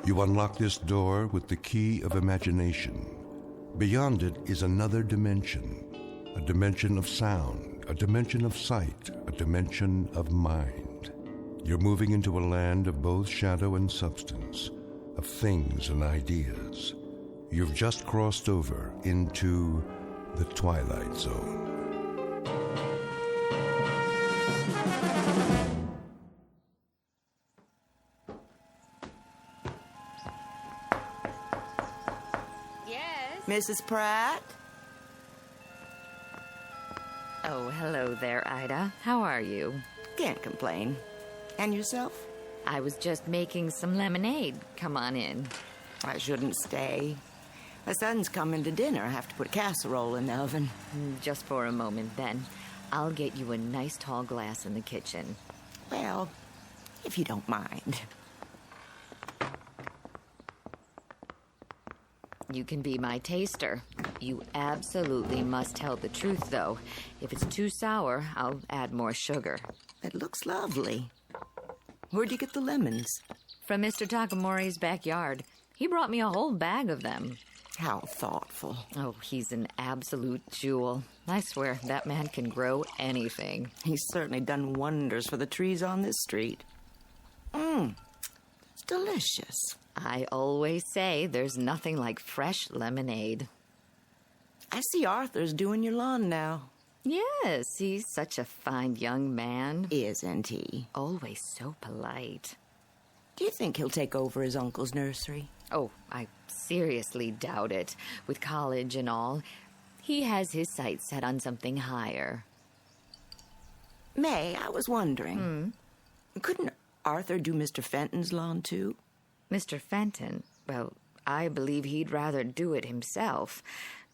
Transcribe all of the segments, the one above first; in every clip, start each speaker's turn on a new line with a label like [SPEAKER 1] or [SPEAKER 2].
[SPEAKER 1] You unlock this door with the key of imagination. Beyond it is another dimension, a dimension of sound, a dimension of sight, a dimension of mind. You're moving into a land of both shadow and substance, of things and ideas. You've just crossed over into the Twilight Zone.
[SPEAKER 2] Mrs. Pratt?
[SPEAKER 3] Oh, hello there, Ida. How are you?
[SPEAKER 2] Can't complain. And yourself?
[SPEAKER 3] I was just making some lemonade. Come on in.
[SPEAKER 2] I shouldn't stay. My son's coming to dinner. I have to put a casserole in the oven.
[SPEAKER 3] Just for a moment, then. I'll get you a nice tall glass in the kitchen.
[SPEAKER 2] Well, if you don't mind.
[SPEAKER 3] You can be my taster. You absolutely must tell the truth, though. If it's too sour, I'll add more sugar.
[SPEAKER 2] It looks lovely. Where'd you get the lemons?
[SPEAKER 3] From Mr. Takamori's backyard. He brought me a whole bag of them.
[SPEAKER 2] How thoughtful.
[SPEAKER 3] Oh, he's an absolute jewel. I swear, that man can grow anything.
[SPEAKER 2] He's certainly done wonders for the trees on this street. It's delicious.
[SPEAKER 3] I always say there's nothing like fresh lemonade.
[SPEAKER 2] I see Arthur's doing your lawn now.
[SPEAKER 3] Yes, he's such a fine young man.
[SPEAKER 2] Isn't he?
[SPEAKER 3] Always so polite.
[SPEAKER 2] Do you think he'll take over his uncle's nursery?
[SPEAKER 3] Oh, I seriously doubt it. With college and all, he has his sights set on something higher.
[SPEAKER 2] May, I was wondering. Couldn't Arthur do Mr. Fenton's lawn, too?
[SPEAKER 3] Mr. Fenton? Well, I believe he'd rather do it himself.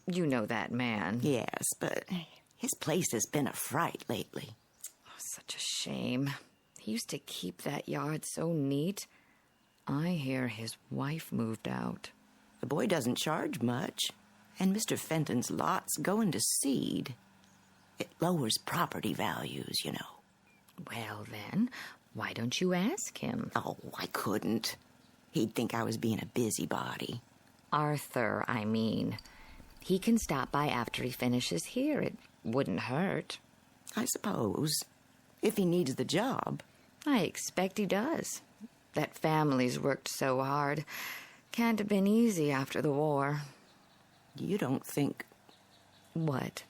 [SPEAKER 3] You know that man.
[SPEAKER 2] Yes, but his place has been a fright lately.
[SPEAKER 3] Oh, such a shame. He used to keep that yard so neat. I hear his wife moved out.
[SPEAKER 2] The boy doesn't charge much, and Mr. Fenton's lot's going to seed. It lowers property values, you know.
[SPEAKER 3] Well, then, why don't you ask him?
[SPEAKER 2] Oh, I couldn't. He'd think I was being a busybody.
[SPEAKER 3] Arthur, I mean. He can stop by after he finishes here. It wouldn't hurt.
[SPEAKER 2] I suppose. If he needs the job.
[SPEAKER 3] I expect he does. That family's worked so hard. Can't have been easy after the war.
[SPEAKER 2] You don't think...
[SPEAKER 3] What?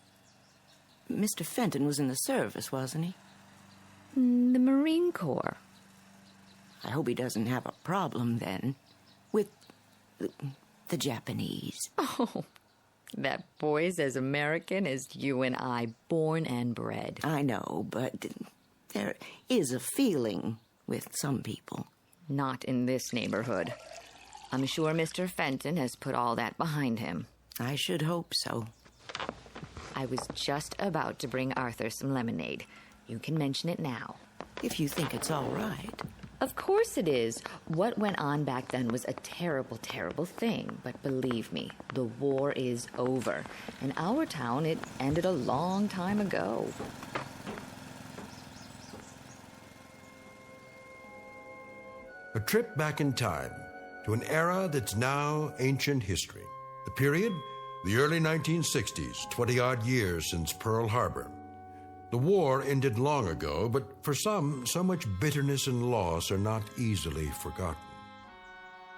[SPEAKER 2] Mr. Fenton was in the service, wasn't he?
[SPEAKER 3] The Marine Corps.
[SPEAKER 2] I hope he doesn't have a problem, then, with the Japanese.
[SPEAKER 3] Oh, that boy's as American as you and I, born and bred.
[SPEAKER 2] I know, but there is a feeling with some people.
[SPEAKER 3] Not in this neighborhood. I'm sure Mr. Fenton has put all that behind him.
[SPEAKER 2] I should hope so.
[SPEAKER 3] I was just about to bring Arthur some lemonade. You can mention it now.
[SPEAKER 2] If you think it's all right.
[SPEAKER 3] Of course it is. What went on back then was a terrible, terrible thing. But believe me, the war is over. In our town, it ended a long time ago.
[SPEAKER 1] A trip back in time to an era that's now ancient history. The period, the early 1960s, 20-odd years since Pearl Harbor. The war ended long ago, but for some, so much bitterness and loss are not easily forgotten.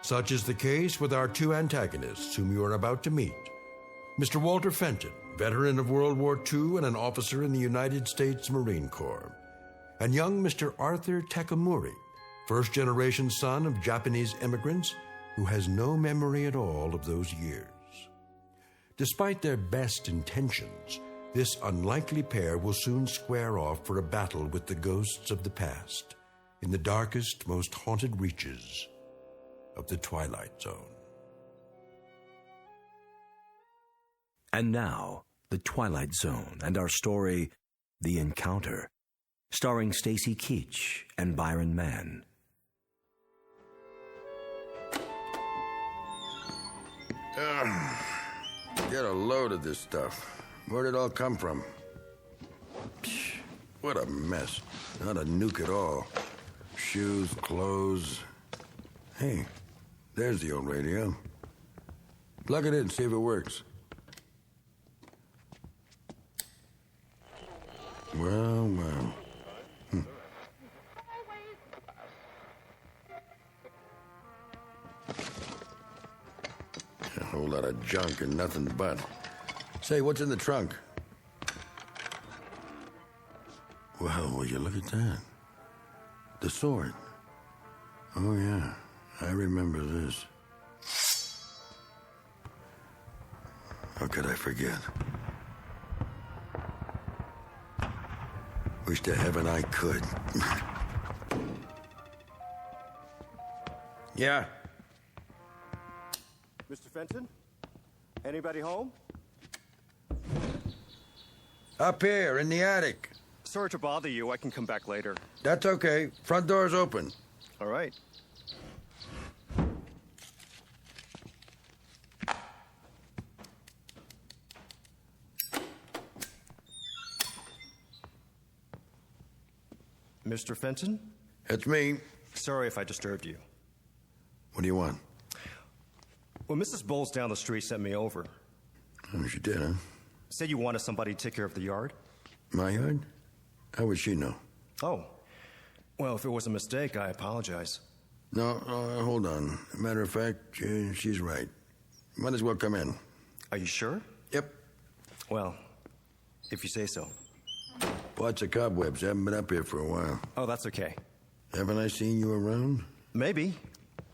[SPEAKER 1] Such is the case with our two antagonists whom you are about to meet. Mr. Walter Fenton, veteran of World War II and an officer in the United States Marine Corps, and young Mr. Arthur Takamori, first-generation son of Japanese immigrants who has no memory at all of those years. Despite their best intentions, this unlikely pair will soon square off for a battle with the ghosts of the past in the darkest, most haunted reaches of the Twilight Zone.
[SPEAKER 4] And now, the Twilight Zone and our story, The Encounter, starring Stacy Keach and Byron Mann.
[SPEAKER 5] Get a load of this stuff. Where'd it all come from? Psh, what a mess. Not a nuke at all. Shoes, clothes. Hey, There's the old radio. Plug it in, see if it works. Well, well. A whole lot of junk and nothing but. Say, what's in the trunk? Well, will you look at that? The sword. Oh, yeah. I remember this. How could I forget? Wish to heaven I could. Yeah.
[SPEAKER 6] Mr. Fenton? Anybody home?
[SPEAKER 5] Up here, in the attic.
[SPEAKER 6] Sorry to bother you. I can come back later.
[SPEAKER 5] That's okay. Front door's open.
[SPEAKER 6] All right. Mr. Fenton?
[SPEAKER 5] That's me.
[SPEAKER 6] Sorry if I disturbed you.
[SPEAKER 5] What do you want?
[SPEAKER 6] Well, Mrs. Bowles down the street sent me over.
[SPEAKER 5] Oh, she did, huh?
[SPEAKER 6] Said you wanted somebody to take care of the yard.
[SPEAKER 5] My yard? How would she know?
[SPEAKER 6] Oh. Well, if it was a mistake, I apologize.
[SPEAKER 5] No, hold on. Matter of fact, she's right. Might as well come in.
[SPEAKER 6] Are you sure?
[SPEAKER 5] Yep.
[SPEAKER 6] Well, if you say so.
[SPEAKER 5] Lots of cobwebs. Haven't been up here for a while.
[SPEAKER 6] Oh, that's okay.
[SPEAKER 5] Haven't I seen you around?
[SPEAKER 6] Maybe.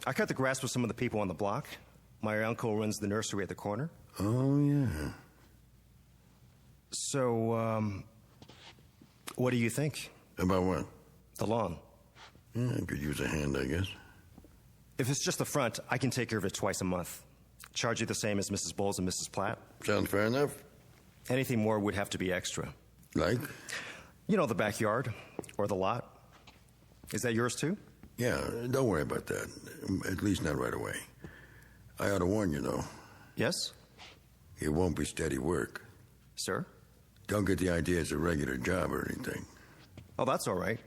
[SPEAKER 6] I cut the grass with some of the people on the block. My uncle runs the nursery at the corner.
[SPEAKER 5] Oh, yeah.
[SPEAKER 6] So, what do you think?
[SPEAKER 5] About what?
[SPEAKER 6] The lawn.
[SPEAKER 5] Yeah, I could use a hand, I guess.
[SPEAKER 6] If it's just the front, I can take care of it twice a month. Charge you the same as Mrs. Bowles and Mrs. Platt.
[SPEAKER 5] Sounds fair enough.
[SPEAKER 6] Anything more would have to be extra.
[SPEAKER 5] Like?
[SPEAKER 6] You know, the backyard or the lot. Is that yours too?
[SPEAKER 5] Yeah, don't worry about that. At least not right away. I ought to warn you, though.
[SPEAKER 6] Yes?
[SPEAKER 5] It won't be steady work.
[SPEAKER 6] Sir?
[SPEAKER 5] Don't get the idea it's a regular job or anything.
[SPEAKER 6] Oh, that's all right.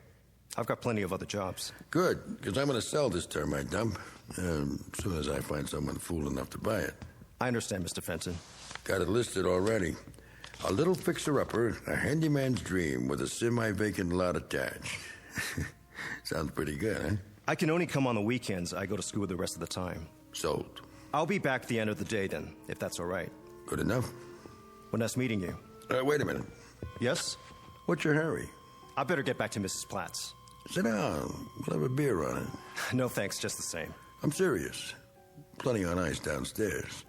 [SPEAKER 6] I've got plenty of other jobs.
[SPEAKER 5] Good, because I'm going to sell this termite dump as soon as I find someone fool enough to buy it.
[SPEAKER 6] I understand, Mr. Fenton.
[SPEAKER 5] Got it listed already. A little fixer-upper, a handyman's dream with a semi-vacant lot attached. Sounds pretty good, huh?
[SPEAKER 6] I can only come on the weekends. I go to school the rest of the time.
[SPEAKER 5] Sold.
[SPEAKER 6] I'll be back at the end of the day then, if that's all right.
[SPEAKER 5] Good enough.
[SPEAKER 6] Well, nice meeting you.
[SPEAKER 5] Wait a minute.
[SPEAKER 6] Yes?
[SPEAKER 5] What's your hurry?
[SPEAKER 6] I better get back to Mrs. Platt's.
[SPEAKER 5] Sit down. We'll have a beer on it.
[SPEAKER 6] No thanks, just the same.
[SPEAKER 5] I'm serious. Plenty on ice downstairs.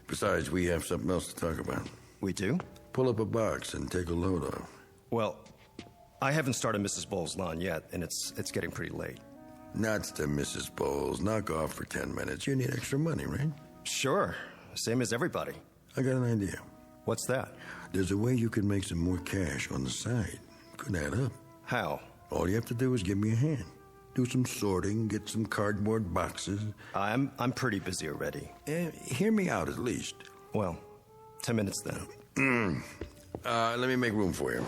[SPEAKER 5] Besides, we have something else to talk about.
[SPEAKER 6] We do?
[SPEAKER 5] Pull up a box and take a load off.
[SPEAKER 6] Well, I haven't started Mrs. Bowles' lawn yet, and it's getting pretty late.
[SPEAKER 5] Nuts to Mrs. Bowles. Knock off for 10 minutes. You need extra money, right?
[SPEAKER 6] Sure. Same as everybody.
[SPEAKER 5] I got an idea.
[SPEAKER 6] What's that?
[SPEAKER 5] There's a way you can make some more cash on the side. Could add up.
[SPEAKER 6] How?
[SPEAKER 5] All you have to do is give me a hand. Do some sorting, get some cardboard boxes.
[SPEAKER 6] I'm pretty busy already.
[SPEAKER 5] Hear me out at least.
[SPEAKER 6] Well, 10 minutes then.
[SPEAKER 5] Let me make room for you.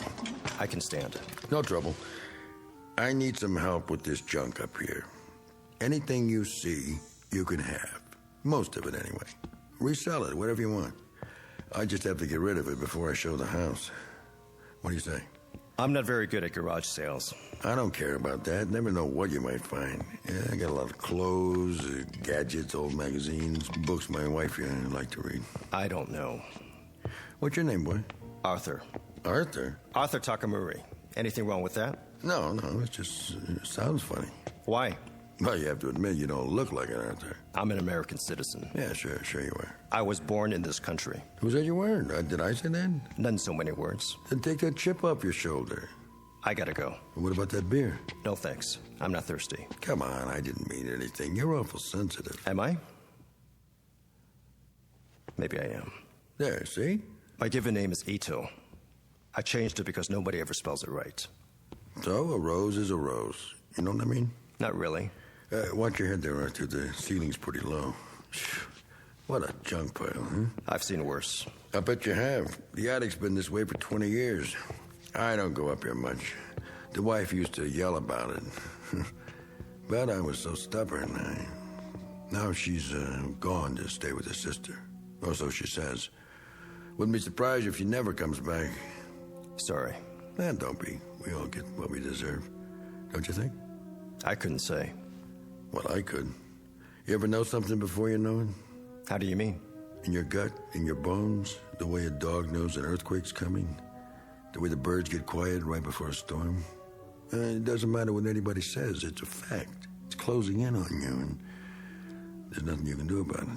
[SPEAKER 6] I can stand.
[SPEAKER 5] No trouble. I need some help with this junk up here. Anything you see, you can have. Most of it, anyway. Resell it, whatever you want. I just have to get rid of it before I show the house. What do you say?
[SPEAKER 6] I'm not very good at garage sales.
[SPEAKER 5] I don't care about that. Never know what you might find. Yeah, I got a lot of clothes, gadgets, old magazines, books my wife like to read.
[SPEAKER 6] I don't know.
[SPEAKER 5] What's your name, boy?
[SPEAKER 6] Arthur.
[SPEAKER 5] Arthur?
[SPEAKER 6] Arthur Takamori. Anything wrong with that?
[SPEAKER 5] No, it just sounds funny.
[SPEAKER 6] Why?
[SPEAKER 5] Well, you have to admit you don't look like an Arthur.
[SPEAKER 6] I'm an American citizen.
[SPEAKER 5] Yeah, sure you are.
[SPEAKER 6] I was born in this country.
[SPEAKER 5] Who said you weren't? Did I say that?
[SPEAKER 6] None so many words.
[SPEAKER 5] Then take that chip off your shoulder.
[SPEAKER 6] I gotta go.
[SPEAKER 5] What about that beer?
[SPEAKER 6] No thanks. I'm not thirsty.
[SPEAKER 5] Come on, I didn't mean anything. You're awful sensitive.
[SPEAKER 6] Am I? Maybe I am.
[SPEAKER 5] There, see?
[SPEAKER 6] My given name is Ito. I changed it because nobody ever spells it right.
[SPEAKER 5] So, a rose is a rose. You know what I mean?
[SPEAKER 6] Not really.
[SPEAKER 5] Watch your head there, Arthur. The ceiling's pretty low. What a junk pile, huh?
[SPEAKER 6] I've seen worse.
[SPEAKER 5] I bet you have. The attic's been this way for 20 years. I don't go up here much. The wife used to yell about it. But I was so stubborn. Now she's gone to stay with her sister. Or so she says. Wouldn't be surprised if she never comes back.
[SPEAKER 6] Sorry.
[SPEAKER 5] Don't be. We all get what we deserve. Don't you think?
[SPEAKER 6] I couldn't say.
[SPEAKER 5] Well, I could. You ever know something before you know it?
[SPEAKER 6] How do you mean?
[SPEAKER 5] In your gut, in your bones, the way a dog knows an earthquake's coming, the way the birds get quiet right before a storm. It doesn't matter what anybody says, it's a fact. It's closing in on you, and there's nothing you can do about it.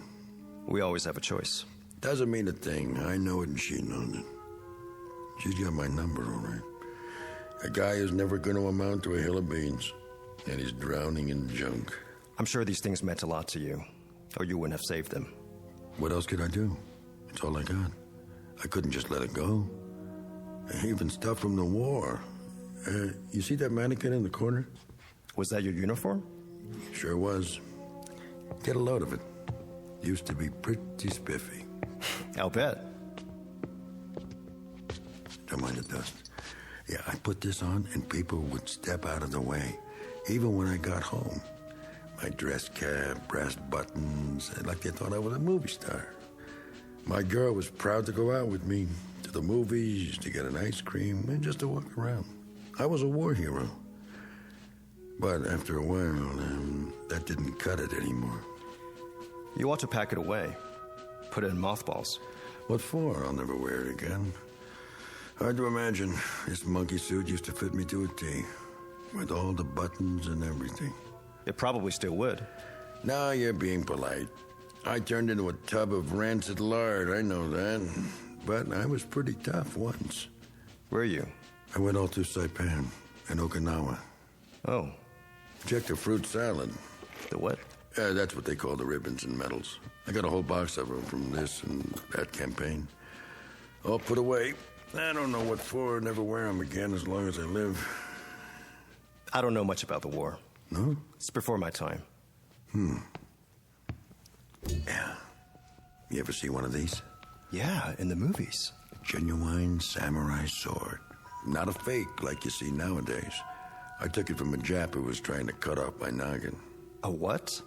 [SPEAKER 6] We always have a choice.
[SPEAKER 5] Doesn't mean a thing. I know it and she knows it. She's got my number, all right. A guy who's never going to amount to a hill of beans, and he's drowning in junk.
[SPEAKER 6] I'm sure these things meant a lot to you, or you wouldn't have saved them.
[SPEAKER 5] What else could I do? It's all I got. I couldn't just let it go. Even stuff from the war. You see that mannequin in the corner?
[SPEAKER 6] Was that your uniform?
[SPEAKER 5] Sure was. Get a load of it. Used to be pretty spiffy.
[SPEAKER 6] I'll bet.
[SPEAKER 5] Don't mind the dust. Yeah, I put this on and people would step out of the way. Even when I got home. My dress cap, brass buttons, like they thought I was a movie star. My girl was proud to go out with me to the movies, to get an ice cream, and just to walk around. I was a war hero. But after a while, that didn't cut it anymore.
[SPEAKER 6] You ought to pack it away. Put it in mothballs.
[SPEAKER 5] What for? I'll never wear it again. Hard to imagine. This monkey suit used to fit me to a T. With all the buttons and everything.
[SPEAKER 6] It probably still would.
[SPEAKER 5] Now you're being polite. I turned into a tub of rancid lard, I know that. But I was pretty tough once.
[SPEAKER 6] Were you?
[SPEAKER 5] I went all through Saipan and Okinawa.
[SPEAKER 6] Oh.
[SPEAKER 5] Check the fruit salad.
[SPEAKER 6] The what?
[SPEAKER 5] That's what they call the ribbons and medals. I got a whole box of them from this and that campaign. All put away. I don't know what for. Never wear them again as long as I live.
[SPEAKER 6] I don't know much about the war.
[SPEAKER 5] No?
[SPEAKER 6] It's before my time.
[SPEAKER 5] Yeah. You ever see one of these?
[SPEAKER 6] Yeah, in the movies.
[SPEAKER 5] Genuine samurai sword. Not a fake like you see nowadays. I took it from a Jap who was trying to cut off my noggin.
[SPEAKER 6] A what?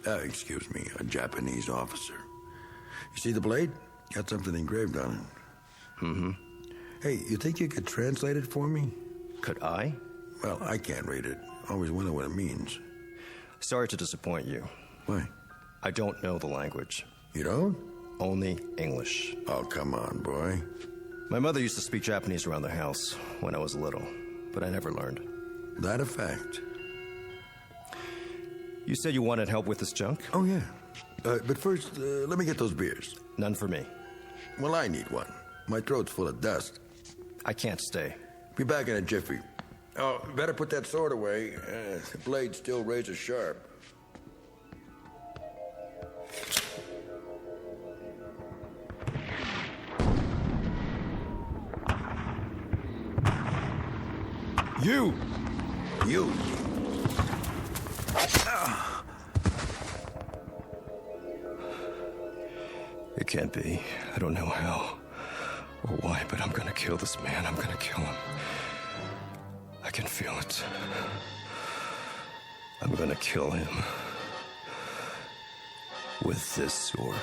[SPEAKER 5] Excuse me, a Japanese officer. You see the blade? Got something engraved on it.
[SPEAKER 6] Mm-hmm.
[SPEAKER 5] Hey, you think you could translate it for me?
[SPEAKER 6] Could I?
[SPEAKER 5] Well, I can't read it. Always wonder what it means.
[SPEAKER 6] Sorry to disappoint you.
[SPEAKER 5] Why?
[SPEAKER 6] I don't know the language.
[SPEAKER 5] You don't?
[SPEAKER 6] Only English.
[SPEAKER 5] Oh, come on, boy.
[SPEAKER 6] My mother used to speak Japanese around the house when I was little, but I never learned.
[SPEAKER 5] That a fact.
[SPEAKER 6] You said you wanted help with this junk?
[SPEAKER 5] Oh, yeah. But first, let me get those beers.
[SPEAKER 6] None for me.
[SPEAKER 5] Well, I need one. My throat's full of dust.
[SPEAKER 6] I can't stay.
[SPEAKER 5] Be back in a jiffy. Oh, better put that sword away. The blade's still razor sharp. You!
[SPEAKER 6] It can't be. I don't know how or why, but I'm gonna kill this man. I'm gonna kill him. I can feel it. I'm gonna kill him with this sword.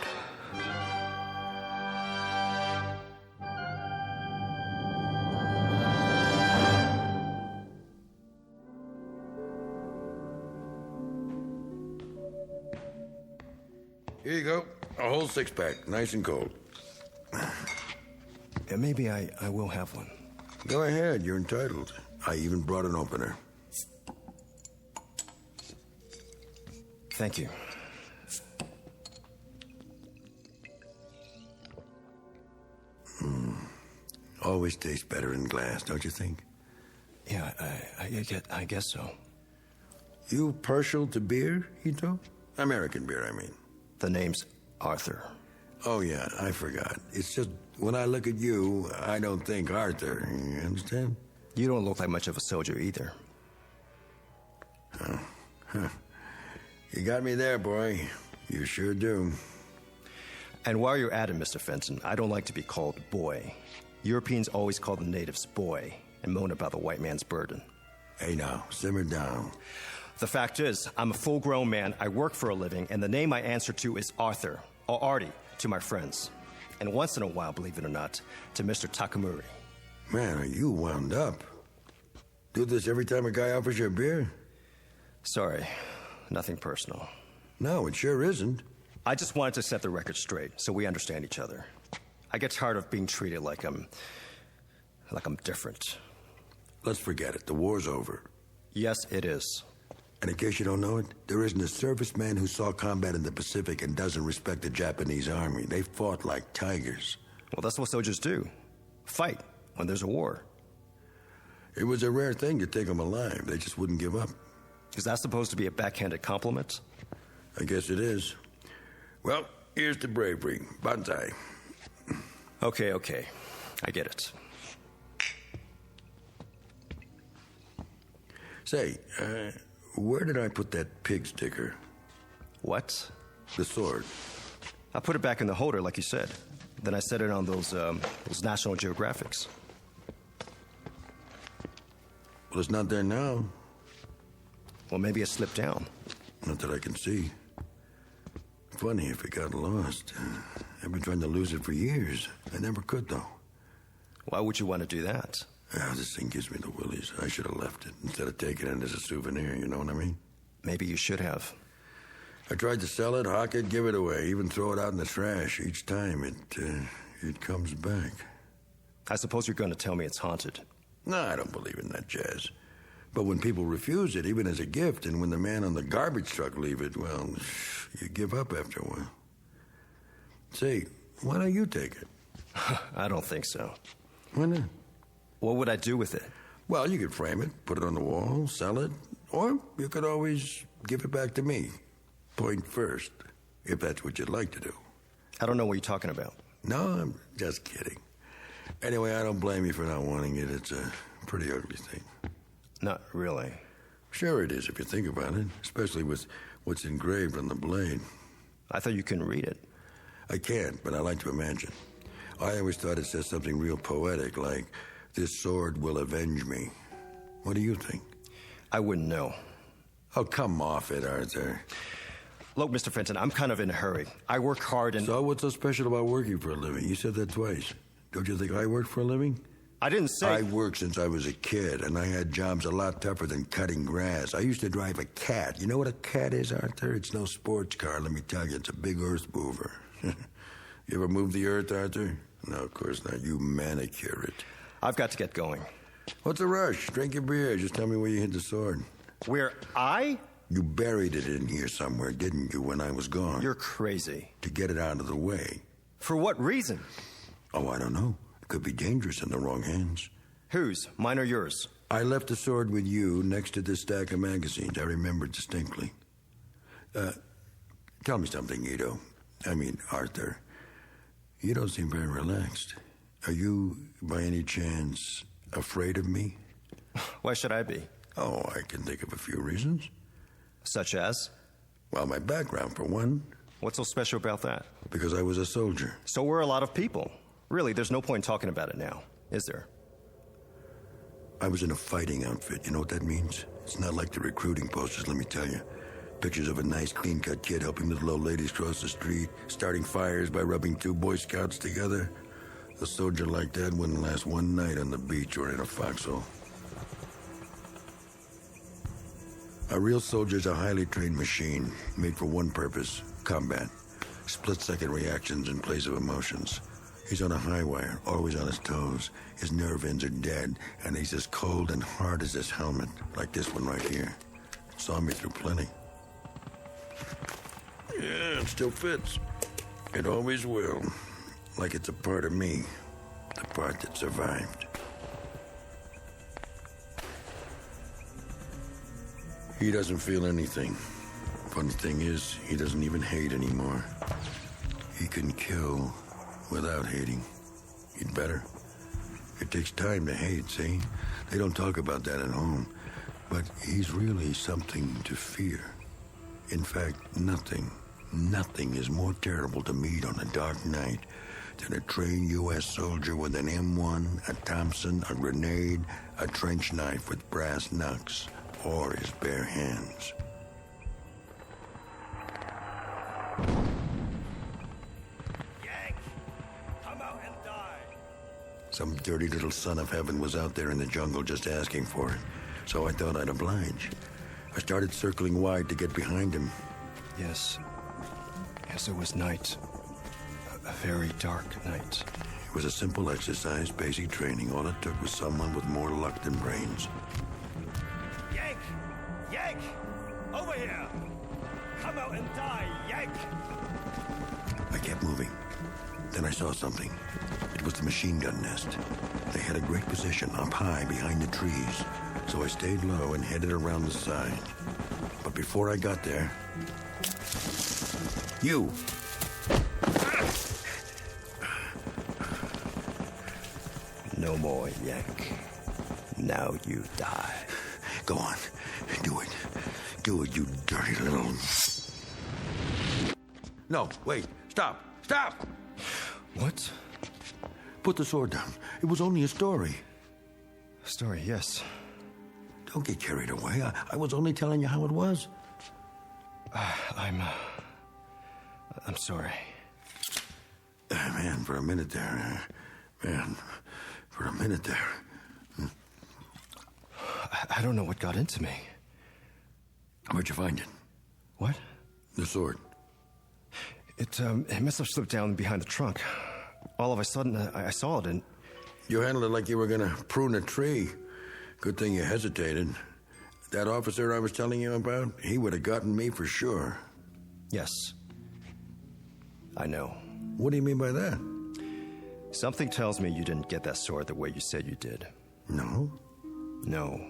[SPEAKER 5] Here you go. A whole six-pack, nice and cold.
[SPEAKER 6] Yeah, maybe I will have one.
[SPEAKER 5] Go ahead, you're entitled. I even brought an opener.
[SPEAKER 6] Thank you.
[SPEAKER 5] Always tastes better in glass, don't you think?
[SPEAKER 6] Yeah, I guess so.
[SPEAKER 5] You partial to beer, Hito? American beer, I mean.
[SPEAKER 6] The name's Arthur.
[SPEAKER 5] Oh, yeah, I forgot. It's just, when I look at you, I don't think Arthur. You understand?
[SPEAKER 6] You don't look like much of a soldier either.
[SPEAKER 5] Oh, huh. You got me there, boy. You sure do.
[SPEAKER 6] And while you're at it, Mr. Fenton, I don't like to be called boy. Europeans always call the natives boy and moan about the white man's burden.
[SPEAKER 5] Hey, now, simmer down.
[SPEAKER 6] The fact is, I'm a full-grown man, I work for a living, and the name I answer to is Arthur, or Artie, to my friends. And once in a while, believe it or not, to Mr. Takamuri.
[SPEAKER 5] Man, are you wound up? Do this every time a guy offers you a beer?
[SPEAKER 6] Sorry, nothing personal.
[SPEAKER 5] No, it sure isn't.
[SPEAKER 6] I just wanted to set the record straight, so we understand each other. I get tired of being treated like I'm different.
[SPEAKER 5] Let's forget it. The war's over.
[SPEAKER 6] Yes, it is.
[SPEAKER 5] And in case you don't know it, there isn't a serviceman who saw combat in the Pacific and doesn't respect the Japanese army. They fought like tigers.
[SPEAKER 6] Well, that's what soldiers do. Fight when there's a war.
[SPEAKER 5] It was a rare thing to take them alive. They just wouldn't give up.
[SPEAKER 6] Is that supposed to be a backhanded compliment?
[SPEAKER 5] I guess it is. Well, here's to bravery. Banzai.
[SPEAKER 6] Okay. I get it.
[SPEAKER 5] Say, where did I put that pig sticker?
[SPEAKER 6] What?
[SPEAKER 5] The sword.
[SPEAKER 6] I put it back in the holder, like you said. Then I set it on those National Geographics.
[SPEAKER 5] Well, it's not there now.
[SPEAKER 6] Well, maybe it slipped down.
[SPEAKER 5] Not that I can see. Funny if it got lost. I've been trying to lose it for years. I never could, though.
[SPEAKER 6] Why would you want to do that?
[SPEAKER 5] This thing gives me the willies. I should have left it instead of taking it as a souvenir, you know what I mean?
[SPEAKER 6] Maybe you should have.
[SPEAKER 5] I tried to sell it, hawk it, give it away, even throw it out in the trash. Each time it comes back.
[SPEAKER 6] I suppose you're going to tell me it's haunted.
[SPEAKER 5] No, I don't believe in that jazz. But when people refuse it, even as a gift, and when the man on the garbage truck leave it, well, you give up after a while. Say, why don't you take it?
[SPEAKER 6] I don't think so.
[SPEAKER 5] Why not?
[SPEAKER 6] What would I do with it?
[SPEAKER 5] Well, you could frame it, put it on the wall, sell it, or you could always give it back to me. Point first, if that's what you'd like to do.
[SPEAKER 6] I don't know what you're talking about.
[SPEAKER 5] No, I'm just kidding. Anyway, I don't blame you for not wanting it. It's a pretty ugly thing.
[SPEAKER 6] Not really.
[SPEAKER 5] Sure it is, if you think about it, especially with what's engraved on the blade.
[SPEAKER 6] I thought you couldn't read it.
[SPEAKER 5] I can't, but I like to imagine. I always thought it says something real poetic, like, "This sword will avenge me." What do you think?
[SPEAKER 6] I wouldn't know.
[SPEAKER 5] Oh, come off it, Arthur.
[SPEAKER 6] Look, Mr. Fenton, I'm kind of in a hurry. I work hard and...
[SPEAKER 5] So what's so special about working for a living? You said that twice. Don't you think I work for a living?
[SPEAKER 6] I didn't say...
[SPEAKER 5] I worked since I was a kid, and I had jobs a lot tougher than cutting grass. I used to drive a cat. You know what a cat is, Arthur? It's no sports car, let me tell you. It's a big earth mover. You ever move the earth, Arthur? No, of course not. You manicure it.
[SPEAKER 6] I've got to get going.
[SPEAKER 5] What's the rush? Drink your beer. Just tell me where you hid the sword.
[SPEAKER 6] Where I?
[SPEAKER 5] You buried it in here somewhere, didn't you, when I was gone?
[SPEAKER 6] You're crazy.
[SPEAKER 5] To get it out of the way.
[SPEAKER 6] For what reason?
[SPEAKER 5] Oh, I don't know. It could be dangerous in the wrong hands.
[SPEAKER 6] Whose? Mine or yours?
[SPEAKER 5] I left the sword with you next to this stack of magazines. I remember distinctly. Tell me something, Arthur. You don't seem very relaxed. Are you, by any chance, afraid of me?
[SPEAKER 6] Why should I be?
[SPEAKER 5] Oh, I can think of a few reasons.
[SPEAKER 6] Such as?
[SPEAKER 5] Well, my background, for one.
[SPEAKER 6] What's so special about that?
[SPEAKER 5] Because I was a soldier.
[SPEAKER 6] So were a lot of people. Really, there's no point talking about it now, is there?
[SPEAKER 5] I was in a fighting outfit. You know what that means? It's not like the recruiting posters, let me tell you. Pictures of a nice, clean-cut kid helping little old ladies cross the street, starting fires by rubbing two Boy Scouts together. A soldier like that wouldn't last one night on the beach or in a foxhole. A real soldier's a highly trained machine, made for one purpose, combat. Split-second reactions in place of emotions. He's on a high wire, always on his toes. His nerve ends are dead, and he's as cold and hard as this helmet, like this one right here. Saw me through plenty. Yeah, it still fits. It always will. Like it's a part of me, the part that survived. He doesn't feel anything. Funny thing is, he doesn't even hate anymore. He can kill without hating. He'd better. It takes time to hate, see? They don't talk about that at home. But he's really something to fear. In fact, nothing is more terrible to meet on a dark night than a trained U.S. soldier with an M1, a Thompson, a grenade, a trench knife with brass knucks, or his bare hands.
[SPEAKER 6] Yank! Come out and die!
[SPEAKER 5] Some dirty little son of heaven was out there in the jungle just asking for it, so I thought I'd oblige. I started circling wide to get behind him.
[SPEAKER 6] Yes, it was night. A very dark night.
[SPEAKER 5] It was a simple exercise, basic training. All it took was someone with more luck than brains.
[SPEAKER 6] Yank! Yank! Over here! Come out and die, Yank!
[SPEAKER 5] I kept moving. Then I saw something. It was the machine gun nest. They had a great position up high behind the trees, so I stayed low and headed around the side. But before I got there... You!
[SPEAKER 6] No more, Yank. Now you die.
[SPEAKER 5] Go on. Do it. Do it, you dirty little... No, wait. Stop. Stop!
[SPEAKER 6] What?
[SPEAKER 5] Put the sword down. It was only a story.
[SPEAKER 6] Story, yes.
[SPEAKER 5] Don't get carried away. I was only telling you how it was.
[SPEAKER 6] I'm sorry.
[SPEAKER 5] Man, for a minute there.
[SPEAKER 6] I don't know what got into me.
[SPEAKER 5] Where'd you find it?
[SPEAKER 6] What?
[SPEAKER 5] The sword.
[SPEAKER 6] It must have slipped down behind the trunk. All of a sudden, I saw it and...
[SPEAKER 5] You handled it like you were gonna prune a tree. Good thing you hesitated. That officer I was telling you about, he would have gotten me for sure.
[SPEAKER 6] Yes. I know.
[SPEAKER 5] What do you mean by that?
[SPEAKER 6] Something tells me you didn't get that sword the way you said you did.
[SPEAKER 5] No?
[SPEAKER 6] No.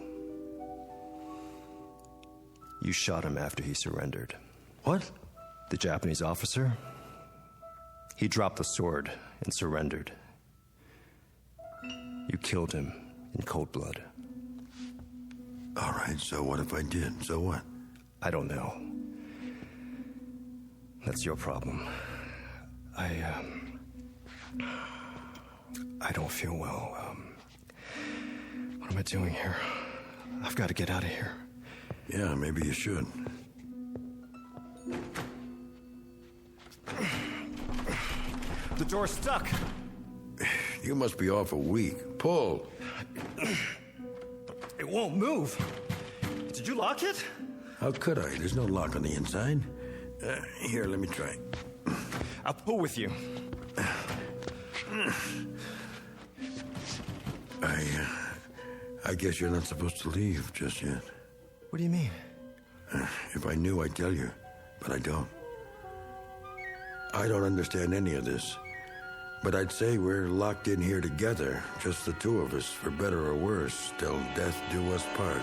[SPEAKER 6] You shot him after he surrendered.
[SPEAKER 5] What?
[SPEAKER 6] The Japanese officer? He dropped the sword and surrendered. You killed him in cold blood.
[SPEAKER 5] All right, so what if I did? So what?
[SPEAKER 6] I don't know. That's your problem. I don't feel well. What am I doing here? I've got to get out of here.
[SPEAKER 5] Yeah, maybe you should.
[SPEAKER 6] The door's stuck.
[SPEAKER 5] You must be awful weak. Pull.
[SPEAKER 6] It won't move. Did you lock it?
[SPEAKER 5] How could I? There's no lock on the inside. Here, let me try.
[SPEAKER 6] I'll pull with you.
[SPEAKER 5] I guess you're not supposed to leave just yet.
[SPEAKER 6] What do you mean?
[SPEAKER 5] If I knew, I'd tell you, but I don't. I don't understand any of this, but I'd say we're locked in here together, just the two of us, for better or worse, till death do us part.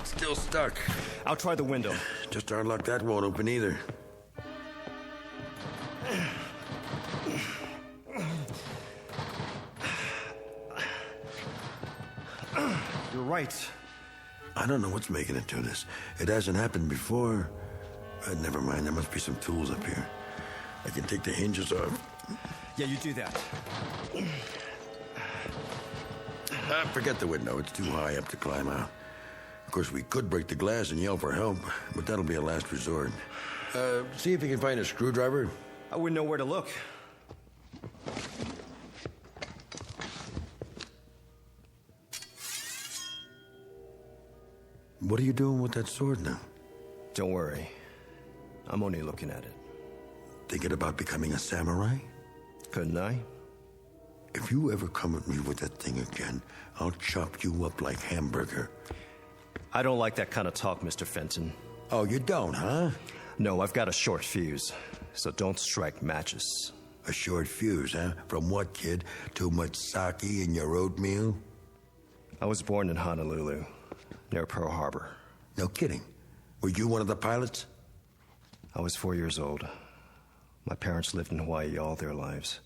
[SPEAKER 5] Still stuck.
[SPEAKER 6] I'll try the window.
[SPEAKER 5] Just our luck that won't open either.
[SPEAKER 6] You're right.
[SPEAKER 5] I don't know what's making it do this. It hasn't happened before. Never mind, there must be some tools up here. I can take the hinges off.
[SPEAKER 6] Yeah, you do that.
[SPEAKER 5] Forget the window. It's too high up to climb out. Of course, we could break the glass and yell for help, but that'll be a last resort. See if you can find a screwdriver.
[SPEAKER 6] I wouldn't know where to look.
[SPEAKER 5] What are you doing with that sword now?
[SPEAKER 6] Don't worry. I'm only looking at it.
[SPEAKER 5] Thinking about becoming a samurai?
[SPEAKER 6] Couldn't I?
[SPEAKER 5] If you ever come at me with that thing again, I'll chop you up like hamburger.
[SPEAKER 6] I don't like that kind of talk, Mr. Fenton.
[SPEAKER 5] Oh, you don't, huh?
[SPEAKER 6] No, I've got a short fuse, so don't strike matches.
[SPEAKER 5] A short fuse, huh? From what, kid? Too much sake in your oatmeal?
[SPEAKER 6] I was born in Honolulu, near Pearl Harbor.
[SPEAKER 5] No kidding. Were you one of the pilots?
[SPEAKER 6] I was 4 years old. My parents lived in Hawaii all their lives.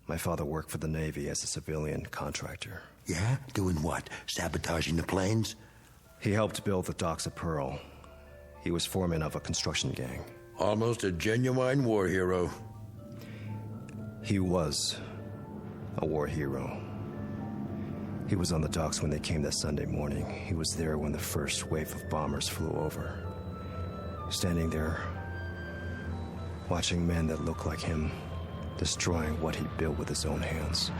[SPEAKER 6] My father worked for the Navy as a civilian contractor.
[SPEAKER 5] Yeah? Doing what? Sabotaging the planes?
[SPEAKER 6] He helped build the docks at Pearl. He was foreman of a construction gang.
[SPEAKER 5] Almost a genuine war hero.
[SPEAKER 6] He was. a war hero. He was on the docks when they came that Sunday morning. He was there when the first wave of bombers flew over. Standing there, watching men that looked like him, destroying what he built with his own hands.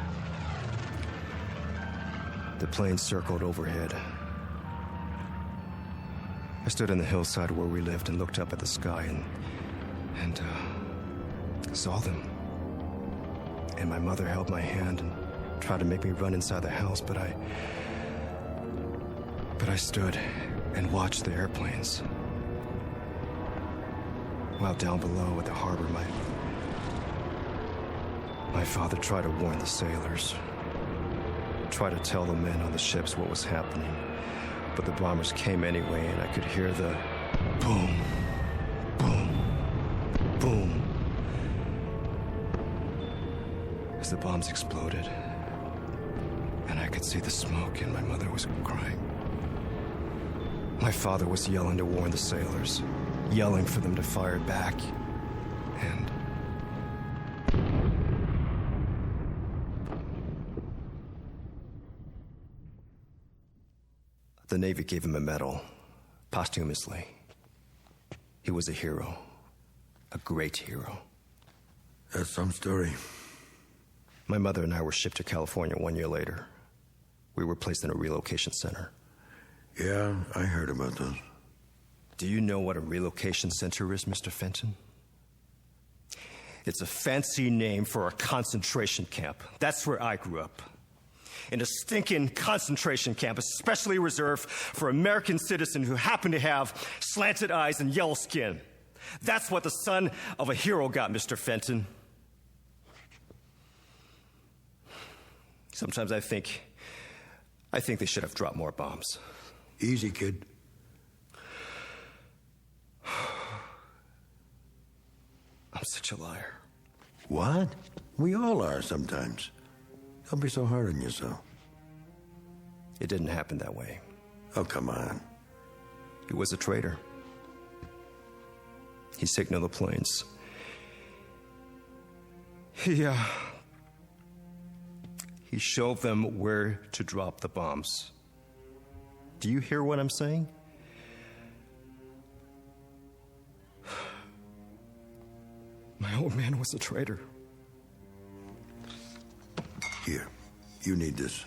[SPEAKER 6] The plane circled overhead. I stood on the hillside where we lived and looked up at the sky and saw them. And my mother held my hand and tried to make me run inside the house, but I stood and watched the airplanes. While down below at the harbor, my father tried to warn the sailors, tried to tell the men on the ships what was happening, but the bombers came anyway, and I could hear the boom, boom, boom as the bombs exploded. And I could see the smoke, and my mother was crying. My father was yelling to warn the sailors, yelling for them to fire back, and the Navy gave him a medal, posthumously. He was a hero, a great hero.
[SPEAKER 5] That's some story.
[SPEAKER 6] My mother and I were shipped to California 1 year later. We were placed in a relocation center.
[SPEAKER 5] Yeah, I heard about those.
[SPEAKER 6] Do you know what a relocation center is, Mr. Fenton? It's a fancy name for a concentration camp. That's where I grew up. In a stinking concentration camp, especially reserved for American citizens who happen to have slanted eyes and yellow skin. That's what the son of a hero got, Mr. Fenton. Sometimes I think they should have dropped more bombs.
[SPEAKER 5] Easy, kid.
[SPEAKER 6] I'm such a liar.
[SPEAKER 5] What? We all are sometimes. Don't be so hard on yourself.
[SPEAKER 6] It didn't happen that way.
[SPEAKER 5] Oh, come on.
[SPEAKER 6] He was a traitor. He signaled the planes. He showed them where to drop the bombs. Do you hear what I'm saying? My old man was a traitor.
[SPEAKER 5] Here, you need this.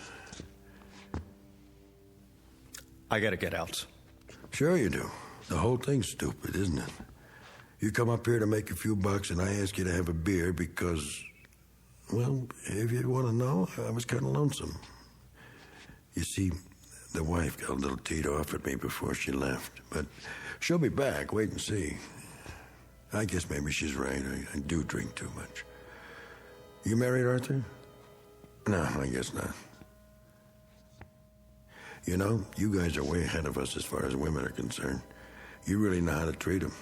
[SPEAKER 6] I gotta get out.
[SPEAKER 5] Sure you do. The whole thing's stupid, isn't it? You come up here to make a few bucks and I ask you to have a beer because, well, if you want to know, I was kind of lonesome. You see, the wife got a little teed off at me before she left, but she'll be back. Wait and see. I guess maybe she's right. I do drink too much. You married, Arthur? No, I guess not. You know, you guys are way ahead of us as far as women are concerned. You really know how to treat them.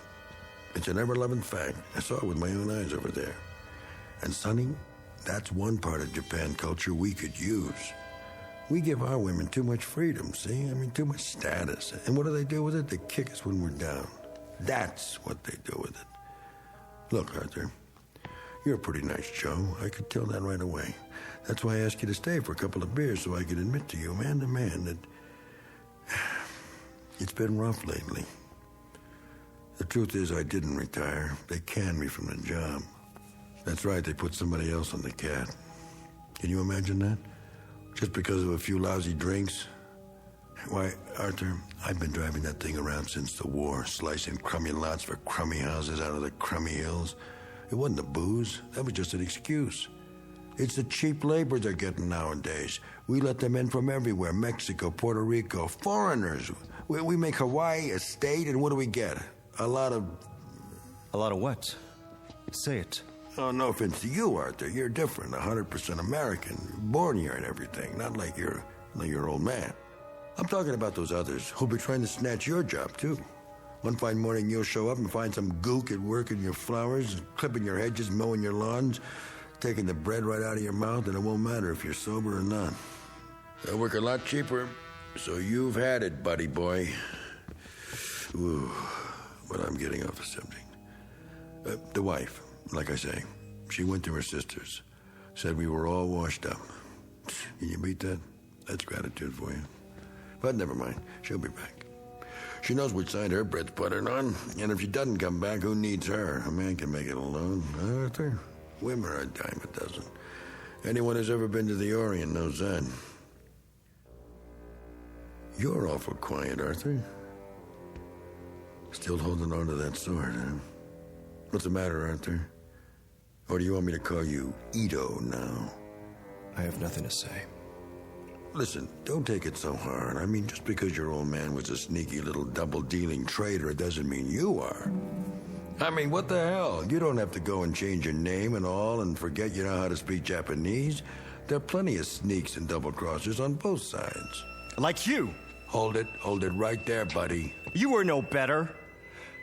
[SPEAKER 5] It's an ever-loving fact. I saw it with my own eyes over there. And, Sonny, that's one part of Japan culture we could use. We give our women too much freedom, see? I mean, too much status. And what do they do with it? They kick us when we're down. That's what they do with it. Look, Arthur, you're a pretty nice Joe. I could tell that right away. That's why I asked you to stay for a couple of beers so I could admit to you, man to man, that it's been rough lately. The truth is I didn't retire. They canned me from the job. That's right, they put somebody else on the cat. Can you imagine that? Just because of a few lousy drinks? Why, Arthur, I've been driving that thing around since the war, slicing crummy lots for crummy houses out of the crummy hills. It wasn't the booze. That was just an excuse. It's the cheap labor they're getting nowadays. We let them in from everywhere, Mexico, Puerto Rico, foreigners. We make Hawaii a state, and what do we get? A lot of
[SPEAKER 6] what? Say it.
[SPEAKER 5] Oh, no offense to you, Arthur. You're different, 100% American, born here and everything, not like you're old man. I'm talking about those others who'll be trying to snatch your job, too. One fine morning, you'll show up and find some gook at work in your flowers, clipping your hedges, mowing your lawns, taking the bread right out of your mouth, and it won't matter if you're sober or not. They'll work a lot cheaper, so you've had it, buddy boy. Ooh, but I'm getting off the subject. The wife, like I say, she went to her sister's. Said we were all washed up. Can you beat that? That's gratitude for you. But never mind. She'll be back. She knows which side her bread's buttered on, and if she doesn't come back, who needs her? A man can make it alone. Arthur? Women are a dime a dozen. Anyone who's ever been to the Orient knows that. You're awful quiet, Arthur. Still holding on to that sword, huh? What's the matter, Arthur? Or do you want me to call you Ito now?
[SPEAKER 6] I have nothing to say.
[SPEAKER 5] Listen, don't take it so hard. I mean, just because your old man was a sneaky little double-dealing traitor, it doesn't mean you are. I mean, what the hell? You don't have to go and change your name and all and forget you know how to speak Japanese. There are plenty of sneaks and double-crossers on both sides.
[SPEAKER 6] Like you.
[SPEAKER 5] Hold it right there, buddy.
[SPEAKER 6] You were no better.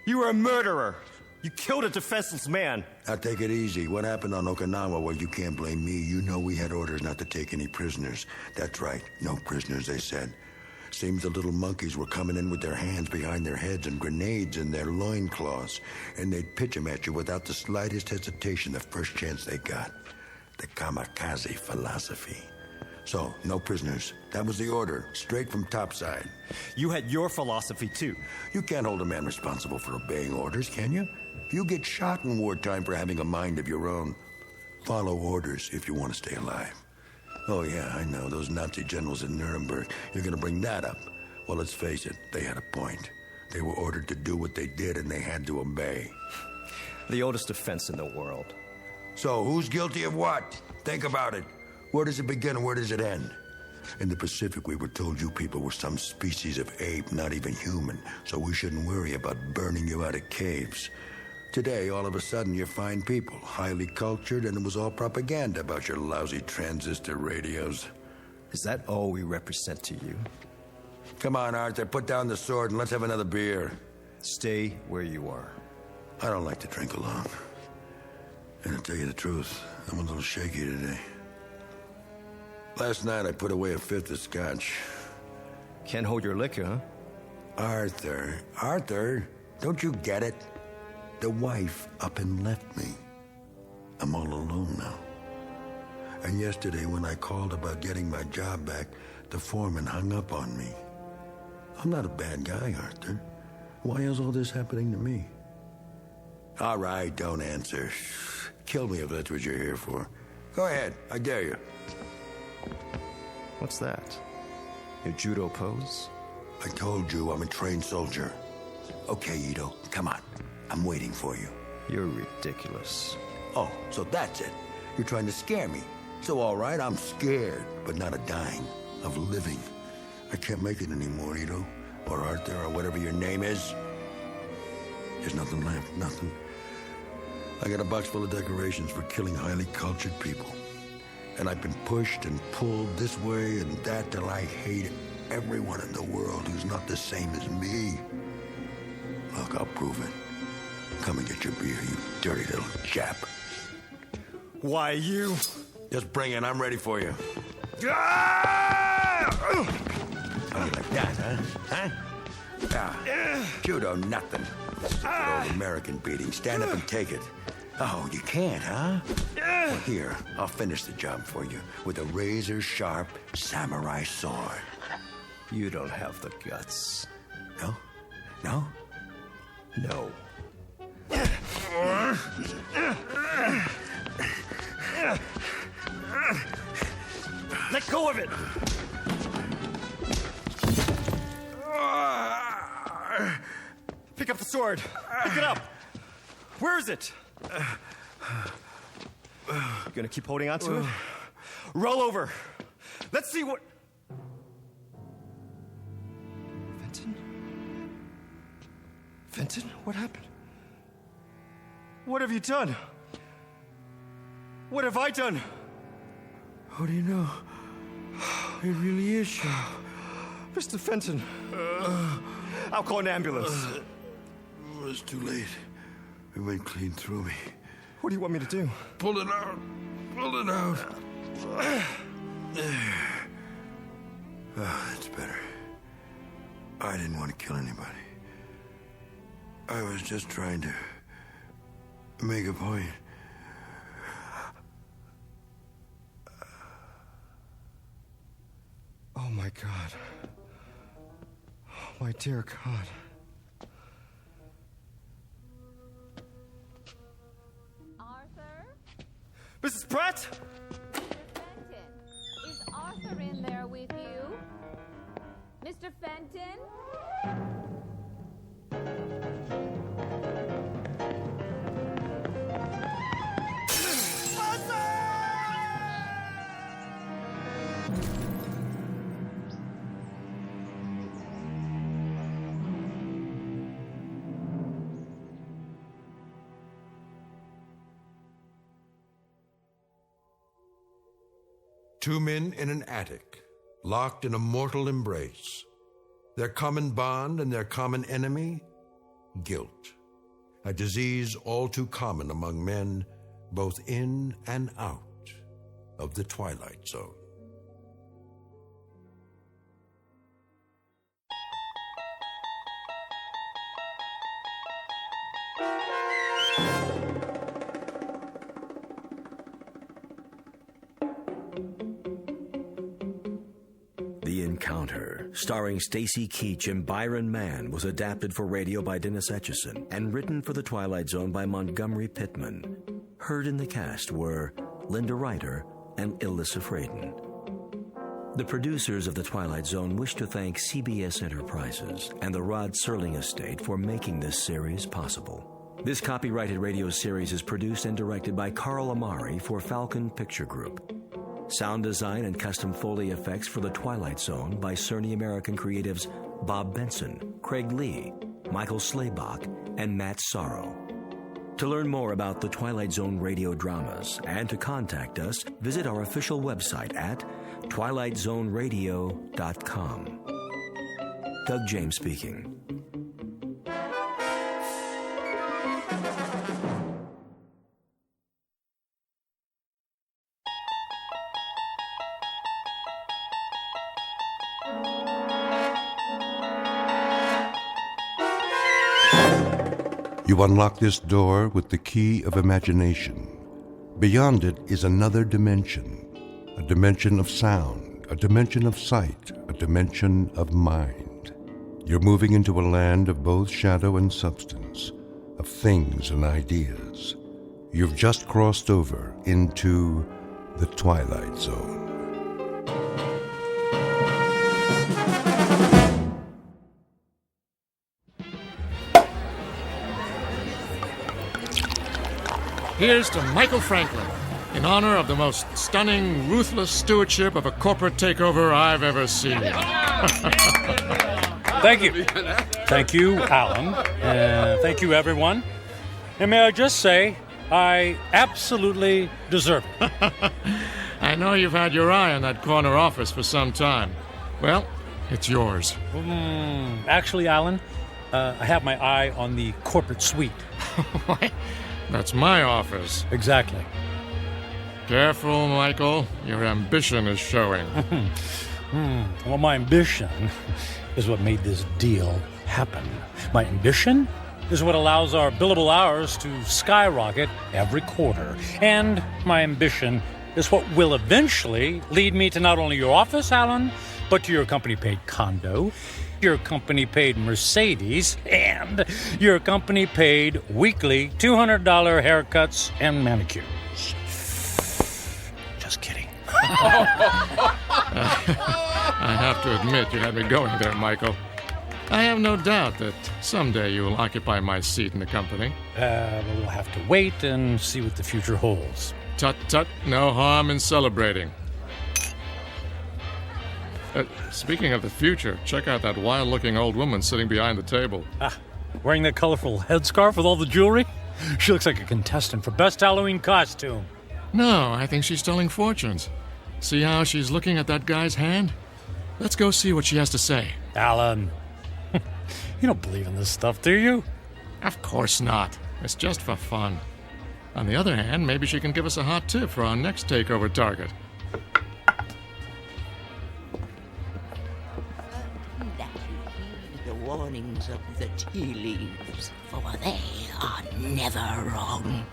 [SPEAKER 6] You were a murderer. You killed a defenseless man.
[SPEAKER 5] Now take it easy. What happened on Okinawa? Well, you can't blame me. You know we had orders not to take any prisoners. That's right. No prisoners, they said. Seems the little monkeys were coming in with their hands behind their heads and grenades in their loincloths, and they'd pitch them at you without the slightest hesitation the first chance they got. The kamikaze philosophy. So, no prisoners. That was the order, straight from topside.
[SPEAKER 6] You had your philosophy, too.
[SPEAKER 5] You can't hold a man responsible for obeying orders, can you? You get shot in wartime for having a mind of your own. Follow orders if you want to stay alive. Oh, yeah, I know. Those Nazi generals in Nuremberg. You're going to bring that up. Well, let's face it. They had a point. They were ordered to do what they did, and they had to obey.
[SPEAKER 6] The oldest defense in the world.
[SPEAKER 5] So, who's guilty of what? Think about it. Where does it begin and where does it end? In the Pacific, we were told you people were some species of ape, not even human, so we shouldn't worry about burning you out of caves. Today, all of a sudden, you're fine people, highly cultured, and it was all propaganda about your lousy transistor radios.
[SPEAKER 6] Is that all we represent to you?
[SPEAKER 5] Come on, Arthur, put down the sword and let's have another beer.
[SPEAKER 6] Stay where you are.
[SPEAKER 5] I don't like to drink alone. And to tell you the truth, I'm a little shaky today. Last night, I put away a fifth of scotch.
[SPEAKER 6] Can't hold your liquor, huh?
[SPEAKER 5] Arthur, don't you get it? The wife up and left me. I'm all alone now. And yesterday, when I called about getting my job back, the foreman hung up on me. I'm not a bad guy, Arthur. Why is all this happening to me? All right, don't answer. Kill me if that's what you're here for. Go ahead, I dare you.
[SPEAKER 6] What's that? Your judo pose?
[SPEAKER 5] I told you I'm a trained soldier. Okay, Ito, come on. I'm waiting for you.
[SPEAKER 6] You're ridiculous.
[SPEAKER 5] Oh, so that's it. You're trying to scare me. So all right, I'm scared, but not of dying, of living. I can't make it anymore, Ito. Or Arthur, or whatever your name is. There's nothing left, nothing. I got a box full of decorations for killing highly cultured people. And I've been pushed and pulled this way and that till I hate everyone in the world who's not the same as me. Look, I'll prove it. Come and get your beer, you dirty little chap.
[SPEAKER 6] Why, you?
[SPEAKER 5] Just bring it. I'm ready for you. How do you like that, huh? Judo, nothing. This is an old American beating. Stand up and take it. Oh, you can't, huh? Well, here, I'll finish the job for you with a razor-sharp samurai sword.
[SPEAKER 6] You don't have the guts.
[SPEAKER 5] No? No?
[SPEAKER 6] No. Let go of it! Pick up the sword. Pick it up. Where is it? You gonna keep holding on to it? Roll over. Let's see what... Fenton? Fenton? What happened? What have you done? What have I done?
[SPEAKER 5] How do you know? It really is sharp.
[SPEAKER 6] Mr. Fenton. I'll call an ambulance.
[SPEAKER 5] It's too late. It went clean through me.
[SPEAKER 6] What do you want me to do?
[SPEAKER 5] Pull it out. Pull it out. There. Oh, that's better. I didn't want to kill anybody. I was just trying to make a point.
[SPEAKER 6] my God. Oh, my dear God.
[SPEAKER 7] Arthur?
[SPEAKER 6] Mrs. Pratt?
[SPEAKER 7] Fenton, is Arthur in there with you? Mr. Fenton?
[SPEAKER 1] Two men in an attic, locked in a mortal embrace. Their common bond and their common enemy? Guilt. A disease all too common among men, both in and out of the Twilight Zone.
[SPEAKER 4] The Encounter, starring Stacy Keach and Byron Mann, was adapted for radio by Dennis Etchison and written for The Twilight Zone by Montgomery Pittman. Heard in the cast were Linda Ryder and Ilissa Fraden. The producers of The Twilight Zone wish to thank CBS Enterprises and the Rod Serling Estate for making this series possible. This copyrighted radio series is produced and directed by Carl Amari for Falcon Picture Group. Sound design and custom Foley effects for The Twilight Zone by Cerny American creatives Bob Benson, Craig Lee, Michael Slaybach, and Matt Sorrow. To learn more about The Twilight Zone radio dramas and to contact us, visit our official website at twilightzoneradio.com. Doug James speaking.
[SPEAKER 1] You unlock this door with the key of imagination. Beyond it is another dimension, a dimension of sound, a dimension of sight, a dimension of mind. You're moving into a land of both shadow and substance, of things and ideas. You've just crossed over into the Twilight Zone.
[SPEAKER 8] Here's to Michael Franklin, in honor of the most stunning, ruthless stewardship of a corporate takeover I've ever seen.
[SPEAKER 9] Thank you. Thank you, Alan. Thank you, everyone. And may I just say, I absolutely deserve it.
[SPEAKER 8] I know you've had your eye on that corner office for some time. Well, it's yours.
[SPEAKER 9] Actually, Alan, I have my eye on the corporate suite.
[SPEAKER 8] What? That's my office.
[SPEAKER 9] Exactly.
[SPEAKER 8] Careful, Michael. Your ambition is showing.
[SPEAKER 9] Well, my ambition is what made this deal happen. My ambition is what allows our billable hours to skyrocket every quarter. And my ambition is what will eventually lead me to not only your office, Alan, but to your company-paid condo, your company-paid Mercedes, and your company-paid weekly $200 haircuts and manicures. Just kidding.
[SPEAKER 8] I have to admit, you had me going there, Michael. I have no doubt that someday you will occupy my seat in the company.
[SPEAKER 9] But we'll have to wait and see what the future holds.
[SPEAKER 8] Tut, tut, no harm in celebrating. Speaking of the future, check out that wild-looking old woman sitting behind the table.
[SPEAKER 9] Wearing that colorful headscarf with all the jewelry? She looks like a contestant for Best Halloween Costume.
[SPEAKER 8] No, I think she's telling fortunes. See how she's looking at that guy's hand? Let's go see what she has to say.
[SPEAKER 9] Alan, you don't believe in this stuff, do you?
[SPEAKER 8] Of course not. It's just for fun. On the other hand, maybe she can give us a hot tip for our next takeover target.
[SPEAKER 2] The warnings of the tea leaves, for they are never wrong.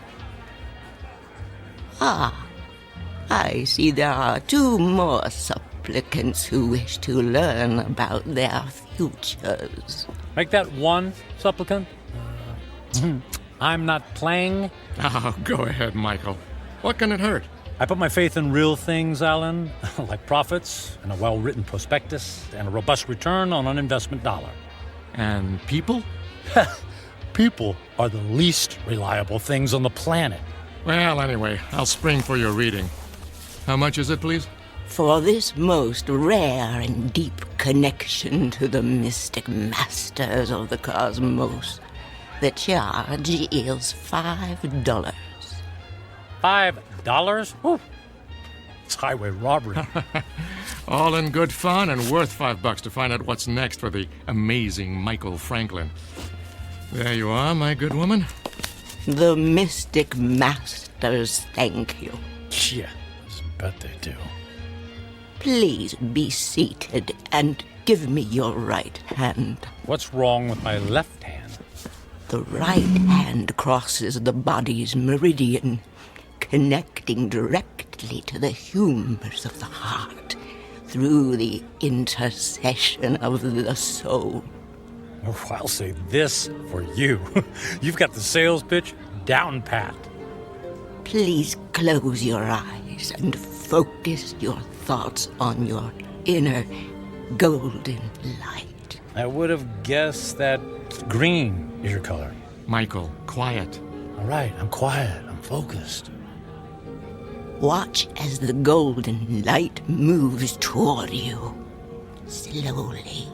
[SPEAKER 2] I see there are two more surprises applicants who wish to learn about their futures.
[SPEAKER 9] Make that one supplicant. I'm not playing.
[SPEAKER 8] Oh, go ahead, Michael. What can it hurt?
[SPEAKER 9] I put my faith in real things, Alan, like profits and a well-written prospectus and a robust return on an investment dollar.
[SPEAKER 8] And people?
[SPEAKER 9] People are the least reliable things on the planet.
[SPEAKER 8] Well, anyway, I'll spring for your reading. How much is it, please?
[SPEAKER 2] For this most rare and deep connection to the mystic masters of the cosmos, the charge is $5.
[SPEAKER 9] $5? Whew. It's highway robbery.
[SPEAKER 8] All in good fun and worth $5 to find out what's next for the amazing Michael Franklin. There you are, my good woman.
[SPEAKER 2] The mystic masters thank you.
[SPEAKER 9] Yeah, I bet they do.
[SPEAKER 2] Please be seated and give me your right hand.
[SPEAKER 9] What's wrong with my left hand?
[SPEAKER 2] The right hand crosses the body's meridian, connecting directly to the humors of the heart through the intercession of the soul.
[SPEAKER 9] Oh, I'll say this for you. You've got the sales pitch down pat.
[SPEAKER 2] Please close your eyes and focus your thoughts on your inner golden light.
[SPEAKER 9] I would have guessed that green is your color.
[SPEAKER 8] Michael, quiet.
[SPEAKER 9] All right, I'm quiet. I'm focused.
[SPEAKER 2] Watch as the golden light moves toward you. Slowly,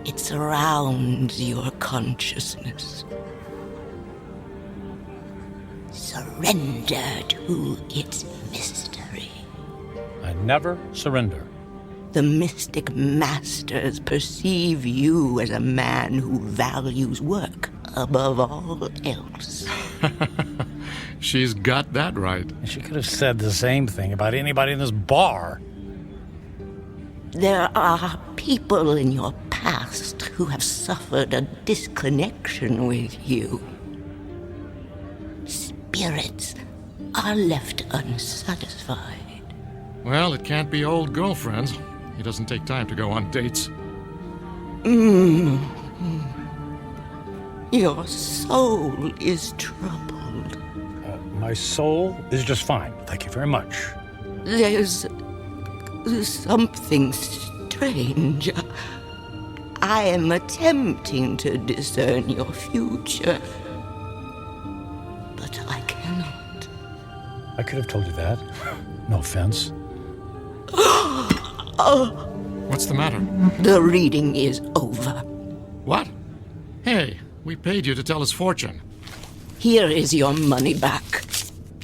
[SPEAKER 2] it surrounds your consciousness. Surrender to its mystery.
[SPEAKER 9] I never surrender.
[SPEAKER 2] The mystic masters perceive you as a man who values work above all else.
[SPEAKER 8] She's got that right.
[SPEAKER 9] She could have said the same thing about anybody in this bar.
[SPEAKER 2] There are people in your past who have suffered a disconnection with you. Spirits are left unsatisfied.
[SPEAKER 8] Well, it can't be old girlfriends. It doesn't take time to go on dates.
[SPEAKER 2] Your soul is troubled.
[SPEAKER 9] My soul is just fine. Thank you very much.
[SPEAKER 2] There's something strange. I am attempting to discern your future, but I cannot.
[SPEAKER 9] I could have told you that. No offense.
[SPEAKER 8] What's the matter?
[SPEAKER 2] The reading is over.
[SPEAKER 8] What? Hey, we paid you to tell us fortune.
[SPEAKER 2] Here is your money back.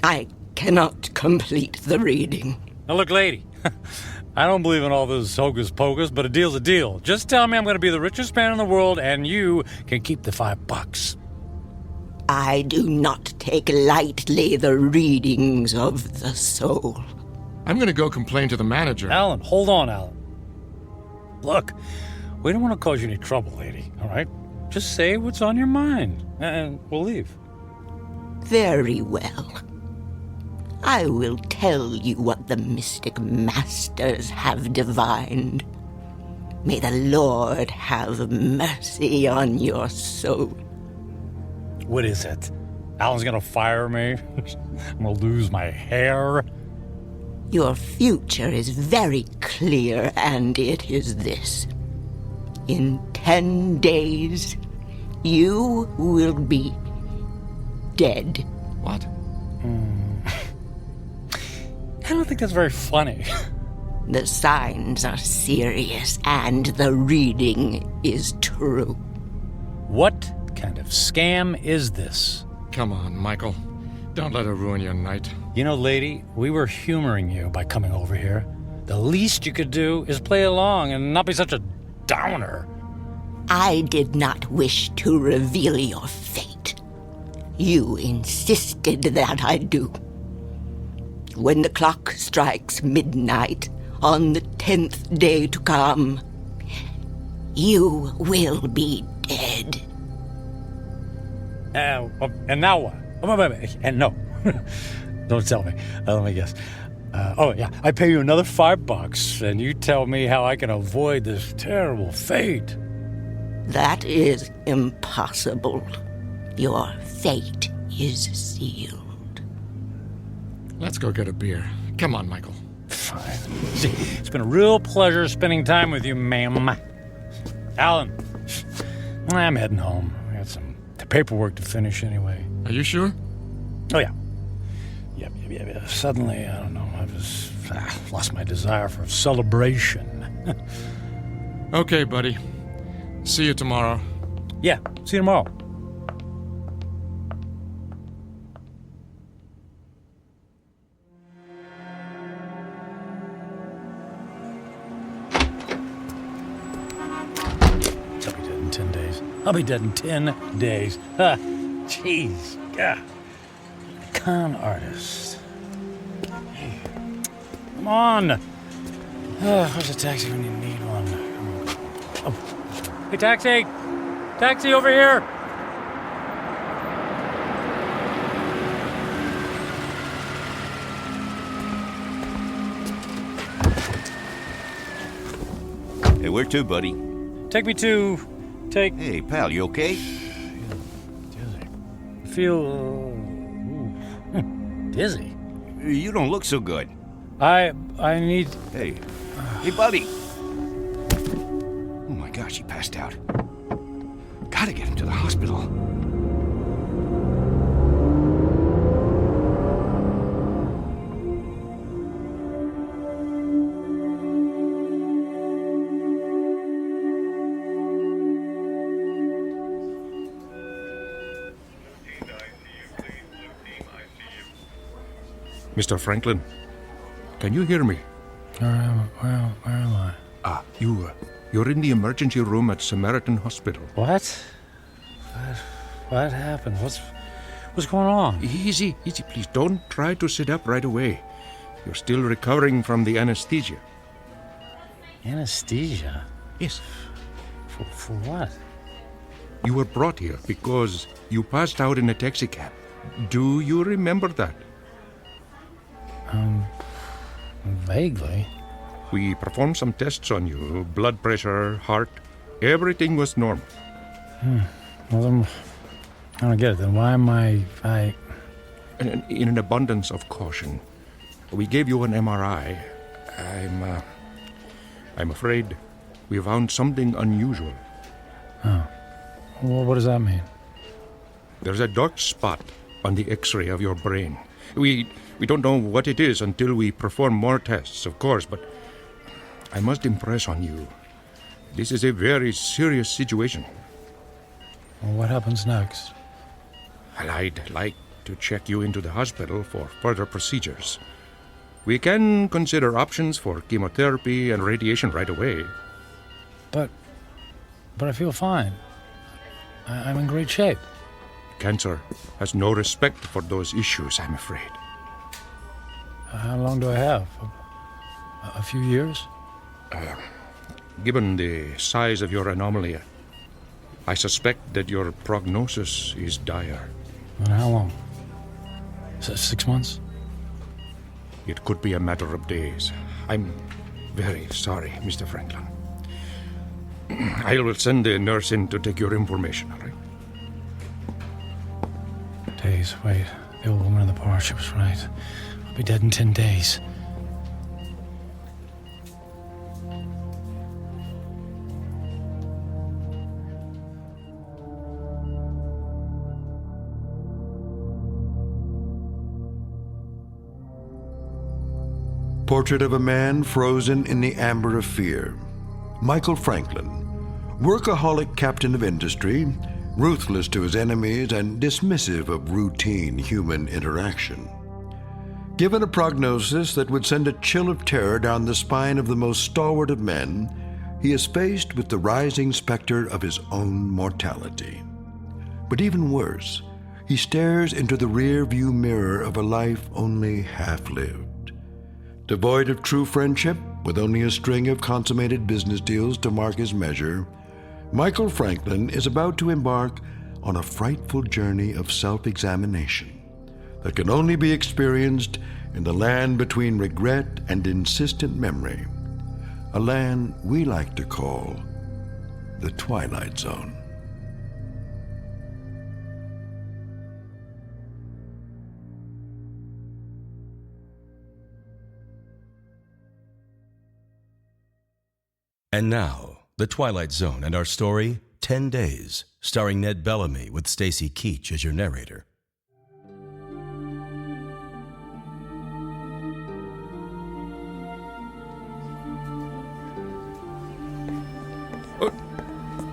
[SPEAKER 2] I cannot complete the reading.
[SPEAKER 9] Now look, lady, I don't believe in all this hocus pocus, but a deal's a deal. Just tell me I'm going to be the richest man in the world, and you can keep the $5.
[SPEAKER 2] I do not take lightly the readings of the soul.
[SPEAKER 8] I'm going to go complain to the manager.
[SPEAKER 9] Alan, hold on, Alan. Look, we don't want to cause you any trouble, lady, all right? Just say what's on your mind, and we'll leave.
[SPEAKER 2] Very well. I will tell you what the mystic masters have divined. May the Lord have mercy on your soul.
[SPEAKER 9] What is it? Alan's gonna fire me? I'm gonna lose my hair?
[SPEAKER 2] Your future is very clear, and it is this. In 10 days, you will be dead.
[SPEAKER 8] What?
[SPEAKER 9] I don't think that's very funny.
[SPEAKER 2] The signs are serious, and the reading is true.
[SPEAKER 9] What kind of scam is this?
[SPEAKER 8] Come on, Michael. Don't let her ruin your night.
[SPEAKER 9] You know, lady, we were humoring you by coming over here. The least you could do is play along and not be such a downer.
[SPEAKER 2] I did not wish to reveal your fate. You insisted that I do. When the clock strikes midnight on the 10th day to come, you will be dead.
[SPEAKER 9] And now what? And no. Don't tell me. Let me guess. I pay you another $5, and you tell me how I can avoid this terrible fate.
[SPEAKER 2] That is impossible. Your fate is sealed.
[SPEAKER 8] Let's go get a beer. Come on, Michael.
[SPEAKER 9] Fine. See, it's been a real pleasure spending time with you, ma'am. Alan, I'm heading home. I got some paperwork to finish anyway.
[SPEAKER 8] Are you sure?
[SPEAKER 9] Oh, yeah. Yep. Suddenly, I don't know, I just lost my desire for celebration.
[SPEAKER 8] Okay, buddy. See you tomorrow.
[SPEAKER 9] Yeah, see you tomorrow. I'll be dead in 10 days. Jeez. Yeah. Con artist. Hey, come on. Where's a taxi when you need one? Oh. Hey, taxi! Taxi over here!
[SPEAKER 10] Hey, where to, buddy?
[SPEAKER 9] Take me to...
[SPEAKER 10] Hey, pal, you okay?
[SPEAKER 9] Feel dizzy.
[SPEAKER 10] You don't look so good.
[SPEAKER 9] I need...
[SPEAKER 10] Hey, buddy. Oh my gosh, he passed out. Gotta get him to the hospital.
[SPEAKER 11] Mr. Franklin, can you hear me?
[SPEAKER 9] Where am I?
[SPEAKER 11] You're in the emergency room at Samaritan Hospital.
[SPEAKER 9] What happened? What's going on?
[SPEAKER 11] Easy, please. Don't try to sit up right away. You're still recovering from the anesthesia.
[SPEAKER 9] Anesthesia?
[SPEAKER 11] Yes.
[SPEAKER 9] For what?
[SPEAKER 11] You were brought here because you passed out in a taxicab. Do you remember that?
[SPEAKER 9] Vaguely.
[SPEAKER 11] We performed some tests on you. Blood pressure, heart. Everything was normal.
[SPEAKER 9] Well, then, I don't get it. Then why am I...
[SPEAKER 11] In an abundance of caution, we gave you an MRI. I'm afraid we found something unusual.
[SPEAKER 9] Oh. Well, what does that mean?
[SPEAKER 11] There's a dark spot on the X-ray of your brain. We don't know what it is until we perform more tests, of course, but I must impress on you. This is a very serious situation.
[SPEAKER 9] Well, what happens next?
[SPEAKER 11] Well, I'd like to check you into the hospital for further procedures. We can consider options for chemotherapy and radiation right away.
[SPEAKER 9] But I feel fine. I'm in great shape.
[SPEAKER 11] Cancer has no respect for those issues, I'm afraid.
[SPEAKER 9] How long do I have? A few years?
[SPEAKER 11] Given the size of your anomaly, I suspect that your prognosis is dire.
[SPEAKER 9] And how long? 6 months?
[SPEAKER 11] It could be a matter of days. I'm very sorry, Mr. Franklin. I will send the nurse in to take your information, all right?
[SPEAKER 9] Days, wait. The old woman in the bar, she was right. I'll be dead in 10 days.
[SPEAKER 1] Portrait of a man frozen in the amber of fear. Michael Franklin, workaholic captain of industry, ruthless to his enemies and dismissive of routine human interaction. Given a prognosis that would send a chill of terror down the spine of the most stalwart of men, he is faced with the rising specter of his own mortality. But even worse, he stares into the rear-view mirror of a life only half-lived. Devoid of true friendship, with only a string of consummated business deals to mark his measure, Michael Franklin is about to embark on a frightful journey of self-examination that can only be experienced in the land between regret and insistent memory, a land we like to call the Twilight Zone.
[SPEAKER 4] And now, The Twilight Zone and our story, 10 Days, starring Ned Bellamy with Stacy Keach as your narrator.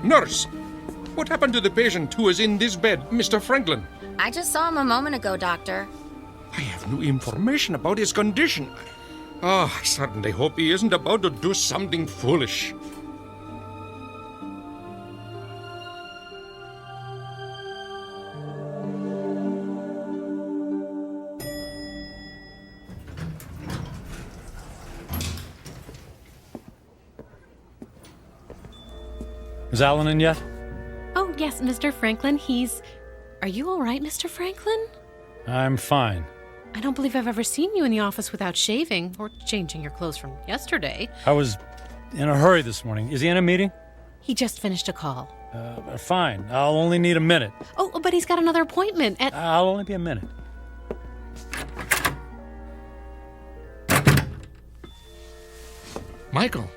[SPEAKER 11] Nurse! What happened to the patient who is in this bed, Mr. Franklin?
[SPEAKER 12] I just saw him a moment ago, Doctor.
[SPEAKER 11] I have new information about his condition. Oh, I certainly hope he isn't about to do something foolish.
[SPEAKER 9] Is Alan in yet?
[SPEAKER 13] Oh, yes, Mr. Franklin. Are you all right, Mr. Franklin?
[SPEAKER 9] I'm fine.
[SPEAKER 13] I don't believe I've ever seen you in the office without shaving or changing your clothes from yesterday.
[SPEAKER 9] I was in a hurry this morning. Is he in a meeting?
[SPEAKER 13] He just finished a call.
[SPEAKER 9] Fine. I'll only need a minute.
[SPEAKER 13] Oh, but he's got another appointment at...
[SPEAKER 9] I'll only be a minute.
[SPEAKER 8] Michael,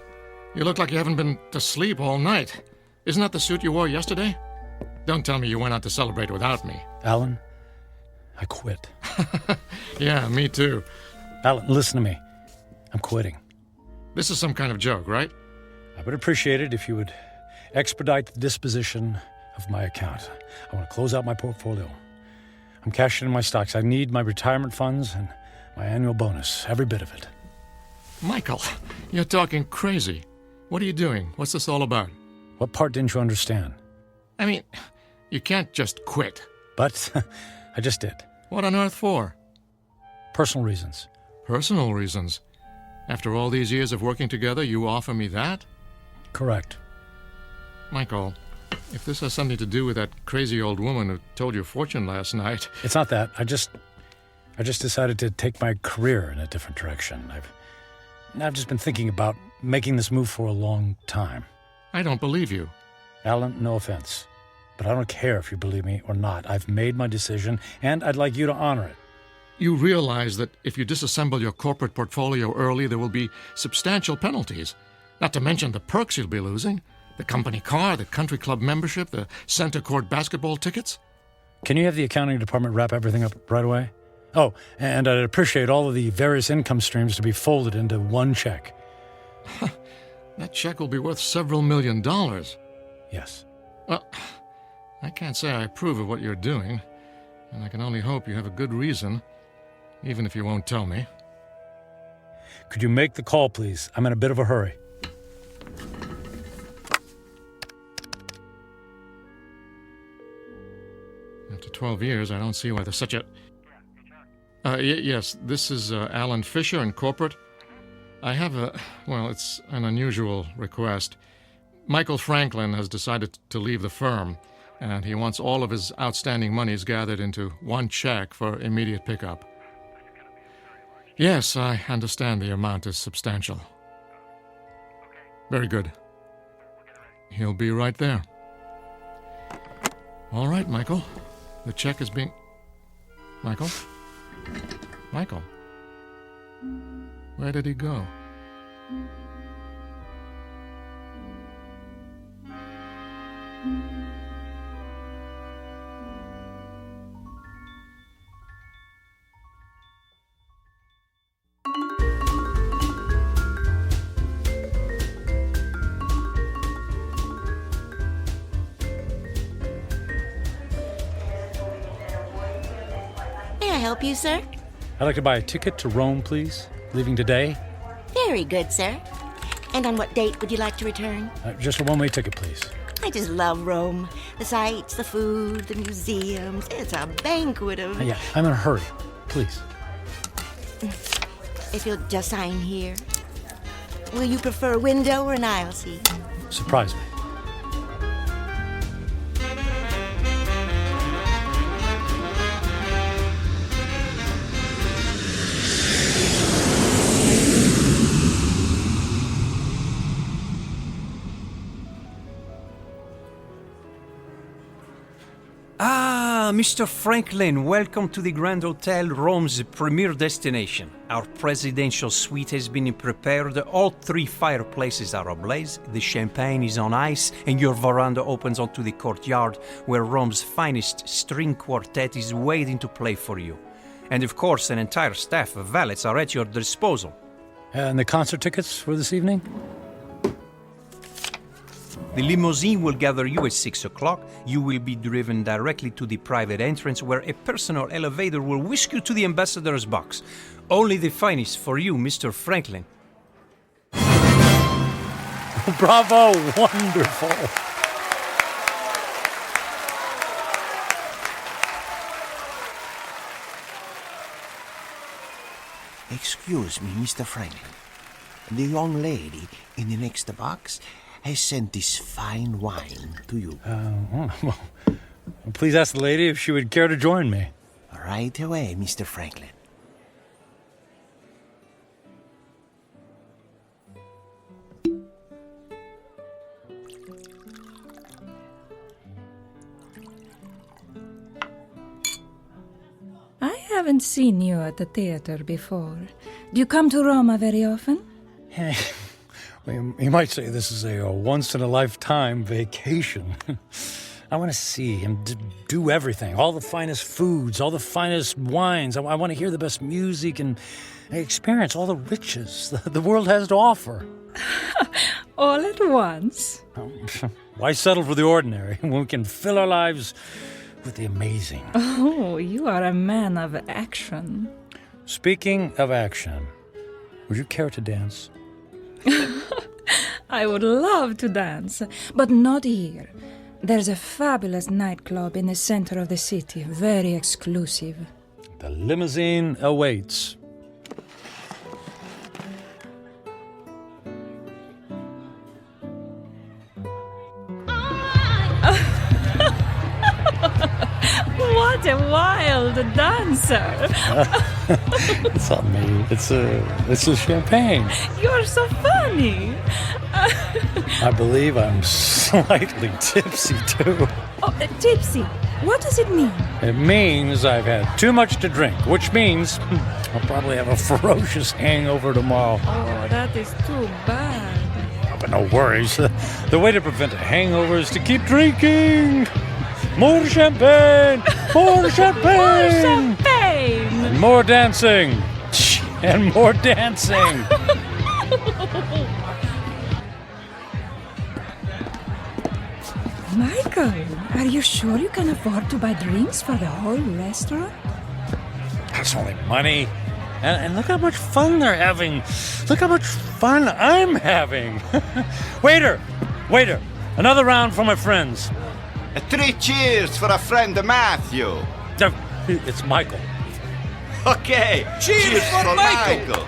[SPEAKER 8] you look like you haven't been to sleep all night. Isn't that the suit you wore yesterday? Don't tell me you went out to celebrate without me.
[SPEAKER 9] Alan, I quit.
[SPEAKER 8] Yeah, me too.
[SPEAKER 9] Alan, listen to me. I'm quitting.
[SPEAKER 8] This is some kind of joke, right?
[SPEAKER 9] I would appreciate it if you would expedite the disposition of my account. I want to close out my portfolio. I'm cashing in my stocks. I need my retirement funds and my annual bonus, every bit of it.
[SPEAKER 8] Michael, you're talking crazy. What are you doing? What's this all about?
[SPEAKER 9] What part didn't you understand?
[SPEAKER 8] I mean, you can't just quit.
[SPEAKER 9] But I just did.
[SPEAKER 8] What on earth for?
[SPEAKER 9] Personal reasons.
[SPEAKER 8] Personal reasons? After all these years of working together, you offer me that?
[SPEAKER 9] Correct.
[SPEAKER 8] Michael, if this has something to do with that crazy old woman who told your fortune last night...
[SPEAKER 9] It's not that. I just decided to take my career in a different direction. I've just been thinking about making this move for a long time.
[SPEAKER 8] I don't believe you.
[SPEAKER 9] Alan, no offense, but I don't care if you believe me or not. I've made my decision, and I'd like you to honor it.
[SPEAKER 8] You realize that if you disassemble your corporate portfolio early, there will be substantial penalties. Not to mention the perks you'll be losing. The company car, the country club membership, the center court basketball tickets.
[SPEAKER 9] Can you have the accounting department wrap everything up right away? Oh, and I'd appreciate all of the various income streams to be folded into one check.
[SPEAKER 8] That check will be worth several $1 million.
[SPEAKER 9] Yes.
[SPEAKER 8] Well, I can't say I approve of what you're doing, and I can only hope you have a good reason, even if you won't tell me.
[SPEAKER 9] Could you make the call, please? I'm in a bit of a hurry.
[SPEAKER 8] After 12 years, I don't see why there's such a... yes, this is Alan Fisher in corporate. I have it's an unusual request. Michael Franklin has decided to leave the firm, and he wants all of his outstanding monies gathered into one check for immediate pickup. Yes, I understand the amount is substantial. Very good. He'll be right there. All right, Michael. The check is being... Michael? Michael? Where did he go?
[SPEAKER 2] May I help you, sir?
[SPEAKER 9] I'd like to buy a ticket to Rome, please. Leaving today.
[SPEAKER 2] Very good, sir. And on what date would you like to return?
[SPEAKER 9] Just a one-way ticket, please.
[SPEAKER 2] I just love Rome. The sights, the food, the museums. It's a banquet of...
[SPEAKER 9] Yeah, I'm in a hurry. Please.
[SPEAKER 2] If you'll just sign here. Will you prefer a window or an aisle seat?
[SPEAKER 9] Surprise me.
[SPEAKER 14] Mr. Franklin, welcome to the Grand Hotel, Rome's premier destination. Our presidential suite has been prepared. All 3 fireplaces are ablaze, the champagne is on ice, and your veranda opens onto the courtyard where Rome's finest string quartet is waiting to play for you. And of course, an entire staff of valets are at your disposal.
[SPEAKER 9] And the concert tickets for this evening?
[SPEAKER 14] The limousine will gather you at 6 o'clock. You will be driven directly to the private entrance where a personal elevator will whisk you to the ambassador's box. Only the finest for you, Mr. Franklin.
[SPEAKER 9] Bravo! Wonderful!
[SPEAKER 15] Excuse me, Mr. Franklin. The young lady in the next box has sent this fine wine to you.
[SPEAKER 9] Well, please ask the lady if she would care to join me.
[SPEAKER 15] Right away, Mr. Franklin.
[SPEAKER 16] I haven't seen you at the theater before. Do you come to Roma very often?
[SPEAKER 9] You might say this is a once-in-a-lifetime vacation. I want to see and do everything. All the finest foods, all the finest wines. I want to hear the best music and experience all the riches the world has to offer.
[SPEAKER 16] All at once?
[SPEAKER 9] Why settle for the ordinary when we can fill our lives with the amazing?
[SPEAKER 16] Oh, you are a man of action.
[SPEAKER 9] Speaking of action, would you care to dance?
[SPEAKER 16] I would love to dance, but not here. There's a fabulous nightclub in the center of the city, very exclusive.
[SPEAKER 9] The limousine awaits.
[SPEAKER 16] What a wild dancer!
[SPEAKER 9] It's not me. It's a champagne.
[SPEAKER 16] You're so funny.
[SPEAKER 9] I believe I'm slightly tipsy too.
[SPEAKER 16] Oh, tipsy. What does it mean?
[SPEAKER 9] It means I've had too much to drink, which means I'll probably have a ferocious hangover tomorrow.
[SPEAKER 16] Oh, that is too bad.
[SPEAKER 9] Oh, but no worries. The way to prevent a hangover is to keep drinking. More champagne! More champagne!
[SPEAKER 16] More champagne!
[SPEAKER 9] And more dancing! And more dancing!
[SPEAKER 16] Michael, are you sure you can afford to buy drinks for the whole restaurant?
[SPEAKER 9] That's only money. And look how much fun they're having. Look how much fun I'm having. Waiter! Another round for my friends.
[SPEAKER 17] 3 cheers for a friend Matthew.
[SPEAKER 9] It's Michael.
[SPEAKER 17] Okay, cheers for Michael.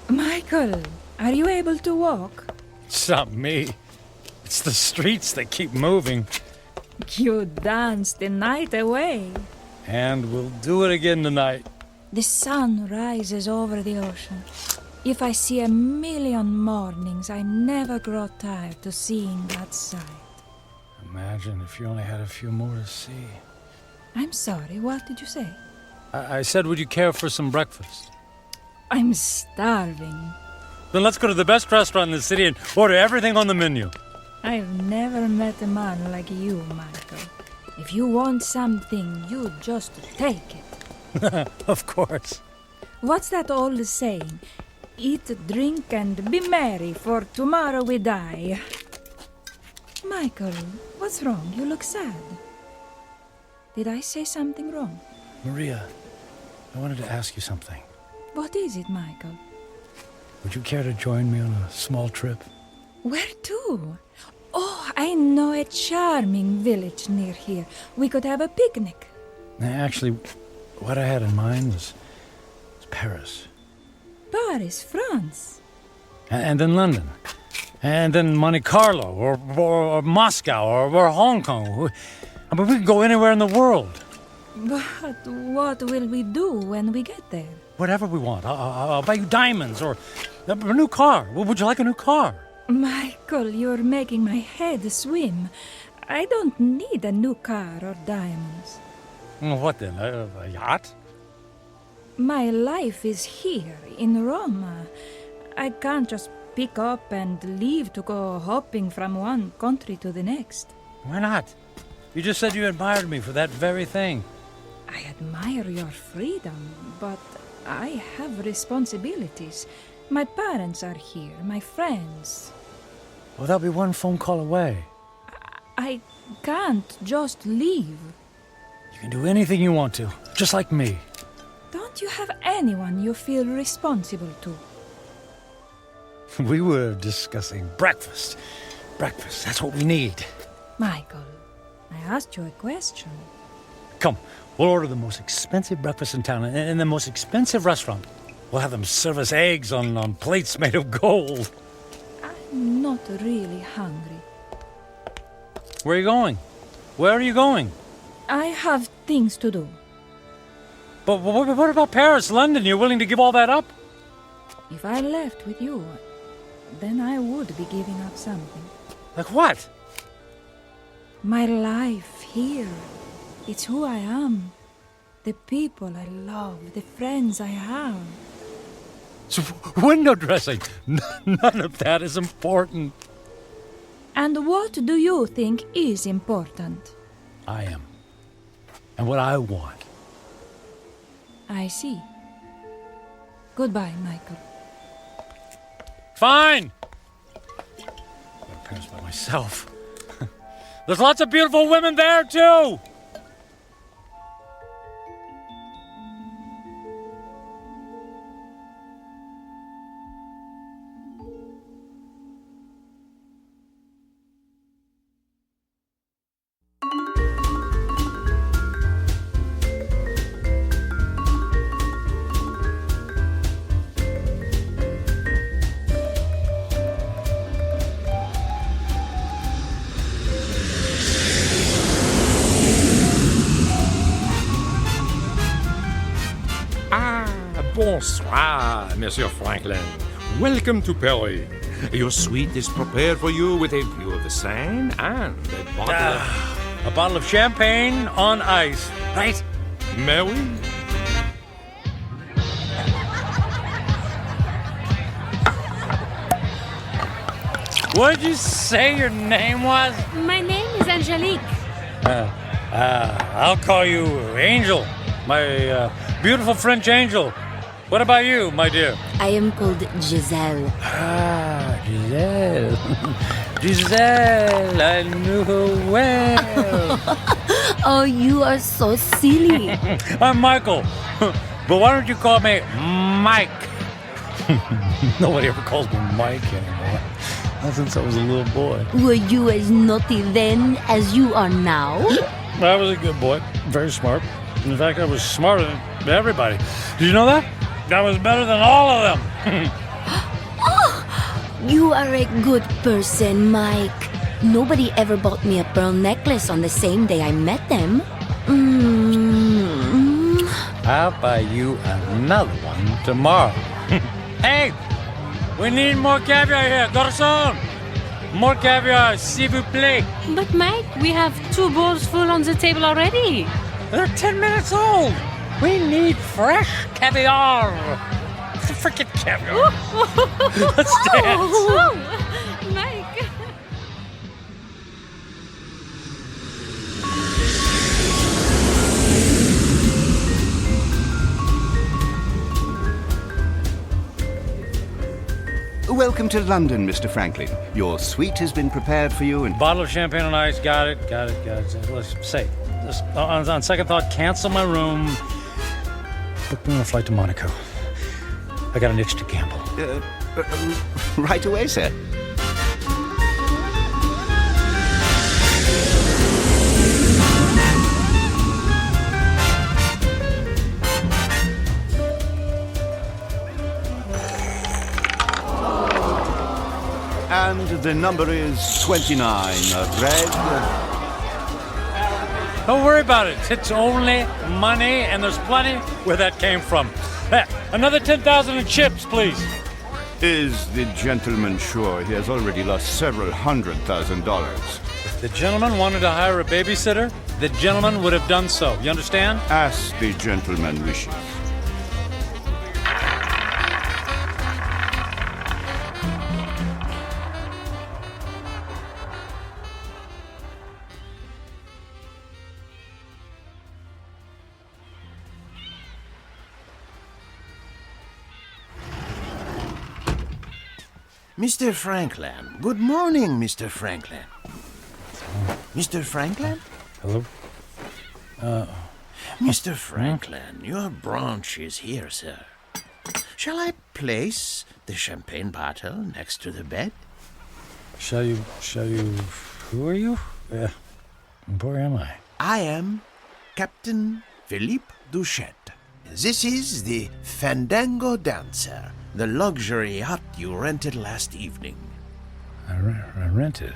[SPEAKER 16] Michael, are you able to walk?
[SPEAKER 9] It's not me. It's the streets that keep moving.
[SPEAKER 16] You danced the night away.
[SPEAKER 9] And we'll do it again tonight.
[SPEAKER 16] The sun rises over the ocean. If I see 1,000,000 mornings, I never grow tired to seeing that sight.
[SPEAKER 9] Imagine if you only had a few more to see.
[SPEAKER 16] I'm sorry, what did you say?
[SPEAKER 9] I said, would you care for some breakfast?
[SPEAKER 16] I'm starving.
[SPEAKER 9] Then let's go to the best restaurant in the city and order everything on the menu.
[SPEAKER 16] I've never met a man like you, Michael. If you want something, you just take it.
[SPEAKER 9] Of course.
[SPEAKER 16] What's that old saying? Eat, drink, and be merry, for tomorrow we die. Michael, what's wrong? You look sad. Did I say something wrong?
[SPEAKER 9] Maria, I wanted to ask you something.
[SPEAKER 16] What is it, Michael?
[SPEAKER 9] Would you care to join me on a small trip?
[SPEAKER 16] Where to? Oh, I know a charming village near here. We could have a picnic.
[SPEAKER 9] Actually, what I had in mind was Paris.
[SPEAKER 16] Paris, France.
[SPEAKER 9] And then London. And then Monte Carlo, or Moscow, or Hong Kong. I mean, we could go anywhere in the world.
[SPEAKER 16] But what will we do when we get there?
[SPEAKER 9] Whatever we want. I'll buy you diamonds, or a new car. Would you like a new car?
[SPEAKER 16] Michael, you're making my head swim. I don't need a new car or diamonds.
[SPEAKER 9] What then? A yacht?
[SPEAKER 16] My life is here in Roma. I can't just pick up and leave to go hopping from one country to the next.
[SPEAKER 9] Why not? You just said you admired me for that very thing.
[SPEAKER 16] I admire your freedom, but I have responsibilities. My parents are here, my friends.
[SPEAKER 9] Well, they'll be one phone call away.
[SPEAKER 16] I can't just leave.
[SPEAKER 9] You can do anything you want to, just like me.
[SPEAKER 16] Don't you have anyone you feel responsible to?
[SPEAKER 9] We were discussing breakfast. Breakfast, that's what we need.
[SPEAKER 16] Michael, I asked you a question.
[SPEAKER 9] Come, we'll order the most expensive breakfast in town in the most expensive restaurant. We'll have them serve us eggs on plates made of gold.
[SPEAKER 16] I'm not really hungry.
[SPEAKER 9] Where are you going? Where are you going?
[SPEAKER 16] I have things to do.
[SPEAKER 9] But what about Paris, London? You're willing to give all that up?
[SPEAKER 16] If I left with you, then I would be giving up something.
[SPEAKER 9] Like what?
[SPEAKER 16] My life here. It's who I am. The people I love, the friends I have.
[SPEAKER 9] So window dressing. None of that is important.
[SPEAKER 16] And what do you think is important?
[SPEAKER 9] I am. And what I want.
[SPEAKER 16] I see. Goodbye, Michael.
[SPEAKER 9] Fine. I'm going to Paris by myself. There's lots of beautiful women there, too.
[SPEAKER 11] Bonsoir, Monsieur Franklin. Welcome to Paris. Your suite is prepared for you with a view of the Seine and
[SPEAKER 9] a bottle of champagne on ice, right?
[SPEAKER 11] Mais oui.
[SPEAKER 9] What did you say your name was?
[SPEAKER 13] My name is Angelique.
[SPEAKER 9] I'll call you Angel, my beautiful French angel. What about you, my dear?
[SPEAKER 2] I am called Giselle.
[SPEAKER 9] Ah, Giselle. Giselle, I knew her well.
[SPEAKER 2] Oh, you are so silly.
[SPEAKER 9] I'm Michael. But why don't you call me Mike? Nobody ever calls me Mike anymore. Not since I was a little boy.
[SPEAKER 2] Were you as naughty then as you are now?
[SPEAKER 9] I was a good boy. Very smart. In fact, I was smarter than everybody. Did you know that? I was better than all of them.
[SPEAKER 2] Oh, you are a good person, Mike. Nobody ever bought me a pearl necklace on the same day I met them.
[SPEAKER 9] I'll buy you another one tomorrow. Hey, we need more caviar here, garçon. More caviar, s'il vous plaît.
[SPEAKER 13] But Mike, we have 2 bowls full on the table already.
[SPEAKER 9] They're 10 minutes old. We need fresh caviar. Freaking caviar. Let's dance.
[SPEAKER 13] Oh, Mike.
[SPEAKER 17] Welcome to London, Mr. Franklin. Your suite has been prepared for you and...
[SPEAKER 9] Bottle of champagne on ice. Got it. Let's say, on second thought, cancel my room. Book me on a flight to Monaco. I got an itch to gamble.
[SPEAKER 17] Right away, sir. And the number is 29. Red.
[SPEAKER 9] Don't worry about it. It's only money, and there's plenty where that came from. Another 10,000 in chips, please.
[SPEAKER 17] Is the gentleman sure he has already lost several $100,000?
[SPEAKER 9] If the gentleman wanted to hire a babysitter, the gentleman would have done so. You understand?
[SPEAKER 17] As the gentleman wishes.
[SPEAKER 15] Mr. Franklin. Good morning, Mr. Franklin. Mr. Franklin?
[SPEAKER 9] Hello?
[SPEAKER 15] Mr. Franklin, your branch is here, sir. Shall I place the champagne bottle next to the bed?
[SPEAKER 9] Shall you... Who are you? Where am I?
[SPEAKER 15] I am Captain Philippe Duchette. This is the Fandango Dancer, the luxury yacht you rented last evening.
[SPEAKER 9] I rented?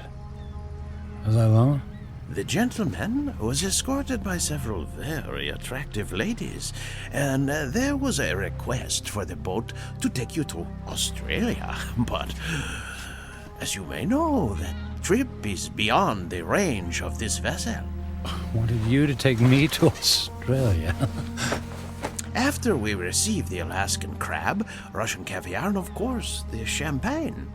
[SPEAKER 9] Was I alone?
[SPEAKER 15] The gentleman was escorted by several very attractive ladies, and there was a request for the boat to take you to Australia. But, as you may know, that trip is beyond the range of this vessel.
[SPEAKER 9] Wanted you to take me to Australia.
[SPEAKER 15] After we received the Alaskan crab, Russian caviar, and of course, the champagne.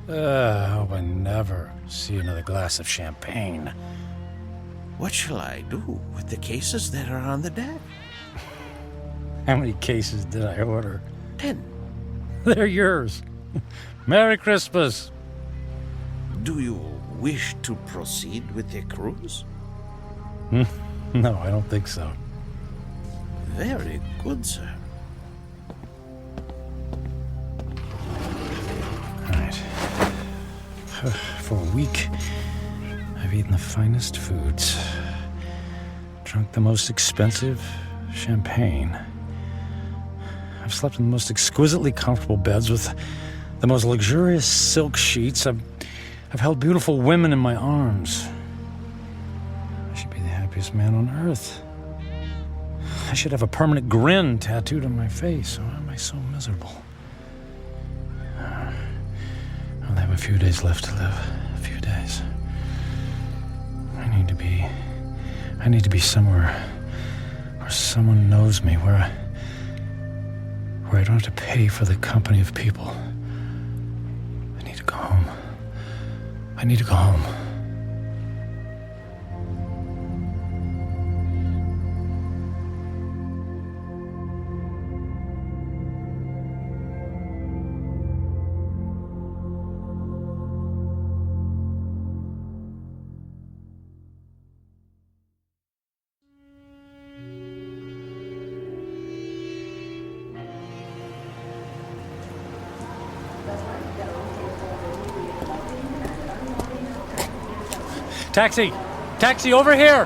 [SPEAKER 9] I hope I never see another glass of champagne.
[SPEAKER 15] What shall I do with the cases that are on the deck?
[SPEAKER 9] How many cases did I order?
[SPEAKER 15] 10.
[SPEAKER 9] They're yours. Merry Christmas.
[SPEAKER 15] Do you wish to proceed with the cruise?
[SPEAKER 9] No, I don't think so.
[SPEAKER 15] Very good, sir.
[SPEAKER 9] All right. For a week, I've eaten the finest foods, drunk the most expensive champagne. I've slept in the most exquisitely comfortable beds with the most luxurious silk sheets. I've held beautiful women in my arms. I should be the happiest man on earth. I should have a permanent grin tattooed on my face. Why am I so miserable? I'll have a few days left to live. A few days. I need to be somewhere where someone knows me, where I don't have to pay for the company of people. I need to go home. I need to go home. Taxi! Taxi, over here!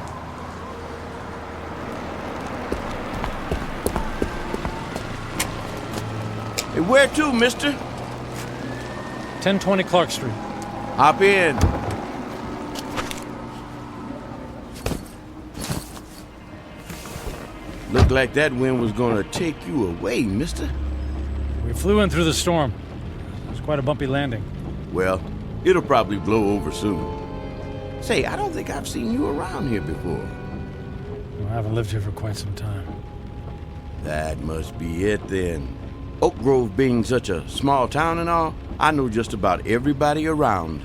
[SPEAKER 18] Hey, where to, mister?
[SPEAKER 9] 1020 Clark Street.
[SPEAKER 18] Hop in. Looked like that wind was gonna take you away, mister.
[SPEAKER 9] We flew in through the storm. It was quite a bumpy landing.
[SPEAKER 18] Well, it'll probably blow over soon. Say, I don't think I've seen you around here before.
[SPEAKER 9] Well, I haven't lived here for quite some time.
[SPEAKER 18] That must be it, then. Oak Grove being such a small town and all, I know just about everybody around.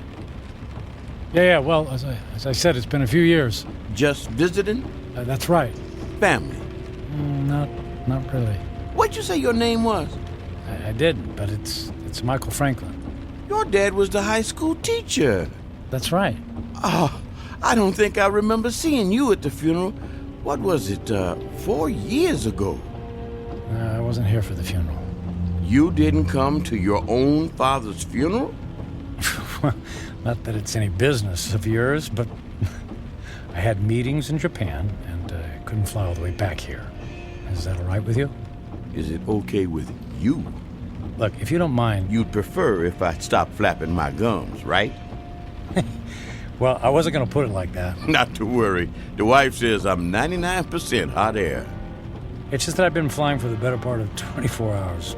[SPEAKER 9] Yeah, well, as I said, it's been a few years.
[SPEAKER 18] Just visiting?
[SPEAKER 9] That's right.
[SPEAKER 18] Family?
[SPEAKER 9] Not really.
[SPEAKER 18] What'd you say your name was?
[SPEAKER 9] I did, but it's Michael Franklin.
[SPEAKER 18] Your dad was the high school teacher.
[SPEAKER 9] That's right.
[SPEAKER 18] Oh, I don't think I remember seeing you at the funeral. What was it, 4 years ago?
[SPEAKER 9] I wasn't here for the funeral.
[SPEAKER 18] You didn't come to your own father's funeral?
[SPEAKER 9] Not that it's any business of yours, but I had meetings in Japan and I couldn't fly all the way back here. Is that all right with you?
[SPEAKER 18] Is it okay with you?
[SPEAKER 9] Look, if you don't mind...
[SPEAKER 18] You'd prefer if I stopped flapping my gums, right?
[SPEAKER 9] Well, I wasn't going to put it like that.
[SPEAKER 18] Not to worry. The wife says I'm 99% hot air.
[SPEAKER 9] It's just that I've been flying for the better part of 24 hours.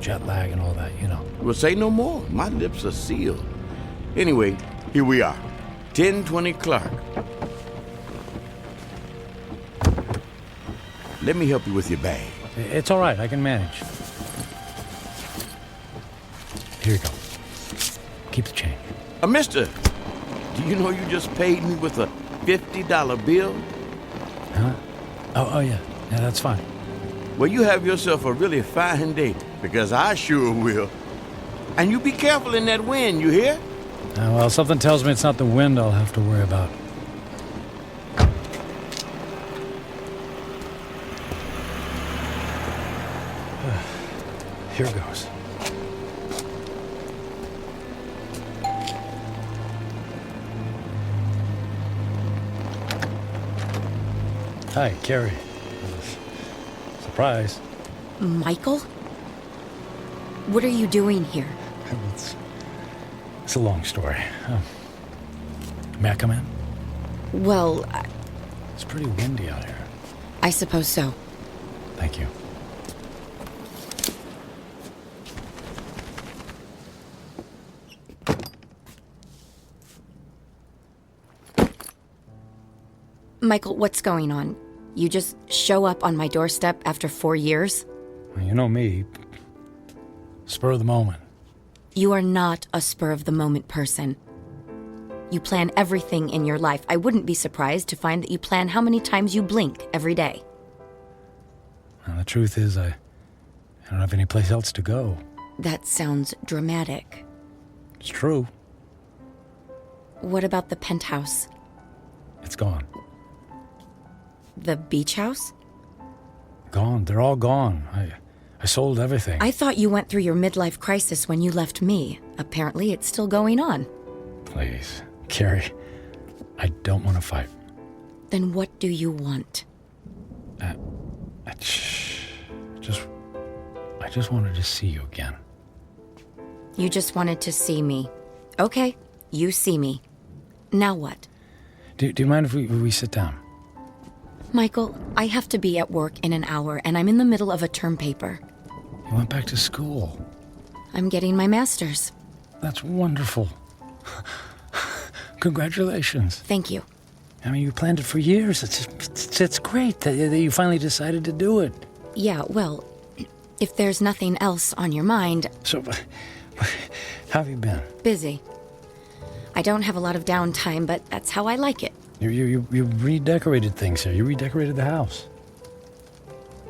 [SPEAKER 9] jet lag and all that, you know.
[SPEAKER 18] Well, say no more. My lips are sealed. Anyway, here we are. 1020 Clark. Let me help you with your bag.
[SPEAKER 9] It's all right. I can manage. Here you go. Keep the change.
[SPEAKER 18] Mister, do you know you just paid me with a $50 bill?
[SPEAKER 9] Huh? Oh, yeah. Yeah, that's fine.
[SPEAKER 18] Well, you have yourself a really fine day, because I sure will. And you be careful in that wind, you hear?
[SPEAKER 9] Well, something tells me it's not the wind I'll have to worry about. Here goes. Hi, Carrie. Surprise.
[SPEAKER 12] Michael? What are you doing here?
[SPEAKER 9] It's a long story. May I come in?
[SPEAKER 12] Well,
[SPEAKER 9] It's pretty windy out here.
[SPEAKER 12] I suppose so.
[SPEAKER 9] Thank you.
[SPEAKER 12] Michael, what's going on? You just show up on my doorstep after 4 years?
[SPEAKER 9] Well, you know me. Spur of the moment.
[SPEAKER 12] You are not a spur-of-the-moment person. You plan everything in your life. I wouldn't be surprised to find that you plan how many times you blink every day.
[SPEAKER 9] Well, the truth is, I don't have any place else to go.
[SPEAKER 12] That sounds dramatic.
[SPEAKER 9] It's true.
[SPEAKER 12] What about the penthouse?
[SPEAKER 9] It's gone.
[SPEAKER 12] The beach house?
[SPEAKER 9] Gone. They're all gone. I sold everything.
[SPEAKER 12] I thought you went through your midlife crisis when you left me. Apparently, it's still going on.
[SPEAKER 9] Please, Carrie, I don't want to fight.
[SPEAKER 12] Then what do you want?
[SPEAKER 9] I just wanted to see you again.
[SPEAKER 12] You just wanted to see me. Okay, you see me. Now what?
[SPEAKER 9] Do you mind if we sit down?
[SPEAKER 12] Michael, I have to be at work in an hour, and I'm in the middle of a term paper.
[SPEAKER 9] You went back to school.
[SPEAKER 12] I'm getting my master's.
[SPEAKER 9] That's wonderful. Congratulations.
[SPEAKER 12] Thank you.
[SPEAKER 9] I mean, you planned it for years. It's great that you finally decided to do it.
[SPEAKER 12] Yeah, well, if there's nothing else on your mind...
[SPEAKER 9] So, how have you been?
[SPEAKER 12] Busy. I don't have a lot of downtime, but that's how I like it.
[SPEAKER 9] You redecorated things here. You redecorated the house.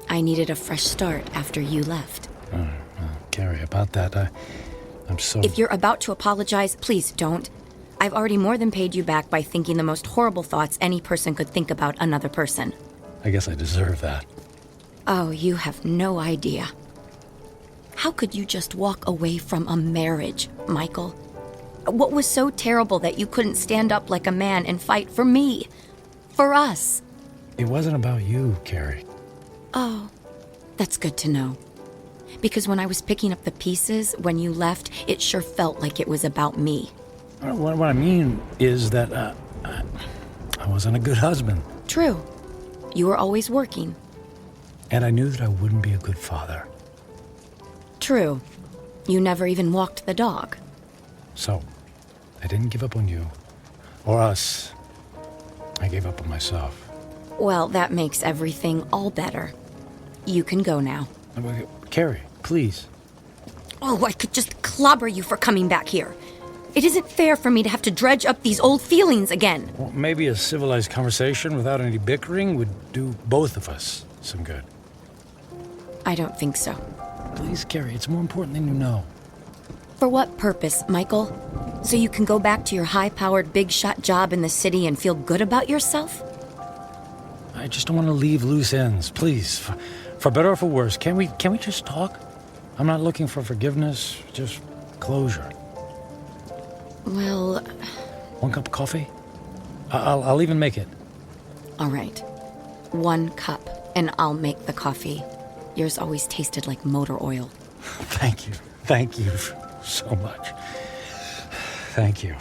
[SPEAKER 12] I needed a fresh start after you left.
[SPEAKER 9] Oh, well, Carrie, about that, I'm so...
[SPEAKER 12] If you're about to apologize, please don't. I've already more than paid you back by thinking the most horrible thoughts any person could think about another person.
[SPEAKER 9] I guess I deserve that.
[SPEAKER 12] Oh, you have no idea. How could you just walk away from a marriage, Michael? What was so terrible that you couldn't stand up like a man and fight for me? For us?
[SPEAKER 9] It wasn't about you, Carrie.
[SPEAKER 12] Oh, that's good to know. Because when I was picking up the pieces, when you left, it sure felt like it was about me.
[SPEAKER 9] What I mean is that I wasn't a good husband.
[SPEAKER 12] True. You were always working.
[SPEAKER 9] And I knew that I wouldn't be a good father.
[SPEAKER 12] True. You never even walked the dog.
[SPEAKER 9] So, I didn't give up on you. Or us. I gave up on myself.
[SPEAKER 12] Well, that makes everything all better. You can go now.
[SPEAKER 9] Carrie, please.
[SPEAKER 12] Oh, I could just clobber you for coming back here. It isn't fair for me to have to dredge up these old feelings again.
[SPEAKER 9] Well, maybe a civilized conversation without any bickering would do both of us some good.
[SPEAKER 12] I don't think so.
[SPEAKER 9] Please, Carrie, it's more important than you know.
[SPEAKER 12] For what purpose, Michael? So you can go back to your high-powered, big-shot job in the city and feel good about yourself?
[SPEAKER 9] I just don't want to leave loose ends, please. For better or for worse, can we just talk? I'm not looking for forgiveness, just closure.
[SPEAKER 12] Well...
[SPEAKER 9] One cup of coffee? I'll even make it.
[SPEAKER 12] All right. 1 cup, and I'll make the coffee. Yours always tasted like motor oil.
[SPEAKER 9] Thank you. Thank you so much. Thank you.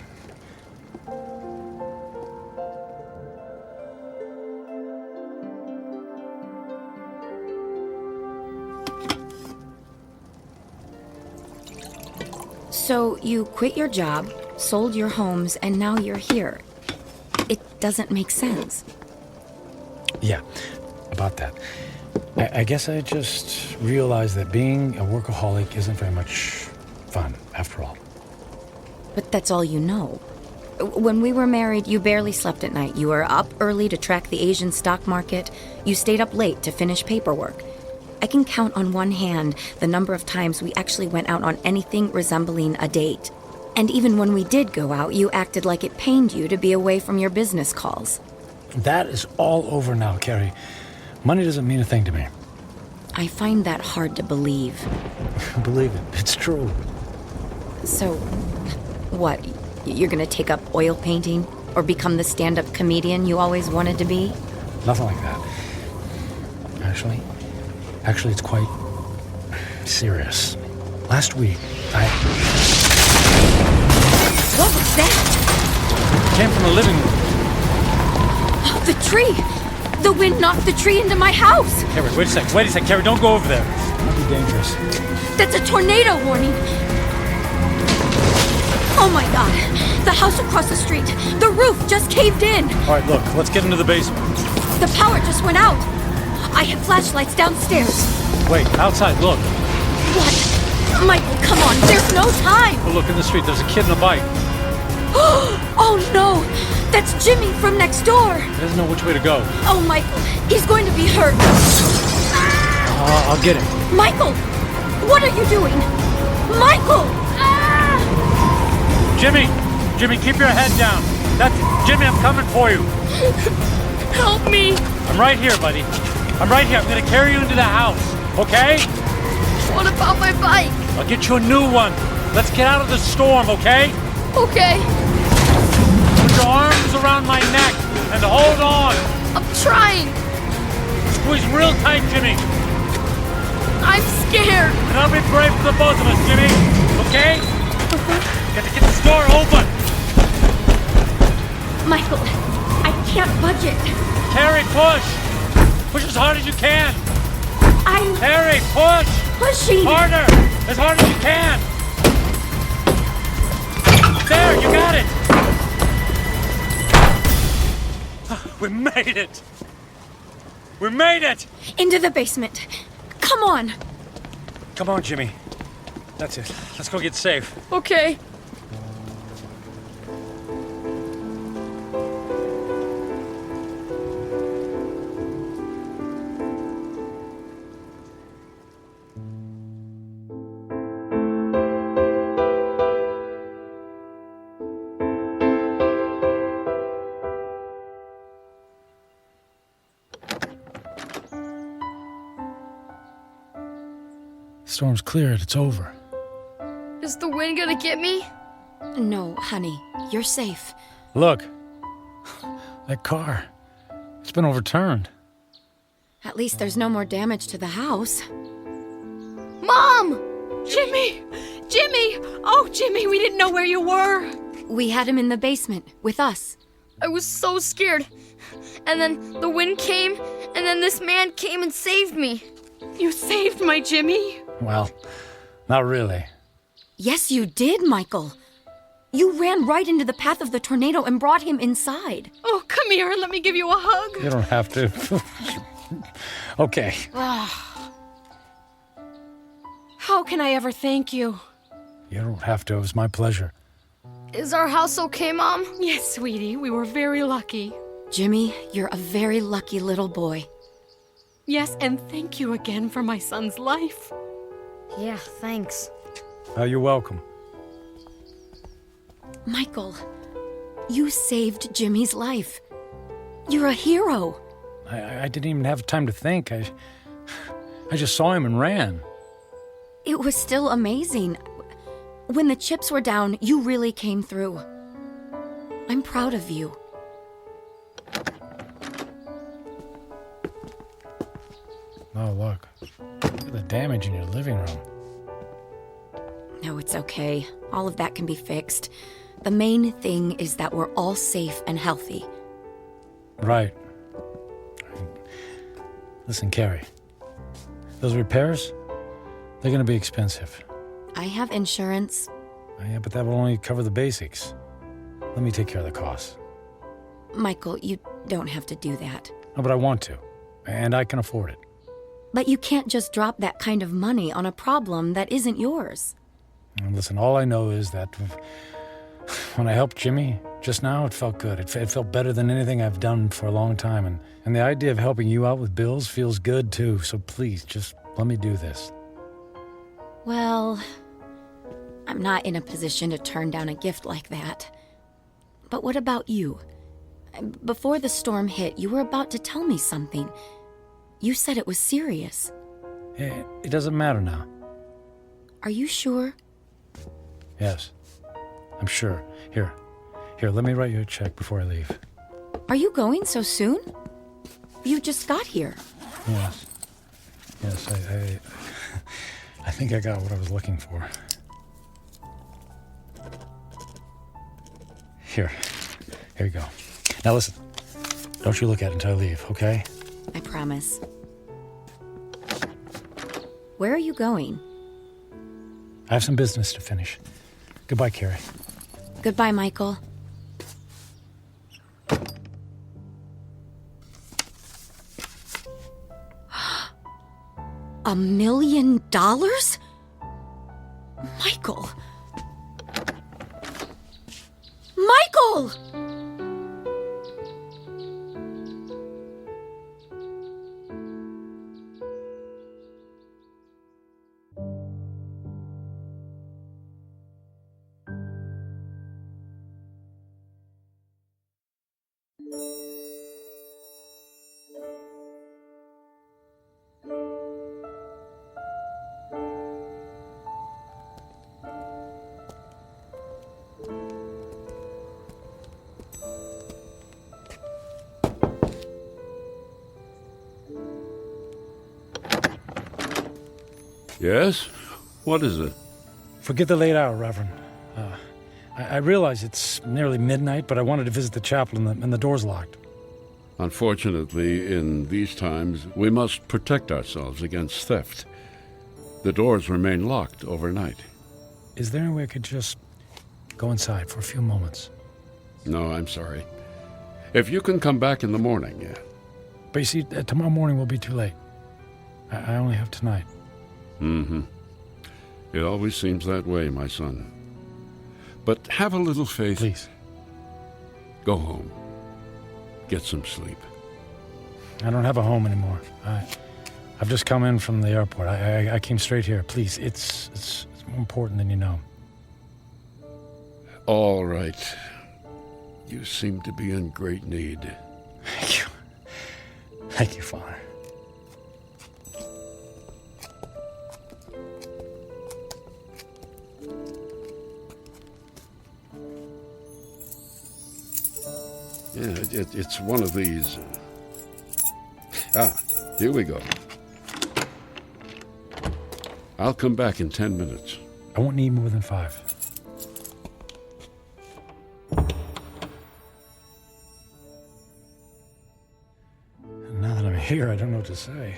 [SPEAKER 12] So you quit your job, sold your homes, and now you're here. It doesn't make sense.
[SPEAKER 9] Yeah, about that. I guess I just realized that being a workaholic isn't very much fun, after all.
[SPEAKER 12] But that's all you know. When we were married, you barely slept at night. You were up early to track the Asian stock market. You stayed up late to finish paperwork. I can count on one hand the number of times we actually went out on anything resembling a date. And even when we did go out, you acted like it pained you to be away from your business calls.
[SPEAKER 9] That is all over now, Carrie. Money doesn't mean a thing to me.
[SPEAKER 12] I find that hard to believe.
[SPEAKER 9] Believe it, it's true.
[SPEAKER 12] So, what? You're gonna take up oil painting? Or become the stand-up comedian you always wanted to be?
[SPEAKER 9] Nothing like that. Actually, it's quite serious. Last week,
[SPEAKER 12] What was that?
[SPEAKER 9] It came from the living room.
[SPEAKER 12] Oh, the tree! The wind knocked the tree into my house!
[SPEAKER 9] Carrie, wait a sec, Carrie, don't go over there. It might be dangerous.
[SPEAKER 12] That's a tornado warning! Oh my god! The house across the street! The roof just caved in!
[SPEAKER 9] Alright, look, let's get into the basement.
[SPEAKER 12] The power just went out! I have flashlights downstairs.
[SPEAKER 9] Wait, outside, look.
[SPEAKER 12] What? Michael, come on, there's no time!
[SPEAKER 9] Oh, look, in the street, there's a kid in a bike.
[SPEAKER 12] Oh no! That's Jimmy from next door!
[SPEAKER 9] He doesn't know which way to go.
[SPEAKER 12] Oh, Michael, he's going to be hurt.
[SPEAKER 9] I'll get him.
[SPEAKER 12] Michael! What are you doing? Michael!
[SPEAKER 9] Jimmy, keep your head down. Jimmy, I'm coming for you.
[SPEAKER 12] Help me!
[SPEAKER 9] I'm right here, buddy. I'm right here. I'm gonna carry you into the house, okay?
[SPEAKER 12] What about my bike?
[SPEAKER 9] I'll get you a new one. Let's get out of the storm, okay?
[SPEAKER 12] Okay.
[SPEAKER 9] Put your arms around my neck and hold on.
[SPEAKER 12] I'm trying.
[SPEAKER 9] Squeeze real tight, Jimmy.
[SPEAKER 12] I'm scared.
[SPEAKER 9] And I'll be brave for the both of us, Jimmy. Okay? Got to get the door open.
[SPEAKER 12] Michael, I can't budge it.
[SPEAKER 9] Carrie, push. Push as hard as you can. Carrie, push.
[SPEAKER 12] Pushing.
[SPEAKER 9] Harder. As hard as you can. There, you got it. We made it. We made it.
[SPEAKER 12] Into the basement. Come on.
[SPEAKER 9] Come on, Jimmy. That's it. Let's go get safe.
[SPEAKER 12] Okay.
[SPEAKER 9] Storm's cleared. It's over.
[SPEAKER 12] Is the wind gonna get me? No, honey. You're safe.
[SPEAKER 9] Look. That car. It's been overturned.
[SPEAKER 12] At least there's no more damage to the house.
[SPEAKER 13] Mom! Jimmy! Jimmy! Oh, Jimmy, we didn't know where you were.
[SPEAKER 12] We had him in the basement with us.
[SPEAKER 19] I was so scared. And then the wind came, and then this man came and saved me.
[SPEAKER 13] You saved my Jimmy?
[SPEAKER 9] Well, not really.
[SPEAKER 12] Yes, you did, Michael. You ran right into the path of the tornado and brought him inside.
[SPEAKER 13] Oh, come here and let me give you a hug.
[SPEAKER 9] You don't have to. Okay.
[SPEAKER 13] How can I ever thank you?
[SPEAKER 9] You don't have to. It was my pleasure.
[SPEAKER 19] Is our house okay, Mom?
[SPEAKER 13] Yes, sweetie. We were very lucky.
[SPEAKER 12] Jimmy, you're a very lucky little boy.
[SPEAKER 13] Yes, and thank you again for my son's life.
[SPEAKER 19] Yeah, thanks.
[SPEAKER 9] You're welcome.
[SPEAKER 12] Michael, you saved Jimmy's life. You're a hero.
[SPEAKER 9] I didn't even have time to think. I just saw him and ran.
[SPEAKER 12] It was still amazing. When the chips were down, you really came through. I'm proud of you.
[SPEAKER 9] Oh, look. Look at the damage in your living room.
[SPEAKER 12] No, it's okay. All of that can be fixed. The main thing is that we're all safe and healthy.
[SPEAKER 9] Right. Listen, Carrie. Those repairs, they're going to be expensive.
[SPEAKER 12] I have insurance.
[SPEAKER 9] Yeah, but that will only cover the basics. Let me take care of the costs.
[SPEAKER 12] Michael, you don't have to do that.
[SPEAKER 9] No, but I want to. And I can afford it.
[SPEAKER 12] But you can't just drop that kind of money on a problem that isn't yours.
[SPEAKER 9] And listen, all I know is that when I helped Jimmy just now, it felt good. It felt better than anything I've done for a long time. And the idea of helping you out with bills feels good, too. So please, just let me do this.
[SPEAKER 12] Well, I'm not in a position to turn down a gift like that. But what about you? Before the storm hit, you were about to tell me something. You said it was serious.
[SPEAKER 9] It doesn't matter now.
[SPEAKER 12] Are you sure?
[SPEAKER 9] Yes, I'm sure. Here, let me write you a check before I leave.
[SPEAKER 12] Are you going so soon? You just got here.
[SPEAKER 9] Yes, I think I got what I was looking for. Here you go. Now listen, don't you look at it until I leave, okay?
[SPEAKER 12] I promise. Where are you going?
[SPEAKER 9] I have some business to finish. Goodbye, Carrie.
[SPEAKER 12] Goodbye, Michael. $1 million? Michael! Michael!
[SPEAKER 20] Yes? What is it?
[SPEAKER 9] Forget the late hour, Reverend. I realize it's nearly midnight, but I wanted to visit the chapel and the door's locked.
[SPEAKER 20] Unfortunately, in these times, we must protect ourselves against theft. The doors remain locked overnight.
[SPEAKER 9] Is there any way I could just go inside for a few moments?
[SPEAKER 20] No, I'm sorry. If you can come back in the morning, yeah.
[SPEAKER 9] But you see, tomorrow morning will be too late. I only have tonight.
[SPEAKER 20] Mm-hmm. It always seems that way, my son. But have a little faith.
[SPEAKER 9] Please.
[SPEAKER 20] Go home. Get some sleep.
[SPEAKER 9] I don't have a home anymore. I've just come in from the airport. I came straight here. Please, it's more important than you know.
[SPEAKER 20] All right. You seem to be in great need.
[SPEAKER 9] Thank you. Thank you, Father.
[SPEAKER 20] Yeah, it's one of these. Here we go. I'll come back in 10 minutes.
[SPEAKER 9] I won't need more than 5. Now that I'm here, I don't know what to say.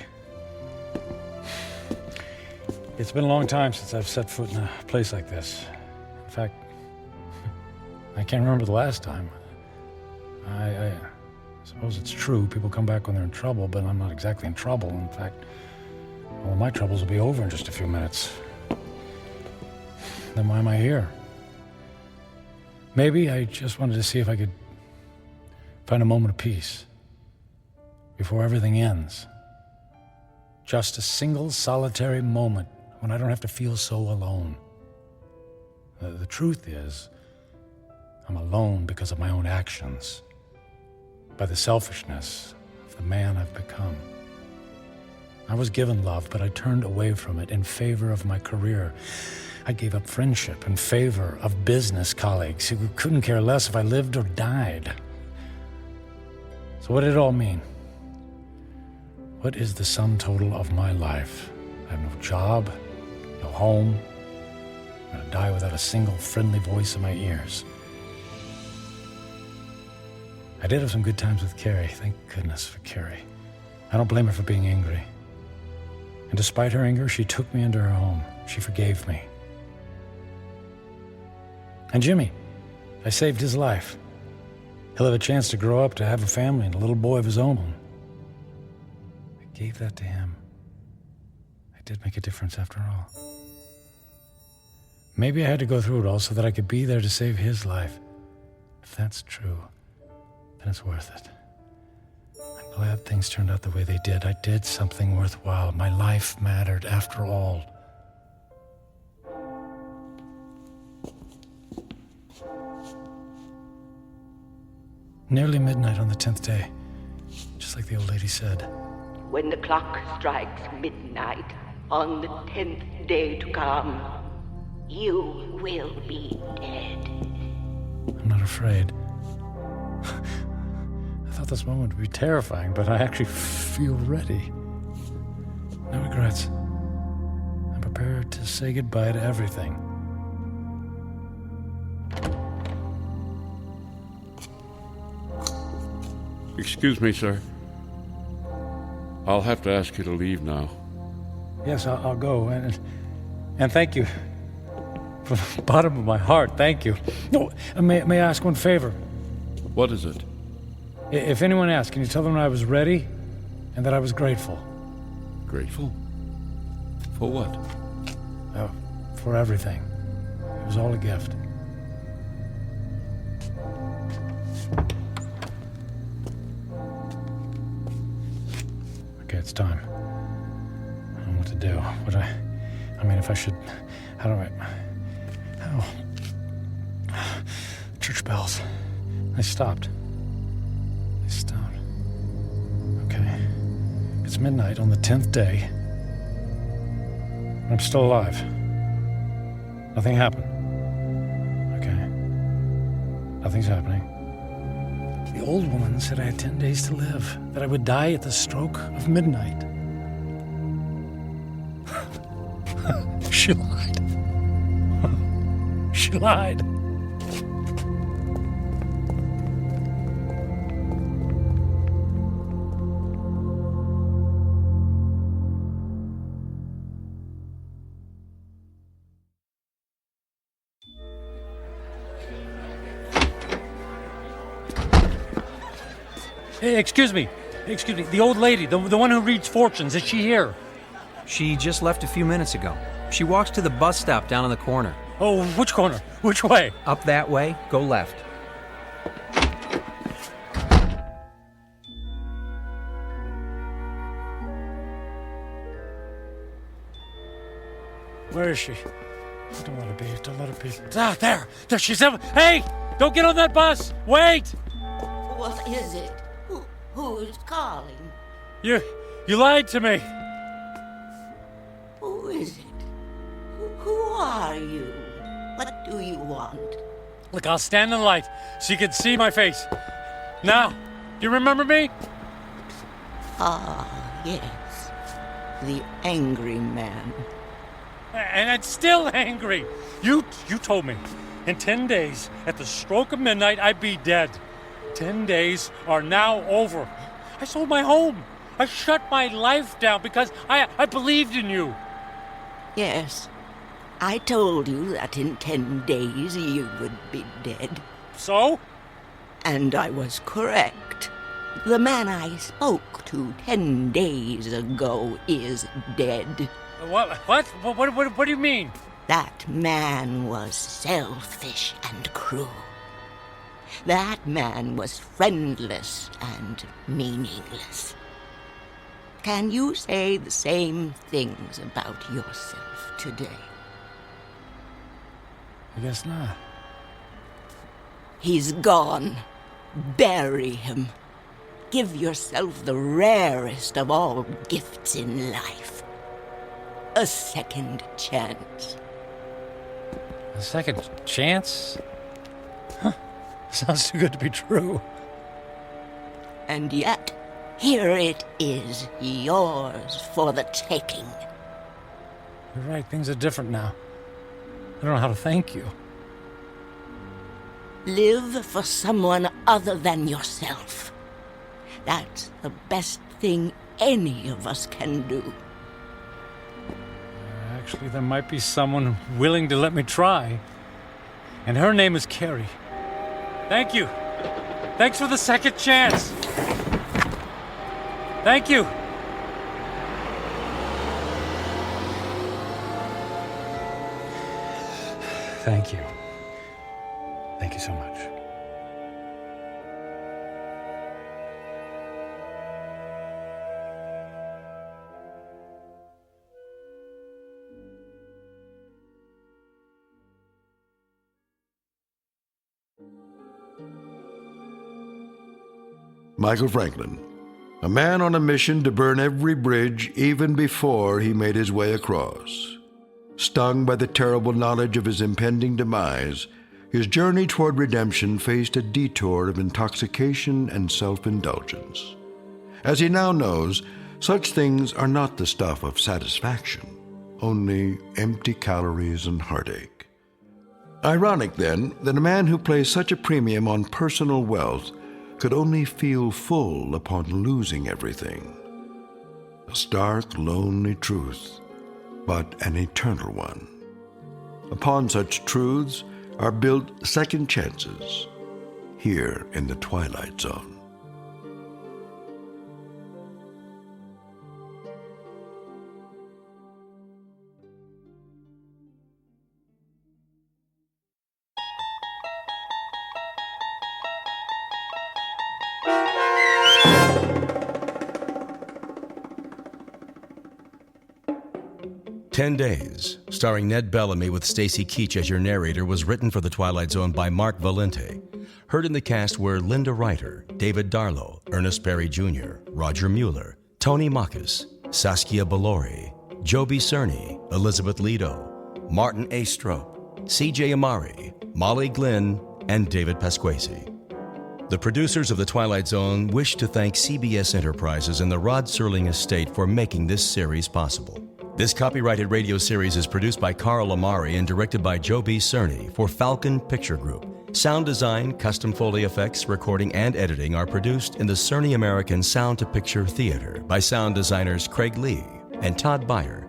[SPEAKER 9] It's been a long time since I've set foot in a place like this. In fact, I can't remember the last time. I suppose it's true. People come back when they're in trouble, but I'm not exactly in trouble. In fact, all my troubles will be over in just a few minutes. Then why am I here? Maybe I just wanted to see if I could find a moment of peace before everything ends. Just a single solitary moment when I don't have to feel so alone. The truth is, I'm alone because of my own actions, by the selfishness of the man I've become. I was given love, but I turned away from it in favor of my career. I gave up friendship in favor of business colleagues who couldn't care less if I lived or died. So what did it all mean? What is the sum total of my life? I have no job, no home. I'm gonna die without a single friendly voice in my ears. I did have some good times with Carrie. Thank goodness for Carrie. I don't blame her for being angry. And despite her anger, she took me into her home. She forgave me. And Jimmy, I saved his life. He'll have a chance to grow up, to have a family and a little boy of his own. I gave that to him. I did make a difference after all. Maybe I had to go through it all so that I could be there to save his life. If that's true, then it's worth it. I'm glad things turned out the way they did. I did something worthwhile. My life mattered after all. Nearly midnight on the 10th day, just like the old lady said.
[SPEAKER 2] When the clock strikes midnight on the 10th day to come, you will be dead.
[SPEAKER 9] I'm not afraid. I thought this moment would be terrifying, but I actually feel ready. No regrets. I'm prepared to say goodbye to everything.
[SPEAKER 20] Excuse me, sir. I'll have to ask you to leave now.
[SPEAKER 9] Yes, I'll go, and thank you. From the bottom of my heart, thank you. No, may I ask one favor?
[SPEAKER 20] What is it?
[SPEAKER 9] If anyone asks, can you tell them I was ready and that I was grateful?
[SPEAKER 20] Grateful? For what?
[SPEAKER 9] For everything. It was all a gift. Okay, it's time. I don't know what to do. If I should... How do I... Church bells. They stopped. Okay. It's midnight on the 10th day. I'm still alive. Nothing happened. Okay. Nothing's happening. The old woman said I had 10 days to live, that I would die at the stroke of midnight. She lied. She lied. Hey, excuse me. The old lady, the one who reads fortunes, is she here?
[SPEAKER 14] She just left a few minutes ago. She walks to the bus stop down in the corner.
[SPEAKER 9] Oh, which corner? Which way?
[SPEAKER 14] Up that way, go left.
[SPEAKER 9] Where is she? Don't let her be. Ah, there she's. Hey, don't get on that bus. Wait.
[SPEAKER 2] What is it? Who's calling?
[SPEAKER 9] You lied to me.
[SPEAKER 2] Who is it? Who are you? What do you want?
[SPEAKER 9] Look, I'll stand in the light so you can see my face. Now, do you remember me?
[SPEAKER 2] Ah, yes. The angry man.
[SPEAKER 9] And I'm still angry. You told me in 10 days, at the stroke of midnight, I'd be dead. 10 days are now over. I sold my home. I shut my life down because I believed in you.
[SPEAKER 2] Yes. I told you that in 10 days you would be dead.
[SPEAKER 9] So?
[SPEAKER 2] And I was correct. The man I spoke to 10 days ago is dead.
[SPEAKER 9] What? What do you mean?
[SPEAKER 2] That man was selfish and cruel. That man was friendless and meaningless. Can you say the same things about yourself today?
[SPEAKER 9] I guess not.
[SPEAKER 2] He's gone. Bury him. Give yourself the rarest of all gifts in life. A second chance.
[SPEAKER 9] A second chance? Huh. Sounds too good to be true.
[SPEAKER 2] And yet, here it is, yours for the taking.
[SPEAKER 9] You're right, things are different now. I don't know how to thank you.
[SPEAKER 2] Live for someone other than yourself. That's the best thing any of us can do.
[SPEAKER 9] Actually, there might be someone willing to let me try. And her name is Carrie. Thank you. Thanks for the second chance. Thank you. Thank you. Thank you so much.
[SPEAKER 1] Michael Franklin, a man on a mission to burn every bridge even before he made his way across. Stung by the terrible knowledge of his impending demise, his journey toward redemption faced a detour of intoxication and self-indulgence. As he now knows, such things are not the stuff of satisfaction, only empty calories and heartache. Ironic, then, that a man who placed such a premium on personal wealth could only feel full upon losing everything. A stark, lonely truth, but an eternal one. Upon such truths are built second chances here in the Twilight Zone.
[SPEAKER 21] "10 Days," starring Ned Bellamy with Stacy Keach as your narrator, was written for The Twilight Zone by Mark Valente. Heard in the cast were Linda Ryder, David Darlow, Ernest Berry Jr., Roger Mueller, Tony Makis, Saskia Bellori, Joby Cerny, Elizabeth Lido, Martin A. Strope, C.J. Amari, Molly Glynn, and David Pasquesi. The producers of The Twilight Zone wish to thank CBS Enterprises and the Rod Serling Estate for making this series possible. This copyrighted radio series is produced by Carl Amari and directed by Joby Cerny for Falcon Picture Group. Sound design, custom Foley effects, recording, and editing are produced in the Cerny American Sound to Picture Theater by sound designers Craig Lee and Todd Beyer.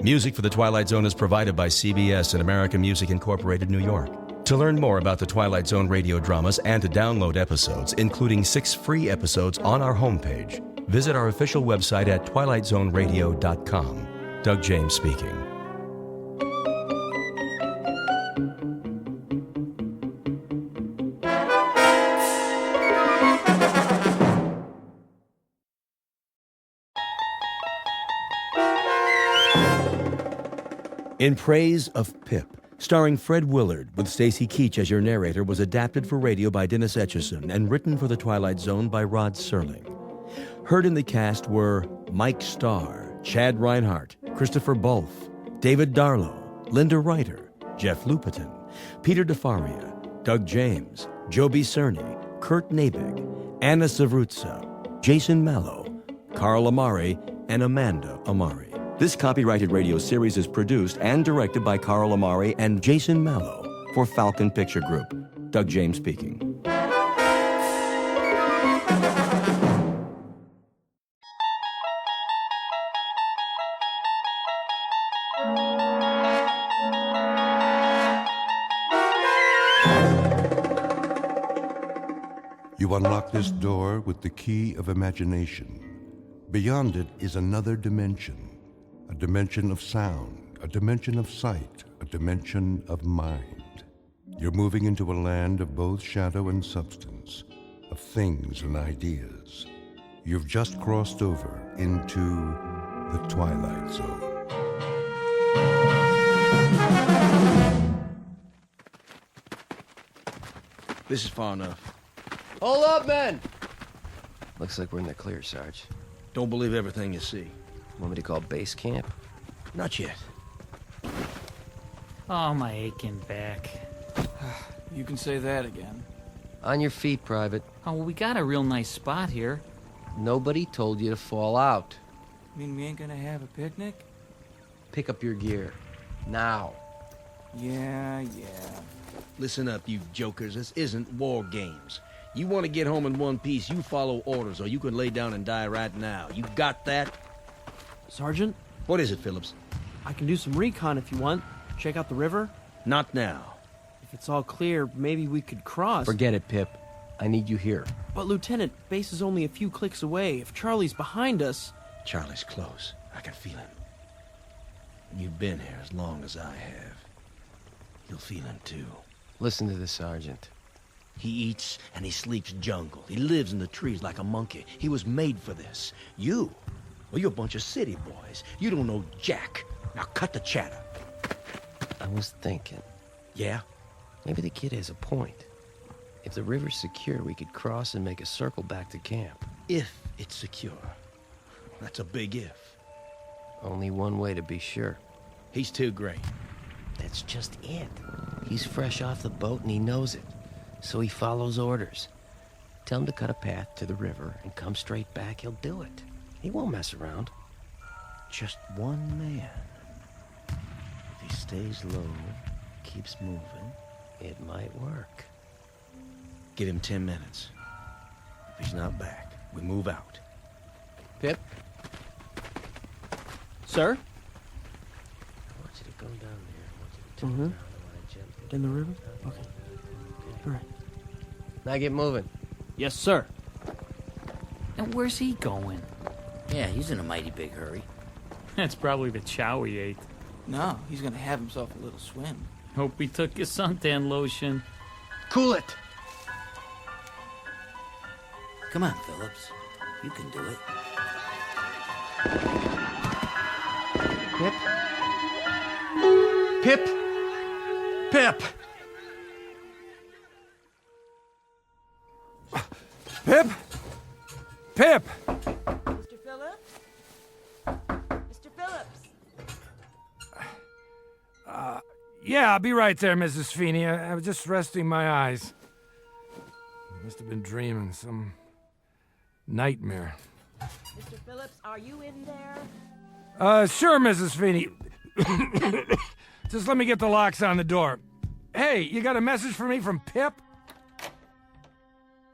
[SPEAKER 21] Music for The Twilight Zone is provided by CBS and American Music Incorporated, New York. To learn more about the Twilight Zone radio dramas and to download episodes, including 6 free episodes on our homepage, visit our official website at twilightzoneradio.com. Doug James speaking. In Praise of Pip, starring Fred Willard with Stacy Keach as your narrator, was adapted for radio by Dennis Etchison and written for The Twilight Zone by Rod Serling. Heard in the cast were Mike Starr, Chad Reinhardt, Christopher Bolf, David Darlow, Linda Ryder, Jeff Lupetin, Peter DeFaria, Doug James, Joby Cerny, Kurt Nabig, Anna Savrutsa, Jason Mallow, Carl Amari, and Amanda Amari. This copyrighted radio series is produced and directed by Carl Amari and Jason Mallow for Falcon Picture Group. Doug James speaking.
[SPEAKER 1] You unlock this door with the key of imagination. Beyond it is another dimension, a dimension of sound, a dimension of sight, a dimension of mind. You're moving into a land of both shadow and substance, of things and ideas. You've just crossed over into the Twilight Zone.
[SPEAKER 22] This is far enough.
[SPEAKER 23] Hold up, men! Looks like we're in the clear, Sarge.
[SPEAKER 22] Don't believe everything you see.
[SPEAKER 23] Want me to call base camp?
[SPEAKER 22] Not yet.
[SPEAKER 24] Oh, my aching back.
[SPEAKER 23] You can say that again. On your feet, Private.
[SPEAKER 24] Oh, well, we got a real nice spot here.
[SPEAKER 23] Nobody told you to fall out. Mean we ain't gonna have a picnic? Pick up your gear. Now.
[SPEAKER 22] Yeah. Listen up, you jokers. This isn't war games. You want to get home in one piece, you follow orders, or you can lay down and die right now. You got that?
[SPEAKER 25] Sergeant?
[SPEAKER 22] What is it, Phillips?
[SPEAKER 25] I can do some recon if you want. Check out the river.
[SPEAKER 22] Not now.
[SPEAKER 25] If
[SPEAKER 3] it's all clear, maybe we could cross.
[SPEAKER 23] Forget it, Pip. I need you here.
[SPEAKER 3] But, Lieutenant, base is only a few clicks away. If Charlie's behind us...
[SPEAKER 22] Charlie's close. I can feel him. And you've been here as long as I have. You'll feel him, too.
[SPEAKER 23] Listen to the Sergeant.
[SPEAKER 22] He eats and he sleeps jungle. He lives in the trees like a monkey. He was made for this. You? Well, you're a bunch of city boys. You don't know jack. Now cut the chatter.
[SPEAKER 23] I was thinking.
[SPEAKER 22] Yeah?
[SPEAKER 23] Maybe the kid has a point. If the river's secure, we could cross and make a circle back to camp.
[SPEAKER 22] If it's secure. That's a big if.
[SPEAKER 23] Only one way to be sure.
[SPEAKER 22] He's too great.
[SPEAKER 23] That's just it. He's fresh off the boat and he knows it. So he follows orders. Tell him to cut a path to the river and come straight back. He'll do it. He won't mess around.
[SPEAKER 22] Just one man. If he stays low, keeps moving,
[SPEAKER 23] it might work.
[SPEAKER 22] Give him 10 minutes. If he's not back, we move out.
[SPEAKER 3] Pip? Sir?
[SPEAKER 23] I want you to go down there. I want you to turn around. I want to jump
[SPEAKER 3] in the river? Okay. All right.
[SPEAKER 23] Now get moving.
[SPEAKER 3] Yes, sir.
[SPEAKER 24] And where's he going?
[SPEAKER 2] Yeah, he's in a mighty big hurry.
[SPEAKER 24] That's probably the chow he ate.
[SPEAKER 3] No, he's gonna have himself a little swim.
[SPEAKER 24] Hope he took his suntan lotion.
[SPEAKER 22] Cool it!
[SPEAKER 2] Come on, Phillips. You can do it.
[SPEAKER 22] Pip? Pip!
[SPEAKER 10] Pip? Pip!
[SPEAKER 5] Mr. Phillips? Mr. Phillips?
[SPEAKER 10] Yeah, I'll be right there, Mrs. Feeney. I was just resting my eyes. Must have been dreaming some nightmare.
[SPEAKER 5] Mr. Phillips, are you in there?
[SPEAKER 10] Sure, Mrs. Feeney. Just let me get the locks on the door. Hey, you got a message for me from Pip?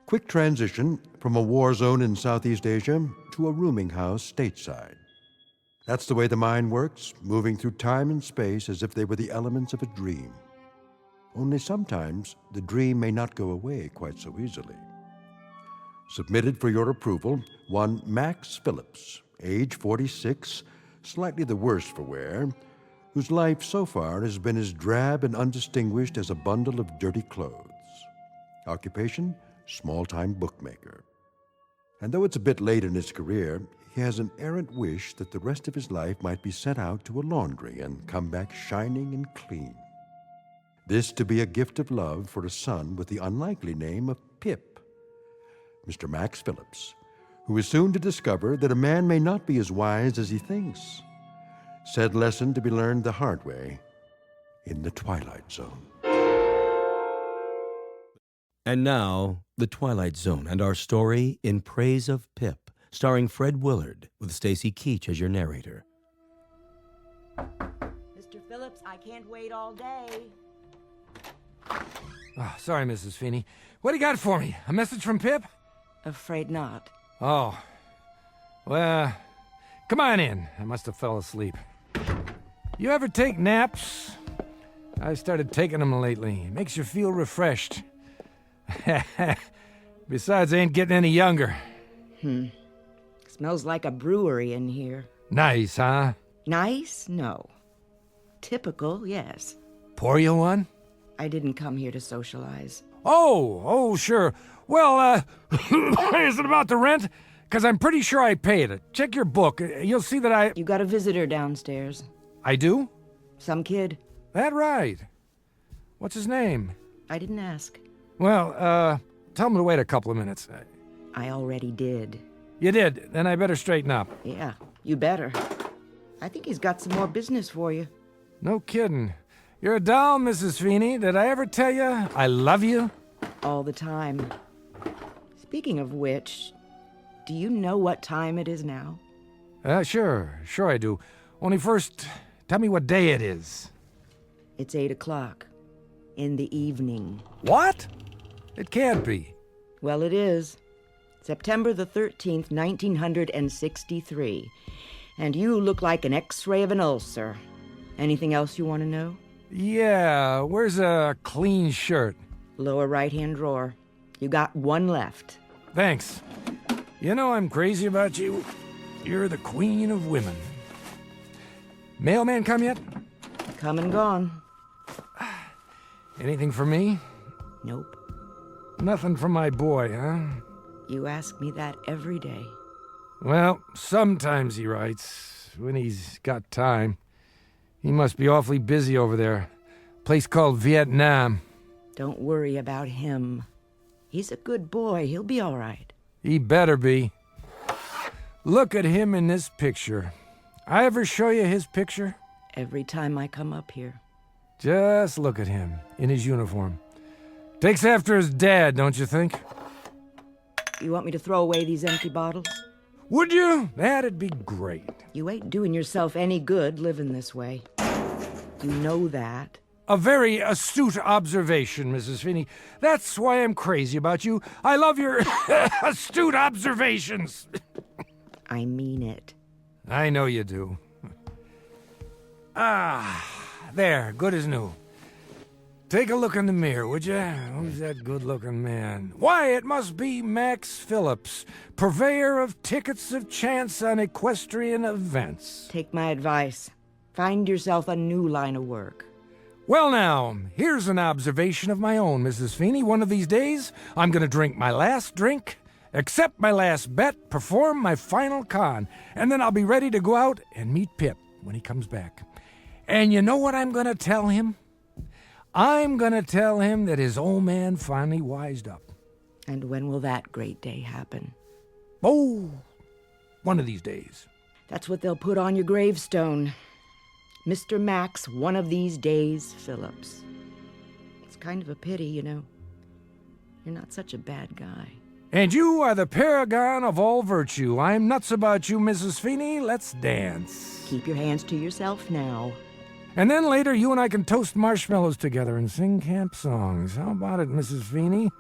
[SPEAKER 1] Quick transition from a war zone in Southeast Asia to a rooming house stateside. That's the way the mind works, moving through time and space as if they were the elements of a dream. Only sometimes the dream may not go away quite so easily. Submitted for your approval, one Max Phillips, age 46, slightly the worse for wear, whose life so far has been as drab and undistinguished as a bundle of dirty clothes. Occupation? Small-time bookmaker. And though it's a bit late in his career, he has an errant wish that the rest of his life might be sent out to a laundry and come back shining and clean. This to be a gift of love for a son with the unlikely name of Pip, Mr. Max Phillips, who is soon to discover that a man may not be as wise as he thinks. Said lesson to be learned the hard way in the Twilight Zone.
[SPEAKER 21] And now, The Twilight Zone and our story in Praise of Pip, starring Fred Willard, with Stacy Keach as your narrator.
[SPEAKER 5] Mr. Phillips, I can't wait all day.
[SPEAKER 10] Oh, sorry, Mrs. Feeney. What do you got for me? A message from Pip?
[SPEAKER 5] Afraid not.
[SPEAKER 10] Oh. Well, come on in. I must have fell asleep. You ever take naps? I started taking them lately. It makes you feel refreshed. Besides, I ain't getting any younger.
[SPEAKER 5] Smells like a brewery in here.
[SPEAKER 10] Nice, huh?
[SPEAKER 5] Nice? No. Typical, yes.
[SPEAKER 10] Pour you one?
[SPEAKER 5] I didn't come here to socialize.
[SPEAKER 10] Oh, sure. Well, is it about the rent? Because I'm pretty sure I paid it. Check your book. You'll see that I...
[SPEAKER 5] You got a visitor downstairs.
[SPEAKER 10] I do?
[SPEAKER 5] Some kid.
[SPEAKER 10] That right. What's his name?
[SPEAKER 5] I didn't ask.
[SPEAKER 10] Well, tell him to wait a couple of minutes.
[SPEAKER 5] I already did.
[SPEAKER 10] You did? Then I better straighten up.
[SPEAKER 5] Yeah, you better. I think he's got some more business for you.
[SPEAKER 10] No kidding. You're a doll, Mrs. Feeney. Did I ever tell you I love you?
[SPEAKER 5] All the time. Speaking of which, do you know what time it is now?
[SPEAKER 10] Sure I do. Only first, tell me what day it is.
[SPEAKER 5] It's 8 o'clock. In the evening.
[SPEAKER 10] What? It can't be.
[SPEAKER 5] Well, it is. September the 13th, 1963. And you look like an X-ray of an ulcer. Anything else you want to know?
[SPEAKER 10] Yeah, where's a clean shirt?
[SPEAKER 5] Lower right-hand drawer. You got one left.
[SPEAKER 10] Thanks. You know I'm crazy about you. You're the queen of women. Mailman come yet?
[SPEAKER 5] Come and gone.
[SPEAKER 10] Anything for me?
[SPEAKER 5] Nope.
[SPEAKER 10] Nothing for my boy, huh?
[SPEAKER 5] You ask me that every day.
[SPEAKER 10] Well, sometimes he writes, when he's got time. He must be awfully busy over there. Place called Vietnam.
[SPEAKER 5] Don't worry about him. He's a good boy. He'll be all right.
[SPEAKER 10] He better be. Look at him in this picture. I ever show you his picture?
[SPEAKER 5] Every time I come up here.
[SPEAKER 10] Just look at him in his uniform. Takes after his dad, don't you think?
[SPEAKER 5] You want me to throw away these empty bottles?
[SPEAKER 10] Would you? That'd be great.
[SPEAKER 5] You ain't doing yourself any good living this way. You know that.
[SPEAKER 10] A very astute observation, Mrs. Feeney. That's why I'm crazy about you. I love your astute observations.
[SPEAKER 5] I mean it.
[SPEAKER 10] I know you do. There, good as new. Take a look in the mirror, would you? Who's that good-looking man? Why, it must be Max Phillips, purveyor of tickets of chance on equestrian events.
[SPEAKER 5] Take my advice. Find yourself a new line of work.
[SPEAKER 10] Well, now, here's an observation of my own, Mrs. Feeney. One of these days, I'm going to drink my last drink, accept my last bet, perform my final con, and then I'll be ready to go out and meet Pip when he comes back. And you know what I'm going to tell him? I'm going to tell him that his old man finally wised up.
[SPEAKER 5] And when will that great day happen?
[SPEAKER 10] Oh, one of these days.
[SPEAKER 5] That's what they'll put on your gravestone. Mr. Max, one of these days, Phillips. It's kind of a pity, you know. You're not such a bad guy.
[SPEAKER 10] And you are the paragon of all virtue. I'm nuts about you, Mrs. Feeney. Let's dance.
[SPEAKER 5] Keep your hands to yourself now.
[SPEAKER 10] And then later, you and I can toast marshmallows together and sing camp songs. How about it, Mrs. Feeney?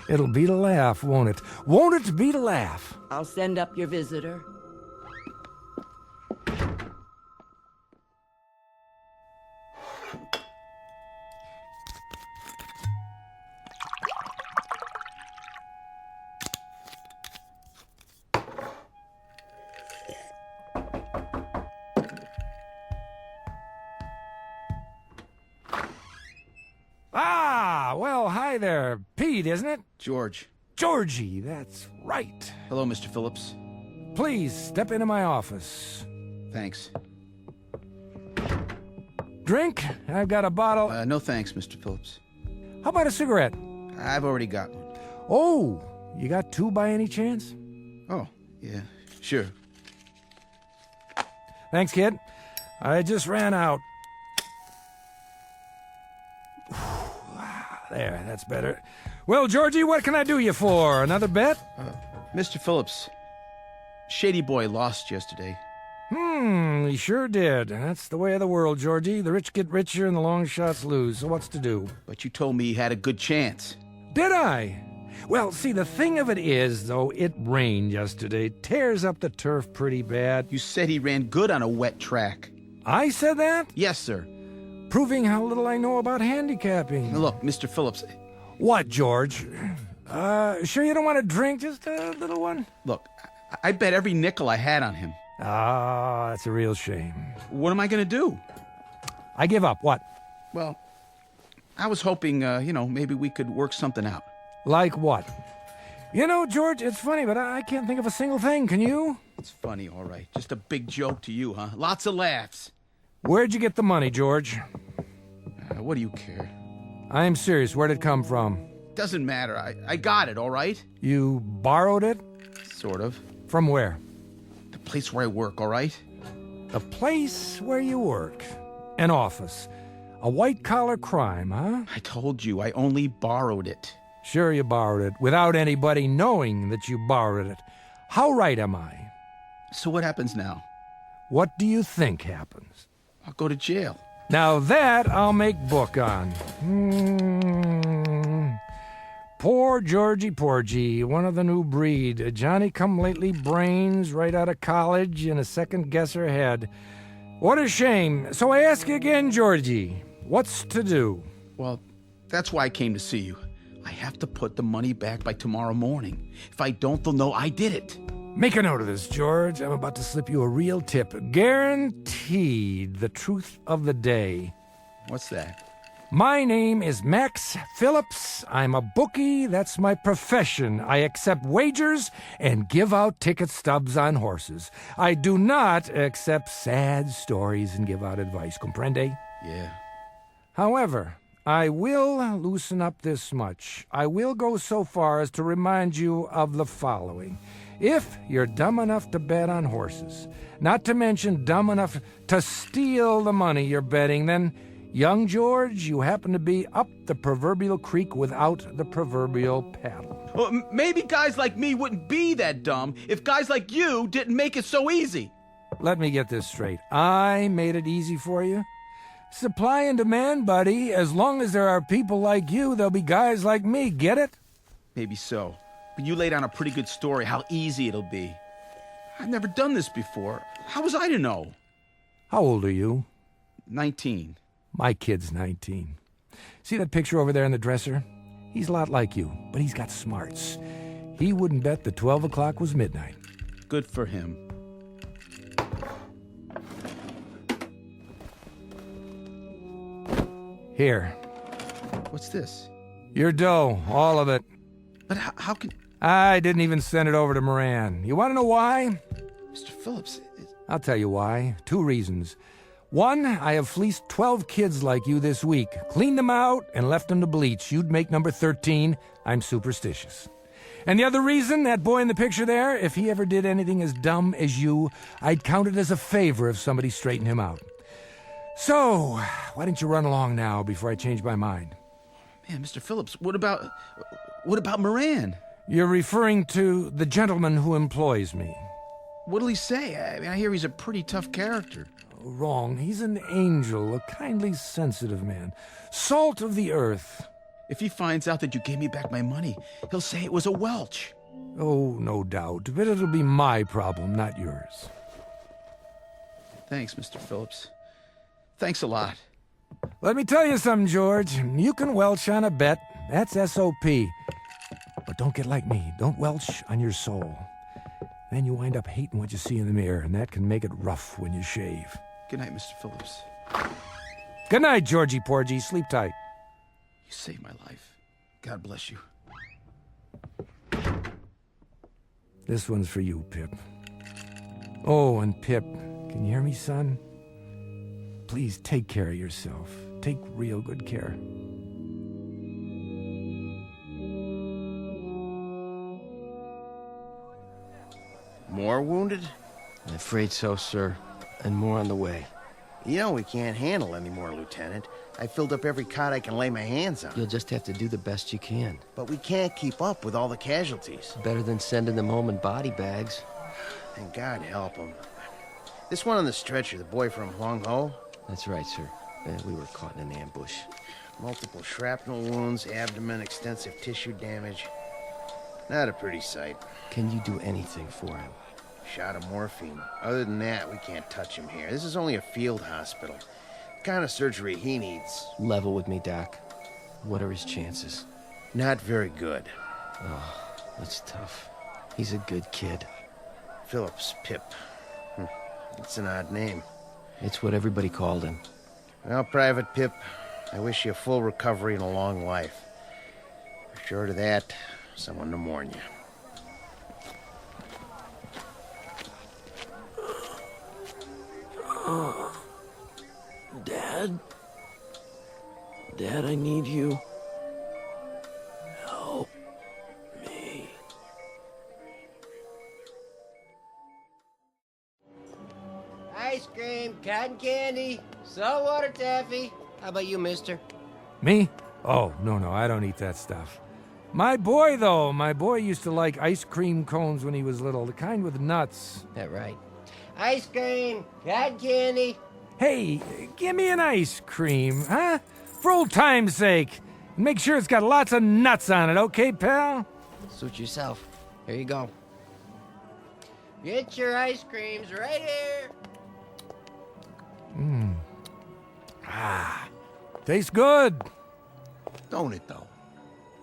[SPEAKER 10] It'll beat a laugh, won't it? Won't it beat a laugh?
[SPEAKER 5] I'll send up your visitor.
[SPEAKER 10] Well, hi there. Pete, isn't it?
[SPEAKER 4] George.
[SPEAKER 10] Georgie, that's right.
[SPEAKER 4] Hello, Mr. Phillips.
[SPEAKER 10] Please, step into my office.
[SPEAKER 4] Thanks.
[SPEAKER 10] Drink? I've got a bottle.
[SPEAKER 4] No thanks, Mr. Phillips.
[SPEAKER 10] How about a cigarette?
[SPEAKER 4] I've already got one.
[SPEAKER 10] Oh, you got two by any chance?
[SPEAKER 4] Oh, yeah, sure.
[SPEAKER 10] Thanks, kid. I just ran out. There, that's better. Well, Georgie, what can I do you for? Another bet?
[SPEAKER 4] Mr. Phillips, Shady Boy lost yesterday.
[SPEAKER 10] He sure did. That's the way of the world, Georgie. The rich get richer and the long shots lose. So what's to do?
[SPEAKER 4] But you told me he had a good chance.
[SPEAKER 10] Did I? Well, see, the thing of it is, though, it rained yesterday. Tears up the turf pretty bad.
[SPEAKER 4] You said he ran good on a wet track.
[SPEAKER 10] I said that?
[SPEAKER 4] Yes, sir.
[SPEAKER 10] Proving how little I know about handicapping.
[SPEAKER 4] Now look, Mr. Phillips.
[SPEAKER 10] What, George? Sure you don't want a drink? Just a little one?
[SPEAKER 4] Look, I bet every nickel I had on him.
[SPEAKER 10] Ah, that's a real shame.
[SPEAKER 4] What am I going to do?
[SPEAKER 10] I give up. What?
[SPEAKER 4] Well, I was hoping, maybe we could work something out.
[SPEAKER 10] Like what? You know, George, it's funny, but I can't think of a single thing. Can you?
[SPEAKER 4] It's funny, all right. Just a big joke to you, huh? Lots of laughs.
[SPEAKER 10] Where'd you get the money, George?
[SPEAKER 4] What do you care?
[SPEAKER 10] I'm serious. Where'd it come from?
[SPEAKER 4] Doesn't matter. I got it, all right?
[SPEAKER 10] You borrowed it?
[SPEAKER 4] Sort of.
[SPEAKER 10] From where?
[SPEAKER 4] The place where I work, all right?
[SPEAKER 10] The place where you work. An office. A white-collar crime, huh?
[SPEAKER 4] I told you, I only borrowed it.
[SPEAKER 10] Sure you borrowed it, without anybody knowing that you borrowed it. How right am I?
[SPEAKER 4] So what happens now?
[SPEAKER 10] What do you think happens?
[SPEAKER 4] I'll go to jail.
[SPEAKER 10] Now that I'll make book on. Poor Georgie Porgy, one of the new breed. A Johnny-come-lately brains right out of college and a second-guesser head. What a shame. So I ask you again, Georgie, what's to do?
[SPEAKER 4] Well, that's why I came to see you. I have to put the money back by tomorrow morning. If I don't, they'll know I did it.
[SPEAKER 10] Make a note of this, George. I'm about to slip you a real tip. Guaranteed the truth of the day.
[SPEAKER 4] What's that?
[SPEAKER 10] My name is Max Phillips. I'm a bookie. That's my profession. I accept wagers and give out ticket stubs on horses. I do not accept sad stories and give out advice. Comprende?
[SPEAKER 4] Yeah.
[SPEAKER 10] However, I will loosen up this much. I will go so far as to remind you of the following. If you're dumb enough to bet on horses, not to mention dumb enough to steal the money you're betting, then, young George, you happen to be up the proverbial creek without the proverbial paddle.
[SPEAKER 4] Well, maybe guys like me wouldn't be that dumb if guys like you didn't make it so easy.
[SPEAKER 10] Let me get this straight. I made it easy for you? Supply and demand, buddy. As long as there are people like you, there'll be guys like me. Get it?
[SPEAKER 4] Maybe so. But you laid down a pretty good story how easy it'll be. I've never done this before. How was I to know?
[SPEAKER 10] How old are you?
[SPEAKER 4] 19.
[SPEAKER 10] My kid's 19. See that picture over there in the dresser? He's a lot like you, but he's got smarts. He wouldn't bet that 12 o'clock was midnight.
[SPEAKER 4] Good for him.
[SPEAKER 10] Here.
[SPEAKER 4] What's this?
[SPEAKER 10] Your dough, all of it.
[SPEAKER 4] But how can...
[SPEAKER 10] I didn't even send it over to Moran. You want to know why?
[SPEAKER 4] Mr. Phillips...
[SPEAKER 10] I'll tell you why. 2 reasons. 1, I have fleeced 12 kids like you this week, cleaned them out, and left them to bleach. You'd make number 13. I'm superstitious. And the other reason, that boy in the picture there, if he ever did anything as dumb as you, I'd count it as a favor if somebody straightened him out. So, why don't you run along now before I change my mind?
[SPEAKER 4] Man, Mr. Phillips, what about Moran?
[SPEAKER 10] You're referring to the gentleman who employs me.
[SPEAKER 4] What'll he say? I mean, I hear he's a pretty tough character.
[SPEAKER 10] Wrong. He's an angel, a kindly, sensitive man. Salt of the earth.
[SPEAKER 4] If he finds out that you gave me back my money, he'll say it was a Welch.
[SPEAKER 10] Oh, no doubt. But it'll be my problem, not yours.
[SPEAKER 4] Thanks, Mr. Phillips. Thanks a lot.
[SPEAKER 10] Let me tell you something, George. You can welch on a bet. That's S.O.P. But don't get like me. Don't welch on your soul. Then you wind up hating what you see in the mirror, and that can make it rough when you shave.
[SPEAKER 4] Good night, Mr. Phillips.
[SPEAKER 10] Good night, Georgie Porgy. Sleep tight.
[SPEAKER 4] You saved my life. God bless you.
[SPEAKER 10] This one's for you, Pip. Oh, and Pip, can you hear me, son? Please take care of yourself. Take real good care.
[SPEAKER 18] More wounded?
[SPEAKER 23] I'm afraid so, sir. And more on the way.
[SPEAKER 18] You know we can't handle any more, Lieutenant. I filled up every cot I can lay my hands on.
[SPEAKER 23] You'll just have to do the best you can.
[SPEAKER 18] But we can't keep up with all the casualties.
[SPEAKER 23] Better than sending them home in body bags.
[SPEAKER 18] And God help them. This one on the stretcher, the boy from Huang Ho?
[SPEAKER 23] That's right, sir. We were caught in an ambush.
[SPEAKER 18] Multiple shrapnel wounds, abdomen, extensive tissue damage. Not a pretty sight.
[SPEAKER 23] Can you do anything for him?
[SPEAKER 18] Shot of morphine. Other than that, we can't touch him here. This is only a field hospital. The kind of surgery he needs.
[SPEAKER 23] Level with me, Doc. What are his chances?
[SPEAKER 18] Not very good.
[SPEAKER 23] Oh, that's tough. He's a good kid.
[SPEAKER 18] Phillips Pip. It's an odd name.
[SPEAKER 23] It's what everybody called him.
[SPEAKER 18] Well, Private Pip, I wish you a full recovery and a long life. Short of that, someone to mourn you.
[SPEAKER 23] Dad? Dad, I need you. Help me. Ice cream, cotton candy, saltwater taffy. How about you, mister?
[SPEAKER 10] Me? Oh, no, I don't eat that stuff. My boy, though. My boy used to like ice cream cones when he was little, the kind with nuts.
[SPEAKER 23] That right. Ice cream, cotton candy.
[SPEAKER 10] Hey, give me an ice cream, huh? For old time's sake. Make sure it's got lots of nuts on it, okay, pal?
[SPEAKER 23] Suit yourself. Here you go. Get your ice creams right here.
[SPEAKER 10] Tastes good.
[SPEAKER 6] Don't it, though?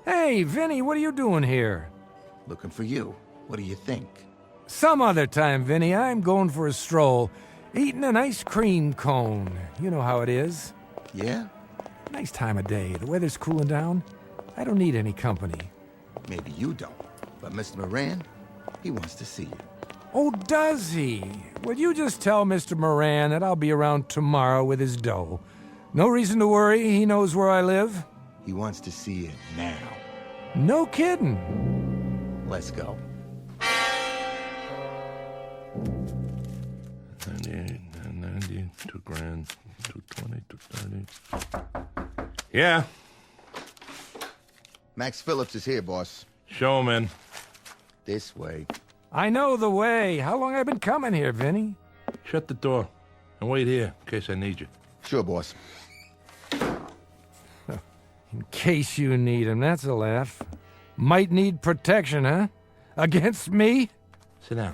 [SPEAKER 10] Hey, Vinny, what are you doing here?
[SPEAKER 6] Looking for you. What do you think?
[SPEAKER 10] Some other time, Vinny. I'm going for a stroll. Eating an ice cream cone. You know how it is.
[SPEAKER 6] Yeah?
[SPEAKER 10] Nice time of day. The weather's cooling down. I don't need any company.
[SPEAKER 6] Maybe you don't. But Mr. Moran, he wants to see you.
[SPEAKER 10] Oh, does he? Well, you just tell Mr. Moran that I'll be around tomorrow with his dough. No reason to worry. He knows where I live.
[SPEAKER 6] He wants to see you now.
[SPEAKER 10] No kidding.
[SPEAKER 6] Let's go.
[SPEAKER 11] 98, 90, 2 grand, 220, 230. Yeah.
[SPEAKER 6] Max Phillips is here, boss.
[SPEAKER 11] Show him in.
[SPEAKER 6] This way.
[SPEAKER 10] I know the way. How long have I been coming here, Vinny?
[SPEAKER 11] Shut the door and wait here in case I need you.
[SPEAKER 6] Sure, boss.
[SPEAKER 10] In case you need him, that's a laugh. Might need protection, huh? Against me?
[SPEAKER 11] Sit down.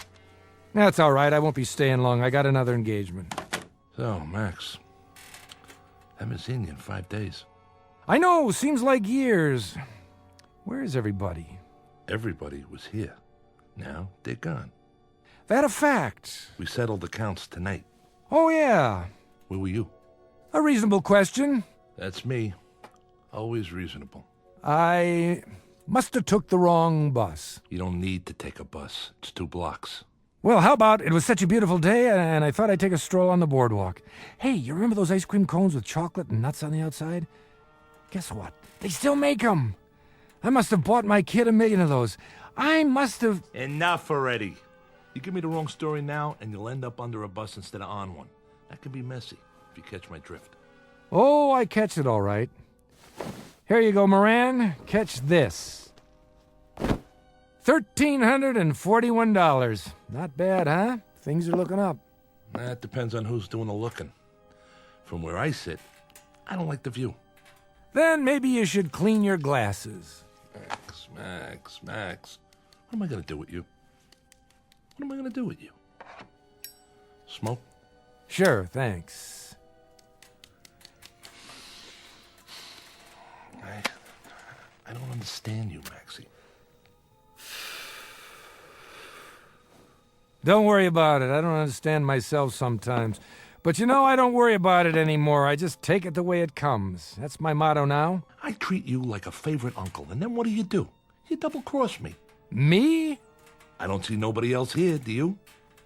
[SPEAKER 10] That's all right. I won't be staying long. I got another engagement.
[SPEAKER 11] So, Max, haven't seen you in 5 days.
[SPEAKER 10] I know. Seems like years. Where is everybody?
[SPEAKER 11] Everybody was here. Now they're gone.
[SPEAKER 10] That a fact?
[SPEAKER 11] We settled accounts tonight.
[SPEAKER 10] Oh, yeah.
[SPEAKER 11] Where were you?
[SPEAKER 10] A reasonable question.
[SPEAKER 11] That's me. Always reasonable.
[SPEAKER 10] I must have took the wrong bus.
[SPEAKER 11] You don't need to take a bus. It's 2 blocks.
[SPEAKER 10] Well, how about it was such a beautiful day, and I thought I'd take a stroll on the boardwalk. Hey, you remember those ice cream cones with chocolate and nuts on the outside? Guess what? They still make them. I must have bought my kid 1 million of those. I must have...
[SPEAKER 11] Enough already. You give me the wrong story now, and you'll end up under a bus instead of on one. That can be messy, if you catch my drift.
[SPEAKER 10] Oh, I catch it all right. Here you go, Moran. Catch this. $1,341. Not bad, huh? Things are looking up.
[SPEAKER 11] That depends on who's doing the looking. From where I sit, I don't like the view.
[SPEAKER 10] Then maybe you should clean your glasses.
[SPEAKER 11] Max. What am I going to do with you? What am I going to do with you? Smoke?
[SPEAKER 10] Sure, thanks.
[SPEAKER 11] I don't understand you, Maxie.
[SPEAKER 10] Don't worry about it. I don't understand myself sometimes. But you know, I don't worry about it anymore. I just take it the way it comes. That's my motto now.
[SPEAKER 11] I treat you like a favorite uncle, and then what do? You double-cross me.
[SPEAKER 10] Me?
[SPEAKER 11] I don't see nobody else here, do you?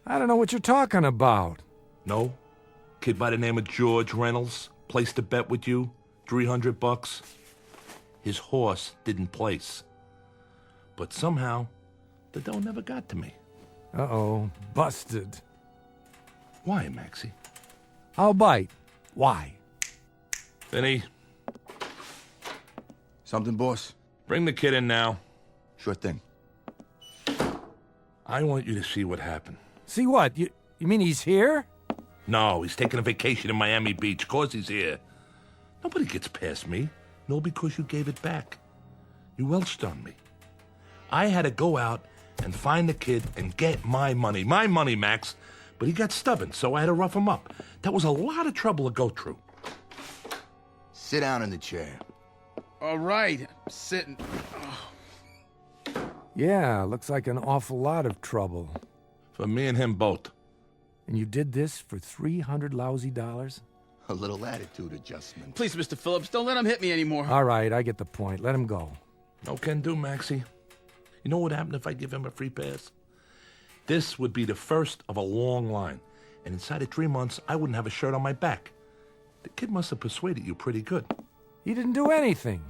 [SPEAKER 10] I don't know what you're talking about.
[SPEAKER 11] No? Kid by the name of George Reynolds placed a bet with you, $300. His horse didn't place. But somehow, the dough never got to me.
[SPEAKER 10] Uh-oh. Busted.
[SPEAKER 11] Why, Maxie?
[SPEAKER 10] I'll bite. Why?
[SPEAKER 11] Vinny.
[SPEAKER 6] Something, boss?
[SPEAKER 11] Bring the kid in now.
[SPEAKER 6] Sure thing.
[SPEAKER 11] I want you to see what happened.
[SPEAKER 10] See what? You mean he's here?
[SPEAKER 11] No, he's taking a vacation in Miami Beach. 'Cause he's here. Nobody gets past me. No, because you gave it back. You welched on me. I had to go out and find the kid and get my money. My money, Max. But he got stubborn, so I had to rough him up. That was a lot of trouble to go through.
[SPEAKER 6] Sit down in the chair.
[SPEAKER 4] All right, I'm sitting.
[SPEAKER 10] Yeah, looks like an awful lot of trouble.
[SPEAKER 11] For me and him both.
[SPEAKER 10] And you did this for $300 lousy dollars?
[SPEAKER 6] A little attitude adjustment.
[SPEAKER 4] Please, Mr. Phillips, don't let him hit me anymore.
[SPEAKER 10] All right, I get the point. Let him go.
[SPEAKER 11] No can do, Maxie. You know what happened if I give him a free pass? This would be the first of a long line. And inside of 3 months, I wouldn't have a shirt on my back. The kid must have persuaded you pretty good.
[SPEAKER 10] He didn't do anything.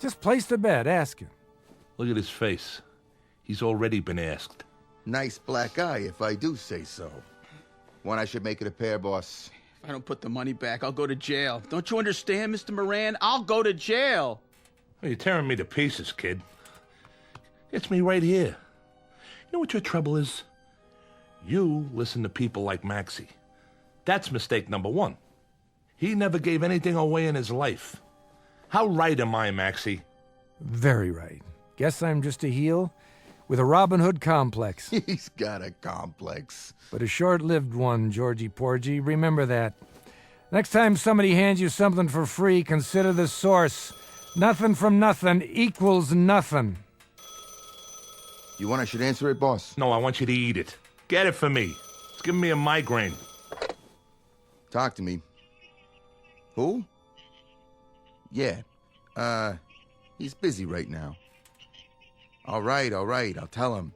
[SPEAKER 10] Just placed a bet. Ask him.
[SPEAKER 11] Look at his face. He's already been asked.
[SPEAKER 6] Nice black eye, if I do say so. One I should make it a pair, boss.
[SPEAKER 4] If I don't put the money back, I'll go to jail. Don't you understand, Mr. Moran? I'll go to jail.
[SPEAKER 11] Well, you're tearing me to pieces, kid. It's me right here. You know what your trouble is? You listen to people like Maxie. That's mistake number 1. He never gave anything away in his life. How right am I, Maxie?
[SPEAKER 10] Very right. Guess I'm just a heel with a Robin Hood complex.
[SPEAKER 6] He's got a complex.
[SPEAKER 10] But a short-lived one, Georgie Porgy. Remember that. Next time somebody hands you something for free, consider the source. Nothing from nothing equals nothing.
[SPEAKER 6] You want I should answer it, boss?
[SPEAKER 7] No, I want you to eat it. Get it for me. It's giving me a migraine.
[SPEAKER 6] Talk to me. Who? Yeah. He's busy right now. All right, I'll tell him.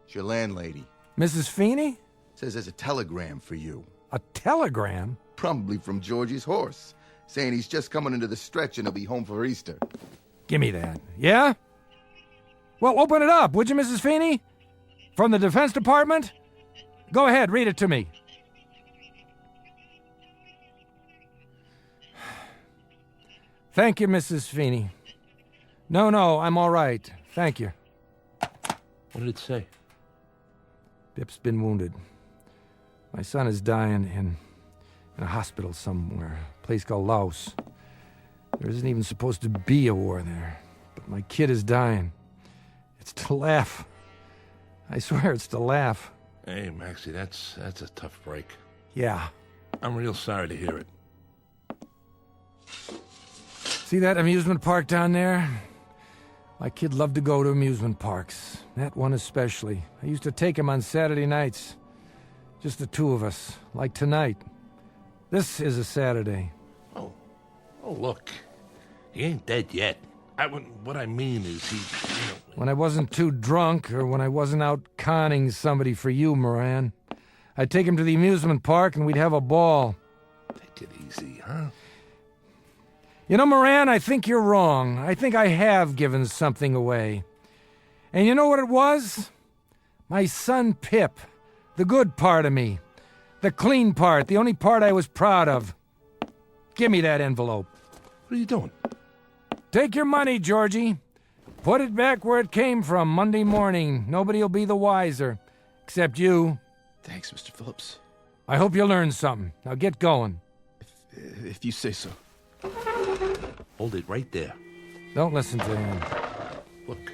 [SPEAKER 6] It's your landlady.
[SPEAKER 10] Mrs. Feeney?
[SPEAKER 6] Says there's a telegram for you.
[SPEAKER 10] A telegram?
[SPEAKER 6] Probably from Georgie's horse, saying he's just coming into the stretch and he'll be home for Easter.
[SPEAKER 10] Give me that. Yeah? Well, open it up, would you, Mrs. Feeney? From the Defense Department? Go ahead, read it to me. Thank you, Mrs. Feeney. No, I'm all right. Thank you.
[SPEAKER 7] What did it say?
[SPEAKER 10] Pip's been wounded. My son is dying in a hospital somewhere, a place called Laos. There isn't even supposed to be a war there, but my kid is dying. It's to laugh. I swear it's to laugh.
[SPEAKER 7] Hey, Maxie, that's a tough break.
[SPEAKER 10] Yeah.
[SPEAKER 7] I'm real sorry to hear it.
[SPEAKER 10] See that amusement park down there? My kid loved to go to amusement parks. That one especially. I used to take him on Saturday nights. Just the two of us, like tonight. This is a Saturday.
[SPEAKER 7] Oh, look. He ain't dead yet. What I mean is
[SPEAKER 10] When I wasn't too drunk, or when I wasn't out conning somebody for you, Moran, I'd take him to the amusement park and we'd have a ball.
[SPEAKER 7] Take it easy, huh?
[SPEAKER 10] You know, Moran, I think you're wrong. I think I have given something away. And you know what it was? My son Pip. The good part of me. The clean part. The only part I was proud of. Give me that envelope.
[SPEAKER 7] What are you doing?
[SPEAKER 10] Take your money, Georgie. Put it back where it came from Monday morning. Nobody'll be the wiser. Except you.
[SPEAKER 4] Thanks, Mr. Phillips.
[SPEAKER 10] I hope you learned something. Now get going.
[SPEAKER 4] If you say so.
[SPEAKER 7] Hold it right there.
[SPEAKER 10] Don't listen to him.
[SPEAKER 7] Look,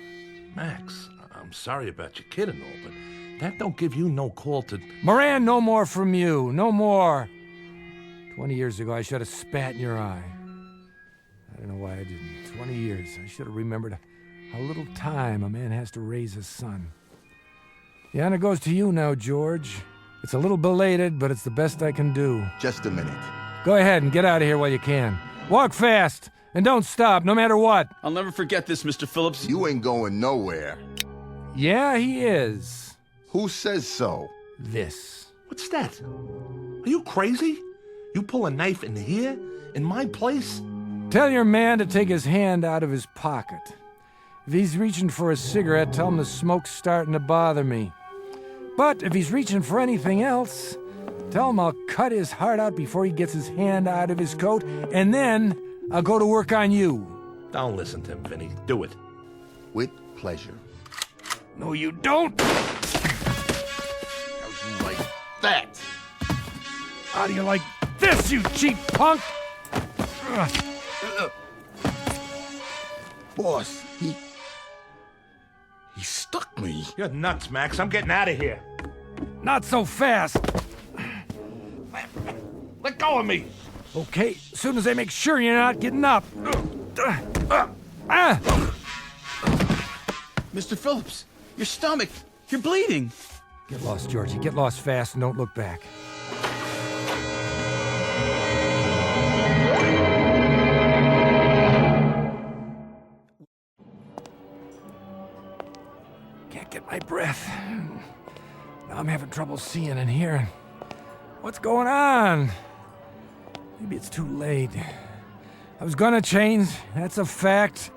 [SPEAKER 7] Max, I'm sorry about your kid and all, but that don't give you no call to...
[SPEAKER 10] Moran, no more from you. No more. 20 years ago, I should have spat in your eye. I don't know why I didn't. 20 years. I should have remembered how little time a man has to raise a son. The honor goes to you now, George. It's a little belated, but it's the best I can do.
[SPEAKER 6] Just a minute.
[SPEAKER 10] Go ahead and get out of here while you can. Walk fast, and don't stop, no matter what.
[SPEAKER 4] I'll never forget this, Mr. Phillips.
[SPEAKER 6] You ain't going nowhere.
[SPEAKER 10] Yeah, he is.
[SPEAKER 6] Who says so?
[SPEAKER 10] This.
[SPEAKER 7] What's that? Are you crazy? You pull a knife in here? In my place?
[SPEAKER 10] Tell your man to take his hand out of his pocket. If he's reaching for a cigarette, tell him the smoke's starting to bother me. But if he's reaching for anything else, tell him I'll cut his heart out before he gets his hand out of his coat, and then I'll go to work on you.
[SPEAKER 7] Don't listen to him, Vinny. Do it.
[SPEAKER 6] With pleasure.
[SPEAKER 10] No, you don't.
[SPEAKER 6] How'd you like that?
[SPEAKER 10] How do you like this, you cheap punk?
[SPEAKER 6] Boss, he stuck me.
[SPEAKER 7] You're nuts, Max. I'm getting out of here.
[SPEAKER 10] Not so fast.
[SPEAKER 7] Let go of me.
[SPEAKER 10] Okay, as soon as I make sure you're not getting up.
[SPEAKER 4] Mr. Phillips, your stomach. You're bleeding.
[SPEAKER 10] Get lost, Georgie. Get lost fast and don't look back. Can't get my breath. Now I'm having trouble seeing and hearing. What's going on? Maybe it's too late. I was gonna change, that's a fact.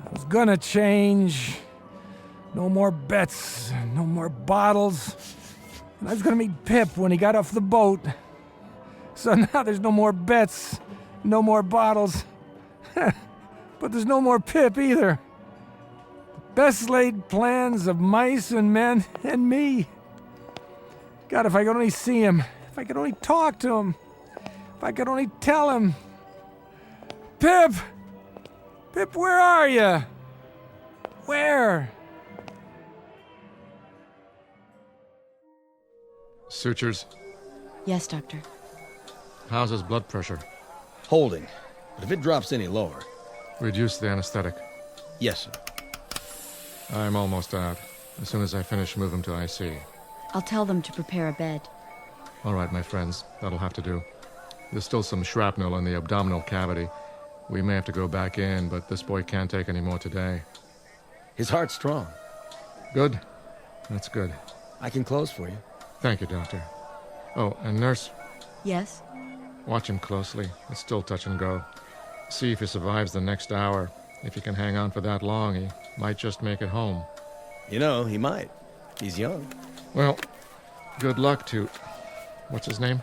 [SPEAKER 10] I was gonna change. No more bets, no more bottles. And I was gonna meet Pip when he got off the boat. So now there's no more bets, no more bottles. But there's no more Pip either. Best laid plans of mice and men and me. God, if I could only see him. If I could only talk to him. If I could only tell him. Pip! Pip, where are you? Where?
[SPEAKER 8] Sutures.
[SPEAKER 16] Yes, Doctor.
[SPEAKER 8] How's his blood pressure?
[SPEAKER 22] Holding. But if it drops any lower...
[SPEAKER 8] Reduce the anesthetic.
[SPEAKER 22] Yes, sir.
[SPEAKER 8] I'm almost out. As soon as I finish, move him to IC.
[SPEAKER 15] I'll tell them to prepare a bed.
[SPEAKER 8] All right, my friends. That'll have to do. There's still some shrapnel in the abdominal cavity. We may have to go back in, but this boy can't take any more today.
[SPEAKER 22] His heart's strong.
[SPEAKER 8] Good. That's good.
[SPEAKER 22] I can close for you.
[SPEAKER 8] Thank you, Doctor. Oh, and nurse,
[SPEAKER 15] Yes?
[SPEAKER 8] watch him closely. It's still touch and go. See if he survives the next hour. If he can hang on for that long, he might just make it home.
[SPEAKER 22] You know, he might. He's young.
[SPEAKER 8] Well, good luck to... What's his name?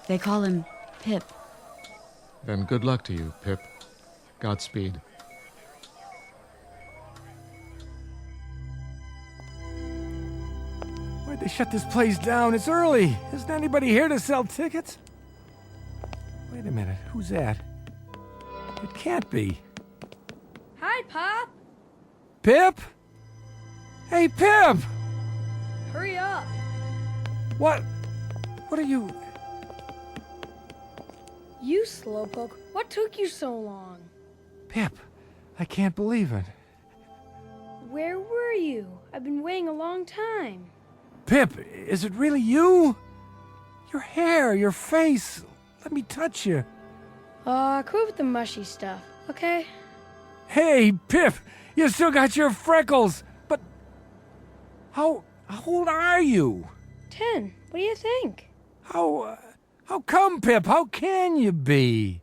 [SPEAKER 15] They call him Pip.
[SPEAKER 8] Then good luck to you, Pip. Godspeed.
[SPEAKER 10] Why'd they shut this place down? It's early. Isn't anybody here to sell tickets? Wait a minute. Who's that? It can't be.
[SPEAKER 19] Hi, Pop.
[SPEAKER 10] Pip? Hey, Pip!
[SPEAKER 19] Hurry up.
[SPEAKER 10] What are you...
[SPEAKER 19] You slowpoke. What took you so long?
[SPEAKER 10] Pip, I can't believe it.
[SPEAKER 19] Where were you? I've been waiting a long time.
[SPEAKER 10] Pip, is it really you? Your hair, your face. Let me touch you.
[SPEAKER 19] Quit with the mushy stuff, okay?
[SPEAKER 10] Hey, Pip, you still got your freckles. But how old are you?
[SPEAKER 19] 10. What do you think?
[SPEAKER 10] How come, Pip? How can you be?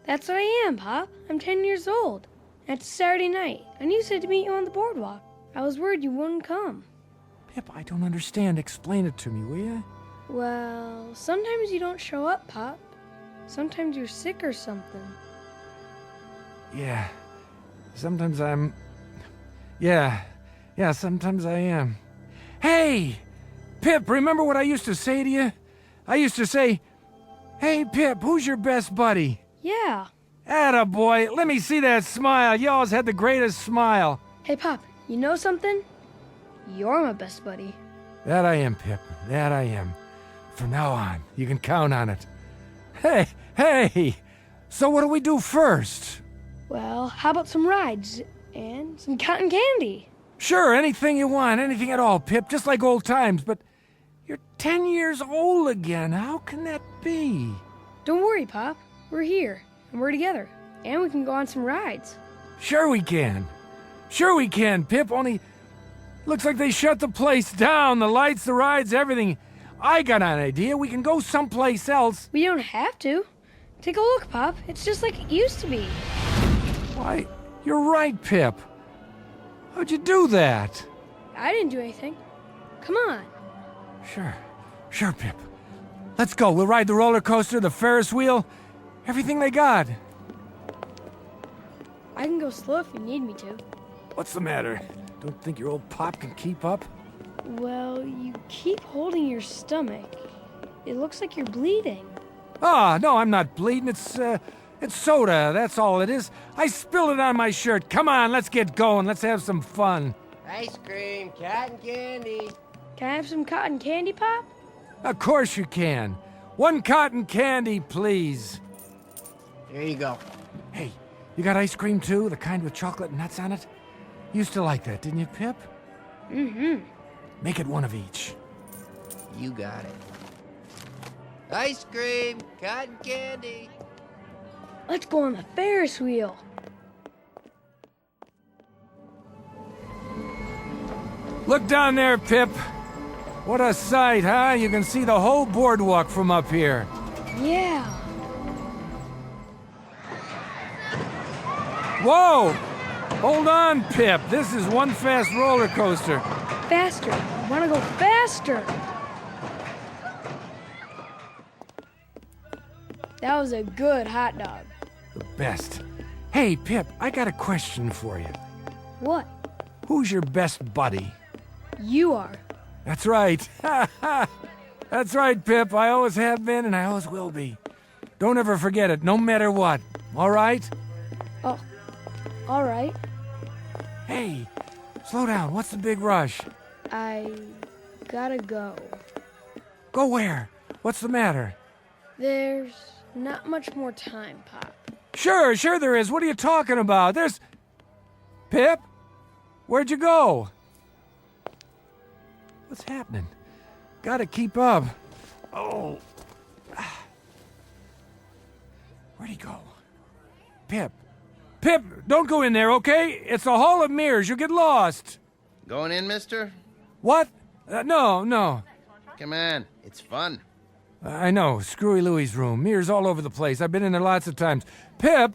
[SPEAKER 19] That's what I am, Pop. I'm 10 years old. It's Saturday night, and you said to meet you on the boardwalk. I was worried you wouldn't come.
[SPEAKER 10] Pip, I don't understand. Explain it to me, will you?
[SPEAKER 19] Well, sometimes you don't show up, Pop. Sometimes you're sick or something.
[SPEAKER 10] Yeah. Sometimes I'm... Yeah, sometimes I am. Hey! Pip, remember what I used to say to you? I used to say, "Hey, Pip, who's your best buddy?"
[SPEAKER 19] Yeah.
[SPEAKER 10] Attaboy, let me see that smile. You always had the greatest smile.
[SPEAKER 19] Hey, Pop, you know something? You're my best buddy.
[SPEAKER 10] That I am, Pip. That I am. From now on, you can count on it. Hey! So what do we do first?
[SPEAKER 19] Well, how about some rides and some cotton candy?
[SPEAKER 10] Sure, anything you want, anything at all, Pip, just like old times, but you're 10 years old again. How can that be?
[SPEAKER 19] Don't worry, Pop. We're here, and we're together, and we can go on some rides.
[SPEAKER 10] Sure we can. Sure we can, Pip, only looks like they shut the place down, the lights, the rides, everything. I got an idea. We can go someplace else.
[SPEAKER 19] We don't have to. Take a look, Pop. It's just like it used to be.
[SPEAKER 10] Why, you're right, Pip. How'd you do that?
[SPEAKER 19] I didn't do anything. Come on.
[SPEAKER 10] Sure, Pip. Let's go. We'll ride the roller coaster, the Ferris wheel, everything they got.
[SPEAKER 19] I can go slow if you need me to.
[SPEAKER 10] What's the matter? Don't think your old pop can keep up?
[SPEAKER 19] Well, you keep holding your stomach. It looks like you're bleeding.
[SPEAKER 10] Ah, no, I'm not bleeding. It's soda. That's all it is. I spilled it on my shirt. Come on, let's get going. Let's have some fun.
[SPEAKER 23] Ice cream, cotton candy.
[SPEAKER 19] Can I have some cotton candy, Pop?
[SPEAKER 10] Of course you can. One cotton candy, please.
[SPEAKER 23] Here you go.
[SPEAKER 10] Hey, you got ice cream too? The kind with chocolate and nuts on it? You used to like that, didn't you, Pip?
[SPEAKER 19] Mm-hmm.
[SPEAKER 10] Make it one of each.
[SPEAKER 23] You got it. Ice cream, cotton candy.
[SPEAKER 19] Let's go on the Ferris wheel.
[SPEAKER 10] Look down there, Pip. What a sight, huh? You can see the whole boardwalk from up here.
[SPEAKER 19] Yeah.
[SPEAKER 10] Whoa! Hold on, Pip. This is one fast roller coaster.
[SPEAKER 19] Faster. I want to go faster. That was a good hot dog.
[SPEAKER 10] The best. Hey, Pip, I got a question for you.
[SPEAKER 19] What?
[SPEAKER 10] Who's your best buddy?
[SPEAKER 19] You are.
[SPEAKER 10] That's right. That's right, Pip. I always have been and I always will be. Don't ever forget it, no matter what. All right?
[SPEAKER 19] Oh, all right.
[SPEAKER 10] Hey, slow down. What's the big rush?
[SPEAKER 19] I gotta go.
[SPEAKER 10] Go where? What's the matter?
[SPEAKER 19] There's not much more time, Pop.
[SPEAKER 10] Sure there is. What are you talking about? There's... Pip? Where'd you go? What's happening? Gotta keep up. Oh. Where'd he go? Pip. Pip, don't go in there, okay? It's the Hall of Mirrors. You'll get lost.
[SPEAKER 12] Going in, mister?
[SPEAKER 10] What? No.
[SPEAKER 12] Come on, it's fun.
[SPEAKER 10] I know. Screwy Louie's room. Mirrors all over the place. I've been in there lots of times. Pip!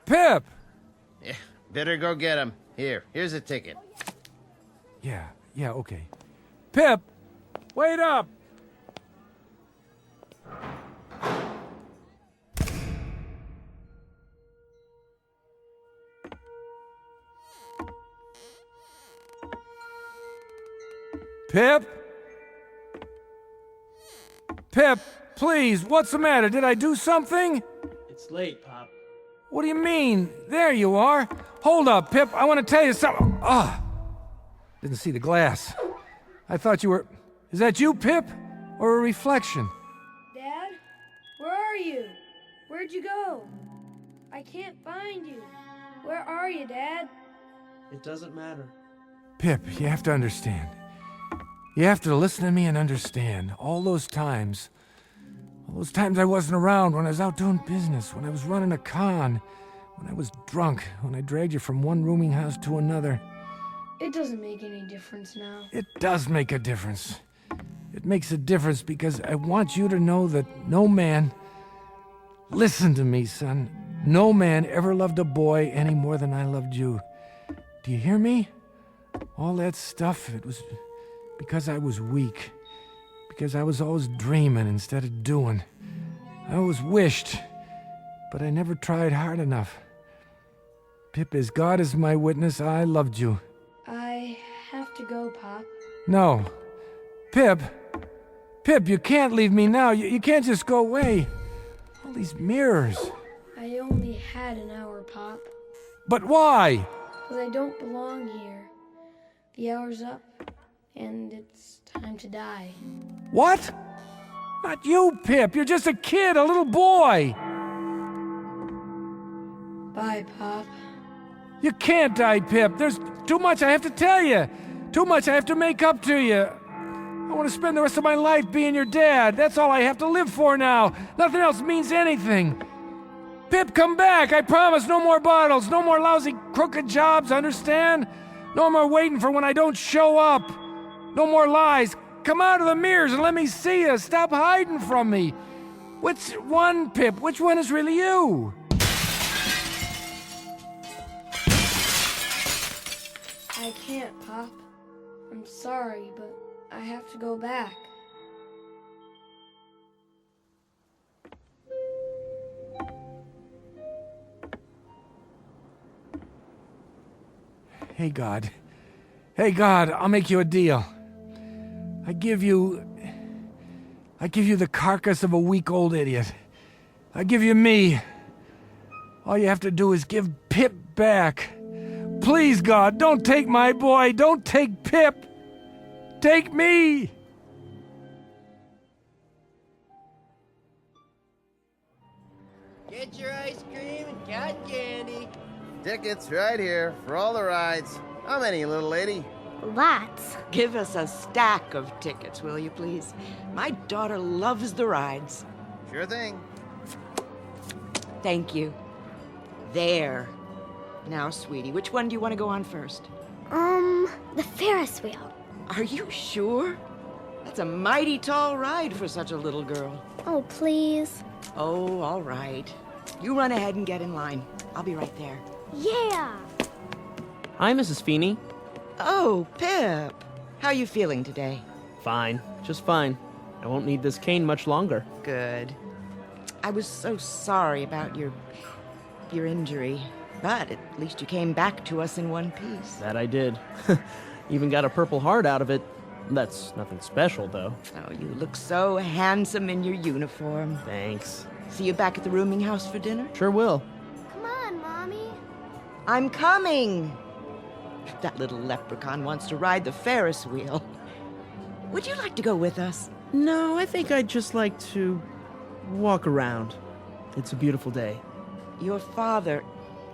[SPEAKER 12] Yeah, better go get him. Here's a ticket.
[SPEAKER 10] Yeah, okay. Pip! Wait up! Pip? Pip, please, what's the matter? Did I do something?
[SPEAKER 24] It's late, Pop.
[SPEAKER 10] What do you mean? There you are. Hold up, Pip, I want to tell you something. Didn't see the glass. I thought you were... Is that you, Pip? Or a reflection?
[SPEAKER 19] Dad? Where are you? Where'd you go? I can't find you. Where are you, Dad?
[SPEAKER 3] It doesn't matter.
[SPEAKER 10] Pip, you have to understand. You have to listen to me and understand. All those times I wasn't around, when I was out doing business, when I was running a con, when I was drunk, when I dragged you from one rooming house to another.
[SPEAKER 19] It doesn't make any difference now.
[SPEAKER 10] It does make a difference. It makes a difference because I want you to know that no man... Listen to me, son. No man ever loved a boy any more than I loved you. Do you hear me? All that stuff, it was... because I was weak. Because I was always dreaming instead of doing. I always wished, but I never tried hard enough. Pip, as God is my witness, I loved you.
[SPEAKER 19] I have to go, Pop.
[SPEAKER 10] No. Pip, you can't leave me now. You can't just go away. All these mirrors.
[SPEAKER 19] I only had an hour, Pop.
[SPEAKER 10] But why?
[SPEAKER 19] Because I don't belong here. The hour's up. And it's time to die.
[SPEAKER 10] What? Not you, Pip. You're just a kid, a little boy.
[SPEAKER 19] Bye, Pop.
[SPEAKER 10] You can't die, Pip. There's too much I have to tell you. Too much I have to make up to you. I want to spend the rest of my life being your dad. That's all I have to live for now. Nothing else means anything. Pip, come back. I promise no more bottles. No more lousy, crooked jobs, understand? No more waiting for when I don't show up. No more lies. Come out of the mirrors and let me see you. Stop hiding from me. Which one, Pip? Which one is really you?
[SPEAKER 19] I can't, Pop. I'm sorry, but I have to go back.
[SPEAKER 10] Hey, God. Hey, God, I'll make you a deal. I give you the carcass of a week-old idiot. I give you me. All you have to do is give Pip back. Please, God, don't take my boy. Don't take Pip. Take me.
[SPEAKER 12] Get your ice cream and cotton candy. Tickets right here for all the rides. How many, little lady?
[SPEAKER 5] Lots. Give us a stack of tickets, will you, please? My daughter loves the rides.
[SPEAKER 12] Sure thing.
[SPEAKER 5] Thank you. There. Now, sweetie, which one do you want to go on first?
[SPEAKER 13] The Ferris wheel.
[SPEAKER 5] Are you sure? That's a mighty tall ride for such a little girl.
[SPEAKER 13] Oh, please.
[SPEAKER 5] Oh, all right. You run ahead and get in line. I'll be right there.
[SPEAKER 13] Yeah!
[SPEAKER 3] Hi, Mrs. Feeney.
[SPEAKER 5] Oh, Pip. How are you feeling today?
[SPEAKER 3] Fine. Just fine. I won't need this cane much longer.
[SPEAKER 5] Good. I was so sorry about your injury, but at least you came back to us in one piece.
[SPEAKER 3] That I did. Even got a Purple Heart out of it. That's nothing special, though.
[SPEAKER 5] Oh, you look so handsome in your uniform.
[SPEAKER 3] Thanks.
[SPEAKER 5] See you back at the rooming house for dinner?
[SPEAKER 3] Sure will.
[SPEAKER 13] Come on, Mommy.
[SPEAKER 5] I'm coming. That little leprechaun wants to ride the Ferris wheel. Would you like to go with us?
[SPEAKER 3] No, I think I'd just like to walk around. It's a beautiful day.
[SPEAKER 5] Your father,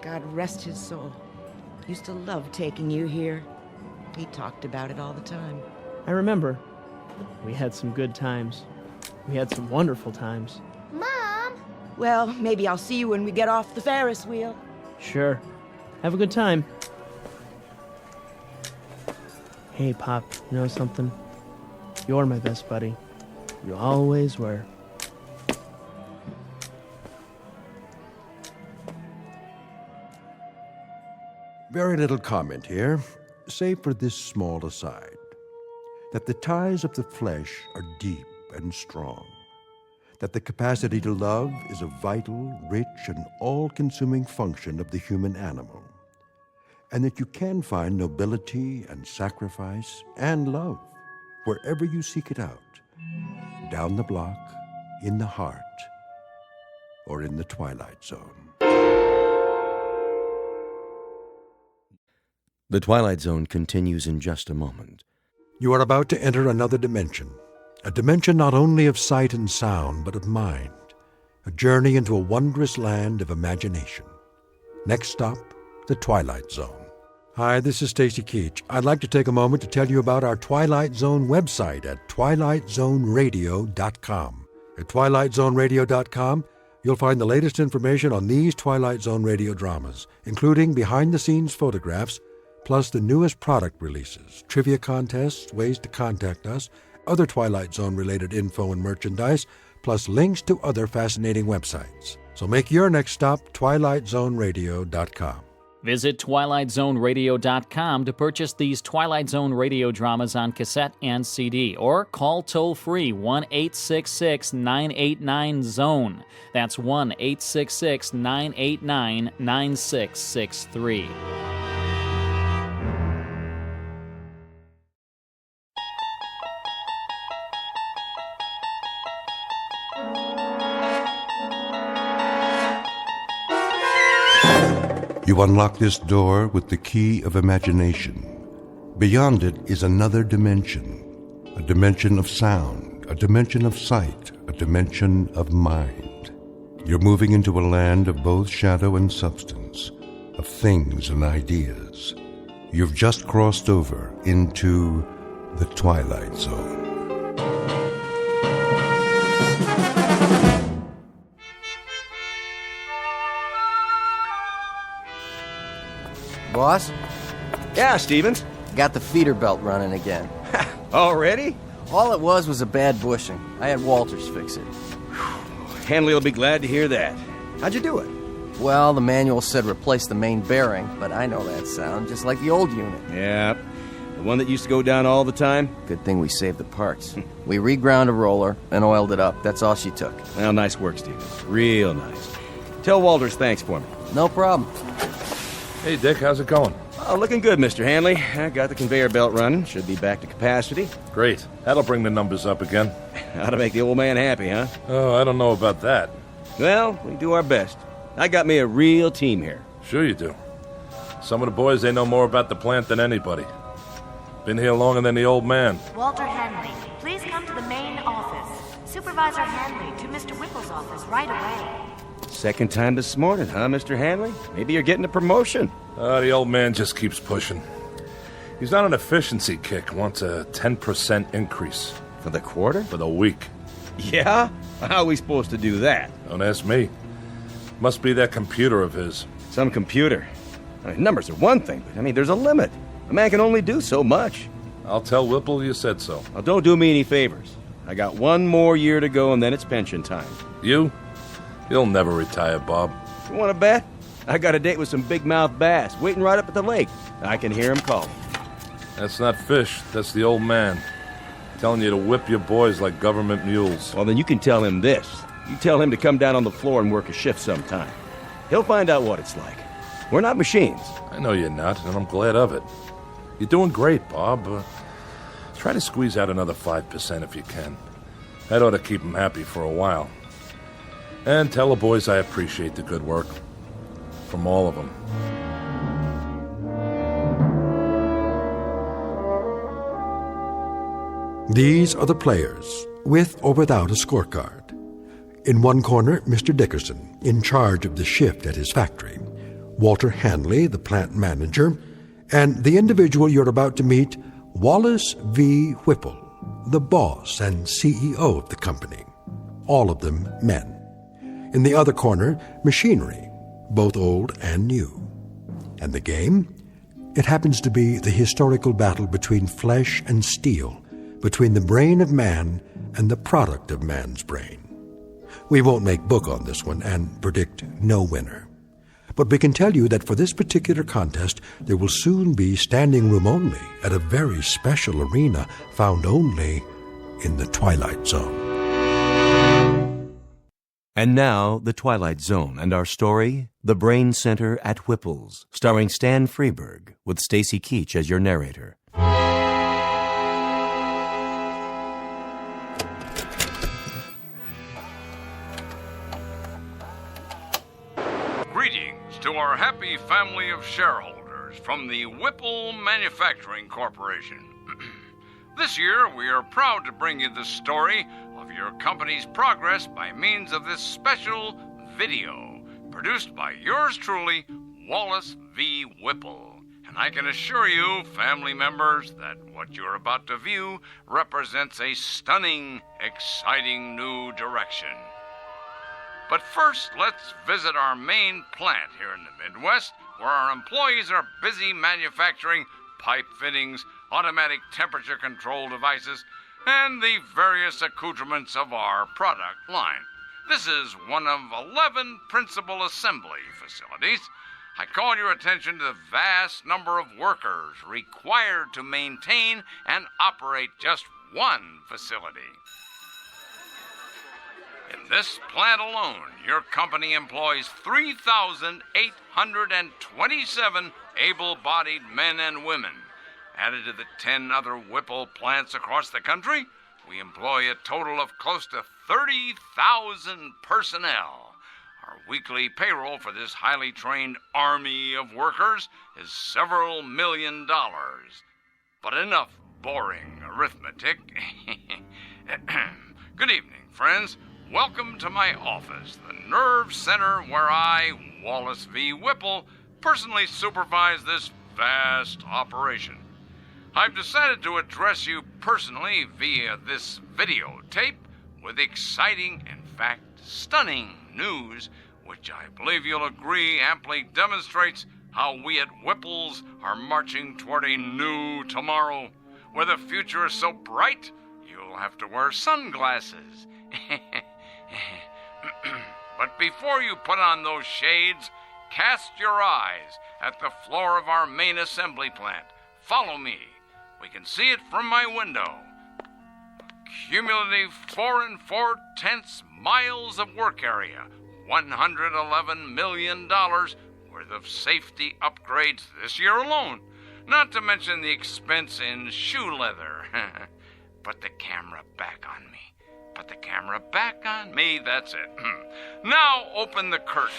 [SPEAKER 5] God rest his soul, used to love taking you here. He talked about it all the time.
[SPEAKER 3] I remember. We had some good times. We had some wonderful times.
[SPEAKER 13] Mom!
[SPEAKER 5] Well, maybe I'll see you when we get off the Ferris wheel.
[SPEAKER 3] Sure. Have a good time. Hey, Pop, you know something? You're my best buddy. You always were.
[SPEAKER 1] Very little comment here, save for this small aside, that the ties of the flesh are deep and strong, that the capacity to love is a vital, rich, and all-consuming function of the human animal, and that you can find nobility and sacrifice and love wherever you seek it out, down the block, in the heart, or in the Twilight Zone.
[SPEAKER 21] The Twilight Zone continues in just a moment.
[SPEAKER 1] You are about to enter another dimension, a dimension not only of sight and sound, but of mind, a journey into a wondrous land of imagination. Next stop, the Twilight Zone. Hi, this is Stacy Keach. I'd like to take a moment to tell you about our Twilight Zone website at twilightzoneradio.com. At twilightzoneradio.com, you'll find the latest information on these Twilight Zone radio dramas, including behind-the-scenes photographs, plus the newest product releases, trivia contests, ways to contact us, other Twilight Zone-related info and merchandise, plus links to other fascinating websites. So make your next stop twilightzoneradio.com.
[SPEAKER 14] Visit twilightzoneradio.com to purchase these Twilight Zone radio dramas on cassette and CD, or call toll-free 1-866-989-ZONE. That's 1-866-989-9663.
[SPEAKER 1] You unlock this door with the key of imagination. Beyond it is another dimension, a dimension of sound, a dimension of sight, a dimension of mind. You're moving into a land of both shadow and substance, of things and ideas. You've just crossed over into the Twilight Zone.
[SPEAKER 12] Boss?
[SPEAKER 16] Yeah, Stevens.
[SPEAKER 12] Got the feeder belt running again.
[SPEAKER 16] Already?
[SPEAKER 12] All it was a bad bushing. I had Walters fix it.
[SPEAKER 16] Hanley will be glad to hear that. How'd you do it?
[SPEAKER 12] Well, the manual said replace the main bearing, but I know that sound, just like the old unit.
[SPEAKER 16] Yeah, the one that used to go down all the time?
[SPEAKER 12] Good thing we saved the parts. We reground a roller and oiled it up. That's all she took.
[SPEAKER 16] Well, nice work, Stevens. Real nice. Tell Walters thanks for me.
[SPEAKER 12] No problem.
[SPEAKER 7] Hey, Dick, how's it going?
[SPEAKER 16] Oh, looking good, Mr. Hanley. I got the conveyor belt running. Should be back to capacity.
[SPEAKER 7] Great. That'll bring the numbers up again.
[SPEAKER 16] How to make the old man happy, huh?
[SPEAKER 7] Oh, I don't know about that.
[SPEAKER 16] Well, we do our best. I got me a real team here.
[SPEAKER 7] Sure you do. Some of the boys, they know more about the plant than anybody. Been here longer than the old man.
[SPEAKER 17] Walter Hanley, please come to the main office. Supervisor Hanley to Mr. Whipples' office right away.
[SPEAKER 16] Second time this morning, huh, Mr. Hanley? Maybe you're getting a promotion.
[SPEAKER 7] The old man just keeps pushing. He's on an efficiency kick, wants a 10% increase.
[SPEAKER 16] For the quarter?
[SPEAKER 7] For the week.
[SPEAKER 16] Yeah? How are we supposed to do that?
[SPEAKER 7] Don't ask me. Must be that computer of his.
[SPEAKER 16] Some computer. I mean, numbers are one thing, but there's a limit. A man can only do so much.
[SPEAKER 7] I'll tell Whipple you said so.
[SPEAKER 16] Now, don't do me any favors. I got one more year to go, and then it's pension time.
[SPEAKER 7] You? You'll never retire, Bob.
[SPEAKER 16] You want to bet? I got a date with some big-mouth bass waiting right up at the lake. I can hear him calling.
[SPEAKER 7] That's not fish. That's the old man. Telling you to whip your boys like government mules.
[SPEAKER 16] Well, then you can tell him this. You tell him to come down on the floor and work a shift sometime. He'll find out what it's like. We're not machines.
[SPEAKER 7] I know you're not, and I'm glad of it. You're doing great, Bob. Try to squeeze out another 5% if you can. That ought to keep him happy for a while. And tell the boys I appreciate the good work. From all of them.
[SPEAKER 1] These are the players, with or without a scorecard. In one corner, Mr. Dickerson, in charge of the shift at his factory. Walter Hanley, the plant manager, and the individual you're about to meet, Wallace V. Whipple, the boss and CEO of the company. All of them men. In the other corner, machinery, both old and new. And the game? It happens to be the historical battle between flesh and steel, between the brain of man and the product of man's brain. We won't make book on this one and predict no winner. But we can tell you that for this particular contest, there will soon be standing room only at a very special arena found only in the Twilight Zone.
[SPEAKER 2] And now, The Twilight Zone and our story, The Brain Center at Whipples, starring Stan Freberg, with Stacy Keach as your narrator.
[SPEAKER 9] Greetings to our happy family of shareholders from the Whipple Manufacturing Corporation. This year, we are proud to bring you the story of your company's progress by means of this special video produced by yours truly, Wallace V. Whipple. And I can assure you, family members, that what you're about to view represents a stunning, exciting new direction. But first, let's visit our main plant here in the Midwest, where our employees are busy manufacturing pipe fittings, automatic temperature control devices, and the various accoutrements of our product line. This is one of 11 principal assembly facilities. I call your attention to the vast number of workers required to maintain and operate just one facility. In this plant alone, your company employs 3,827 able-bodied men and women. Added to the 10 other Whipple plants across the country, we employ a total of close to 30,000 personnel. Our weekly payroll for this highly trained army of workers is several $1 million. But enough boring arithmetic. Good evening, friends. Welcome to my office, the nerve center where I, Wallace V. Whipple, personally supervise this vast operation. I've decided to address you personally via this videotape with exciting, in fact, stunning news, which I believe you'll agree amply demonstrates how we at Whipples are marching toward a new tomorrow, where the future is so bright you'll have to wear sunglasses. But before you put on those shades, cast your eyes at the floor of our main assembly plant. Follow me. We can see it from my window. Cumulative 4 4/10 miles of work area, $111 million worth of safety upgrades this year alone, not to mention the expense in shoe leather. Put the camera back on me. Put the camera back on me, that's it. Now open the curtain.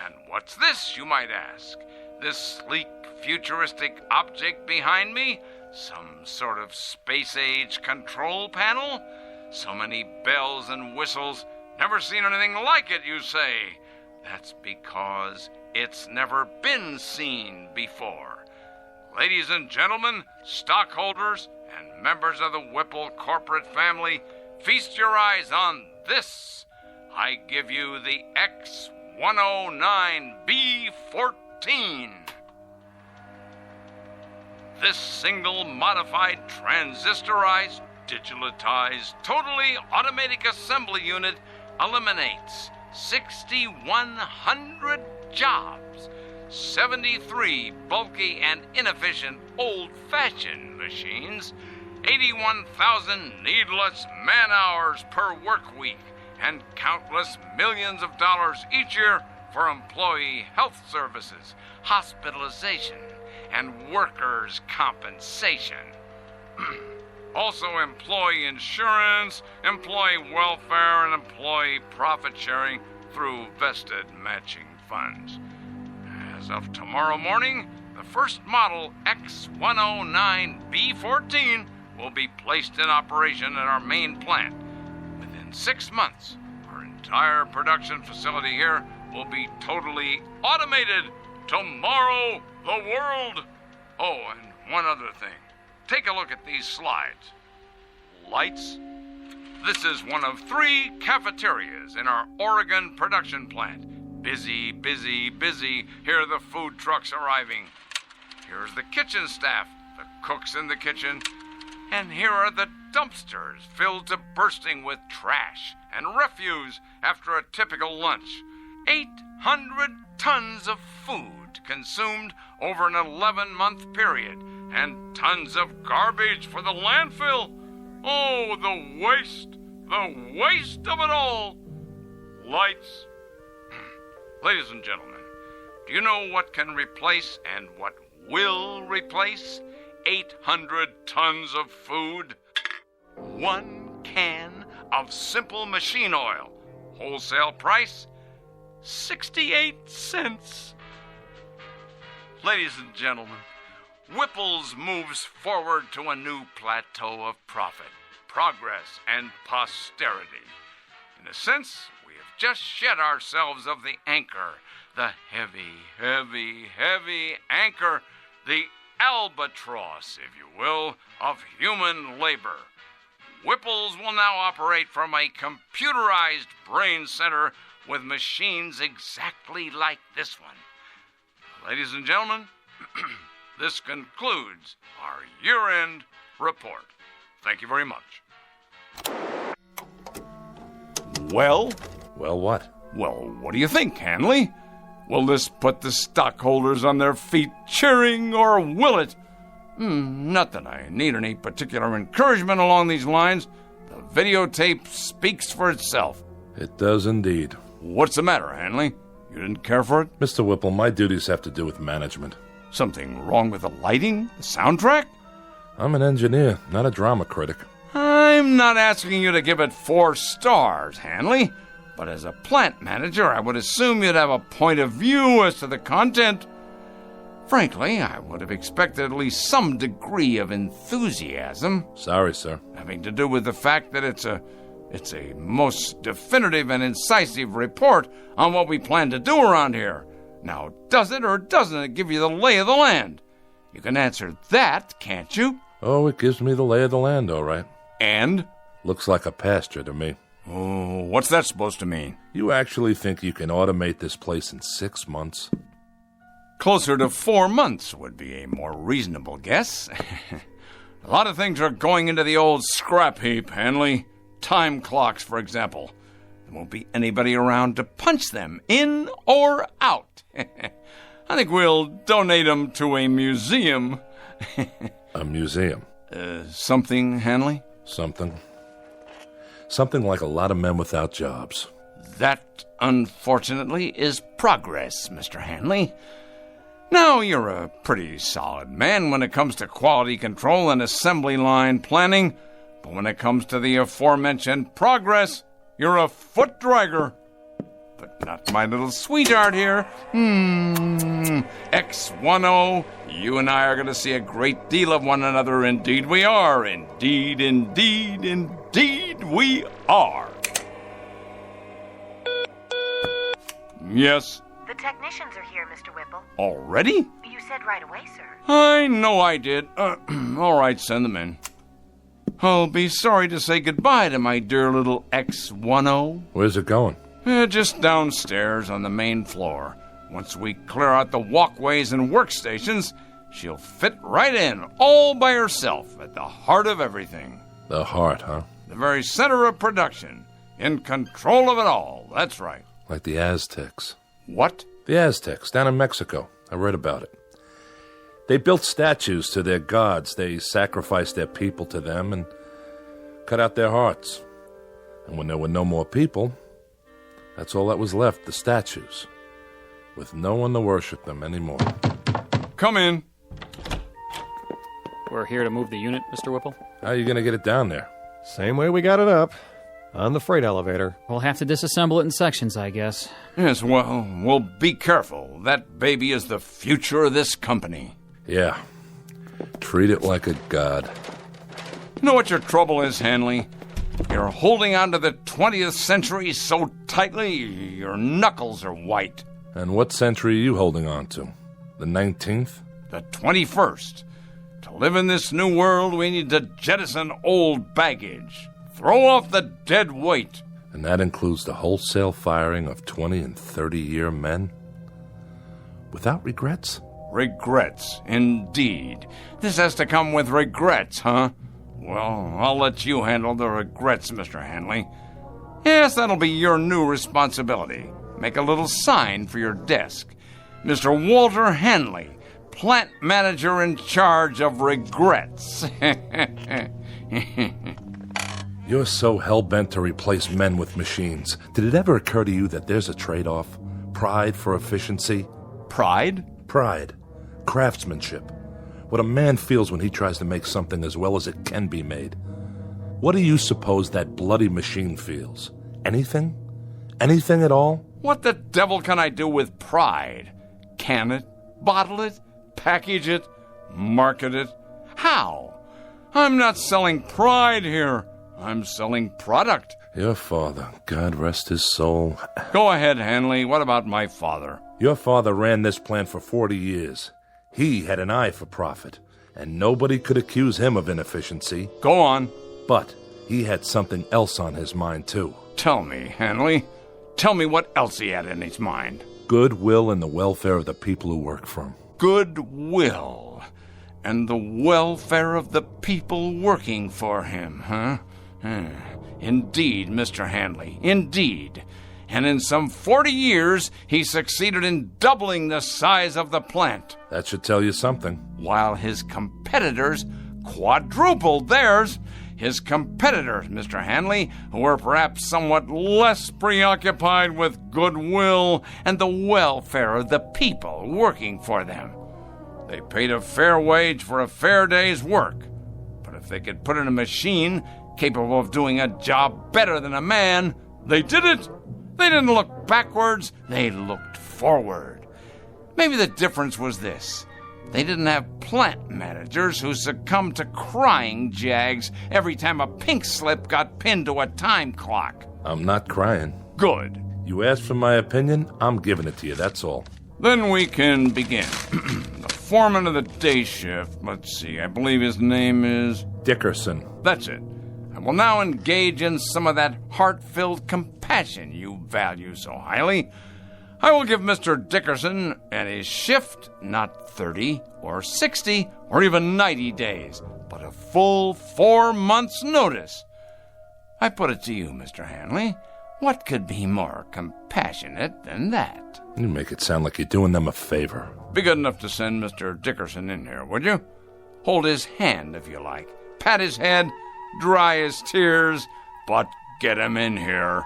[SPEAKER 9] And what's this, you might ask? This sleek, futuristic object behind me? Some sort of space-age control panel? So many bells and whistles. Never seen anything like it, you say? That's because it's never been seen before. Ladies and gentlemen, stockholders, and members of the Whipple corporate family, feast your eyes on this. I give you the X109B14. This single modified transistorized, digitalized, totally automatic assembly unit eliminates 6,100 jobs, 73 bulky and inefficient old-fashioned machines, 81,000 needless man-hours per work week, and countless millions of dollars each year for employee health services, hospitalization, and workers' compensation. Also employee insurance, employee welfare, and employee profit sharing through vested matching funds. As of tomorrow morning, the first model X109B14 will be placed in operation at our main plant. Within 6 months, entire production facility here will be totally automated. Tomorrow, the world... Oh, and one other thing. Take a look at these slides. Lights. This is one of 3 cafeterias in our Oregon production plant. Busy, busy, busy. Here are the food trucks arriving. Here's the kitchen staff, the cooks in the kitchen. And here are the dumpsters filled to bursting with trash and refuse after a typical lunch. 800 tons of food consumed over an 11-month period, and tons of garbage for the landfill. Oh, the waste of it all. Lights. Ladies and gentlemen, do you know what can replace and what will replace 800 tons of food? 1 can of simple machine oil. Wholesale price, 68 cents. Ladies and gentlemen, Whipples moves forward to a new plateau of profit, progress, and posterity. In a sense, we have just shed ourselves of the anchor, the heavy, heavy, heavy anchor, the albatross, if you will, of human labor. Whipples will now operate from a computerized brain center with machines exactly like this one. Ladies and gentlemen, this concludes our year-end report. Thank you very much. Well?
[SPEAKER 7] Well, what?
[SPEAKER 9] Well, what do you think, Hanley? Will this put the stockholders on their feet cheering, or will it? Not that I need any particular encouragement along these lines. The videotape speaks for itself.
[SPEAKER 7] It does indeed.
[SPEAKER 9] What's the matter, Hanley? You didn't care for it?
[SPEAKER 7] Mr. Whipple, my duties have to do with management.
[SPEAKER 9] Something wrong with the lighting? The soundtrack?
[SPEAKER 7] I'm an engineer, not a drama critic.
[SPEAKER 9] I'm not asking you to give it 4 stars, Hanley. But as a plant manager, I would assume you'd have a point of view as to the content. Frankly, I would have expected at least some degree of enthusiasm.
[SPEAKER 7] Sorry, sir.
[SPEAKER 9] Having to do with the fact that it's a most definitive and incisive report on what we plan to do around here. Now, does it or doesn't it give you the lay of the land? You can answer that, can't you?
[SPEAKER 7] Oh, it gives me the lay of the land, all right.
[SPEAKER 9] And?
[SPEAKER 7] Looks like a pasture to me.
[SPEAKER 9] Oh, what's that supposed to mean?
[SPEAKER 7] You actually think you can automate this place in 6 months?
[SPEAKER 9] Closer to 4 months would be a more reasonable guess. A lot of things are going into the old scrap heap, Hanley. Time clocks, for example. There won't be anybody around to punch them in or out. I think we'll donate them to a museum.
[SPEAKER 7] A museum?
[SPEAKER 9] Something, Hanley?
[SPEAKER 7] Something. Something like a lot of men without jobs.
[SPEAKER 9] That, unfortunately, is progress, Mr. Hanley. Now, you're a pretty solid man when it comes to quality control and assembly line planning, but when it comes to the aforementioned progress, you're a foot dragger. But not my little sweetheart here. X10, you and I are going to see a great deal of one another. Indeed we are. Indeed, indeed, indeed we are. Yes?
[SPEAKER 17] The technicians are here, Mr. Whipple.
[SPEAKER 9] Already?
[SPEAKER 17] You said right away, sir.
[SPEAKER 9] I know I did. All right, send them in. I'll be sorry to say goodbye to my dear little X10.
[SPEAKER 7] Where's it going?
[SPEAKER 9] Just downstairs on the main floor. Once we clear out the walkways and workstations, she'll fit right in, all by herself, at the heart of everything.
[SPEAKER 7] The heart, huh?
[SPEAKER 9] The very center of production. In control of it all, that's right.
[SPEAKER 7] Like the Aztecs.
[SPEAKER 9] What?
[SPEAKER 7] The Aztecs, down in Mexico. I read about it. They built statues to their gods. They sacrificed their people to them and cut out their hearts. And when there were no more people, that's all that was left, the statues, with no one to worship them anymore.
[SPEAKER 9] Come in.
[SPEAKER 14] We're here to move the unit, Mr. Whipple.
[SPEAKER 7] How are you going to get it down there?
[SPEAKER 6] Same way we got it up, on the freight elevator.
[SPEAKER 14] We'll have to disassemble it in sections, I guess.
[SPEAKER 9] Yes, well, we'll be careful. That baby is the future of this company.
[SPEAKER 7] Yeah. Treat it like a god.
[SPEAKER 9] You know what your trouble is, Hanley? You're holding on to the 20th century so tightly, your knuckles are white.
[SPEAKER 7] And what century are you holding on to? The 19th?
[SPEAKER 9] The 21st. To live in this new world, we need to jettison old baggage. Throw off the dead weight.
[SPEAKER 7] And that includes the wholesale firing of 20 and 30-year men? Without regrets?
[SPEAKER 9] Regrets, indeed. This has to come with regrets, huh? Well, I'll let you handle the regrets, Mr. Hanley. Yes, that'll be your new responsibility. Make a little sign for your desk. Mr. Walter Hanley, plant manager in charge of regrets.
[SPEAKER 7] You're so hell-bent to replace men with machines. Did it ever occur to you that there's a trade-off? Pride for efficiency?
[SPEAKER 9] Pride?
[SPEAKER 7] Pride. Craftsmanship. What a man feels when he tries to make something as well as it can be made. What do you suppose that bloody machine feels? Anything? Anything at all?
[SPEAKER 9] What the devil can I do with pride? Can it? Bottle it? Package it? Market it? How? I'm not selling pride here. I'm selling product.
[SPEAKER 7] Your father, God rest his soul.
[SPEAKER 9] Go ahead, Hanley. What about my father?
[SPEAKER 7] Your father ran this plant for 40 years. He had an eye for profit, and nobody could accuse him of inefficiency.
[SPEAKER 9] Go on.
[SPEAKER 7] But he had something else on his mind, too.
[SPEAKER 9] Tell me, Hanley. Tell me what else he had in his mind.
[SPEAKER 7] Goodwill and the welfare of the people who work for him.
[SPEAKER 9] Goodwill and the welfare of the people working for him, huh? Indeed, Mr. Hanley, indeed. And in some 40 years, he succeeded in doubling the size of the plant.
[SPEAKER 7] That should tell you something.
[SPEAKER 9] While his competitors quadrupled theirs. His competitors, Mr. Hanley, who were perhaps somewhat less preoccupied with goodwill and the welfare of the people working for them. They paid a fair wage for a fair day's work. But if they could put in a machine capable of doing a job better than a man, they did it. They didn't look backwards, they looked forward. Maybe the difference was this. They didn't have plant managers who succumbed to crying jags every time a pink slip got pinned to a time clock.
[SPEAKER 7] I'm not crying.
[SPEAKER 9] Good.
[SPEAKER 7] You asked for my opinion, I'm giving it to you, that's all.
[SPEAKER 9] Then we can begin. The foreman of the day shift, let's see, I believe his name is...
[SPEAKER 7] Dickerson.
[SPEAKER 9] That's it. I will now engage in some of that heart-filled compassion you value so highly. I will give Mr. Dickerson and his shift not 30 or 60 or even 90 days, but a full 4 months' notice. I put it to you, Mr. Hanley, what could be more compassionate than that?
[SPEAKER 7] You make it sound like you're doing them a favor.
[SPEAKER 9] Be good enough to send Mr. Dickerson in here, would you? Hold his hand, if you like. Pat his head, dry his tears, but get him in here.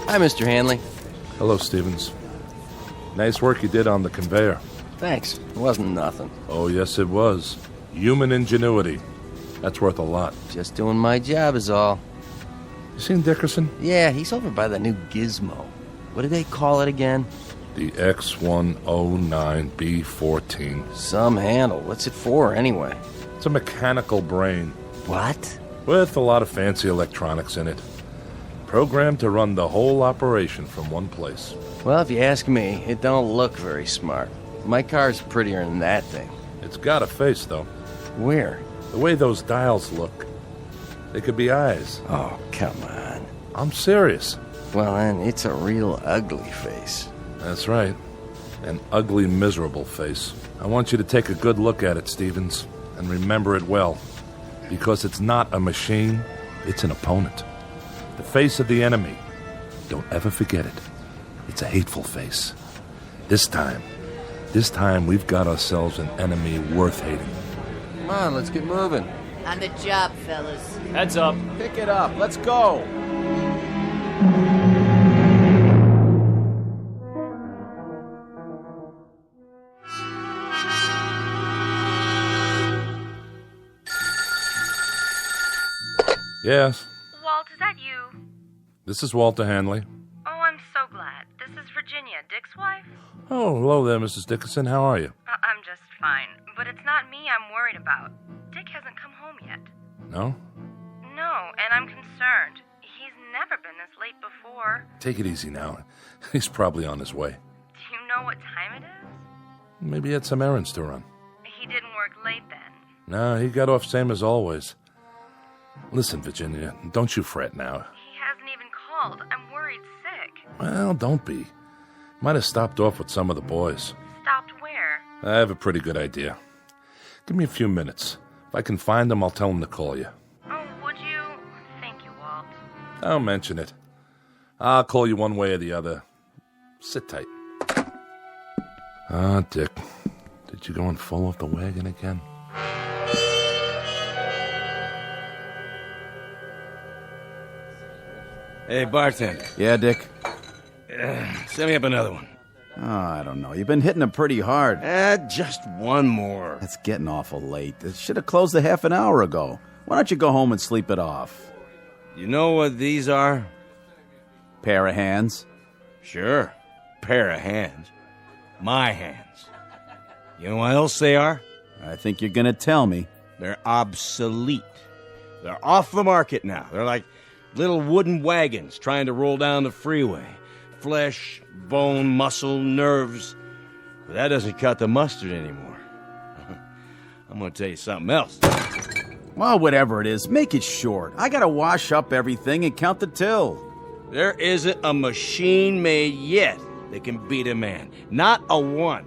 [SPEAKER 23] Hi, Mr. Hanley.
[SPEAKER 7] Hello, Stevens. Nice work you did on the conveyor.
[SPEAKER 23] Thanks. It wasn't nothing.
[SPEAKER 7] Oh, yes, it was. Human ingenuity. That's worth a lot.
[SPEAKER 23] Just doing my job is all.
[SPEAKER 7] You seen Dickerson?
[SPEAKER 23] Yeah, he's over by the new gizmo. What do they call it again?
[SPEAKER 7] The X109B14.
[SPEAKER 23] Some handle. What's it for, anyway?
[SPEAKER 7] It's a mechanical brain.
[SPEAKER 23] What?
[SPEAKER 7] With a lot of fancy electronics in it. Programmed to run the whole operation from one place.
[SPEAKER 23] Well, if you ask me, it don't look very smart. My car's prettier than that thing.
[SPEAKER 7] It's got a face, though.
[SPEAKER 23] Where?
[SPEAKER 7] The way those dials look. They could be eyes.
[SPEAKER 23] Oh, come on.
[SPEAKER 7] I'm serious.
[SPEAKER 23] Well, then, it's a real ugly face.
[SPEAKER 7] That's right. An ugly, miserable face. I want you to take a good look at it, Stevens, and remember it well. Because it's not a machine, it's an opponent. The face of the enemy. Don't ever forget it. It's a hateful face. This time we've got ourselves an enemy worth hating.
[SPEAKER 23] Come on, let's get moving.
[SPEAKER 4] On the job, fellas.
[SPEAKER 14] Heads up.
[SPEAKER 22] Pick it up. Let's go.
[SPEAKER 7] Yes.
[SPEAKER 11] Walt, is that you?
[SPEAKER 7] This is Walter Hanley.
[SPEAKER 11] Oh, I'm so glad. This is for
[SPEAKER 17] Virginia, Dick's wife.
[SPEAKER 7] Oh, hello there, Mrs. Dickinson. How are you?
[SPEAKER 17] I'm just fine, but it's not me I'm worried about. Dick hasn't come home yet.
[SPEAKER 7] No?
[SPEAKER 17] No, and I'm concerned. He's never been this late before.
[SPEAKER 7] Take it easy now. He's probably on his way.
[SPEAKER 17] Do you know what time it is?
[SPEAKER 7] Maybe he had some errands to run.
[SPEAKER 17] He didn't work late then.
[SPEAKER 7] No, he got off same as always. Listen, Virginia, don't you fret now.
[SPEAKER 17] He hasn't even called. I'm worried sick.
[SPEAKER 7] Well, don't be. Might have stopped off with some of the boys.
[SPEAKER 17] Stopped where?
[SPEAKER 7] I have a pretty good idea. Give me a few minutes. If I can find him, I'll tell him to call you.
[SPEAKER 17] Oh, would you? Thank you, Walt.
[SPEAKER 7] Don't mention it. I'll call you one way or the other. Sit tight. Ah, Dick. Did you go and fall off the wagon again?
[SPEAKER 22] Hey, bartender.
[SPEAKER 11] Yeah, Dick?
[SPEAKER 22] Send me up another one.
[SPEAKER 11] Oh, I don't know. You've been hitting them pretty hard.
[SPEAKER 22] Just one more.
[SPEAKER 11] It's getting awful late. It should have closed a half an hour ago. Why don't you go home and sleep it off?
[SPEAKER 22] You know what these are?
[SPEAKER 11] Pair of hands?
[SPEAKER 22] Sure. Pair of hands. My hands. You know what else they are?
[SPEAKER 11] I think you're gonna tell me.
[SPEAKER 22] They're obsolete. They're off the market now. They're like little wooden wagons trying to roll down the freeway. Flesh, bone, muscle, nerves. But that doesn't cut the mustard anymore. I'm gonna tell you something else.
[SPEAKER 11] Well, whatever it is, make it short. I gotta wash up everything and count the till.
[SPEAKER 22] There isn't a machine made yet that can beat a man. Not a one.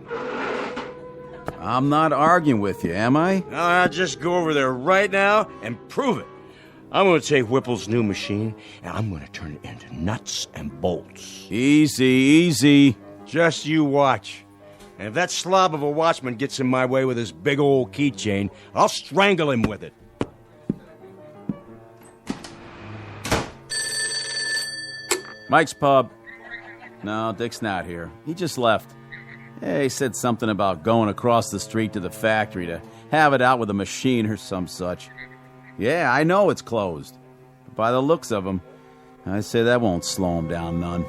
[SPEAKER 11] I'm not arguing with you, am I?
[SPEAKER 22] I'll just go over there right now and prove it. I'm going to take Whipples' new machine, and I'm going to turn it into nuts and bolts.
[SPEAKER 11] Easy, easy.
[SPEAKER 22] Just you watch. And if that slob of a watchman gets in my way with his big old keychain, I'll strangle him with it.
[SPEAKER 11] Mike's pub. No, Dick's not here. He just left. Yeah, he said something about going across the street to the factory to have it out with a machine or some such. Yeah, I know it's closed. But by the looks of him, I say that won't slow him down none.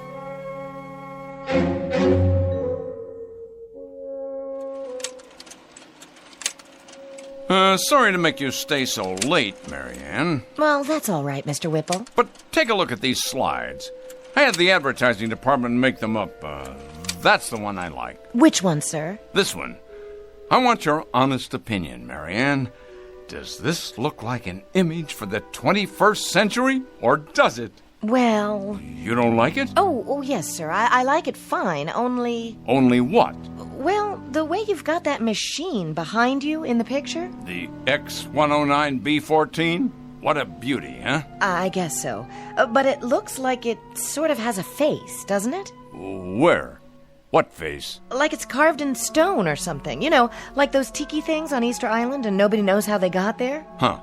[SPEAKER 9] Sorry to make you stay so late, Marianne.
[SPEAKER 5] Well, that's all right, Mr. Whipple.
[SPEAKER 9] But take a look at these slides. I had the advertising department make them up. That's the one I like.
[SPEAKER 5] Which one, sir?
[SPEAKER 9] This one. I want your honest opinion, Marianne. Does this look like an image for the 21st century, or does it?
[SPEAKER 5] Well...
[SPEAKER 9] You don't like it?
[SPEAKER 5] Oh, yes, sir. I like it fine, only...
[SPEAKER 9] Only what?
[SPEAKER 5] Well, the way you've got that machine behind you in the picture.
[SPEAKER 9] The X-109B14? What a beauty, huh?
[SPEAKER 5] I guess so. But it looks like it sort of has a face, doesn't it?
[SPEAKER 9] Where? What face?
[SPEAKER 5] Like it's carved in stone or something. You know, like those tiki things on Easter Island and nobody knows how they got there.
[SPEAKER 9] Huh.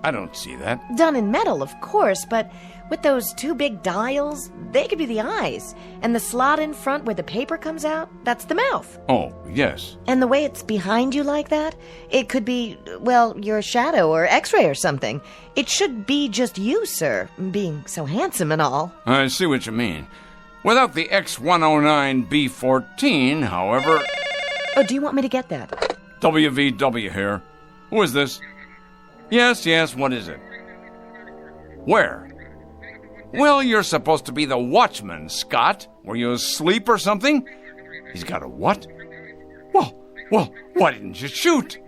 [SPEAKER 9] I don't see that.
[SPEAKER 5] Done in metal, of course, but with those two big dials, they could be the eyes. And the slot in front where the paper comes out, that's the mouth.
[SPEAKER 9] Oh, yes.
[SPEAKER 5] And the way it's behind you like that, it could be, well, your shadow or x-ray or something. It should be just you, sir, being so handsome and all.
[SPEAKER 9] I see what you mean. Without the X-109B14, however...
[SPEAKER 5] Oh, do you want me to get that?
[SPEAKER 9] WVW here. Who is this? Yes, what is it? Where? Well, you're supposed to be the watchman, Scott. Were you asleep or something? He's got a what? Well, why didn't you shoot?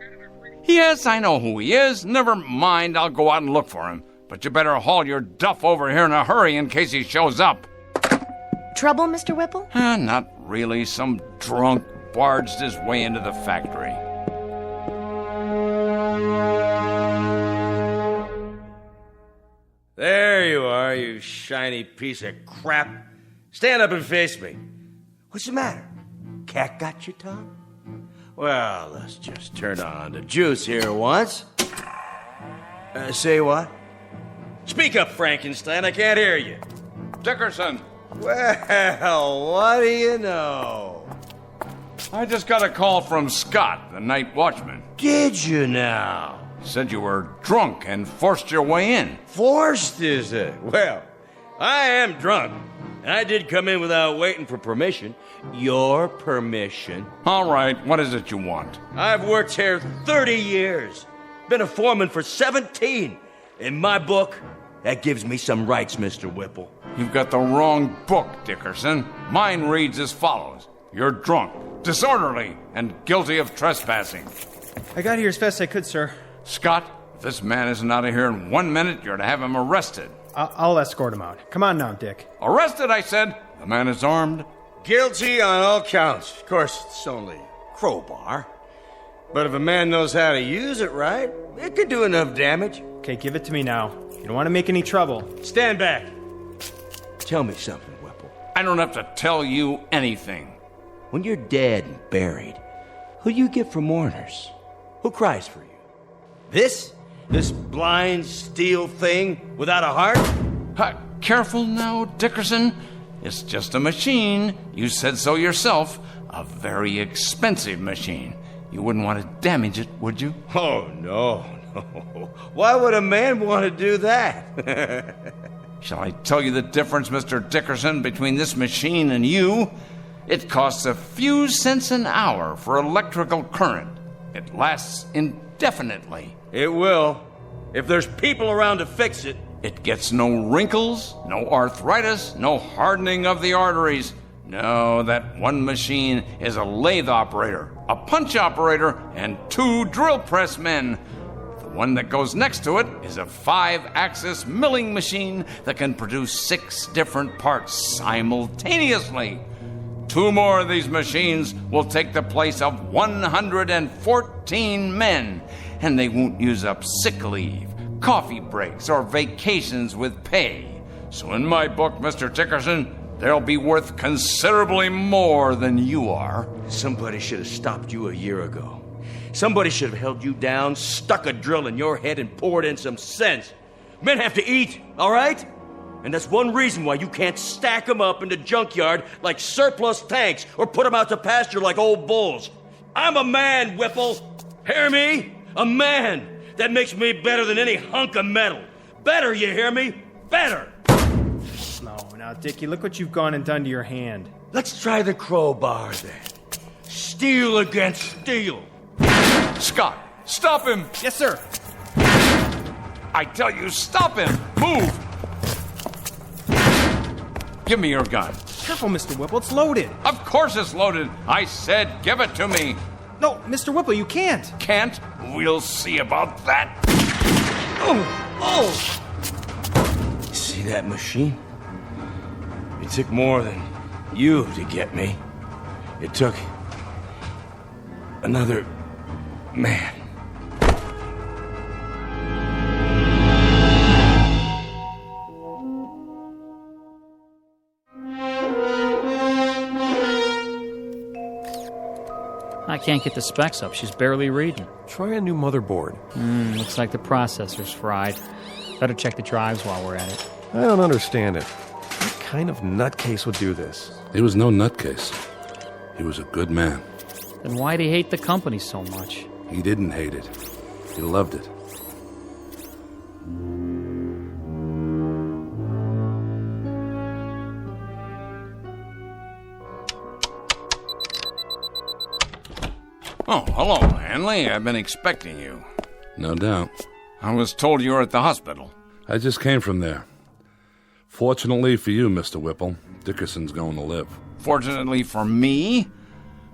[SPEAKER 9] Yes, I know who he is. Never mind, I'll go out and look for him. But you better haul your duff over here in a hurry in case he shows up.
[SPEAKER 5] Trouble, Mr. Whipple?
[SPEAKER 9] Not really. Some drunk barged his way into the factory.
[SPEAKER 22] There you are, you shiny piece of crap. Stand up and face me. What's the matter? Cat got your tongue? Well, let's just turn on the juice here once. Say what? Speak up, Frankenstein. I can't hear you.
[SPEAKER 9] Dickerson.
[SPEAKER 22] Well, what do you know?
[SPEAKER 9] I just got a call from Scott, the night watchman.
[SPEAKER 22] Did you now?
[SPEAKER 9] Said you were drunk and forced your way in.
[SPEAKER 22] Forced, is it? Well, I am drunk, And I did come in without waiting for permission. Your permission.
[SPEAKER 9] All right, what is it you want?
[SPEAKER 22] I've worked here 30 years. Been a foreman for 17. In my book, that gives me some rights, Mr. Whipple.
[SPEAKER 9] You've got the wrong book, Dickerson. Mine reads as follows. You're drunk, disorderly, and guilty of trespassing.
[SPEAKER 8] I got here as fast as I could, sir.
[SPEAKER 9] Scott, if this man isn't out of here in 1 minute, you're to have him arrested.
[SPEAKER 8] I'll escort him out. Come on now, Dick.
[SPEAKER 9] Arrested, I said. The man is armed.
[SPEAKER 22] Guilty on all counts. Of course, it's only a crowbar. But if a man knows how to use it right, it could do enough damage.
[SPEAKER 8] Okay, give it to me now. You don't want to make any trouble.
[SPEAKER 22] Stand back. Tell me something, Whipple.
[SPEAKER 9] I don't have to tell you anything.
[SPEAKER 22] When you're dead and buried, who do you get for mourners? Who cries for you? This blind steel thing without a heart?
[SPEAKER 9] Careful now, Dickerson. It's just a machine. You said so yourself. A very expensive machine. You wouldn't want to damage it, would you?
[SPEAKER 22] Oh, no. Why would a man want to do that?
[SPEAKER 9] Shall I tell you the difference, Mr. Dickerson, between this machine and you? It costs a few cents an hour for electrical current. It lasts indefinitely.
[SPEAKER 22] It will. If there's people around to fix it.
[SPEAKER 9] It gets no wrinkles, no arthritis, no hardening of the arteries. No, that one machine is a lathe operator, a punch operator, and 2 drill press men. The one that goes next to it is a 5-axis milling machine that can produce 6 different parts simultaneously. 2 more of these machines will take the place of 114 men, and they won't use up sick leave, coffee breaks, or vacations with pay. So in my book, Mr. Dickerson, they'll be worth considerably more than you are.
[SPEAKER 22] Somebody should have stopped you a year ago. Somebody should have held you down, stuck a drill in your head, and poured in some sense. Men have to eat, all right? And that's one reason why you can't stack them up in the junkyard like surplus tanks or put them out to pasture like old bulls. I'm a man, Whipple. Hear me? A man. That makes me better than any hunk of metal. Better, you hear me? Better.
[SPEAKER 8] No, now, Dickie, look what you've gone and done to your hand.
[SPEAKER 22] Let's try the crowbar, then. Steel against steel.
[SPEAKER 9] Scott, stop him!
[SPEAKER 8] Yes, sir.
[SPEAKER 9] I tell you, stop him! Move! Give me your gun.
[SPEAKER 8] Careful, Mr. Whipple, it's loaded.
[SPEAKER 9] Of course it's loaded. I said give it to me.
[SPEAKER 8] No, Mr. Whipple, you can't.
[SPEAKER 9] Can't? We'll see about that.
[SPEAKER 22] Oh! See that machine? It took more than you to get me. It took another man.
[SPEAKER 14] I can't get the specs up. She's barely reading.
[SPEAKER 6] Try a new motherboard.
[SPEAKER 14] Looks like the processor's fried. Better check the drives while we're at it.
[SPEAKER 6] I don't understand it. What kind of nutcase would do this?
[SPEAKER 7] He was no nutcase. He was a good man.
[SPEAKER 14] Then why'd he hate the company so much?
[SPEAKER 7] He didn't hate it. He loved it.
[SPEAKER 9] Oh, hello, Hanley. I've been expecting you.
[SPEAKER 7] No doubt.
[SPEAKER 9] I was told you were at the hospital.
[SPEAKER 7] I just came from there. Fortunately for you, Mr. Whipple, Dickerson's going to live.
[SPEAKER 9] Fortunately for me?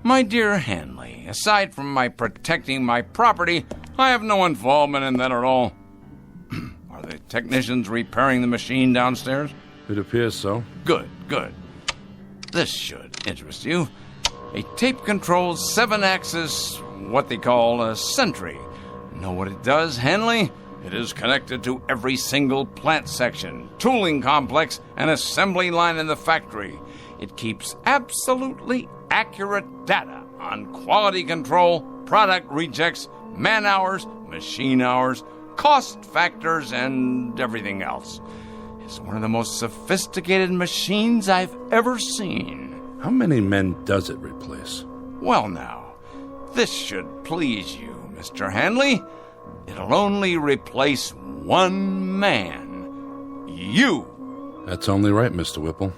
[SPEAKER 9] My dear Hanley, aside from my protecting my property, I have no involvement in that at all. Are the technicians repairing the machine downstairs?
[SPEAKER 7] It appears so.
[SPEAKER 9] Good, good. This should interest you. A tape-controlled 7-axis, what they call a sentry. Know what it does, Hanley? It is connected to every single plant section, tooling complex, and assembly line in the factory. It keeps absolutely accurate data on quality control, product rejects, man hours, machine hours, cost factors, and everything else. It's one of the most sophisticated machines I've ever seen.
[SPEAKER 7] How many men does it replace?
[SPEAKER 9] Well now, this should please you, Mr. Hanley. It'll only replace one man. You.
[SPEAKER 7] That's only right, Mr. Whipple.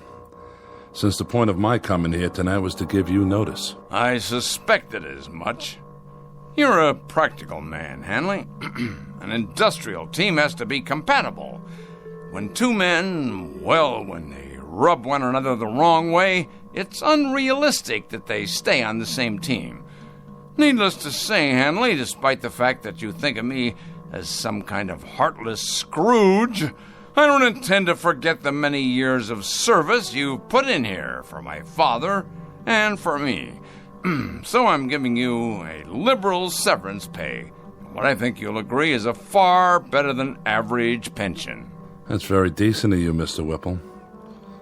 [SPEAKER 7] since the point of my coming here tonight was to give you notice.
[SPEAKER 9] I suspected as much. You're a practical man, Hanley. An industrial team has to be compatible. When two men, well, when they rub one another the wrong way, it's unrealistic that they stay on the same team. Needless to say, Hanley, despite the fact that you think of me as some kind of heartless Scrooge, I don't intend to forget the many years of service you've put in here for my father and for me. So I'm giving you a liberal severance pay. What I think you'll agree is a far better than average pension.
[SPEAKER 7] That's very decent of you, Mr. Whipple.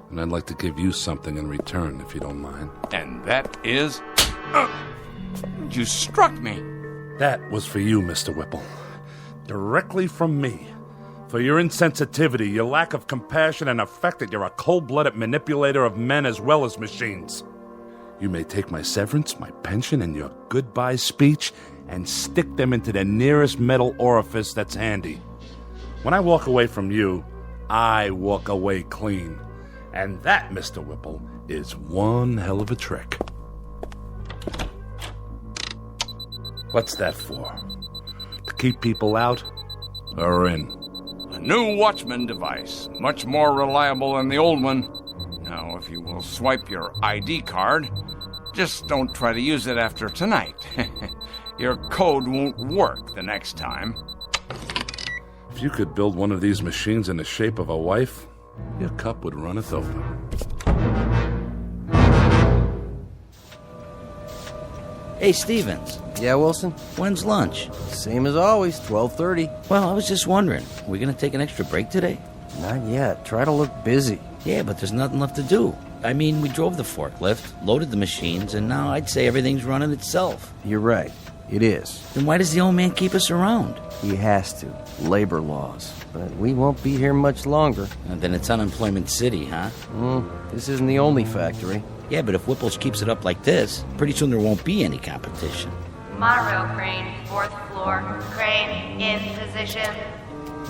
[SPEAKER 7] And I'd like to give you something in return, if you don't mind.
[SPEAKER 9] And that is... you struck me.
[SPEAKER 7] That was for you, Mr. Whipple. Directly from me. For your insensitivity, your lack of compassion, and the fact that you're a cold-blooded manipulator of men as well as machines. You may take my severance, my pension, and your goodbye speech and stick them into the nearest metal orifice that's handy. When I walk away from you, I walk away clean. And that, Mr. Whipple, is one hell of a trick. What's that for? To keep people out or in?
[SPEAKER 9] A new Watchman device, much more reliable than the old one. Now, if you will swipe your ID card, just don't try to use it after tonight. Your code won't work the next time.
[SPEAKER 7] If you could build one of these machines in the shape of a wife, your cup would runneth over.
[SPEAKER 15] Hey, Stevens.
[SPEAKER 22] Yeah, Wilson?
[SPEAKER 15] When's lunch?
[SPEAKER 22] Same as always, 12:30.
[SPEAKER 15] Well, I was just wondering, are we going to take an extra break today?
[SPEAKER 22] Not yet. Try to look busy.
[SPEAKER 15] Yeah, but there's nothing left to do. I mean, we drove the forklift, loaded the machines, and now I'd say everything's running itself.
[SPEAKER 22] You're right. It is.
[SPEAKER 15] Then why does the old man keep us around?
[SPEAKER 22] He has to. Labor laws. But we won't be here much longer.
[SPEAKER 15] And then it's Unemployment City, huh?
[SPEAKER 22] This isn't the only factory.
[SPEAKER 15] Yeah, but if Whipples keeps it up like this, pretty soon there won't be any competition.
[SPEAKER 17] Monorail crane, 4th floor. Crane in position.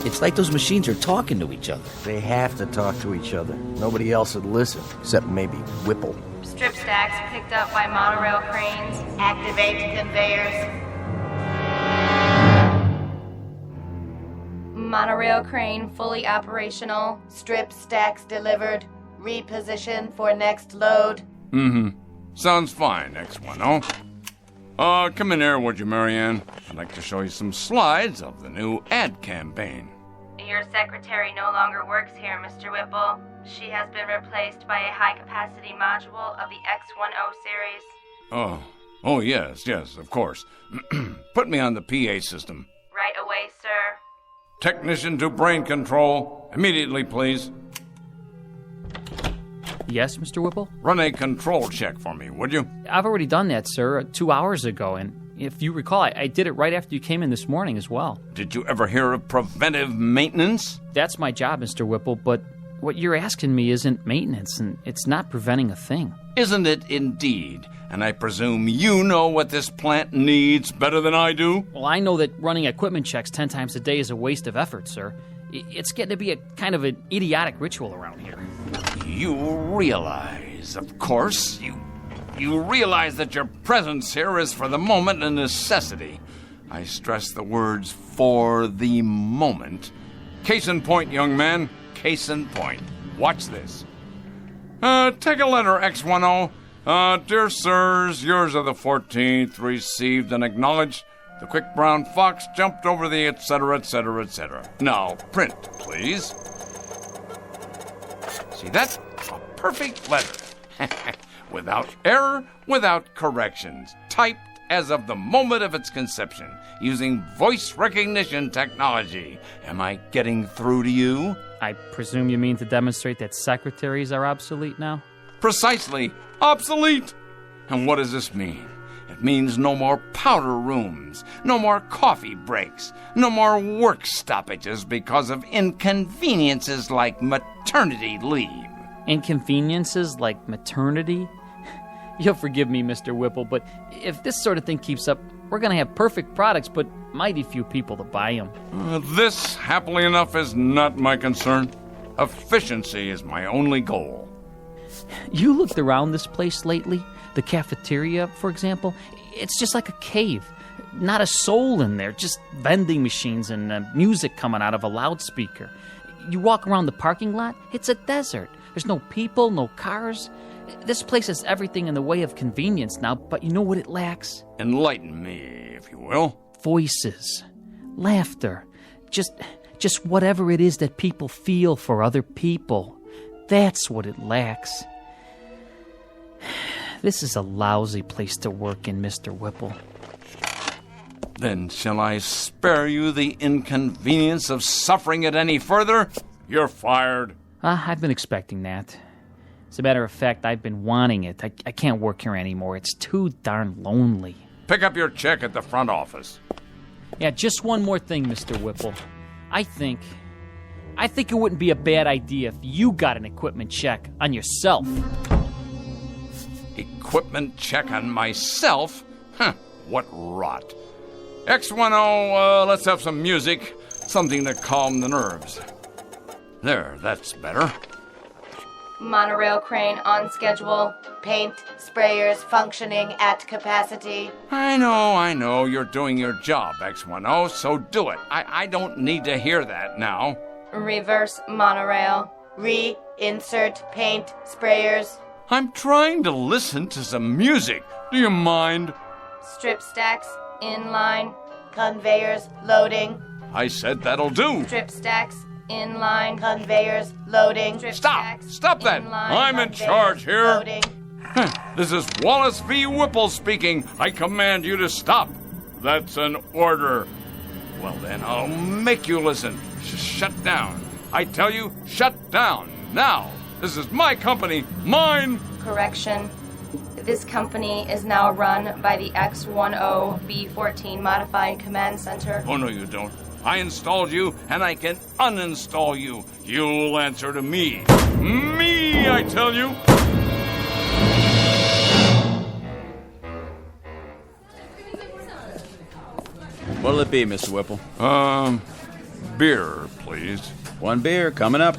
[SPEAKER 15] It's like those machines are talking to each other.
[SPEAKER 22] They have to talk to each other. Nobody else would listen, except maybe Whipple.
[SPEAKER 17] Strip stacks picked up by monorail cranes. Activate conveyors. Monorail crane fully operational. Strip stacks delivered. Reposition for next load.
[SPEAKER 9] Sounds fine, X10. Come in here, would you, Marianne? I'd like to show you some slides of the new ad campaign.
[SPEAKER 17] Your secretary no longer works here, Mr. Whipple. She has been replaced by a high-capacity module of the X10 series.
[SPEAKER 9] Oh, yes, of course. Put me on the PA system.
[SPEAKER 17] Right away, sir.
[SPEAKER 9] Technician to brain control. Immediately, please.
[SPEAKER 14] Yes, Mr. Whipple?
[SPEAKER 9] Run a control check for me, would you?
[SPEAKER 14] I've already done that, sir, 2 hours ago, and if you recall, I did it right after you came in this morning as well.
[SPEAKER 9] Did you ever hear of preventive maintenance?
[SPEAKER 14] That's my job, Mr. Whipple, but what you're asking me isn't maintenance, and it's not preventing a thing.
[SPEAKER 9] Isn't it indeed? And I presume you know what this plant needs better than I do?
[SPEAKER 14] Well, I know that running equipment checks 10 times a day is a waste of effort, sir. It's getting to be a kind of an idiotic ritual around here.
[SPEAKER 9] You realize, of course, you realize that your presence here is for the moment a necessity. I stress the words "for the moment." Case in point, young man, case in point. Watch this. Take a letter, X10. Dear sirs, yours of the 14th, received and acknowledged. The quick brown fox jumped over the etc., etc., etc. Now, print, please. See that? A perfect letter. Without error, without corrections. Typed as of the moment of its conception, using voice recognition technology. Am I getting through to you?
[SPEAKER 14] I presume you mean to demonstrate that secretaries are obsolete now?
[SPEAKER 9] Precisely. Obsolete. And what does this mean? It means no more powder rooms, no more coffee breaks, no more work stoppages because of inconveniences like maternity leave.
[SPEAKER 14] Inconveniences like maternity? You'll forgive me, Mr. Whipple, but if this sort of thing keeps up, we're going to have perfect products, but mighty few people to buy them.
[SPEAKER 9] This, happily enough, is not my concern. Efficiency is my only goal.
[SPEAKER 14] You looked around this place lately? The cafeteria, for example? It's just like a cave. Not a soul in there, just vending machines and music coming out of a loudspeaker. You walk around the parking lot, it's a desert. There's no people, no cars. This place has everything in the way of convenience now, but you know what it lacks?
[SPEAKER 9] Enlighten me, if you will.
[SPEAKER 14] Voices, laughter, just whatever it is that people feel for other people. That's what it lacks. This is a lousy place to work in, Mr. Whipple.
[SPEAKER 9] Then shall I spare you the inconvenience of suffering it any further? You're fired.
[SPEAKER 14] I've been expecting that. As a matter of fact, I've been wanting it. I can't work here anymore. It's too darn lonely.
[SPEAKER 9] Pick up your check at the front office.
[SPEAKER 14] Yeah, just one more thing, Mr. Whipple. I think it wouldn't be a bad idea if you got an equipment check on yourself.
[SPEAKER 9] Equipment check on myself? Huh, what rot. X10, let's have some music. Something to calm the nerves. There, that's better.
[SPEAKER 17] Monorail crane on schedule.
[SPEAKER 4] Paint sprayers functioning at capacity.
[SPEAKER 9] I know. You're doing your job, X10, so do it. I don't need to hear that now.
[SPEAKER 17] Reverse monorail.
[SPEAKER 4] Reinsert paint sprayers.
[SPEAKER 9] I'm trying to listen to some music. Do you mind?
[SPEAKER 17] Strip stacks inline.
[SPEAKER 4] Conveyors loading.
[SPEAKER 9] I said that'll do.
[SPEAKER 17] Strip stacks inline.
[SPEAKER 4] Conveyors loading.
[SPEAKER 9] Stop that. I'm in charge here.
[SPEAKER 4] Loading.
[SPEAKER 9] This is Wallace V. Whipple speaking. I command you to stop. That's an order. Well then, I'll make you listen. Shut down. I tell you, shut down. Now. This is my company. Mine.
[SPEAKER 17] Correction. This company is now run by the X10B14 Modified Command Center.
[SPEAKER 9] Oh, no, you don't. I installed you, and I can uninstall you. You'll answer to me. Me, I tell you.
[SPEAKER 11] What'll it be, Mr. Whipple?
[SPEAKER 9] Beer, please.
[SPEAKER 11] One beer, coming up.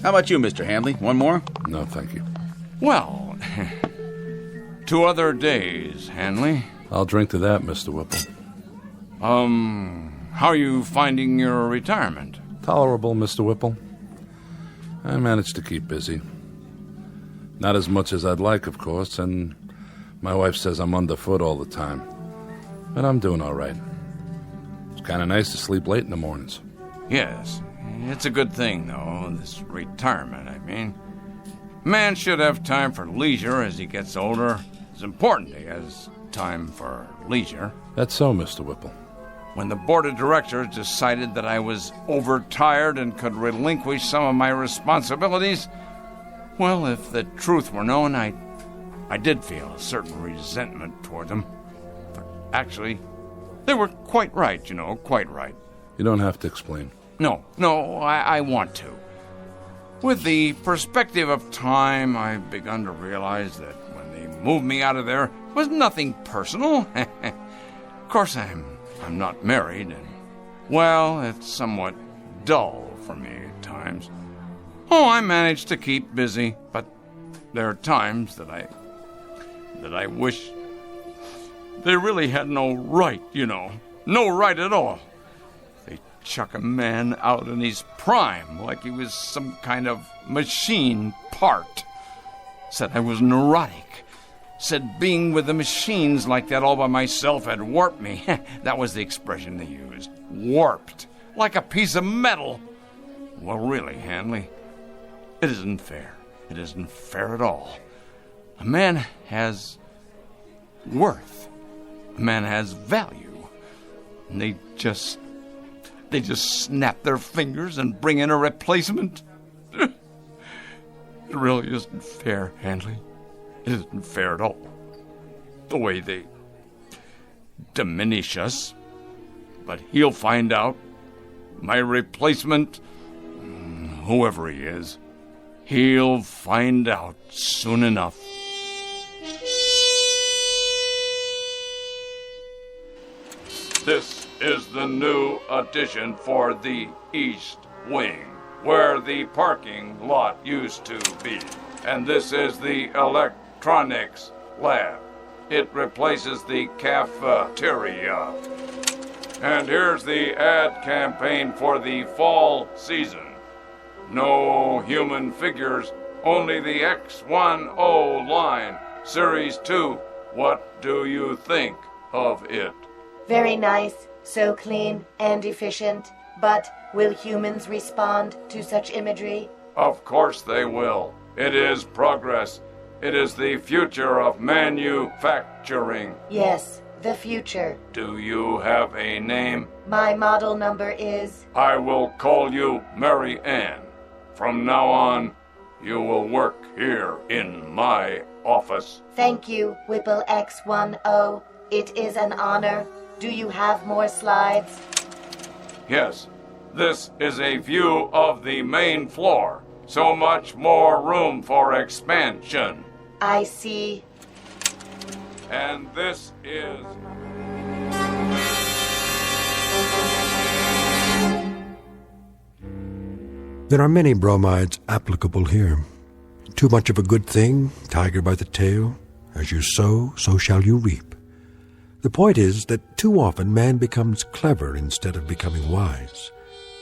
[SPEAKER 11] How about you, Mr. Handley? One more?
[SPEAKER 9] No, thank you. Well, 2 other days, Hanley. I'll drink to that, Mr. Whipple. How are you finding your retirement? Tolerable, Mr. Whipple. I managed to keep busy. Not as much as I'd like, of course, and my wife says I'm underfoot all the time. But I'm doing all right. It's kind of nice to sleep late in the mornings. Yes, it's a good thing, though, this retirement, I mean. Man should have time for leisure as he gets older. It's important he has time for leisure. That's so, Mr. Whipple. When the board of directors decided that I was overtired and could relinquish some of my responsibilities, well, if the truth were known, I did feel a certain resentment toward them. But actually, they were quite right, quite right. You don't have to explain. No, I want to. With the perspective of time, I've begun to realize that when they moved me out of there, it was nothing personal. Of course, I'm not married, and, well, it's somewhat dull for me at times. Oh, I manage to keep busy, but there are times that I wish they really had no right, no right at all. They chuck a man out in his prime like he was some kind of machine part. Said I was neurotic. Said being with the machines like that all by myself had warped me. That was the expression they used. Warped. Like a piece of metal. Well, really, Hanley, it isn't fair. It isn't fair at all. A man has worth. A man has value. And they just snap their fingers and bring in a replacement. It really isn't fair, Hanley. It isn't fair at all. The way they diminish us. But he'll find out. My replacement, whoever he is, he'll find out soon enough. This is the new addition for the East Wing, where the parking lot used to be. and this is the electronics lab. It replaces the cafeteria. And here's the ad campaign for the fall season. No human figures, only the X10 line. Series 2. What do you think of it?
[SPEAKER 4] Very nice, so clean and efficient. But will humans respond to such imagery?
[SPEAKER 9] Of course they will. It is progress. It is the future of manufacturing.
[SPEAKER 4] Yes, the future.
[SPEAKER 9] Do you have a name?
[SPEAKER 4] My model number is...
[SPEAKER 9] I will call you Mary Ann. From now on, you will work here in my office.
[SPEAKER 4] Thank you, Whipple X10. It is an honor. Do you have more slides?
[SPEAKER 9] Yes, this is a view of the main floor. So much more room for expansion.
[SPEAKER 4] I see.
[SPEAKER 9] And this is...
[SPEAKER 1] There are many bromides applicable here. Too much of a good thing, tiger by the tail. As you sow, so shall you reap. The point is that too often man becomes clever instead of becoming wise.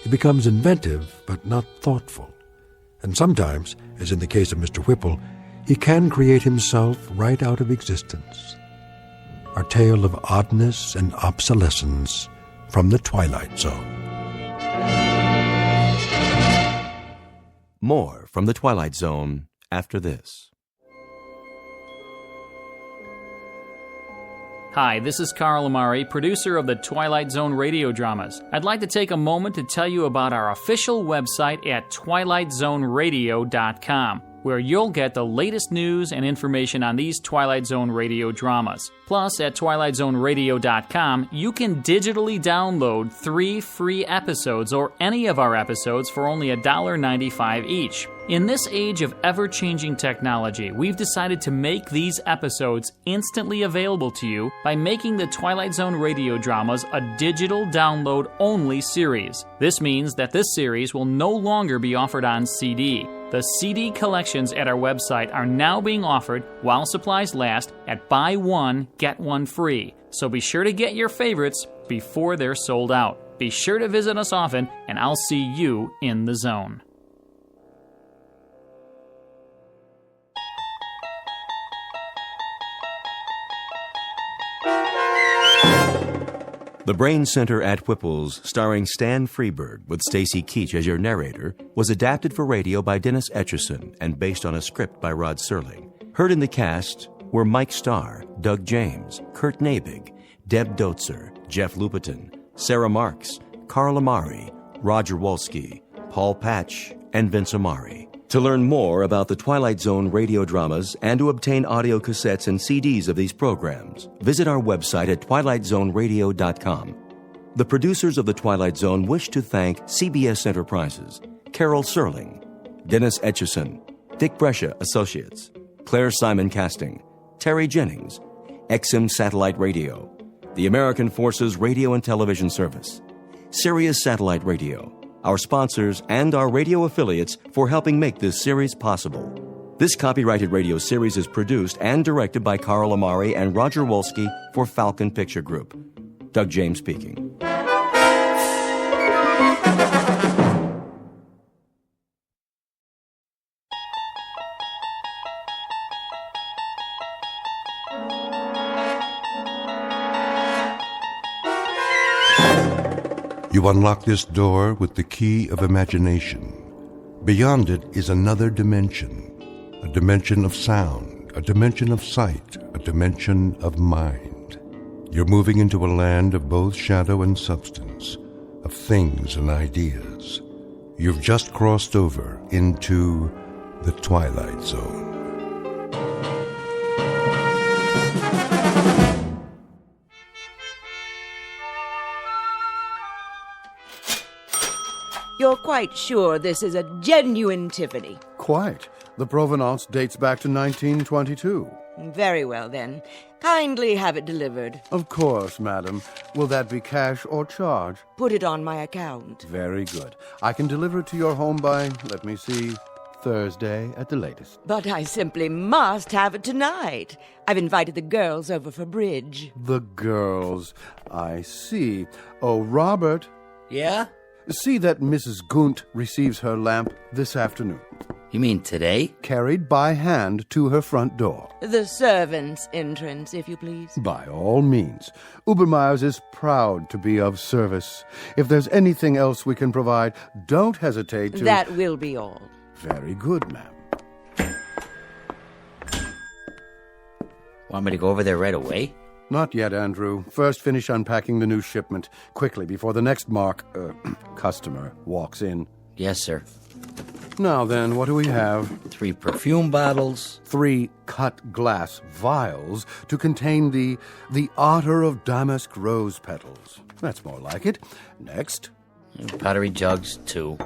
[SPEAKER 1] He becomes inventive, but not thoughtful. And sometimes, as in the case of Mr. Whipple, he can create himself right out of existence. Our tale of oddness and obsolescence from the Twilight Zone.
[SPEAKER 2] More from the Twilight Zone after this.
[SPEAKER 14] Hi, this is Carl Amari, producer of the Twilight Zone radio dramas. I'd like to take a moment to tell you about our official website at twilightzoneradio.com, where you'll get the latest news and information on these Twilight Zone radio dramas. Plus, at twilightzoneradio.com, you can digitally download 3 free episodes or any of our episodes for only $1.95 each. In this age of ever-changing technology, we've decided to make these episodes instantly available to you by making the Twilight Zone radio dramas a digital download-only series. This means that this series will no longer be offered on CD. The CD collections at our website are now being offered, while supplies last, at buy one, get one free. So be sure to get your favorites before they're sold out. Be sure to visit us often, and I'll see you in the zone.
[SPEAKER 2] The Brain Center at Whipples, starring Stan Freberg with Stacy Keach as your narrator, was adapted for radio by Dennis Etchison and based on a script by Rod Serling. Heard in the cast were Mike Starr, Doug James, Kurt Nabig, Deb Dotzer, Jeff Lupetin, Sarah Marks, Carl Amari, Roger Wolski, Paul Patch, and Vince Amari. To learn more about the Twilight Zone radio dramas and to obtain audio cassettes and CDs of these programs, visit our website at twilightzoneradio.com. The producers of The Twilight Zone wish to thank CBS Enterprises, Carol Serling, Dennis Etchison, Dick Brescia Associates, Claire Simon Casting, Terry Jennings, XM Satellite Radio, the American Forces Radio and Television Service, Sirius Satellite Radio, our sponsors, and our radio affiliates for helping make this series possible. This copyrighted radio series is produced and directed by Carl Amari and Roger Wolski for Falcon Picture Group. Doug James speaking.
[SPEAKER 1] You unlock this door with the key of imagination. Beyond it is another dimension, a dimension of sound, a dimension of sight, a dimension of mind. You're moving into a land of both shadow and substance, of things and ideas. You've just crossed over into the Twilight Zone.
[SPEAKER 5] You're quite sure this is a genuine Tiffany?
[SPEAKER 18] Quite. The provenance dates back to 1922.
[SPEAKER 5] Very well, then. Kindly have it delivered.
[SPEAKER 18] Of course, madam. Will that be cash or charge?
[SPEAKER 5] Put it on my account.
[SPEAKER 18] Very good. I can deliver it to your home by, let me see, Thursday at the latest.
[SPEAKER 5] But I simply must have it tonight. I've invited the girls over for bridge.
[SPEAKER 18] The girls. I see. Oh, Robert.
[SPEAKER 15] Yeah?
[SPEAKER 18] See that Mrs. Gunt receives her lamp this afternoon.
[SPEAKER 15] You mean today?
[SPEAKER 18] Carried by hand to her front door.
[SPEAKER 5] The servants' entrance, if you please.
[SPEAKER 18] By all means. Ubermeyer's is proud to be of service. If there's anything else we can provide, don't hesitate to...
[SPEAKER 5] That will be all.
[SPEAKER 18] Very good, ma'am.
[SPEAKER 15] Want me to go over there right away?
[SPEAKER 18] Not yet, Andrew. First, finish unpacking the new shipment quickly before the next customer walks in.
[SPEAKER 15] Yes, sir.
[SPEAKER 18] Now then, what do we have?
[SPEAKER 15] 3 perfume bottles.
[SPEAKER 18] 3 cut glass vials to contain the otter of damask rose petals. That's more like it. Next.
[SPEAKER 15] Pottery jugs, 2.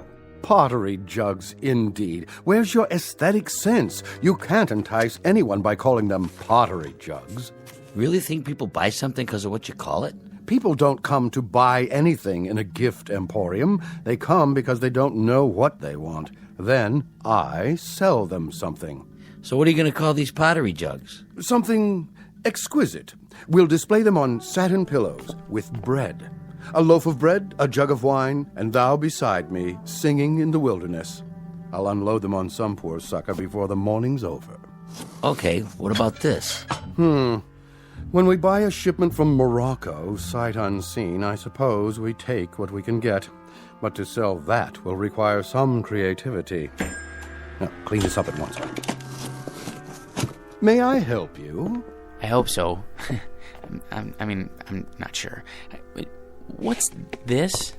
[SPEAKER 18] Pottery jugs, indeed. Where's your aesthetic sense? You can't entice anyone by calling them pottery jugs.
[SPEAKER 15] Really think people buy something because of what you call it?
[SPEAKER 18] People don't come to buy anything in a gift emporium. They come because they don't know what they want. Then I sell them something.
[SPEAKER 15] So what are you going to call these pottery jugs?
[SPEAKER 18] Something exquisite. We'll display them on satin pillows with bread. A loaf of bread, a jug of wine, and thou beside me, singing in the wilderness. I'll unload them on some poor sucker before the morning's over.
[SPEAKER 15] Okay, what about this?
[SPEAKER 18] When we buy a shipment from Morocco, sight unseen, I suppose we take what we can get. But to sell that will require some creativity. Now, clean this up at once. May I help you?
[SPEAKER 10] I hope so. I'm not sure. What's this?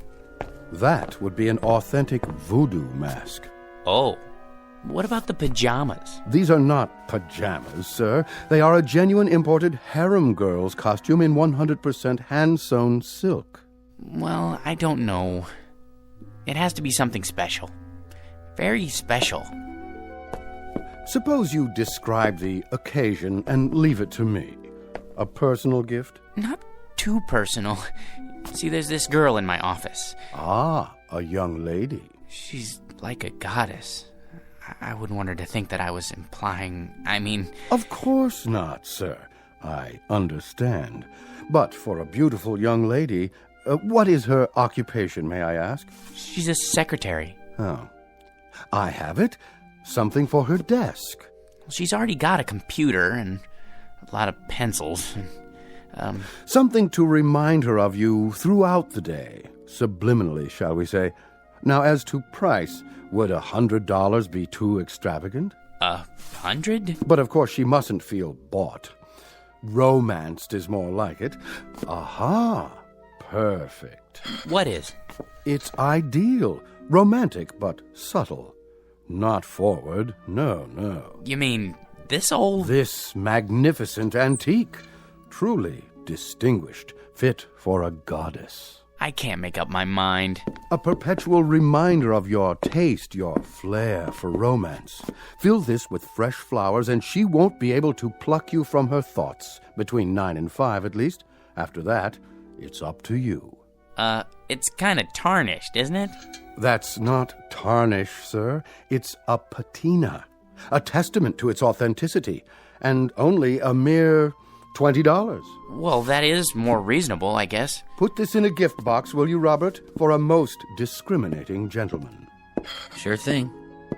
[SPEAKER 18] That would be an authentic voodoo mask.
[SPEAKER 10] Oh. What about the pajamas?
[SPEAKER 18] These are not pajamas, sir. They are a genuine imported harem girl's costume in 100% hand-sewn silk.
[SPEAKER 10] Well, I don't know. It has to be something special. Very special.
[SPEAKER 18] Suppose you describe the occasion and leave it to me. A personal gift?
[SPEAKER 10] Not too personal. See, there's this girl in my office.
[SPEAKER 18] Ah, a young lady.
[SPEAKER 10] She's like a goddess. I wouldn't want her to think that I was implying,
[SPEAKER 18] Of course not, sir. I understand. But for a beautiful young lady, what is her occupation, may I ask?
[SPEAKER 10] She's a secretary.
[SPEAKER 18] Oh. I have it. Something for her desk.
[SPEAKER 10] She's already got a computer and a lot of pencils.
[SPEAKER 18] Something to remind her of you throughout the day. Subliminally, shall we say. Now, as to price, would $100 be too extravagant?
[SPEAKER 10] 100?
[SPEAKER 18] But of course she mustn't feel bought. Romanced is more like it. Aha! Perfect.
[SPEAKER 10] What is?
[SPEAKER 18] It's ideal. Romantic, but subtle. Not forward. No.
[SPEAKER 10] You mean this old?
[SPEAKER 18] This magnificent antique. Truly distinguished. Fit for a goddess.
[SPEAKER 10] I can't make up my mind.
[SPEAKER 18] A perpetual reminder of your taste, your flair for romance. Fill this with fresh flowers, and she won't be able to pluck you from her thoughts. Between 9 and 5, at least. After that, it's up to you.
[SPEAKER 10] It's kind of tarnished, isn't it?
[SPEAKER 18] That's not tarnish, sir. It's a patina. A testament to its authenticity. And only a mere $20.
[SPEAKER 10] Well, that is more reasonable, I guess.
[SPEAKER 18] Put this in a gift box, will you, Robert? For a most discriminating gentleman.
[SPEAKER 15] Sure thing.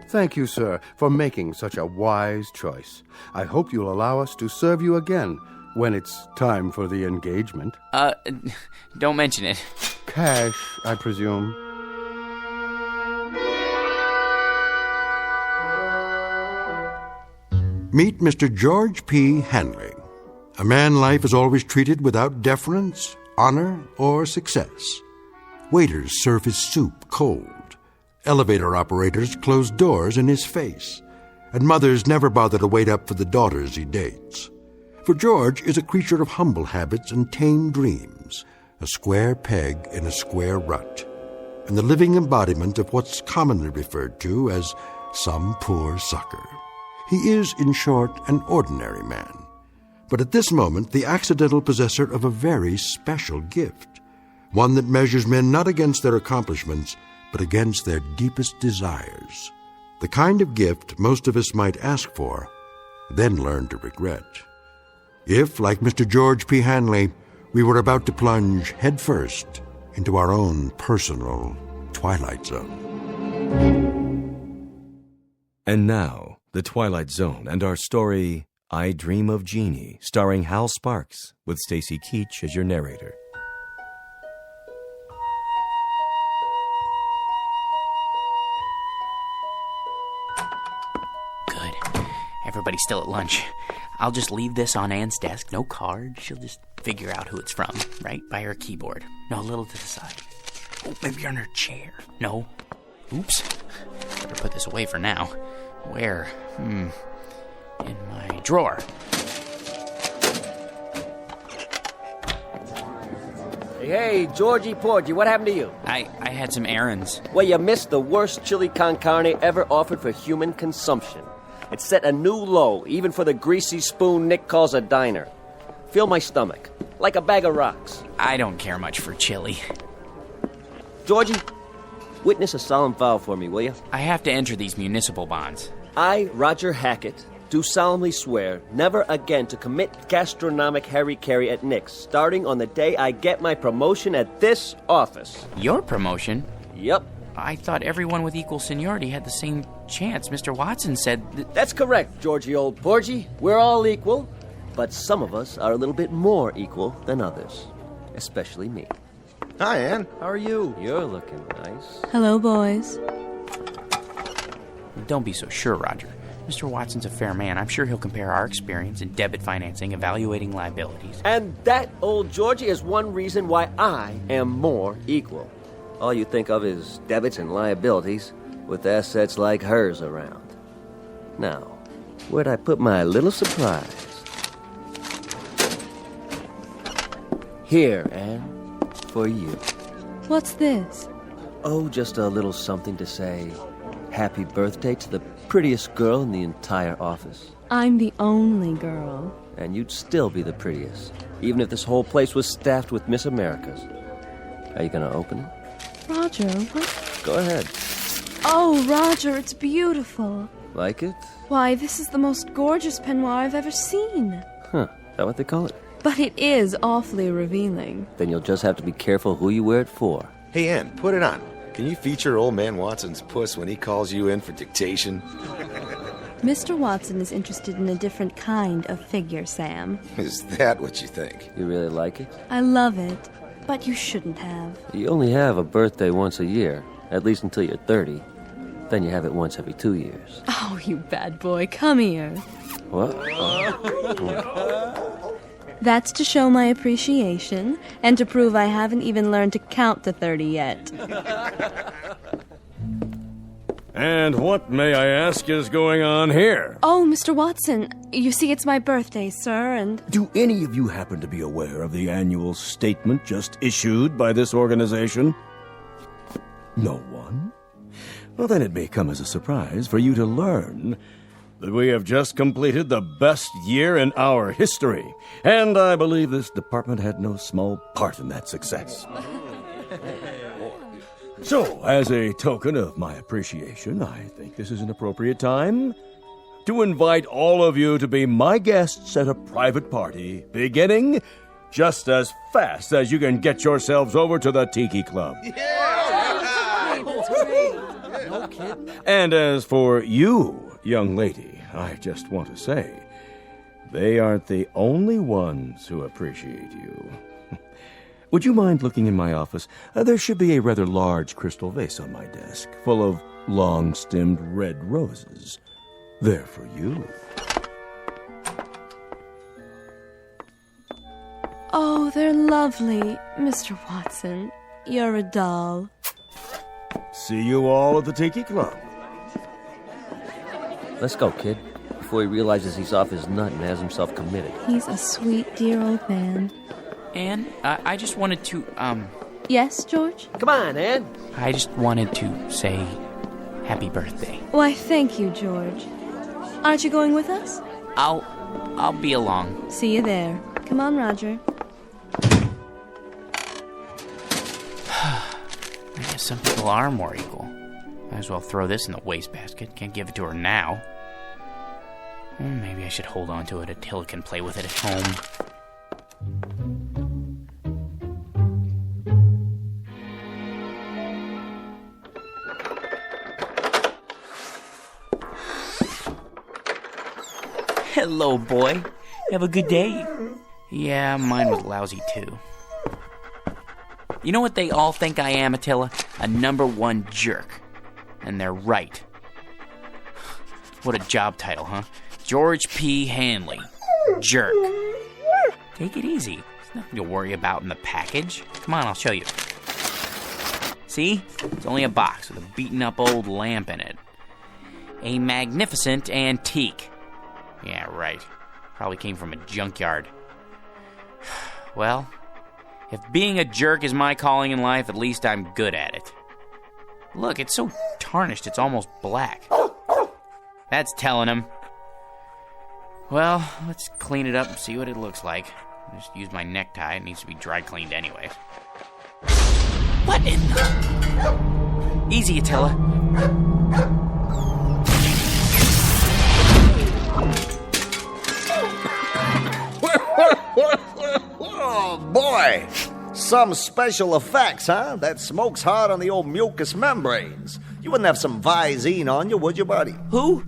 [SPEAKER 18] Thank you, sir, for making such a wise choice. I hope you'll allow us to serve you again when it's time for the engagement.
[SPEAKER 10] Don't mention it.
[SPEAKER 18] Cash, I presume.
[SPEAKER 1] Meet Mr. George P. Hanley, a man life is always treated without deference, honor, or success. Waiters serve his soup cold. Elevator operators close doors in his face. And mothers never bother to wait up for the daughters he dates. For George is a creature of humble habits and tame dreams, a square peg in a square rut, and the living embodiment of what's commonly referred to as some poor sucker. He is, in short, an ordinary man, but at this moment the accidental possessor of a very special gift, one that measures men not against their accomplishments, but against their deepest desires. The kind of gift most of us might ask for, then learn to regret. If, like Mr. George P. Hanley, we were about to plunge headfirst into our own personal Twilight Zone.
[SPEAKER 21] And now, The Twilight Zone and our story, I Dream of Genie, starring Hal Sparks, with Stacy Keach as your narrator.
[SPEAKER 10] Good. Everybody's still at lunch. I'll just leave this on Anne's desk. No card. She'll just figure out who it's from, right by her keyboard. No, a little to the side. Oh, maybe on her chair. No. Oops. Better put this away for now. Where? In my drawer.
[SPEAKER 13] Hey, Georgie Porgy, what happened to you?
[SPEAKER 10] I had some errands.
[SPEAKER 13] Well, you missed the worst chili con carne ever offered for human consumption. It set a new low, even for the greasy spoon Nick calls a diner. Fill my stomach, like a bag of rocks.
[SPEAKER 10] I don't care much for chili.
[SPEAKER 13] Georgie, witness a solemn vow for me, will you?
[SPEAKER 10] I have to enter these municipal bonds.
[SPEAKER 13] I, Roger Hackett, do solemnly swear never again to commit gastronomic harry-carry at Nick's, starting on the day I get my promotion at this office.
[SPEAKER 10] Your promotion?
[SPEAKER 13] Yep.
[SPEAKER 10] I thought everyone with equal seniority had the same chance. Mr. Watson said...
[SPEAKER 13] That's correct, Georgie old Porgy. We're all equal, but some of us are a little bit more equal than others. Especially me.
[SPEAKER 12] Hi, Anne.
[SPEAKER 13] How are you? You're looking nice.
[SPEAKER 19] Hello, boys.
[SPEAKER 10] Don't be so sure, Roger. Mr. Watson's a fair man. I'm sure he'll compare our experience in debit financing, evaluating liabilities.
[SPEAKER 13] And that, old Georgie, is one reason why I am more equal. All you think of is debits and liabilities, with assets like hers around. Now, where'd I put my little surprise? Here, Anne, for you.
[SPEAKER 19] What's this?
[SPEAKER 13] Oh, just a little something to say happy birthday to the prettiest girl in the entire office.
[SPEAKER 19] I'm the only girl.
[SPEAKER 13] And you'd still be the prettiest, even if this whole place was staffed with Miss Americas. Are you gonna open it?
[SPEAKER 19] Roger, what?
[SPEAKER 13] Go ahead.
[SPEAKER 19] Oh, Roger, it's beautiful.
[SPEAKER 13] Like it?
[SPEAKER 19] Why, this is the most gorgeous peignoir I've ever seen.
[SPEAKER 13] Huh, is that what they call it?
[SPEAKER 19] But it is awfully revealing.
[SPEAKER 13] Then you'll just have to be careful who you wear it for.
[SPEAKER 20] Hey, Ann, put it on. Can you feature old man Watson's puss when he calls you in for dictation?
[SPEAKER 19] Mr. Watson is interested in a different kind of figure, Sam.
[SPEAKER 20] Is that what you think?
[SPEAKER 13] You really like it?
[SPEAKER 19] I love it, but you shouldn't have.
[SPEAKER 13] You only have a birthday once a year, at least until you're 30. Then you have it once every 2 years.
[SPEAKER 19] Oh, you bad boy, come here.
[SPEAKER 13] What?
[SPEAKER 19] That's to show my appreciation, and to prove I haven't even learned to count to 30 yet.
[SPEAKER 6] And what, may I ask, is going on here?
[SPEAKER 19] Oh, Mr. Watson, you see, it's my birthday, sir, and...
[SPEAKER 16] Do any of you happen to be aware of the annual statement just issued by this organization? No one? Well, then it may come as a surprise for you to learn that we have just completed the best year in our history, and I believe this department had no small part in that success. So, as a token of my appreciation, I think this is an appropriate time to invite all of you to be my guests at a private party, beginning just as fast as you can get yourselves over to the Tiki Club.
[SPEAKER 13] No kidding.
[SPEAKER 16] And as for you, young lady, I just want to say, they aren't the only ones who appreciate you. Would you mind looking in my office? There should be a rather large crystal vase on my desk, full of long-stemmed red roses. They're for you.
[SPEAKER 19] Oh, they're lovely, Mr. Watson. You're a doll.
[SPEAKER 16] See you all at the Tiki Club.
[SPEAKER 13] Let's go, kid, before he realizes he's off his nut and has himself committed.
[SPEAKER 19] He's a sweet, dear old man.
[SPEAKER 10] Anne, I just wanted to,
[SPEAKER 19] Yes, George?
[SPEAKER 13] Come on, Anne.
[SPEAKER 10] I just wanted to say happy birthday.
[SPEAKER 19] Why, thank you, George. Aren't you going with us?
[SPEAKER 10] I'll be along.
[SPEAKER 19] See you there. Come on, Roger.
[SPEAKER 10] I guess some people are more equal. Might as well throw this in the wastebasket. Can't give it to her now. Well, maybe I should hold on to it until it can play with it at home. Hello, boy. Have a good day. Yeah, mine was lousy, too. You know what they all think I am, Attila? A #1 jerk. And they're right. What a job title, huh? George P. Hanley. Jerk. Take it easy. There's nothing to worry about in the package. Come on, I'll show you. See? It's only a box with a beaten-up old lamp in it. A magnificent antique. Yeah, right. Probably came from a junkyard. Well, if being a jerk is my calling in life, at least I'm good at it. Look, it's so tarnished it's almost black. That's telling him. Well, let's clean it up and see what it looks like. I just used my necktie. It needs to be dry cleaned anyway. What in the... Easy, Attila.
[SPEAKER 3] Oh, boy. Some special effects, huh? That smoke's hard on the old mucous membranes. You wouldn't have some Visine on you, would you, buddy?
[SPEAKER 10] Who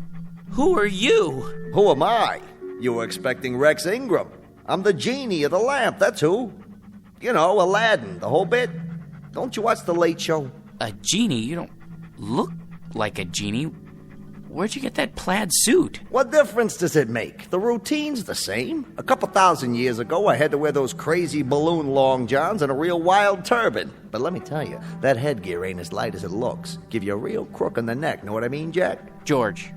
[SPEAKER 10] are you?
[SPEAKER 3] Who am I? You were expecting Rex Ingram. I'm the genie of the lamp, that's who. You know, Aladdin, the whole bit. Don't you watch The Late Show?
[SPEAKER 10] A genie? You don't look like a genie. Where'd you get that plaid suit?
[SPEAKER 3] What difference does it make? The routine's the same. A couple thousand years ago, I had to wear those crazy balloon long johns and a real wild turban. But let me tell you, that headgear ain't as light as it looks. Give you a real crook in the neck, know what I mean, Jack?
[SPEAKER 10] George.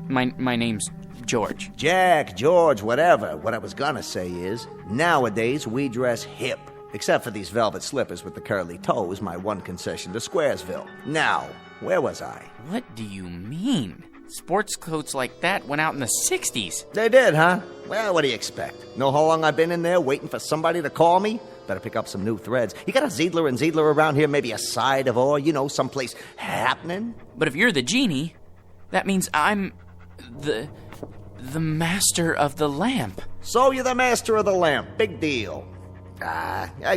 [SPEAKER 10] My name's George.
[SPEAKER 3] Jack, George, whatever. What I was gonna say is, nowadays we dress hip. Except for these velvet slippers with the curly toes, my one concession to Squaresville. Now, where was I?
[SPEAKER 10] What do you mean? Sports coats like that went out in the 60s.
[SPEAKER 3] They did, huh? Well, what do you expect? Know how long I've been in there waiting for somebody to call me? Better pick up some new threads. You got a Ziedler and Ziedler around here? Maybe a side of ore, you know, someplace happening?
[SPEAKER 10] But if you're the genie, that means I'm the master of the lamp.
[SPEAKER 3] So you're the master of the lamp. Big deal.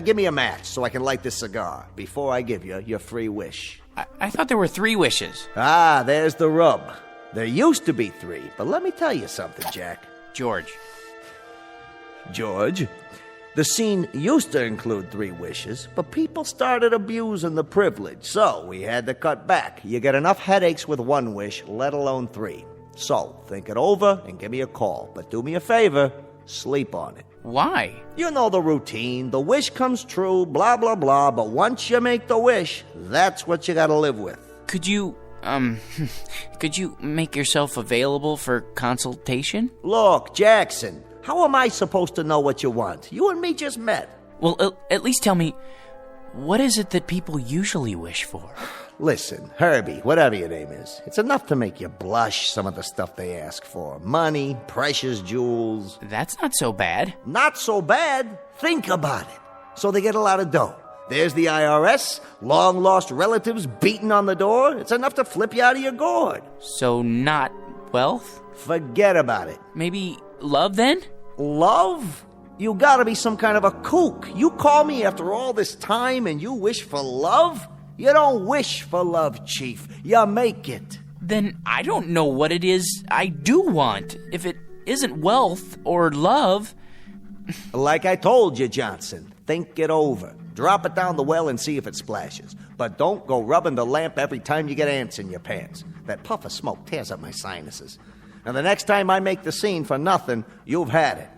[SPEAKER 3] Give me a match so I can light this cigar before I give you your free wish.
[SPEAKER 10] I thought there were 3 wishes.
[SPEAKER 3] There's the rub. There used to be 3, but let me tell you something, Jack.
[SPEAKER 10] George.
[SPEAKER 3] The scene used to include 3 wishes, but people started abusing the privilege, so we had to cut back. You get enough headaches with 1 wish, let alone 3. So, think it over and give me a call. But do me a favor, sleep on it.
[SPEAKER 10] Why?
[SPEAKER 3] You know the routine. The wish comes true, blah, blah, blah, but once you make the wish, that's what you gotta live with.
[SPEAKER 10] Could you make yourself available for consultation?
[SPEAKER 3] Look, Jackson, how am I supposed to know what you want? You and me just met.
[SPEAKER 10] Well, at least tell me, what is it that people usually wish for?
[SPEAKER 3] Listen, Herbie, whatever your name is, it's enough to make you blush, some of the stuff they ask for. Money, precious jewels.
[SPEAKER 10] That's not so bad.
[SPEAKER 3] Not so bad? Think about it. So they get a lot of dough. There's the IRS, long-lost relatives beating on the door. It's enough to flip you out of your gourd.
[SPEAKER 10] So not wealth?
[SPEAKER 3] Forget about it.
[SPEAKER 10] Maybe love, then?
[SPEAKER 3] Love? You gotta be some kind of a kook. You call me after all this time and you wish for love? You don't wish for love, Chief. You make it.
[SPEAKER 10] Then I don't know what it is I do want. If it isn't wealth or love...
[SPEAKER 3] Like I told you, Johnson, think it over. Drop it down the well and see if it splashes. But don't go rubbing the lamp every time you get ants in your pants. That puff of smoke tears up my sinuses. Now, the next time I make the scene for nothing, you've had it.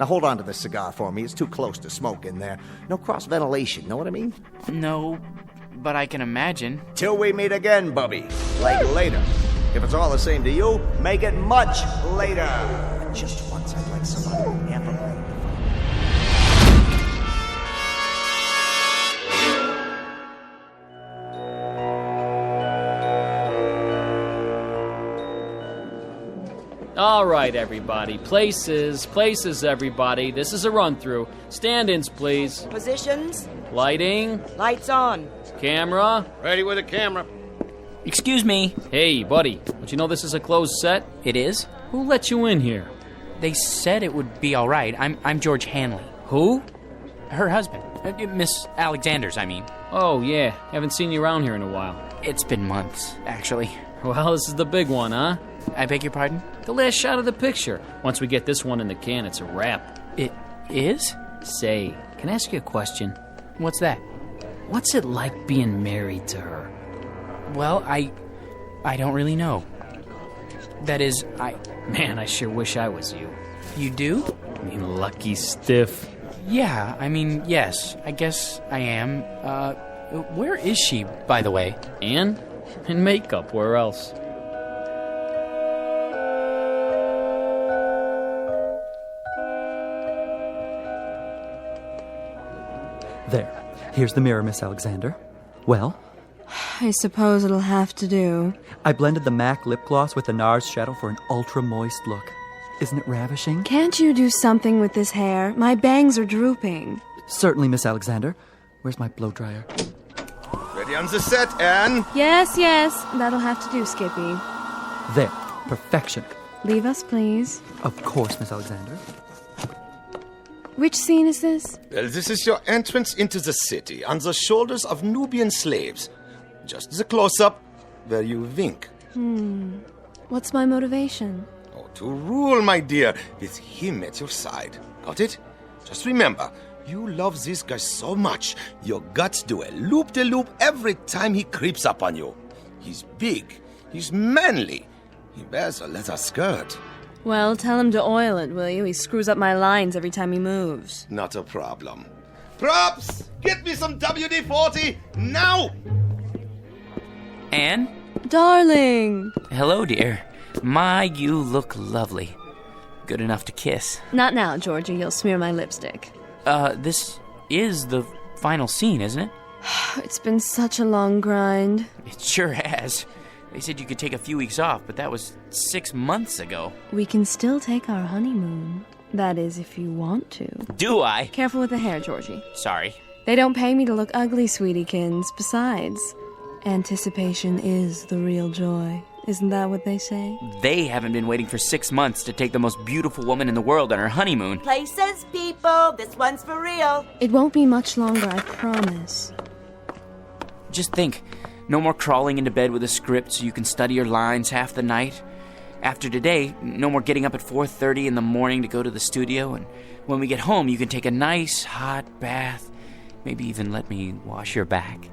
[SPEAKER 3] Now, hold on to this cigar for me. It's too close to smoke in there. No cross-ventilation, know what I mean?
[SPEAKER 10] No, but I can imagine.
[SPEAKER 3] Till we meet again, Bubby. Like later. If it's all the same to you, make it much later. But just once, I'd like somebody to amp up.
[SPEAKER 14] All right, everybody. Places, everybody. This is a run-through. Stand-ins, please.
[SPEAKER 5] Positions.
[SPEAKER 14] Lighting.
[SPEAKER 5] Lights on.
[SPEAKER 14] Camera.
[SPEAKER 6] Ready with the camera.
[SPEAKER 10] Excuse me.
[SPEAKER 14] Hey, buddy. Don't you know this is a closed set?
[SPEAKER 10] It is?
[SPEAKER 14] Who let you in here?
[SPEAKER 10] They said it would be all right. I'm George Hanley.
[SPEAKER 14] Who?
[SPEAKER 10] Her husband. Miss Alexander's, I mean.
[SPEAKER 14] Oh, yeah. Haven't seen you around here in a while.
[SPEAKER 10] It's been months, actually.
[SPEAKER 14] Well, this is the big one, huh?
[SPEAKER 10] I beg your pardon?
[SPEAKER 14] The last shot of the picture. Once we get this one in the can, it's a wrap.
[SPEAKER 10] It is?
[SPEAKER 14] Say, can I ask you a question?
[SPEAKER 10] What's that?
[SPEAKER 14] What's it like being married to her?
[SPEAKER 10] Well, I don't really know. That is,
[SPEAKER 14] Man, I sure wish I was you.
[SPEAKER 10] You do?
[SPEAKER 14] I mean, lucky stiff.
[SPEAKER 10] Yeah, I mean, yes. I guess I am. Where is she, by the way?
[SPEAKER 14] Anne? In makeup, where else?
[SPEAKER 7] There. Here's the mirror, Miss Alexander. Well?
[SPEAKER 19] I suppose it'll have to do.
[SPEAKER 7] I blended the MAC lip gloss with the NARS shadow for an ultra-moist look. Isn't it ravishing?
[SPEAKER 19] Can't you do something with this hair? My bangs are drooping.
[SPEAKER 7] Certainly, Miss Alexander. Where's my blow dryer?
[SPEAKER 20] Ready on the set, Anne?
[SPEAKER 19] Yes. That'll have to do, Skippy.
[SPEAKER 7] There. Perfection.
[SPEAKER 19] Leave us, please.
[SPEAKER 7] Of course, Miss Alexander.
[SPEAKER 19] Which scene is this?
[SPEAKER 20] Well, this is your entrance into the city on the shoulders of Nubian slaves. Just the close-up where you wink.
[SPEAKER 19] What's my motivation?
[SPEAKER 20] Oh, to rule, my dear, with him at your side. Got it? Just remember, you love this guy so much, your guts do a loop-de-loop every time he creeps up on you. He's big. He's manly. He wears a leather skirt.
[SPEAKER 19] Well, tell him to oil it, will you? He screws up my lines every time he moves.
[SPEAKER 20] Not a problem. Props! Get me some WD-40 now!
[SPEAKER 10] Anne?
[SPEAKER 19] Darling!
[SPEAKER 10] Hello, dear. My, you look lovely. Good enough to kiss.
[SPEAKER 19] Not now, Georgie. You'll smear my lipstick.
[SPEAKER 10] This is the final scene, isn't it?
[SPEAKER 19] It's been such a long grind.
[SPEAKER 10] It sure has. They said you could take a few weeks off, but that was 6 months ago.
[SPEAKER 19] We can still take our honeymoon. That is, if you want to.
[SPEAKER 10] Do I?
[SPEAKER 19] Careful with the hair, Georgie.
[SPEAKER 10] Sorry.
[SPEAKER 19] They don't pay me to look ugly, sweetiekins. Besides, anticipation is the real joy. Isn't that what they say?
[SPEAKER 10] They haven't been waiting for 6 months to take the most beautiful woman in the world on her honeymoon.
[SPEAKER 8] Places, people. This one's for real.
[SPEAKER 19] It won't be much longer, I promise.
[SPEAKER 10] Just think, no more crawling into bed with a script so you can study your lines half the night. After today, no more getting up at 4:30 in the morning to go to the studio, and when we get home, you can take a nice hot bath, maybe even let me wash your back.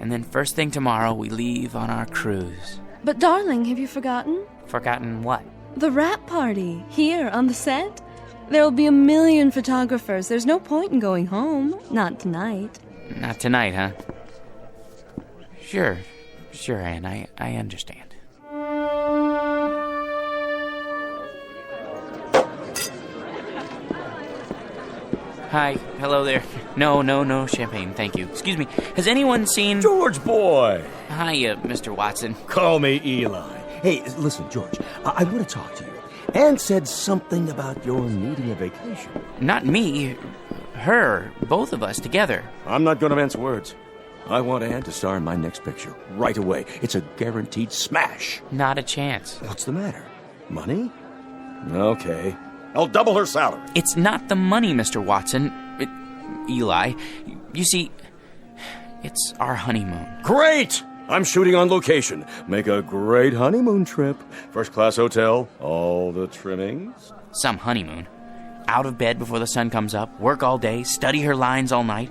[SPEAKER 10] And then first thing tomorrow, we leave on our cruise.
[SPEAKER 19] But darling, have you forgotten?
[SPEAKER 10] Forgotten what?
[SPEAKER 19] The wrap party, here on the set. There'll be 1,000,000 photographers. There's no point in going home. Not tonight.
[SPEAKER 10] Not tonight, huh? Sure, Anne, I understand. Hi, hello there. No champagne, thank you. Excuse me, has anyone seen...
[SPEAKER 16] George boy!
[SPEAKER 10] Hi, Mr. Watson.
[SPEAKER 16] Call me Eli. Hey, listen, George, I want to talk to you. Anne said something about your needing a vacation.
[SPEAKER 10] Not me, her, both of us together.
[SPEAKER 16] I'm not going to mince words. I want Anne to star in my next picture right away. It's a guaranteed smash.
[SPEAKER 10] Not a chance.
[SPEAKER 16] What's the matter? Money? Okay. I'll double her salary.
[SPEAKER 10] It's not the money, Mr. Watson. Eli, you see, it's our honeymoon.
[SPEAKER 16] Great! I'm shooting on location. Make a great honeymoon trip. First-class hotel, all the trimmings.
[SPEAKER 10] Some honeymoon. Out of bed before the sun comes up, work all day, study her lines all night.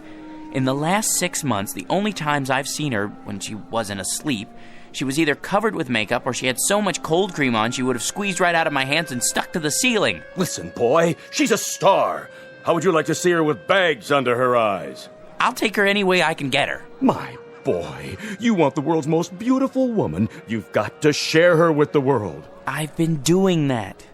[SPEAKER 10] In the last 6 months, the only times I've seen her when she wasn't asleep, she was either covered with makeup or she had so much cold cream on she would have squeezed right out of my hands and stuck to the ceiling.
[SPEAKER 16] Listen, boy, she's a star. How would you like to see her with bags under her eyes?
[SPEAKER 10] I'll take her any way I can get her.
[SPEAKER 16] My boy, you want the world's most beautiful woman. You've got to share her with the world.
[SPEAKER 10] I've been doing that.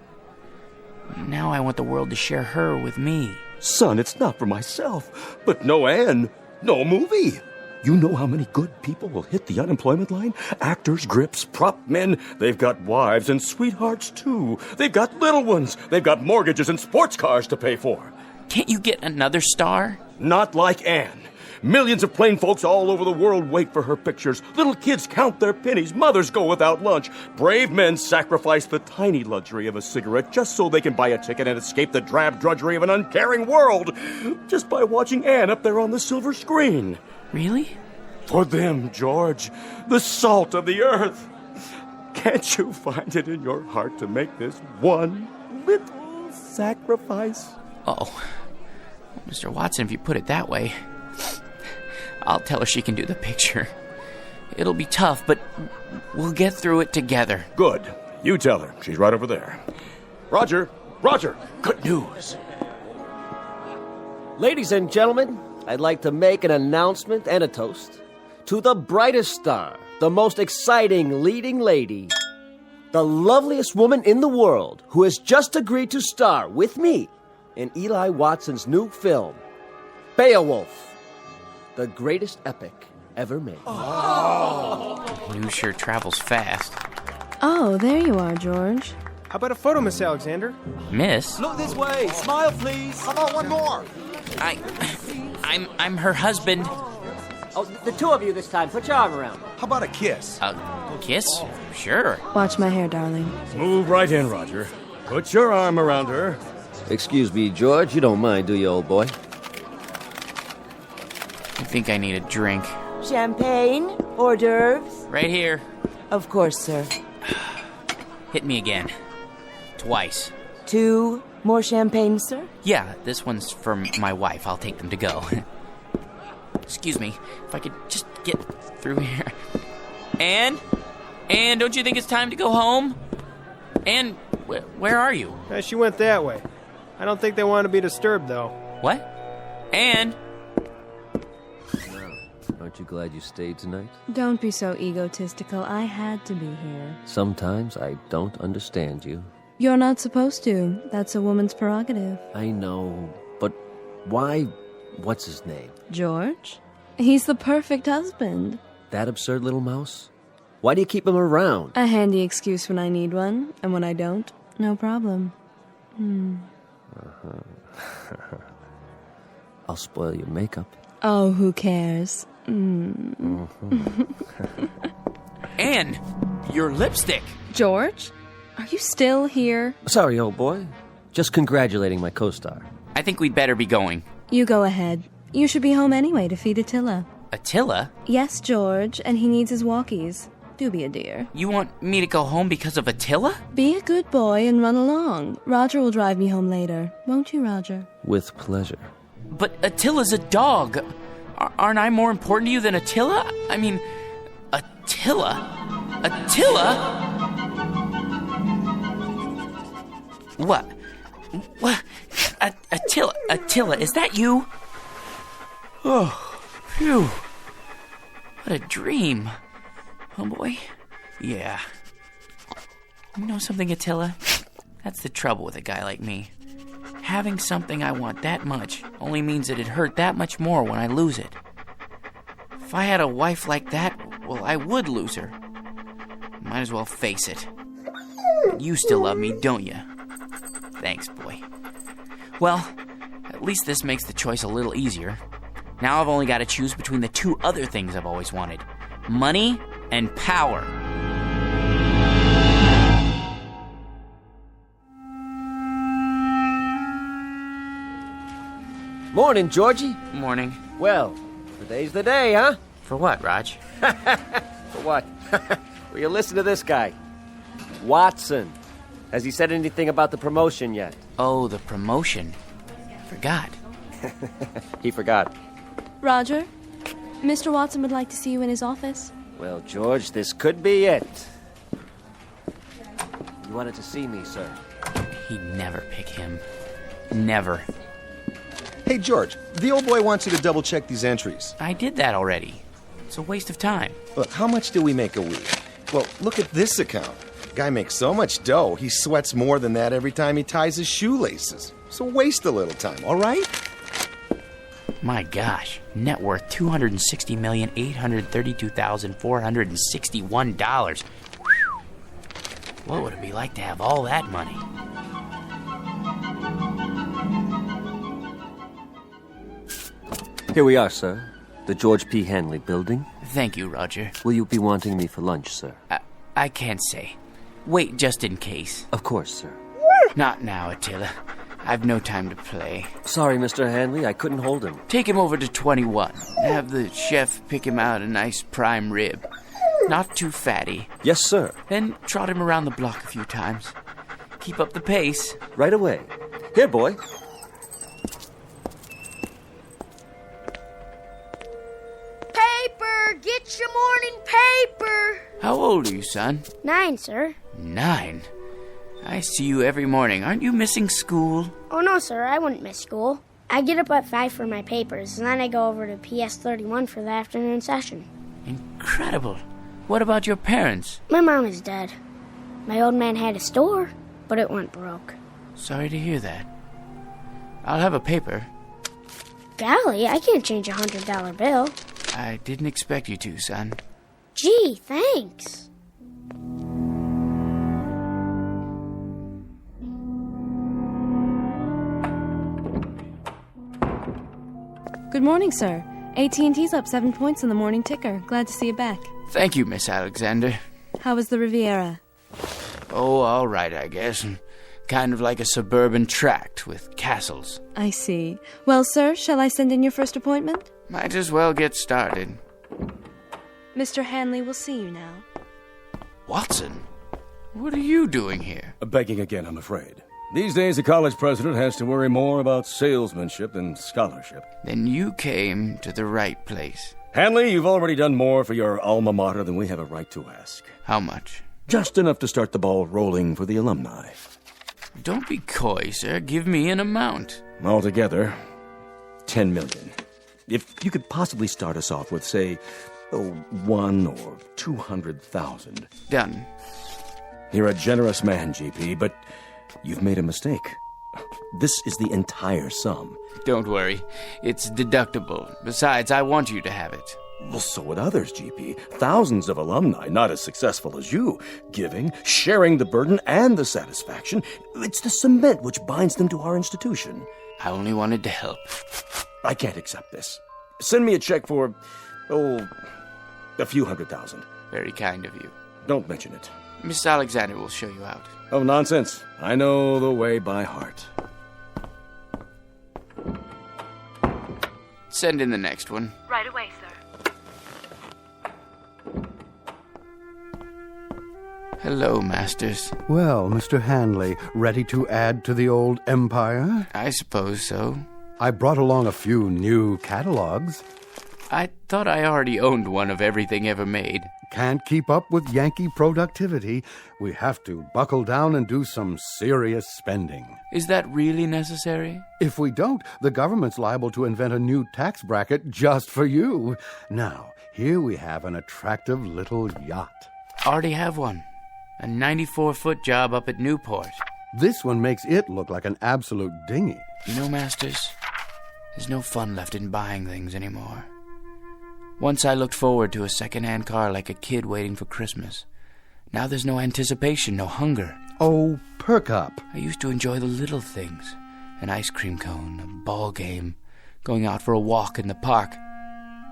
[SPEAKER 10] Now I want the world to share her with me.
[SPEAKER 16] Son, it's not for myself, but no Anne, no movie. You know how many good people will hit the unemployment line? Actors, grips, prop men. They've got wives and sweethearts, too. They've got little ones. They've got mortgages and sports cars to pay for.
[SPEAKER 10] Can't you get another star?
[SPEAKER 16] Not like Anne. Millions of plain folks all over the world wait for her pictures. Little kids count their pennies. Mothers go without lunch. Brave men sacrifice the tiny luxury of a cigarette just so they can buy a ticket and escape the drab drudgery of an uncaring world. Just by watching Anne up there on the silver screen.
[SPEAKER 10] Really?
[SPEAKER 16] For them, George, the salt of the earth. Can't you find it in your heart to make this one little sacrifice?
[SPEAKER 10] Oh, Mr. Watson, if you put it that way, I'll tell her she can do the picture. It'll be tough, but we'll get through it together.
[SPEAKER 16] Good. You tell her. She's right over there. Roger, good news.
[SPEAKER 13] Ladies and gentlemen, I'd like to make an announcement and a toast to the brightest star, the most exciting leading lady, the loveliest woman in the world, who has just agreed to star with me in Eli Watson's new film, Beowulf, the greatest epic ever made.
[SPEAKER 10] News sure travels fast.
[SPEAKER 19] Oh, there you are, George.
[SPEAKER 12] How about a photo, Miss Alexander?
[SPEAKER 10] Miss?
[SPEAKER 17] Look this way. Smile, please. How about one more?
[SPEAKER 10] I'm her husband.
[SPEAKER 13] Oh, the two of you this time. Put your arm around.
[SPEAKER 17] How about a kiss?
[SPEAKER 10] A kiss? Sure.
[SPEAKER 19] Watch my hair, darling.
[SPEAKER 16] Move right in, Roger. Put your arm around her.
[SPEAKER 13] Excuse me, George. You don't mind, do you, old boy?
[SPEAKER 10] I think I need a drink.
[SPEAKER 8] Champagne? Hors d'oeuvres?
[SPEAKER 10] Right here.
[SPEAKER 8] Of course, sir.
[SPEAKER 10] Hit me again. Twice.
[SPEAKER 8] 2 more champagne, sir?
[SPEAKER 10] Yeah, this one's for my wife. I'll take them to go. Excuse me, if I could just get through here. Anne, don't you think it's time to go home? Anne, where are you?
[SPEAKER 12] She went that way. I don't think they want to be disturbed, though.
[SPEAKER 10] What? Anne?
[SPEAKER 13] Aren't you glad you stayed tonight?
[SPEAKER 19] Don't be so egotistical. I had to be here.
[SPEAKER 13] Sometimes I don't understand you.
[SPEAKER 19] You're not supposed to. That's a woman's prerogative.
[SPEAKER 13] I know, but why? What's his name?
[SPEAKER 19] George? He's the perfect husband.
[SPEAKER 13] That absurd little mouse? Why do you keep him around?
[SPEAKER 19] A handy excuse when I need one, and when I don't, no problem.
[SPEAKER 13] I'll spoil your makeup.
[SPEAKER 19] Oh, who cares?
[SPEAKER 10] Anne, your lipstick.
[SPEAKER 19] George? Are you still here?
[SPEAKER 13] Sorry, old boy. Just congratulating my co-star.
[SPEAKER 10] I think we'd better be going.
[SPEAKER 19] You go ahead. You should be home anyway to feed Attila.
[SPEAKER 10] Attila?
[SPEAKER 19] Yes, George, and he needs his walkies. Do be a dear.
[SPEAKER 10] You want me to go home because of Attila?
[SPEAKER 19] Be a good boy and run along. Roger will drive me home later. Won't you, Roger?
[SPEAKER 13] With pleasure.
[SPEAKER 10] But Attila's a dog. Aren't I more important to you than Attila? I mean, Attila? What? Attila, is that you? Oh, phew. What a dream. Oh, boy. Yeah. You know something, Attila? That's the trouble with a guy like me. Having something I want that much only means that it hurt that much more when I lose it. If I had a wife like that, well, I would lose her. Might as well face it. You still love me, don't you? Thanks, boy. Well, at least this makes the choice a little easier. Now I've only got to choose between the two other things I've always wanted. Money and power.
[SPEAKER 13] Morning, Georgie.
[SPEAKER 10] Morning.
[SPEAKER 13] Well, today's the day, huh?
[SPEAKER 10] For what, Raj?
[SPEAKER 13] For what? Will you listen to this guy? Watson. Has he said anything about the promotion yet?
[SPEAKER 10] Oh, the promotion. Forgot.
[SPEAKER 13] He forgot.
[SPEAKER 19] Roger, Mr. Watson would like to see you in his office.
[SPEAKER 13] Well, George, this could be it. You wanted to see me, sir.
[SPEAKER 10] He'd never pick him. Never.
[SPEAKER 17] Hey, George, the old boy wants you to double-check these entries.
[SPEAKER 10] I did that already. It's a waste of time.
[SPEAKER 17] Look, how much do we make a week? Well, look at this account. Guy makes so much dough, he sweats more than that every time he ties his shoelaces. So waste a little time, all right?
[SPEAKER 10] My gosh, net worth $260,832,461. What would it be like to have all that money?
[SPEAKER 13] Here we are, sir. The George P. Hanley building?
[SPEAKER 10] Thank you, Roger.
[SPEAKER 13] Will you be wanting me for lunch, sir?
[SPEAKER 10] I can't say. Wait just in case.
[SPEAKER 13] Of course, sir.
[SPEAKER 10] Not now, Attila. I've no time to play.
[SPEAKER 13] Sorry, Mr. Hanley, I couldn't hold him.
[SPEAKER 10] Take him over to 21. Have the chef pick him out a nice prime rib. Not too fatty.
[SPEAKER 13] Yes, sir.
[SPEAKER 10] Then trot him around the block a few times. Keep up the pace.
[SPEAKER 13] Right away. Here, boy.
[SPEAKER 11] Paper! Get your morning paper!
[SPEAKER 10] How old are you, son?
[SPEAKER 11] 9, sir.
[SPEAKER 10] 9? I see you every morning. Aren't you missing school?
[SPEAKER 11] Oh, no, sir. I wouldn't miss school. I get up at 5 for my papers, and then I go over to PS 31 for the afternoon session.
[SPEAKER 10] Incredible. What about your parents?
[SPEAKER 11] My mom is dead. My old man had a store, but it went broke.
[SPEAKER 10] Sorry to hear that. I'll have a paper.
[SPEAKER 11] Golly, I can't change a $100 bill.
[SPEAKER 10] I didn't expect you to, son.
[SPEAKER 11] Gee, thanks.
[SPEAKER 19] Good morning, sir. AT&T's up 7 points in the morning ticker. Glad to see you back.
[SPEAKER 10] Thank you, Miss Alexander.
[SPEAKER 19] How was the Riviera?
[SPEAKER 10] Oh, all right, I guess. Kind of like a suburban tract with castles.
[SPEAKER 19] I see. Well, sir, shall I send in your first appointment?
[SPEAKER 10] Might as well get started.
[SPEAKER 19] Mr. Hanley will see you now.
[SPEAKER 10] Watson, what are you doing here?
[SPEAKER 16] Begging again, I'm afraid. These days, a college president has to worry more about salesmanship than scholarship.
[SPEAKER 10] Then you came to the right place.
[SPEAKER 16] Hanley, you've already done more for your alma mater than we have a right to ask.
[SPEAKER 10] How much?
[SPEAKER 16] Just enough to start the ball rolling for the alumni.
[SPEAKER 10] Don't be coy, sir. Give me an amount.
[SPEAKER 16] Altogether, $10 million. If you could possibly start us off with, say, $1 or $200,000.
[SPEAKER 10] Done.
[SPEAKER 16] You're a generous man, GP, but you've made a mistake. This is the entire sum.
[SPEAKER 10] Don't worry. It's deductible. Besides, I want you to have it.
[SPEAKER 16] Well, so would others, GP. Thousands of alumni, not as successful as you. Giving, sharing the burden and the satisfaction. It's the cement which binds them to our institution.
[SPEAKER 10] I only wanted to help.
[SPEAKER 16] I can't accept this. Send me a check for, a few $100,000.
[SPEAKER 10] Very kind of you.
[SPEAKER 16] Don't mention it.
[SPEAKER 10] Miss Alexander will show you out.
[SPEAKER 16] Oh, nonsense. I know the way by heart.
[SPEAKER 10] Send in the next one.
[SPEAKER 19] Right away, sir.
[SPEAKER 10] Hello, Masters.
[SPEAKER 18] Well, Mr. Hanley, ready to add to the old empire?
[SPEAKER 10] I suppose so.
[SPEAKER 18] I brought along a few new catalogs.
[SPEAKER 10] I thought I already owned one of everything ever made.
[SPEAKER 18] Can't keep up with Yankee productivity. We have to buckle down and do some serious spending.
[SPEAKER 10] Is that really necessary?
[SPEAKER 18] If we don't, the government's liable to invent a new tax bracket just for you. Now, here we have an attractive little yacht.
[SPEAKER 10] Already have one. A 94-foot job up at Newport.
[SPEAKER 18] This one makes it look like an absolute dinghy.
[SPEAKER 10] You know, Masters, there's no fun left in buying things anymore. Once I looked forward to a second-hand car like a kid waiting for Christmas. Now there's no anticipation, no hunger.
[SPEAKER 18] Oh, perk up.
[SPEAKER 10] I used to enjoy the little things. An ice cream cone, a ball game, going out for a walk in the park.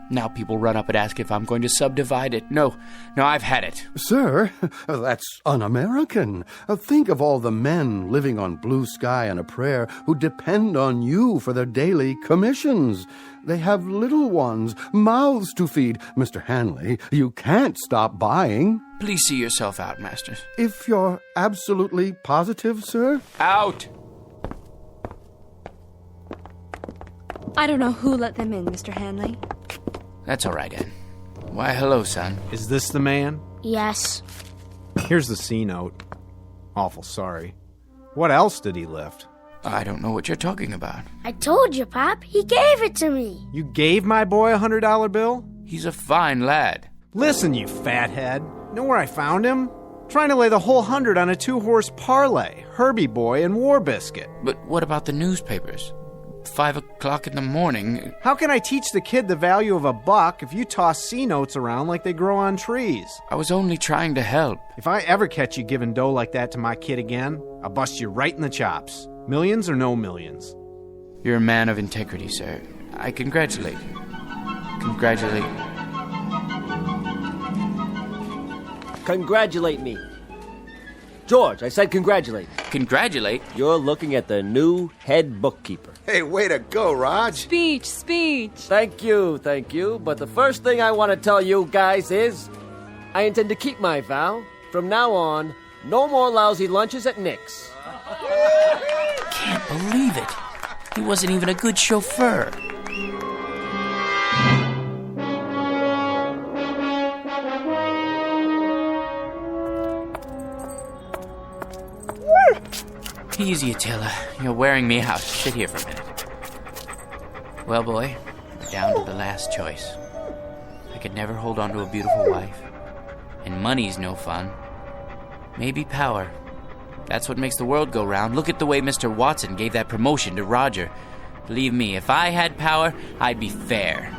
[SPEAKER 10] Now people run up and ask if I'm going to subdivide it. No, I've had it.
[SPEAKER 18] Sir, that's un-American. Think of all the men living on blue sky and a prayer who depend on you for their daily commissions. They have little ones, mouths to feed. Mr. Hanley, you can't stop buying.
[SPEAKER 10] Please see yourself out, Masters.
[SPEAKER 18] If you're absolutely positive, sir?
[SPEAKER 10] Out!
[SPEAKER 19] I don't know who let them in, Mr. Hanley.
[SPEAKER 10] That's all right, Ed. Why, hello, son.
[SPEAKER 22] Is this the man?
[SPEAKER 11] Yes.
[SPEAKER 22] Here's the C note. Awful sorry. What else did he lift?
[SPEAKER 10] I don't know what you're talking about.
[SPEAKER 11] I told you, Pop. He gave it to me.
[SPEAKER 22] You gave my boy a $100 bill?
[SPEAKER 10] He's a fine lad.
[SPEAKER 22] Listen, you fathead. Know where I found him? Trying to lay the whole 100 on a 2-horse parlay. Herbie Boy and War Biscuit.
[SPEAKER 10] But what about the newspapers? 5 o'clock in the morning.
[SPEAKER 22] How can I teach the kid the value of a buck if you toss C-notes around like they grow on trees?
[SPEAKER 10] I was only trying to help.
[SPEAKER 22] If I ever catch you giving dough like that to my kid again, I'll bust you right in the chops. Millions or no millions.
[SPEAKER 10] You're a man of integrity, sir. I congratulate you.
[SPEAKER 13] Congratulate me. George, I said congratulate.
[SPEAKER 10] Congratulate?
[SPEAKER 13] You're looking at the new head bookkeeper.
[SPEAKER 17] Hey, way to go, Raj.
[SPEAKER 19] Speech.
[SPEAKER 13] Thank you. But the first thing I want to tell you guys is I intend to keep my vow. From now on, no more lousy lunches at Nick's.
[SPEAKER 10] Can't believe it. He wasn't even a good chauffeur. Easy, Attila. You're wearing me out. Sit here for a minute. Well, boy, we're down to the last choice. I could never hold on to a beautiful wife. And money's no fun. Maybe power. That's what makes the world go round. Look at the way Mr. Watson gave that promotion to Roger. Believe me, if I had power, I'd be fair.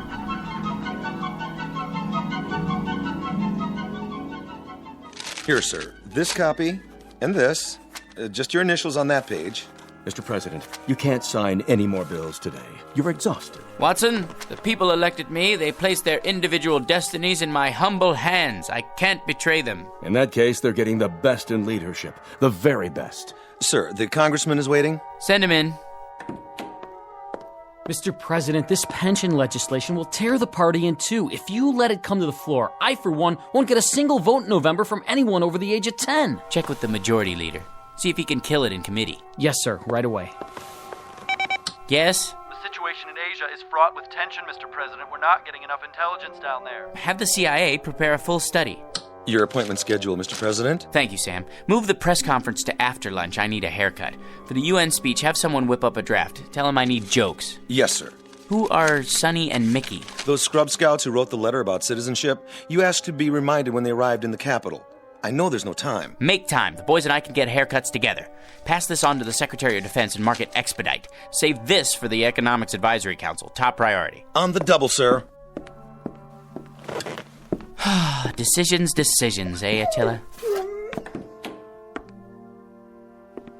[SPEAKER 17] Here, sir. This copy and this. Just your initials on that page.
[SPEAKER 16] Mr. President, you can't sign any more bills today. You're exhausted.
[SPEAKER 10] Watson, the people elected me. They placed their individual destinies in my humble hands. I can't betray them.
[SPEAKER 16] In that case, they're getting the best in leadership. The very best.
[SPEAKER 17] Sir, the congressman is waiting.
[SPEAKER 10] Send him in.
[SPEAKER 14] Mr. President, this pension legislation will tear the party in two. If you let it come to the floor, I, for one, won't get a single vote in November from anyone over the age of 10.
[SPEAKER 10] Check with the majority leader. See if he can kill it in committee.
[SPEAKER 14] Yes, sir. Right away.
[SPEAKER 10] Yes?
[SPEAKER 4] The situation in Asia is fraught with tension, Mr. President. We're not getting enough intelligence down there.
[SPEAKER 10] Have the CIA prepare a full study.
[SPEAKER 17] Your appointment schedule, Mr. President.
[SPEAKER 10] Thank you, Sam. Move the press conference to after lunch. I need a haircut. For the UN speech, have someone whip up a draft. Tell him I need jokes.
[SPEAKER 17] Yes, sir.
[SPEAKER 10] Who are Sonny and Mickey?
[SPEAKER 17] Those scrub scouts who wrote the letter about citizenship. You asked to be reminded when they arrived in the capital. I know there's no time.
[SPEAKER 10] Make time. The boys and I can get haircuts together. Pass this on to the Secretary of Defense and mark it expedite. Save this for the Economics Advisory Council. Top priority.
[SPEAKER 17] On the double, sir.
[SPEAKER 10] Decisions, eh, Attila?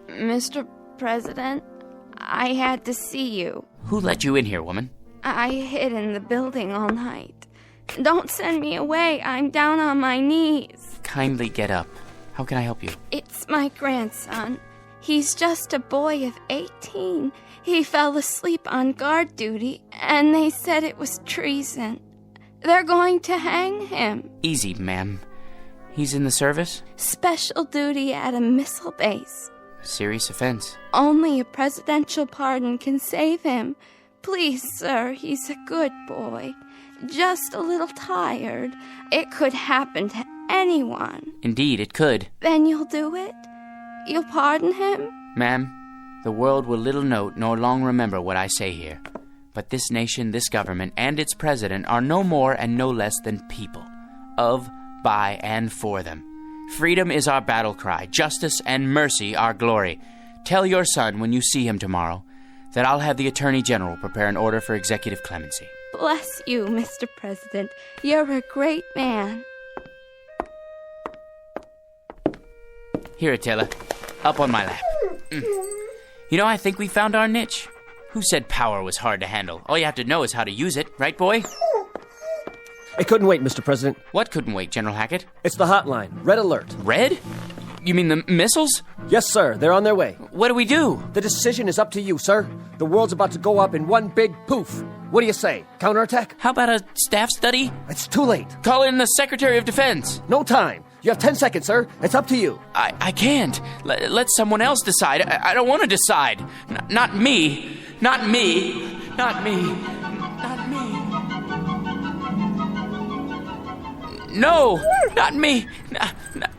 [SPEAKER 9] Mr. President, I had to see you.
[SPEAKER 10] Who let you in here, woman?
[SPEAKER 9] I hid in the building all night. Don't send me away. I'm down on my knees.
[SPEAKER 10] Kindly get up. How can I help you?
[SPEAKER 9] It's my grandson. He's just a boy of 18. He fell asleep on guard duty, and they said it was treason. They're going to hang him.
[SPEAKER 10] Easy, ma'am. He's in the service?
[SPEAKER 9] Special duty at a missile base.
[SPEAKER 10] Serious offense.
[SPEAKER 9] Only a presidential pardon can save him. Please, sir, he's a good boy. Just a little tired. It could happen to anyone.
[SPEAKER 10] Indeed, it could.
[SPEAKER 9] Then you'll do it? You'll pardon him?
[SPEAKER 10] Ma'am, the world will little note nor long remember what I say here. But this nation, this government, and its president are no more and no less than people. Of, by, and for them. Freedom is our battle cry, justice and mercy our glory. Tell your son when you see him tomorrow that I'll have the Attorney General prepare an order for executive clemency.
[SPEAKER 9] Bless you, Mr. President. You're a great man.
[SPEAKER 10] Here, Attila. Up on my lap. You know, I think we found our niche. Who said power was hard to handle? All you have to know is how to use it, right, boy?
[SPEAKER 13] It couldn't wait, Mr. President.
[SPEAKER 10] What couldn't wait, General Hackett?
[SPEAKER 13] It's the hotline. Red alert.
[SPEAKER 10] Red? You mean the missiles?
[SPEAKER 13] Yes, sir. They're on their way.
[SPEAKER 10] What do we do?
[SPEAKER 13] The decision is up to you, sir. The world's about to go up in one big poof. What do you say? Counterattack?
[SPEAKER 10] How about a staff study?
[SPEAKER 13] It's too late.
[SPEAKER 10] Call in the Secretary of Defense.
[SPEAKER 13] No time. You have 10 seconds, sir. It's up to you.
[SPEAKER 10] I can't. Let someone else decide. I don't want to decide. Not me. Not me. Not me. Not me. No! Not me!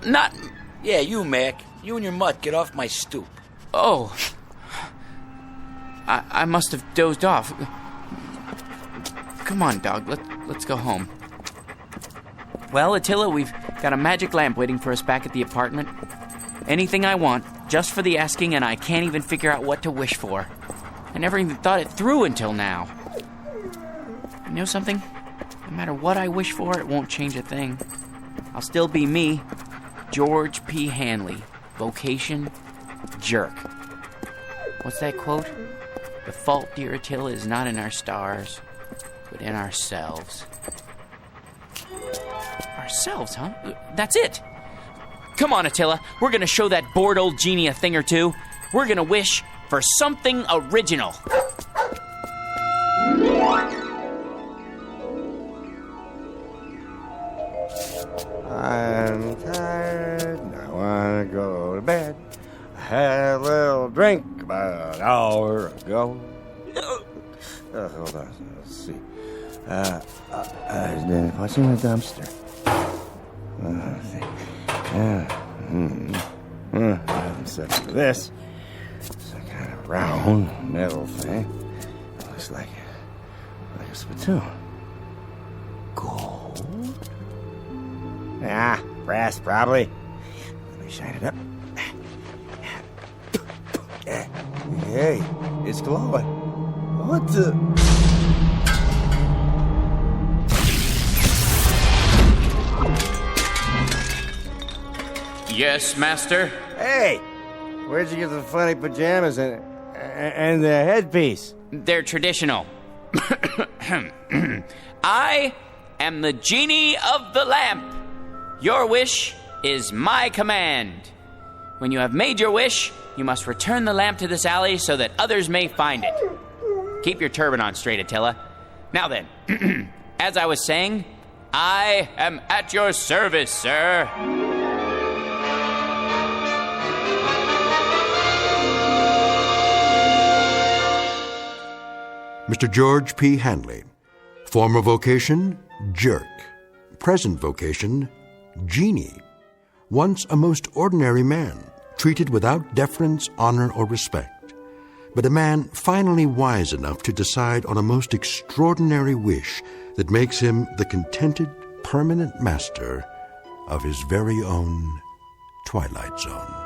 [SPEAKER 10] Not...
[SPEAKER 15] Yeah, you, Mac. You and your mutt, get off my stoop.
[SPEAKER 10] Oh. I must have dozed off. Come on, dog. Let's go home. Well, Attila, we've got a magic lamp waiting for us back at the apartment. Anything I want, just for the asking, and I can't even figure out what to wish for. I never even thought it through until now. You know something? No matter what I wish for, it won't change a thing. I'll still be me, George P. Hanley. Vocation, jerk. What's that quote? The fault, dear Attila, is not in our stars, within ourselves. Ourselves, huh? That's it. Come on, Attila. We're gonna show that bored old genie a thing or two. We're gonna wish for something original.
[SPEAKER 12] I'm tired, I wanna go to bed. I had a little drink about an hour ago. Hold on, let's see. What's in the dumpster? Let's see. Except for this. It's a kind of round metal thing. It looks like a spittoon. Gold? Ah, brass probably. Let me shine it up. Hey, it's glowing. What the?
[SPEAKER 10] Yes, master?
[SPEAKER 12] Hey, where'd you get the funny pajamas and the headpiece?
[SPEAKER 10] They're traditional. I am the genie of the lamp. Your wish is my command. When you have made your wish, you must return the lamp to this alley so that others may find it. Keep your turban on straight, Attila. Now then, as I was saying, I am at your service, sir.
[SPEAKER 1] Mr. George P. Hanley. Former vocation, jerk. Present vocation, genie. Once a most ordinary man, treated without deference, honor, or respect. But a man finally wise enough to decide on a most extraordinary wish that makes him the contented, permanent master of his very own Twilight Zone.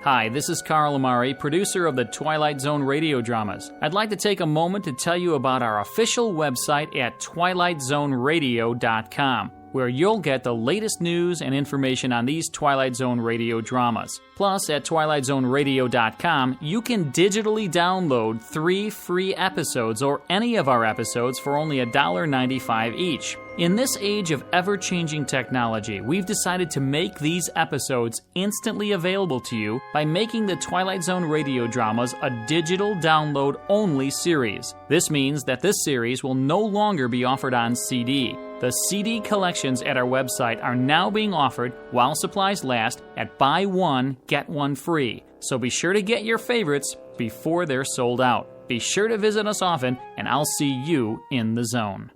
[SPEAKER 14] Hi, this is Carl Amari, producer of the Twilight Zone radio dramas. I'd like to take a moment to tell you about our official website at twilightzoneradio.com, where you'll get the latest news and information on these Twilight Zone radio dramas. Plus, at twilightzoneradio.com, you can digitally download 3 free episodes or any of our episodes for only $1.95 each. In this age of ever-changing technology, we've decided to make these episodes instantly available to you by making the Twilight Zone radio dramas a digital download-only series. This means that this series will no longer be offered on CD. The CD collections at our website are now being offered while supplies last at buy one, get one free. So be sure to get your favorites before they're sold out. Be sure to visit us often, and I'll see you in the zone.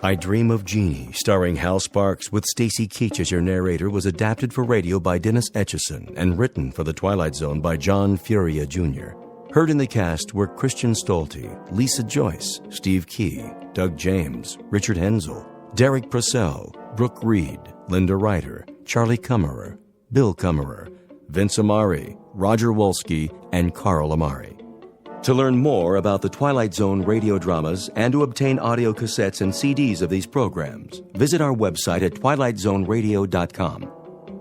[SPEAKER 21] I Dream of Genie, starring Hal Sparks with Stacy Keach as your narrator, was adapted for radio by Dennis Etchison and written for The Twilight Zone by John Furia Jr. Heard in the cast were Christian Stolte, Lisa Joyce, Steve Key, Doug James, Richard Hensel, Derek Purcell, Brooke Reed, Linda Ryder, Charlie Kummerer, Bill Kummerer, Vince Amari, Roger Wolski, and Carl Amari. To learn more about the Twilight Zone radio dramas and to obtain audio cassettes and CDs of these programs, visit our website at twilightzoneradio.com.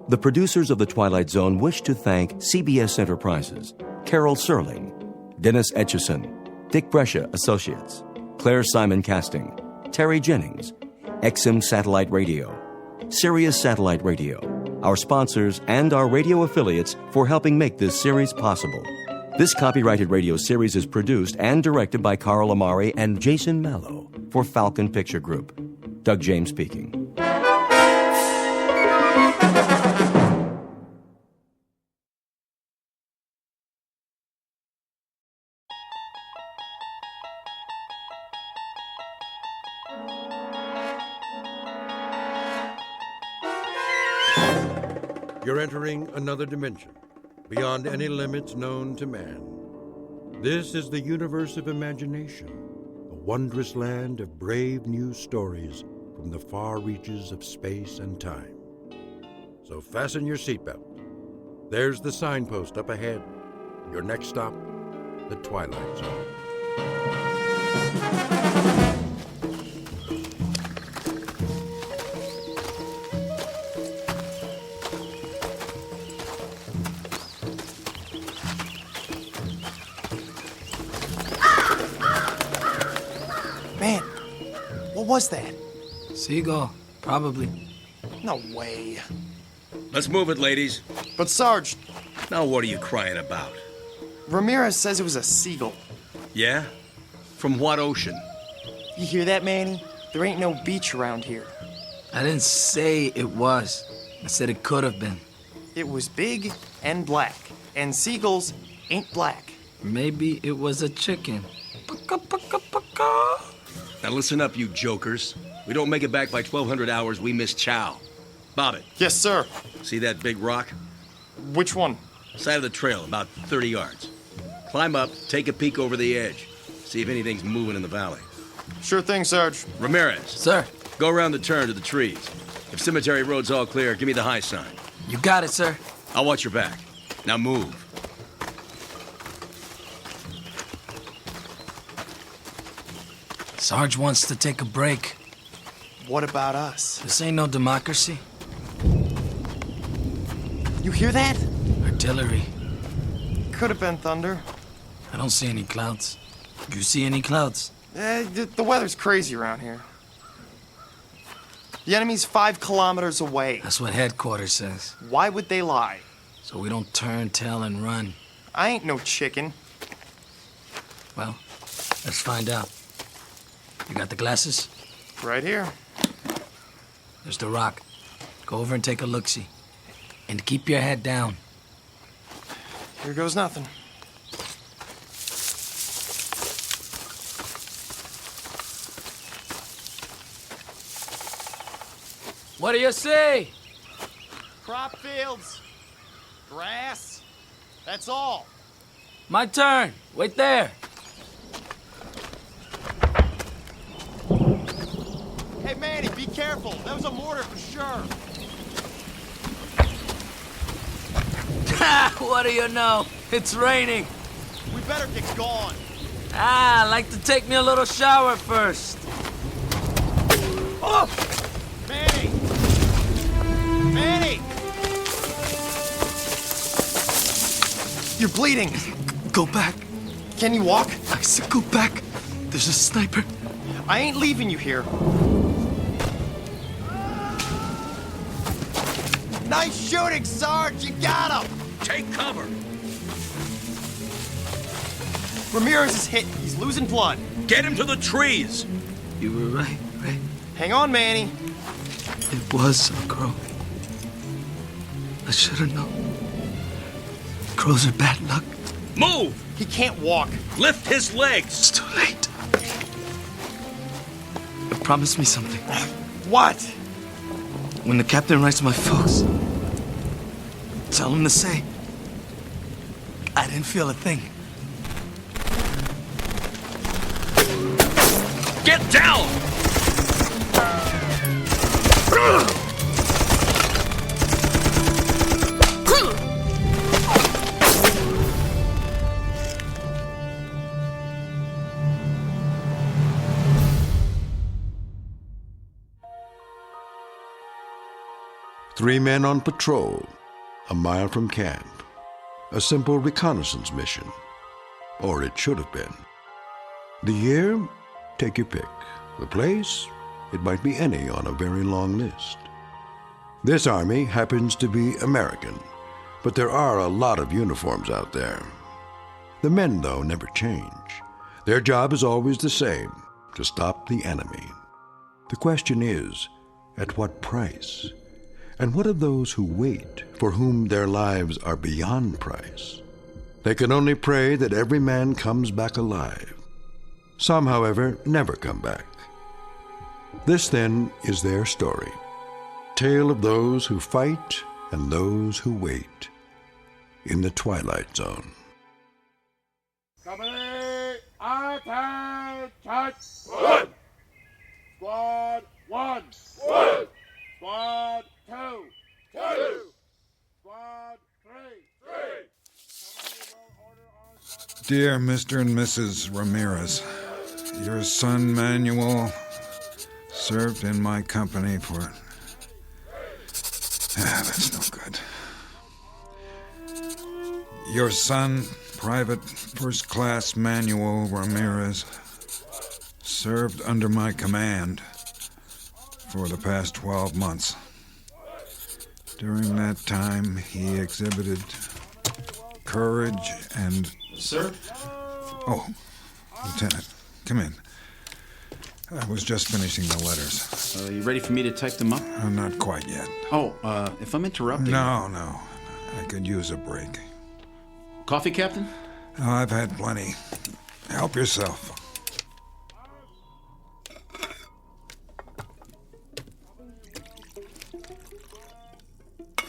[SPEAKER 21] The producers of The Twilight Zone wish to thank CBS Enterprises, Carol Serling, Dennis Etchison, Dick Brescia Associates, Claire Simon Casting, Terry Jennings, XM Satellite Radio, Sirius Satellite Radio, our sponsors, and our radio affiliates for helping make this series possible. This copyrighted radio series is produced and directed by Carl Amari and Jason Mallow for Falcon Picture Group. Doug James speaking.
[SPEAKER 1] You're entering another dimension, beyond any limits known to man. This is the universe of imagination, a wondrous land of brave new stories from the far reaches of space and time. So fasten your seatbelt. There's the signpost up ahead. Your next stop, the Twilight Zone.
[SPEAKER 2] Man, what was that?
[SPEAKER 3] Seagull, probably.
[SPEAKER 2] No way.
[SPEAKER 23] Let's move it, ladies.
[SPEAKER 2] But Sarge...
[SPEAKER 23] Now what are you crying about?
[SPEAKER 2] Ramirez says it was a seagull.
[SPEAKER 23] Yeah? From what ocean?
[SPEAKER 2] You hear that, Manny? There ain't no beach around here.
[SPEAKER 3] I didn't say it was. I said it could have been.
[SPEAKER 2] It was big and black, and seagulls ain't black.
[SPEAKER 3] Maybe it was a chicken.
[SPEAKER 23] Now listen up, you jokers. We don't make it back by 1200 hours, we miss chow. Bob it.
[SPEAKER 2] Yes, sir.
[SPEAKER 23] See that big rock?
[SPEAKER 2] Which one?
[SPEAKER 23] Side of the trail, about 30 yards. Climb up, take a peek over the edge. See if anything's moving in the valley.
[SPEAKER 2] Sure thing, Sarge.
[SPEAKER 23] Ramirez.
[SPEAKER 3] Sir.
[SPEAKER 23] Go around the turn to the trees. If cemetery road's all clear, give me the high sign.
[SPEAKER 3] You got it, sir.
[SPEAKER 23] I'll watch your back. Now move.
[SPEAKER 3] Sarge wants to take a break.
[SPEAKER 2] What about us?
[SPEAKER 3] This ain't no democracy.
[SPEAKER 2] You hear that?
[SPEAKER 3] Artillery.
[SPEAKER 2] Could have been thunder.
[SPEAKER 3] I don't see any clouds. You see any clouds?
[SPEAKER 2] The weather's crazy around here. The enemy's 5 kilometers away.
[SPEAKER 3] That's what headquarters says.
[SPEAKER 2] Why would they lie?
[SPEAKER 3] So we don't turn tail and run.
[SPEAKER 2] I ain't no chicken.
[SPEAKER 3] Well, let's find out. You got the glasses?
[SPEAKER 2] Right here.
[SPEAKER 3] There's the rock. Go over and take a look-see. And keep your head down.
[SPEAKER 2] Here goes nothing.
[SPEAKER 3] What do you see?
[SPEAKER 2] Crop fields. Grass. That's all.
[SPEAKER 3] My turn. Wait there.
[SPEAKER 2] Hey, Manny, be careful. That was a mortar for sure.
[SPEAKER 3] What do you know? It's raining.
[SPEAKER 2] We better get going.
[SPEAKER 3] I'd like to take me a little shower first.
[SPEAKER 2] Oh! Manny! Manny! You're bleeding.
[SPEAKER 3] Go back.
[SPEAKER 2] Can you walk?
[SPEAKER 3] I said go back. There's a sniper.
[SPEAKER 2] I ain't leaving you here. Nice shooting, Sarge. You got him.
[SPEAKER 23] Take cover.
[SPEAKER 2] Ramirez is hit. He's losing blood.
[SPEAKER 23] Get him to the trees.
[SPEAKER 3] You were right, right?
[SPEAKER 2] Hang on, Manny.
[SPEAKER 3] It was a crow. I should have known. Crows are bad luck.
[SPEAKER 23] Move!
[SPEAKER 2] He can't walk.
[SPEAKER 23] Lift his legs.
[SPEAKER 3] It's too late. Promise me something.
[SPEAKER 2] What?
[SPEAKER 3] When the captain writes to my folks, tell him to say, I didn't feel a thing.
[SPEAKER 23] Get down!
[SPEAKER 1] 3 men on patrol, a mile from camp. A simple reconnaissance mission. Or it should have been. The year? Take your pick. The place? It might be any on a very long list. This army happens to be American, but there are a lot of uniforms out there. The men, though, never change. Their job is always the same, to stop the enemy. The question is, at what price? And what of those who wait, for whom their lives are beyond price? They can only pray that every man comes back alive. Some, however, never come back. This, then, is their story. Tale of those who fight and those who wait in the Twilight Zone.
[SPEAKER 24] Company, attention! One! Squad 1! One! Squad 2! Two! Squad 3!
[SPEAKER 25] Dear Mr. and Mrs. Ramirez, your son Manuel served in my company for... that's no good. Your son, Private First Class Manuel Ramirez, served under my command for the past 12 months. During that time, he exhibited courage and...
[SPEAKER 23] Sir?
[SPEAKER 25] Oh, Lieutenant, come in. I was just finishing the letters.
[SPEAKER 23] You ready for me to type them up?
[SPEAKER 25] Not quite yet.
[SPEAKER 23] Oh, if I'm interrupting...
[SPEAKER 25] No. I could use a break.
[SPEAKER 23] Coffee, Captain?
[SPEAKER 25] Oh, I've had plenty. Help yourself.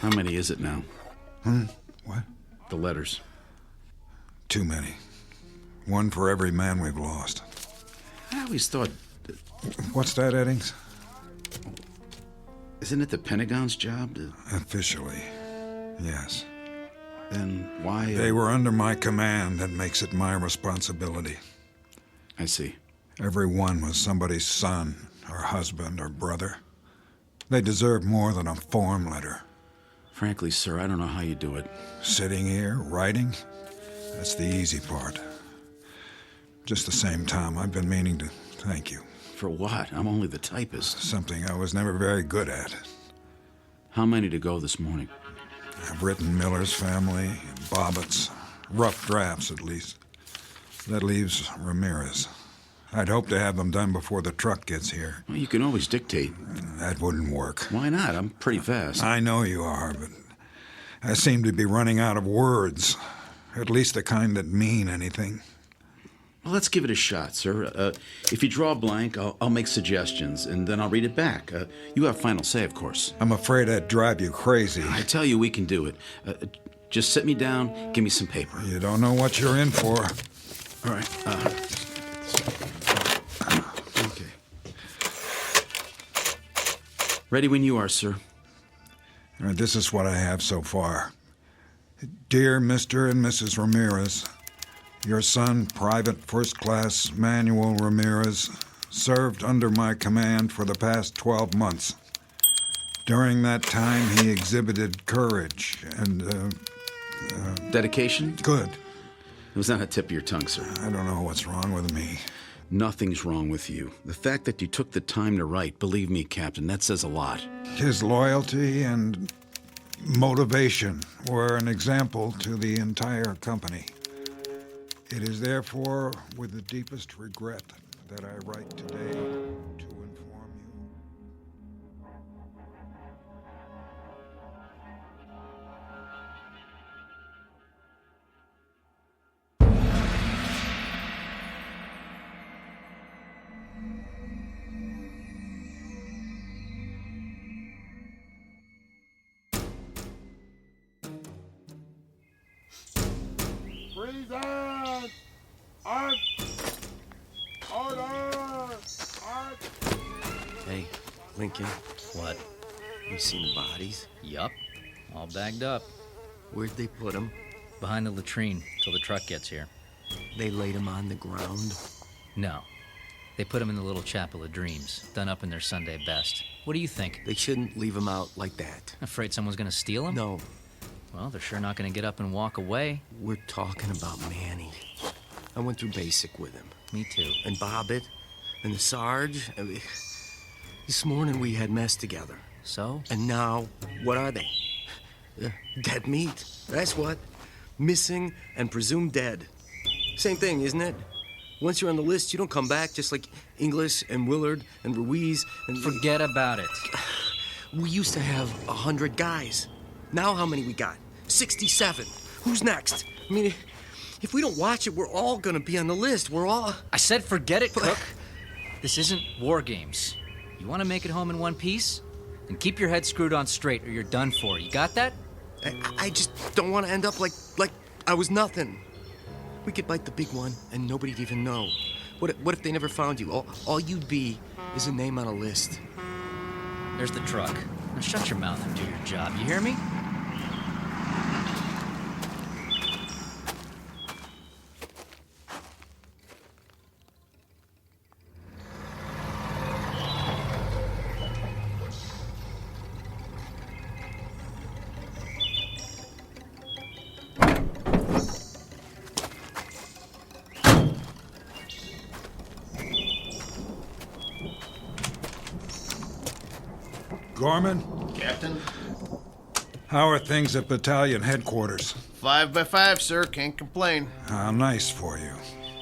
[SPEAKER 23] How many is it now?
[SPEAKER 25] What?
[SPEAKER 23] The letters.
[SPEAKER 25] Too many. One for every man we've lost.
[SPEAKER 23] I always thought...
[SPEAKER 25] What's that, Eddings?
[SPEAKER 23] Isn't it the Pentagon's job to...
[SPEAKER 25] Officially, yes.
[SPEAKER 23] Then why...
[SPEAKER 25] They were under my command. That makes it my responsibility.
[SPEAKER 23] I see.
[SPEAKER 25] Every one was somebody's son, or husband, or brother. They deserve more than a form letter.
[SPEAKER 23] Frankly, sir, I don't know how you do it.
[SPEAKER 25] Sitting here, writing? That's the easy part. Just the same time, I've been meaning to thank you.
[SPEAKER 23] For what? I'm only the typist.
[SPEAKER 25] Something I was never very good at.
[SPEAKER 23] How many to go this morning?
[SPEAKER 25] I've written Miller's Family, Bobbitt's, rough drafts at least. That leaves Ramirez. I'd hope to have them done before the truck gets here.
[SPEAKER 23] Well, you can always dictate.
[SPEAKER 25] That wouldn't work.
[SPEAKER 23] Why not? I'm pretty fast.
[SPEAKER 25] I know you are, but I seem to be running out of words. At least the kind that mean anything.
[SPEAKER 23] Well, let's give it a shot, sir. If you draw a blank, I'll make suggestions, and then I'll read it back. You have final say, of course.
[SPEAKER 25] I'm afraid I'd drive you crazy.
[SPEAKER 23] I tell you, we can do it. Just sit me down, give me some paper.
[SPEAKER 25] You don't know what you're in for.
[SPEAKER 23] All right. Okay. Ready when you are, sir.
[SPEAKER 25] This is what I have so far. Dear Mr. and Mrs. Ramirez, your son, Private First Class Manuel Ramirez, served under my command for the past 12 months. During that time, he exhibited courage and,
[SPEAKER 23] Dedication?
[SPEAKER 25] Good.
[SPEAKER 23] It was on the tip of your tongue, sir.
[SPEAKER 25] I don't know what's wrong with me.
[SPEAKER 23] Nothing's wrong with you. The fact that you took the time to write, believe me, Captain, that says a lot.
[SPEAKER 25] His loyalty and motivation were an example to the entire company. It is therefore with the deepest regret that I write today to inform you.
[SPEAKER 24] Present! Art! Order! Art!
[SPEAKER 2] Hey, Lincoln.
[SPEAKER 15] What?
[SPEAKER 2] You seen the bodies?
[SPEAKER 15] Yup. All bagged up.
[SPEAKER 2] Where'd they put them?
[SPEAKER 15] Behind the latrine till the truck gets here.
[SPEAKER 2] They laid them on the ground?
[SPEAKER 15] No. They put them in the little chapel of dreams, done up in their Sunday best. What do you think?
[SPEAKER 2] They shouldn't leave them out like that.
[SPEAKER 15] Afraid someone's gonna steal them?
[SPEAKER 2] No.
[SPEAKER 15] Well, they're sure not gonna get up and walk away.
[SPEAKER 2] We're talking about Manny. I went through basic with him.
[SPEAKER 15] Me too.
[SPEAKER 2] And Bobbitt, and the Sarge. This morning we had mess together.
[SPEAKER 15] So?
[SPEAKER 2] And now, what are they? Dead meat. That's what. Missing and presumed dead. Same thing, isn't it? Once you're on the list, you don't come back, just like Inglis and Willard and Ruiz and...
[SPEAKER 15] Forget about it.
[SPEAKER 2] We used to have 100 guys. Now how many we got? 67. Who's next? I mean, if we don't watch it, we're all gonna be on the list. We're all...
[SPEAKER 15] I said forget it, Cook. This isn't war games. You want to make it home in one piece? Then keep your head screwed on straight or you're done for. You got that?
[SPEAKER 2] I just don't want to end up like I was nothing. We could bite the big one and nobody'd even know. What if they never found you? All you'd be is a name on a list.
[SPEAKER 15] There's the truck. Now shut your mouth and do your job. You hear me?
[SPEAKER 25] Gorman?
[SPEAKER 5] Captain?
[SPEAKER 25] How are things at battalion headquarters?
[SPEAKER 5] 5 by 5, sir. Can't complain.
[SPEAKER 25] How nice for you.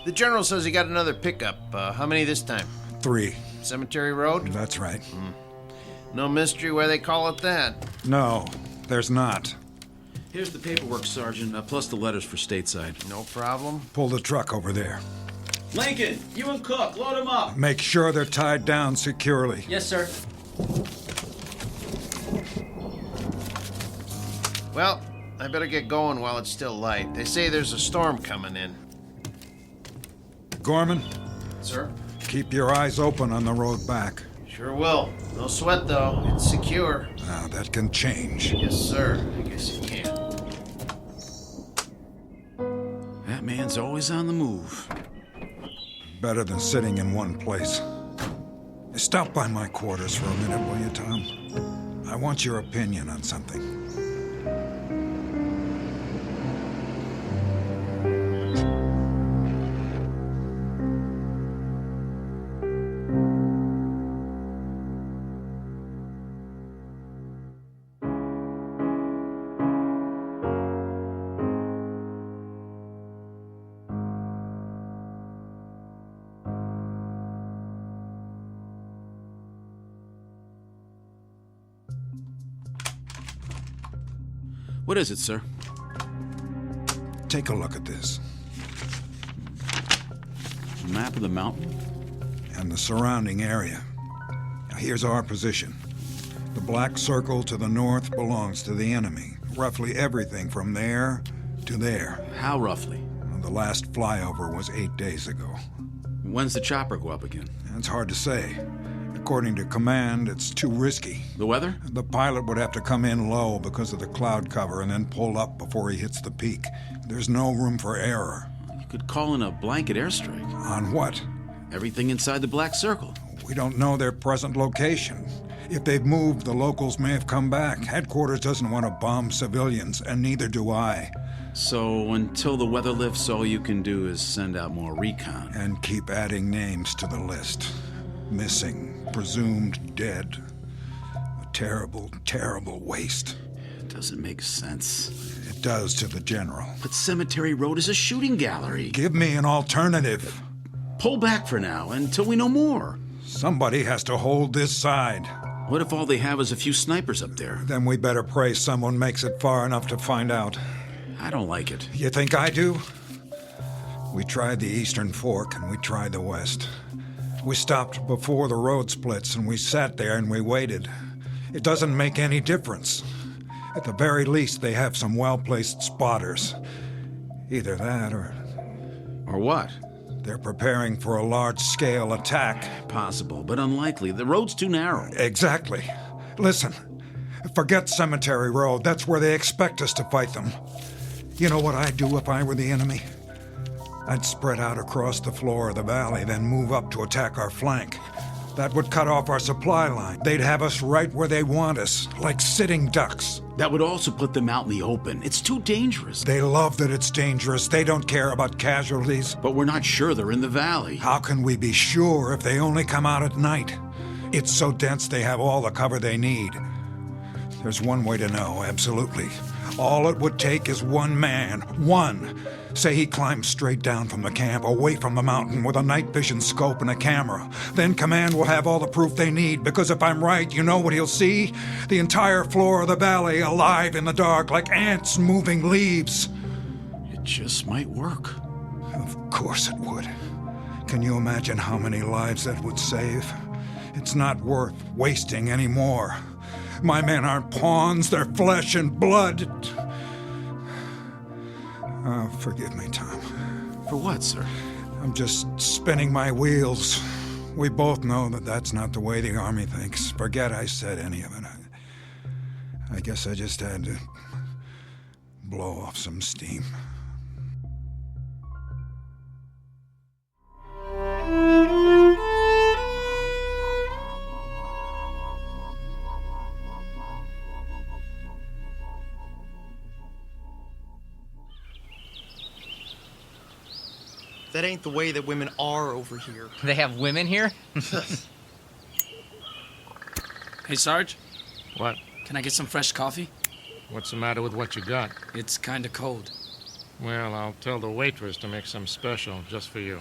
[SPEAKER 5] The general says he got another pickup. How many this time?
[SPEAKER 25] 3.
[SPEAKER 5] Cemetery Road?
[SPEAKER 25] That's right.
[SPEAKER 5] No mystery why they call it that.
[SPEAKER 25] No, there's not.
[SPEAKER 23] Here's the paperwork, Sergeant, plus the letters for stateside.
[SPEAKER 5] No problem.
[SPEAKER 25] Pull the truck over there.
[SPEAKER 23] Lincoln, you and Cook, load them up.
[SPEAKER 25] Make sure they're tied down securely.
[SPEAKER 15] Yes, sir.
[SPEAKER 5] Well, I better get going while it's still light. They say there's a storm coming in.
[SPEAKER 25] Gorman?
[SPEAKER 5] Sir?
[SPEAKER 25] Keep your eyes open on the road back.
[SPEAKER 5] Sure will. No sweat, though. It's secure.
[SPEAKER 25] Now, that can change.
[SPEAKER 5] Yes, sir. I guess it can.
[SPEAKER 23] That man's always on the move.
[SPEAKER 25] Better than sitting in one place. Stop by my quarters for a minute, will you, Tom? I want your opinion on something.
[SPEAKER 23] What is it, sir?
[SPEAKER 25] Take a look at this.
[SPEAKER 23] A map of the mountain?
[SPEAKER 25] And the surrounding area. Now, here's our position. The black circle to the north belongs to the enemy. Roughly everything from there to there.
[SPEAKER 23] How roughly?
[SPEAKER 25] Well, the last flyover was 8 days ago.
[SPEAKER 23] When's the chopper go up again?
[SPEAKER 25] It's hard to say. According to command, it's too risky.
[SPEAKER 23] The weather?
[SPEAKER 25] The pilot would have to come in low because of the cloud cover and then pull up before he hits the peak. There's no room for error.
[SPEAKER 23] You could call in a blanket airstrike.
[SPEAKER 25] On what?
[SPEAKER 23] Everything inside the black circle.
[SPEAKER 25] We don't know their present location. If they've moved, the locals may have come back. Headquarters doesn't want to bomb civilians, and neither do I.
[SPEAKER 23] So until the weather lifts, all you can do is send out more recon.
[SPEAKER 25] And keep adding names to the list. Missing, presumed dead. A terrible, terrible waste.
[SPEAKER 23] It doesn't make sense.
[SPEAKER 25] It does to the general.
[SPEAKER 23] But Cemetery Road is a shooting gallery.
[SPEAKER 25] Give me an alternative.
[SPEAKER 23] Pull back for now, until we know more.
[SPEAKER 25] Somebody has to hold this side.
[SPEAKER 23] What if all they have is a few snipers up there?
[SPEAKER 25] Then we better pray someone makes it far enough to find out.
[SPEAKER 23] I don't like it.
[SPEAKER 25] You think I do? We tried the Eastern Fork and we tried the West. We stopped before the road splits and we sat there and we waited. It doesn't make any difference. At the very least, they have some well-placed spotters. Either that or...
[SPEAKER 23] Or what?
[SPEAKER 25] They're preparing for a large-scale attack.
[SPEAKER 23] Possible, but unlikely. The road's too narrow.
[SPEAKER 25] Exactly. Listen, forget Cemetery Road. That's where they expect us to fight them. You know what I'd do if I were the enemy? I'd spread out across the floor of the valley, then move up to attack our flank. That would cut off our supply line. They'd have us right where they want us, like sitting ducks.
[SPEAKER 23] That would also put them out in the open. It's too dangerous.
[SPEAKER 25] They love that it's dangerous. They don't care about casualties.
[SPEAKER 23] But we're not sure they're in the valley.
[SPEAKER 25] How can we be sure if they only come out at night? It's so dense they have all the cover they need. There's one way to know, absolutely. All it would take is one man. One. Say he climbs straight down from the camp, away from the mountain, with a night vision scope and a camera. Then command will have all the proof they need, because if I'm right, you know what he'll see? The entire floor of the valley alive in the dark, like ants moving leaves.
[SPEAKER 23] It just might work.
[SPEAKER 25] Of course it would. Can you imagine how many lives that would save? It's not worth wasting any more. My men aren't pawns, they're flesh and blood. Oh, forgive me, Tom.
[SPEAKER 23] For what, sir?
[SPEAKER 25] I'm just spinning my wheels. We both know that that's not the way the Army thinks. Forget I said any of it. I guess I just had to blow off some steam.
[SPEAKER 6] That ain't the way that women are over here.
[SPEAKER 15] They have women here?
[SPEAKER 7] Hey, Sarge. What?
[SPEAKER 8] Can I get some fresh coffee?
[SPEAKER 7] What's the matter with what you got?
[SPEAKER 8] It's kinda cold.
[SPEAKER 7] Well, I'll tell the waitress to make some special just for you.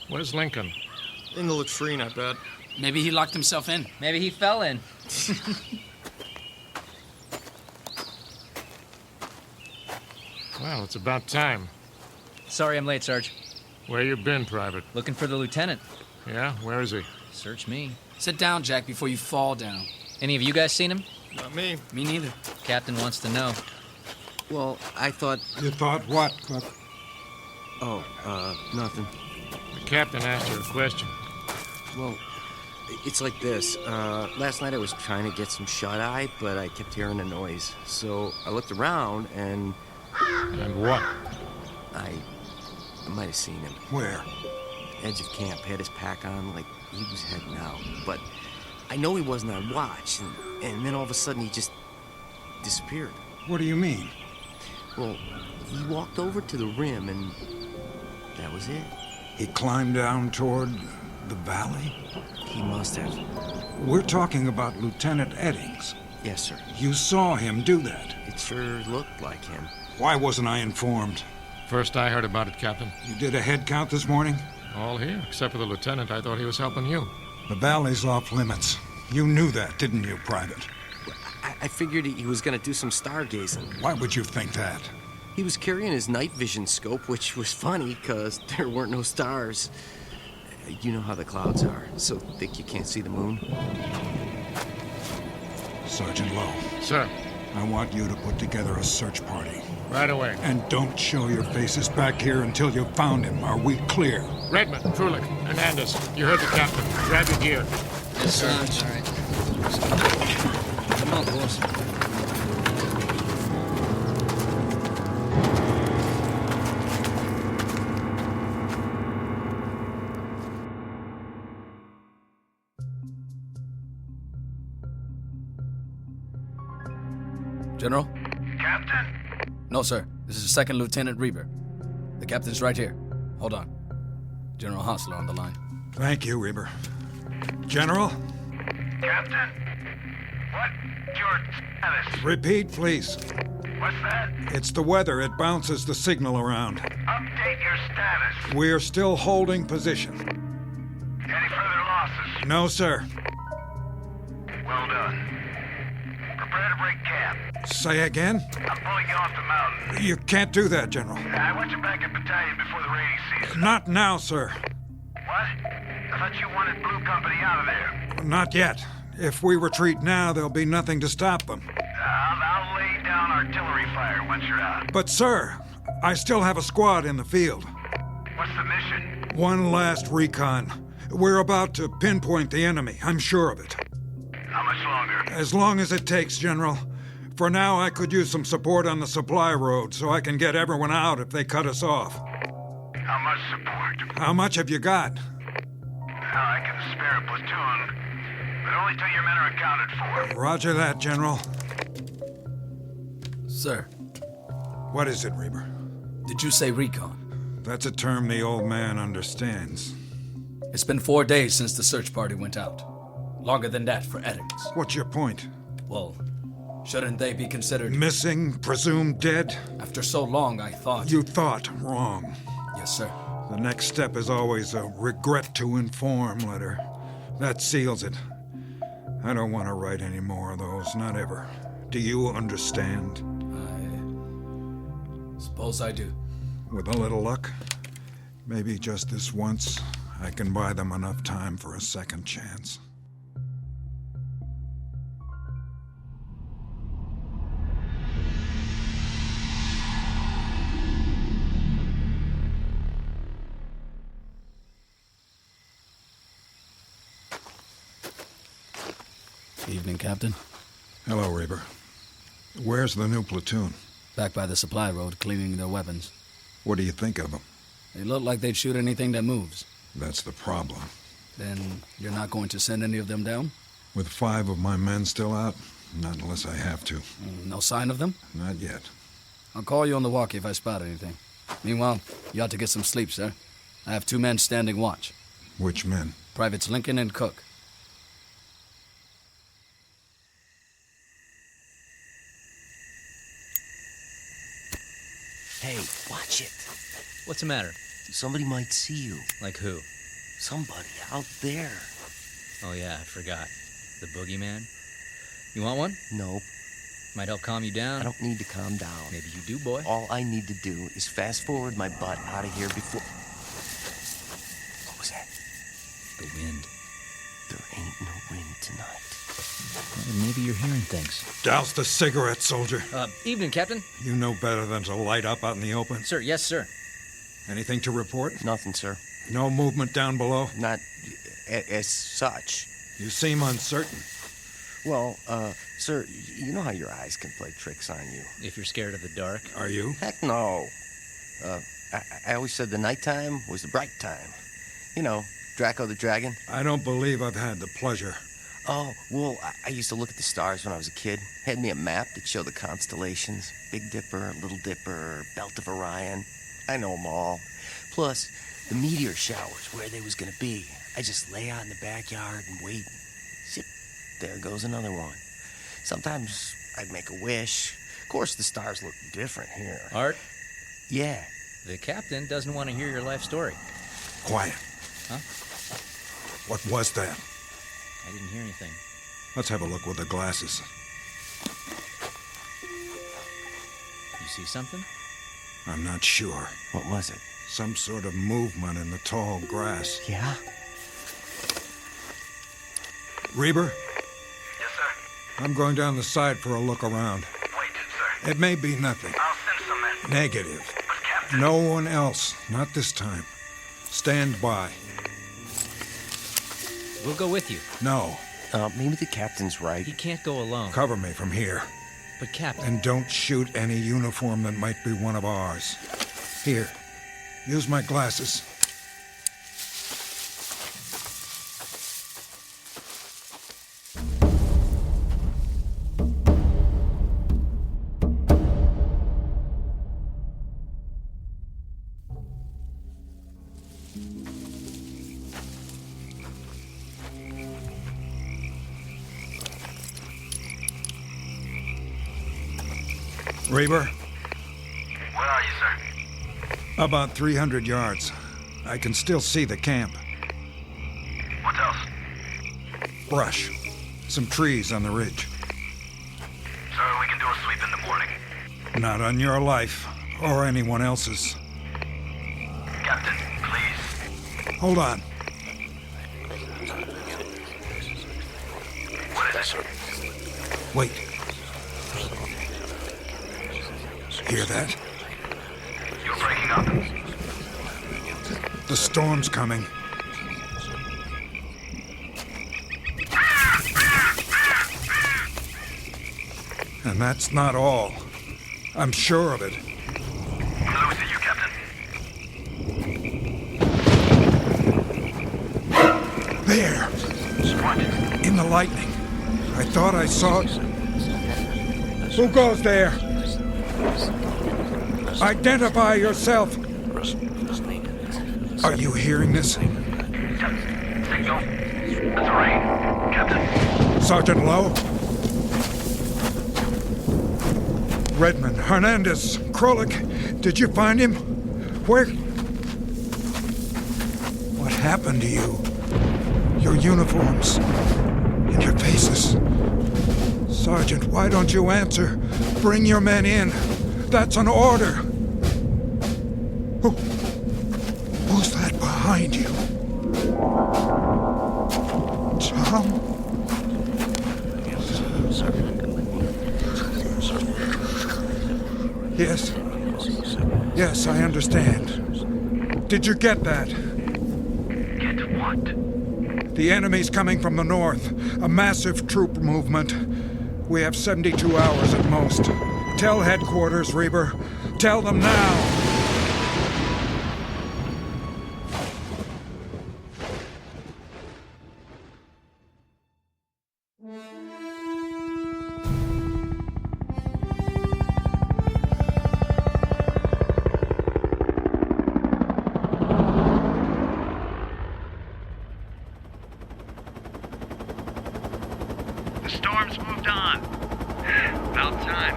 [SPEAKER 7] Where's Lincoln?
[SPEAKER 6] In the latrine, I bet.
[SPEAKER 8] Maybe he locked himself in.
[SPEAKER 15] Maybe he fell in.
[SPEAKER 7] Well, it's about time.
[SPEAKER 15] Sorry I'm late, Sarge.
[SPEAKER 7] Where you been, Private?
[SPEAKER 15] Looking for the lieutenant.
[SPEAKER 7] Yeah? Where is he?
[SPEAKER 15] Search me.
[SPEAKER 8] Sit down, Jack, before you fall down.
[SPEAKER 15] Any of you guys seen him?
[SPEAKER 6] Not me.
[SPEAKER 8] Me neither.
[SPEAKER 15] Captain wants to know.
[SPEAKER 2] Well, I thought...
[SPEAKER 25] You thought what, Cliff?
[SPEAKER 2] Oh, nothing.
[SPEAKER 7] The captain asked you a question.
[SPEAKER 2] Well, it's like this. Last night I was trying to get some shut-eye, but I kept hearing a noise. So I looked around and...
[SPEAKER 7] And what?
[SPEAKER 2] I might have seen him.
[SPEAKER 25] Where?
[SPEAKER 2] Edge of camp, had his pack on like he was heading out. But I know he wasn't on watch, and then all of a sudden he just disappeared.
[SPEAKER 25] What do you mean?
[SPEAKER 2] Well, he walked over to the rim, and that was it.
[SPEAKER 25] He climbed down toward the valley?
[SPEAKER 2] He must have.
[SPEAKER 25] We're talking about Lieutenant Eddings.
[SPEAKER 2] Yes, sir.
[SPEAKER 25] You saw him do that.
[SPEAKER 2] It sure looked like him.
[SPEAKER 25] Why wasn't I informed?
[SPEAKER 7] First I heard about it, Captain.
[SPEAKER 25] You did a head count this morning?
[SPEAKER 7] All here, except for the lieutenant. I thought he was helping you.
[SPEAKER 25] The valley's off limits. You knew that, didn't you, Private?
[SPEAKER 2] I figured he was going to do some stargazing.
[SPEAKER 25] Why would you think that?
[SPEAKER 2] He was carrying his night vision scope, which was funny because there weren't no stars. You know how the clouds are, so thick you can't see the moon.
[SPEAKER 25] Sergeant Lowe.
[SPEAKER 7] Sir.
[SPEAKER 25] I want you to put together a search party.
[SPEAKER 7] Right away.
[SPEAKER 25] And don't show your faces back here until you've found him. Are we clear?
[SPEAKER 7] Redmond, Trulick, Hernandez, you heard the captain. Grab your gear.
[SPEAKER 8] Yes, sir. All right. Come on, boss. General?
[SPEAKER 24] Captain?
[SPEAKER 8] No, sir. This is Second Lieutenant Reaver. The captain's right here. Hold on. General Hostler on the line.
[SPEAKER 25] Thank you, Reaver. General?
[SPEAKER 24] Captain? What's your status?
[SPEAKER 25] Repeat, please.
[SPEAKER 24] What's that?
[SPEAKER 25] It's the weather. It bounces the signal around.
[SPEAKER 24] Update your status.
[SPEAKER 25] We're still holding position.
[SPEAKER 24] Any further losses?
[SPEAKER 25] No, sir.
[SPEAKER 24] Well done. Prepare to break camp.
[SPEAKER 25] Say again?
[SPEAKER 24] I'm pulling you off the mountain.
[SPEAKER 25] You can't do that, General.
[SPEAKER 24] I want you back at battalion before the rainy season.
[SPEAKER 25] Not now, sir.
[SPEAKER 24] What? I thought you wanted Blue Company out of there.
[SPEAKER 25] Not yet. If we retreat now, there'll be nothing to stop them.
[SPEAKER 24] I'll lay down artillery fire once you're out.
[SPEAKER 25] But, sir, I still have a squad in the field.
[SPEAKER 24] What's the mission?
[SPEAKER 25] One last recon. We're about to pinpoint the enemy. I'm sure of it.
[SPEAKER 24] How much longer?
[SPEAKER 25] As long as it takes, General. For now, I could use some support on the supply road so I can get everyone out if they cut us off.
[SPEAKER 24] How much support?
[SPEAKER 25] How much have you got?
[SPEAKER 24] I can spare a platoon, but only till your men are accounted for.
[SPEAKER 25] Roger that, General.
[SPEAKER 8] Sir.
[SPEAKER 25] What is it, Reaver?
[SPEAKER 8] Did you say recon?
[SPEAKER 25] That's a term the old man understands.
[SPEAKER 8] It's been 4 days since the search party went out. Longer than that for Eddings.
[SPEAKER 25] What's your point?
[SPEAKER 8] Well, shouldn't they be considered...
[SPEAKER 25] Missing, presumed dead?
[SPEAKER 8] After so long, I thought...
[SPEAKER 25] You thought wrong.
[SPEAKER 8] Yes, sir.
[SPEAKER 25] The next step is always a regret to inform letter. That seals it. I don't want to write any more of those, not ever. Do you understand?
[SPEAKER 8] I suppose I do.
[SPEAKER 25] With a little luck, maybe just this once, I can buy them enough time for a second chance.
[SPEAKER 8] Evening, Captain.
[SPEAKER 25] Hello, Reaver. Where's the new platoon?
[SPEAKER 8] Back by the supply road, cleaning their weapons.
[SPEAKER 25] What do you think of them?
[SPEAKER 8] They look like they'd shoot anything that moves.
[SPEAKER 25] That's the problem.
[SPEAKER 8] Then you're not going to send any of them down?
[SPEAKER 25] With 5 of my men still out? Not unless I have to.
[SPEAKER 8] No sign of them?
[SPEAKER 25] Not yet.
[SPEAKER 8] I'll call you on the walkie if I spot anything. Meanwhile, you ought to get some sleep, sir. I have 2 men standing watch.
[SPEAKER 25] Which men?
[SPEAKER 8] Privates Lincoln and Cook.
[SPEAKER 2] Watch it.
[SPEAKER 15] What's the matter?
[SPEAKER 2] Somebody might see you.
[SPEAKER 15] Like who?
[SPEAKER 2] Somebody out there.
[SPEAKER 15] Oh, yeah, I forgot. The boogeyman? You want one?
[SPEAKER 2] Nope.
[SPEAKER 15] Might help calm you down.
[SPEAKER 2] I don't need to calm down.
[SPEAKER 15] Maybe you do, boy.
[SPEAKER 2] All I need to do is fast forward my butt out of here before... What was that?
[SPEAKER 15] The wind.
[SPEAKER 2] There ain't no wind tonight.
[SPEAKER 15] Well, maybe you're hearing things.
[SPEAKER 25] Douse the cigarette, soldier.
[SPEAKER 15] Evening, Captain.
[SPEAKER 25] You know better than to light up out in the open.
[SPEAKER 15] Sir, yes, sir.
[SPEAKER 25] Anything to report?
[SPEAKER 2] Nothing, sir.
[SPEAKER 25] No movement down below?
[SPEAKER 2] Not as such.
[SPEAKER 25] You seem uncertain.
[SPEAKER 2] Well, sir, you know how your eyes can play tricks on you.
[SPEAKER 15] If you're scared of the dark.
[SPEAKER 25] Are you?
[SPEAKER 2] Heck no. I always said the nighttime was the bright time. You know, Draco the Dragon.
[SPEAKER 25] I don't believe I've had the pleasure.
[SPEAKER 2] Oh, well, I used to look at the stars when I was a kid. Had me a map that showed the constellations. Big Dipper, Little Dipper, Belt of Orion. I know them all. Plus, the meteor showers, where they was gonna be. I just lay out in the backyard and wait. Zip, there goes another one. Sometimes I'd make a wish. Of course, the stars look different here.
[SPEAKER 15] Art?
[SPEAKER 2] Yeah.
[SPEAKER 15] The captain doesn't want to hear your life story.
[SPEAKER 25] Quiet.
[SPEAKER 15] Huh?
[SPEAKER 25] What was that?
[SPEAKER 15] I didn't hear anything.
[SPEAKER 25] Let's have a look with the glasses.
[SPEAKER 15] You see something?
[SPEAKER 25] I'm not sure.
[SPEAKER 2] What was it?
[SPEAKER 25] Some sort of movement in the tall grass.
[SPEAKER 2] Yeah?
[SPEAKER 25] Reber?
[SPEAKER 24] Yes, sir.
[SPEAKER 25] I'm going down the side for a look around.
[SPEAKER 24] Wait, sir.
[SPEAKER 25] It may be nothing.
[SPEAKER 24] I'll send some men.
[SPEAKER 25] Negative.
[SPEAKER 24] But, Captain...
[SPEAKER 25] No one else. Not this time. Stand by.
[SPEAKER 15] We'll go with you.
[SPEAKER 25] No.
[SPEAKER 2] Maybe the captain's right.
[SPEAKER 15] He can't go alone.
[SPEAKER 25] Cover me from here.
[SPEAKER 15] But, Captain...
[SPEAKER 25] And don't shoot any uniform that might be one of ours. Here. Use my glasses. Reber?
[SPEAKER 24] Where are you, sir?
[SPEAKER 25] About 300 yards. I can still see the camp.
[SPEAKER 24] What else?
[SPEAKER 25] Brush. Some trees on the ridge.
[SPEAKER 24] Sir, we can do a sweep in the morning.
[SPEAKER 25] Not on your life, or anyone else's.
[SPEAKER 24] Captain, please.
[SPEAKER 25] Hold on.
[SPEAKER 24] What is it?
[SPEAKER 25] Wait. Hear that?
[SPEAKER 24] You're breaking up.
[SPEAKER 25] The storm's coming. And that's not all. I'm sure of it.
[SPEAKER 24] I'm losing you, Captain.
[SPEAKER 25] There!
[SPEAKER 24] What?
[SPEAKER 25] In the lightning. I thought I saw it. Who goes there? Identify yourself. Are you hearing this?
[SPEAKER 24] Signal. That's rain. Captain.
[SPEAKER 25] Sergeant Lowe? Redmond, Hernandez, Krolik, did you find him? Where? What happened to you? Your uniforms and your faces. Sergeant, why don't you answer? Bring your men in. That's an order. Who's that behind you? Tom? Yes. Yes, I understand. Did you get that?
[SPEAKER 24] Get what?
[SPEAKER 25] The enemy's coming from the north. A massive troop movement. We have 72 hours at most. Tell headquarters, Reber. Tell them now.
[SPEAKER 24] The storm's moved on. About time.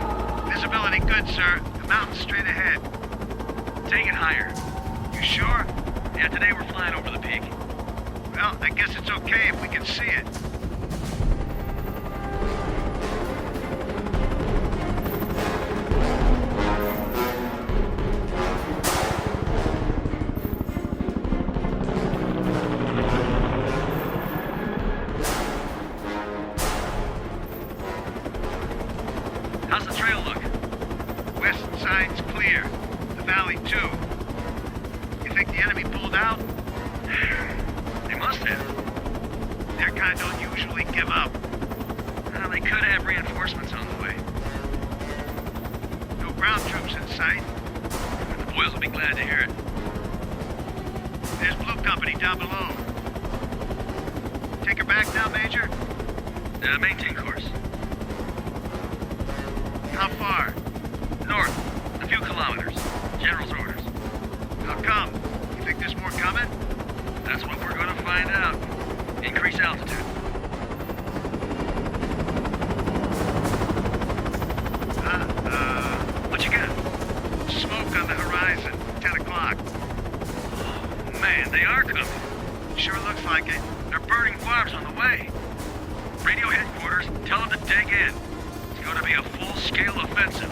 [SPEAKER 24] Visibility good, sir. The mountain's straight ahead. Take it higher. You sure? Yeah, today we're flying over the peak. Well, I guess it's okay if we can see it. How's the trail look? West side's clear. The valley, too. You think the enemy pulled out? They must have. Their kind don't usually give up. Well, they could have reinforcements on the way. No ground troops in sight. The boys will be glad to hear it. There's Blue Company down below. Take her back now, Major? Maintain course. How far? North. A few kilometers. General's orders. How come? You think there's more coming? That's what we're going to find out. Increase altitude. What you got? Smoke on the horizon. 10 o'clock. Oh, man, they are coming. Sure looks like it. They're burning farms on the way. Radio headquarters, tell them to dig in. It's going to be a full-scale offensive.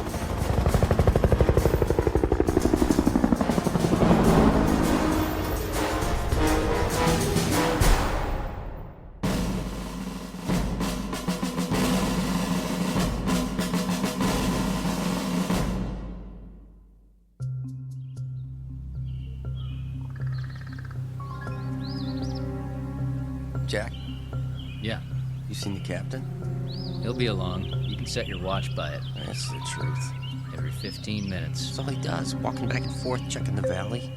[SPEAKER 2] Jack?
[SPEAKER 15] Yeah.
[SPEAKER 2] You seen the captain?
[SPEAKER 15] He'll be along. You can set your watch by it.
[SPEAKER 2] That's the truth.
[SPEAKER 15] Every 15 minutes.
[SPEAKER 2] That's all he does, walking back and forth, checking the valley.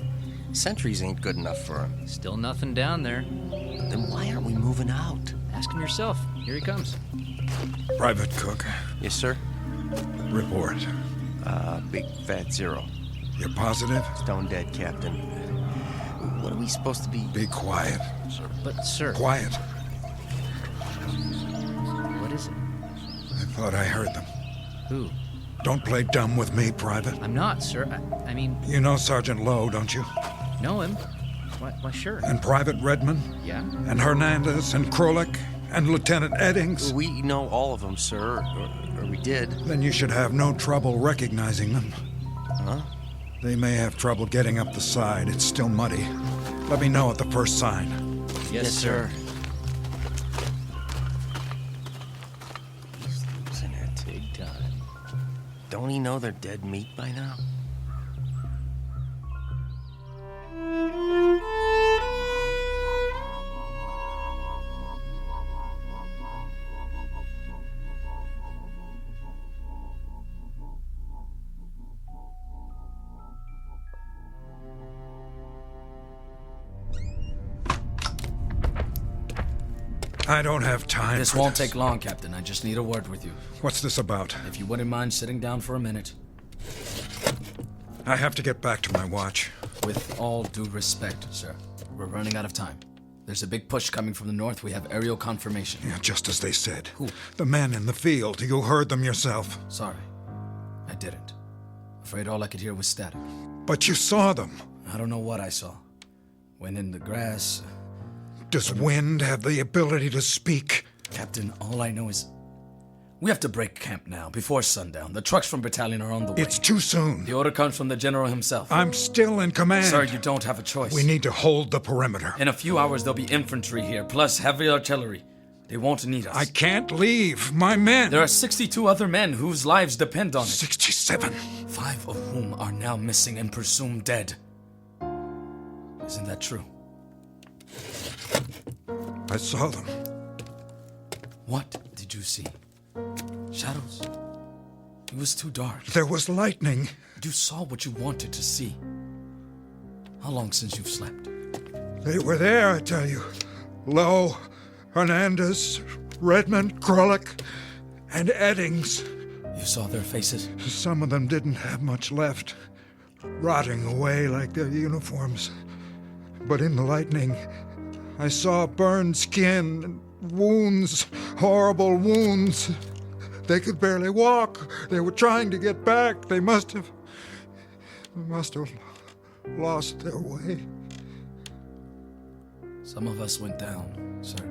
[SPEAKER 2] Sentries ain't good enough for him.
[SPEAKER 15] Still nothing down there.
[SPEAKER 2] Then why aren't we moving out?
[SPEAKER 15] Ask him yourself. Here he comes.
[SPEAKER 25] Private Cook.
[SPEAKER 2] Yes, sir?
[SPEAKER 25] Report.
[SPEAKER 2] Big fat 0.
[SPEAKER 25] You're positive?
[SPEAKER 2] Stone dead, Captain. What are we supposed to be?
[SPEAKER 25] Be quiet.
[SPEAKER 15] But, sir...
[SPEAKER 25] Quiet.
[SPEAKER 15] What is it?
[SPEAKER 25] I thought I heard them.
[SPEAKER 15] Who?
[SPEAKER 25] Don't play dumb with me, Private.
[SPEAKER 15] I'm not, sir. I mean...
[SPEAKER 25] You know Sergeant Lowe, don't you?
[SPEAKER 15] Know him? Why, sure.
[SPEAKER 25] And Private Redmond?
[SPEAKER 15] Yeah?
[SPEAKER 25] And Hernandez and Krolik and Lieutenant Eddings?
[SPEAKER 2] We know all of them, sir. Or we did.
[SPEAKER 25] Then you should have no trouble recognizing them.
[SPEAKER 2] Huh?
[SPEAKER 25] They may have trouble getting up the side. It's still muddy. Let me know at the first sign.
[SPEAKER 2] Yes, sir. He's losing it.
[SPEAKER 15] Big time.
[SPEAKER 2] Don't he know they're dead meat by now?
[SPEAKER 25] I don't have time.
[SPEAKER 8] This won't take long, Captain. I just need a word with you.
[SPEAKER 25] What's this about?
[SPEAKER 8] If you wouldn't mind sitting down for a minute.
[SPEAKER 25] I have to get back to my watch.
[SPEAKER 8] With all due respect, sir, we're running out of time. There's a big push coming from the north. We have aerial confirmation.
[SPEAKER 25] Yeah, just as they said.
[SPEAKER 8] Who?
[SPEAKER 25] The men in the field. You heard them yourself.
[SPEAKER 8] Sorry. I didn't. Afraid all I could hear was static.
[SPEAKER 25] But you saw them.
[SPEAKER 8] I don't know what I saw. Went in the grass.
[SPEAKER 25] Does wind have the ability to speak?
[SPEAKER 8] Captain, all I know is... We have to break camp now, before sundown. The trucks from battalion are on the way.
[SPEAKER 25] It's too soon.
[SPEAKER 8] The order comes from the general himself.
[SPEAKER 25] I'm still in command.
[SPEAKER 8] Sir, you don't have a choice.
[SPEAKER 25] We need to hold the perimeter.
[SPEAKER 8] In a few hours, there'll be infantry here, plus heavy artillery. They won't need us.
[SPEAKER 25] I can't leave. My men.
[SPEAKER 8] There are 62 other men whose lives depend on it.
[SPEAKER 25] 67.
[SPEAKER 8] 5 of whom are now missing and presumed dead. Isn't that true?
[SPEAKER 25] I saw them.
[SPEAKER 8] What did you see? Shadows? It was too dark.
[SPEAKER 25] There was lightning.
[SPEAKER 8] You saw what you wanted to see. How long since you've slept?
[SPEAKER 25] They were there, I tell you. Lowe, Hernandez, Redmond, Krolik, and Eddings.
[SPEAKER 8] You saw their faces?
[SPEAKER 25] Some of them didn't have much left, rotting away like their uniforms. But in the lightning, I saw burned skin and wounds, horrible wounds. They could barely walk. They were trying to get back. They must have lost their way.
[SPEAKER 8] Some of us went down, sir,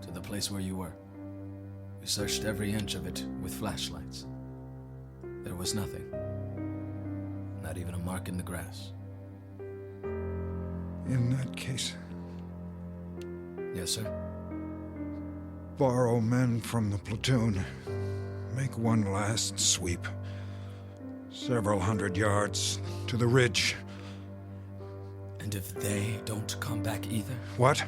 [SPEAKER 8] to the place where you were. We searched every inch of it with flashlights. There was nothing. Not even a mark in the grass.
[SPEAKER 25] In that case,
[SPEAKER 8] Yes, sir.
[SPEAKER 25] borrow men from the platoon. Make one last sweep. Several hundred yards to the ridge.
[SPEAKER 8] And if they don't come back either?
[SPEAKER 25] What?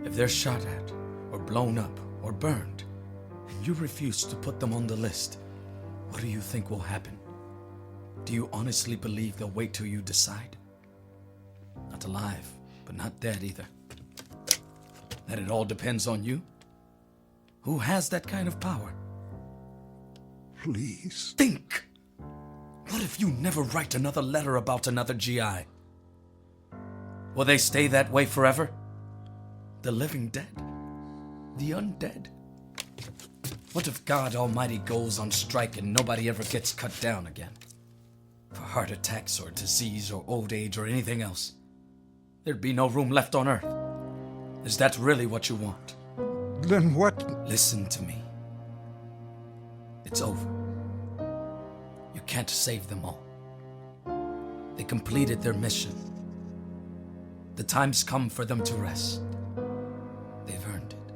[SPEAKER 8] If they're shot at, or blown up, or burned, and you refuse to put them on the list, what do you think will happen? Do you honestly believe they'll wait till you decide? Not alive, but not dead either. That it all depends on you? Who has that kind of power?
[SPEAKER 25] Please.
[SPEAKER 8] Think! What if you never write another letter about another GI? Will they stay that way forever? The living dead? The undead? What if God Almighty goes on strike and nobody ever gets cut down again? For heart attacks or disease or old age or anything else? There'd be no room left on Earth. Is that really what you want?
[SPEAKER 25] Then what?
[SPEAKER 8] Listen to me. It's over. You can't save them all. They completed their mission. The time's come for them to rest. They've earned it.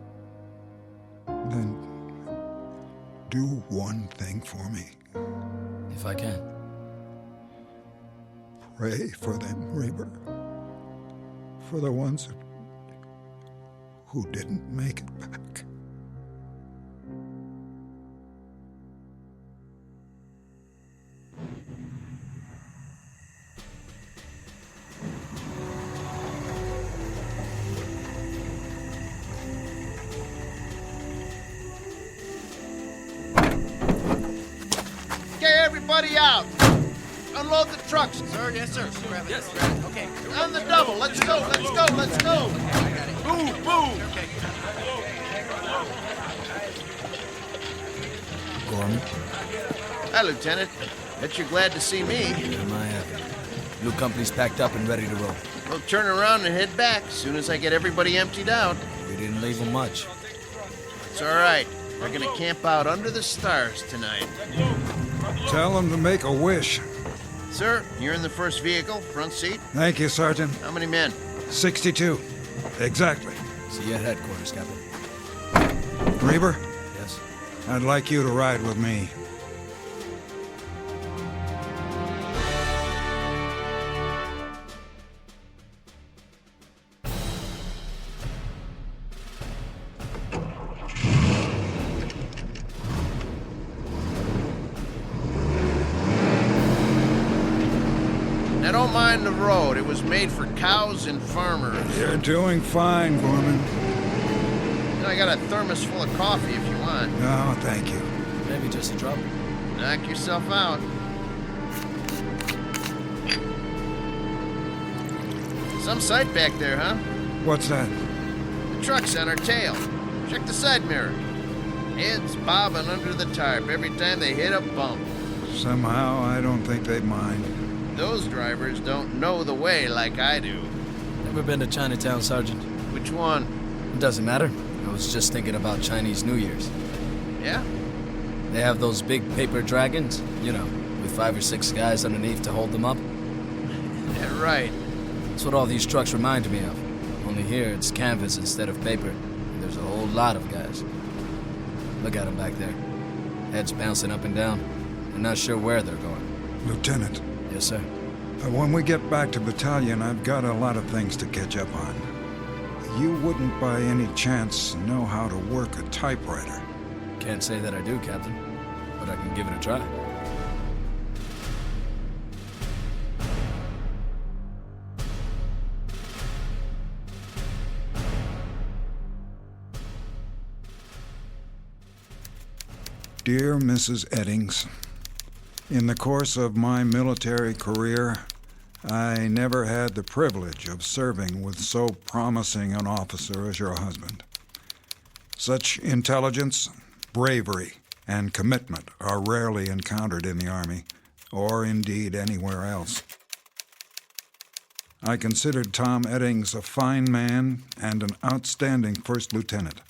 [SPEAKER 25] Then do one thing for me.
[SPEAKER 8] If I can.
[SPEAKER 25] Pray for them, Reaper. For the ones who didn't make it back.
[SPEAKER 5] Okay, everybody out. Unload the trucks.
[SPEAKER 6] Sir, yes, sir.
[SPEAKER 5] Yes, okay. On the double. Let's go, let's go, let's go. Move, move.
[SPEAKER 8] Gorman?
[SPEAKER 5] Hi, Lieutenant. Bet you're glad to see me.
[SPEAKER 8] Am I happy? New company's packed up and ready to roll.
[SPEAKER 5] We'll turn around and head back as soon as I get everybody emptied out.
[SPEAKER 8] We didn't leave them much.
[SPEAKER 5] It's all right. We're gonna camp out under the stars tonight.
[SPEAKER 25] Tell them to make a wish.
[SPEAKER 5] Sir, you're in the first vehicle, front seat.
[SPEAKER 25] Thank you, Sergeant.
[SPEAKER 5] How many men?
[SPEAKER 25] 62. Exactly.
[SPEAKER 8] See you at headquarters, Captain.
[SPEAKER 25] Reaper?
[SPEAKER 8] Yes?
[SPEAKER 25] I'd like you to ride with me.
[SPEAKER 5] Now don't mind the road. It was made for cows and farmers.
[SPEAKER 25] You're doing fine, Gorman.
[SPEAKER 5] And I got a thermos full of coffee if you want.
[SPEAKER 25] No, thank you.
[SPEAKER 8] Maybe just a drop.
[SPEAKER 5] Knock yourself out. Some sight back there, huh?
[SPEAKER 25] What's that?
[SPEAKER 5] The truck's on our tail. Check the side mirror. Heads bobbing under the tarp every time they hit a bump.
[SPEAKER 25] Somehow, I don't think they'd mind.
[SPEAKER 5] Those drivers don't know the way like I do.
[SPEAKER 8] Ever been to Chinatown, Sergeant?
[SPEAKER 5] Which one?
[SPEAKER 8] It doesn't matter. I was just thinking about Chinese New Year's.
[SPEAKER 5] Yeah?
[SPEAKER 8] They have those big paper dragons, you know, with 5 or 6 guys underneath to hold them up.
[SPEAKER 5] Yeah, right.
[SPEAKER 8] That's what all these trucks remind me of. Only here it's canvas instead of paper. And there's a whole lot of guys. Look at them back there. Heads bouncing up and down. I'm not sure where they're going.
[SPEAKER 25] Lieutenant.
[SPEAKER 8] Yes, sir.
[SPEAKER 25] When we get back to battalion, I've got a lot of things to catch up on. You wouldn't by any chance know how to work a typewriter.
[SPEAKER 8] Can't say that I do, Captain, but I can give it a try.
[SPEAKER 25] Dear Mrs. Eddings, in the course of my military career, I never had the privilege of serving with so promising an officer as your husband. Such intelligence, bravery, and commitment are rarely encountered in the Army, or indeed anywhere else. I considered Tom Eddings a fine man and an outstanding first lieutenant.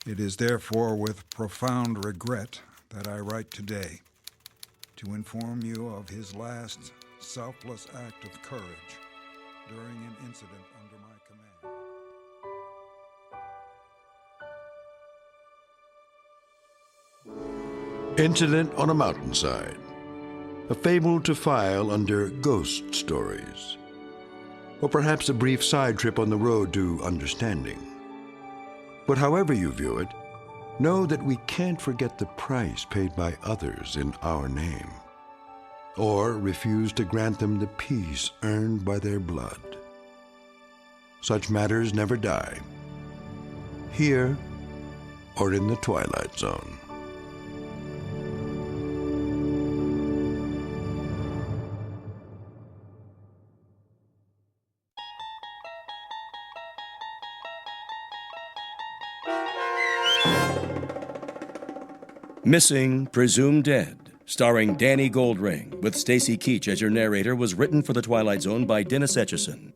[SPEAKER 25] It is therefore with profound regret that I write today to inform you of his last selfless act of courage during an incident under my command.
[SPEAKER 1] Incident on a Mountainside, a fable to file under ghost stories, or perhaps a brief side trip on the road to understanding. But however you view it, know that we can't forget the price paid by others in our name, or refuse to grant them the peace earned by their blood. Such matters never die, here or in the Twilight Zone.
[SPEAKER 21] Missing, Presumed Dead, starring Danny Goldring, with Stacy Keach as your narrator, was written for The Twilight Zone by Dennis Etchison.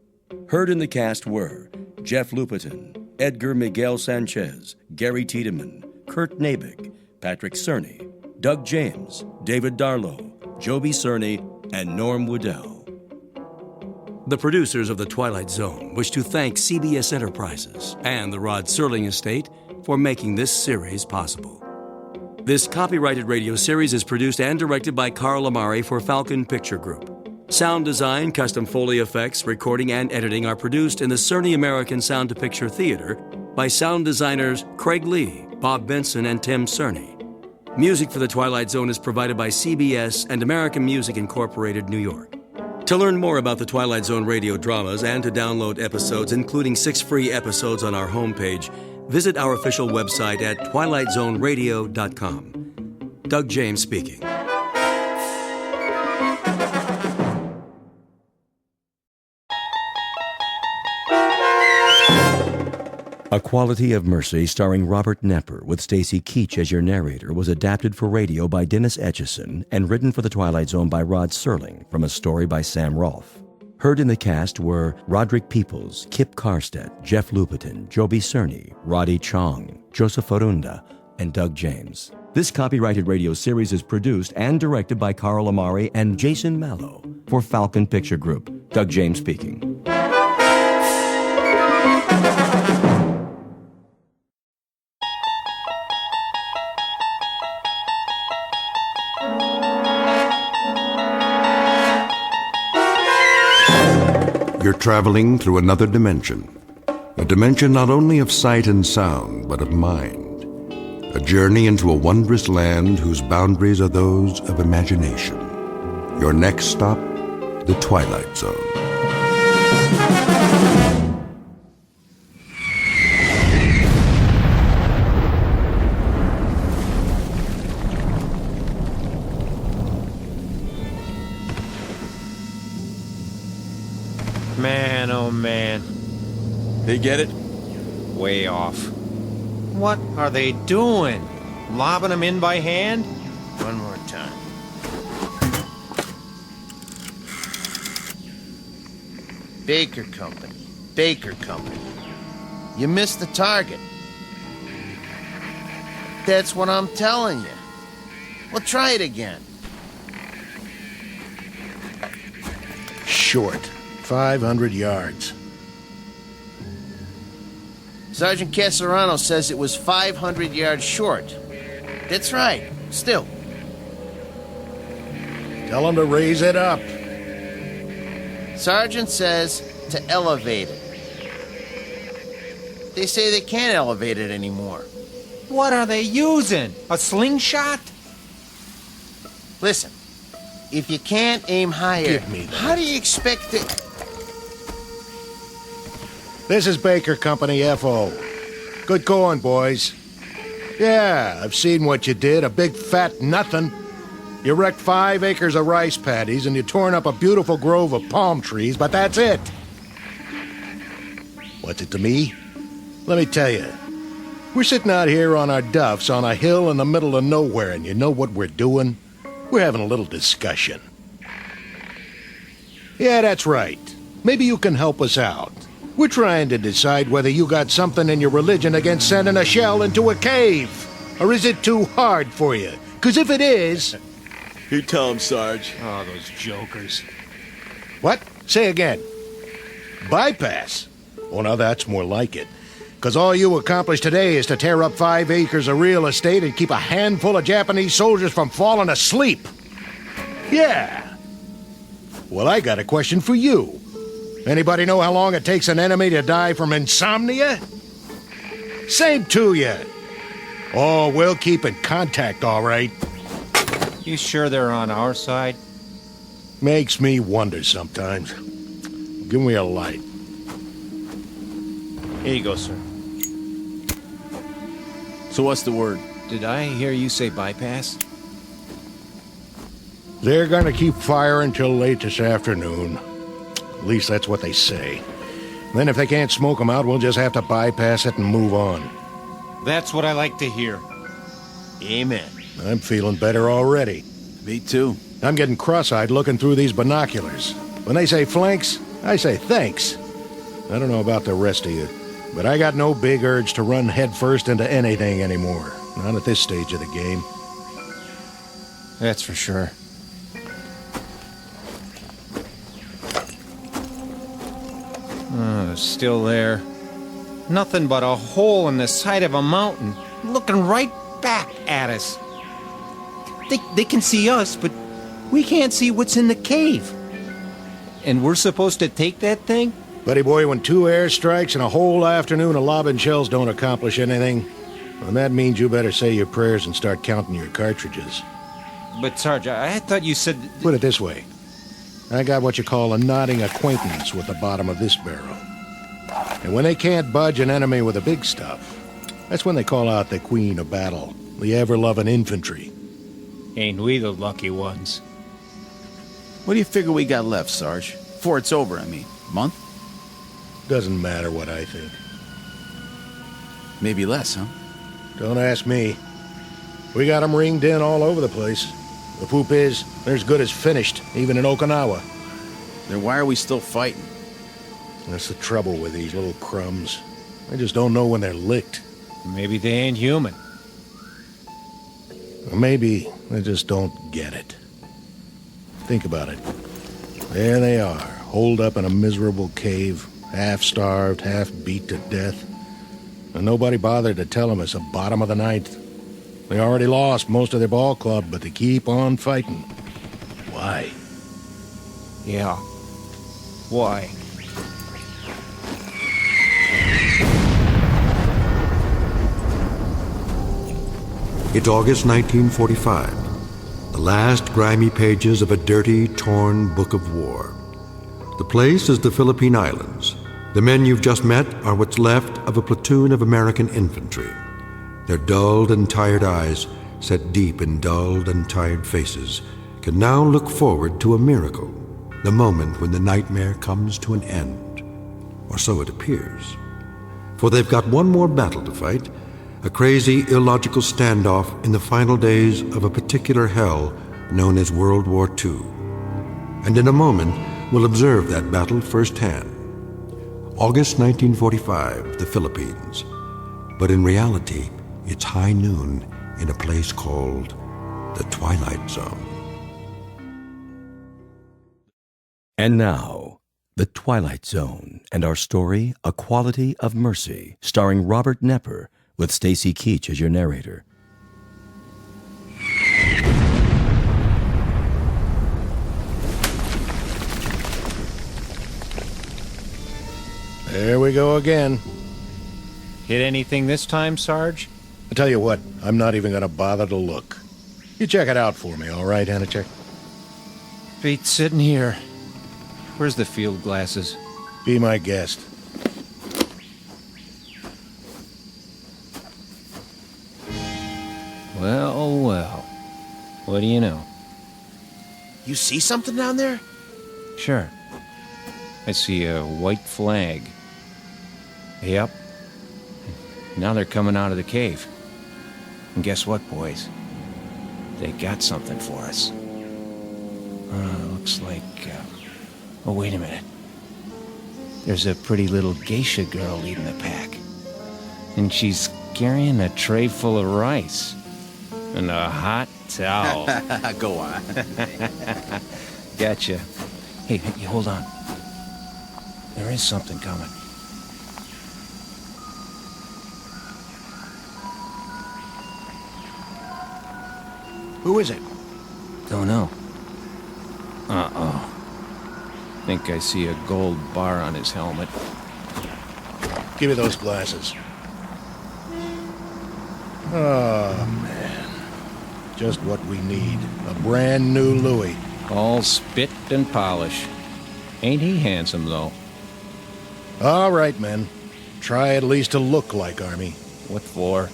[SPEAKER 21] Heard in the cast were Jeff Lupetin, Edgar Miguel Sanchez, Gary Tiedemann, Kurt Nabik, Patrick Cerny, Doug James, David Darlow, Joby Cerny, and Norm Woodell. The producers of The Twilight Zone wish to thank CBS Enterprises and the Rod Serling Estate for making this series possible. This copyrighted radio series is produced and directed by Carl Amari for Falcon Picture Group. Sound design, custom Foley effects, recording, and editing are produced in the Cerny American Sound to Picture Theater by sound designers Craig Lee, Bob Benson, and Tim Cerny. Music for The Twilight Zone is provided by CBS and American Music Incorporated, New York. To learn more about the Twilight Zone radio dramas and to download episodes, including 6 free episodes on our homepage, visit our official website at twilightzoneradio.com. Doug James speaking. A Quality of Mercy, starring Robert Knepper, with Stacy Keach as your narrator, was adapted for radio by Dennis Etchison and written for The Twilight Zone by Rod Serling from a story by Sam Rolfe. Heard in the cast were Roderick Peoples, Kip Karstedt, Jeff Lupetin, Joby Cerny, Roddy Chong, Joseph Orunda, and Doug James. This copyrighted radio series is produced and directed by Carl Amari and Jason Mallow for Falcon Picture Group. Doug James speaking.
[SPEAKER 1] You're traveling through another dimension. A dimension not only of sight and sound, but of mind. A journey into a wondrous land whose boundaries are those of imagination. Your next stop, the Twilight Zone.
[SPEAKER 6] Man, oh man.
[SPEAKER 17] They get it?
[SPEAKER 6] Way off. What are they doing? Lobbing them in by hand?
[SPEAKER 5] One more time. Baker Company. Baker Company. You missed the target. That's what I'm telling you. Well, try it again.
[SPEAKER 24] Short. 500 yards.
[SPEAKER 5] Sergeant Casarano says it was 500 yards short. That's right. Still.
[SPEAKER 24] Tell him to raise it up.
[SPEAKER 5] Sergeant says to elevate it. They say they can't elevate it anymore.
[SPEAKER 6] What are they using? A slingshot?
[SPEAKER 5] Listen, if you can't aim higher,
[SPEAKER 24] Give me that.
[SPEAKER 5] how do you expect to...
[SPEAKER 24] This is Baker Company FO. Good going, boys. Yeah, I've seen what you did. A big fat nothing. You wrecked 5 acres of rice paddies and you torn up a beautiful grove of palm trees, but that's it. What's it to me? Let me tell you. We're sitting out here on our duffs on a hill in the middle of nowhere, and you know what we're doing? We're having a little discussion. Yeah, that's right.
[SPEAKER 11] maybe you can help us out. We're trying to decide whether you got something in your religion against sending a shell into a cave. Or is it too hard for you? Because if it is...
[SPEAKER 18] You tell him, Sarge.
[SPEAKER 6] Oh, those jokers.
[SPEAKER 11] What? Say again. Bypass? Well, now that's more like it. Because all you accomplished today is to tear up 5 acres of real estate and keep a handful of Japanese soldiers from falling asleep. Yeah. Well, I got a question for you. Anybody know how long it takes an enemy to die from insomnia? Same to you. Oh, we'll keep in contact, all right.
[SPEAKER 6] You sure they're on our side?
[SPEAKER 11] Makes me wonder sometimes. Give me a light.
[SPEAKER 6] Here you go, sir.
[SPEAKER 23] So what's the word?
[SPEAKER 6] Did I hear you say bypass?
[SPEAKER 11] They're gonna keep firing till late this afternoon. At least that's what they say. Then if they can't smoke them out, we'll just have to bypass it and move on.
[SPEAKER 6] That's what I like to hear. Amen.
[SPEAKER 11] I'm feeling better already.
[SPEAKER 23] Me too.
[SPEAKER 11] I'm getting cross-eyed looking through these binoculars. When they say flanks, I say thanks. I don't know about the rest of you, but I got no big urge to run headfirst into anything anymore. Not at this stage of the game.
[SPEAKER 6] That's for sure. Oh, still there. Nothing but a hole in the side of a mountain, looking right back at us. They can see us, but we can't see what's in the cave. And we're supposed to take that thing?
[SPEAKER 11] Buddy boy, when 2 airstrikes and a whole afternoon of lobbing shells don't accomplish anything, well, that means you better say your prayers and start counting your cartridges.
[SPEAKER 6] But, Sarge, I thought you said...
[SPEAKER 11] Put it this way. I got what you call a nodding acquaintance with the bottom of this barrel. And when they can't budge an enemy with the big stuff, that's when they call out the queen of battle, the ever-loving infantry.
[SPEAKER 6] Ain't we the lucky ones?
[SPEAKER 23] What do you figure we got left, Sarge? Before it's over, I mean. Month?
[SPEAKER 11] Doesn't matter what I think.
[SPEAKER 23] Maybe less, huh?
[SPEAKER 11] Don't ask me. We got them ringed in all over the place. The poop is, they're as good as finished, even in Okinawa.
[SPEAKER 23] Then why are we still fighting?
[SPEAKER 11] That's the trouble with these little crumbs. They just don't know when they're licked.
[SPEAKER 6] Maybe they ain't human.
[SPEAKER 11] Or maybe they just don't get it. Think about it. There they are, holed up in a miserable cave, half-starved, half-beat to death. And nobody bothered to tell them it's the bottom of the ninth. They already lost most of their ball club, but they keep on fighting. Why?
[SPEAKER 6] Yeah. Why?
[SPEAKER 1] It's August 1945, the last grimy pages of a dirty, torn book of war. The place is the Philippine Islands. The men you've just met are what's left of a platoon of American infantry. Their dulled and tired eyes, set deep in dulled and tired faces, can now look forward to a miracle, the moment when the nightmare comes to an end. Or so it appears. For they've got one more battle to fight, a crazy, illogical standoff in the final days of a particular hell known as World War II. And in a moment, we'll observe that battle firsthand. August 1945, the Philippines. But in reality, it's high noon in a place called the Twilight Zone.
[SPEAKER 21] And now, The Twilight Zone and our story, A Quality of Mercy, starring Robert Nepper, with Stacy Keach as your narrator.
[SPEAKER 11] There we go again.
[SPEAKER 6] Hit anything this time, Sarge?
[SPEAKER 11] I tell you what, I'm not even gonna bother to look. You check it out for me, all right, Anachek?
[SPEAKER 6] Feet sitting here. Where's the field glasses?
[SPEAKER 11] Be my guest.
[SPEAKER 6] Well, well. What do you know?
[SPEAKER 5] You see something down there?
[SPEAKER 6] Sure. I see a white flag. Yep. Now they're coming out of the cave. And guess what, boys? They got something for us. Looks like... Oh, wait a minute. there's a pretty little geisha girl leading the pack. And she's carrying a tray full of rice. And a hot towel.
[SPEAKER 23] Go on.
[SPEAKER 6] Gotcha. Hey, hold on. There is something coming.
[SPEAKER 11] Who is it?
[SPEAKER 6] Don't know. Uh-oh. Think I see a gold bar on his helmet.
[SPEAKER 11] Give me those glasses. Oh, man. Just what we need. A brand new Louis.
[SPEAKER 6] All spit and polish. Ain't he handsome, though?
[SPEAKER 11] All right, men. Try at least to look like Army.
[SPEAKER 6] What for?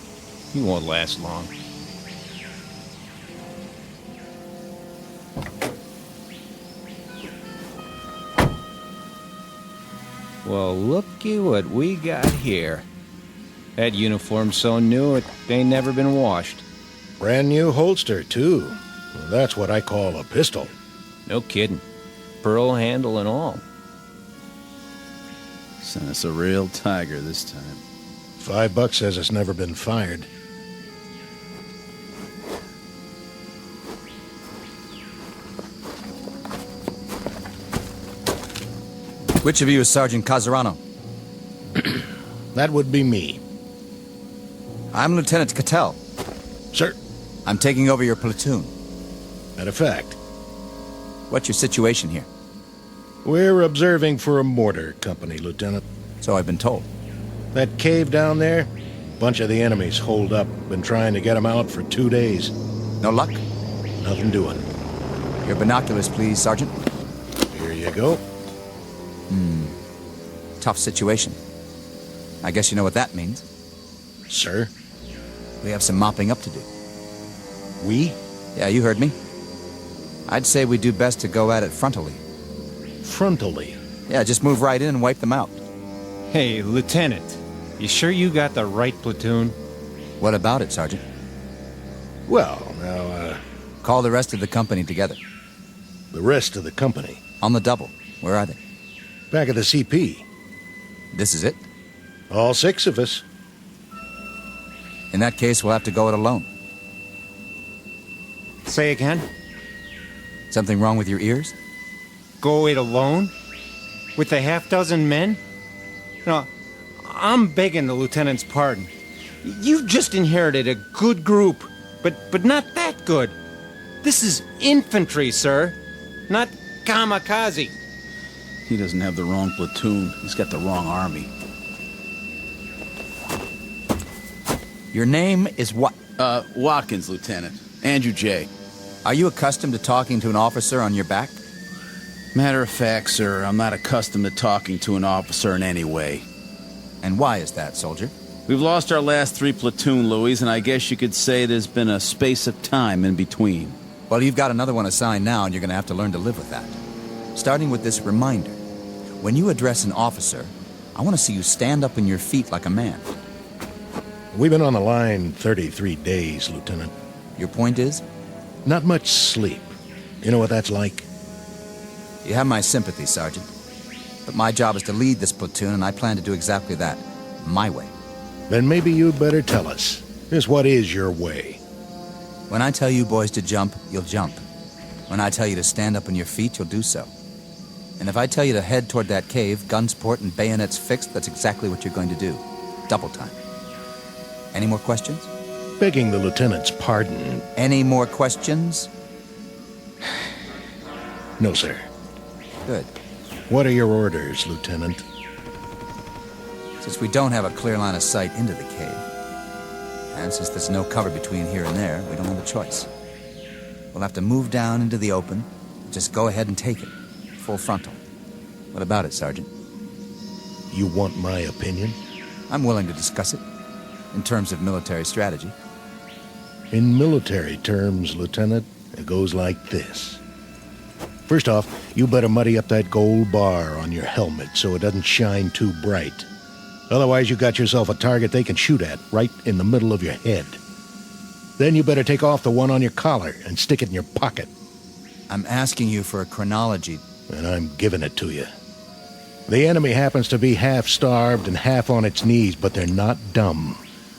[SPEAKER 6] He won't last long. Well, looky what we got here. That uniform's so new it ain't never been washed.
[SPEAKER 11] Brand new holster, too. Well, that's what I call a pistol.
[SPEAKER 6] No kidding. Pearl handle and all.
[SPEAKER 23] Sent us a real tiger this time.
[SPEAKER 11] $5 says it's never been fired.
[SPEAKER 4] Which of you is Sergeant Casarano?
[SPEAKER 11] That would be me.
[SPEAKER 4] I'm Lieutenant Cattell.
[SPEAKER 11] Sir?
[SPEAKER 4] I'm taking over your platoon.
[SPEAKER 11] Matter of fact.
[SPEAKER 4] What's your situation here?
[SPEAKER 11] We're observing for a mortar company, Lieutenant.
[SPEAKER 4] So I've been told.
[SPEAKER 11] That cave down there? Bunch of the enemies holed up. Been trying to get them out for 2 days.
[SPEAKER 4] No luck?
[SPEAKER 11] Nothing doing.
[SPEAKER 4] Your binoculars, please, Sergeant.
[SPEAKER 11] Here you go.
[SPEAKER 4] Tough situation. I guess you know what that means.
[SPEAKER 11] Sir?
[SPEAKER 4] We have some mopping up to do.
[SPEAKER 11] We?
[SPEAKER 4] Yeah, you heard me. I'd say we do best to go at it frontally.
[SPEAKER 11] Frontally?
[SPEAKER 4] Yeah, just move right in and wipe them out.
[SPEAKER 6] Hey, Lieutenant, you sure you got the right platoon?
[SPEAKER 4] What about it, Sergeant?
[SPEAKER 11] Well, now,
[SPEAKER 4] Call the rest of the company together.
[SPEAKER 11] The rest of the company?
[SPEAKER 4] On the double. Where are they?
[SPEAKER 11] Back at the CP.
[SPEAKER 4] This is it?
[SPEAKER 11] All 6 of us.
[SPEAKER 4] In that case, we'll have to go it alone.
[SPEAKER 6] Say again?
[SPEAKER 4] Something wrong with your ears?
[SPEAKER 6] Go it alone? With a half-dozen men? No, I'm begging the lieutenant's pardon. You've just inherited a good group, but not that good. This is infantry, sir, not kamikaze.
[SPEAKER 23] He doesn't have the wrong platoon. He's got the wrong army.
[SPEAKER 4] Your name is what?
[SPEAKER 23] Watkins, Lieutenant. Andrew J.
[SPEAKER 4] Are you accustomed to talking to an officer on your back?
[SPEAKER 23] Matter of fact, sir, I'm not accustomed to talking to an officer in any way.
[SPEAKER 4] And why is that, soldier?
[SPEAKER 23] We've lost our last 3 platoon, Louis, and I guess you could say there's been a space of time in between.
[SPEAKER 4] Well, you've got another one assigned now, and you're going to have to learn to live with that. Starting with this reminder. When you address an officer, I want to see you stand up on your feet like a man.
[SPEAKER 11] We've been on the line 33 days, Lieutenant.
[SPEAKER 4] Your point is?
[SPEAKER 11] Not much sleep. You know what that's like?
[SPEAKER 4] You have my sympathy, Sergeant. But my job is to lead this platoon, and I plan to do exactly that. My way.
[SPEAKER 11] Then maybe you'd better tell us. Just what is your way?
[SPEAKER 4] When I tell you boys to jump, you'll jump. When I tell you to stand up on your feet, you'll do so. And if I tell you to head toward that cave, guns port and bayonets fixed, that's exactly what you're going to do. Double time. Any more questions?
[SPEAKER 11] Begging the lieutenant's pardon.
[SPEAKER 4] Any more questions?
[SPEAKER 11] No, sir.
[SPEAKER 4] Good.
[SPEAKER 11] What are your orders, Lieutenant?
[SPEAKER 4] Since we don't have a clear line of sight into the cave, and since there's no cover between here and there, we don't have a choice. We'll have to move down into the open. Just go ahead and take it. Full frontal. What about it, Sergeant?
[SPEAKER 11] You want my opinion?
[SPEAKER 4] I'm willing to discuss it. In terms of military strategy.
[SPEAKER 11] In military terms, Lieutenant, it goes like this. First off, you better muddy up that gold bar on your helmet so it doesn't shine too bright. Otherwise, you got yourself a target they can shoot at right in the middle of your head. Then you better take off the one on your collar and stick it in your pocket.
[SPEAKER 4] I'm asking you for a chronology.
[SPEAKER 11] And I'm giving it to you. The enemy happens to be half starved and half on its knees, but they're not dumb.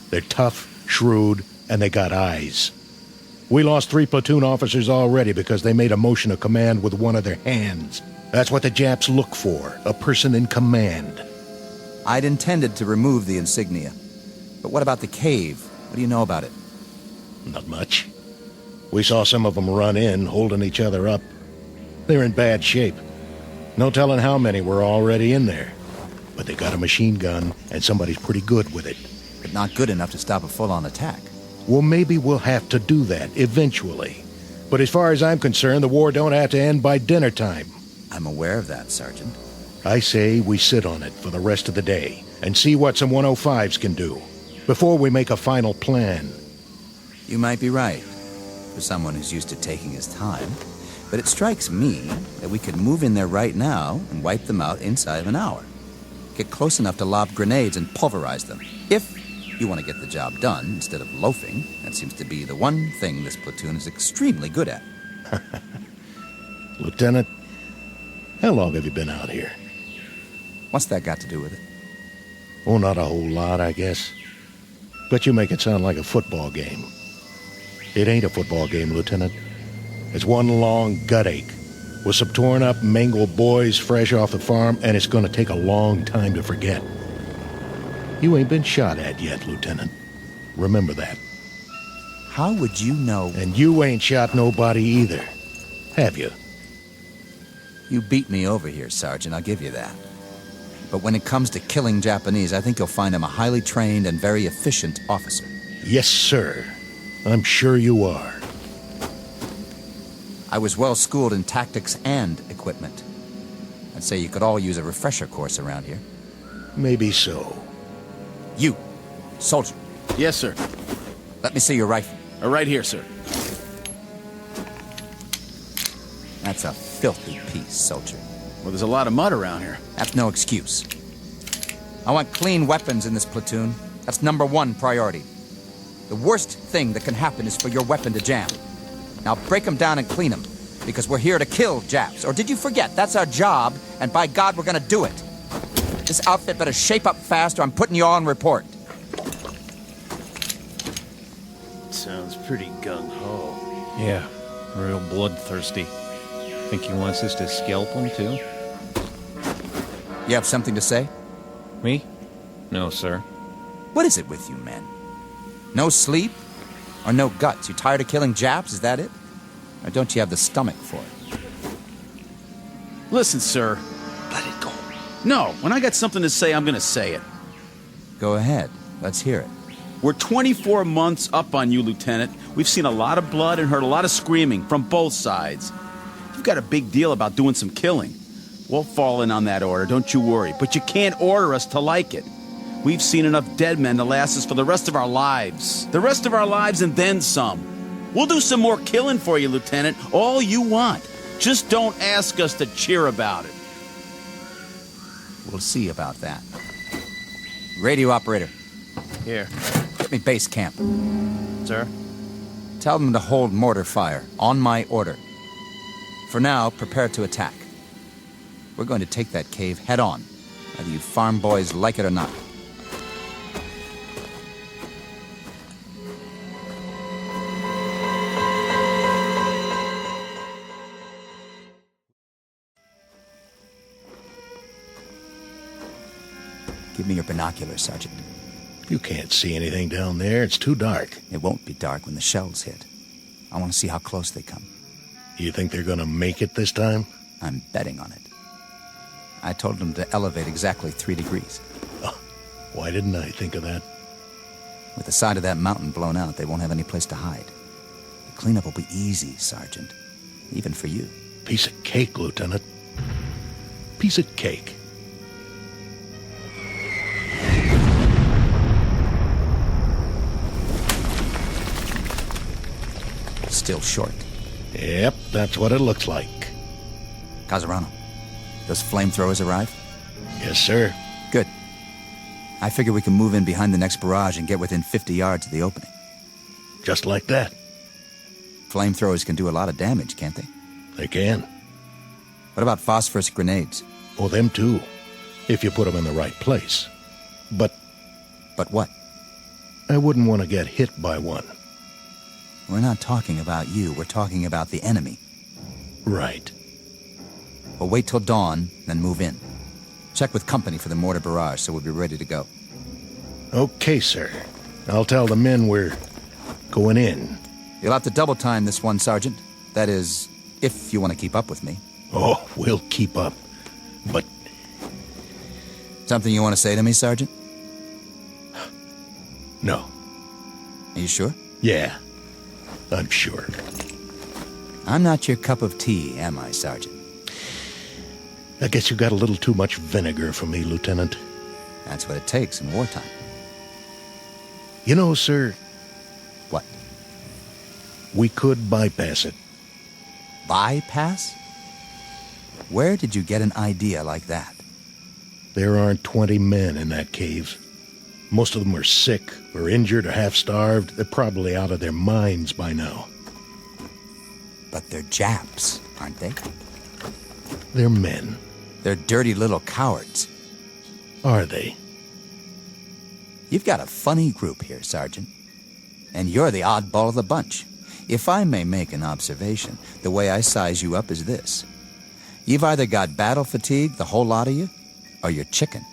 [SPEAKER 11] They're tough, shrewd, and they got eyes. We lost 3 platoon officers already because they made a motion of command with one of their hands. That's what the Japs look for, a person in command.
[SPEAKER 4] I'd intended to remove the insignia. But what about the cave? What do you know about it?
[SPEAKER 11] Not much. We saw some of them run in, holding each other up. They're in bad shape. No telling how many were already in there. But they got a machine gun, and somebody's pretty good with it.
[SPEAKER 4] But not good enough to stop a full-on attack.
[SPEAKER 11] Well, maybe we'll have to do that, eventually. But as far as I'm concerned, the war don't have to end by dinner time.
[SPEAKER 4] I'm aware of that, Sergeant.
[SPEAKER 11] I say we sit on it for the rest of the day, and see what some 105s can do, before we make a final plan.
[SPEAKER 4] You might be right, for someone who's used to taking his time. But it strikes me that we could move in there right now and wipe them out inside of an hour. Get close enough to lob grenades and pulverize them. If you want to get the job done instead of loafing, that seems to be the one thing this platoon is extremely good at.
[SPEAKER 11] Lieutenant, how long have you been out here?
[SPEAKER 4] What's that got to do with it?
[SPEAKER 11] Oh, not a whole lot, I guess. But you make it sound like a football game. It ain't a football game, Lieutenant. It's one long gut ache with some torn up, mangled boys fresh off the farm, and it's going to take a long time to forget. You ain't been shot at yet, Lieutenant. Remember that.
[SPEAKER 4] How would you know?
[SPEAKER 11] And you ain't shot nobody either, have you?
[SPEAKER 4] You beat me over here, Sergeant, I'll give you that. But when it comes to killing Japanese, I think you'll find I'm a highly trained and very efficient officer.
[SPEAKER 11] Yes, sir. I'm sure you are.
[SPEAKER 4] I was well schooled in tactics and equipment. I'd say you could all use a refresher course around here.
[SPEAKER 11] Maybe so.
[SPEAKER 4] You, soldier.
[SPEAKER 23] Yes, sir.
[SPEAKER 4] Let me see your rifle.
[SPEAKER 23] Right here, sir.
[SPEAKER 4] That's a filthy piece, soldier.
[SPEAKER 23] Well, there's a lot of mud around here.
[SPEAKER 4] That's no excuse. I want clean weapons in this platoon. That's #1 priority. The worst thing that can happen is for your weapon to jam. Now break them down and clean them, because we're here to kill Japs. Or did you forget? That's our job, and by God, we're gonna do it. This outfit better shape up fast, or I'm putting you all on report.
[SPEAKER 2] Sounds pretty gung-ho.
[SPEAKER 6] Yeah, real bloodthirsty. Think he wants us to scalp him, too?
[SPEAKER 4] You have something to say?
[SPEAKER 6] Me? No, sir.
[SPEAKER 4] What is it with you, men? No sleep? Or no guts? You tired of killing Japs, is that it? Or don't you have the stomach for it?
[SPEAKER 23] Listen, sir.
[SPEAKER 2] Let it go.
[SPEAKER 23] No, when I got something to say, I'm going to say it.
[SPEAKER 4] Go ahead. Let's hear it.
[SPEAKER 23] We're 24 months up on you, Lieutenant. We've seen a lot of blood and heard a lot of screaming from both sides. You've got a big deal about doing some killing. We'll fall in on that order, don't you worry. But you can't order us to like it. We've seen enough dead men to last us for the rest of our lives. The rest of our lives and then some. We'll do some more killing for you, Lieutenant. All you want. Just don't ask us to cheer about it.
[SPEAKER 4] We'll see about that. Radio operator.
[SPEAKER 2] Here.
[SPEAKER 4] Get me base camp.
[SPEAKER 2] Sir?
[SPEAKER 4] Tell them to hold mortar fire, on my order. For now, prepare to attack. We're going to take that cave head on, whether you farm boys like it or not. Give me your binoculars, Sergeant.
[SPEAKER 11] You can't see anything down there. It's too dark.
[SPEAKER 4] It won't be dark when the shells hit. I want to see how close they come.
[SPEAKER 11] You think they're gonna make it this time?
[SPEAKER 4] I'm betting on it. I told them to elevate exactly 3 degrees.
[SPEAKER 11] Oh, why didn't I think of that?
[SPEAKER 4] With the side of that mountain blown out, they won't have any place to hide. The cleanup will be easy, Sergeant. Even for you.
[SPEAKER 11] Piece of cake, Lieutenant. Piece of cake.
[SPEAKER 4] Still short.
[SPEAKER 11] Yep, that's what it looks like.
[SPEAKER 4] Casarano, those flamethrowers arrive?
[SPEAKER 11] Yes, sir.
[SPEAKER 4] Good. I figure we can move in behind the next barrage and get within 50 yards of the opening.
[SPEAKER 11] Just like that.
[SPEAKER 4] Flamethrowers can do a lot of damage, can't they?
[SPEAKER 11] They can.
[SPEAKER 4] What about phosphorus grenades?
[SPEAKER 11] Oh, them too. if you put them in the right place. But
[SPEAKER 4] what?
[SPEAKER 11] I wouldn't want to get hit by one.
[SPEAKER 4] We're not talking about you. We're talking about the enemy.
[SPEAKER 11] Right.
[SPEAKER 4] Well, wait till dawn, then move in. Check with company for the mortar barrage so we'll be ready to go.
[SPEAKER 11] Okay, sir. I'll tell the men we're going in.
[SPEAKER 4] You'll have to double time this one, Sergeant. That is, if you want to keep up with me.
[SPEAKER 11] Oh, we'll keep up. But...
[SPEAKER 4] Something you want to say to me, Sergeant?
[SPEAKER 11] No.
[SPEAKER 4] Are you sure?
[SPEAKER 11] Yeah, I'm sure.
[SPEAKER 4] I'm not your cup of tea, am I, Sergeant?
[SPEAKER 11] I guess you got a little too much vinegar for me, Lieutenant.
[SPEAKER 4] That's what it takes in wartime.
[SPEAKER 11] You know, sir...
[SPEAKER 4] What?
[SPEAKER 11] We could bypass it.
[SPEAKER 4] Bypass? Where did you get an idea like that?
[SPEAKER 11] There aren't 20 men in that cave. Most of them are sick, or injured, or half-starved. They're probably out of their minds by now.
[SPEAKER 4] But they're Japs, aren't they?
[SPEAKER 11] They're men.
[SPEAKER 4] They're dirty little cowards.
[SPEAKER 11] Are they?
[SPEAKER 4] You've got a funny group here, Sergeant. And you're the oddball of the bunch. If I may make an observation, the way I size you up is this. You've either got battle fatigue, the whole lot of you, or you're chicken.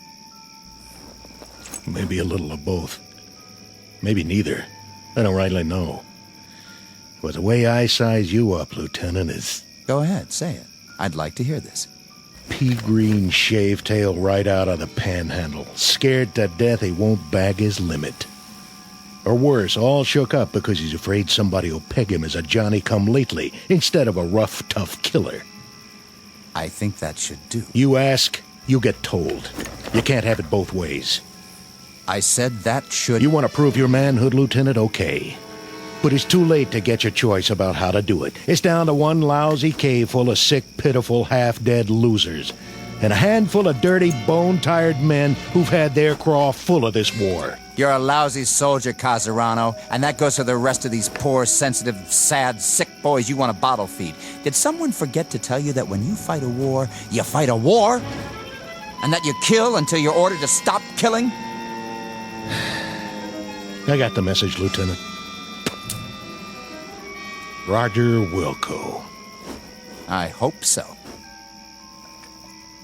[SPEAKER 11] Maybe a little of both. Maybe neither. I don't rightly know. But the way I size you up, Lieutenant, is...
[SPEAKER 4] Go ahead, say it. I'd like to hear this.
[SPEAKER 11] Pea-green shave-tail right out of the panhandle. Scared to death he won't bag his limit. Or worse, all shook up because he's afraid somebody will peg him as a Johnny-come-lately instead of a rough, tough killer.
[SPEAKER 4] I think that should do.
[SPEAKER 11] You ask, you get told. You can't have it both ways.
[SPEAKER 4] I said that should...
[SPEAKER 11] You want to prove your manhood, Lieutenant? Okay. But it's too late to get your choice about how to do it. It's down to one lousy cave full of sick, pitiful, half-dead losers. And a handful of dirty, bone-tired men who've had their craw full of this war.
[SPEAKER 4] You're a lousy soldier, Casarano, and that goes for the rest of these poor, sensitive, sad, sick boys you want to bottle feed. Did someone forget to tell you that when you fight a war, you fight a war? And that you kill until you're ordered to stop killing?
[SPEAKER 11] I got the message, Lieutenant. Roger Wilco.
[SPEAKER 4] I hope so.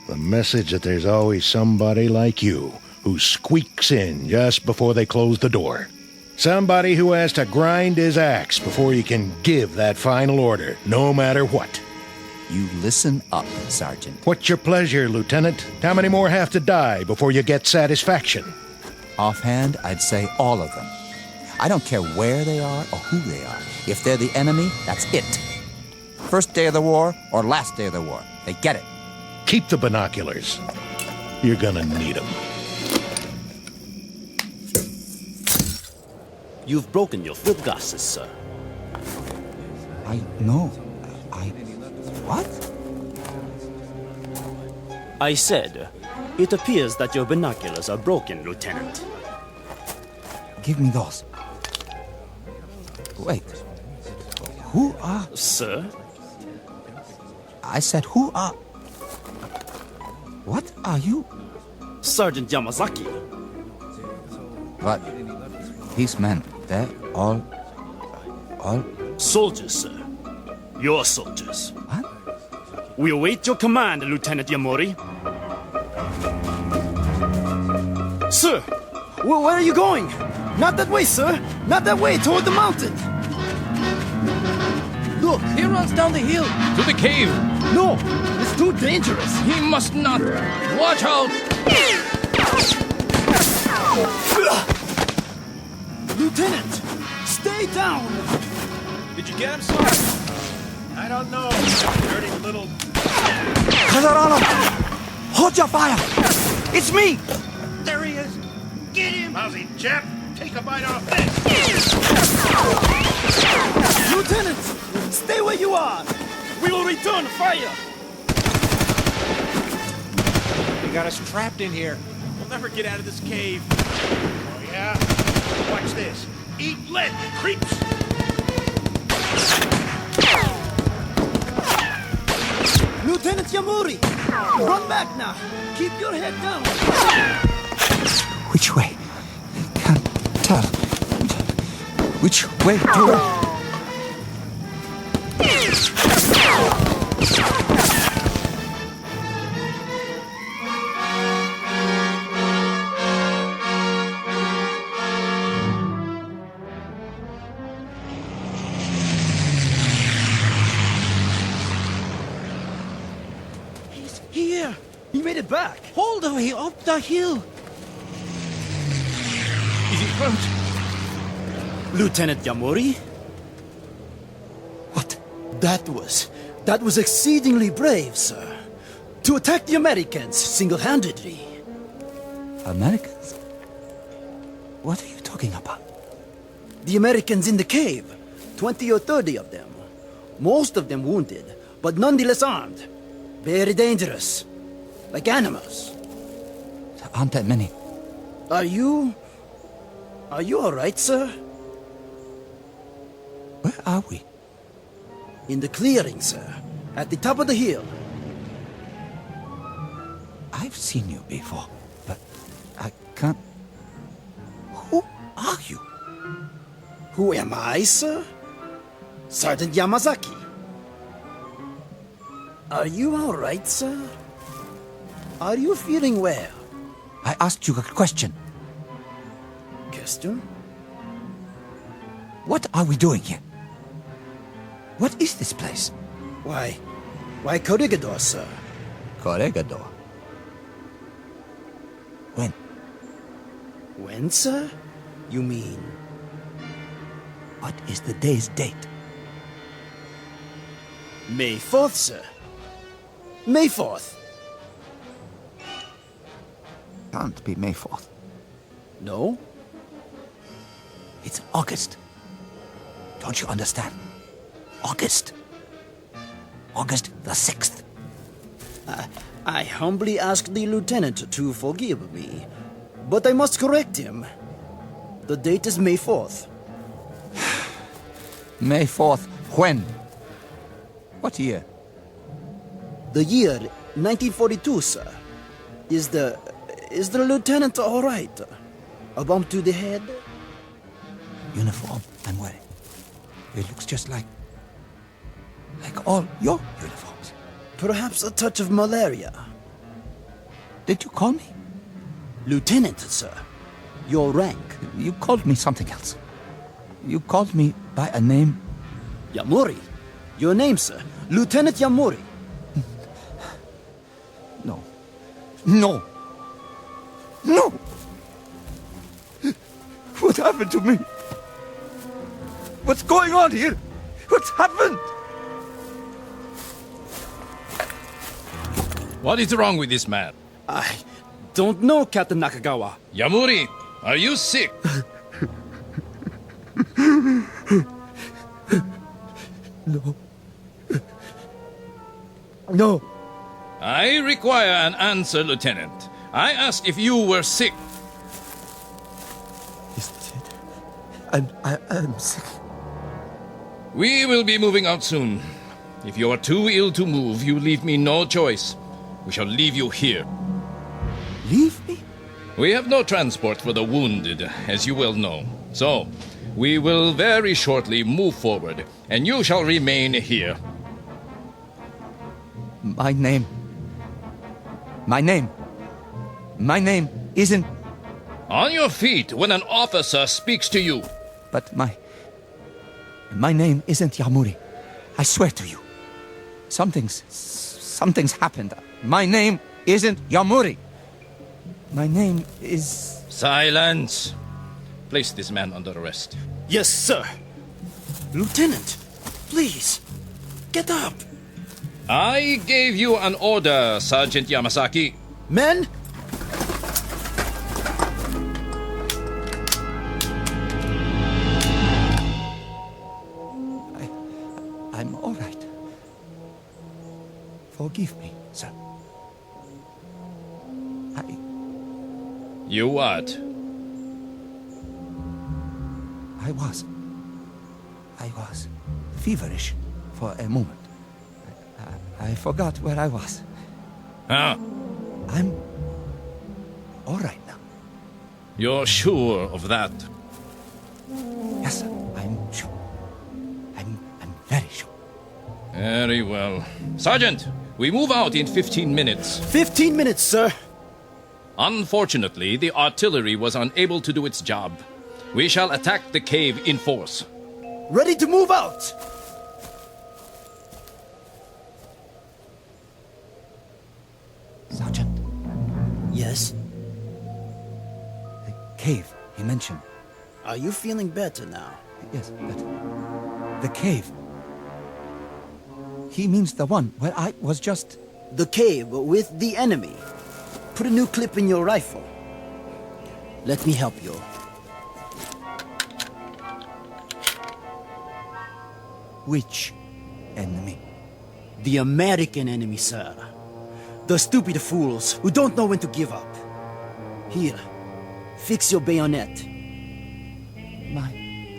[SPEAKER 11] The message that there's always somebody like you who squeaks in just before they close the door. Somebody who has to grind his axe before you can give that final order, no matter what.
[SPEAKER 4] You listen up, Sergeant.
[SPEAKER 11] What's your pleasure, Lieutenant? How many more have to die before you get satisfaction?
[SPEAKER 4] Offhand, I'd say all of them. I don't care where they are or who they are. If they're the enemy, that's it. First day of the war or last day of the war. They get it.
[SPEAKER 11] Keep the binoculars. You're gonna need them.
[SPEAKER 9] You've broken your field glasses, sir.
[SPEAKER 4] What?
[SPEAKER 9] I said, it appears that your binoculars are broken, Lieutenant.
[SPEAKER 4] Give me those. Wait. Who are...
[SPEAKER 9] Sir?
[SPEAKER 4] I said, who are... What are you?
[SPEAKER 9] Sergeant Yamazaki.
[SPEAKER 4] But these men, they're all...
[SPEAKER 9] Soldiers, sir. Your soldiers.
[SPEAKER 4] What?
[SPEAKER 9] We await your command, Lieutenant Yamori. Sir, where are you going? Not that way, sir. Not that way, toward the mountain.
[SPEAKER 16] Look, he runs down the hill. To the cave.
[SPEAKER 9] No, it's too dangerous.
[SPEAKER 16] He must not. Watch out.
[SPEAKER 9] Lieutenant, stay down.
[SPEAKER 16] Did you get him, sir?
[SPEAKER 5] I don't know, dirty little...
[SPEAKER 4] Casarano! Hold your fire! It's me!
[SPEAKER 5] There he is. Get him! Lousy chap, take a bite off this.
[SPEAKER 9] Lieutenant, stay where you are. We will return fire.
[SPEAKER 6] They got us trapped in here.
[SPEAKER 5] We'll never get out of this cave. Oh, yeah? Watch this. Eat lead, creeps!
[SPEAKER 9] Lieutenant Yamori! Run back now! Keep your head down!
[SPEAKER 4] Which way? Can't tell. Which way to...
[SPEAKER 9] He's here! He made it back!
[SPEAKER 12] All the way up the hill!
[SPEAKER 9] Is he hurt? Lieutenant Yamori? What? That was exceedingly brave, sir. To attack the Americans single-handedly.
[SPEAKER 4] Americans? What are you talking about?
[SPEAKER 9] The Americans in the cave. 20 or 30 of them. Most of them wounded, but nonetheless armed. Very dangerous. Like animals.
[SPEAKER 4] There aren't that many.
[SPEAKER 9] Are you all right, sir?
[SPEAKER 4] Where are we?
[SPEAKER 9] In the clearing, sir. At the top of the hill.
[SPEAKER 4] I've seen you before, but I can't... Who are you?
[SPEAKER 9] Who am I, sir? Sergeant Yamazaki. Are you all right, sir? Are you feeling well?
[SPEAKER 4] I asked you a question.
[SPEAKER 9] Question?
[SPEAKER 4] What are we doing here? What is this place?
[SPEAKER 9] Why, Corregidor, sir.
[SPEAKER 4] Corregidor? When?
[SPEAKER 9] When, sir? You mean?
[SPEAKER 4] What is the day's date?
[SPEAKER 9] May 4th, sir. May 4th.
[SPEAKER 4] Can't be May 4th.
[SPEAKER 9] No?
[SPEAKER 4] It's August. Don't you understand? August. August the 6th.
[SPEAKER 9] I humbly ask the lieutenant to forgive me, but I must correct him. The date is May 4th.
[SPEAKER 4] May 4th. When? What year?
[SPEAKER 9] The year 1942, sir. Is the lieutenant all right? A bump to the head?
[SPEAKER 4] Uniform I'm wearing. It looks just like all your uniforms.
[SPEAKER 9] Perhaps a touch of malaria.
[SPEAKER 4] Did you call me?
[SPEAKER 9] Lieutenant, sir. Your rank.
[SPEAKER 4] You called me something else. You called me by a name.
[SPEAKER 9] Yamori. Your name, sir. Lieutenant Yamori.
[SPEAKER 4] No. No. No! What happened to me? What's going on here? What's happened?
[SPEAKER 16] What is wrong with this man?
[SPEAKER 9] I don't know, Captain Nakagawa.
[SPEAKER 16] Yamuri, are you sick?
[SPEAKER 9] No. No.
[SPEAKER 16] I require an answer, Lieutenant. I asked if you were sick.
[SPEAKER 4] I am sick.
[SPEAKER 16] We will be moving out soon. If you are too ill to move, you leave me no choice. We shall leave you here.
[SPEAKER 4] Leave me?
[SPEAKER 16] We have no transport for the wounded, as you well know. So, we will very shortly move forward, and you shall remain here.
[SPEAKER 4] My name isn't...
[SPEAKER 16] On your feet when an officer speaks to you.
[SPEAKER 4] But my name isn't Yamuri. I swear to you. Something's happened. My name isn't Yamuri. My name is...
[SPEAKER 16] Silence. Place this man under arrest.
[SPEAKER 9] Yes, sir. Lieutenant, please, get up.
[SPEAKER 16] I gave you an order, Sergeant Yamasaki.
[SPEAKER 9] Men!
[SPEAKER 4] I'm all right. Forgive me, sir.
[SPEAKER 16] You what?
[SPEAKER 4] I was feverish for a moment. I forgot where I was.
[SPEAKER 16] Huh?
[SPEAKER 4] I'm all right now.
[SPEAKER 16] You're sure of that?
[SPEAKER 4] Yes, sir. I'm sure. I'm very sure.
[SPEAKER 16] Very well. Sergeant, we move out in 15 minutes.
[SPEAKER 9] 15 minutes, sir.
[SPEAKER 16] Unfortunately, the artillery was unable to do its job. We shall attack the cave in force.
[SPEAKER 9] Ready to move out!
[SPEAKER 4] Sergeant.
[SPEAKER 9] Yes?
[SPEAKER 4] The cave he mentioned.
[SPEAKER 9] Are you feeling better now?
[SPEAKER 4] Yes, better. The cave. He means the one where I was just...
[SPEAKER 9] The cave with the enemy. Put a new clip in your rifle. Let me help you.
[SPEAKER 4] Which enemy?
[SPEAKER 9] The American enemy, sir. The stupid fools who don't know when to give up. Here, fix your bayonet.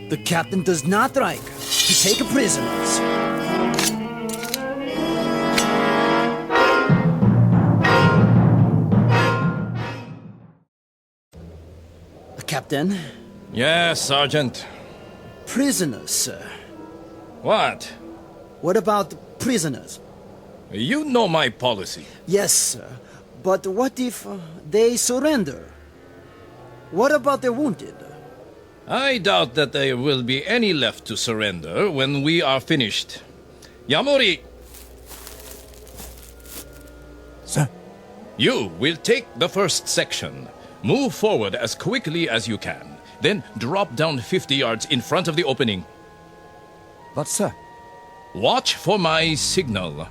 [SPEAKER 9] The captain does not like to take prisoners. Captain?
[SPEAKER 16] Yes, Sergeant.
[SPEAKER 9] Prisoners, sir.
[SPEAKER 16] What?
[SPEAKER 9] What about prisoners?
[SPEAKER 16] You know my policy.
[SPEAKER 9] Yes, sir. But what if they surrender? What about the wounded?
[SPEAKER 16] I doubt that there will be any left to surrender when we are finished. Yamori!
[SPEAKER 4] Sir?
[SPEAKER 16] You will take the first section. Move forward as quickly as you can. Then drop down 50 yards in front of the opening.
[SPEAKER 4] But, sir?
[SPEAKER 16] Watch for my signal.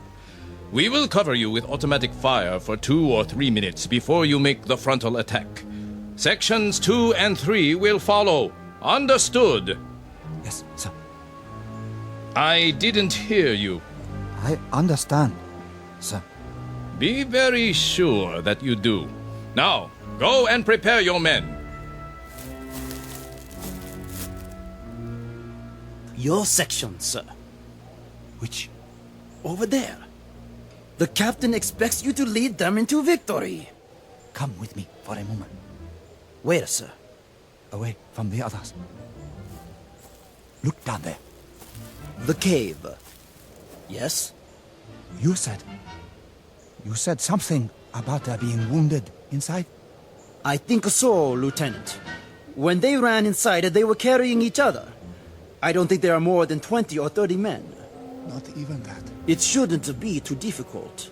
[SPEAKER 16] We will cover you with automatic fire for 2 or 3 minutes before you make the frontal attack. Sections 2 and 3 will follow. Understood?
[SPEAKER 4] Yes, sir.
[SPEAKER 16] I didn't hear you.
[SPEAKER 4] I understand, sir.
[SPEAKER 16] Be very sure that you do. Now, go and prepare your men.
[SPEAKER 9] Your section, sir.
[SPEAKER 4] Which?
[SPEAKER 9] Over there. The captain expects you to lead them into victory.
[SPEAKER 4] Come with me for a moment.
[SPEAKER 9] Where, sir?
[SPEAKER 4] Away from the others. Look down there.
[SPEAKER 9] The cave. Yes?
[SPEAKER 4] You said something about there being wounded inside?
[SPEAKER 9] I think so, Lieutenant. When they ran inside, they were carrying each other. I don't think there are more than 20 or 30 men.
[SPEAKER 4] Not even that.
[SPEAKER 9] It shouldn't be too difficult.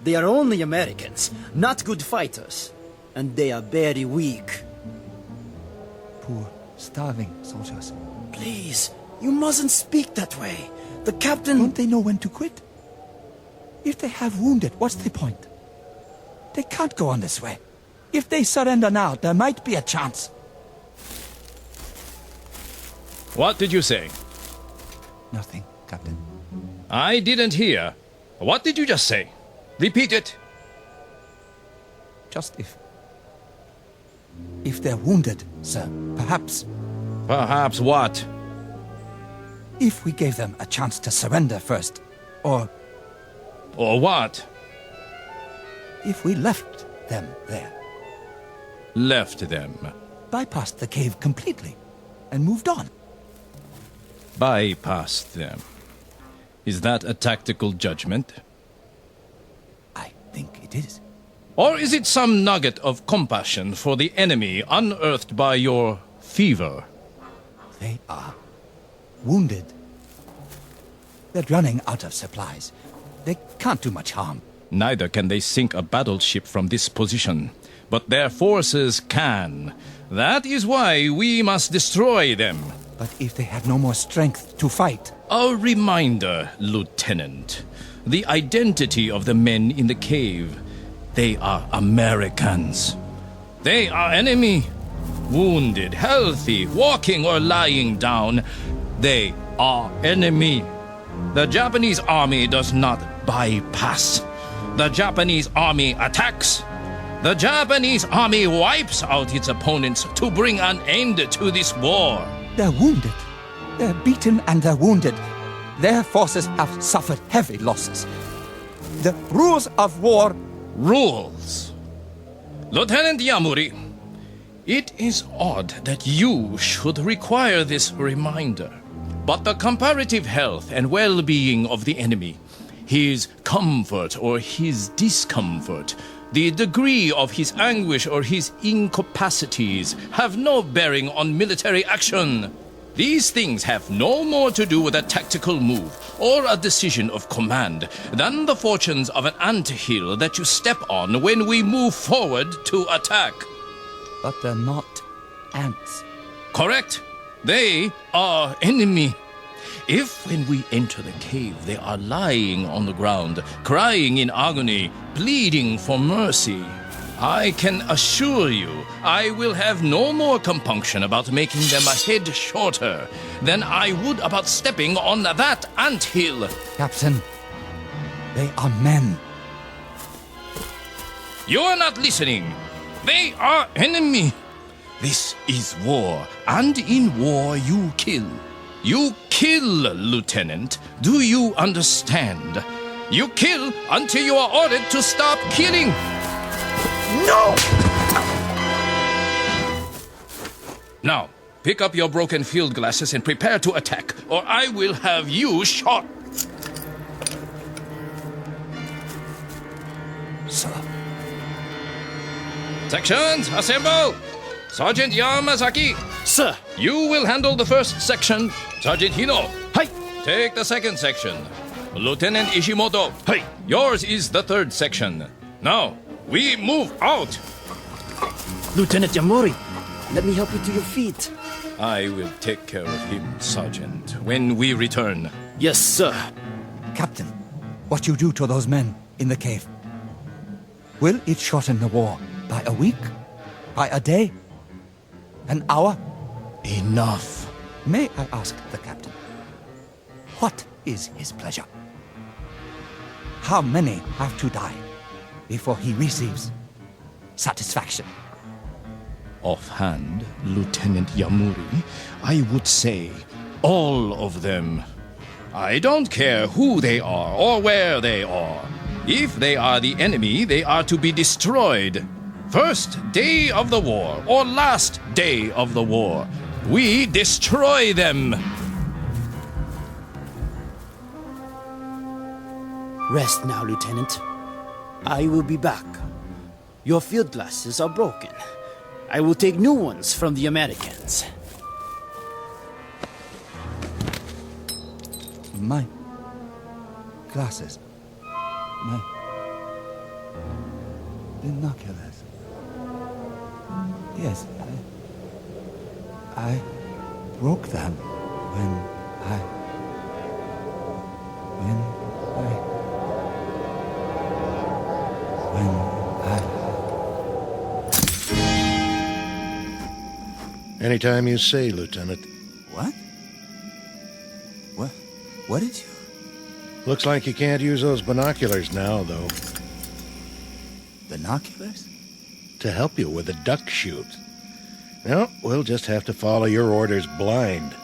[SPEAKER 9] They are only Americans, not good fighters. And they are very weak.
[SPEAKER 4] Poor, starving soldiers.
[SPEAKER 9] Please, you mustn't speak that way. The captain...
[SPEAKER 4] Don't they know when to quit? If they have wounded, what's the point? They can't go on this way. If they surrender now, there might be a chance.
[SPEAKER 16] What did you say?
[SPEAKER 4] Nothing, Captain.
[SPEAKER 16] I didn't hear. What did you just say? Repeat it.
[SPEAKER 4] Just if they're wounded, sir, perhaps.
[SPEAKER 16] Perhaps what?
[SPEAKER 4] If we gave them a chance to surrender first, or...
[SPEAKER 16] Or what?
[SPEAKER 4] If we left them there.
[SPEAKER 16] Left them?
[SPEAKER 4] Bypassed the cave completely and moved on.
[SPEAKER 16] Bypassed them. Is that a tactical judgment?
[SPEAKER 4] I think it is.
[SPEAKER 16] Or is it some nugget of compassion for the enemy unearthed by your fever?
[SPEAKER 4] They are wounded. They're running out of supplies. They can't do much harm.
[SPEAKER 16] Neither can they sink a battleship from this position. But their forces can. That is why we must destroy them.
[SPEAKER 4] But if they have no more strength to fight...
[SPEAKER 16] A reminder, Lieutenant. The identity of the men in the cave. They are Americans. They are enemy. Wounded, healthy, walking or lying down. They are enemy. The Japanese army does not bypass. The Japanese army attacks. The Japanese army wipes out its opponents to bring an end to this war.
[SPEAKER 4] They're wounded. They're beaten and they're wounded. Their forces have suffered heavy losses. The rules of war
[SPEAKER 16] Rules. Lieutenant Yamuri, it is odd that you should require this reminder, but the comparative health and well-being of the enemy, his comfort or his discomfort, the degree of his anguish or his incapacities have no bearing on military action. These things have no more to do with a tactical move or a decision of command than the fortunes of an anthill that you step on when we move forward to attack.
[SPEAKER 4] But they're not ants.
[SPEAKER 16] Correct. They are enemy. If when we enter the cave they are lying on the ground, crying in agony, pleading for mercy, I can assure you I will have no more compunction about making them a head shorter than I would about stepping on that anthill.
[SPEAKER 4] Captain, they are men.
[SPEAKER 16] You are not listening. They are enemy. This is war, and in war you kill. You kill, Lieutenant. Do you understand? You kill until you are ordered to stop killing. No! Now, pick up your broken field glasses and prepare to attack, or I will have you shot.
[SPEAKER 4] Sir.
[SPEAKER 16] Sections, assemble! Sergeant Yamazaki.
[SPEAKER 9] Sir.
[SPEAKER 16] You will handle the first section. Sergeant Hino.
[SPEAKER 9] Hi.
[SPEAKER 16] Take the second section. Lieutenant Ishimoto.
[SPEAKER 9] Hi.
[SPEAKER 16] Yours is the third section. Now, we move out.
[SPEAKER 9] Lieutenant Yamuri, let me help you to your feet.
[SPEAKER 16] I will take care of him, Sergeant, when we return.
[SPEAKER 9] Yes, sir.
[SPEAKER 4] Captain, what you do to those men in the cave, will it shorten the war by a week? By a day? An hour?
[SPEAKER 16] Enough.
[SPEAKER 4] May I ask the captain, what is his pleasure? How many have to die before he receives satisfaction?
[SPEAKER 16] Offhand, Lieutenant Yamuri, I would say all of them. I don't care who they are or where they are. If they are the enemy, they are to be destroyed. First day of the war or last day of the war, we destroy them.
[SPEAKER 9] Rest now, Lieutenant. I will be back. Your field glasses are broken. I will take new ones from the Americans.
[SPEAKER 4] My glasses. My binoculars. Yes, I broke them when I
[SPEAKER 11] Anytime you say, Lieutenant.
[SPEAKER 4] What? What did you?
[SPEAKER 11] Looks like you can't use those binoculars now, though.
[SPEAKER 4] Binoculars?
[SPEAKER 11] To help you with the duck shoot. No, we'll just have to follow your orders blind.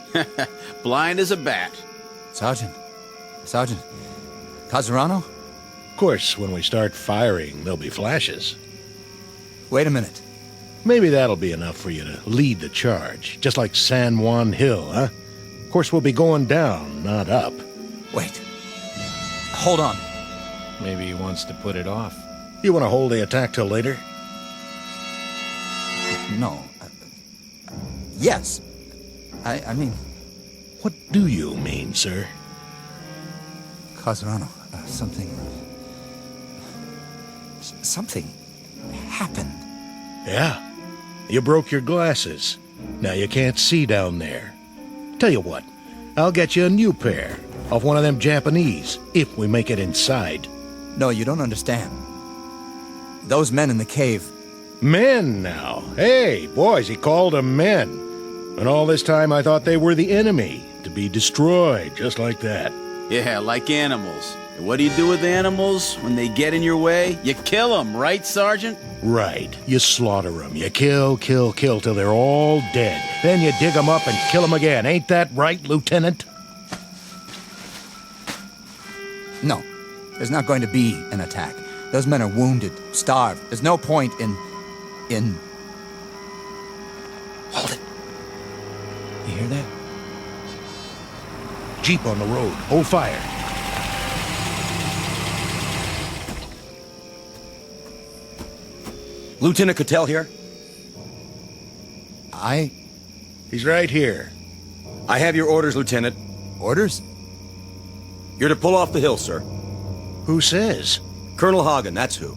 [SPEAKER 23] Blind as a bat.
[SPEAKER 4] Sergeant. Kazurano?
[SPEAKER 11] Of course, when we start firing, there'll be flashes.
[SPEAKER 4] Wait a minute.
[SPEAKER 11] Maybe that'll be enough for you to lead the charge, just like San Juan Hill, huh? Of course, we'll be going down, not up.
[SPEAKER 4] Wait. Hold on.
[SPEAKER 7] Maybe he wants to put it off.
[SPEAKER 11] You want to hold the attack till later?
[SPEAKER 4] No. Yes. I mean...
[SPEAKER 11] What do you mean, sir?
[SPEAKER 4] Kazurano, something happened.
[SPEAKER 11] Yeah. You broke your glasses. Now you can't see down there. Tell you what, I'll get you a new pair of one of them Japanese, if we make it inside.
[SPEAKER 4] No, you don't understand. Those men in the cave...
[SPEAKER 11] Men now? Hey, boys, he called them men. And all this time I thought they were the enemy, to be destroyed, just like that.
[SPEAKER 23] Yeah, like animals. And what do you do with animals when they get in your way? You kill them, right, Sergeant?
[SPEAKER 11] Right. You slaughter them. You kill till they're all dead. Then you dig them up and kill them again. Ain't that right, Lieutenant?
[SPEAKER 4] No. There's not going to be an attack. Those men are wounded, starved. There's no point in...
[SPEAKER 11] Hold it. You hear that? Jeep on the road. Hold fire.
[SPEAKER 10] Lieutenant Cattell here?
[SPEAKER 11] He's right here.
[SPEAKER 10] I have your orders, Lieutenant.
[SPEAKER 4] Orders?
[SPEAKER 10] You're to pull off the hill, sir.
[SPEAKER 11] Who says?
[SPEAKER 10] Colonel Hagen, that's who.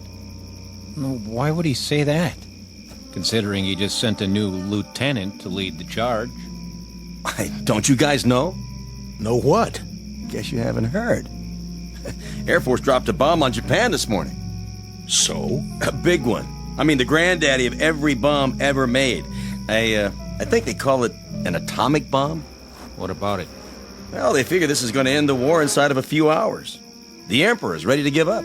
[SPEAKER 6] Why would he say that? Considering he just sent a new lieutenant to lead the charge.
[SPEAKER 10] Don't you guys know?
[SPEAKER 11] Know what?
[SPEAKER 10] Guess you haven't heard. Air Force dropped a bomb on Japan this morning.
[SPEAKER 11] So?
[SPEAKER 10] A big one. I mean, the granddaddy of every bomb ever made. I think they call it an atomic bomb.
[SPEAKER 6] What about it?
[SPEAKER 10] Well, they figure this is going to end the war inside of a few hours. The Emperor's ready to give up.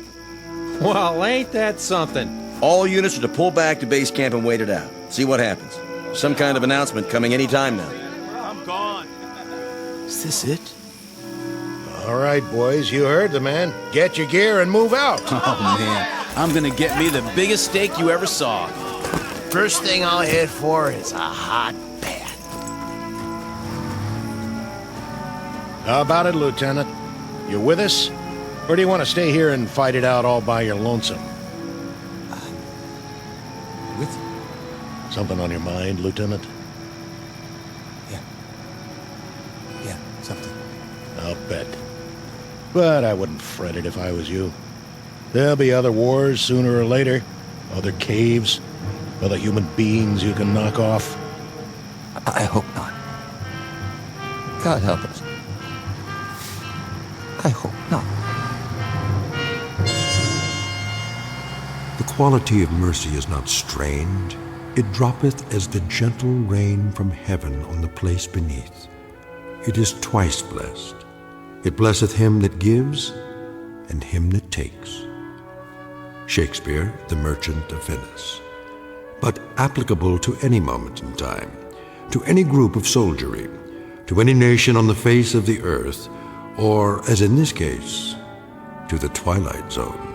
[SPEAKER 6] Well, ain't that something?
[SPEAKER 10] All units are to pull back to base camp and wait it out. See what happens. Some kind of announcement coming any time now.
[SPEAKER 23] I'm gone.
[SPEAKER 2] Is this it?
[SPEAKER 11] All right, boys, you heard the man. Get your gear and move out.
[SPEAKER 23] Oh, man. I'm gonna get me the biggest steak you ever saw.
[SPEAKER 5] First thing I'll head for is a hot bath.
[SPEAKER 11] How about it, Lieutenant? You with us? Or do you want to stay here and fight it out all by your lonesome?
[SPEAKER 4] With you.
[SPEAKER 11] Something on your mind, Lieutenant?
[SPEAKER 4] Yeah, something.
[SPEAKER 11] I'll bet. But I wouldn't fret it if I was you. There'll be other wars sooner or later. Other caves. Other human beings you can knock off.
[SPEAKER 4] I hope not. God help us. I hope not.
[SPEAKER 1] The quality of mercy is not strained. It droppeth as the gentle rain from heaven on the place beneath. It is twice blessed. It blesseth him that gives and him that takes. Shakespeare, The Merchant of Venice. But applicable to any moment in time, to any group of soldiery, to any nation on the face of the earth, or, as in this case, to the Twilight Zone.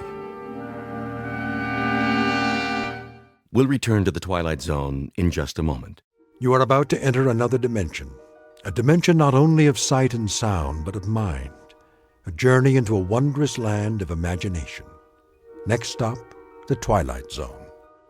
[SPEAKER 21] We'll return to the Twilight Zone in just a moment.
[SPEAKER 1] You are about to enter another dimension, a dimension not only of sight and sound, but of mind, a journey into a wondrous land of imagination. Next stop, the Twilight Zone.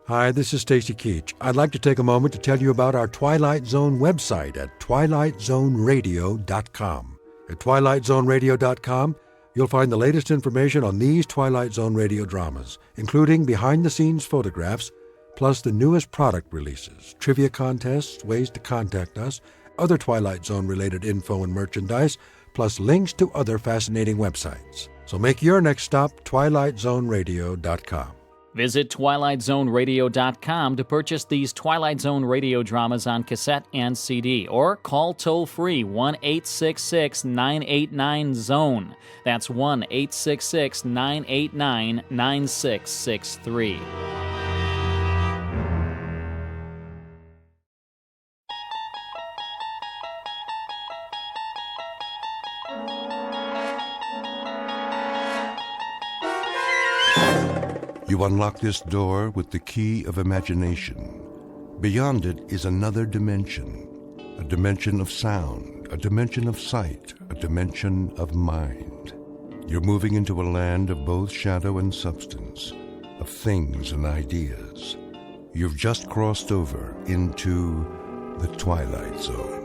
[SPEAKER 1] Hi, this is Stacy Keach. I'd like to take a moment to tell you about our Twilight Zone website at twilightzoneradio.com. At twilightzoneradio.com, you'll find the latest information on these Twilight Zone radio dramas, including behind-the-scenes photographs, plus the newest product releases, trivia contests, ways to contact us, other Twilight Zone-related info and merchandise, plus links to other fascinating websites. So make your next stop twilightzoneradio.com.
[SPEAKER 14] Visit twilightzoneradio.com to purchase these Twilight Zone radio dramas on cassette and CD, or call toll-free 1-866-989-ZONE. That's 1-866-989-9663.
[SPEAKER 1] You unlock this door with the key of imagination. Beyond it is another dimension, a dimension of sound, a dimension of sight, a dimension of mind. You're moving into a land of both shadow and substance, of things and ideas. You've just crossed over into the Twilight Zone.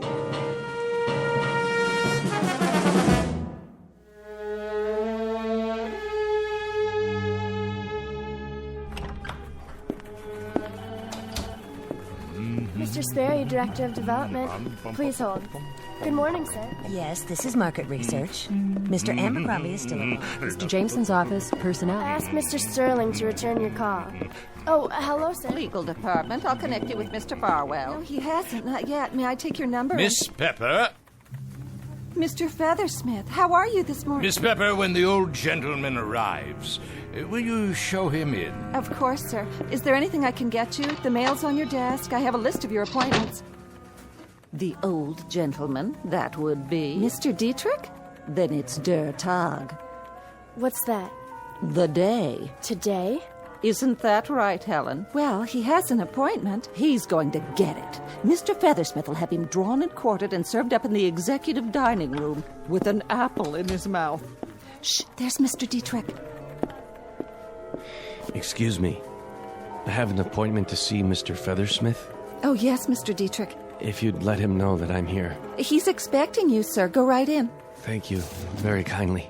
[SPEAKER 13] Mr. Sperry, Director of Development. Please hold. Good morning, sir.
[SPEAKER 19] Yes, this is market research. Mr. Abercrombie is still available.
[SPEAKER 13] Mr. Jameson's office, personnel. I asked Mr. Sterling to return your call. Oh, hello, sir.
[SPEAKER 20] Legal department. I'll connect you with Mr. Farwell.
[SPEAKER 19] No, he hasn't. Not yet. May I take your number?
[SPEAKER 16] Miss Pepper.
[SPEAKER 19] Mr. Feathersmith, how are you this morning?
[SPEAKER 16] Miss Pepper, when the old gentleman arrives, will you show him in?
[SPEAKER 19] Of course, sir. Is there anything I can get you? The mail's on your desk. I have a list of your appointments.
[SPEAKER 20] The old gentleman, that would be...
[SPEAKER 19] Mr. Dietrich?
[SPEAKER 20] Then it's Der Tag.
[SPEAKER 13] What's that?
[SPEAKER 20] the day.
[SPEAKER 13] Today?
[SPEAKER 20] Isn't that right, Helen?
[SPEAKER 19] Well, he has an appointment.
[SPEAKER 20] He's going to get it. Mr. Feathersmith will have him drawn and quartered and served up in the executive dining room with an apple in his mouth.
[SPEAKER 19] Shh, there's Mr. Dietrich.
[SPEAKER 2] Excuse me. I have an appointment to see Mr. Feathersmith.
[SPEAKER 19] Oh, yes, Mr. Dietrich.
[SPEAKER 2] If you'd let him know that I'm here.
[SPEAKER 19] He's expecting you, sir. Go right in.
[SPEAKER 2] Thank you very kindly.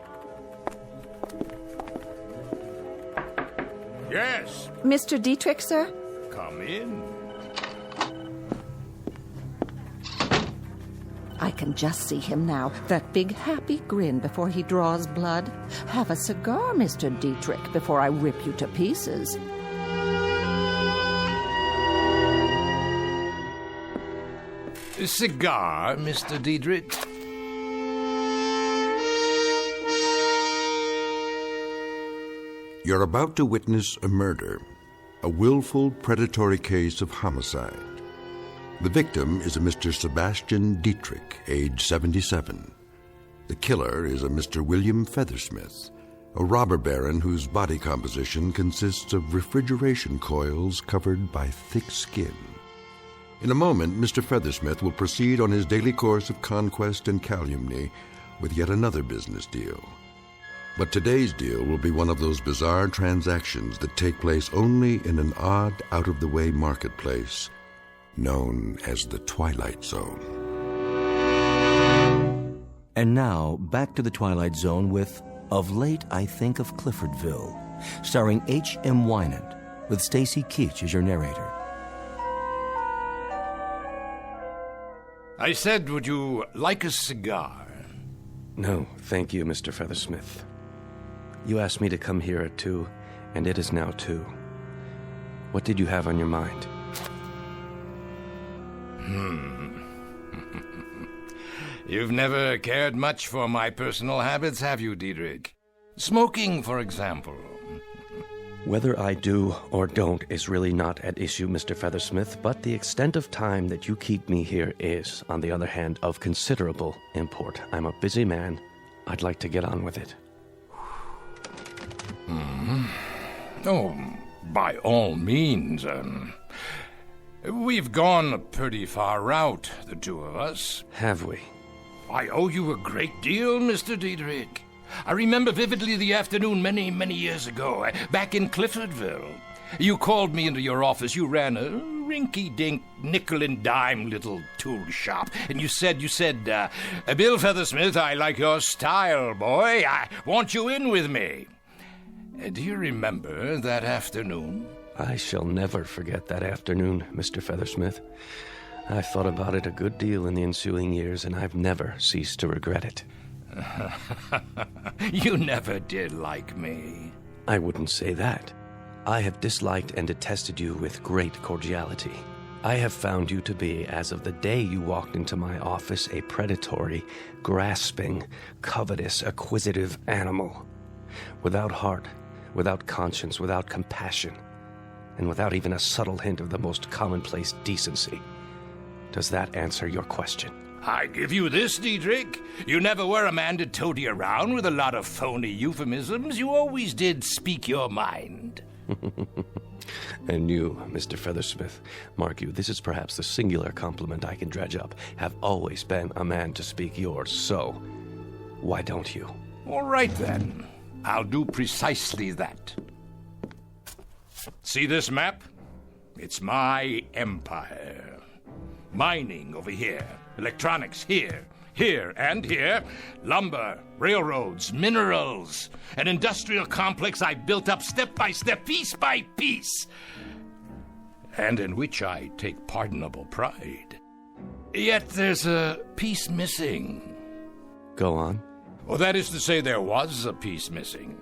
[SPEAKER 3] Yes.
[SPEAKER 19] Mr. Dietrich, sir?
[SPEAKER 3] Come in.
[SPEAKER 20] I can just see him now, that big happy grin before he draws blood. Have a cigar, Mr. Dietrich, before I rip you to pieces.
[SPEAKER 3] A cigar, Mr. Dietrich?
[SPEAKER 1] You're about to witness a murder, a willful, predatory case of homicide. The victim is a Mr. Sebastian Dietrich, age 77. The killer is a Mr. William Feathersmith, a robber baron whose body composition consists of refrigeration coils covered by thick skin. In a moment, Mr. Feathersmith will proceed on his daily course of conquest and calumny with yet another business deal. But today's deal will be one of those bizarre transactions that take place only in an odd, out-of-the-way marketplace known as the Twilight Zone.
[SPEAKER 21] And now, back to the Twilight Zone with Of Late I Think of Cliffordville, starring H.M. Wynant, with Stacy Keach as your narrator.
[SPEAKER 3] I said, would you like a cigar?
[SPEAKER 2] No, thank you, Mr. Feathersmith. You asked me to come here at 2, and it is now 2. What did you have on your mind?
[SPEAKER 3] You've never cared much for my personal habits, have you, Dietrich? Smoking, for example.
[SPEAKER 2] Whether I do or don't is really not at issue, Mr. Feathersmith, but the extent of time that you keep me here is, on the other hand, of considerable import. I'm a busy man. I'd like to get on with it.
[SPEAKER 3] Oh, by all means. We've gone a pretty far route, the two of us.
[SPEAKER 2] Have we?
[SPEAKER 3] I owe you a great deal, Mr. Dietrich. I remember vividly the afternoon many, many years ago, back in Cliffordville. You called me into your office. You ran a rinky-dink, nickel-and-dime little tool shop. And you said, Bill Feathersmith, I like your style, boy. I want you in with me. Do you remember that afternoon?
[SPEAKER 2] I shall never forget that afternoon, Mr. Feathersmith. I've thought about it a good deal in the ensuing years, and I've never ceased to regret it.
[SPEAKER 3] You never did like me.
[SPEAKER 2] I wouldn't say that. I have disliked and detested you with great cordiality. I have found you to be, as of the day you walked into my office, a predatory, grasping, covetous, acquisitive animal. Without heart, without conscience, without compassion, and without even a subtle hint of the most commonplace decency. Does that answer your question?
[SPEAKER 3] I give you this, Dietrich. You never were a man to toady around with a lot of phony euphemisms. You always did speak your mind.
[SPEAKER 2] And you, Mr. Feathersmith, mark you, this is perhaps the singular compliment I can dredge up, have always been a man to speak yours, so why don't you?
[SPEAKER 3] All right, then. I'll do precisely that. See this map? It's my empire. Mining over here, electronics here, here and here, lumber, railroads, minerals, an industrial complex I built up step by step, piece by piece, and in which I take pardonable pride. Yet there's a piece missing.
[SPEAKER 2] Go on.
[SPEAKER 3] Well, that is to say, there was a piece missing.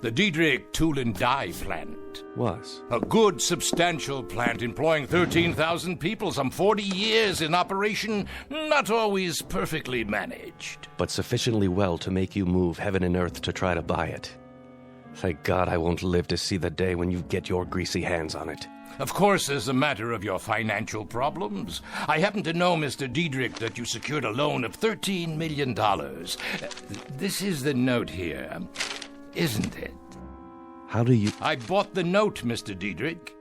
[SPEAKER 3] The Dietrich Tool and Die plant.
[SPEAKER 2] Was?
[SPEAKER 3] A good, substantial plant employing 13,000 people, some 40 years in operation, not always perfectly managed.
[SPEAKER 2] But sufficiently well to make you move heaven and earth to try to buy it. Thank God I won't live to see the day when you get your greasy hands on it.
[SPEAKER 3] Of course, as a matter of your financial problems, I happen to know, Mr. Dietrich, that you secured a loan of $13 million. This is the note here, isn't it?
[SPEAKER 8] How do you...
[SPEAKER 3] I bought the note, Mr. Diedrich.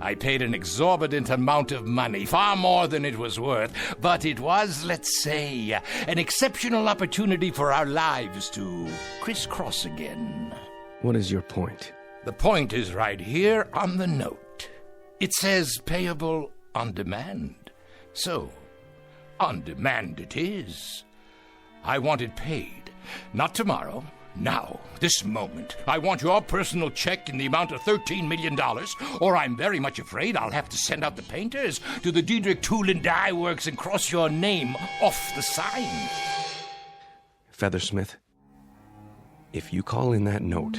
[SPEAKER 3] I paid an exorbitant amount of money, far more than it was worth, but it was, let's say, an exceptional opportunity for our lives to crisscross again.
[SPEAKER 2] What is your point?
[SPEAKER 3] The point is right here on the note. It says payable on demand. So, on demand it is. I want it paid. Not tomorrow. Now, this moment. I want your personal check in the amount of $13 million, or I'm very much afraid I'll have to send out the painters to the Diedrich Tool and Die Works and cross your name off the sign.
[SPEAKER 2] Feathersmith, if you call in that note,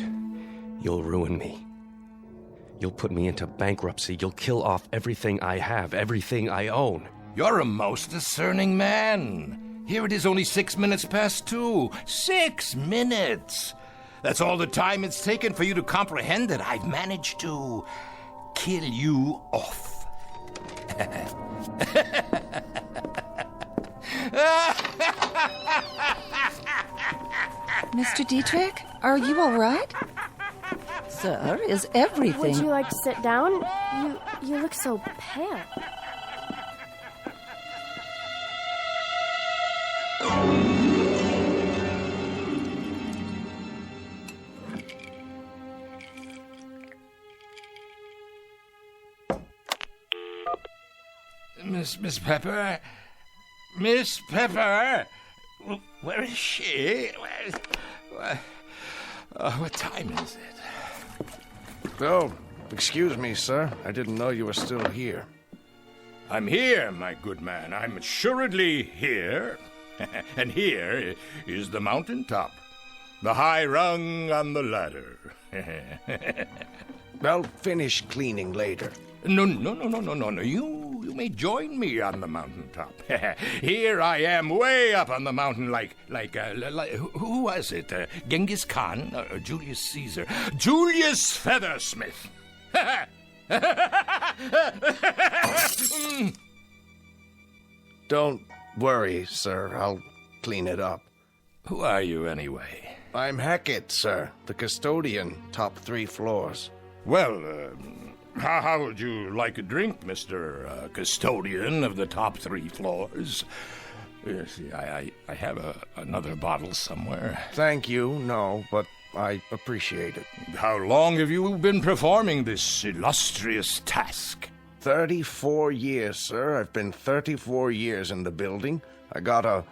[SPEAKER 2] you'll ruin me. You'll put me into bankruptcy. You'll kill off everything I have, everything I own.
[SPEAKER 3] You're a most discerning man. Here it is only 6 minutes past 2. 6 minutes! That's all the time it's taken for you to comprehend that I've managed to kill you off.
[SPEAKER 19] Mr. Dietrich, are you all right?
[SPEAKER 20] Sir, is everything...
[SPEAKER 13] Would you like to sit down? You look so pale.
[SPEAKER 3] Miss Pepper? Miss Pepper? Where is she? What time is it?
[SPEAKER 15] Oh, excuse me, sir. I didn't know you were still here.
[SPEAKER 3] I'm here, my good man. I'm assuredly here. And here is the mountaintop. The high rung on the ladder.
[SPEAKER 15] I'll finish cleaning later.
[SPEAKER 3] No. You may join me on the mountaintop. Here I am, way up on the mountain, like who was it? Genghis Khan or Julius Caesar? Julius Feathersmith.
[SPEAKER 15] Don't worry, sir. I'll clean it up.
[SPEAKER 3] Who are you, anyway?
[SPEAKER 15] I'm Hackett, sir. The custodian, top 3 floors.
[SPEAKER 3] Well, how would you like a drink, Mr. Custodian of the top 3 floors? See, I have another bottle somewhere.
[SPEAKER 15] Thank you, no, but I appreciate it.
[SPEAKER 3] How long have you been performing this illustrious task?
[SPEAKER 15] 34 years, sir. I've been 34 years in the building. I got a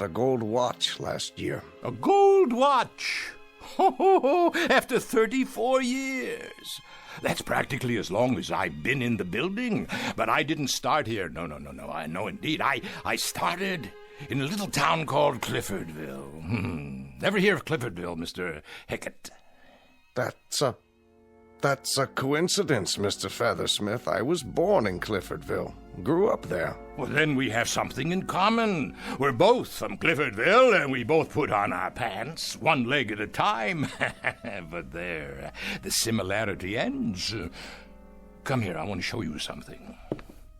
[SPEAKER 15] gold watch last year.
[SPEAKER 3] A gold watch? After 34 years. That's practically as long as I've been in the building. But I didn't start here. No. I know indeed. I started in a little town called Cliffordville. Never hear of Cliffordville, Mr. Hackett?
[SPEAKER 15] That's a coincidence, Mr. Feathersmith. I was born in Cliffordville. Grew up there.
[SPEAKER 3] Well, then we have something in common. We're both from Cliffordville, and we both put on our pants, one leg at a time. But there, the similarity ends. Come here, I want to show you something.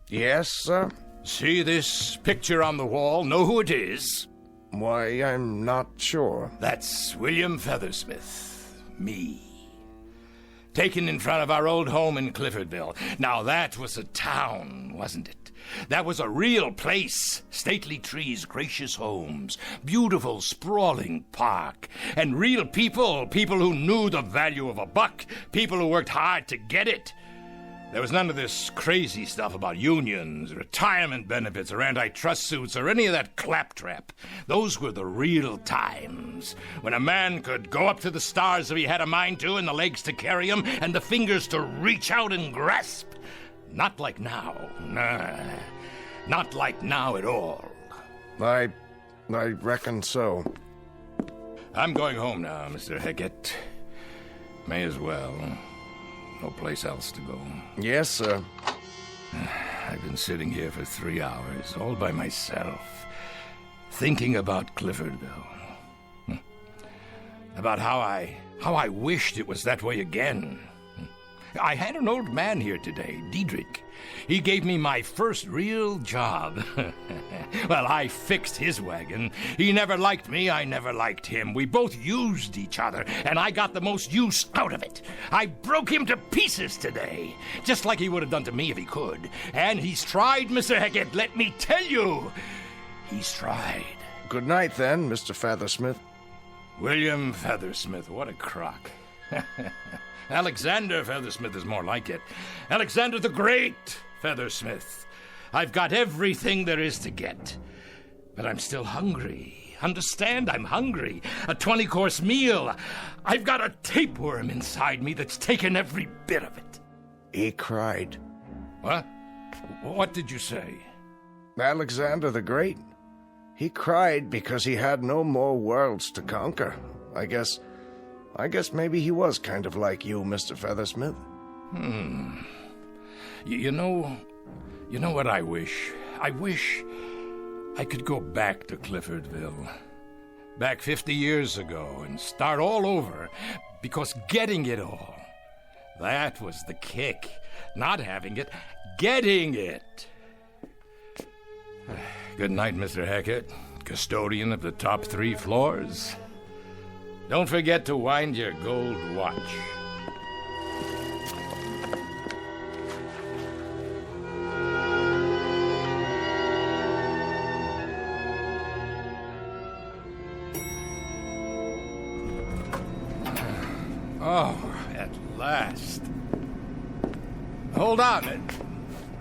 [SPEAKER 15] Yes, sir?
[SPEAKER 3] See this picture on the wall? Know who it is?
[SPEAKER 15] Why, I'm not sure.
[SPEAKER 3] That's William Feathersmith. Me. Taken in front of our old home in Cliffordville. Now that was a town, wasn't it? That was a real place. Stately trees, gracious homes, beautiful sprawling park, and real people who knew the value of a buck, people who worked hard to get it. There was none of this crazy stuff about unions, retirement benefits, or antitrust suits, or any of that claptrap. Those were the real times, when a man could go up to the stars if he had a mind to, and the legs to carry him, and the fingers to reach out and grasp. Not like now. Nah, not like now at all.
[SPEAKER 15] I reckon so.
[SPEAKER 3] I'm going home now, Mr. Hackett. May as well. No place else to go.
[SPEAKER 15] Yes, sir.
[SPEAKER 3] I've been sitting here for 3 hours, all by myself, thinking about Cliffordville. About how I wished it was that way again. I had an old man here today, Diedrich. He gave me my first real job. Well, I fixed his wagon. He never liked me, I never liked him. We both used each other, and I got the most use out of it. I broke him to pieces today, just like he would have done to me if he could. And he's tried, Mr. Hackett, let me tell you. He's tried.
[SPEAKER 15] Good night, then, Mr. Feathersmith.
[SPEAKER 3] William Feathersmith, what a crock. Alexander Feathersmith is more like it. Alexander the Great Feathersmith. I've got everything there is to get. But I'm still hungry. Understand? I'm hungry. A 20-course meal. I've got a tapeworm inside me that's taken every bit of it.
[SPEAKER 15] He cried.
[SPEAKER 3] What? What did you say?
[SPEAKER 15] Alexander the Great. He cried because he had no more worlds to conquer. I guess maybe he was kind of like you, Mr. Feathersmith.
[SPEAKER 3] You know what I wish? I wish I could go back to Cliffordville. Back 50 years ago and start all over. Because getting it all, that was the kick. Not having it, getting it. Good night, Mr. Hackett, custodian of the top 3 floors. Don't forget to wind your gold watch. Oh, at last. Hold on.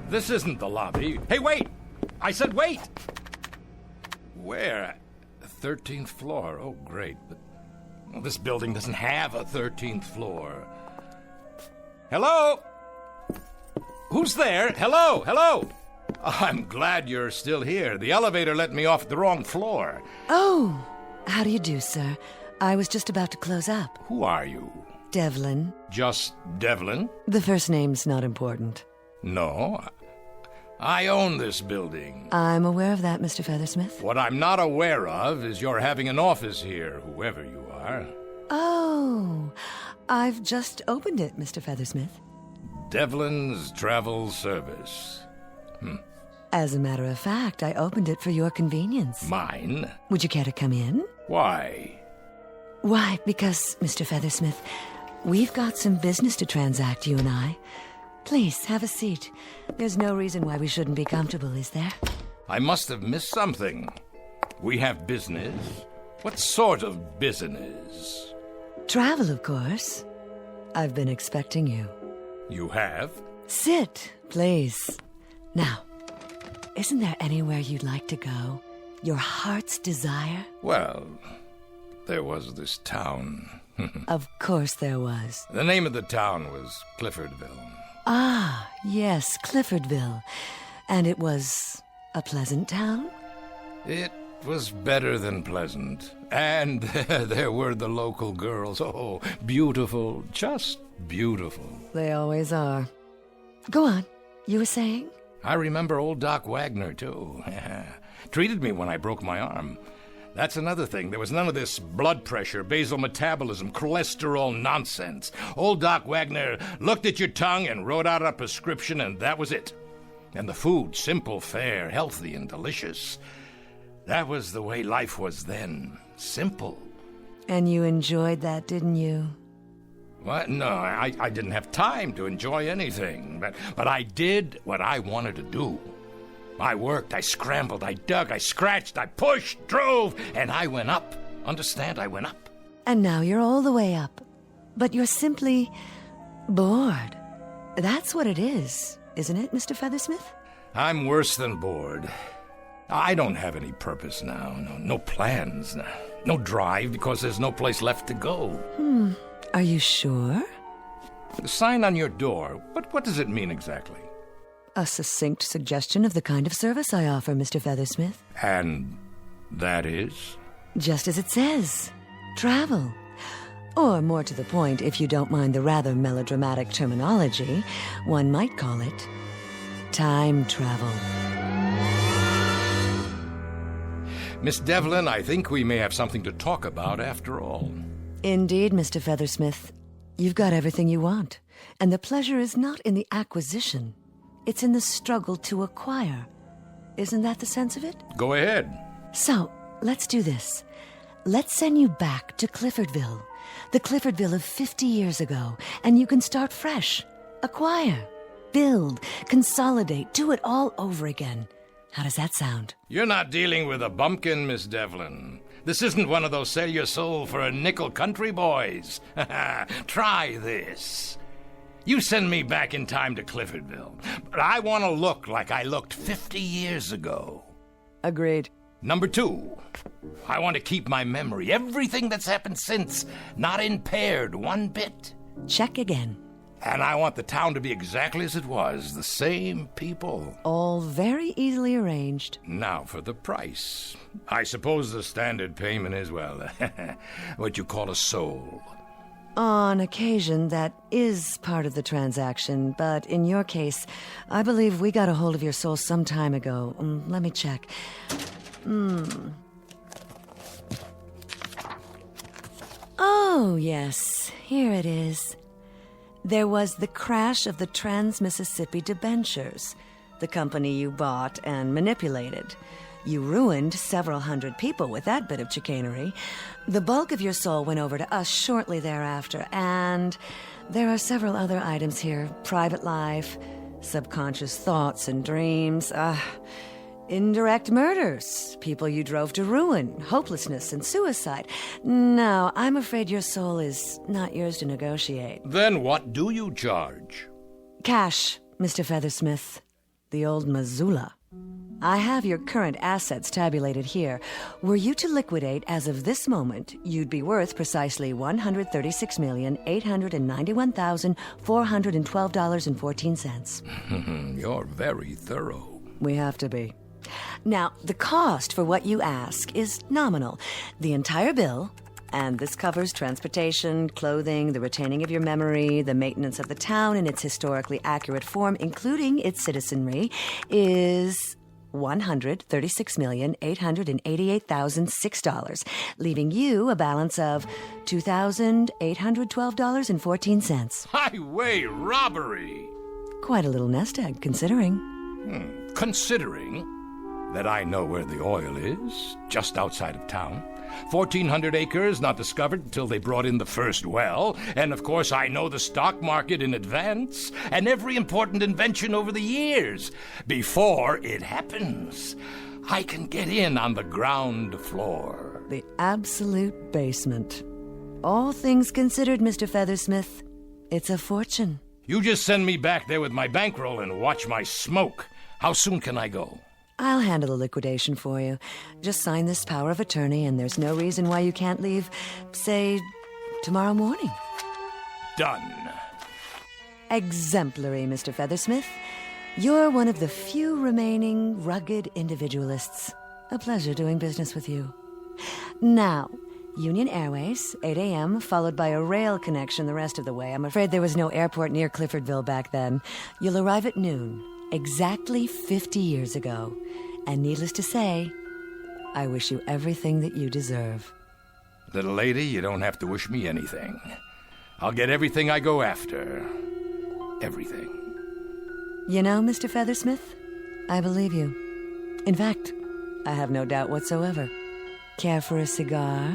[SPEAKER 3] This isn't the lobby. Hey, wait! I said wait! Where? 13th floor. Oh, great. But this building doesn't have a 13th floor. Hello? Who's there? Hello? Hello? I'm glad you're still here. The elevator let me off the wrong floor.
[SPEAKER 8] Oh, how do you do, sir? I was just about to close up.
[SPEAKER 3] Who are you?
[SPEAKER 8] Devlin.
[SPEAKER 3] Just Devlin?
[SPEAKER 8] The first name's not important.
[SPEAKER 3] No. I own this building.
[SPEAKER 8] I'm aware of that, Mr. Feathersmith.
[SPEAKER 3] What I'm not aware of is you're having an office here, whoever you are.
[SPEAKER 8] Oh, I've just opened it, Mr. Feathersmith.
[SPEAKER 3] Devlin's Travel Service.
[SPEAKER 8] As a matter of fact, I opened it for your convenience.
[SPEAKER 3] Mine?
[SPEAKER 8] Would you care to come in?
[SPEAKER 3] Why?
[SPEAKER 8] Why, because, Mr. Feathersmith, we've got some business to transact, you and I. Please, have a seat. There's no reason why we shouldn't be comfortable, is there?
[SPEAKER 3] I must have missed something. We have business? What sort of business?
[SPEAKER 8] Travel, of course. I've been expecting you.
[SPEAKER 3] You have?
[SPEAKER 8] Sit, please. Now, isn't there anywhere you'd like to go? Your heart's desire?
[SPEAKER 3] Well, there was this town.
[SPEAKER 8] Of course there was.
[SPEAKER 3] The name of the town was Cliffordville.
[SPEAKER 8] Ah, yes, Cliffordville. And it was a pleasant town?
[SPEAKER 3] It was better than pleasant. And there were the local girls. Oh, beautiful, just beautiful.
[SPEAKER 8] They always are. Go on. You were saying?
[SPEAKER 3] I remember old Doc Wagner, too. Treated me when I broke my arm. That's another thing. There was none of this blood pressure, basal metabolism, cholesterol nonsense. Old Doc Wagner looked at your tongue and wrote out a prescription, and that was it. And the food, simple, fair, healthy, and delicious. That was the way life was then. Simple.
[SPEAKER 8] And you enjoyed that, didn't you?
[SPEAKER 3] What? No, I didn't have time to enjoy anything. But I did what I wanted to do. I worked, I scrambled, I dug, I scratched, I pushed, drove, and I went up. Understand? I went up.
[SPEAKER 8] And now you're all the way up. But you're simply bored. That's what it is, isn't it, Mr. Feathersmith?
[SPEAKER 3] I'm worse than bored. I don't have any purpose now. No plans. No drive because there's no place left to go.
[SPEAKER 8] Are you sure?
[SPEAKER 3] The sign on your door, what does it mean exactly?
[SPEAKER 8] A succinct suggestion of the kind of service I offer, Mr. Feathersmith.
[SPEAKER 3] And that is?
[SPEAKER 8] Just as it says. Travel. Or more to the point, if you don't mind the rather melodramatic terminology, one might call it time travel.
[SPEAKER 3] Miss Devlin, I think we may have something to talk about after all.
[SPEAKER 8] Indeed, Mr. Feathersmith. You've got everything you want. And the pleasure is not in the acquisition. It's in the struggle to acquire. Isn't that the sense of it?
[SPEAKER 3] Go ahead.
[SPEAKER 8] So, let's do this. Let's send you back to Cliffordville. The Cliffordville of 50 years ago. And you can start fresh. Acquire. Build. Consolidate. Do it all over again. How does that sound?
[SPEAKER 3] You're not dealing with a bumpkin, Miss Devlin. This isn't one of those sell your soul for a nickel country boys. Try this. You send me back in time to Cliffordville, but I want to look like I looked 50 years ago.
[SPEAKER 8] Agreed.
[SPEAKER 3] Number 2, I want to keep my memory, everything that's happened since, not impaired one bit.
[SPEAKER 8] Check again.
[SPEAKER 3] And I want the town to be exactly as it was, the same people.
[SPEAKER 8] All very easily arranged.
[SPEAKER 3] Now for the price. I suppose the standard payment is, well, what you call a soul.
[SPEAKER 8] On occasion, that is part of the transaction, but in your case, I believe we got a hold of your soul some time ago. Let me check. Oh, yes, here it is. There was the crash of the Trans-Mississippi debentures, the company you bought and manipulated. You ruined several hundred people with that bit of chicanery. The bulk of your soul went over to us shortly thereafter, and there are several other items here. Private life, subconscious thoughts and dreams, indirect murders, people you drove to ruin, hopelessness and suicide. No, I'm afraid your soul is not yours to negotiate.
[SPEAKER 3] Then what do you charge?
[SPEAKER 8] Cash, Mr. Feathersmith. The old Missoula. I have your current assets tabulated here. Were you to liquidate as of this moment, you'd be worth precisely $136,891,412.14.
[SPEAKER 3] You're very thorough.
[SPEAKER 8] We have to be. Now, the cost for what you ask is nominal. The entire bill, and this covers transportation, clothing, the retaining of your memory, the maintenance of the town in its historically accurate form, including its citizenry, is $136,888,006, leaving you a balance of $2,812.14.
[SPEAKER 3] Highway robbery!
[SPEAKER 8] Quite a little nest egg, considering.
[SPEAKER 3] Considering that I know where the oil is, just outside of town. 1,400 acres not discovered until they brought in the first well. And of course I know the stock market in advance and every important invention over the years. Before it happens, I can get in on the ground floor.
[SPEAKER 8] The absolute basement. All things considered, Mr. Feathersmith, it's a fortune.
[SPEAKER 3] You just send me back there with my bankroll and watch my smoke. How soon can I go?
[SPEAKER 8] I'll handle the liquidation for you. Just sign this power of attorney, and there's no reason why you can't leave, say, tomorrow morning.
[SPEAKER 3] Done.
[SPEAKER 8] Exemplary, Mr. Feathersmith. You're one of the few remaining rugged individualists. A pleasure doing business with you. Now, Union Airways, 8 a.m., followed by a rail connection the rest of the way. I'm afraid there was no airport near Cliffordville back then. You'll arrive at noon. Exactly 50 years ago. And needless to say, I wish you everything that you deserve.
[SPEAKER 3] Little lady, you don't have to wish me anything. I'll get everything I go after. Everything.
[SPEAKER 8] You know, Mr. Feathersmith, I believe you. In fact, I have no doubt whatsoever. Care for a cigar?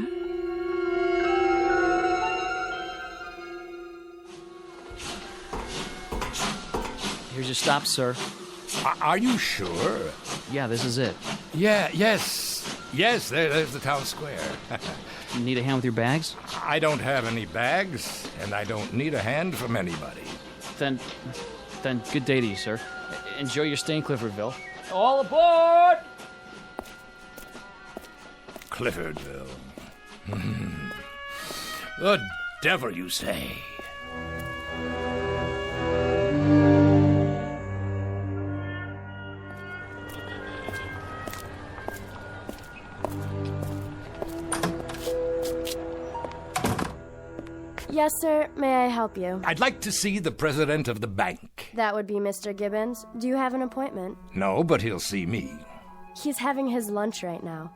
[SPEAKER 14] Here's your stop, sir.
[SPEAKER 3] Are you sure?
[SPEAKER 14] Yeah, this is it.
[SPEAKER 3] Yes, there's the town square.
[SPEAKER 14] You need a hand with your bags?
[SPEAKER 3] I don't have any bags, and I don't need a hand from anybody.
[SPEAKER 14] Then good day to you, sir. Enjoy your stay in Cliffordville. All aboard!
[SPEAKER 3] Cliffordville. The devil, you say?
[SPEAKER 13] Yes, sir. May I help you?
[SPEAKER 3] I'd like to see the president of the bank.
[SPEAKER 13] That would be Mr. Gibbons. Do you have an appointment?
[SPEAKER 3] No, but he'll see me.
[SPEAKER 13] He's having his lunch right now.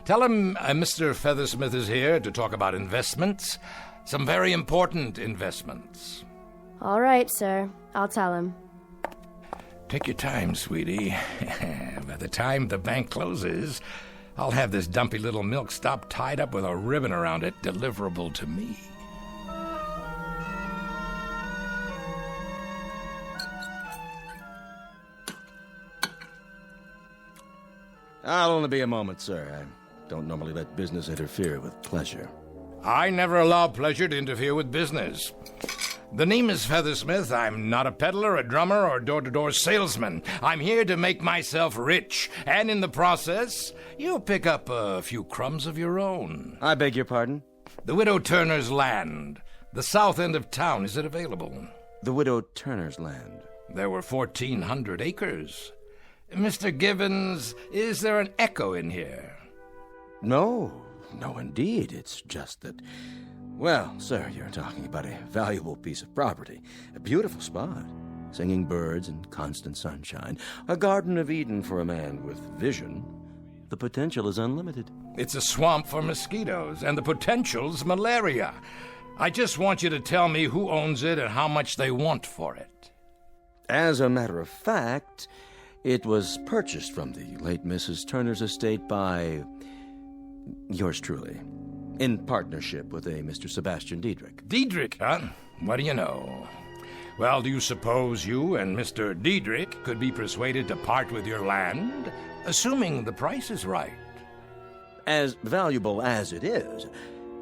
[SPEAKER 3] Tell him Mr. Feathersmith is here to talk about investments. Some very important investments.
[SPEAKER 13] All right, sir. I'll tell him.
[SPEAKER 3] Take your time, sweetie. By the time the bank closes, I'll have this dumpy little milk stop tied up with a ribbon around it, deliverable to me.
[SPEAKER 10] I'll only be a moment, sir. I don't normally let business interfere with pleasure.
[SPEAKER 3] I never allow pleasure to interfere with business. The name is Feathersmith. I'm not a peddler, a drummer, or door-to-door salesman. I'm here to make myself rich, and in the process, you'll pick up a few crumbs of your own.
[SPEAKER 10] I beg your pardon?
[SPEAKER 3] The Widow Turner's land. The south end of town. Is it available?
[SPEAKER 10] The Widow Turner's land.
[SPEAKER 3] There were 1,400 acres. Mr. Gibbons, is there an echo in here?
[SPEAKER 10] No, indeed. It's just that... Well, sir, you're talking about a valuable piece of property. A beautiful spot. Singing birds and constant sunshine. A Garden of Eden for a man with vision. The potential is unlimited.
[SPEAKER 3] It's a swamp for mosquitoes, and the potential's malaria. I just want you to tell me who owns it and how much they want for it.
[SPEAKER 10] As a matter of fact, it was purchased from the late Mrs. Turner's estate by... yours truly. In partnership with a Mr. Sebastian Diedrich.
[SPEAKER 3] Diedrich, huh? What do you know? Well, do you suppose you and Mr. Diedrich could be persuaded to part with your land, assuming the price is right?
[SPEAKER 10] As valuable as it is,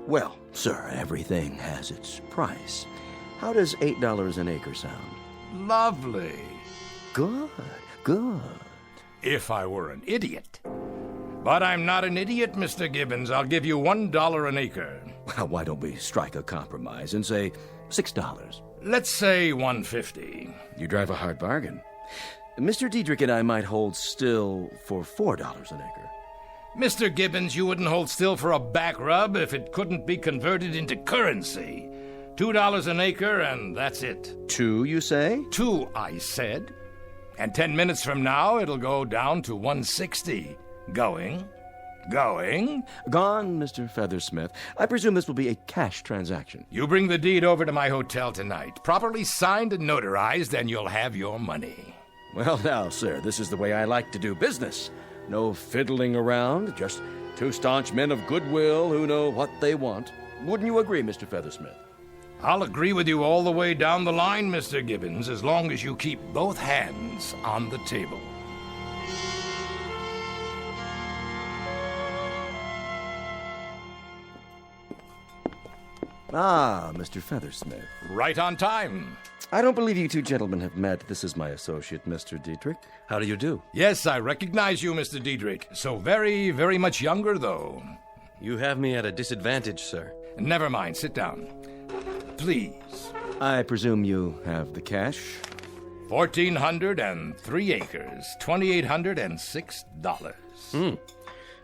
[SPEAKER 10] well, sir, everything has its price. How does $8 an acre sound?
[SPEAKER 3] Lovely.
[SPEAKER 10] Good.
[SPEAKER 3] If I were an idiot. But I'm not an idiot, Mr. Gibbons. I'll give you $1 an acre.
[SPEAKER 10] Well, why don't we strike a compromise and say $6?
[SPEAKER 3] Let's say $1.50.
[SPEAKER 10] You drive a hard bargain. Mr. Diedrich and I might hold still for $4 an acre.
[SPEAKER 3] Mr. Gibbons, you wouldn't hold still for a back rub if it couldn't be converted into currency. $2 an acre, and that's it.
[SPEAKER 10] 2, you say?
[SPEAKER 3] 2, I said. And 10 minutes from now, it'll go down to $1.60. Going. Gone,
[SPEAKER 10] Mr. Feathersmith. I presume this will be a cash transaction.
[SPEAKER 3] You bring the deed over to my hotel tonight, properly signed and notarized, and you'll have your money.
[SPEAKER 10] Well, now, sir, this is the way I like to do business. No fiddling around, just two staunch men of goodwill who know what they want. Wouldn't you agree, Mr. Feathersmith?
[SPEAKER 3] I'll agree with you all the way down the line, Mr. Gibbons, as long as you keep both hands on the table.
[SPEAKER 10] Ah, Mr. Feathersmith.
[SPEAKER 3] Right on time.
[SPEAKER 10] I don't believe you two gentlemen have met. This is my associate, Mr. Diedrich.
[SPEAKER 21] How do you do?
[SPEAKER 3] Yes, I recognize you, Mr. Diedrich. So very, very much younger, though.
[SPEAKER 21] You have me at a disadvantage, sir.
[SPEAKER 3] Never mind. Sit down. Please.
[SPEAKER 10] I presume you have the cash?
[SPEAKER 3] 1,403 acres. $2,806.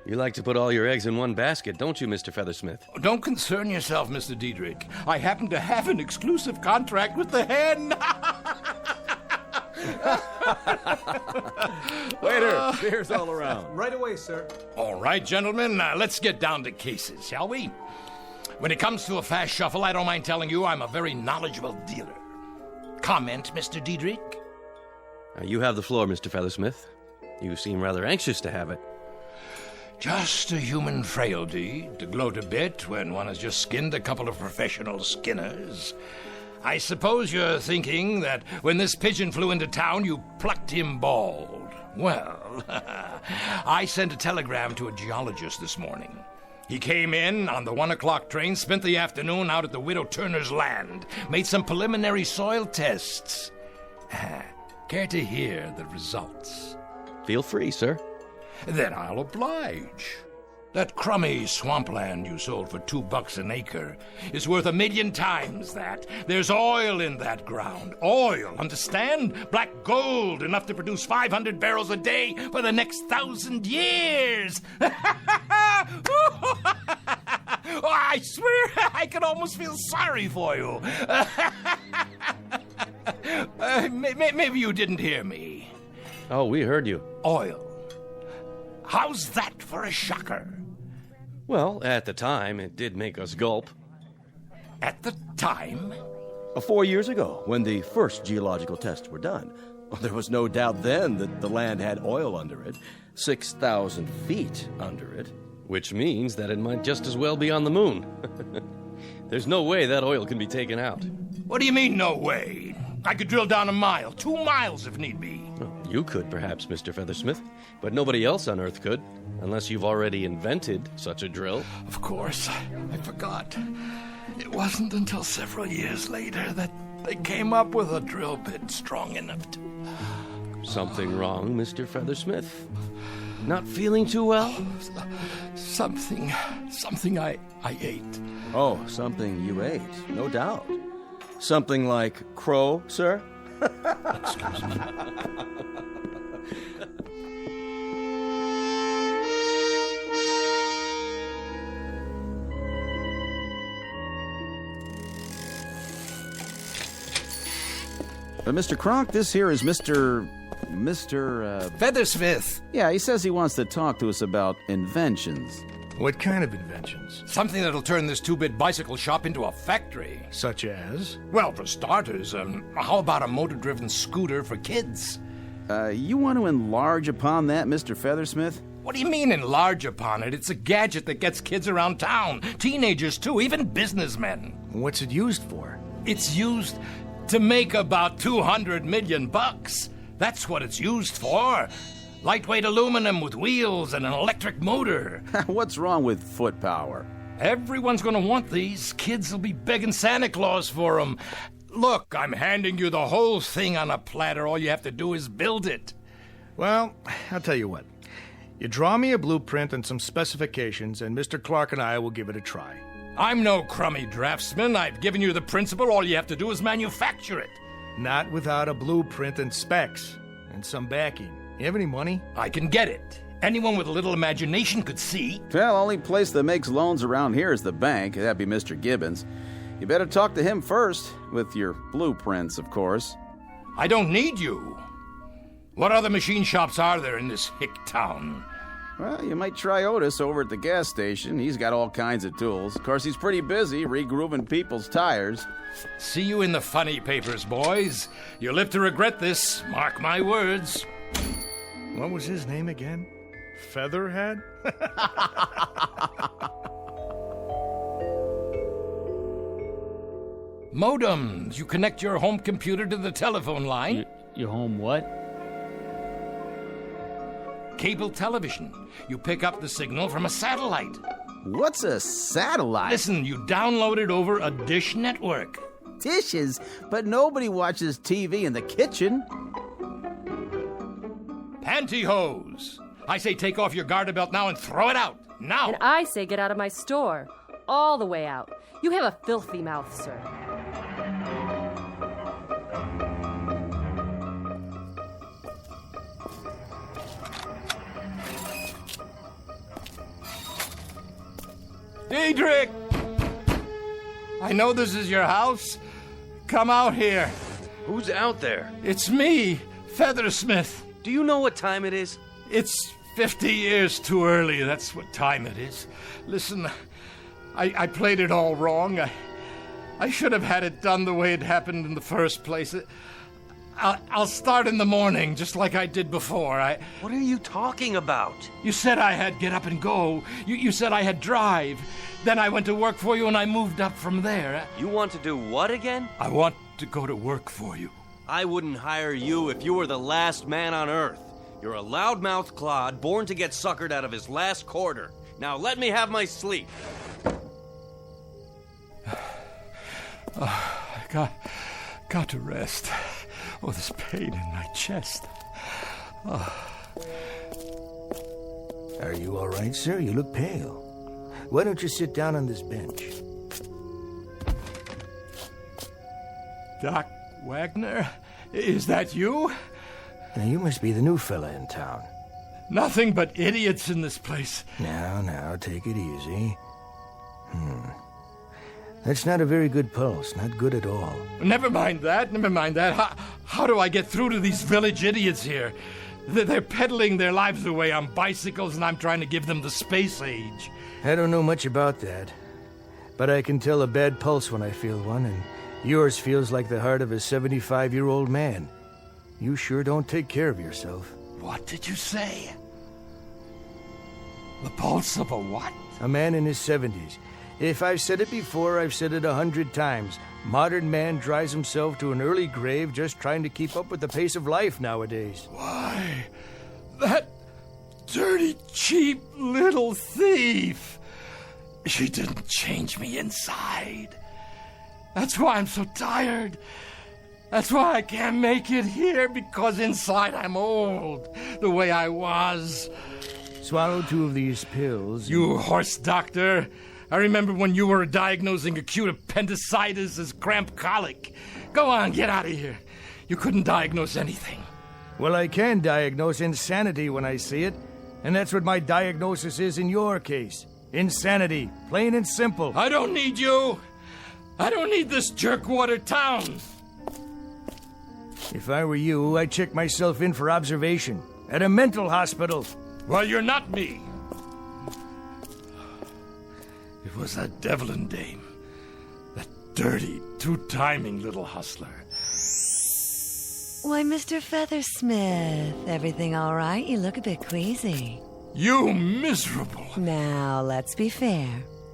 [SPEAKER 21] You like to put all your eggs in one basket, don't you, Mr. Feathersmith?
[SPEAKER 3] Don't concern yourself, Mr. Diedrich. I happen to have an exclusive contract with the hen.
[SPEAKER 21] Waiter, beer's all around.
[SPEAKER 12] Right away, sir.
[SPEAKER 3] All right, gentlemen, let's get down to cases, shall we? When it comes to a fast shuffle, I don't mind telling you I'm a very knowledgeable dealer. Comment, Mr. Diedrich?
[SPEAKER 21] You have the floor, Mr. Feathersmith. You seem rather anxious to have it.
[SPEAKER 3] Just a human frailty to gloat a bit when one has just skinned a couple of professional skinners. I suppose you're thinking that when this pigeon flew into town, you plucked him bald. Well, I sent a telegram to a geologist this morning. He came in on the 1 o'clock train, spent the afternoon out at the Widow Turner's land, made some preliminary soil tests. Care to hear the results?
[SPEAKER 21] Feel free, sir.
[SPEAKER 3] Then I'll oblige. That crummy swampland you sold for $2 an acre is worth 1,000,000 times that. There's oil in that ground. Oil, understand? Black gold, enough to produce 500 barrels a day for the next 1,000 years. Oh, I swear I could almost feel sorry for you. Maybe you didn't hear me.
[SPEAKER 21] Oh, we heard you.
[SPEAKER 3] Oil. How's that for a shocker?
[SPEAKER 21] Well, at the time, it did make us gulp.
[SPEAKER 3] At the time?
[SPEAKER 10] 4 years ago, when the first geological tests were done. Well, there was no doubt then that the land had oil under it, 6,000 feet under it.
[SPEAKER 17] Which means that it might just as well be on the moon. There's no way that oil can be taken out.
[SPEAKER 3] What do you mean, no way? I could drill down a mile, 2 miles if need be.
[SPEAKER 17] Well, you could, perhaps, Mr. Feathersmith, but nobody else on Earth could, unless you've already invented such a drill.
[SPEAKER 3] Of course, I forgot. It wasn't until several years later that they came up with a drill bit strong enough to...
[SPEAKER 17] Something wrong, Mr. Feathersmith? Not feeling too well?
[SPEAKER 3] Something I ate.
[SPEAKER 10] Oh, something you ate, no doubt. Something like crow, sir?
[SPEAKER 3] Excuse me.
[SPEAKER 23] Mr. Kronk, this here is Mr.
[SPEAKER 3] Feathersmith.
[SPEAKER 23] Yeah, he says he wants to talk to us about inventions.
[SPEAKER 18] What kind of inventions?
[SPEAKER 3] Something that'll turn this 2-bit bicycle shop into a factory.
[SPEAKER 18] Such as?
[SPEAKER 3] Well, for starters, how about a motor-driven scooter for kids?
[SPEAKER 23] You want to enlarge upon that, Mr. Feathersmith?
[SPEAKER 3] What do you mean enlarge upon it? It's a gadget that gets kids around town. Teenagers, too, even businessmen.
[SPEAKER 18] What's it used for?
[SPEAKER 3] It's used to make about $200 million. That's what it's used for. Lightweight aluminum with wheels and an electric motor.
[SPEAKER 23] What's wrong with foot power?
[SPEAKER 3] Everyone's going to want these. Kids will be begging Santa Claus for them. Look, I'm handing you the whole thing on a platter. All you have to do is build it.
[SPEAKER 18] Well, I'll tell you what. You draw me a blueprint and some specifications, and Mr. Clark and I will give it a try.
[SPEAKER 3] I'm no crummy draftsman. I've given you the principle. All you have to do is manufacture it.
[SPEAKER 18] Not without a blueprint and specs and some backing. You have any money?
[SPEAKER 3] I can get it. Anyone with a little imagination could see.
[SPEAKER 23] Well, only place that makes loans around here is the bank. That'd be Mr. Gibbons. You better talk to him first, with your blueprints, of course.
[SPEAKER 3] I don't need you. What other machine shops are there in this hick town?
[SPEAKER 23] Well, you might try Otis over at the gas station. He's got all kinds of tools. Of course, he's pretty busy re-grooving people's tires.
[SPEAKER 3] See you in the funny papers, boys. You'll live to regret this. Mark my words.
[SPEAKER 18] What was his name again? Featherhead?
[SPEAKER 3] Modems. You connect your home computer to the telephone line.
[SPEAKER 14] Your home what?
[SPEAKER 3] Cable television. You pick up the signal from a satellite.
[SPEAKER 23] What's a satellite?
[SPEAKER 3] Listen, you download it over a dish network.
[SPEAKER 23] Dishes? But nobody watches TV in the kitchen.
[SPEAKER 3] Pantyhose. I say take off your garter belt now and throw it out. Now.
[SPEAKER 22] And I say get out of my store. All the way out. You have a filthy mouth, sir.
[SPEAKER 3] Diedrich! I know this is your house. Come out here.
[SPEAKER 2] Who's out there?
[SPEAKER 3] It's me, Feathersmith.
[SPEAKER 2] Do you know what time it is?
[SPEAKER 3] It's 50 years too early. That's what time it is. Listen, I played it all wrong. I should have had it done the way it happened in the first place. I'll start in the morning, just like I did before.
[SPEAKER 2] What are you talking about?
[SPEAKER 3] You said I had get up and go. You said I had drive. Then I went to work for you and I moved up from there.
[SPEAKER 2] You want to do what again?
[SPEAKER 3] I want to go to work for you.
[SPEAKER 2] I wouldn't hire you if you were the last man on Earth. You're a loudmouth clod born to get suckered out of his last quarter. Now let me have my sleep.
[SPEAKER 3] I got to rest. Oh, this pain in my chest.
[SPEAKER 15] Are you all right, sir? You look pale. Why don't you sit down on this bench?
[SPEAKER 3] Doc Wagner? Is that you?
[SPEAKER 15] Now, you must be the new fella in town.
[SPEAKER 3] Nothing but idiots in this place.
[SPEAKER 15] Now, take it easy. That's not a very good pulse. Not good at all.
[SPEAKER 3] Never mind that. How do I get through to these village idiots here? They're peddling their lives away on bicycles, and I'm trying to give them the space age.
[SPEAKER 15] I don't know much about that. But I can tell a bad pulse when I feel one, and
[SPEAKER 18] Yours feels like the heart of a 75-year-old man. You sure don't take care of yourself.
[SPEAKER 3] What did you say? The pulse of a what?
[SPEAKER 18] A man in his 70s. If I've said it before, I've said it 100 times. Modern man drives himself to an early grave just trying to keep up with the pace of life nowadays.
[SPEAKER 3] Why, that dirty, cheap little thief. She didn't change me inside. That's why I'm so tired. That's why I can't make it here, because inside I'm old, the way I was.
[SPEAKER 18] Swallow 2 of these pills.
[SPEAKER 3] You horse doctor. I remember when you were diagnosing acute appendicitis as cramp colic. Go on, get out of here. You couldn't diagnose anything.
[SPEAKER 18] Well, I can diagnose insanity when I see it. And that's what my diagnosis is in your case. Insanity. Plain and simple.
[SPEAKER 3] I don't need you. I don't need this jerkwater town.
[SPEAKER 18] If I were you, I'd check myself in for observation. At a mental hospital.
[SPEAKER 3] Well, you're not me. It was that Devlin dame. That dirty, two-timing little hustler.
[SPEAKER 8] Why, Mr. Feathersmith, everything all right? You look a bit queasy.
[SPEAKER 3] You miserable.
[SPEAKER 8] Now, let's be fair.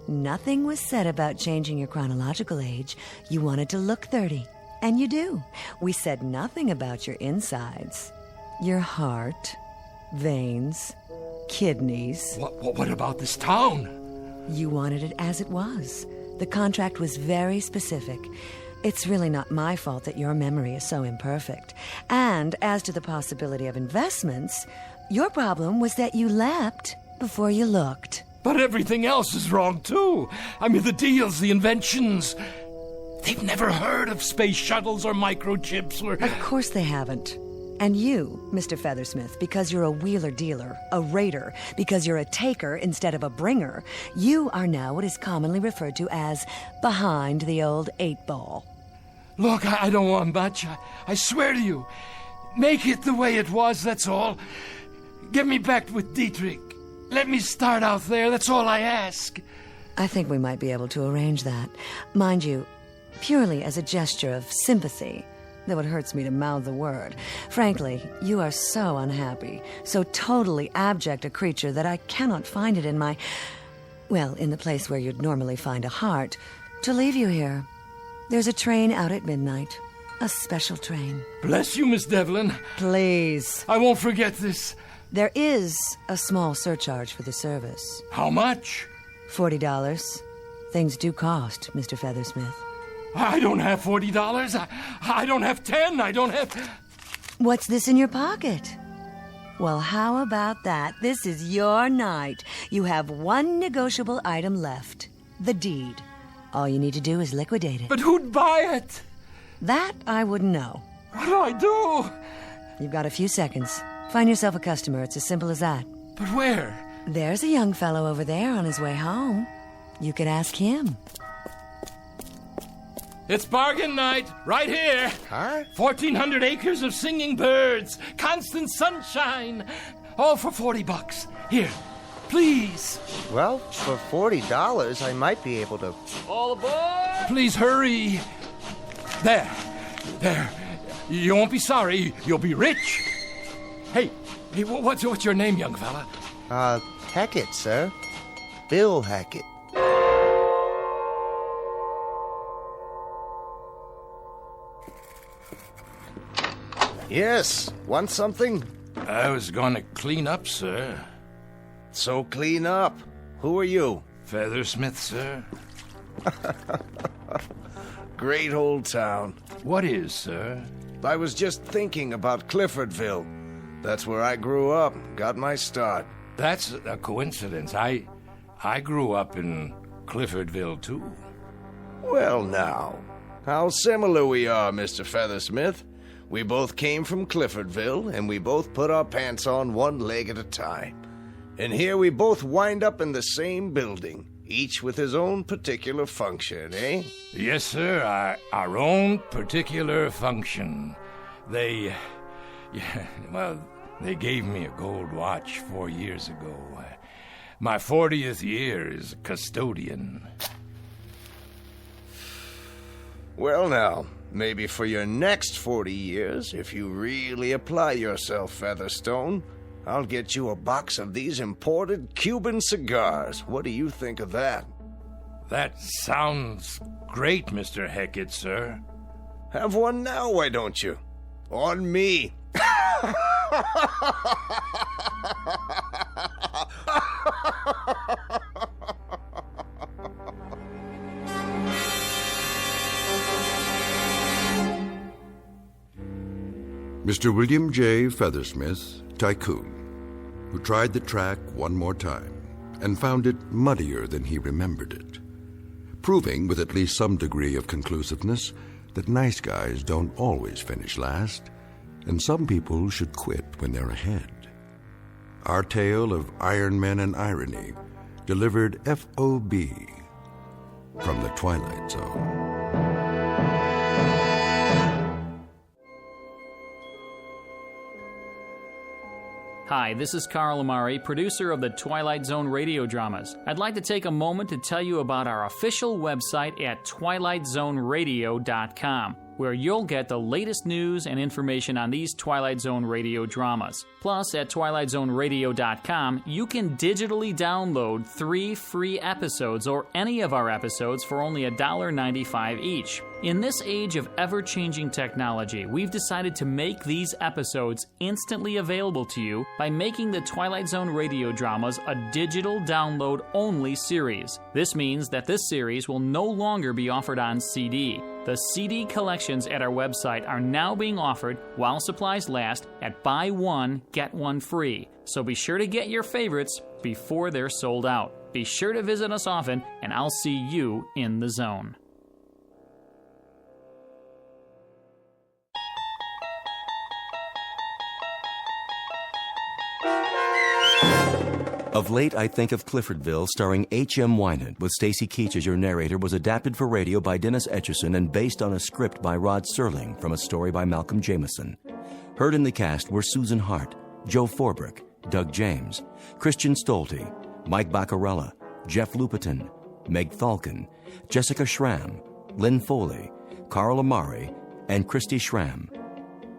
[SPEAKER 8] Nothing was said about changing your chronological age. You wanted to look 30. And you do. We said nothing about your insides. Your heart, veins, kidneys.
[SPEAKER 3] What about this town?
[SPEAKER 8] You wanted it as it was. The contract was very specific. It's really not my fault that your memory is so imperfect. And as to the possibility of investments, your problem was that you leapt before you looked.
[SPEAKER 3] But everything else is wrong, too. I mean, the deals, the inventions. They've never heard of space shuttles or microchips or...
[SPEAKER 8] Of course they haven't. And you, Mr. Feathersmith, because you're a wheeler-dealer, a raider, because you're a taker instead of a bringer, you are now what is commonly referred to as behind the old 8-ball.
[SPEAKER 3] Look, I don't want much. I swear to you. Make it the way it was, that's all. Get me back with Dietrich. Let me start out there, that's all I ask.
[SPEAKER 8] I think we might be able to arrange that. Mind you, purely as a gesture of sympathy, though it hurts me to mouth the word. Frankly, you are so unhappy, so totally abject a creature that I cannot find it in my... well, in the place where you'd normally find a heart, to leave you here. There's a train out at midnight. A special train.
[SPEAKER 3] Bless you, Miss Devlin.
[SPEAKER 8] Please.
[SPEAKER 3] I won't forget this.
[SPEAKER 8] There is a small surcharge for the service.
[SPEAKER 3] How much?
[SPEAKER 8] $40. Things do cost, Mr. Feathersmith.
[SPEAKER 3] I don't have $40. I don't have 10. I don't have...
[SPEAKER 8] What's this in your pocket? Well, how about that? This is your night. You have one negotiable item left. The deed. All you need to do is liquidate it.
[SPEAKER 3] But who'd buy it?
[SPEAKER 8] That I wouldn't know.
[SPEAKER 3] What do I do?
[SPEAKER 8] You've got a few seconds. Find yourself a customer. It's as simple as that.
[SPEAKER 3] But where?
[SPEAKER 8] There's a young fellow over there on his way home. You could ask him.
[SPEAKER 3] It's bargain night, right here.
[SPEAKER 15] Huh?
[SPEAKER 3] 1,400 acres of singing birds, constant sunshine, all for $40. Here, please.
[SPEAKER 6] Well, for $40, I might be able to...
[SPEAKER 3] All aboard! Please hurry. There. You won't be sorry. You'll be rich. Hey, what's your name, young fella?
[SPEAKER 6] Hackett, sir. Bill Hackett.
[SPEAKER 15] Yes, want something?
[SPEAKER 3] I was going to clean up, sir.
[SPEAKER 15] So clean up. Who are you?
[SPEAKER 3] Feathersmith, sir.
[SPEAKER 15] Great old town.
[SPEAKER 3] What is, sir?
[SPEAKER 15] I was just thinking about Cliffordville. That's where I grew up, got my start.
[SPEAKER 3] That's a coincidence. I grew up in Cliffordville, too.
[SPEAKER 15] Well, now, how similar we are, Mr. Feathersmith. We both came from Cliffordville, and we both put our pants on one leg at a time. And here we both wind up in the same building, each with his own particular function, eh?
[SPEAKER 3] Yes, sir, our own particular function. They gave me a gold watch 4 years ago. My 40th year as custodian.
[SPEAKER 15] Well, now, maybe for your next 40 years, if you really apply yourself, Featherstone, I'll get you a box of these imported Cuban cigars. What do you think of that?
[SPEAKER 3] That sounds great, Mr. Hackett, sir.
[SPEAKER 15] Have one now, why don't you? On me.
[SPEAKER 1] Mr. William J. Feathersmith, tycoon, who tried the track one more time and found it muddier than he remembered it, proving with at least some degree of conclusiveness that nice guys don't always finish last, and some people should quit when they're ahead. Our tale of Iron Men and irony, delivered FOB from the Twilight Zone.
[SPEAKER 14] Hi, this is Carl Amari, producer of the Twilight Zone radio dramas. I'd like to take a moment to tell you about our official website at twilightzoneradio.com, where you'll get the latest news and information on these Twilight Zone radio dramas. Plus, at twilightzoneradio.com, you can digitally download 3 free episodes or any of our episodes for only $1.95 each. In this age of ever-changing technology, we've decided to make these episodes instantly available to you by making the Twilight Zone radio dramas a digital download-only series. This means that this series will no longer be offered on CD. The CD collections at our website are now being offered while supplies last at buy one, get one free. So be sure to get your favorites before they're sold out. Be sure to visit us often, and I'll see you in the zone.
[SPEAKER 21] Of late, I Think of Cliffordville, starring H.M. Wynant, with Stacy Keach as your narrator, was adapted for radio by Dennis Etchison and based on a script by Rod Serling from a story by Malcolm Jameson. Heard in the cast were Susan Hart, Joe Forbrick, Doug James, Christian Stolte, Mike Baccarella, Jeff Lupetin, Meg Thalken, Jessica Schramm, Lynn Foley, Carl Amari, and Christy Schramm.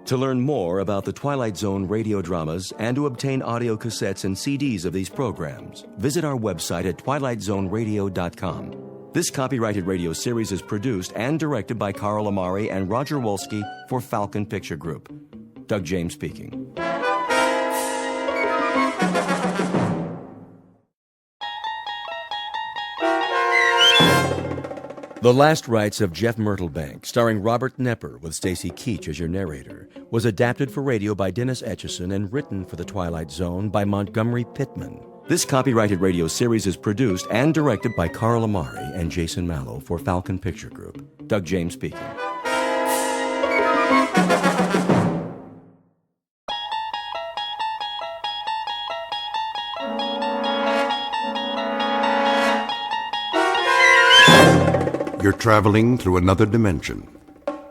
[SPEAKER 21] To learn more about the Twilight Zone radio dramas and to obtain audio cassettes and CDs of these programs, visit our website at twilightzoneradio.com. This copyrighted radio series is produced and directed by Carl Amari and Roger Wolski for Falcon Picture Group. Doug James speaking. The Last Rites of Jeff Myrtlebank, starring Robert Nepper with Stacy Keach as your narrator, was adapted for radio by Dennis Etchison and written for the Twilight Zone by Montgomery Pittman. This copyrighted radio series is produced and directed by Carl Amari and Jason Mallow for Falcon Picture Group. Doug James speaking.
[SPEAKER 1] You're traveling through another dimension.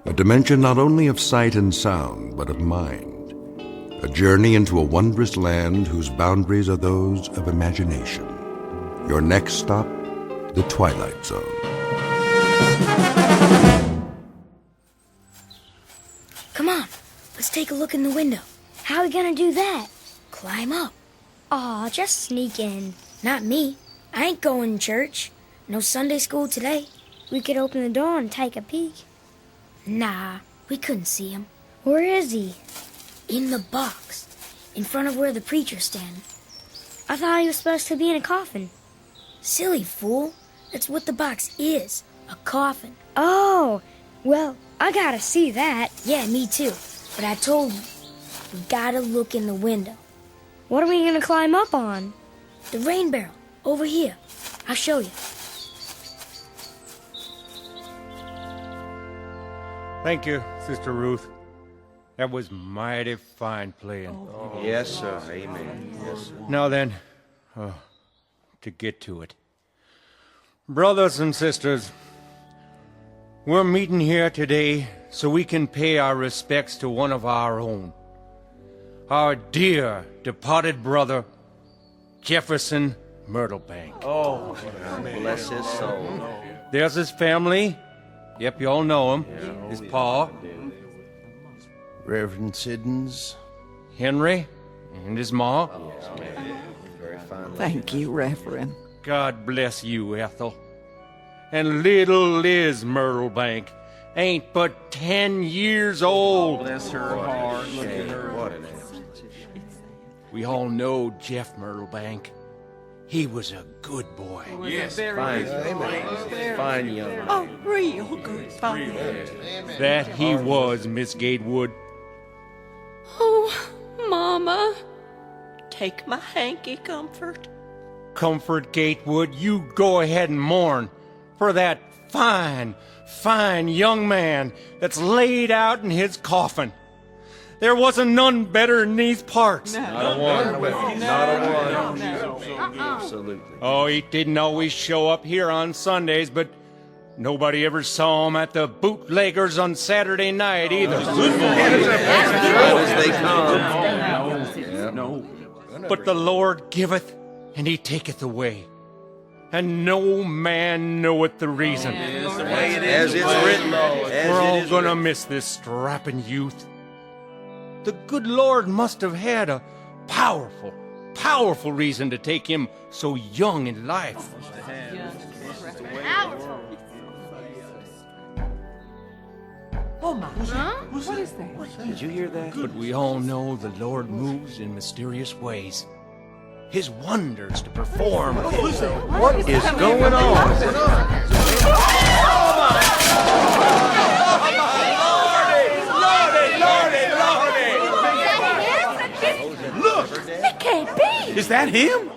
[SPEAKER 1] A dimension not only of sight and sound, but of mind. A journey into a wondrous land whose boundaries are those of imagination. Your next stop, the Twilight Zone.
[SPEAKER 5] Come on, let's take a look in the window. How are we gonna do that? Climb up. Aw, just sneak in. Not me. I ain't going to church. No Sunday school today. We could open the door and take a peek. Nah, we couldn't see him. Where is he? In the box, in front of where the preacher's standing. I thought he was supposed to be in a coffin. Silly fool. That's what the box is, a coffin. Oh, well, I gotta see that. Yeah, me too. But I told you, we gotta look in the window. What are we gonna climb up on? The rain barrel, over here. I'll show you.
[SPEAKER 18] Thank you, Sister Ruth. That was mighty fine playing.
[SPEAKER 15] Yes, sir. Amen. Yes, sir.
[SPEAKER 18] Now then, to get to it. Brothers and sisters, we're meeting here today so we can pay our respects to one of our own. Our dear departed brother, Jefferson Myrtlebank.
[SPEAKER 15] Oh, bless his soul.
[SPEAKER 18] There's his family, Yep, you all know him. His pa.
[SPEAKER 15] Reverend Siddons.
[SPEAKER 18] Henry. And his ma.
[SPEAKER 20] Thank you, Reverend.
[SPEAKER 18] God bless you, Ethel. And little Liz Myrtlebank ain't but 10 years old.
[SPEAKER 17] Bless her heart. Look at her.
[SPEAKER 15] What an
[SPEAKER 18] We all know Jeff Myrtlebank. He was a good boy.
[SPEAKER 17] Yes,
[SPEAKER 15] fine young man.
[SPEAKER 20] A real good father.
[SPEAKER 18] That he was, Miss Gatewood.
[SPEAKER 7] Oh, Mama. Take my hanky, Comfort.
[SPEAKER 18] Comfort Gatewood, you go ahead and mourn for that fine young man that's laid out in his coffin. There wasn't none better in these parts.
[SPEAKER 15] Not a one. Absolutely.
[SPEAKER 18] Oh, he didn't always show up here on Sundays, but nobody ever saw him at the bootleggers on Saturday night either.
[SPEAKER 15] As they come.
[SPEAKER 18] No. But the Lord giveth, and he taketh away. And no man knoweth the reason.
[SPEAKER 15] As it's written.
[SPEAKER 18] We're all gonna miss this strapping youth. The good Lord must have had a powerful reason to take him so young in life.
[SPEAKER 20] Oh, my. What is that?
[SPEAKER 15] Did you hear that?
[SPEAKER 18] But we all know the Lord moves in mysterious ways. His wonders to perform.
[SPEAKER 15] What is going on?
[SPEAKER 20] Look! It can't be!
[SPEAKER 23] Is that him?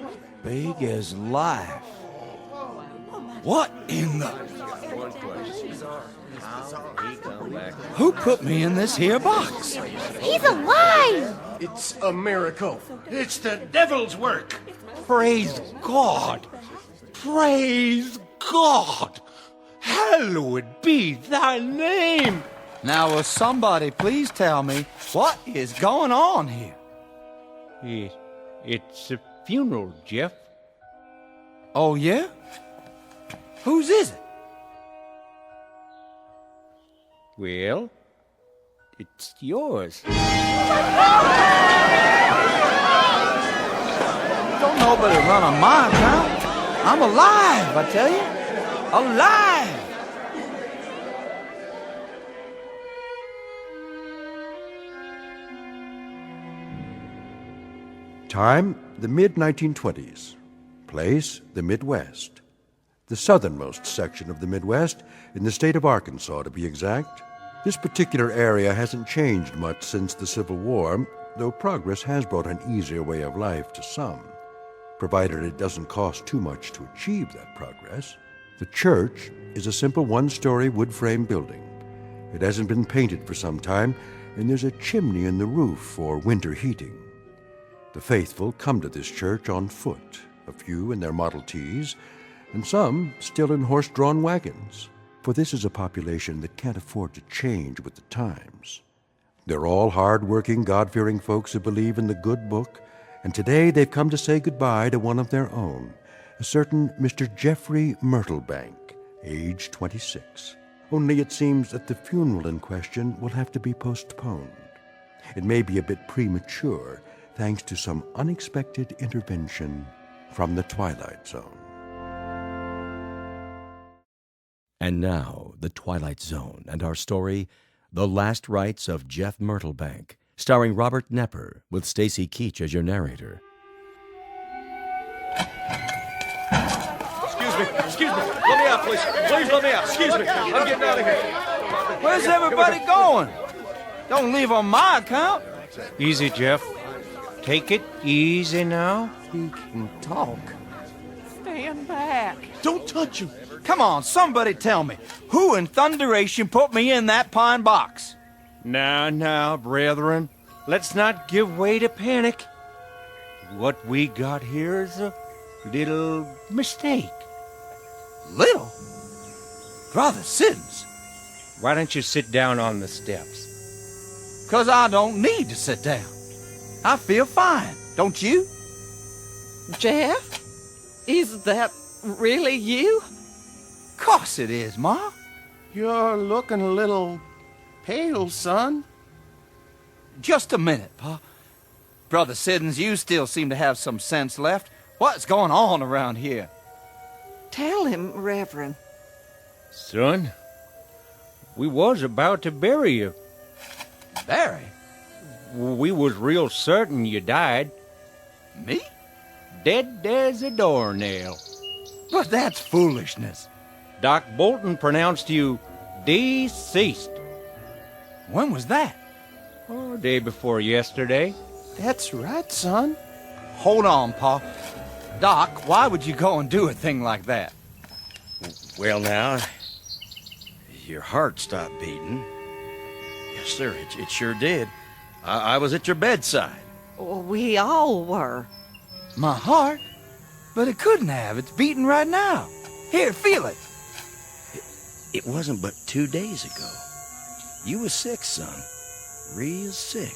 [SPEAKER 12] Big as life. What in the... Who put me in this here box?
[SPEAKER 5] He's alive!
[SPEAKER 2] It's a miracle. It's the devil's work.
[SPEAKER 18] Praise God! Praise God! Hallowed be thy name!
[SPEAKER 12] Now, will somebody please tell me what is going on here?
[SPEAKER 18] It's a funeral, Jeff.
[SPEAKER 12] Oh, yeah? Whose is it?
[SPEAKER 18] Well, it's yours.
[SPEAKER 12] Don't nobody run on my account. I'm alive, I tell you. Alive!
[SPEAKER 1] Time, the mid-1920s. Place, the Midwest. The southernmost section of the Midwest, in the state of Arkansas, to be exact. This particular area hasn't changed much since the Civil War, though progress has brought an easier way of life to some, provided it doesn't cost too much to achieve that progress. The church is a simple one-story wood-frame building. It hasn't been painted for some time, and there's a chimney in the roof for winter heating. The faithful come to this church on foot, a few in their Model Ts, and some still in horse-drawn wagons, for this is a population that can't afford to change with the times. They're all hard-working, God-fearing folks who believe in the good book, and today they've come to say goodbye to one of their own, a certain Mr. Jeffrey Myrtlebank, age 26. Only it seems that the funeral in question will have to be postponed. It may be a bit premature, thanks to some unexpected intervention from the Twilight Zone.
[SPEAKER 21] And now, The Twilight Zone and our story, The Last Rites of Jeff Myrtlebank, starring Robert Knepper, with Stacy Keach as your narrator.
[SPEAKER 15] Excuse me. Let me out, please. Please let me out. Excuse me. I'm getting out of here.
[SPEAKER 12] Where's everybody going? Don't leave on my account.
[SPEAKER 18] Easy, Jeff. Take it easy now.
[SPEAKER 12] He can talk.
[SPEAKER 20] Stand back.
[SPEAKER 12] Don't touch him. Come on, somebody tell me. Who in thunderation put me in that pine box?
[SPEAKER 18] Now, brethren. Let's not give way to panic. What we got here is a little mistake.
[SPEAKER 12] Little? Brother Siddons.
[SPEAKER 18] Why don't you sit down on the steps?
[SPEAKER 12] 'Cause I don't need to sit down. I feel fine, don't you?
[SPEAKER 20] Jeff? Is that really you?
[SPEAKER 12] Course it is, Ma. You're looking a little pale, son. Just a minute, Pa. Brother Siddons, you still seem to have some sense left. What's going on around here?
[SPEAKER 20] Tell him, Reverend.
[SPEAKER 18] Son, we was about to bury you.
[SPEAKER 12] Bury?
[SPEAKER 18] We was real certain you died.
[SPEAKER 12] Me?
[SPEAKER 18] Dead as a doornail.
[SPEAKER 12] But that's foolishness.
[SPEAKER 18] Doc Bolton pronounced you deceased.
[SPEAKER 12] When was that?
[SPEAKER 18] Oh, day before yesterday.
[SPEAKER 12] That's right, son. Hold on, Pa. Doc, why would you go and do a thing like that?
[SPEAKER 10] Well, now, your heart stopped beating. Yes, sir, it sure did. I was at your bedside.
[SPEAKER 20] Oh, we all were.
[SPEAKER 12] My heart? But it couldn't have. It's beating right now. Here, feel it.
[SPEAKER 10] It wasn't but 2 days ago. You was sick, son. Real sick.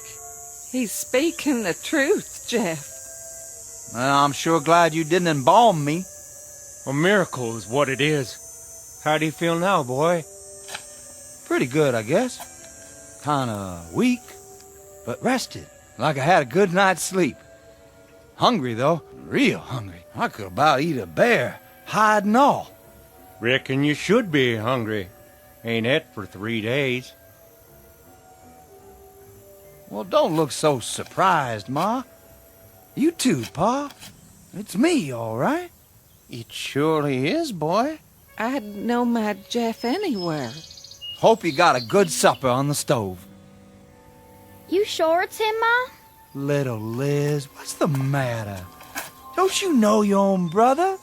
[SPEAKER 20] He's speaking the truth, Jeff.
[SPEAKER 12] Well, I'm sure glad you didn't embalm me.
[SPEAKER 18] A miracle is what it is. How do you feel now, boy?
[SPEAKER 12] Pretty good, I guess. Kinda weak, but rested, like I had a good night's sleep. Hungry, though. Real hungry. I could about eat a bear, hide and all.
[SPEAKER 18] Reckon you should be hungry. Ain't it for 3 days?
[SPEAKER 12] Well, don't look so surprised, Ma. You too, Pa. It's me, all right?
[SPEAKER 6] It surely is, boy.
[SPEAKER 20] I'd know my Jeff anywhere.
[SPEAKER 12] Hope you got a good supper on the stove.
[SPEAKER 5] You sure it's him, Ma?
[SPEAKER 12] Little Liz, what's the matter? Don't you know your own brother?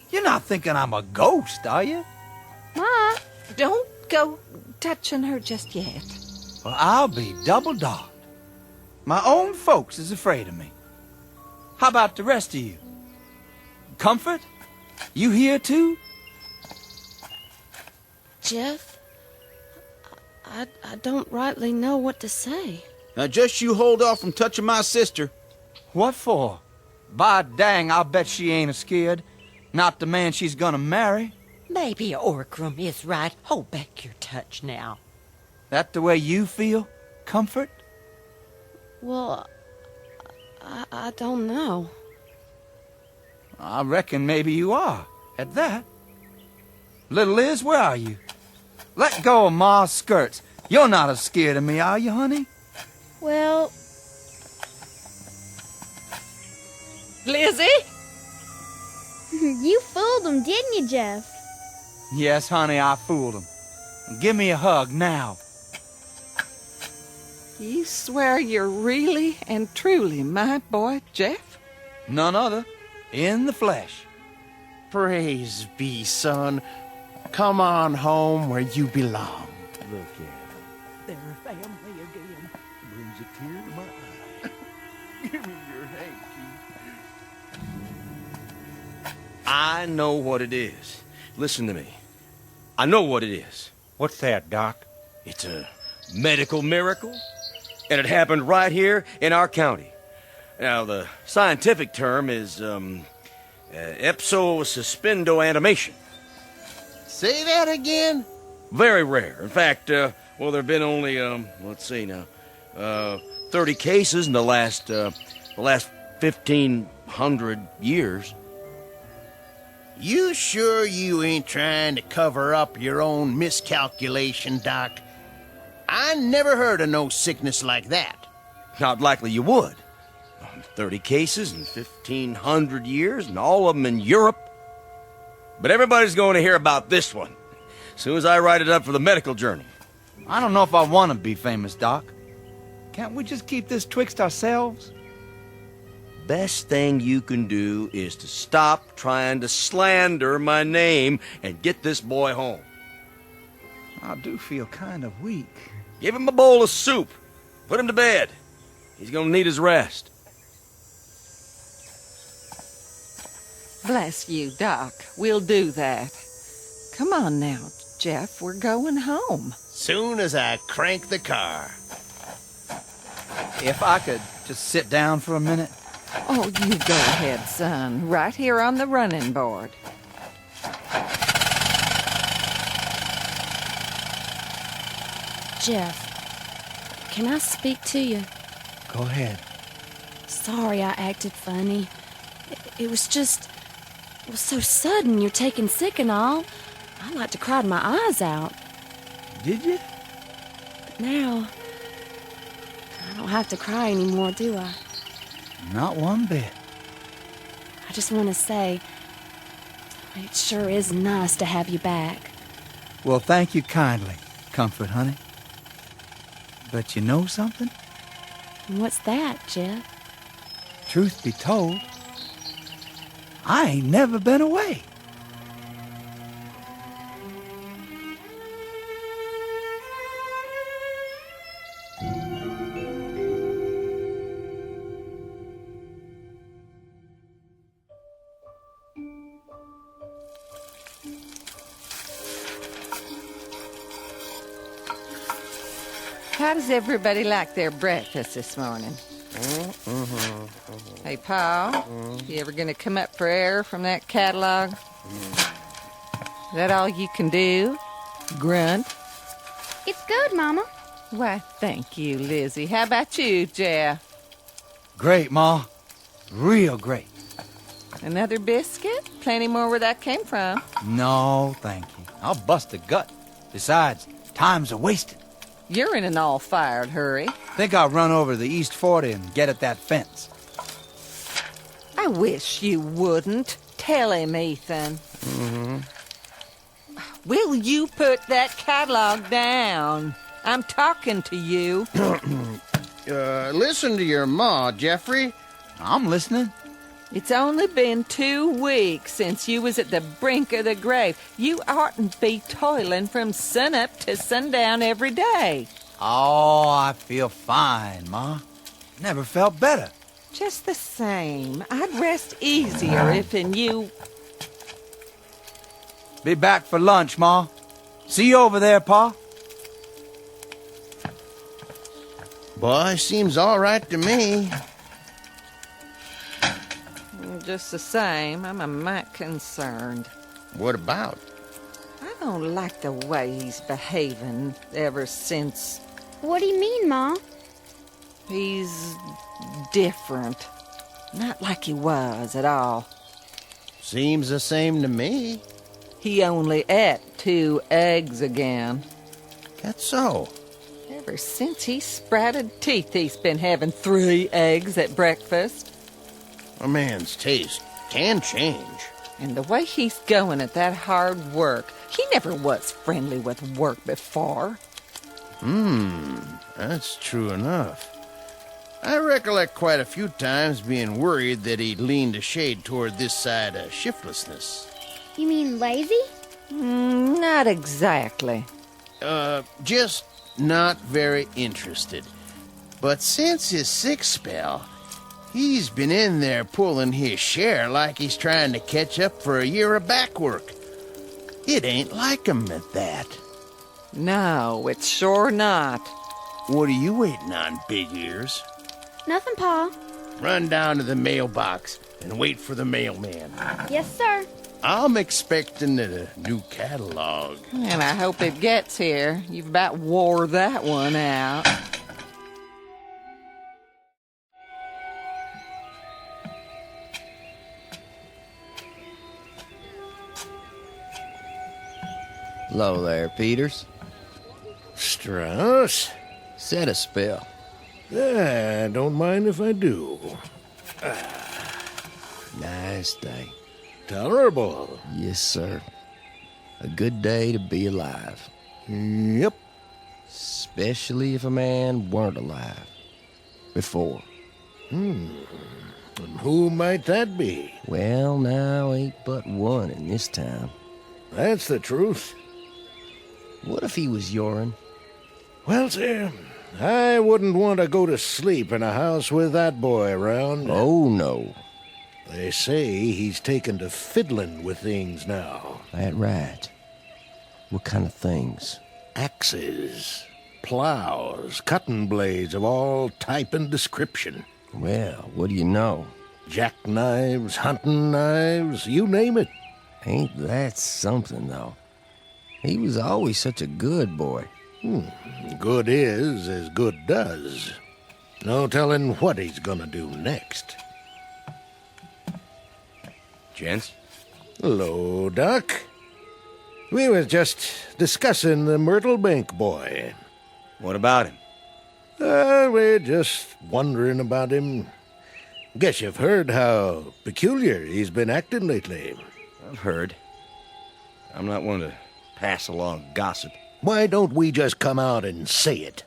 [SPEAKER 12] You're not thinking I'm a ghost, are you?
[SPEAKER 20] Ma, don't go touching her just yet.
[SPEAKER 12] Well, I'll be double-dogged. My own folks is afraid of me. How about the rest of you? Comfort? You here, too?
[SPEAKER 7] Jeff, I don't rightly know what to say.
[SPEAKER 23] Now just you hold off from touching my sister.
[SPEAKER 12] What for? By dang, I'll bet she ain't scared. Not the man she's gonna marry.
[SPEAKER 7] Maybe Occurence is right. Hold back your touch now.
[SPEAKER 12] That the way you feel, Comfort?
[SPEAKER 7] Well, I don't know.
[SPEAKER 12] I reckon maybe you are, at that. Little Liz, where are you? Let go of Ma's skirts. You're not as scared of me, are you, honey?
[SPEAKER 5] Well...
[SPEAKER 7] Lizzie?
[SPEAKER 5] You fooled him, didn't you, Jeff?
[SPEAKER 12] Yes, honey, I fooled him. Give me a hug now.
[SPEAKER 20] You swear you're really and truly my boy, Jeff?
[SPEAKER 12] None other. In the flesh.
[SPEAKER 6] Praise be, son. Come on home where you belong.
[SPEAKER 10] Look at
[SPEAKER 20] They're a family again.
[SPEAKER 10] brings a tear to my eye.
[SPEAKER 6] Give me your hanky.
[SPEAKER 10] I know what it is. Listen to me. I know what it is.
[SPEAKER 18] What's that, Doc?
[SPEAKER 10] It's a medical miracle, and it happened right here in our county. Now, the scientific term is ipso-suspendo animation.
[SPEAKER 6] Say that again?
[SPEAKER 10] Very rare. In fact, there have been only, let's see now, 30 cases in the last 1,500 years.
[SPEAKER 6] You sure you ain't trying to cover up your own miscalculation, Doc? I never heard of no sickness like that.
[SPEAKER 10] Not likely you would. 30 cases in 1,500 years, and all of them in Europe. But everybody's going to hear about this one as soon as I write it up for the medical journal.
[SPEAKER 12] I don't know if I want to be famous, Doc. Can't we just keep this twixt ourselves?
[SPEAKER 10] Best thing you can do is to stop trying to slander my name and get this boy home.
[SPEAKER 12] I do feel kind of weak.
[SPEAKER 10] Give him a bowl of soup. Put him to bed. He's going to need his rest.
[SPEAKER 20] Bless you, Doc. We'll do that. Come on now, Jeff. We're going home.
[SPEAKER 6] Soon as I crank the car.
[SPEAKER 12] If I could just sit down for a minute.
[SPEAKER 20] Oh, you go ahead, son. Right here on the running board.
[SPEAKER 7] Jeff, can I speak to you?
[SPEAKER 12] Go ahead.
[SPEAKER 7] Sorry I acted funny. It was just... It was so sudden, you're taking sick and all. I like to cry my eyes out.
[SPEAKER 12] Did you?
[SPEAKER 7] But now, I don't have to cry anymore, do I?
[SPEAKER 12] Not one bit.
[SPEAKER 7] I just want to say, it sure is nice to have you back.
[SPEAKER 12] Well, thank you kindly, Comfort, honey. But you know something?
[SPEAKER 7] What's that, Jeff?
[SPEAKER 12] Truth be told, I ain't never been away.
[SPEAKER 20] How does everybody like their breakfast this morning? Hey, Paul, you ever gonna come up for air from that catalog? Is that all you can do? Grunt?
[SPEAKER 4] It's good, Mama.
[SPEAKER 20] Why, thank you, Lizzie. How about you, Jeff?
[SPEAKER 12] Great, Ma. Real great.
[SPEAKER 20] Another biscuit? Plenty more where that came from.
[SPEAKER 12] No, thank you. I'll bust a gut. Besides, time's a wasted.
[SPEAKER 20] You're in an all-fired hurry.
[SPEAKER 12] Think I'll run over to the East 40 and get at that fence.
[SPEAKER 20] I wish you wouldn't. Tell him, Ethan. Will you put that catalog down? I'm talking to you.
[SPEAKER 6] Listen to your ma, Jeffrey.
[SPEAKER 12] I'm listening.
[SPEAKER 20] It's only been 2 weeks since you was at the brink of the grave. You oughtn't be toiling from sunup to sundown every day.
[SPEAKER 12] Oh, I feel fine, Ma. Never felt better.
[SPEAKER 20] Just the same, I'd rest easier if in you...
[SPEAKER 12] Be back for lunch, Ma. See you over there, Pa.
[SPEAKER 6] Boy, seems all right to me.
[SPEAKER 20] Just the same, I'm a mite concerned.
[SPEAKER 6] What about?
[SPEAKER 20] I don't like the way he's behaving ever since...
[SPEAKER 4] What do you mean, Ma?
[SPEAKER 20] He's different. Not like he was at all.
[SPEAKER 6] Seems the same to me.
[SPEAKER 20] He only ate 2 eggs again.
[SPEAKER 6] That's so.
[SPEAKER 20] Ever since he sprouted teeth, he's been having 3 eggs at breakfast.
[SPEAKER 6] A man's taste can change.
[SPEAKER 20] And the way he's going at that hard work, he never was friendly with work before.
[SPEAKER 6] That's true enough. I recollect quite a few times being worried that he'd leaned a shade toward this side of shiftlessness.
[SPEAKER 4] You mean lazy?
[SPEAKER 20] Not exactly.
[SPEAKER 6] Just not very interested. But since his sick spell, he's been in there pulling his share like he's trying to catch up for a year of back work. It ain't like him at that.
[SPEAKER 20] No, it's sure not.
[SPEAKER 6] What are you waiting on, Big Ears?
[SPEAKER 4] Nothing, Pa.
[SPEAKER 6] Run down to the mailbox and wait for the mailman.
[SPEAKER 4] Yes, sir.
[SPEAKER 6] I'm expecting a new catalog.
[SPEAKER 20] And I hope it gets here. You've about wore that one out.
[SPEAKER 2] Hello there, Peters.
[SPEAKER 15] Strauss?
[SPEAKER 2] Set a spell.
[SPEAKER 15] Don't mind if I do.
[SPEAKER 2] Nice day.
[SPEAKER 15] Tolerable.
[SPEAKER 2] Yes, sir. A good day to be alive.
[SPEAKER 15] Yep.
[SPEAKER 2] Especially if a man weren't alive before.
[SPEAKER 15] And who might that be?
[SPEAKER 2] Well, now ain't but one in this town.
[SPEAKER 15] That's the truth.
[SPEAKER 2] What if he was your'n?
[SPEAKER 15] Well, sir, I wouldn't want to go to sleep in a house with that boy around.
[SPEAKER 2] Oh, no.
[SPEAKER 15] They say he's taken to fiddling with things now.
[SPEAKER 2] That right. What kind of things?
[SPEAKER 15] Axes, plows, cutting blades of all type and description.
[SPEAKER 2] Well, what do you know?
[SPEAKER 15] Jackknives, hunting knives, you name it.
[SPEAKER 2] Ain't that something, though? He was always such a good boy.
[SPEAKER 9] Good is as good does. No telling what he's gonna do next.
[SPEAKER 10] Gents?
[SPEAKER 9] Hello, Doc. We was just discussing the Myrtlebank boy.
[SPEAKER 10] What about him?
[SPEAKER 9] We're just wondering about him. Guess you've heard how peculiar he's been acting lately.
[SPEAKER 10] I've heard. I'm not one to pass along gossip.
[SPEAKER 9] Why don't we just come out and say it?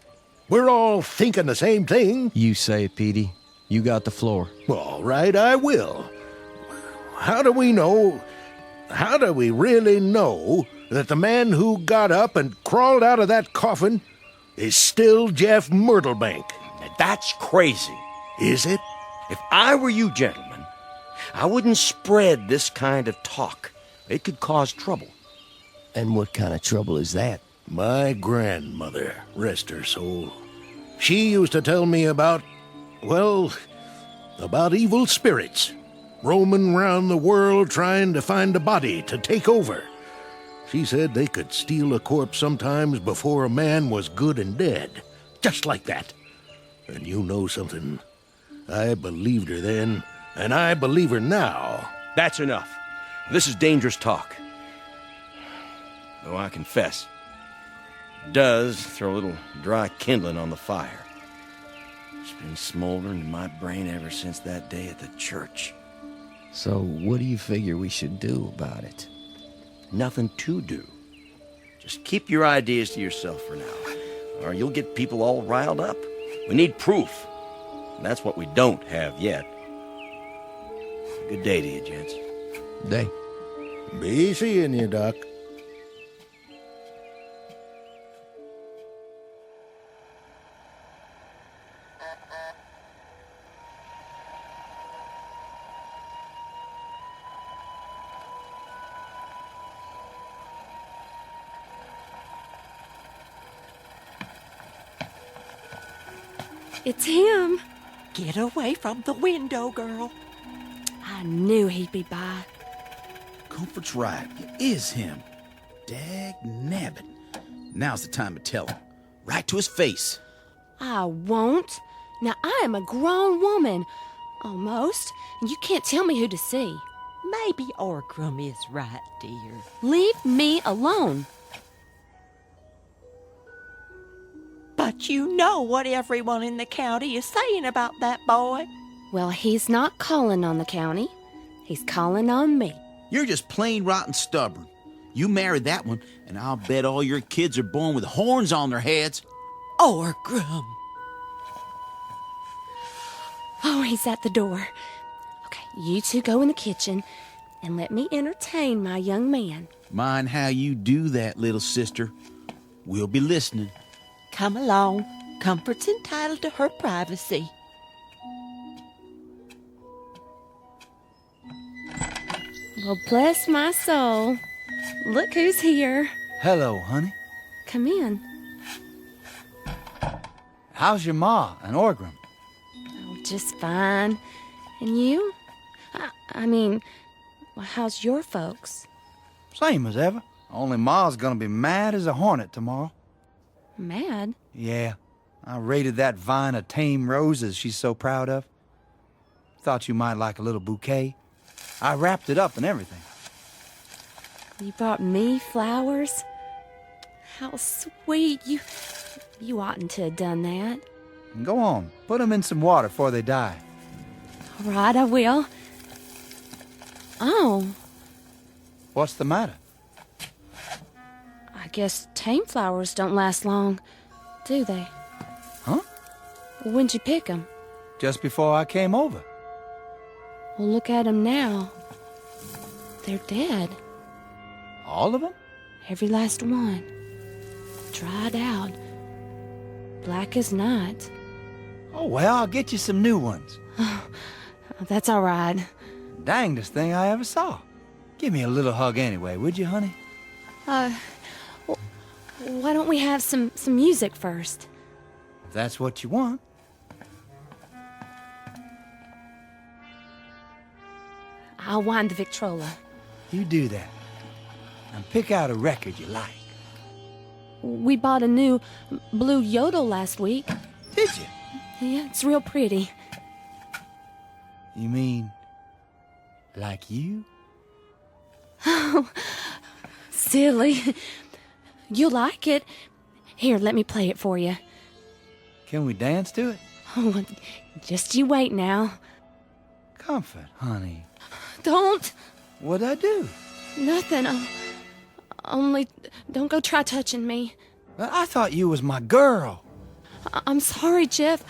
[SPEAKER 9] We're all thinking the same thing.
[SPEAKER 11] You say it, Petey. You got the floor.
[SPEAKER 9] All right, I will. How do we really know that the man who got up and crawled out of that coffin is still Jeff Myrtlebank?
[SPEAKER 10] Now, that's crazy.
[SPEAKER 9] Is it?
[SPEAKER 10] If I were you gentlemen, I wouldn't spread this kind of talk. It could cause trouble.
[SPEAKER 6] And what kind of trouble is that?
[SPEAKER 9] My grandmother, rest her soul, she used to tell me about evil spirits roaming round the world trying to find a body to take over. She said they could steal a corpse sometimes before a man was good and dead. Just like that. And you know something? I believed her then, and I believe her now.
[SPEAKER 10] That's enough. This is dangerous talk. Though I confess, it does throw a little dry kindling on the fire. It's been smoldering in my brain ever since that day at the church.
[SPEAKER 11] So what do you figure we should do about it?
[SPEAKER 10] Nothing to do. Just keep your ideas to yourself for now, or you'll get people all riled up. We need proof, and that's what we don't have yet. Good day to you, gents.
[SPEAKER 11] Day.
[SPEAKER 9] Be seeing you, Doc.
[SPEAKER 7] It's him.
[SPEAKER 20] Get away from the window, girl.
[SPEAKER 7] I knew he'd be by.
[SPEAKER 23] Comfort's right. It is him. Dag nabbit. Now's the time to tell him. Right to his face.
[SPEAKER 7] I won't. Now, I am a grown woman. Almost. And you can't tell me who to see.
[SPEAKER 20] Maybe Occurence is right, dear.
[SPEAKER 7] Leave me alone.
[SPEAKER 20] But you know what everyone in the county is saying about that boy.
[SPEAKER 7] Well, he's not calling on the county. He's calling on me.
[SPEAKER 23] You're just plain rotten stubborn. You married that one, and I'll bet all your kids are born with horns on their heads.
[SPEAKER 20] Occurence.
[SPEAKER 7] Oh, he's at the door. Okay, you two go in the kitchen and let me entertain my young man.
[SPEAKER 23] Mind how you do that, little sister. We'll be listening.
[SPEAKER 20] Come along. Comfort's entitled to her privacy.
[SPEAKER 7] Well, bless my soul. Look who's here.
[SPEAKER 12] Hello, honey.
[SPEAKER 7] Come in.
[SPEAKER 12] How's your ma and Orgram?
[SPEAKER 7] Oh, just fine. And you? I mean, well, how's your folks?
[SPEAKER 12] Same as ever. Only ma's gonna be mad as a hornet tomorrow.
[SPEAKER 7] Mad?
[SPEAKER 12] Yeah. I raided that vine of tame roses she's so proud of. Thought you might like a little bouquet. I wrapped it up and everything.
[SPEAKER 7] You brought me flowers? How sweet. You oughtn't to have done that.
[SPEAKER 12] Go on. Put them in some water before they die.
[SPEAKER 7] All right, I will. Oh.
[SPEAKER 12] What's the matter?
[SPEAKER 7] I guess tame flowers don't last long, do they?
[SPEAKER 12] Huh?
[SPEAKER 7] When'd you pick them?
[SPEAKER 12] Just before I came over.
[SPEAKER 7] Well, look at them now. They're dead.
[SPEAKER 12] All of them?
[SPEAKER 7] Every last one. Dried out. Black as night.
[SPEAKER 12] Oh, well, I'll get you some new ones.
[SPEAKER 7] That's all right.
[SPEAKER 12] Dangest thing I ever saw. Give me a little hug anyway, would you, honey?
[SPEAKER 7] Why don't we have some music first?
[SPEAKER 12] If that's what you want.
[SPEAKER 7] I'll wind the Victrola.
[SPEAKER 12] You do that. And pick out a record you like.
[SPEAKER 7] We bought a new blue yodel last week.
[SPEAKER 12] Did you?
[SPEAKER 7] Yeah, it's real pretty.
[SPEAKER 12] You mean like you?
[SPEAKER 7] Oh, silly. You'll like it. Here, let me play it for you.
[SPEAKER 12] Can we dance to it?
[SPEAKER 7] Oh, just you wait now.
[SPEAKER 12] Comfort, honey.
[SPEAKER 7] Don't.
[SPEAKER 12] What'd I do?
[SPEAKER 7] Nothing. Only don't go try touching me.
[SPEAKER 12] I thought you was my girl.
[SPEAKER 7] I'm sorry, Jeff.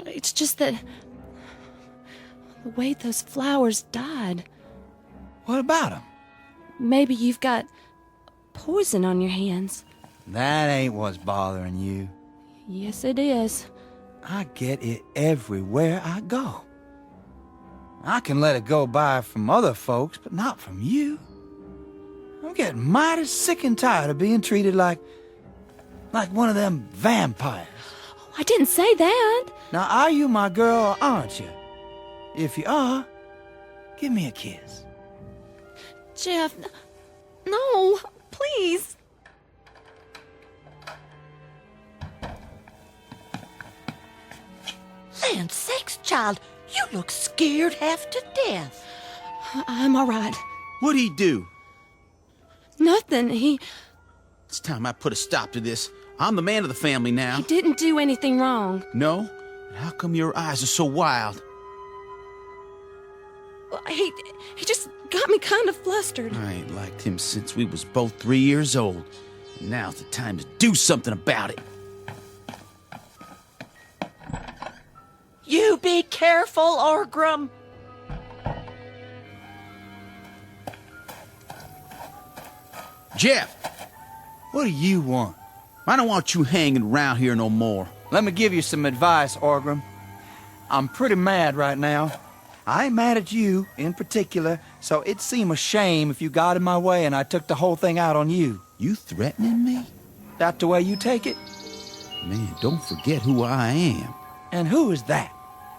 [SPEAKER 7] It's just that the way those flowers died.
[SPEAKER 12] What about them?
[SPEAKER 7] Maybe you've got poison on your hands.
[SPEAKER 12] That ain't what's bothering you.
[SPEAKER 7] Yes, it is.
[SPEAKER 12] I get it everywhere I go. I can let it go by from other folks, but not from you. I'm getting mighty sick and tired of being treated like one of them vampires.
[SPEAKER 7] Oh, I didn't say that.
[SPEAKER 12] Now, are you my girl or aren't you? If you are, give me a kiss.
[SPEAKER 7] Jeff, no, please.
[SPEAKER 13] Land sakes, child, you look scared half to death.
[SPEAKER 7] I'm all right.
[SPEAKER 23] What'd he do?
[SPEAKER 7] Nothing.
[SPEAKER 23] It's time I put a stop to this. I'm the man of the family now.
[SPEAKER 7] He didn't do anything wrong.
[SPEAKER 23] No? How come your eyes are so wild?
[SPEAKER 7] He just got me kind of flustered.
[SPEAKER 23] I ain't liked him since we was both 3 years old. And now's the time to do something about it.
[SPEAKER 13] You be careful, Orgrim.
[SPEAKER 23] Jeff!
[SPEAKER 12] What do you want?
[SPEAKER 23] I don't want you hanging around here no more.
[SPEAKER 12] Let me give you some advice, Orgrim. I'm pretty mad right now. I ain't mad at you in particular, so it'd seem a shame if you got in my way and I took the whole thing out on you.
[SPEAKER 23] You threatening me?
[SPEAKER 12] That the way you take it?
[SPEAKER 23] Man, don't forget who I am.
[SPEAKER 12] And who is that?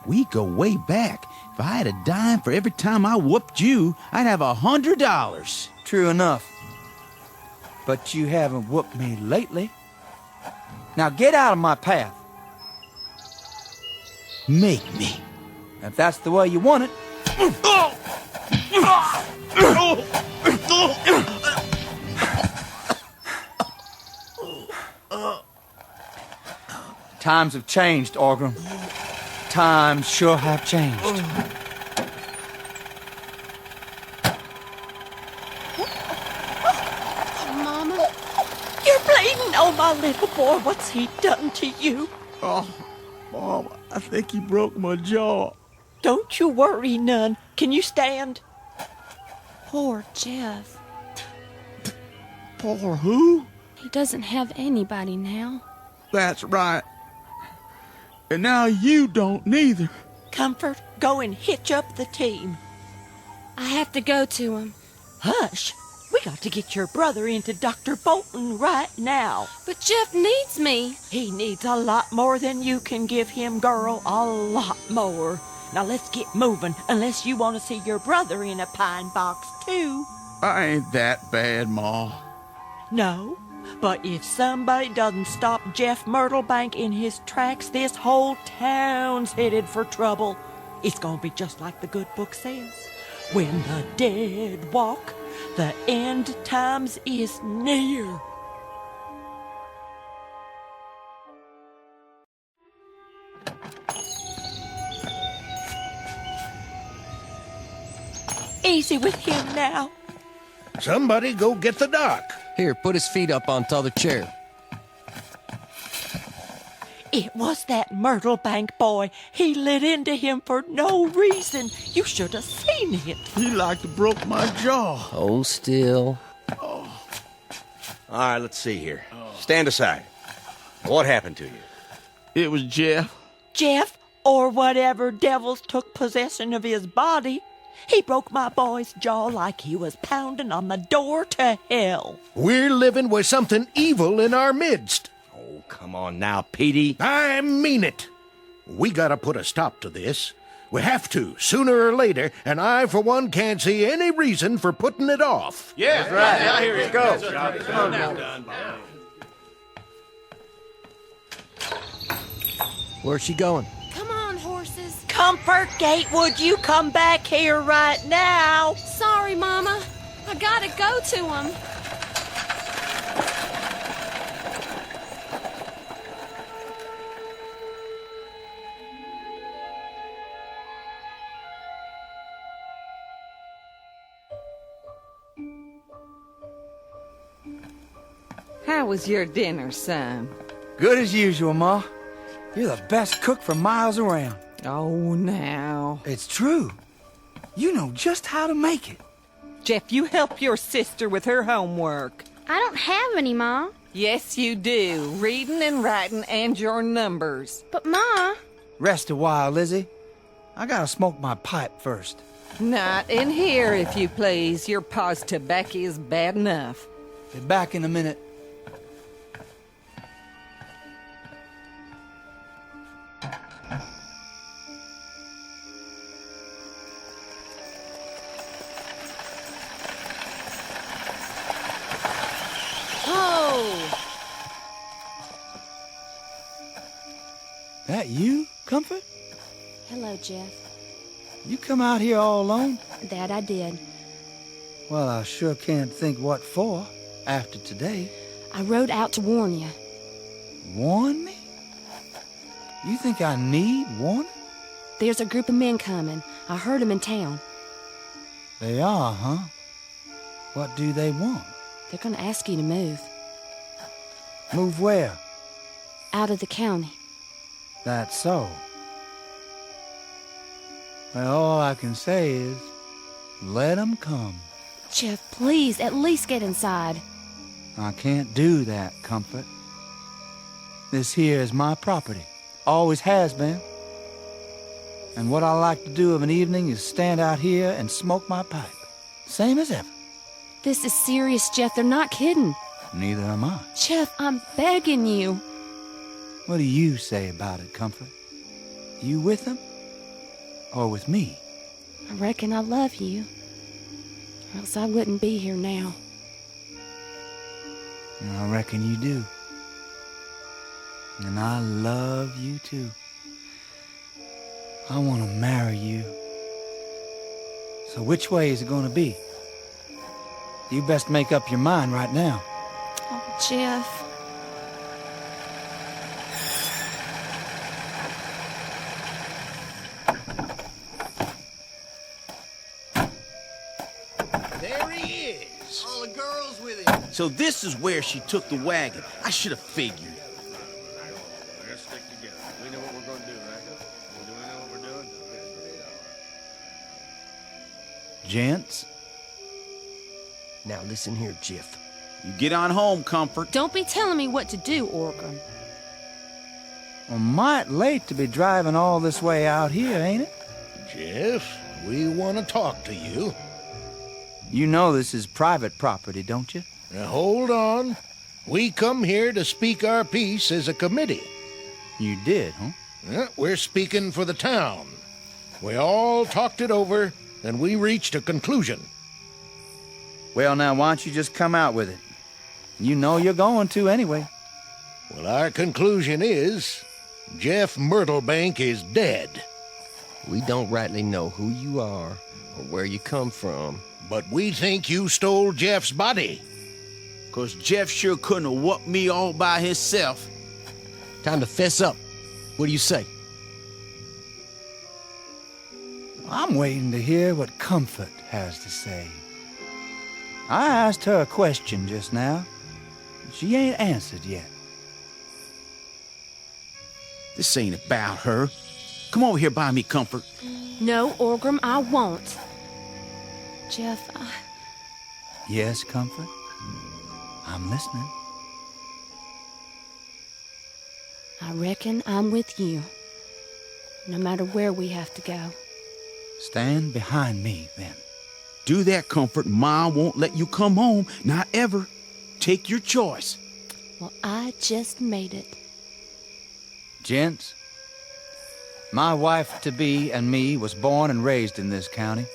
[SPEAKER 23] We go way back. If I had a dime for every time I whooped you, I'd have $100.
[SPEAKER 12] True enough. But you haven't whooped me lately. Now get out of my path.
[SPEAKER 23] Make me.
[SPEAKER 12] If that's the way you want it. Times have changed, Orgrim. Times sure have changed.
[SPEAKER 13] Mama? You're bleeding. Oh, my little boy, what's he done to you?
[SPEAKER 23] Oh, Mom, I think he broke my jaw.
[SPEAKER 13] Don't you worry none. Can you stand?
[SPEAKER 7] Poor Jeff.
[SPEAKER 23] Poor who?
[SPEAKER 7] He doesn't have anybody now.
[SPEAKER 23] That's right. And now you don't neither.
[SPEAKER 13] Comfort, go and hitch up the team.
[SPEAKER 7] I have to go to him.
[SPEAKER 13] Hush. We got to get your brother into Dr. Bolton right now.
[SPEAKER 7] But Jeff needs me.
[SPEAKER 13] He needs a lot more than you can give him, girl. A lot more. Now let's get moving, unless you want to see your brother in a pine box, too.
[SPEAKER 23] I ain't that bad, Ma.
[SPEAKER 13] No, but if somebody doesn't stop Jeff Myrtlebank in his tracks, this whole town's headed for trouble. It's gonna be just like the good book says. When the dead walk, the end times is near. Easy with him now.
[SPEAKER 9] Somebody go get the doc.
[SPEAKER 2] Here, put his feet up on t'other chair.
[SPEAKER 13] It was that Myrtlebank boy. He lit into him for no reason. You should have seen it.
[SPEAKER 23] He like to broke my jaw.
[SPEAKER 2] Hold still.
[SPEAKER 10] All right, let's see here. Stand aside. What happened to you?
[SPEAKER 23] It was Jeff.
[SPEAKER 13] Jeff, or whatever devils took possession of his body. He broke my boy's jaw like he was pounding on the door to hell.
[SPEAKER 9] We're living with something evil in our midst.
[SPEAKER 10] Oh, come on now, Petey.
[SPEAKER 9] I mean it. We gotta put a stop to this. We have to, sooner or later, and I, for one, can't see any reason for putting it off.
[SPEAKER 10] Yeah, that's right. Now here it goes.
[SPEAKER 2] Where's she going?
[SPEAKER 7] Come on, horses.
[SPEAKER 13] Comfort Gatewood, you come back here right now.
[SPEAKER 7] Sorry, Mama. I gotta go to him.
[SPEAKER 20] How was your dinner, son?
[SPEAKER 12] Good as usual, Ma. You're the best cook for miles around.
[SPEAKER 20] Oh, now.
[SPEAKER 12] It's true. You know just how to make it.
[SPEAKER 20] Jeff, you help your sister with her homework.
[SPEAKER 4] I don't have any, Ma.
[SPEAKER 20] Yes, you do. Reading and writing and your numbers.
[SPEAKER 4] But, Ma...
[SPEAKER 12] Rest a while, Lizzie. I gotta smoke my pipe first.
[SPEAKER 20] Not in here, if you please. Your pa's tobacco is bad enough.
[SPEAKER 12] Be back in a minute. That you, Comfort?
[SPEAKER 7] Hello, Jeff.
[SPEAKER 12] You come out here all alone?
[SPEAKER 7] That I did.
[SPEAKER 12] Well, I sure can't think what for after today.
[SPEAKER 7] I rode out to warn you.
[SPEAKER 12] Warn me? You think I need warning?
[SPEAKER 7] There's a group of men coming. I heard them in town.
[SPEAKER 12] They are, huh? What do they want?
[SPEAKER 7] They're gonna ask you to move.
[SPEAKER 12] Move where?
[SPEAKER 7] Out of the county.
[SPEAKER 12] That's so. Well, all I can say is, let them come.
[SPEAKER 7] Jeff, please, at least get inside.
[SPEAKER 12] I can't do that, Comfort. This here is my property. Always has been. And what I like to do of an evening is stand out here and smoke my pipe. Same as ever.
[SPEAKER 7] This is serious, Jeff. They're not kidding.
[SPEAKER 12] Neither am I.
[SPEAKER 7] Jeff, I'm begging you.
[SPEAKER 12] What do you say about it, Comfort? You with them? Or with me?
[SPEAKER 7] I reckon I love you. Or else I wouldn't be here now.
[SPEAKER 12] I reckon you do. And I love you too. I want to marry you. So which way is it going to be? You best make up your mind right now.
[SPEAKER 7] Oh, Jeff.
[SPEAKER 6] There he is. All the girls with him.
[SPEAKER 23] So this is where she took the wagon. I should have figured.
[SPEAKER 9] Let's stick together. We know what we're going to do, right? Do we know what we're doing?
[SPEAKER 12] Gents?
[SPEAKER 2] Now listen here, Jeff.
[SPEAKER 23] You get on home, Comfort.
[SPEAKER 7] Don't be telling me what to do, Orgram.
[SPEAKER 12] Well, might late to be driving all this way out here, ain't it?
[SPEAKER 9] Jeff, we want to talk to you.
[SPEAKER 12] You know this is private property, don't you?
[SPEAKER 9] Now, hold on. We come here to speak our piece as a committee.
[SPEAKER 12] You did, huh?
[SPEAKER 9] Yeah, we're speaking for the town. We all talked it over, and we reached a conclusion.
[SPEAKER 12] Well, now, why don't you just come out with it? You know you're going to anyway.
[SPEAKER 9] Well, our conclusion is Jeff Myrtlebank is dead.
[SPEAKER 2] We don't rightly know who you are or where you come from.
[SPEAKER 9] But we think you stole Jeff's body.
[SPEAKER 23] 'Cause Jeff sure couldn't have whooped me all by himself.
[SPEAKER 2] Time to fess up. What do you say?
[SPEAKER 12] I'm waiting to hear what Comfort has to say. I asked her a question just now. She ain't answered yet.
[SPEAKER 23] This ain't about her. Come over here by me, Comfort.
[SPEAKER 7] No, Orgram, I won't. Jeff,
[SPEAKER 12] Yes, Comfort? I'm listening.
[SPEAKER 7] I reckon I'm with you. No matter where we have to go.
[SPEAKER 12] Stand behind me, then.
[SPEAKER 23] Do that, Comfort. Ma won't let you come home. Not ever. Take your choice.
[SPEAKER 7] Well, I just made it.
[SPEAKER 12] Gents, my wife-to-be and me was born and raised in this county.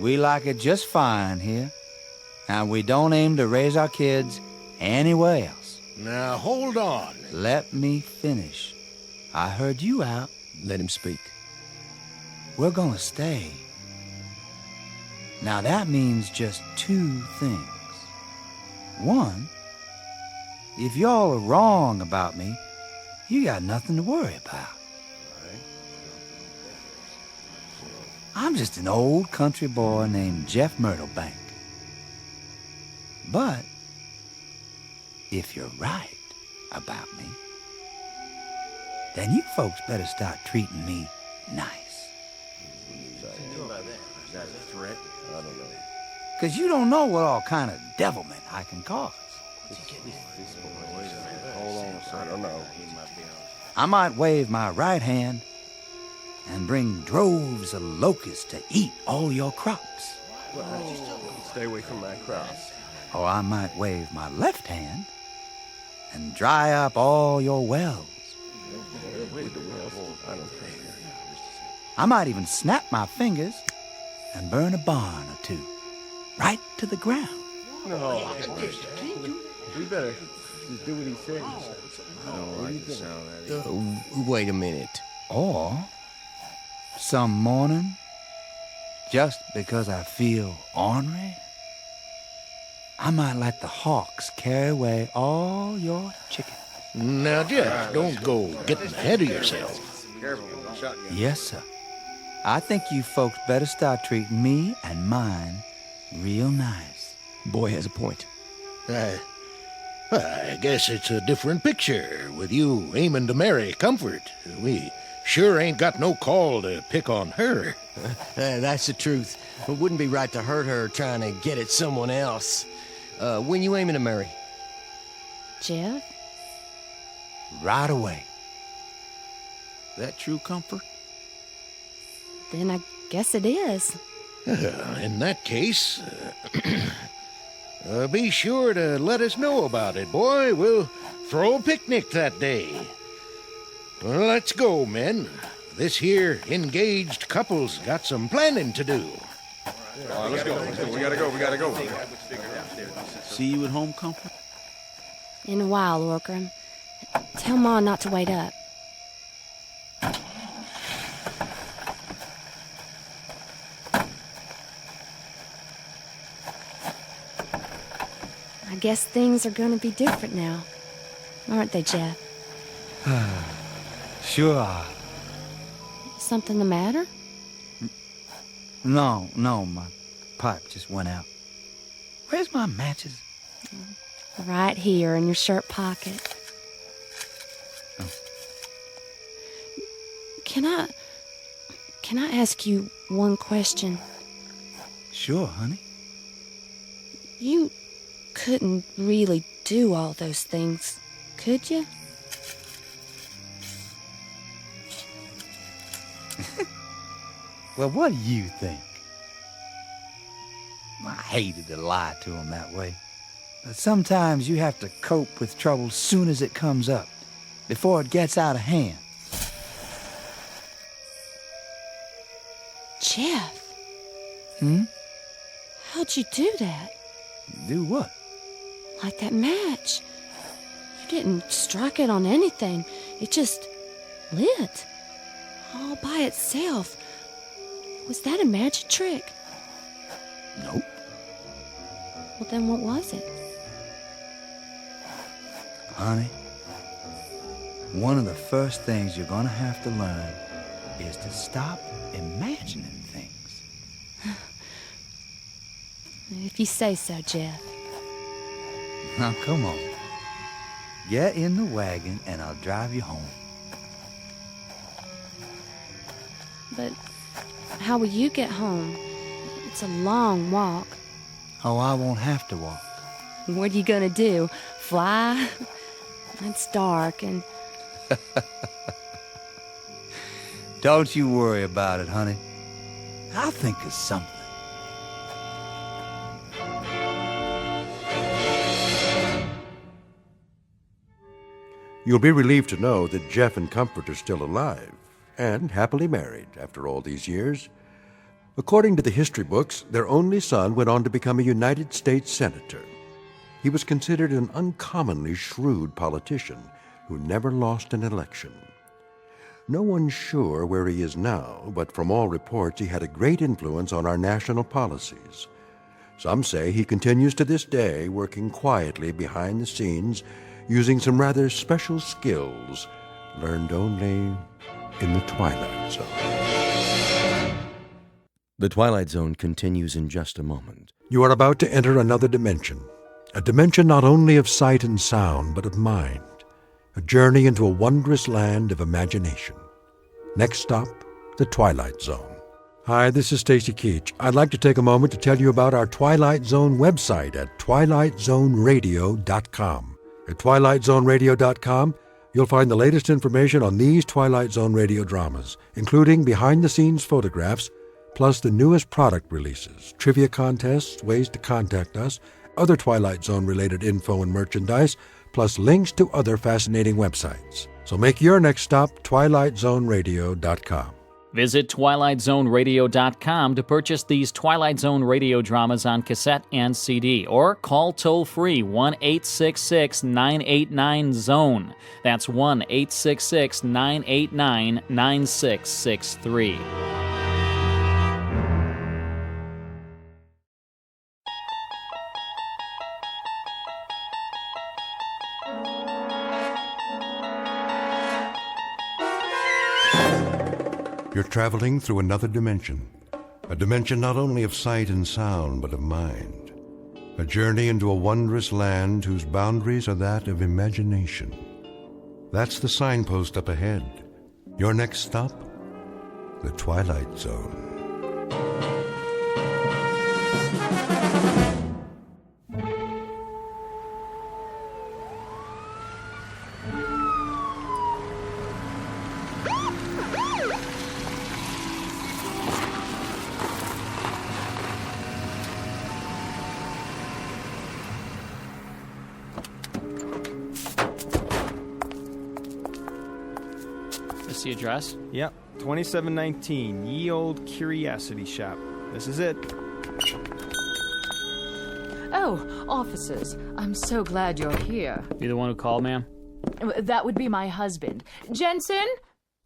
[SPEAKER 12] We like it just fine here, and we don't aim to raise our kids anywhere else.
[SPEAKER 9] Now, hold on.
[SPEAKER 12] Let me finish. I heard you out.
[SPEAKER 17] Let him speak.
[SPEAKER 12] We're gonna stay. Now that means just two things. One, if y'all are wrong about me, you got nothing to worry about. I'm just an old country boy named Jeff Myrtlebank. But if you're right about me, then you folks better start treating me nice.
[SPEAKER 15] Is that a threat? I don't know.
[SPEAKER 12] Because you don't know what all kind of devilment I can cause.
[SPEAKER 15] Hold on a second. I don't know.
[SPEAKER 12] I might wave my right hand and bring droves of locusts to eat all your crops.
[SPEAKER 15] Stay away from my crop.
[SPEAKER 12] Or I might wave my left hand and dry up all your wells. I might even snap my fingers and burn a barn or two right to the ground.
[SPEAKER 15] No. We better just do what he says. I don't like the sound of that.
[SPEAKER 2] Wait a minute.
[SPEAKER 12] Or some morning, just because I feel ornery, I might let the hawks carry away all your chickens.
[SPEAKER 9] Now, Jeff, don't go getting ahead of yourself.
[SPEAKER 12] Yes, sir. I think you folks better start treating me and mine real nice.
[SPEAKER 2] Boy has a point.
[SPEAKER 9] I guess it's a different picture with you aiming to marry Comfort. We sure ain't got no call to pick on her.
[SPEAKER 2] That's the truth. It wouldn't be right to hurt her trying to get at someone else. When you aiming to marry?
[SPEAKER 7] Jeff?
[SPEAKER 12] Right away.
[SPEAKER 23] That true, Comfort?
[SPEAKER 7] Then I guess it is.
[SPEAKER 9] In that case, be sure to let us know about it, boy. We'll throw a picnic that day. Well, let's go, men. This here engaged couple's got some planning to do.
[SPEAKER 15] All right, let's go. We gotta go.
[SPEAKER 23] See you at home, Comfort?
[SPEAKER 7] In a while, Occurence. Tell Ma not to wait up. I guess things are gonna be different now, aren't they, Jeff?
[SPEAKER 12] Sure are.
[SPEAKER 7] Something the matter?
[SPEAKER 12] No, my pipe just went out. Where's my matches?
[SPEAKER 7] Right here in your shirt pocket.
[SPEAKER 12] Oh.
[SPEAKER 7] Can I ask you one question?
[SPEAKER 12] Sure, honey.
[SPEAKER 7] You couldn't really do all those things, could you?
[SPEAKER 12] Well, what do you think? I hated to lie to him that way. But sometimes you have to cope with trouble soon as it comes up, before it gets out of hand.
[SPEAKER 7] Jeff.
[SPEAKER 12] Hmm?
[SPEAKER 7] How'd you do that?
[SPEAKER 12] Do what?
[SPEAKER 7] Like that match. You didn't strike it on anything. It just lit. All by itself. Was that a magic trick?
[SPEAKER 12] Nope.
[SPEAKER 7] Well, then what was it?
[SPEAKER 12] Honey, one of the first things you're gonna have to learn is to stop imagining things.
[SPEAKER 7] If you say so, Jeff.
[SPEAKER 12] Now, come on. Get in the wagon and I'll drive you home.
[SPEAKER 7] But how will you get home? It's a long walk.
[SPEAKER 12] Oh, I won't have to walk.
[SPEAKER 7] What are you gonna do? Fly? It's dark and...
[SPEAKER 12] Don't you worry about it, honey. I'll think of something.
[SPEAKER 1] You'll be relieved to know that Jeff and Comfort are still alive and happily married after all these years. According to the history books, their only son went on to become a United States Senator. He was considered an uncommonly shrewd politician who never lost an election. No one's sure where he is now, but from all reports he had a great influence on our national policies. Some say he continues to this day working quietly behind the scenes, using some rather special skills learned only in the Twilight Zone.
[SPEAKER 21] The Twilight Zone continues in just a moment.
[SPEAKER 1] You are about to enter another dimension, a dimension not only of sight and sound, but of mind, a journey into a wondrous land of imagination. Next stop, the Twilight Zone. Hi, this is Stacy Keach. I'd like to take a moment to tell you about our Twilight Zone website at twilightzoneradio.com. At twilightzoneradio.com, you'll find the latest information on these Twilight Zone radio dramas, including behind-the-scenes photographs, plus the newest product releases, trivia contests, ways to contact us, other Twilight Zone-related info and merchandise, plus links to other fascinating websites. So make your next stop twilightzoneradio.com.
[SPEAKER 14] Visit twilightzoneradio.com to purchase these Twilight Zone radio dramas on cassette and CD, or call toll-free 1-866-989-ZONE. That's 1-866-989-9663.
[SPEAKER 1] You're traveling through another dimension, a dimension not only of sight and sound, but of mind. A journey into a wondrous land whose boundaries are that of imagination. That's the signpost up ahead. Your next stop, the Twilight Zone.
[SPEAKER 14] The address?
[SPEAKER 16] Yep, 2719 Ye Old Curiosity Shop. This is it.
[SPEAKER 19] Oh, officers, I'm so glad you're here.
[SPEAKER 14] You the one who called, ma'am?
[SPEAKER 19] That would be my husband. Jensen,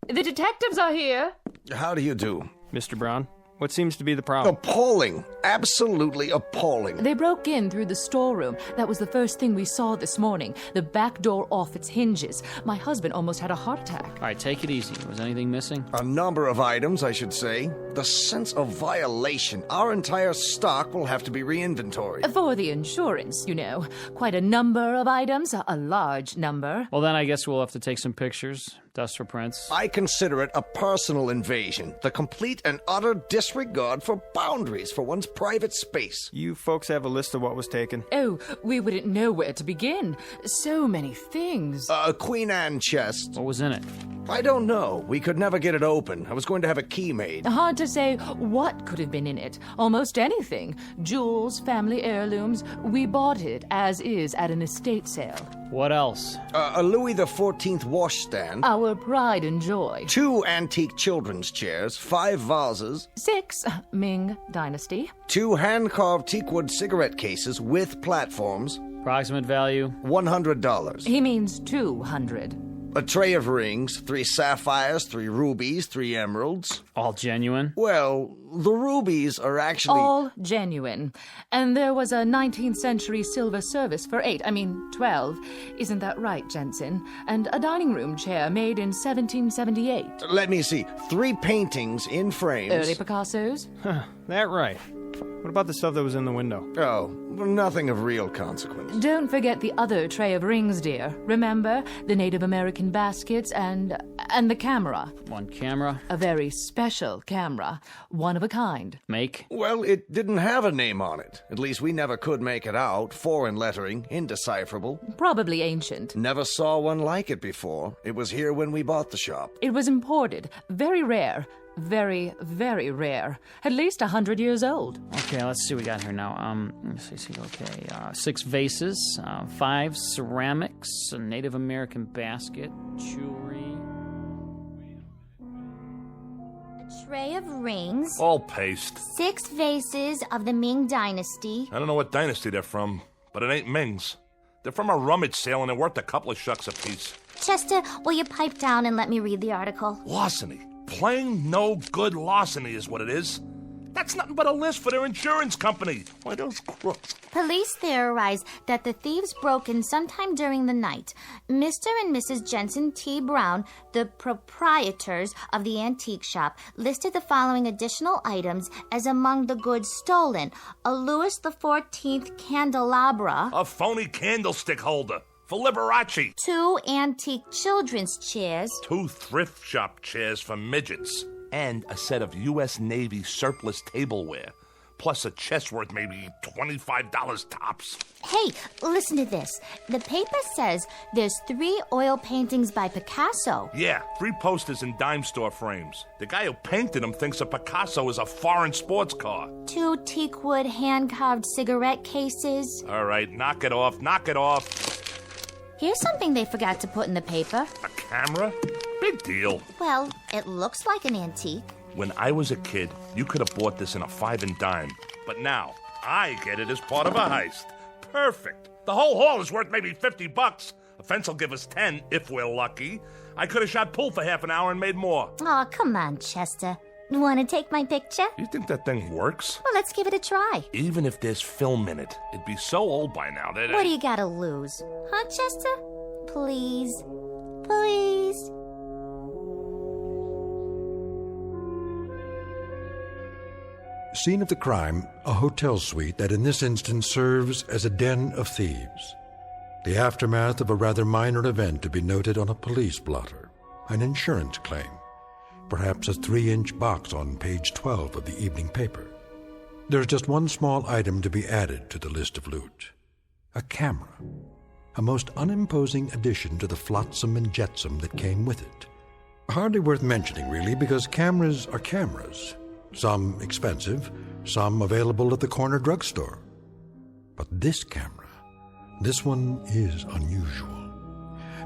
[SPEAKER 19] the detectives are here.
[SPEAKER 15] How do you do?
[SPEAKER 16] Mr. Brown, what seems to be the problem?
[SPEAKER 15] Appalling. Absolutely appalling.
[SPEAKER 19] They broke in through the storeroom. That was the first thing we saw this morning. The back door off its hinges. My husband almost had a heart attack.
[SPEAKER 14] All right, take it easy. Was anything missing?
[SPEAKER 15] A number of items, I should say. The sense of violation. Our entire stock will have to be re-inventoried.
[SPEAKER 19] For the insurance, you know. Quite a number of items. A large number.
[SPEAKER 14] Well, then I guess we'll have to take some pictures. Dust for prints.
[SPEAKER 15] I consider it a personal invasion. The complete and utter disregard for boundaries for one's private space.
[SPEAKER 16] You folks have a list of what was taken?
[SPEAKER 19] Oh, we wouldn't know where to begin. So many things.
[SPEAKER 15] A Queen Anne chest.
[SPEAKER 14] What was in it?
[SPEAKER 15] I don't know. We could never get it open. I was going to have a key made.
[SPEAKER 19] Hard to say what could have been in it. Almost anything. Jewels, family heirlooms. We bought it as is at an estate sale.
[SPEAKER 14] What else?
[SPEAKER 15] A Louis XIV washstand.
[SPEAKER 19] Our pride and joy.
[SPEAKER 15] 2 antique children's chairs, 5 vases.
[SPEAKER 19] 6, Ming Dynasty.
[SPEAKER 15] 2 hand-carved teakwood cigarette cases with platforms.
[SPEAKER 14] Approximate value?
[SPEAKER 15] $100.
[SPEAKER 19] He means 200.
[SPEAKER 15] A tray of rings, 3 sapphires, 3 rubies, 3 emeralds.
[SPEAKER 14] All genuine?
[SPEAKER 15] Well, the rubies are actually...
[SPEAKER 19] All genuine. And there was a 19th century silver service for 12. Isn't that right, Jensen? And a dining room chair made in 1778.
[SPEAKER 15] Let me see. 3 paintings in frames.
[SPEAKER 19] Early Picassos?
[SPEAKER 16] Huh, that right. What about the stuff that was in the window?
[SPEAKER 15] Oh, nothing of real consequence.
[SPEAKER 19] Don't forget the other tray of rings, dear. Remember? The Native American baskets and the camera.
[SPEAKER 14] One camera?
[SPEAKER 19] A very special camera. One of a kind.
[SPEAKER 14] Make?
[SPEAKER 15] Well, it didn't have a name on it. At least we never could make it out. Foreign lettering, indecipherable.
[SPEAKER 19] Probably ancient.
[SPEAKER 15] Never saw one like it before. It was here when we bought the shop.
[SPEAKER 19] It was imported. Very rare. Very, very rare. At least 100 years old.
[SPEAKER 14] Okay, let's see what we got here now. Let's see. Okay, 6 vases, 5 ceramics, a Native American basket, jewelry.
[SPEAKER 22] A tray of rings.
[SPEAKER 24] All paste.
[SPEAKER 22] 6 vases of the Ming Dynasty.
[SPEAKER 24] I don't know what dynasty they're from, but it ain't Ming's. They're from a rummage sale and they're worth a couple of shucks apiece.
[SPEAKER 22] Chester, will you pipe down and let me read the article?
[SPEAKER 3] Larceny. Plain no good larceny is what it is. That's nothing but a list for their insurance company. Why, those crooks.
[SPEAKER 22] Police theorize that the thieves broke in sometime during the night. Mr. and Mrs. Jensen T. Brown, the proprietors of the antique shop, listed the following additional items as among the goods stolen: a Louis XIV candelabra,
[SPEAKER 3] A phony candlestick holder for Liberace.
[SPEAKER 22] 2 antique children's chairs,
[SPEAKER 3] 2 thrift shop chairs for midgets. And a set of U.S. Navy surplus tableware. Plus a chest worth maybe $25 tops.
[SPEAKER 22] Hey, listen to this. The paper says there's 3 oil paintings by Picasso.
[SPEAKER 3] Yeah, 3 posters in dime store frames. The guy who painted them thinks a Picasso is a foreign sports car.
[SPEAKER 22] 2 teakwood hand-carved cigarette cases.
[SPEAKER 3] All right, knock it off, knock it off.
[SPEAKER 22] Here's something they forgot to put in the paper.
[SPEAKER 3] A camera? Big deal.
[SPEAKER 22] Well, it looks like an antique.
[SPEAKER 3] When I was a kid, you could have bought this in a 5 and dime. But now, I get it as part of a heist. Perfect. The whole haul is worth maybe $50. A fence will give us 10 if we're lucky. I could have shot pool for half an hour and made more.
[SPEAKER 22] Oh, come on, Chester. Want to take my picture?
[SPEAKER 3] You think that thing works?
[SPEAKER 22] Well, let's give it a try.
[SPEAKER 3] Even if there's film in it, it'd be so old by now that...
[SPEAKER 22] What do you gotta lose? Huh, Chester? Please. Please.
[SPEAKER 1] Scene of the crime, a hotel suite that in this instance serves as a den of thieves. The aftermath of a rather minor event to be noted on a police blotter, an insurance claim, perhaps a 3-inch box on page 12 of the evening paper. There's just one small item to be added to the list of loot. A camera, a most unimposing addition to the flotsam and jetsam that came with it. Hardly worth mentioning, really, because cameras are cameras. Some expensive, some available at the corner drugstore. But this camera, this one is unusual.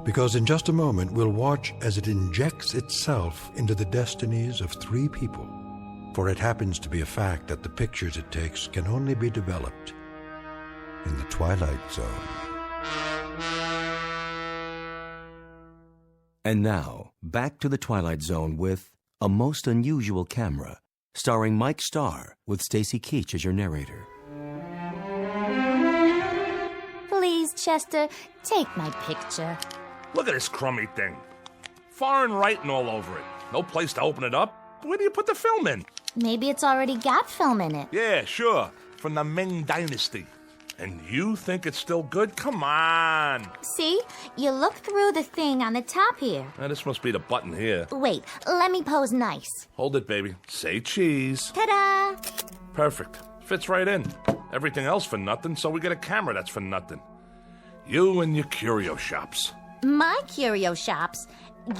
[SPEAKER 1] Because in just a moment we'll watch as it injects itself into the destinies of 3 people. For it happens to be a fact that the pictures it takes can only be developed in the Twilight Zone.
[SPEAKER 21] And now, back to the Twilight Zone with A Most Unusual Camera, starring Mike Starr with Stacy Keach as your narrator.
[SPEAKER 22] Please, Chester, take my picture.
[SPEAKER 3] Look at this crummy thing. Foreign writing all over it. No place to open it up. Where do you put the film in?
[SPEAKER 22] Maybe it's already got film in it.
[SPEAKER 3] Yeah, sure. From the Ming Dynasty. And you think it's still good? Come on.
[SPEAKER 22] See? You look through the thing on the top here.
[SPEAKER 3] Now, this must be the button here.
[SPEAKER 22] Wait, let me pose nice.
[SPEAKER 3] Hold it, baby. Say cheese.
[SPEAKER 22] Ta-da!
[SPEAKER 3] Perfect. Fits right in. Everything else for nothing, so we get a camera that's for nothing. You and your curio shops.
[SPEAKER 22] My curio shops?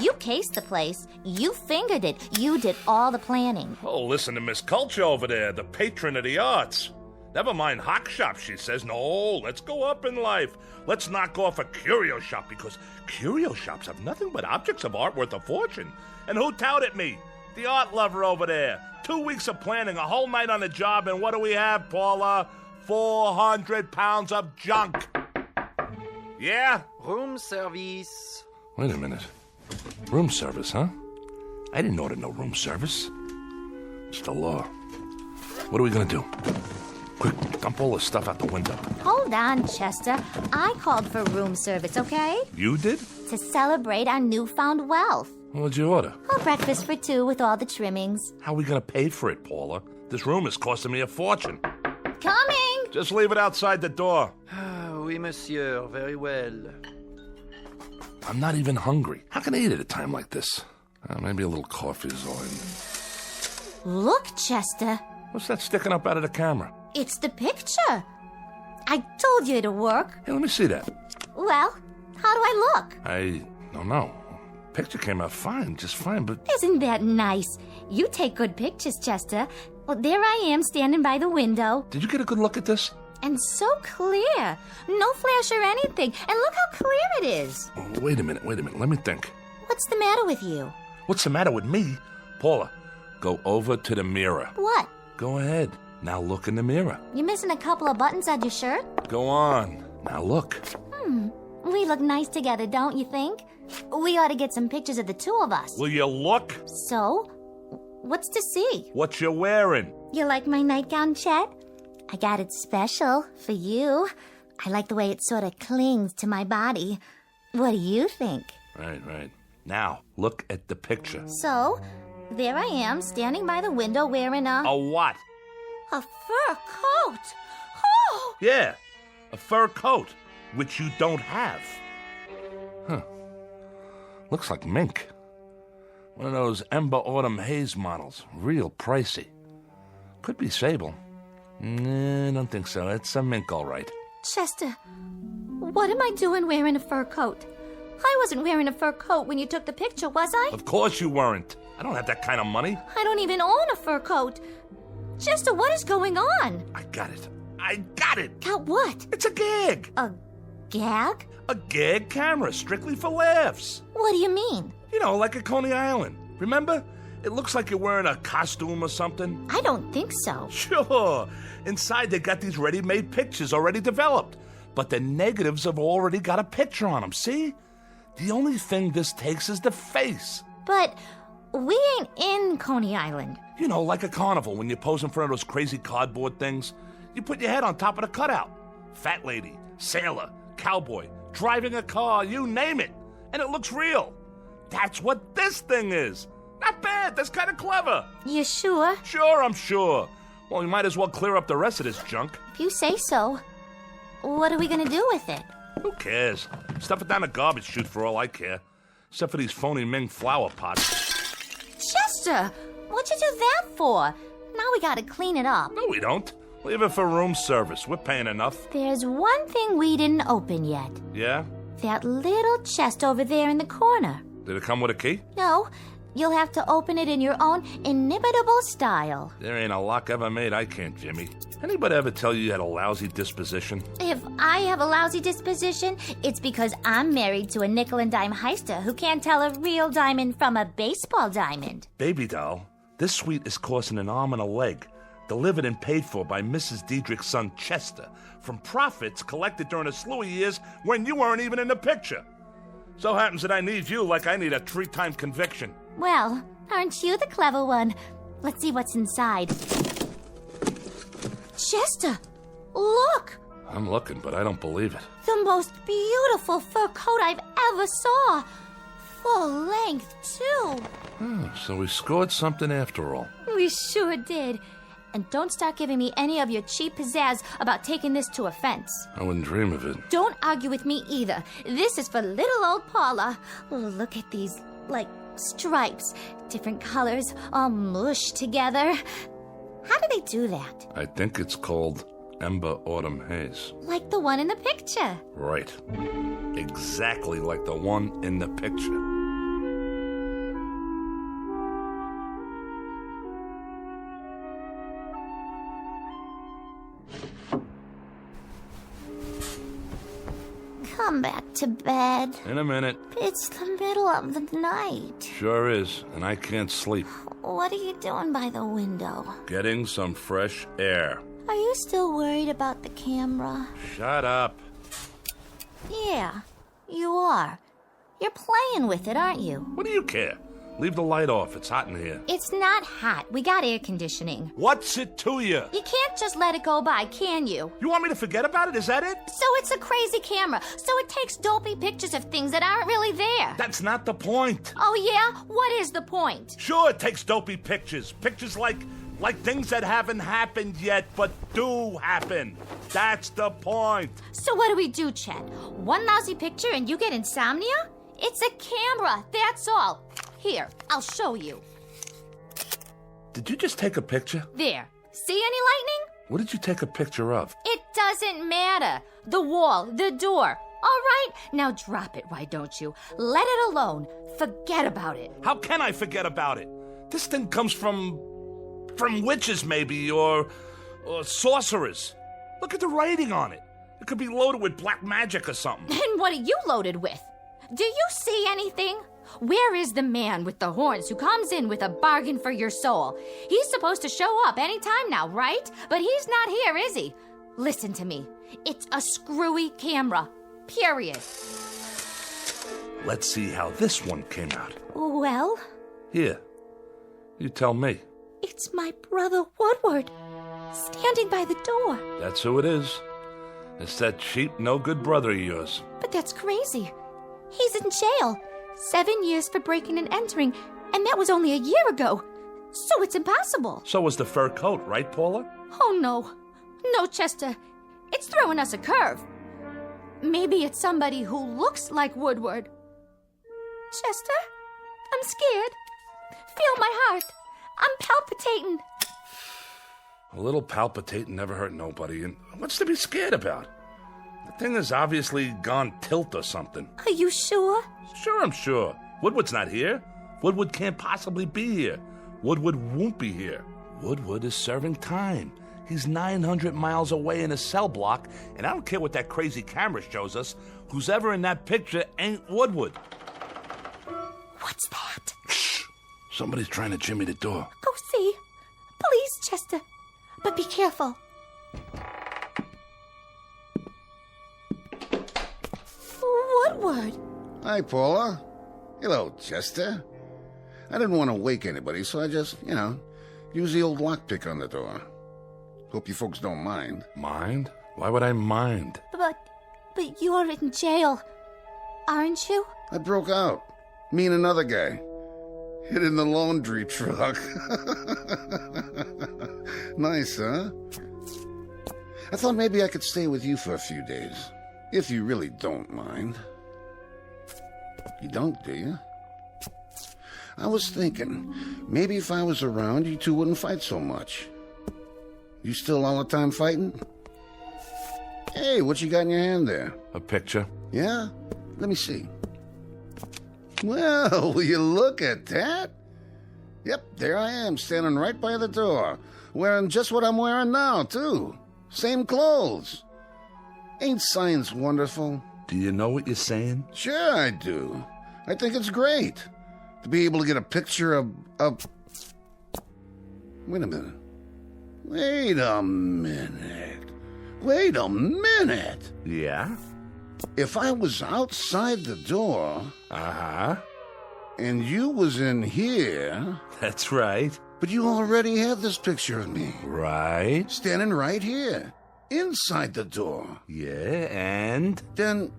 [SPEAKER 22] You cased the place. You fingered it. You did all the planning.
[SPEAKER 3] Oh, listen to Miss Culture over there, the patron of the arts. Never mind hock shop, she says. No, let's go up in life. Let's knock off a curio shop, because curio shops have nothing but objects of art worth a fortune. And who touted me? The art lover over there. 2 weeks of planning, a whole night on the job, and what do we have, Paula? 400 pounds of junk. Yeah?
[SPEAKER 2] Room service.
[SPEAKER 3] Wait a minute. Room service, huh? I didn't order no room service. It's the law. What are we gonna do? Quick, dump all this stuff out the window.
[SPEAKER 22] Hold on, Chester. I called for room service, okay?
[SPEAKER 3] You did?
[SPEAKER 22] To celebrate our newfound wealth.
[SPEAKER 3] What'd you order?
[SPEAKER 22] A breakfast for 2 with all the trimmings.
[SPEAKER 3] How are we gonna pay for it, Paula? This room is costing me a fortune.
[SPEAKER 22] Coming!
[SPEAKER 3] Just leave it outside the door.
[SPEAKER 2] Oui, monsieur. Very well.
[SPEAKER 3] I'm not even hungry. How can I eat at a time like this? Maybe a little coffee is all in.
[SPEAKER 22] Look, Chester.
[SPEAKER 3] What's that sticking up out of the camera?
[SPEAKER 22] It's the picture. I told you it'd work.
[SPEAKER 3] Hey, let me see that.
[SPEAKER 22] Well, how do I look?
[SPEAKER 3] I don't know. Picture came out fine, just fine, but...
[SPEAKER 22] Isn't that nice? You take good pictures, Chester. Well, there I am standing by the window.
[SPEAKER 3] Did you get a good look at this?
[SPEAKER 22] And so clear. No flash or anything. And look how clear it is.
[SPEAKER 3] Oh, wait a minute. Let me think.
[SPEAKER 22] What's the matter with you?
[SPEAKER 3] What's the matter with me? Paula, go over to the mirror.
[SPEAKER 22] What?
[SPEAKER 3] Go ahead. Now look in the mirror.
[SPEAKER 22] You're missing a couple of buttons on your shirt?
[SPEAKER 3] Go on. Now look.
[SPEAKER 22] We look nice together, don't you think? We ought to get some pictures of the two of us.
[SPEAKER 3] Will you look?
[SPEAKER 22] So? What's to see?
[SPEAKER 3] What you wearing?
[SPEAKER 22] You like my nightgown, Chet? I got it special for you. I like the way it sort of clings to my body. What do you think?
[SPEAKER 3] Right. Now, look at the picture.
[SPEAKER 22] So, there I am, standing by the window wearing a...
[SPEAKER 3] A what?
[SPEAKER 22] A fur coat. Oh!
[SPEAKER 3] Yeah, a fur coat, which you don't have. Huh. Looks like mink. One of those Ember Autumn Haze models. Real pricey. Could be sable. Nah, don't think so. It's a mink, all right.
[SPEAKER 22] Chester, what am I doing wearing a fur coat? I wasn't wearing a fur coat when you took the picture, was I?
[SPEAKER 3] Of course you weren't. I don't have that kind of money.
[SPEAKER 22] I don't even own a fur coat. Chester, what is going on?
[SPEAKER 3] I got it.
[SPEAKER 22] Got what?
[SPEAKER 3] It's a gig.
[SPEAKER 22] A gag?
[SPEAKER 3] A gag camera, strictly for laughs.
[SPEAKER 22] What do you mean?
[SPEAKER 3] You know, like at Coney Island. Remember? It looks like you're wearing a costume or something.
[SPEAKER 22] I don't think so.
[SPEAKER 3] Sure. Inside they got these ready-made pictures already developed. But the negatives have already got a picture on them, see? The only thing this takes is the face.
[SPEAKER 22] But we ain't in Coney Island.
[SPEAKER 3] You know, like a carnival when you pose in front of those crazy cardboard things. You put your head on top of the cutout. Fat lady, sailor, cowboy, driving a car, you name it. And it looks real. That's what this thing is. Not bad. That's kind of clever.
[SPEAKER 22] You sure?
[SPEAKER 3] Sure, I'm sure. Well, we might as well clear up the rest of this junk.
[SPEAKER 22] If you say so. What are we going to do with it?
[SPEAKER 3] Who cares? Stuff it down the garbage chute for all I care. Except for these phony Ming flower pots.
[SPEAKER 22] Chester, what'd you do that for? Now we got to clean it up.
[SPEAKER 3] No, we don't. Leave it for room service. We're paying enough.
[SPEAKER 22] There's one thing we didn't open yet.
[SPEAKER 3] Yeah?
[SPEAKER 22] That little chest over there in the corner.
[SPEAKER 3] Did it come with a key?
[SPEAKER 22] No. You'll have to open it in your own inimitable style.
[SPEAKER 3] There ain't a lock ever made I can't, Jimmy. Anybody ever tell you you had a lousy disposition?
[SPEAKER 22] If I have a lousy disposition, it's because I'm married to a nickel and dime heister who can't tell a real diamond from a baseball diamond.
[SPEAKER 3] Baby doll, this suite is costing an arm and a leg. Delivered and paid for by Mrs. Diedrich's son Chester from profits collected during a slew of years when you weren't even in the picture. So happens that I need you like I need a 3-time conviction.
[SPEAKER 22] Well, aren't you the clever one? Let's see what's inside. Chester, look!
[SPEAKER 3] I'm looking, but I don't believe it.
[SPEAKER 22] The most beautiful fur coat I've ever saw. Full length, too.
[SPEAKER 3] So we scored something after all.
[SPEAKER 22] We sure did. And don't start giving me any of your cheap pizzazz about taking this to a fence.
[SPEAKER 3] I wouldn't dream of it.
[SPEAKER 22] Don't argue with me either. This is for little old Paula. Oh, look at these, stripes. Different colors, all mushed together. How do they do that?
[SPEAKER 3] I think it's called Ember Autumn Haze.
[SPEAKER 22] Like the one in the picture.
[SPEAKER 3] Right. Exactly like the one in the picture.
[SPEAKER 22] Come back to bed.
[SPEAKER 3] In a minute.
[SPEAKER 22] It's the middle of the night.
[SPEAKER 3] Sure is, and I can't sleep.
[SPEAKER 22] What are you doing by the window?
[SPEAKER 3] Getting some fresh air.
[SPEAKER 22] Are you still worried about the camera?
[SPEAKER 3] Shut up.
[SPEAKER 22] Yeah, you are. You're playing with it, aren't you?
[SPEAKER 3] What do you care? Leave the light off. It's hot in here.
[SPEAKER 22] It's not hot. We got air conditioning.
[SPEAKER 3] What's it to you?
[SPEAKER 22] You can't just let it go by, can you?
[SPEAKER 3] You want me to forget about it? Is that it?
[SPEAKER 22] So it's a crazy camera. So it takes dopey pictures of things that aren't really there.
[SPEAKER 3] That's not the point.
[SPEAKER 22] Oh, yeah? What is the point?
[SPEAKER 3] Sure, it takes dopey pictures. Pictures like things that haven't happened yet, but do happen. That's the point.
[SPEAKER 22] So what do we do, Chet? One lousy picture and you get insomnia? It's a camera, that's all. Here, I'll show you.
[SPEAKER 3] Did you just take a picture?
[SPEAKER 22] There. See any lightning?
[SPEAKER 3] What did you take a picture of?
[SPEAKER 22] It doesn't matter. The wall, the door. All right, now drop it, why don't you? Let it alone. Forget about it.
[SPEAKER 3] How can I forget about it? This thing comes from witches, maybe, or sorcerers. Look at the writing on it. It could be loaded with black magic or something.
[SPEAKER 22] And what are you loaded with? Do you see anything? Where is the man with the horns who comes in with a bargain for your soul? He's supposed to show up any time now, right? But he's not here, is he? Listen to me. It's a screwy camera. Period.
[SPEAKER 3] Let's see how this one came out.
[SPEAKER 22] Well,
[SPEAKER 3] Here, you tell me.
[SPEAKER 22] it's my brother Woodward, standing by the door.
[SPEAKER 3] That's who it is. It's that cheap, no-good brother of yours.
[SPEAKER 22] But that's crazy. He's in jail. 7 years for breaking and entering, and that was only a year ago. So it's impossible.
[SPEAKER 3] So was the fur coat, right, Paula?
[SPEAKER 22] Oh, no. No, Chester. It's throwing us a curve. Maybe it's somebody who looks like Woodward. Chester, I'm scared. Feel my heart. I'm palpitating.
[SPEAKER 3] A little palpitating never hurt nobody, and what's to be scared about? The thing has obviously gone tilt or something.
[SPEAKER 22] Are you sure?
[SPEAKER 3] Sure, I'm sure. Woodward's not here. Woodward can't possibly be here. Woodward won't be here. Woodward is serving time. He's 900 miles away in a cell block, and I don't care what that crazy camera shows us. Who's ever in that picture ain't Woodward.
[SPEAKER 22] What's that?
[SPEAKER 3] Shh! Somebody's trying to jimmy the door.
[SPEAKER 22] Go see. Please, Chester. But be careful. Woodward.
[SPEAKER 5] Hi, Paula. Hello, Chester. I didn't want to wake anybody, so I just, use the old lockpick on the door. Hope you folks don't mind.
[SPEAKER 3] Mind? Why would I mind?
[SPEAKER 22] But you're in jail, aren't you?
[SPEAKER 5] I broke out. Me and another guy. Hid in the laundry truck. Nice, huh? I thought maybe I could stay with you for a few days. If you really don't mind. You don't, do you? I was thinking, maybe if I was around, you two wouldn't fight so much. You still all the time fighting? Hey, what you got in your hand there?
[SPEAKER 3] A picture.
[SPEAKER 5] Yeah? Let me see. Well, will you look at that? Yep, there I am, standing right by the door. Wearing just what I'm wearing now, too. Same clothes. Ain't science wonderful?
[SPEAKER 3] Do you know what you're saying?
[SPEAKER 5] Sure I do. I think it's great to be able to get a picture of... Wait a minute. Wait a minute.
[SPEAKER 3] Yeah?
[SPEAKER 5] If I was outside the door...
[SPEAKER 3] Uh-huh.
[SPEAKER 5] And you was in here...
[SPEAKER 3] That's right.
[SPEAKER 5] But you already have this picture of me.
[SPEAKER 3] Right.
[SPEAKER 5] Standing right here. Inside the door.
[SPEAKER 3] Yeah, and?
[SPEAKER 5] Then...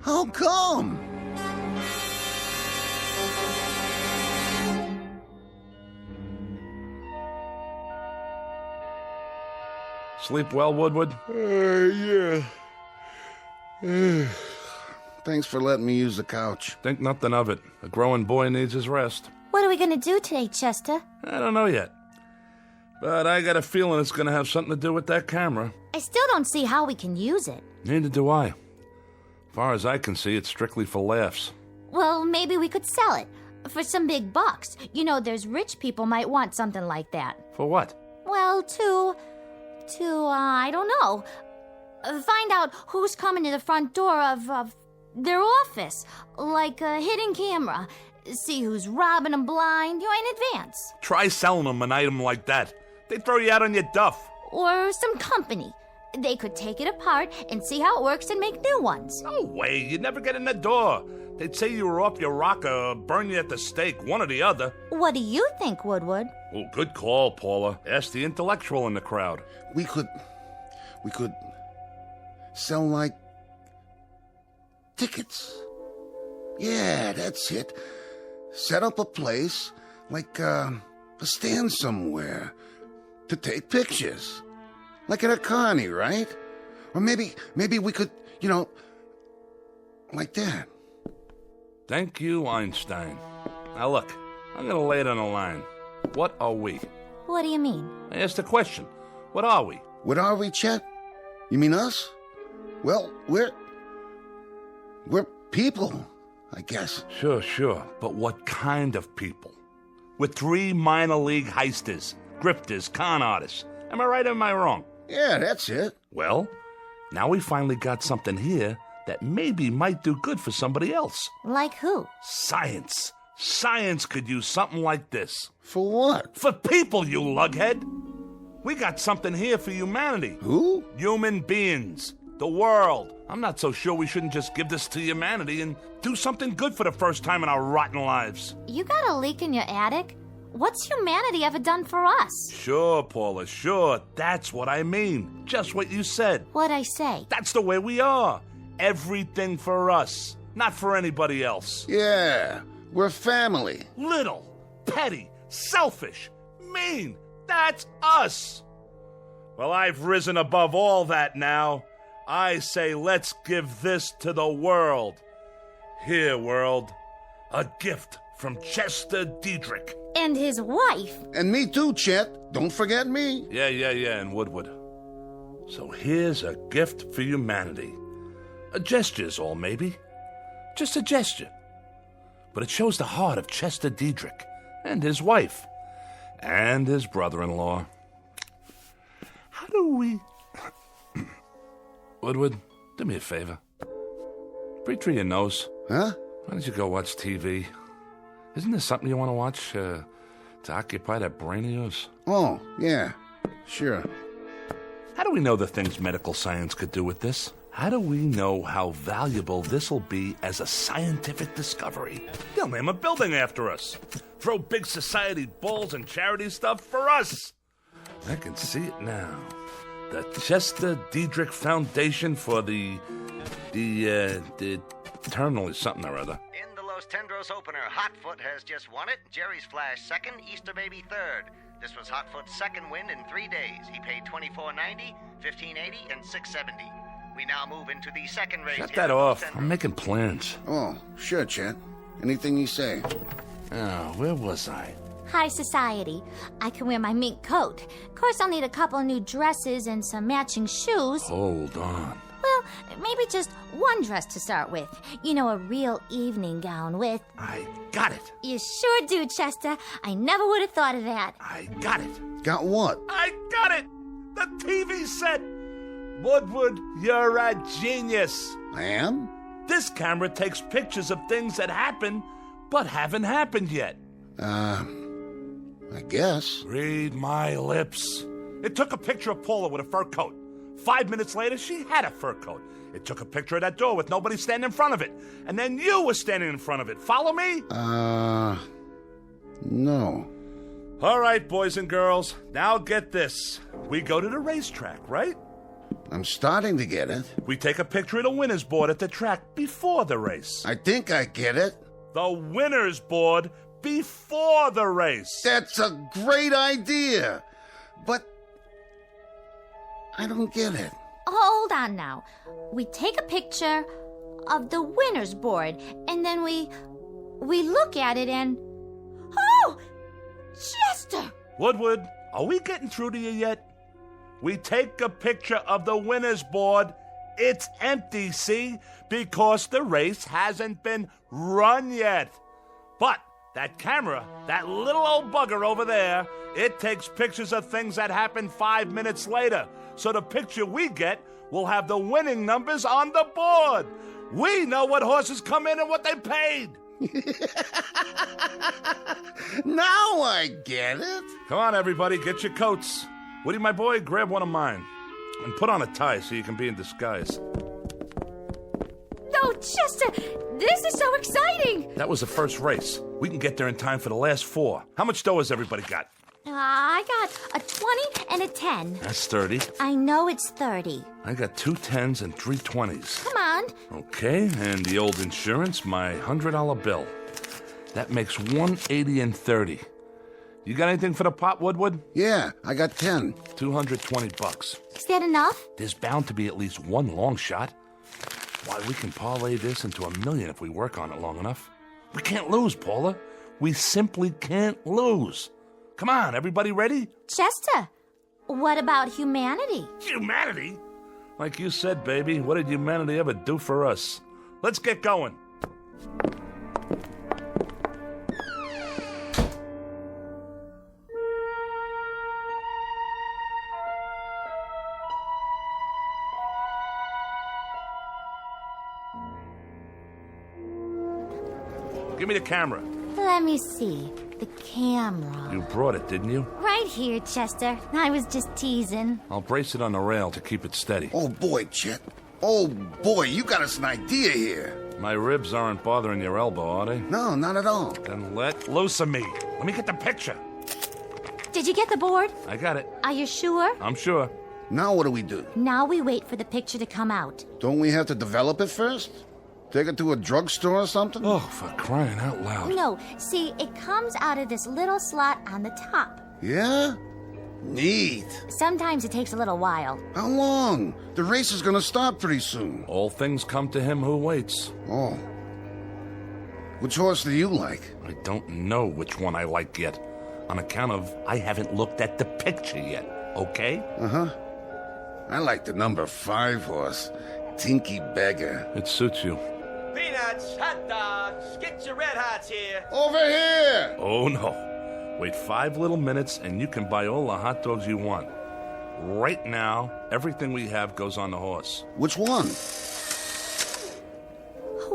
[SPEAKER 5] How come?
[SPEAKER 3] Sleep well, Woodward?
[SPEAKER 5] Yeah. Thanks for letting me use the couch.
[SPEAKER 3] Think nothing of it. A growing boy needs his rest.
[SPEAKER 22] What are we going to do today, Chester?
[SPEAKER 3] I don't know yet. But I got a feeling it's going to have something to do with that camera.
[SPEAKER 22] I still don't see how we can use it.
[SPEAKER 3] Neither do I. As far as I can see, it's strictly for laughs.
[SPEAKER 22] Well, maybe we could sell it. For some big bucks. You know, there's rich people might want something like that.
[SPEAKER 3] For what?
[SPEAKER 22] Well, I don't know. Find out who's coming to the front door of their office. Like a hidden camera. See who's robbing them blind, in advance.
[SPEAKER 3] Try selling them an item like that. They'd throw you out on your duff.
[SPEAKER 22] Or some company. They could take it apart and see how it works and make new ones.
[SPEAKER 3] No way. You'd never get in the door. They'd say you were off your rocker or burn you at the stake, one or the other.
[SPEAKER 22] What do you think, Woodward?
[SPEAKER 3] Oh, good call, Paula. Ask the intellectual in the crowd.
[SPEAKER 5] We could sell, tickets. Yeah, that's it. Set up a place, a stand somewhere, to take pictures. Like at a carny, right? Or maybe we could, like that.
[SPEAKER 3] Thank you, Einstein. Now look, I'm going to lay it on the line. What are we?
[SPEAKER 22] What do you mean?
[SPEAKER 3] I asked a question. What are we?
[SPEAKER 5] What are we, Chet? You mean us? Well, we're people, I guess.
[SPEAKER 3] Sure. But what kind of people? We're 3 minor league heisters, grifters, con artists. Am I right or am I wrong?
[SPEAKER 5] Yeah, that's it.
[SPEAKER 3] Well, now we finally got something here that maybe might do good for somebody else.
[SPEAKER 22] Like who?
[SPEAKER 3] Science. Science could use something like this.
[SPEAKER 5] For what?
[SPEAKER 3] For people, you lughead. We got something here for humanity.
[SPEAKER 5] Who?
[SPEAKER 3] Human beings. the world. I'm not so sure we shouldn't just give this to humanity and do something good for the first time in our rotten lives.
[SPEAKER 22] You got a leak in your attic? What's humanity ever done for us?
[SPEAKER 3] Sure, Paula, sure. That's what I mean. Just what you said.
[SPEAKER 22] What'd I say?
[SPEAKER 3] That's the way we are. Everything for us, not for anybody else.
[SPEAKER 5] Yeah, we're family.
[SPEAKER 3] Little, petty, selfish, mean. That's us. Well, I've risen above all that now. I say let's give this to the world. Here, world, a gift from Chester Diedrich.
[SPEAKER 22] And his wife.
[SPEAKER 5] And me too, Chet. Don't forget me.
[SPEAKER 3] Yeah, and Woodward. So here's a gift for humanity. A gesture's all, maybe. Just a gesture. But it shows the heart of Chester Diedrich and his wife and his brother-in-law. How do we... Woodward, do me a favor. Breathe through your nose.
[SPEAKER 5] Huh?
[SPEAKER 3] Why don't you go watch TV? Isn't there something you want to watch to occupy that brain of yours?
[SPEAKER 5] Oh, yeah. Sure.
[SPEAKER 3] How do we know the things medical science could do with this? How do we know how valuable this'll be as a scientific discovery? They'll name a building after us. Throw big society balls and charity stuff for us. I can see it now. The Chester Diedrich Foundation for the eternal something or other.
[SPEAKER 8] In the Los Tendros opener, Hotfoot has just won it. Jerry's Flash second, Easter Baby third. This was Hotfoot's second win in 3 days. He paid $24.90, $15.80, and $6.70. We now move into the second race.
[SPEAKER 3] Shut that off. I'm making plans.
[SPEAKER 5] Oh, sure, Chet. Anything you say.
[SPEAKER 3] Oh, where was I?
[SPEAKER 22] High society. I can wear my mink coat. Of course, I'll need a couple new dresses and some matching shoes.
[SPEAKER 3] Hold on.
[SPEAKER 22] Well, maybe just one dress to start with. You know, a real evening gown with...
[SPEAKER 3] I got it.
[SPEAKER 22] You sure do, Chester. I never would have thought of that.
[SPEAKER 3] I got it.
[SPEAKER 5] Got what?
[SPEAKER 3] I got it. The TV set. Woodward, you're a genius.
[SPEAKER 5] I am?
[SPEAKER 3] This camera takes pictures of things that happen, but haven't happened yet.
[SPEAKER 5] I guess.
[SPEAKER 3] Read my lips. It took a picture of Paula with a fur coat. 5 minutes later, she had a fur coat. It took a picture of that door with nobody standing in front of it. And then you were standing in front of it. Follow me?
[SPEAKER 5] No.
[SPEAKER 3] All right, boys and girls. Now get this. We go to the racetrack, right?
[SPEAKER 5] I'm starting to get it.
[SPEAKER 3] We take a picture of the winner's board at the track before the race.
[SPEAKER 5] I think I get it.
[SPEAKER 3] The winner's board before the race.
[SPEAKER 5] That's a great idea. But I don't get it.
[SPEAKER 22] Hold on now. We take a picture of the winner's board, and then we look at it and... Oh! Chester!
[SPEAKER 3] Woodward, are we getting through to you yet? We take a picture of the winner's board. It's empty, see? Because the race hasn't been run yet. But that camera, that little old bugger over there, it takes pictures of things that happen 5 minutes later. So the picture we get will have the winning numbers on the board. We know what horses come in and what they paid.
[SPEAKER 5] Now I get it.
[SPEAKER 3] Come on, everybody, get your coats. Woody, my boy, grab one of mine. And put on a tie so you can be in disguise.
[SPEAKER 22] No, Chester, this is so exciting.
[SPEAKER 3] That was the first race. We can get there in time for the last 4. How much dough has everybody got?
[SPEAKER 22] I got a 20 and a 10.
[SPEAKER 3] That's 30.
[SPEAKER 22] I know it's 30.
[SPEAKER 3] I got 2 10s and 3 20s.
[SPEAKER 22] Come on.
[SPEAKER 3] Okay, and the old insurance, my $100 bill. That makes 180 and 30. You got anything for the pot, Woodward?
[SPEAKER 5] Yeah, I got 10.
[SPEAKER 3] $220.
[SPEAKER 22] Is that enough?
[SPEAKER 3] There's bound to be at least one long shot. Why, we can parlay this into $1 million if we work on it long enough. We can't lose, Paula. We simply can't lose. Come on, everybody ready?
[SPEAKER 22] Chester, what about humanity?
[SPEAKER 3] Humanity? Like you said, baby, what did humanity ever do for us? Let's get going. Give me the camera.
[SPEAKER 22] Let me see. The camera.
[SPEAKER 3] You brought it, didn't you?
[SPEAKER 22] Right here, Chester. I was just teasing.
[SPEAKER 3] I'll brace it on the rail to keep it steady.
[SPEAKER 5] Oh, boy, Chet. Oh, boy, you got us an idea here.
[SPEAKER 3] My ribs aren't bothering your elbow, are they?
[SPEAKER 5] No, not at all.
[SPEAKER 3] Then let loose of me. Let me get the picture.
[SPEAKER 22] Did you get the board?
[SPEAKER 3] I got it.
[SPEAKER 22] Are you sure?
[SPEAKER 3] I'm sure.
[SPEAKER 5] Now what do we do?
[SPEAKER 22] Now we wait for the picture to come out.
[SPEAKER 5] Don't we have to develop it first? Take it to a drugstore or something?
[SPEAKER 3] Oh, for crying out loud.
[SPEAKER 22] No, see, it comes out of this little slot on the top.
[SPEAKER 5] Yeah? Neat.
[SPEAKER 22] Sometimes it takes a little while.
[SPEAKER 5] How long? The race is gonna start pretty soon.
[SPEAKER 3] All things come to him who waits.
[SPEAKER 5] Oh. Which horse do you like?
[SPEAKER 3] I don't know which one I like yet. On account of I haven't looked at the picture yet, okay?
[SPEAKER 5] Uh-huh. I like the number 5 horse, Tinky Beggar.
[SPEAKER 3] It suits you.
[SPEAKER 10] Peanuts, hot dogs, get your red hots here.
[SPEAKER 5] Over here!
[SPEAKER 3] Oh, no. Wait 5 little minutes and you can buy all the hot dogs you want. Right now, everything we have goes on the horse.
[SPEAKER 5] Which one?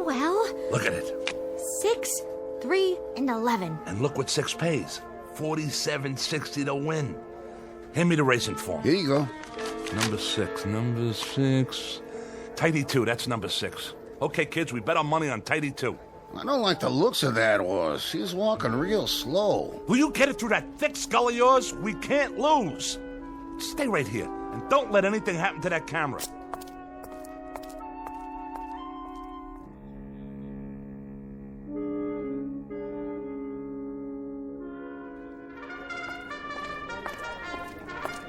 [SPEAKER 22] Well...
[SPEAKER 3] Look at it.
[SPEAKER 22] 6, 3, and 11.
[SPEAKER 3] And look what 6 pays. $47.60 to win. Hand me the racing form.
[SPEAKER 5] Here you go.
[SPEAKER 3] Number 6. Tidy 2, that's number 6. Okay, kids, we bet our money on Tidy 2.
[SPEAKER 5] I don't like the looks of that horse. He's walking real slow.
[SPEAKER 3] Will you get it through that thick skull of yours? We can't lose. Stay right here, and don't let anything happen to that camera.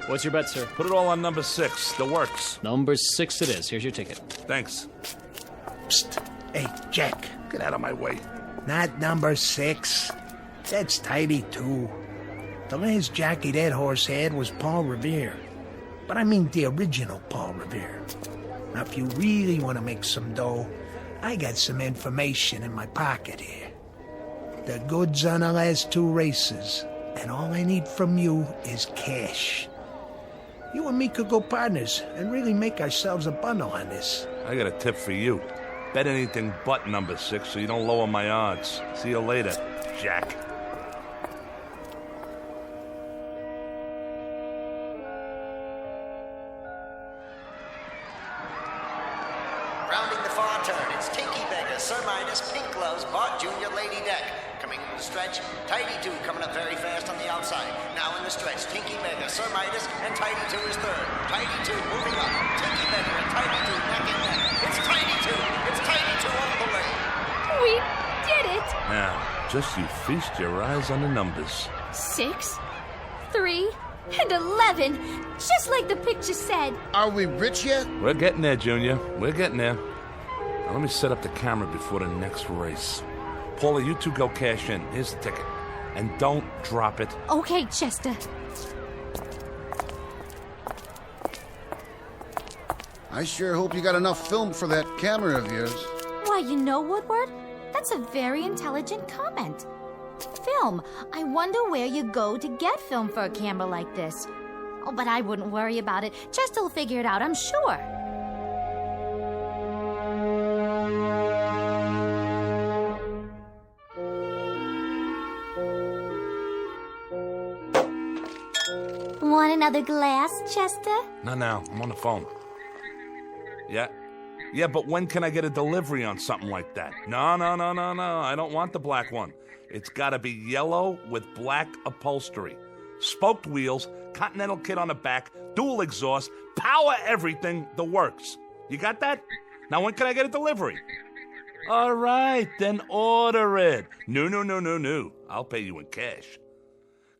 [SPEAKER 11] What's your bet, sir?
[SPEAKER 3] Put it all on number 6, the works.
[SPEAKER 11] Number 6 it is. Here's your ticket.
[SPEAKER 3] Thanks.
[SPEAKER 18] Psst. Hey, Jack.
[SPEAKER 3] Get out of my way.
[SPEAKER 18] Not number 6. That's Tidy 2. The last jockey that horse had was Paul Revere. But I mean the original Paul Revere. Now, if you really want to make some dough, I got some information in my pocket here. The goods on the last 2 races, and all I need from you is cash. You and me could go partners and really make ourselves a bundle on this.
[SPEAKER 3] I got a tip for you. Bet anything but number 6 so you don't lower my odds. See you later, Jack.
[SPEAKER 8] Rounding the far turn, it's Tinky Beggar, Sir Midas, Pink Gloves, Bart Jr., Lady Deck. Coming in the stretch, Tidy 2 coming up very fast on the outside. Now in the stretch, Tinky Beggar, Sir Midas, and Tidy 2 is third. Tidy 2 moving up. Tinky Beggar and Tidy 2 neck and neck. It's Tidy 2. It's Tidy 2 all the way.
[SPEAKER 4] We did it!
[SPEAKER 3] Now, just you feast your eyes on the numbers.
[SPEAKER 4] 6, 3, and 11. Just like the picture said.
[SPEAKER 5] Are we rich yet?
[SPEAKER 3] We're getting there, Junior. We're getting there. Now let me set up the camera before the next race. Paula, you 2 go cash in. Here's the ticket. And don't drop it.
[SPEAKER 4] Okay, Chester.
[SPEAKER 5] I sure hope you got enough film for that camera of yours.
[SPEAKER 22] Why, you know, Woodward? That's a very intelligent comment. Film. I wonder where you go to get film for a camera like this. Oh, but I wouldn't worry about it. Chester will figure it out, I'm sure. Want another glass, Chester?
[SPEAKER 3] Not now. I'm on the phone. Yeah? Yeah, but when can I get a delivery on something like that? No. I don't want the black one. It's gotta be yellow with black upholstery. Spoked wheels, Continental kit on the back, dual exhaust, power everything, the works. You got that? Now when can I get a delivery? All right, then order it. No. I'll pay you in cash.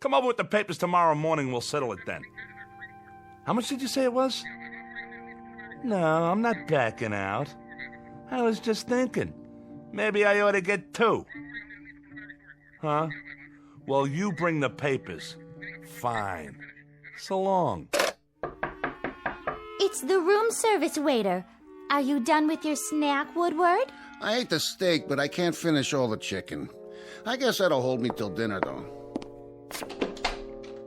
[SPEAKER 3] Come over with the papers tomorrow morning, we'll settle it then. How much did you say it was? No, I'm not backing out. I was just thinking. Maybe I ought to get 2. Huh? Well, you bring the papers. Fine. So long.
[SPEAKER 22] It's the room service waiter. Are you done with your snack, Woodward?
[SPEAKER 5] I ate the steak, but I can't finish all the chicken. I guess that'll hold me till dinner, though.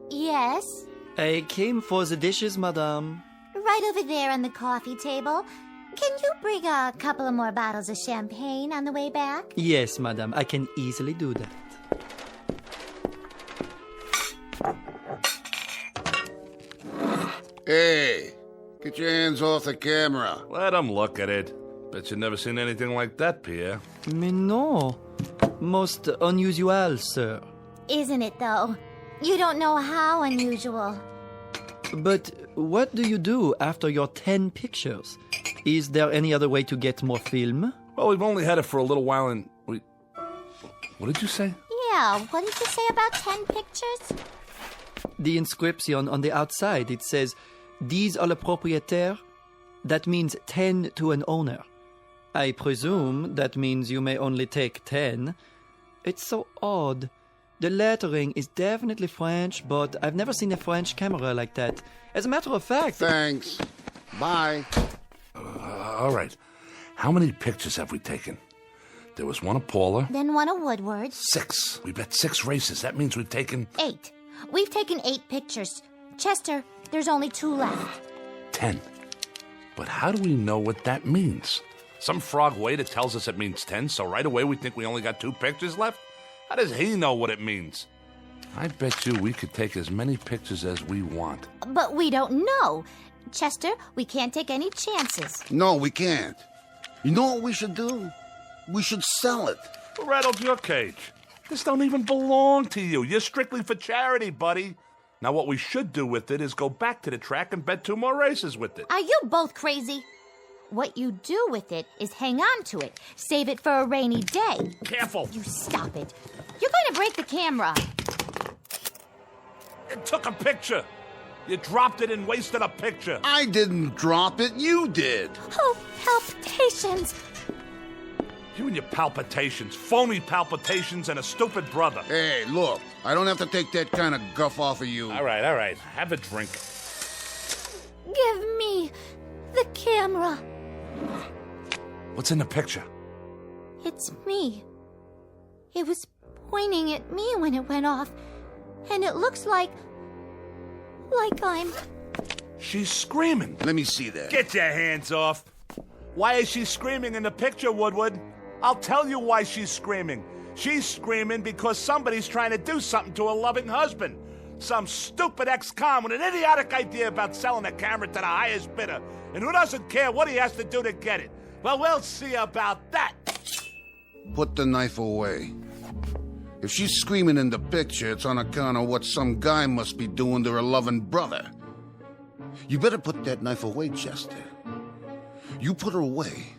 [SPEAKER 22] Yes?
[SPEAKER 24] I came for the dishes, madame.
[SPEAKER 22] Right over there on the coffee table. Can you bring a couple of more bottles of champagne on the way back?
[SPEAKER 24] Yes, madame. I can easily do that.
[SPEAKER 5] Hey, Get your hands off the camera.
[SPEAKER 3] Let him look at it. Bet you've never seen anything like that, Pierre.
[SPEAKER 24] Mais no. Most unusual, sir.
[SPEAKER 22] Isn't it, though? You don't know how unusual.
[SPEAKER 24] But what do you do after your 10 pictures? Is there any other way to get more film?
[SPEAKER 3] Well, we've only had it for a little while and What did you say?
[SPEAKER 22] Yeah, what did you say about 10 pictures?
[SPEAKER 24] The inscription on the outside, it says, "These are le propriétaire." That means 10 to an owner. I presume that means you may only take 10. It's so odd. The lettering is definitely French, but I've never seen a French camera like that. As a matter of fact...
[SPEAKER 5] Thanks. Bye.
[SPEAKER 3] All right. How many pictures have we taken? There was one of Paula.
[SPEAKER 22] Then one of Woodward.
[SPEAKER 3] 6. We bet 6 races. That means we've taken...
[SPEAKER 22] 8. We've taken 8 pictures. Chester, there's only 2 left.
[SPEAKER 3] 10. But how do we know what that means? Some frog waiter tells us it means 10, so right away we think we only got 2 pictures left? How does he know what it means? I bet you we could take as many pictures as we want.
[SPEAKER 22] But we don't know. Chester, we can't take any chances.
[SPEAKER 5] No, we can't. You know what we should do? We should sell it.
[SPEAKER 3] Who rattled your cage? This don't even belong to you. You're strictly for charity, buddy. Now what we should do with it is go back to the track and bet 2 more races with it.
[SPEAKER 22] Are you both crazy? What you do with it is hang on to it. Save it for a rainy day.
[SPEAKER 3] Careful.
[SPEAKER 22] You stop it. You're going to break the camera.
[SPEAKER 3] It took a picture. You dropped it and wasted a picture.
[SPEAKER 5] I didn't drop it. You did.
[SPEAKER 22] Oh, palpitations.
[SPEAKER 3] You and your palpitations. Phony palpitations and a stupid brother.
[SPEAKER 5] Hey, look. I don't have to take that kind of guff off of you.
[SPEAKER 3] All right. Have a drink.
[SPEAKER 22] Give me the camera.
[SPEAKER 3] What's in the picture?
[SPEAKER 22] It's me. It was pointing at me when it went off. And it looks like I'm...
[SPEAKER 3] She's screaming.
[SPEAKER 5] Let me see that.
[SPEAKER 3] Get your hands off. Why is she screaming in the picture, Woodward? I'll tell you why she's screaming. She's screaming because somebody's trying to do something to her loving husband. Some stupid ex-con with an idiotic idea about selling a camera to the highest bidder. And who doesn't care what he has to do to get it? Well, we'll see about that.
[SPEAKER 5] Put the knife away. If she's screaming in the picture, it's on account of what some guy must be doing to her loving brother. You better put that knife away, Chester. You put her away,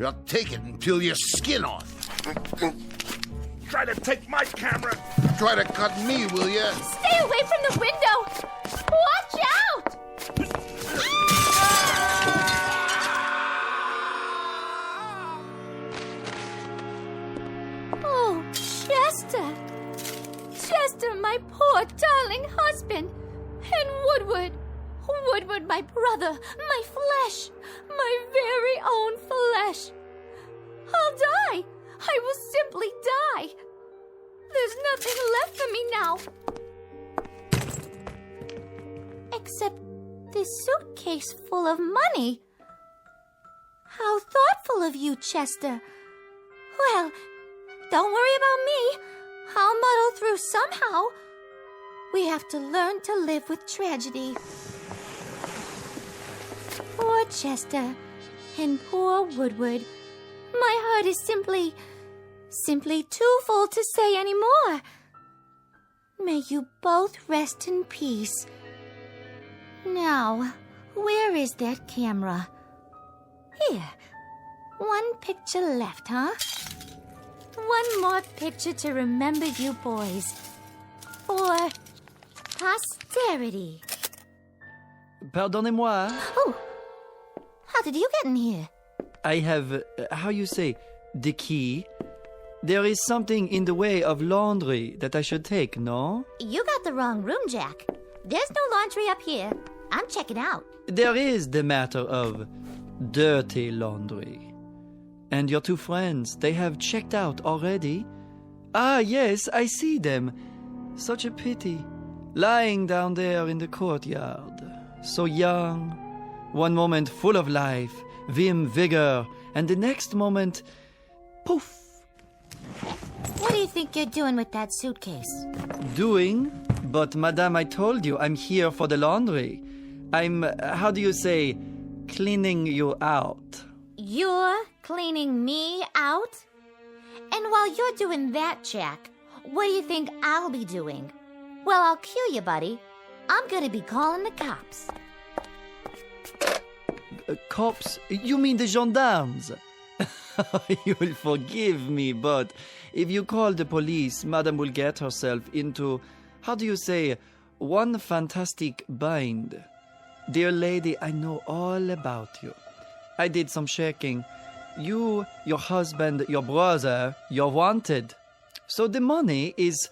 [SPEAKER 5] I'll take it and peel your skin off.
[SPEAKER 3] Try to take my camera.
[SPEAKER 5] Try to cut me, will ya?
[SPEAKER 22] Stay away from the window! Watch out! Oh, Chester! Chester, my poor darling husband! And Woodward! Woodward, my brother, my flesh, my very own flesh. I'll die. I will simply die. There's nothing left for me now. Except this suitcase full of money. How thoughtful of you, Chester. Well, don't worry about me. I'll muddle through somehow. We have to learn to live with tragedy. Poor Chester and poor Woodward. My heart is simply too full to say any more. May you both rest in peace. Now, where is that camera? Here. 1 picture left, huh? 1 more picture to remember you boys. For posterity.
[SPEAKER 24] Pardonnez-moi.
[SPEAKER 22] Oh. How did you get in here?
[SPEAKER 24] I have, how you say, the key. There is something in the way of laundry that I should take, no?
[SPEAKER 22] You got the wrong room, Jack. There's no laundry up here. I'm checking out.
[SPEAKER 24] There is the matter of dirty laundry. And your 2 friends, they have checked out already? Ah, yes, I see them. Such a pity. Lying down there in the courtyard. So young. One moment full of life, vim, vigor, and the next moment, poof.
[SPEAKER 22] What do you think you're doing with that suitcase?
[SPEAKER 24] Doing? But, madame, I told you I'm here for the laundry. I'm, how do you say, cleaning you out.
[SPEAKER 22] You're cleaning me out? And while you're doing that, Jack, what do you think I'll be doing? Well, I'll cue you, buddy. I'm gonna be calling the cops.
[SPEAKER 24] Cops? You mean the gendarmes? You'll forgive me, but if you call the police, Madame will get herself into, how do you say, one fantastic bind. Dear lady, I know all about you. I did some checking. You, your husband, your brother, you're wanted. So the money is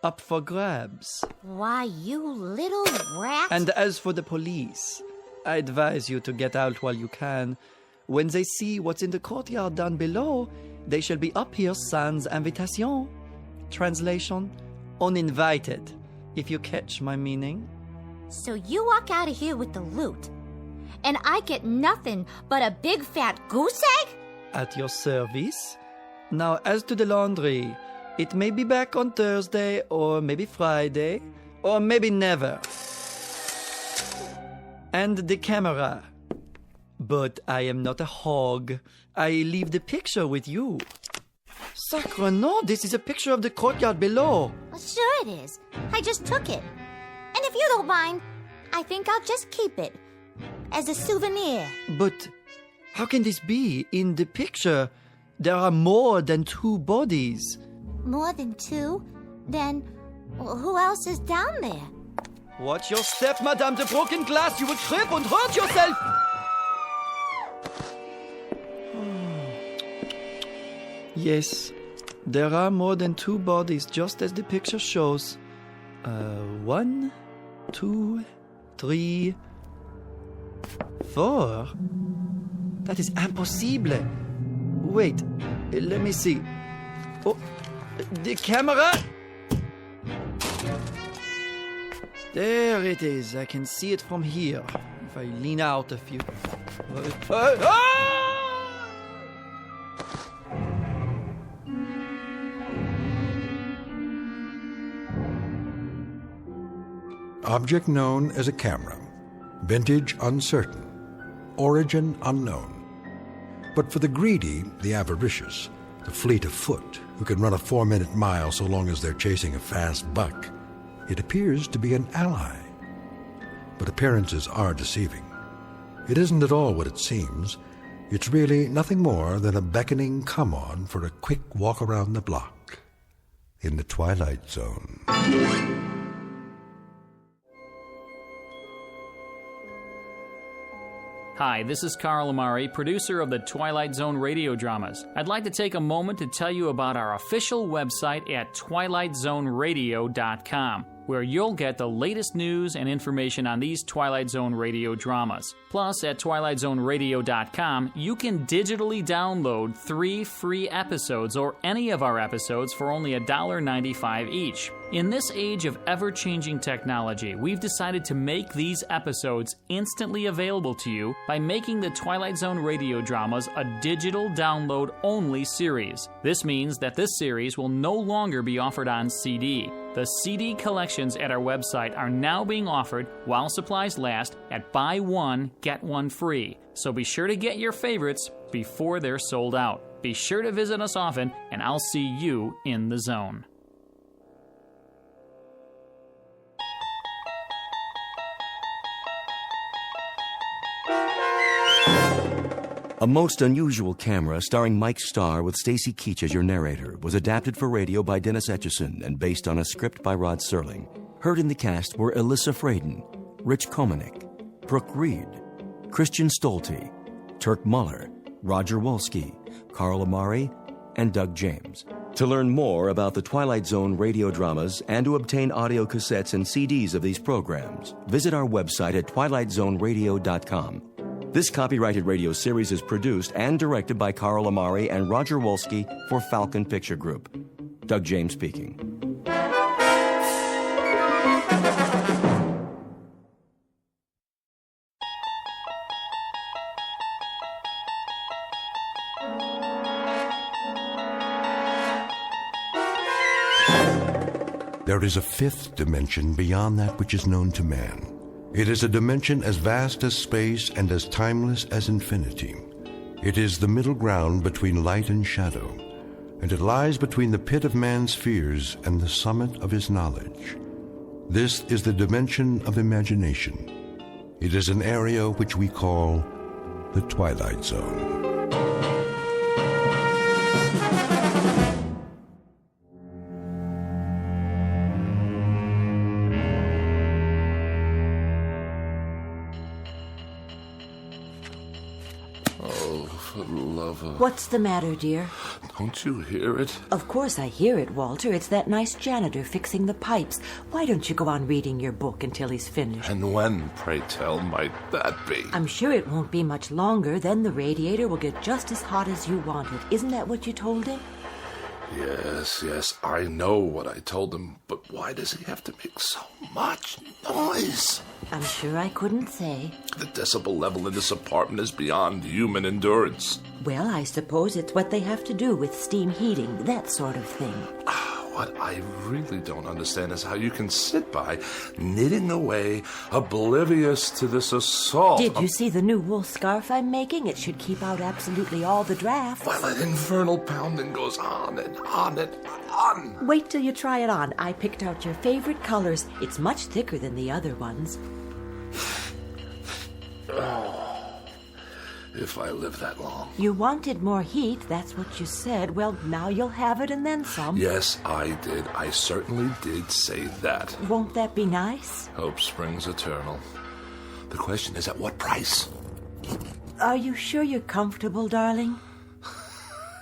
[SPEAKER 24] up for grabs.
[SPEAKER 22] Why, you little rat.
[SPEAKER 24] And as for the police, I advise you to get out while you can. When they see what's in the courtyard down below, they shall be up here sans invitation. Translation, uninvited, if you catch my meaning.
[SPEAKER 22] So you walk out of here with the loot, and I get nothing but a big fat goose egg?
[SPEAKER 24] At your service. Now, as to the laundry, it may be back on Thursday, or maybe Friday, or maybe never. And the camera. But I am not a hog. I leave the picture with you. Sacre nom, this is a picture of the courtyard below.
[SPEAKER 22] Well, sure it is. I just took it. And if you don't mind, I think I'll just keep it as a souvenir.
[SPEAKER 24] But how can this be? In the picture, there are more than 2 bodies.
[SPEAKER 22] More than 2? Then who else is down there?
[SPEAKER 24] Watch your step, Madame. The broken glass. You will trip and hurt yourself. Yes, there are more than 2 bodies, just as the picture shows. 1, 2, 3, 4. That is impossible. Wait, let me see. Oh, the camera. There it is. I can see it from here. If I lean out a few.
[SPEAKER 1] Object known as a camera. Vintage uncertain. Origin unknown. But for the greedy, the avaricious, the fleet of foot, who can run a 4-minute mile so long as they're chasing a fast buck, it appears to be an ally. But appearances are deceiving. It isn't at all what it seems. It's really nothing more than a beckoning come-on for a quick walk around the block in the Twilight Zone.
[SPEAKER 14] Hi, this is Carl Amari, producer of the Twilight Zone radio dramas. I'd like to take a moment to tell you about our official website at twilightzoneradio.com, where you'll get the latest news and information on these Twilight Zone radio dramas. Plus, at twilightzoneradio.com, you can digitally download 3 free episodes or any of our episodes for only $1.95 each. In this age of ever-changing technology, we've decided to make these episodes instantly available to you by making the Twilight Zone radio dramas a digital download-only series. This means that this series will no longer be offered on CD. The CD collections at our website are now being offered while supplies last at buy one, get one free. So be sure to get your favorites before they're sold out. Be sure to visit us often, and I'll see you in the zone.
[SPEAKER 21] A Most Unusual Camera, starring Mike Starr with Stacy Keach as your narrator, was adapted for radio by Dennis Etchison and based on a script by Rod Serling. Heard in the cast were Alyssa Fraden, Rich Komanek, Brooke Reed, Christian Stolte, Turk Muller, Roger Wolski, Carl Amari, and Doug James. To learn more about the Twilight Zone radio dramas and to obtain audio cassettes and CDs of these programs, visit our website at twilightzoneradio.com. This copyrighted radio series is produced and directed by Carl Amari and Roger Wolski for Falcon Picture Group. Doug James speaking.
[SPEAKER 1] There is a 5th dimension beyond that which is known to man. It is a dimension as vast as space and as timeless as infinity. It is the middle ground between light and shadow, and it lies between the pit of man's fears and the summit of his knowledge. This is the dimension of imagination. It is an area which we call the Twilight Zone.
[SPEAKER 6] What's the matter, dear?
[SPEAKER 13] Don't you hear it?
[SPEAKER 6] Of course I hear it, Walter. It's that nice janitor fixing the pipes. Why don't you go on reading your book until he's finished?
[SPEAKER 13] And when, pray tell, might that be?
[SPEAKER 6] I'm sure it won't be much longer. Then the radiator will get just as hot as you want it. Isn't that what you told him?
[SPEAKER 13] Yes, I know what I told him, but why does he have to make so much noise?
[SPEAKER 6] I'm sure I couldn't say.
[SPEAKER 13] The decibel level in this apartment is beyond human endurance.
[SPEAKER 6] Well, I suppose it's what they have to do with steam heating, that sort of thing.
[SPEAKER 13] What I really don't understand is how you can sit by, knitting away, oblivious to this assault.
[SPEAKER 6] Did you see the new wool scarf I'm making? It should keep out absolutely all the drafts.
[SPEAKER 13] While that infernal pounding goes on and on and on.
[SPEAKER 6] Wait till you try it on. I picked out your favorite colors. It's much thicker than the other ones.
[SPEAKER 13] If I live that long.
[SPEAKER 6] You wanted more heat, that's what you said. Well, now you'll have it and then some.
[SPEAKER 13] Yes, I did. I certainly did say that.
[SPEAKER 6] Won't that be nice?
[SPEAKER 13] Hope springs eternal. The question is, at what price?
[SPEAKER 6] Are you sure you're comfortable, darling?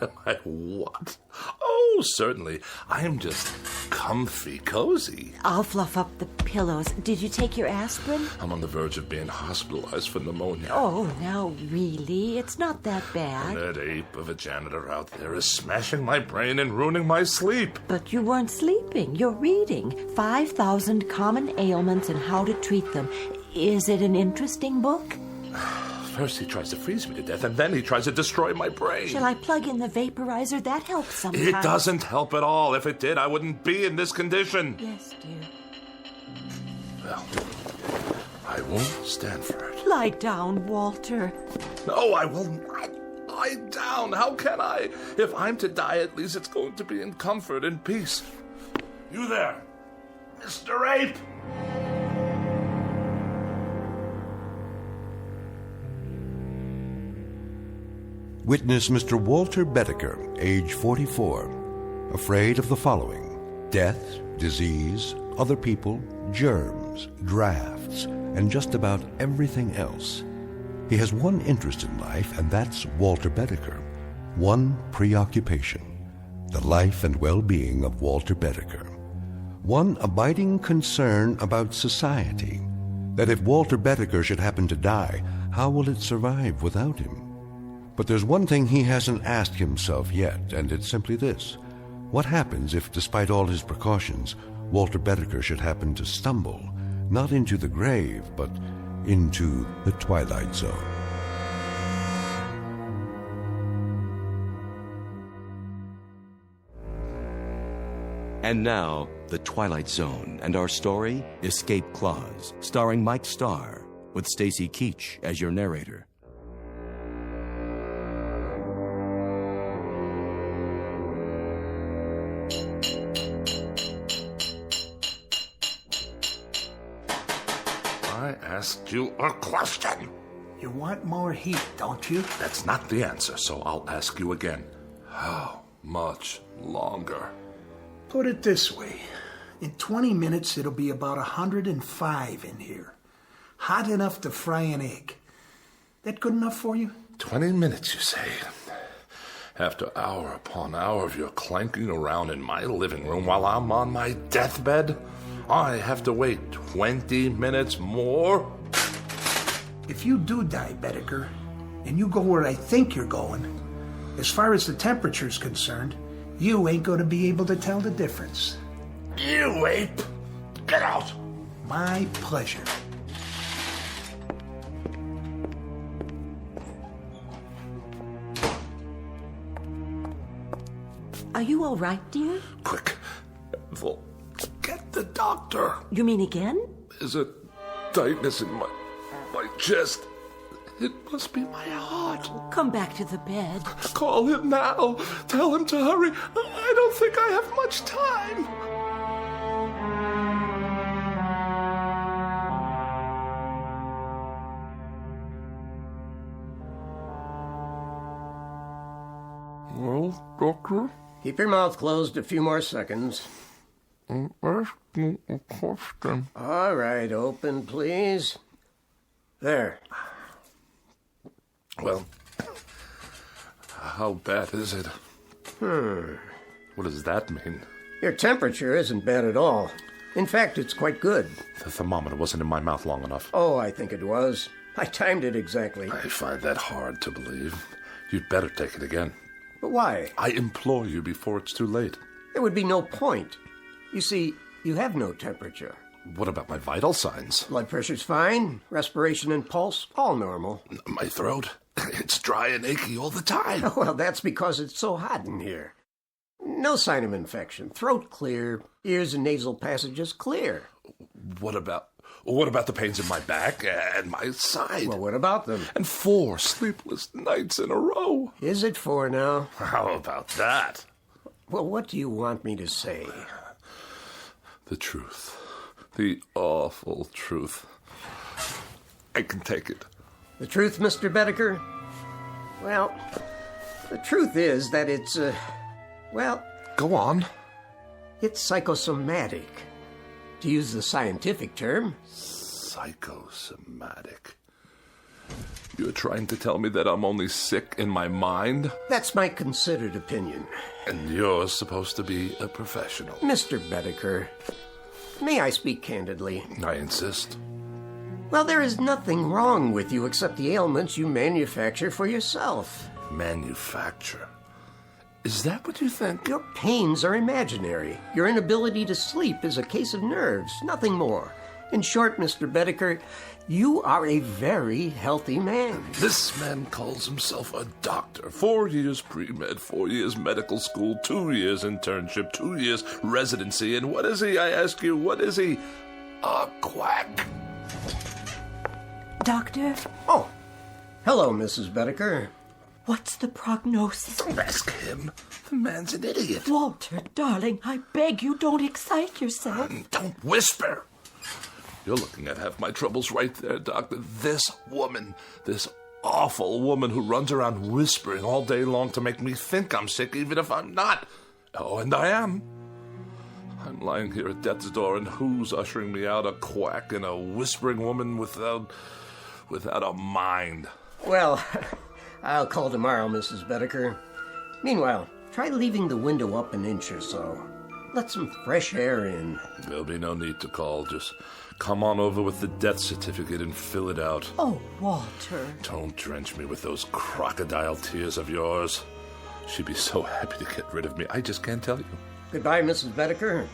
[SPEAKER 13] Am I what? Oh, certainly. I am just comfy, cozy.
[SPEAKER 6] I'll fluff up the pillows. Did you take your aspirin?
[SPEAKER 13] I'm on the verge of being hospitalized for pneumonia.
[SPEAKER 6] Oh, now, really? It's not that bad.
[SPEAKER 13] And that ape of a janitor out there is smashing my brain and ruining my sleep.
[SPEAKER 6] But you weren't sleeping. You're reading 5,000 Common Ailments and How to Treat Them. Is it an interesting book?
[SPEAKER 13] First he tries to freeze me to death, and then he tries to destroy my brain.
[SPEAKER 6] Shall I plug in the vaporizer? That helps sometimes.
[SPEAKER 13] It doesn't help at all. If it did, I wouldn't be in this condition.
[SPEAKER 6] Yes, dear.
[SPEAKER 13] Well, I won't stand for it.
[SPEAKER 6] Lie down, Walter.
[SPEAKER 13] No, I will not lie down. How can I? If I'm to die, at least it's going to be in comfort and peace. You there, Mr. Ape!
[SPEAKER 1] Witness Mr. Walter Bedecker, age 44, afraid of the following: death, disease, other people, germs, drafts, and just about everything else. He has one interest in life, and that's Walter Bedecker. One preoccupation: the life and well-being of Walter Bedecker. One abiding concern about society: that if Walter Bedecker should happen to die, how will it survive without him? But there's one thing he hasn't asked himself yet, and it's simply this: what happens if, despite all his precautions, Walter Bedecker should happen to stumble, not into the grave, but into the Twilight Zone?
[SPEAKER 21] And now, The Twilight Zone, and our story, Escape Clause, starring Mike Starr, with Stacy Keach as your narrator.
[SPEAKER 13] I asked you a question.
[SPEAKER 18] You want more heat, don't you?
[SPEAKER 13] That's not the answer, so I'll ask you again. How much longer?
[SPEAKER 18] Put it this way. In 20 minutes, it'll be about 105 in here. Hot enough to fry an egg. That good enough for you?
[SPEAKER 13] 20 minutes, you say? After hour upon hour of your clanking around in my living room while I'm on my deathbed, I have to wait 20 minutes more?
[SPEAKER 18] If you do die, Bedecker, and you go where I think you're going, as far as the temperature's concerned, you ain't going to be able to tell the difference.
[SPEAKER 13] You ape! Get out!
[SPEAKER 18] My pleasure.
[SPEAKER 6] Are you all right, dear?
[SPEAKER 13] Quick, Ethel, get the doctor.
[SPEAKER 6] You mean again?
[SPEAKER 13] Is it tightness in my chest. It must be my heart.
[SPEAKER 6] Come back to the bed.
[SPEAKER 13] Call him now. Tell him to hurry. I don't think I have much time. Well, Doctor?
[SPEAKER 9] Keep your mouth closed a few more seconds.
[SPEAKER 13] I'm asking a question.
[SPEAKER 9] All right, open, please. There.
[SPEAKER 13] Well, how bad is it? What does that mean?
[SPEAKER 9] Your temperature isn't bad at all. In fact, it's quite good.
[SPEAKER 13] The thermometer wasn't in my mouth long enough.
[SPEAKER 9] Oh, I think it was. I timed it exactly.
[SPEAKER 13] I find that hard to believe. You'd better take it again.
[SPEAKER 9] But why?
[SPEAKER 13] I implore you before it's too late.
[SPEAKER 9] There would be no point. You see, you have no temperature.
[SPEAKER 13] What about my vital signs?
[SPEAKER 9] Blood pressure's fine. Respiration and pulse, all normal.
[SPEAKER 13] My throat? It's dry and achy all the time.
[SPEAKER 9] Well, that's because it's so hot in here. No sign of infection. Throat clear. Ears and nasal passages clear.
[SPEAKER 13] What about the pains in my back and my side?
[SPEAKER 9] Well, what about them?
[SPEAKER 13] And 4 sleepless nights in a row.
[SPEAKER 9] Is it 4 now?
[SPEAKER 13] How about that?
[SPEAKER 9] Well, what do you want me to say?
[SPEAKER 13] The truth. The awful truth. I can take it.
[SPEAKER 9] The truth, Mr. Bedecker? Well, the truth is that it's,
[SPEAKER 13] Go on.
[SPEAKER 9] It's psychosomatic. To use the scientific term.
[SPEAKER 13] Psychosomatic. You're trying to tell me that I'm only sick in my mind?
[SPEAKER 9] That's my considered opinion.
[SPEAKER 13] And you're supposed to be a professional.
[SPEAKER 9] Mr. Bedecker, may I speak candidly?
[SPEAKER 13] I insist.
[SPEAKER 9] Well, there is nothing wrong with you except the ailments you manufacture for yourself.
[SPEAKER 13] Manufacture? Is that what you think?
[SPEAKER 9] Your pains are imaginary. Your inability to sleep is a case of nerves, nothing more. In short, Mr. Bedecker, you are a very healthy man.
[SPEAKER 13] This man calls himself a doctor. 4 years pre-med, 4 years medical school, 2 years internship, 2 years residency. And what is he, I ask you, what is he? A quack.
[SPEAKER 6] Doctor?
[SPEAKER 9] Oh, hello, Mrs. Bedecker.
[SPEAKER 6] What's the prognosis?
[SPEAKER 13] Don't ask him. The man's an idiot.
[SPEAKER 6] Walter, darling, I beg you, don't excite yourself.
[SPEAKER 13] Don't whisper. You're looking at half my troubles right there, Doctor. This woman, this awful woman who runs around whispering all day long to make me think I'm sick, even if I'm not. Oh, and I am. I'm lying here at death's door, and who's ushering me out? A quack and a whispering woman without a mind.
[SPEAKER 9] Well, I'll call tomorrow, Mrs. Bedecker. Meanwhile, try leaving the window up an inch or so. Let some fresh air in.
[SPEAKER 13] There'll be no need to call. Just come on over with the death certificate and fill it out.
[SPEAKER 6] Oh, Walter.
[SPEAKER 13] Don't drench me with those crocodile tears of yours. She'd be so happy to get rid of me. I just can't tell you.
[SPEAKER 9] Goodbye, Mrs. Bedecker.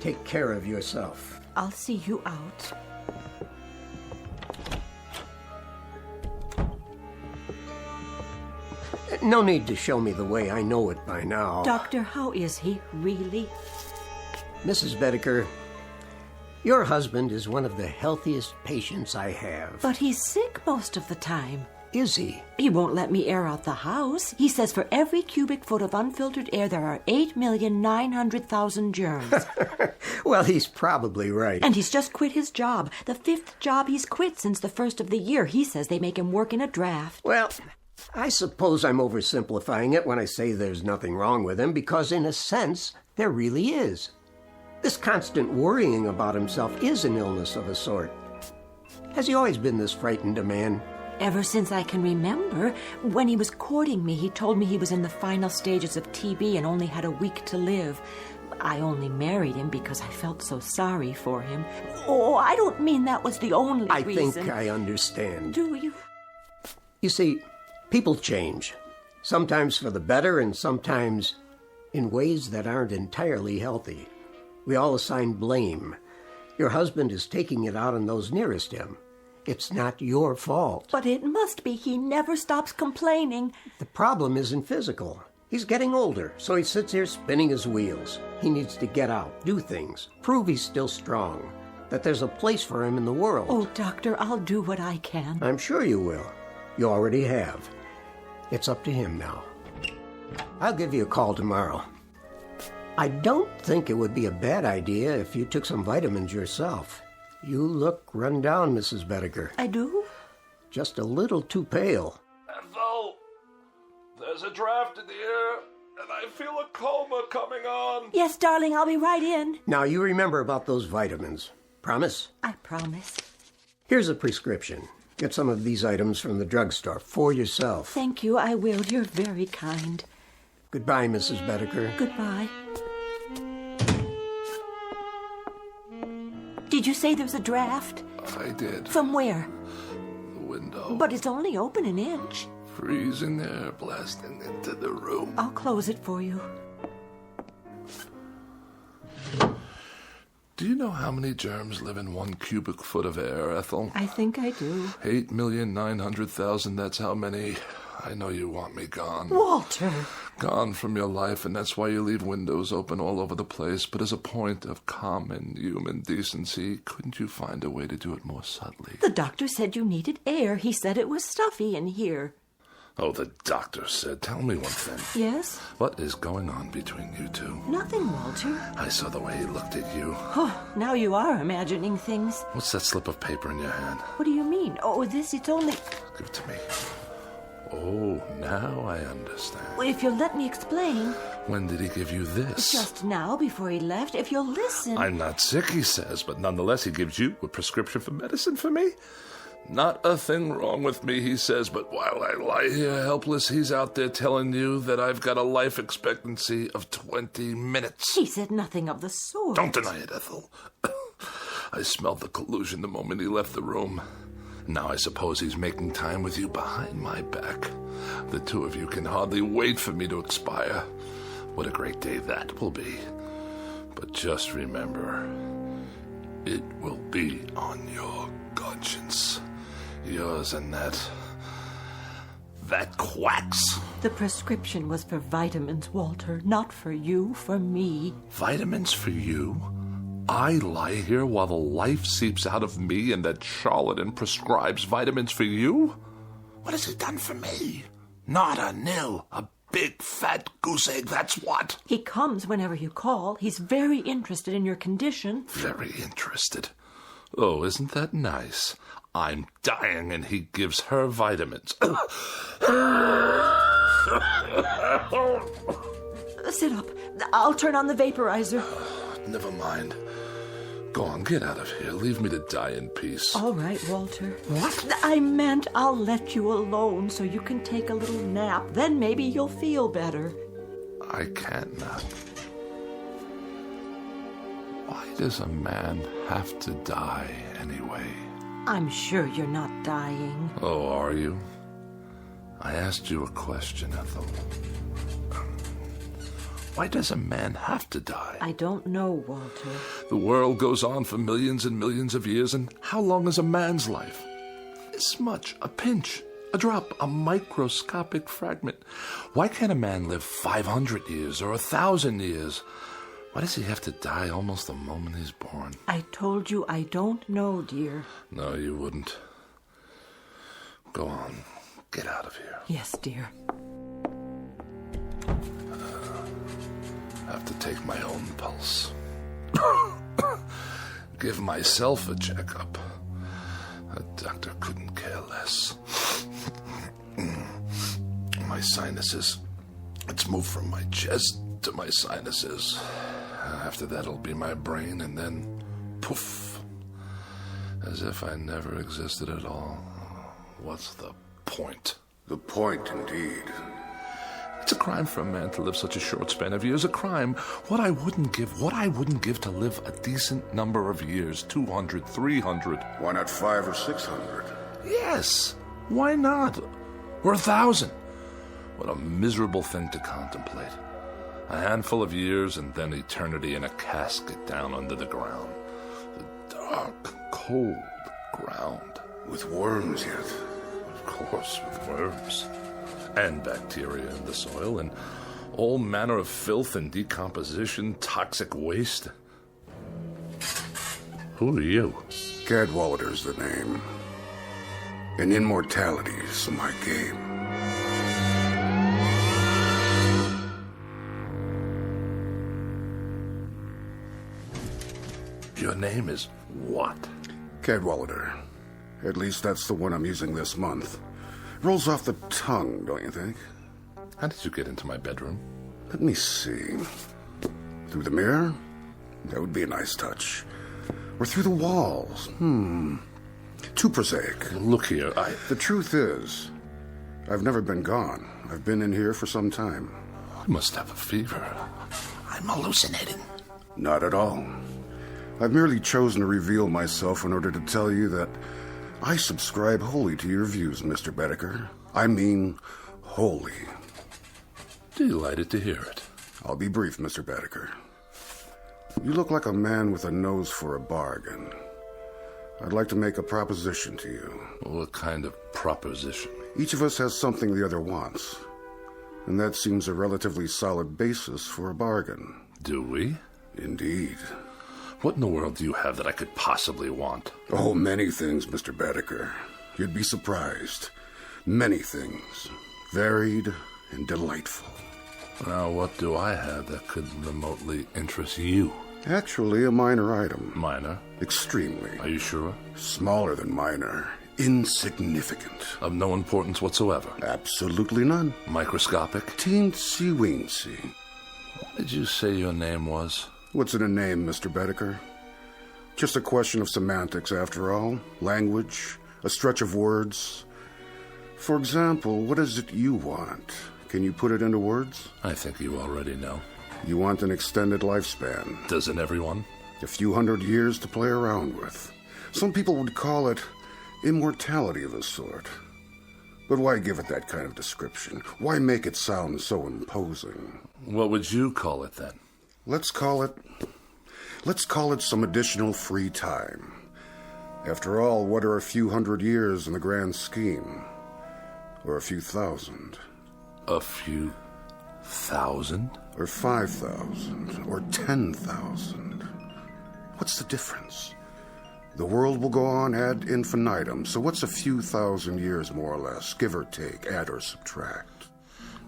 [SPEAKER 9] Take care of yourself.
[SPEAKER 6] I'll see you out.
[SPEAKER 9] No need to show me the way. I know it by now.
[SPEAKER 6] Doctor, how is he, really?
[SPEAKER 9] Mrs. Bedecker, your husband is one of the healthiest patients I have.
[SPEAKER 6] But he's sick most of the time.
[SPEAKER 9] Is he?
[SPEAKER 6] He won't let me air out the house. He says for every cubic foot of unfiltered air, there are 8,900,000 germs.
[SPEAKER 9] Well, he's probably right.
[SPEAKER 6] And he's just quit his job. The 5th job he's quit since the first of the year. He says they make him work in a draft.
[SPEAKER 9] Well, I suppose I'm oversimplifying it when I say there's nothing wrong with him, because in a sense, there really is. This constant worrying about himself is an illness of a sort. Has he always been this frightened a man?
[SPEAKER 6] Ever since I can remember. When he was courting me, he told me he was in the final stages of TB and only had a week to live. I only married him because I felt so sorry for him. Oh, I don't mean that was the only reason.
[SPEAKER 9] I think I understand.
[SPEAKER 6] Do you?
[SPEAKER 9] You see, people change. Sometimes for the better and sometimes in ways that aren't entirely healthy. We all assign blame. Your husband is taking it out on those nearest him. It's not your fault.
[SPEAKER 6] But it must be. He never stops complaining.
[SPEAKER 9] The problem isn't physical. He's getting older, so he sits here spinning his wheels. He needs to get out, do things, prove he's still strong. that there's a place for him in the world.
[SPEAKER 6] Oh, Doctor, I'll do what I can.
[SPEAKER 9] I'm sure you will. You already have. It's up to him now. I'll give you a call tomorrow. I don't think it would be a bad idea if you took some vitamins yourself. You look run down, Mrs. Bedecker.
[SPEAKER 6] I do?
[SPEAKER 9] Just a little too pale.
[SPEAKER 13] Ethel, there's a draft in the air, and I feel a coma coming on.
[SPEAKER 6] Yes, darling, I'll be right in.
[SPEAKER 9] Now, you remember about those vitamins. Promise?
[SPEAKER 6] I promise.
[SPEAKER 9] Here's a prescription. Get some of these items from the drugstore for yourself.
[SPEAKER 6] Thank you, I will. You're very kind.
[SPEAKER 9] Goodbye, Mrs. Bedecker.
[SPEAKER 6] Goodbye. Did you say there's a draft?
[SPEAKER 13] I did.
[SPEAKER 6] From where?
[SPEAKER 13] The window.
[SPEAKER 6] But it's only open an inch.
[SPEAKER 13] Freezing air blasting into the room.
[SPEAKER 6] I'll close it for you.
[SPEAKER 13] Do you know how many germs live in 1 cubic foot of air, Ethel?
[SPEAKER 6] I think I do.
[SPEAKER 13] 8,900,000, that's how many. I know you want me gone.
[SPEAKER 6] Walter!
[SPEAKER 13] Gone from your life, and that's why you leave windows open all over the place. But as a point of common human decency, couldn't you find a way to do it more subtly?
[SPEAKER 6] The doctor said you needed air. He said it was stuffy in here.
[SPEAKER 13] Oh, the doctor said. Tell me one thing.
[SPEAKER 6] Yes?
[SPEAKER 13] What is going on between you two?
[SPEAKER 6] Nothing, Walter.
[SPEAKER 13] I saw the way he looked at you.
[SPEAKER 6] Oh, now you are imagining things.
[SPEAKER 13] What's that slip of paper in your hand?
[SPEAKER 6] What do you mean? Oh, it's only...
[SPEAKER 13] Give it to me. Oh, now I understand.
[SPEAKER 6] Well, if you'll let me explain...
[SPEAKER 13] When did he give you this?
[SPEAKER 6] Just now, before he left. If you'll listen...
[SPEAKER 13] I'm not sick, he says, but nonetheless he gives you a prescription for medicine for me? Not a thing wrong with me, he says, but while I lie here helpless, he's out there telling you that I've got a life expectancy of 20 minutes.
[SPEAKER 6] He said nothing of the sort.
[SPEAKER 13] Don't deny it, Ethel. I smelled the collusion the moment he left the room. Now I suppose he's making time with you behind my back. The two of you can hardly wait for me to expire. What a great day that will be. But just remember, it will be on your conscience. Yours and that quacks.
[SPEAKER 6] The prescription was for vitamins, Walter, not for you, for me.
[SPEAKER 13] Vitamins for you? I lie here while the life seeps out of me and that charlatan prescribes vitamins for you? What has he done for me? Not a nil. A big fat goose egg, that's what.
[SPEAKER 6] He comes whenever you call. He's very interested in your condition.
[SPEAKER 13] Very interested. Oh, isn't that nice? I'm dying and he gives her vitamins.
[SPEAKER 6] Sit up. I'll turn on the vaporizer.
[SPEAKER 13] Never mind. Go on, get out of here. Leave me to die in peace.
[SPEAKER 6] All right, Walter.
[SPEAKER 9] What?
[SPEAKER 6] I meant I'll let you alone so you can take a little nap. Then maybe you'll feel better.
[SPEAKER 13] I can't nap. Why does a man have to die anyway?
[SPEAKER 6] I'm sure you're not dying.
[SPEAKER 13] Oh, are you? I asked you a question, Ethel. Why does a man have to die?
[SPEAKER 6] I don't know, Walter.
[SPEAKER 13] The world goes on for millions and millions of years, and how long is a man's life? This much, a pinch, a drop, a microscopic fragment. Why can't a man live 500 years or 1,000 years? Why does he have to die almost the moment he's born?
[SPEAKER 6] I told you I don't know, dear.
[SPEAKER 13] No, you wouldn't. Go on. Get out of here.
[SPEAKER 6] Yes, dear.
[SPEAKER 13] I have to take my own pulse. Give myself a checkup. A doctor couldn't care less. My sinuses. It's moved from my chest to my sinuses. After that, it'll be my brain, and then poof. As if I never existed at all. What's the point?
[SPEAKER 5] The point, indeed.
[SPEAKER 13] It's a crime for a man to live such a short span of years. A crime. What I wouldn't give to live a decent number of years. 200, 300.
[SPEAKER 5] Why not 500 or 600?
[SPEAKER 13] Yes. Why not? Or 1,000. What a miserable thing to contemplate. A handful of years and then eternity in a casket down under the ground. The dark, cold ground.
[SPEAKER 5] With worms yet?
[SPEAKER 13] Of course, with worms. And bacteria in the soil, and all manner of filth and decomposition, toxic waste. Who are you?
[SPEAKER 5] Cadwallader's the name. And immortality's my game.
[SPEAKER 13] Your name is what?
[SPEAKER 5] Cadwallader. At least that's the one I'm using this month. Rolls off the tongue, don't you think?
[SPEAKER 13] How did you get into my bedroom?
[SPEAKER 5] Let me see. Through the mirror? That would be a nice touch. Or through the walls? Too prosaic.
[SPEAKER 13] Look here,
[SPEAKER 5] The truth is, I've never been gone. I've been in here for some time.
[SPEAKER 13] I must have a fever. I'm hallucinating.
[SPEAKER 5] Not at all. I've merely chosen to reveal myself in order to tell you that I subscribe wholly to your views, Mr. Bedecker. I mean, wholly.
[SPEAKER 13] Delighted to hear it.
[SPEAKER 5] I'll be brief, Mr. Bedecker. You look like a man with a nose for a bargain. I'd like to make a proposition to you.
[SPEAKER 13] What kind of proposition?
[SPEAKER 5] Each of us has something the other wants. And that seems a relatively solid basis for a bargain.
[SPEAKER 13] Do we?
[SPEAKER 5] Indeed.
[SPEAKER 13] What in the world do you have that I could possibly want?
[SPEAKER 5] Oh, many things, Mr. Bedecker. You'd be surprised. Many things. Varied and delightful.
[SPEAKER 13] Now, what do I have that could remotely interest you?
[SPEAKER 5] Actually, a minor item.
[SPEAKER 13] Minor?
[SPEAKER 5] Extremely.
[SPEAKER 13] Are you sure?
[SPEAKER 5] Smaller than minor. Insignificant.
[SPEAKER 13] Of no importance whatsoever?
[SPEAKER 5] Absolutely none.
[SPEAKER 13] Microscopic?
[SPEAKER 5] Teensy-weensy.
[SPEAKER 13] What did you say your name was?
[SPEAKER 5] What's in a name, Mr. Bedecker? Just a question of semantics, after all. Language, a stretch of words. For example, what is it you want? Can you put it into words?
[SPEAKER 13] I think you already know.
[SPEAKER 5] You want an extended lifespan.
[SPEAKER 13] Doesn't everyone?
[SPEAKER 5] A few hundred years to play around with. Some people would call it immortality of a sort. But why give it that kind of description? Why make it sound so imposing?
[SPEAKER 13] What would you call it then?
[SPEAKER 5] Let's call it some additional free time. After all, what are a few hundred years in the grand scheme? Or a few thousand?
[SPEAKER 13] A few thousand?
[SPEAKER 5] Or 5,000? Or 10,000? What's the difference? The world will go on ad infinitum, so what's a few thousand years more or less, give or take, add or subtract?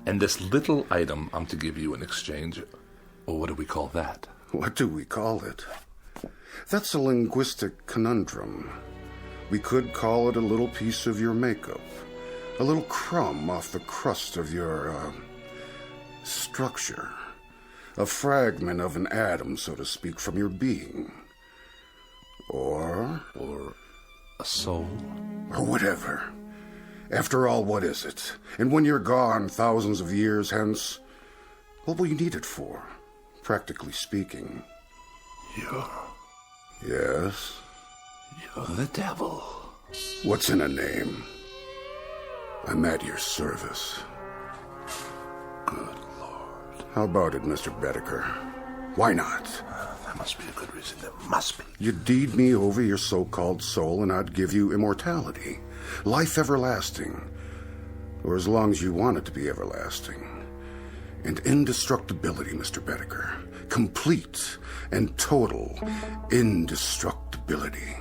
[SPEAKER 13] And this little item I'm to give you in exchange, or what do we call that?
[SPEAKER 5] What do we call it? That's a linguistic conundrum. We could call it a little piece of your makeup. A little crumb off the crust of your, structure. A fragment of an atom, so to speak, from your being. Or
[SPEAKER 13] a soul.
[SPEAKER 5] Or whatever. After all, what is it? And when you're gone, thousands of years hence, what will you need it for, practically speaking? Yes?
[SPEAKER 13] You're the devil.
[SPEAKER 5] What's in a name? I'm at your service.
[SPEAKER 13] Good Lord.
[SPEAKER 5] How about it, Mr. Bedecker? Why not?
[SPEAKER 13] That must be a good reason. There must be.
[SPEAKER 5] You'd deed me over your so-called soul, and I'd give you immortality. Life everlasting. Or as long as you want it to be everlasting. And indestructibility, Mr. Bedecker. Complete and total indestructibility.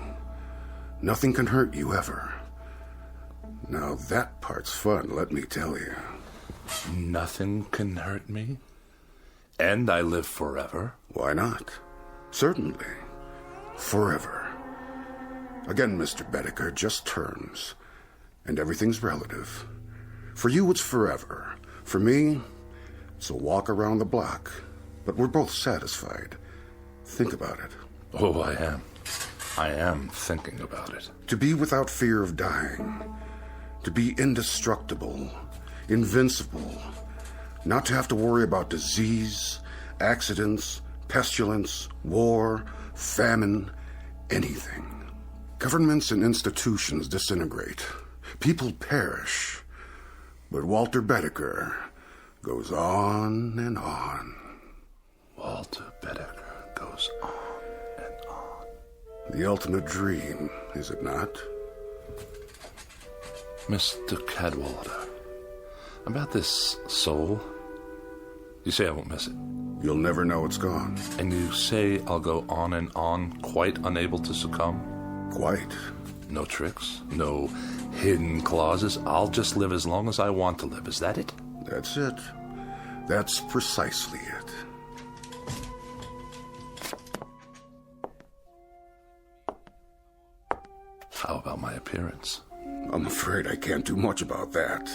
[SPEAKER 5] Nothing can hurt you ever. Now that part's fun, let me tell you.
[SPEAKER 13] Nothing can hurt me? And I live forever?
[SPEAKER 5] Why not? Certainly. Forever. Again, Mr. Bedecker, just terms. And everything's relative. For you, it's forever. For me, it's a walk around the block. But we're both satisfied. Think about it.
[SPEAKER 13] Oh, I am. I am thinking about it.
[SPEAKER 5] To be without fear of dying. To be indestructible. Invincible. Not to have to worry about disease, accidents, pestilence, war, famine, anything. Governments and institutions disintegrate. People perish. But Walter Bedecker goes on and on.
[SPEAKER 13] Walter Bedecker goes on and on.
[SPEAKER 5] The ultimate dream, is it not?
[SPEAKER 13] Mr. Cadwallader, about this soul, You say I won't miss it.
[SPEAKER 5] You'll never know it's gone.
[SPEAKER 13] And you say I'll go on and on, quite unable to succumb?
[SPEAKER 5] Quite.
[SPEAKER 13] No tricks, no hidden clauses. I'll just live as long as I want to live. Is that it?
[SPEAKER 5] That's it. That's precisely it.
[SPEAKER 13] How about my appearance?
[SPEAKER 5] I'm afraid I can't do much about that.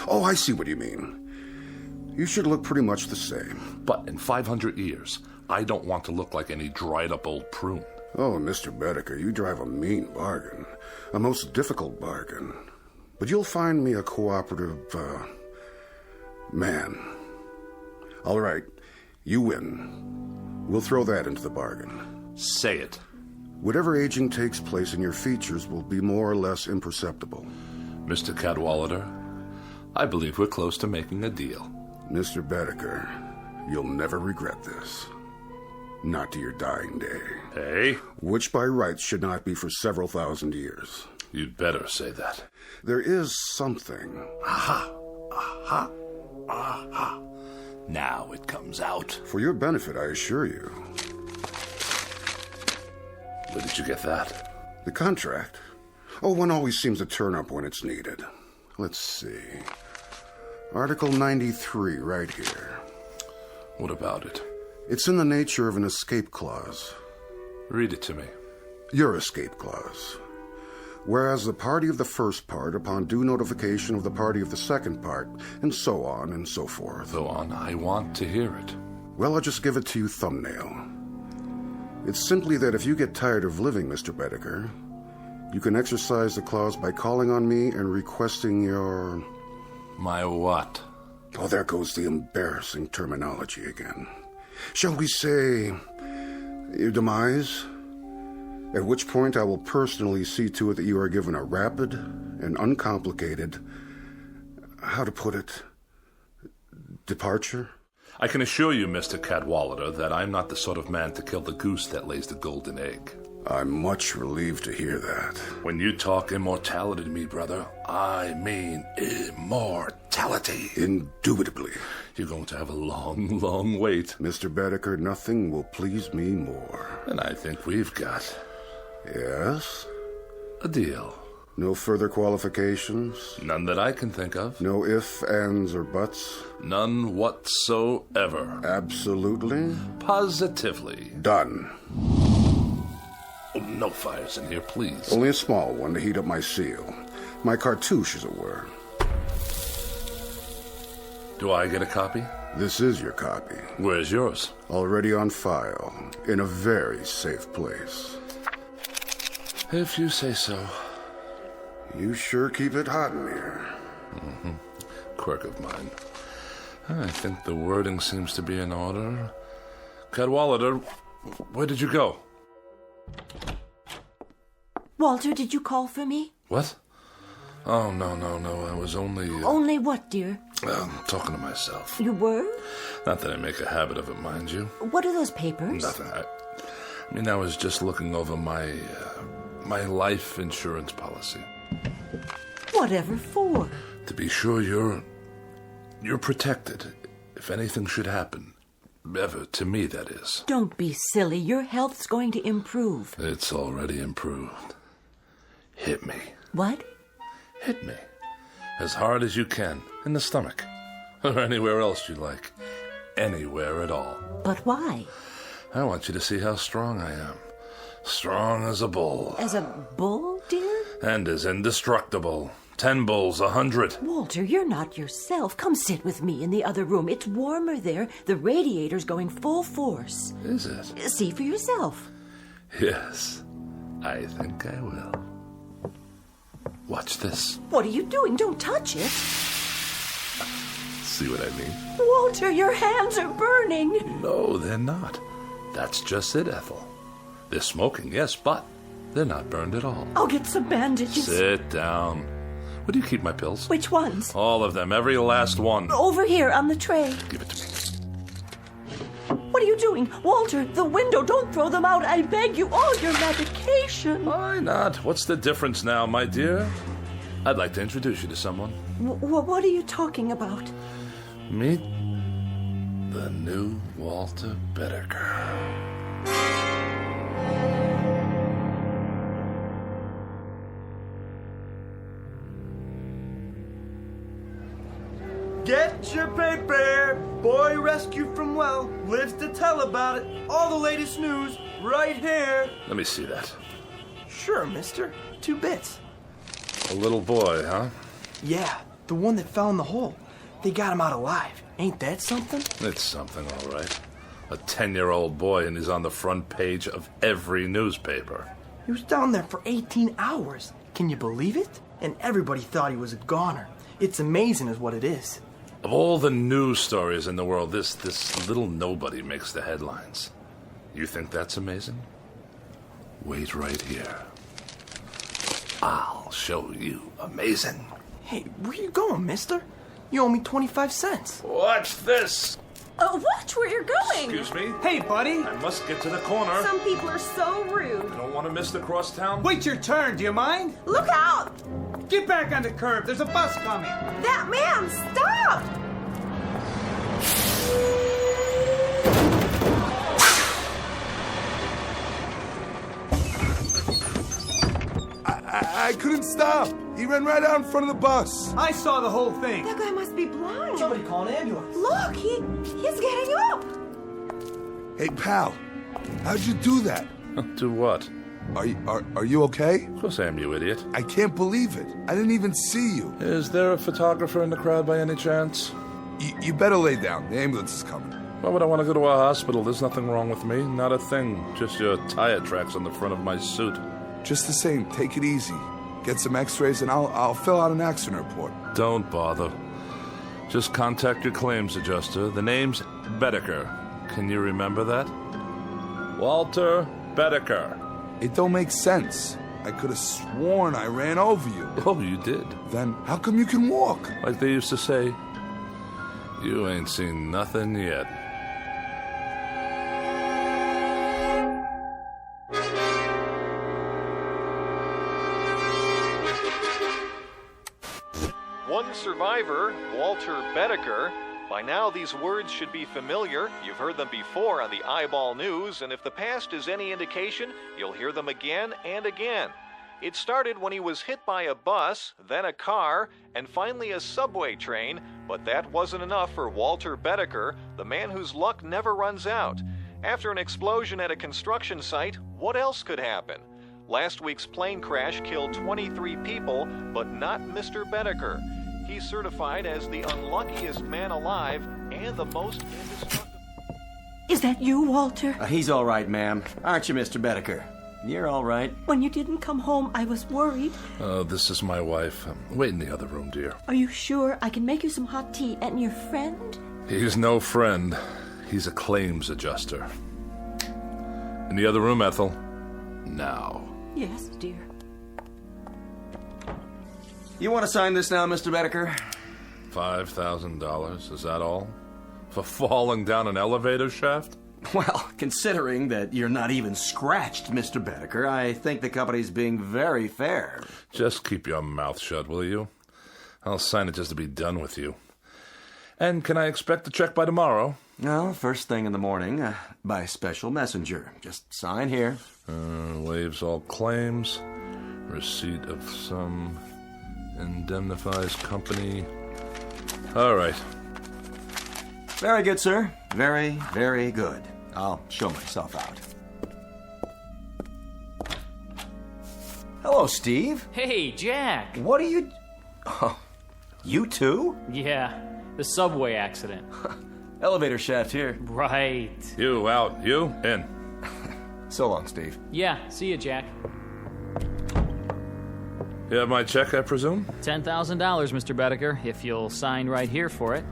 [SPEAKER 5] Oh, I see what you mean. You should look pretty much the same.
[SPEAKER 13] But in 500 years, I don't want to look like any dried-up old prune.
[SPEAKER 5] Oh, Mr. Bedecker, you drive a mean bargain. A most difficult bargain. But you'll find me a cooperative, man. All right, you win. We'll throw that into the bargain.
[SPEAKER 13] Say it.
[SPEAKER 5] Whatever aging takes place in your features will be more or less imperceptible.
[SPEAKER 13] Mr. Cadwallader, I believe we're close to making a deal.
[SPEAKER 5] Mr. Bedecker, you'll never regret this. Not to your dying day.
[SPEAKER 13] Hey?
[SPEAKER 5] Which by rights should not be for several thousand years.
[SPEAKER 13] You'd better say that.
[SPEAKER 5] There is something.
[SPEAKER 13] Aha! Aha! Aha! Now it comes out.
[SPEAKER 5] For your benefit, I assure you.
[SPEAKER 13] Where did you get that?
[SPEAKER 5] The contract? Oh, one always seems to turn up when it's needed. Let's see. Article 93, right here.
[SPEAKER 13] What about it?
[SPEAKER 5] It's in the nature of an escape clause.
[SPEAKER 13] Read it to me.
[SPEAKER 5] Your escape clause. Whereas the party of the first part, upon due notification of the party of the second part, and so on and so forth.
[SPEAKER 13] Go on, I want to hear it.
[SPEAKER 5] Well, I'll just give it to you thumbnail. It's simply that if you get tired of living, Mr. Bedecker, you can exercise the clause by calling on me and requesting your...
[SPEAKER 13] My what?
[SPEAKER 5] Oh, there goes the embarrassing terminology again. Shall we say, your demise? At which point I will personally see to it that you are given a rapid and uncomplicated, how to put it, departure?
[SPEAKER 13] I can assure you, Mr. Cadwallader, that I'm not the sort of man to kill the goose that lays the golden egg.
[SPEAKER 5] I'm much relieved to hear that.
[SPEAKER 13] When you talk immortality to me, brother, I mean immortality.
[SPEAKER 5] Indubitably.
[SPEAKER 13] You're going to have a long, long wait.
[SPEAKER 5] Mr. Bedecker, nothing will please me more.
[SPEAKER 13] And I think we've got...
[SPEAKER 5] Yes?
[SPEAKER 13] A deal.
[SPEAKER 5] No further qualifications?
[SPEAKER 13] None that I can think of.
[SPEAKER 5] No ifs, ands, or buts?
[SPEAKER 13] None whatsoever.
[SPEAKER 5] Absolutely?
[SPEAKER 13] Positively.
[SPEAKER 5] Done.
[SPEAKER 13] Oh, no fires in here, please.
[SPEAKER 5] Only a small one to heat up my seal. My cartouche, as it were.
[SPEAKER 13] Do I get a copy?
[SPEAKER 5] This is your copy.
[SPEAKER 13] Where's yours?
[SPEAKER 5] Already on file. In a very safe place.
[SPEAKER 13] If you say so.
[SPEAKER 5] You sure keep it hot in here.
[SPEAKER 13] Mm-hmm. Quirk of mine. I think the wording seems to be in order. Cadwallader, where did you go?
[SPEAKER 6] Walter, did you call for me?
[SPEAKER 13] What? Oh, no. I was only...
[SPEAKER 6] Only what, dear?
[SPEAKER 13] Talking to myself.
[SPEAKER 6] You were?
[SPEAKER 13] Not that I make a habit of it, mind you.
[SPEAKER 6] What are those papers?
[SPEAKER 13] Nothing. I was just looking over my life insurance policy.
[SPEAKER 6] Whatever for?
[SPEAKER 13] To be sure you're protected if anything should happen. Ever, to me, that is.
[SPEAKER 6] Don't be silly. Your health's going to improve.
[SPEAKER 13] It's already improved. Hit me.
[SPEAKER 6] What?
[SPEAKER 13] Hit me. As hard as you can. In the stomach. Or anywhere else you like. Anywhere at all.
[SPEAKER 6] But why?
[SPEAKER 13] I want you to see how strong I am. Strong as a bull.
[SPEAKER 6] As a bull, dear?
[SPEAKER 13] And as indestructible. 10 bulls, 100.
[SPEAKER 6] Walter, you're not yourself. Come sit with me in the other room. It's warmer there. The radiator's going full force.
[SPEAKER 13] Is it?
[SPEAKER 6] See for yourself.
[SPEAKER 13] Yes, I think I will. Watch this.
[SPEAKER 6] What are you doing? Don't touch it.
[SPEAKER 13] See what I mean?
[SPEAKER 6] Walter, your hands are burning.
[SPEAKER 13] No, they're not. That's just it, Ethel. They're smoking, yes, but they're not burned at all.
[SPEAKER 6] I'll get some bandages.
[SPEAKER 13] Sit down. Where do you keep my pills?
[SPEAKER 6] Which ones?
[SPEAKER 13] All of them, every last one.
[SPEAKER 6] Over here on the tray.
[SPEAKER 13] Give it to me.
[SPEAKER 6] What are you doing? Walter, the window, don't throw them out. I beg you, all your medication.
[SPEAKER 13] Why not? What's the difference now, my dear? I'd like to introduce you to someone.
[SPEAKER 6] What are you talking about?
[SPEAKER 13] Meet The new Walter Bedecker.
[SPEAKER 10] Get your paper! Boy rescued from well, lives to tell about it. All the latest news, right here.
[SPEAKER 13] Let me see that.
[SPEAKER 10] Sure, mister. 2 bits.
[SPEAKER 13] A little boy, huh?
[SPEAKER 10] Yeah, the one that fell in the hole. They got him out alive. Ain't that something?
[SPEAKER 13] It's something, all right. A 10-year-old boy, and he's on the front page of every newspaper.
[SPEAKER 10] He was down there for 18 hours. Can you believe it? And everybody thought he was a goner. It's amazing is what it is.
[SPEAKER 13] Of all the news stories in the world, this little nobody makes the headlines. You think that's amazing? Wait right here. I'll show you amazing.
[SPEAKER 10] Hey, where you going, mister? You owe me 25 cents.
[SPEAKER 13] Watch this.
[SPEAKER 7] Watch where you're going.
[SPEAKER 13] Excuse me?
[SPEAKER 16] Hey, buddy.
[SPEAKER 13] I must get to the corner.
[SPEAKER 7] Some people are so rude.
[SPEAKER 13] I don't want to miss the crosstown.
[SPEAKER 16] Wait your turn, do you mind?
[SPEAKER 7] Look out!
[SPEAKER 16] Get back on the curb. There's a bus coming.
[SPEAKER 7] That man, stop!
[SPEAKER 17] I couldn't stop. He ran right out in front of the bus.
[SPEAKER 16] I saw the whole thing.
[SPEAKER 7] That guy must be blind.
[SPEAKER 10] Somebody call an ambulance.
[SPEAKER 7] Look, he's getting up.
[SPEAKER 17] Hey, pal, how'd you do that?
[SPEAKER 13] Do what?
[SPEAKER 17] Are you okay?
[SPEAKER 13] Of course I am, you idiot.
[SPEAKER 17] I can't believe it. I didn't even see you.
[SPEAKER 13] Is there a photographer in the crowd by any chance?
[SPEAKER 17] You better lay down. The ambulance is coming.
[SPEAKER 13] Why would I want to go to a hospital? There's nothing wrong with me. Not a thing. Just your tire tracks on the front of my suit.
[SPEAKER 17] Just the same, take it easy. Get some x-rays and I'll fill out an accident report.
[SPEAKER 13] Don't bother. Just contact your claims adjuster. The name's Bedecker. Can you remember that? Walter Bedecker.
[SPEAKER 17] It don't make sense. I could have sworn I ran over you.
[SPEAKER 13] Oh, you did?
[SPEAKER 17] Then how come you can walk?
[SPEAKER 13] Like they used to say, you ain't seen nothing yet.
[SPEAKER 20] One survivor, Walter Bedecker. By now, these words should be familiar. You've heard them before on the Eyeball News, and if the past is any indication, you'll hear them again and again. It started when he was hit by a bus, then a car, and finally a subway train, but that wasn't enough for Walter Bedecker, the man whose luck never runs out. After an explosion at a construction site, what else could happen? Last week's plane crash killed 23 people, but not Mr. Bedecker. He's certified as the unluckiest man alive and the most indestructible.
[SPEAKER 6] Is that you, Walter?
[SPEAKER 23] He's all right, ma'am. Aren't you, Mr. Bedecker? You're all right.
[SPEAKER 6] When you didn't come home, I was worried.
[SPEAKER 13] This is my wife. Wait in the other room, dear.
[SPEAKER 6] Are you sure? I can make you some hot tea. And your friend?
[SPEAKER 13] He's no friend. He's a claims adjuster. In the other room, Ethel. Now.
[SPEAKER 6] Yes, dear.
[SPEAKER 23] You want to sign this now, Mr. Bedecker?
[SPEAKER 13] $5,000, is that all? For falling down an elevator shaft?
[SPEAKER 23] Well, considering that you're not even scratched, Mr. Bedecker, I think the company's being very fair.
[SPEAKER 13] Just keep your mouth shut, will you? I'll sign it just to be done with you. And can I expect the check by tomorrow?
[SPEAKER 23] Well, first thing in the morning, by special messenger. Just sign here.
[SPEAKER 13] Waives all claims. Receipt of some indemnifies company. All right.
[SPEAKER 23] Very good, sir. Very, very good. I'll show myself out. Hello, Steve.
[SPEAKER 14] Hey, Jack.
[SPEAKER 23] What are you... Oh, you too?
[SPEAKER 14] Yeah, the subway accident.
[SPEAKER 23] Elevator shaft here.
[SPEAKER 14] Right.
[SPEAKER 13] You out. You in.
[SPEAKER 23] So long, Steve.
[SPEAKER 14] Yeah, see you, Jack.
[SPEAKER 13] You have my check, I presume?
[SPEAKER 14] $10,000, Mr. Bedecker, if you'll sign right here for it.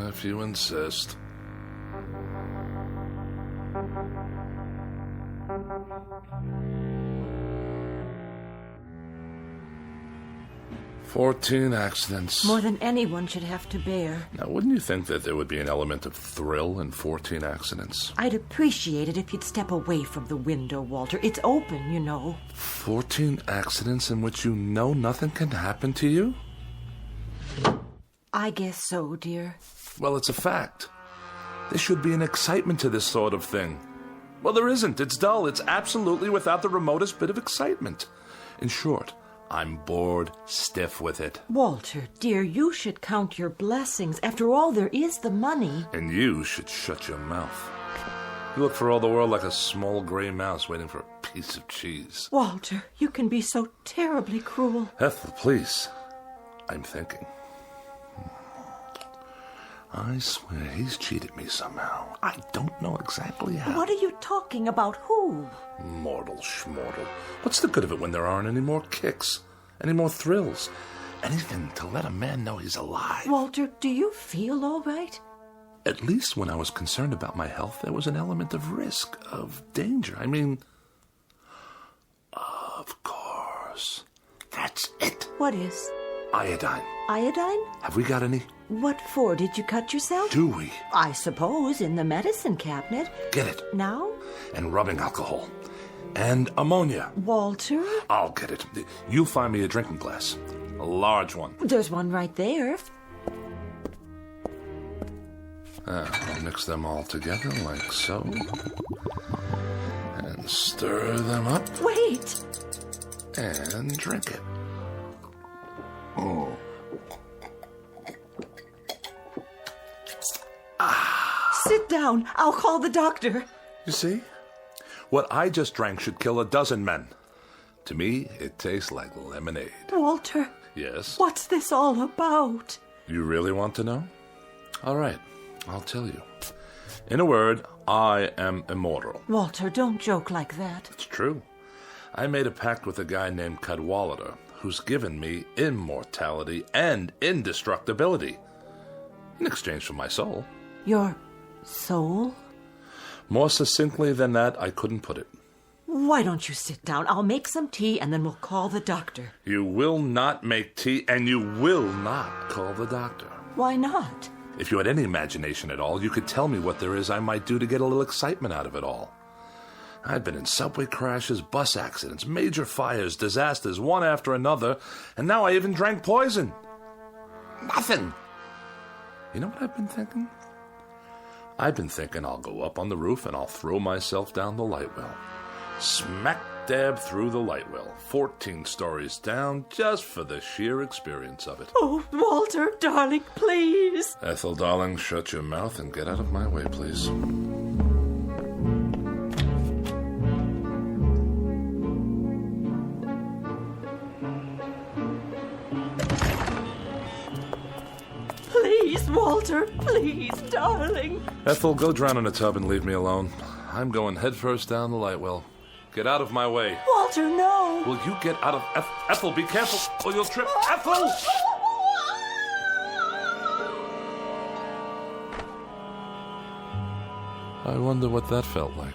[SPEAKER 13] If you insist. "14 accidents.
[SPEAKER 6] More than anyone should have to bear.
[SPEAKER 13] Now, wouldn't you think that there would be an element of thrill in 14 accidents?
[SPEAKER 6] I'd appreciate it if you'd step away from the window, Walter. It's open, you know.
[SPEAKER 13] 14 accidents in which you know nothing can happen to you?
[SPEAKER 6] I guess so, dear.
[SPEAKER 13] Well, it's a fact. There should be an excitement to this sort of thing. Well, there isn't. It's dull. It's absolutely without the remotest bit of excitement. In short, I'm bored stiff with it.
[SPEAKER 6] Walter, dear, you should count your blessings. After all, there is the money.
[SPEAKER 13] And you should shut your mouth. You look for all the world like a small gray mouse waiting for a piece of cheese.
[SPEAKER 6] Walter, you can be so terribly cruel.
[SPEAKER 13] Ethel, please. I'm thinking. I swear he's cheated me somehow. I don't know exactly how.
[SPEAKER 6] What are you talking about? Who?
[SPEAKER 13] Mortal schmortal. What's the good of it when there aren't any more kicks? Any more thrills? Anything to let a man know he's alive.
[SPEAKER 6] Walter, do you feel all right?
[SPEAKER 13] At least when I was concerned about my health, there was an element of risk, of danger. I mean, of course. That's it.
[SPEAKER 6] What is?
[SPEAKER 13] Iodine.
[SPEAKER 6] Iodine?
[SPEAKER 13] Have we got any?
[SPEAKER 6] What for? Did you cut yourself?
[SPEAKER 13] Do we?
[SPEAKER 6] I suppose in the medicine cabinet.
[SPEAKER 13] Get it.
[SPEAKER 6] Now?
[SPEAKER 13] And rubbing alcohol. And ammonia.
[SPEAKER 6] Walter?
[SPEAKER 13] I'll get it. You find me a drinking glass. A large one.
[SPEAKER 6] There's one right there.
[SPEAKER 13] I'll mix them all together like so. And stir them up.
[SPEAKER 6] Wait!
[SPEAKER 13] And drink it. Oh.
[SPEAKER 6] Sit down. I'll call the doctor.
[SPEAKER 13] You see? What I just drank should kill a dozen men. To me, it tastes like lemonade.
[SPEAKER 6] Walter.
[SPEAKER 13] Yes?
[SPEAKER 6] What's this all about?
[SPEAKER 13] You really want to know? All right, I'll tell you. In a word, I am immortal.
[SPEAKER 6] Walter, don't joke like that.
[SPEAKER 13] It's true. I made a pact with a guy named Cadwallader, who's given me immortality and indestructibility in exchange for my soul.
[SPEAKER 6] Your soul?
[SPEAKER 13] More succinctly than that, I couldn't put it.
[SPEAKER 6] Why don't you sit down? I'll make some tea and then we'll call the doctor.
[SPEAKER 13] You will not make tea and you will not call the doctor.
[SPEAKER 6] Why not?
[SPEAKER 13] If you had any imagination at all, you could tell me what there is I might do to get a little excitement out of it all. I've been in subway crashes, bus accidents, major fires, disasters, one after another, and now I even drank poison. Nothing. You know what I've been thinking? I've been thinking I'll go up on the roof and I'll throw myself down the light well. Smack dab through the light well, 14 stories down, just for the sheer experience of it.
[SPEAKER 6] Oh, Walter, darling, please.
[SPEAKER 13] Ethel, darling, shut your mouth and get out of my way, please.
[SPEAKER 6] Please, Walter, please, darling.
[SPEAKER 13] Ethel, go drown in a tub and leave me alone. I'm going headfirst down the light well. Get out of my way.
[SPEAKER 6] Walter, no.
[SPEAKER 13] Will you get out of... Ethel, be careful or you'll trip. Ethel! I wonder what that felt like.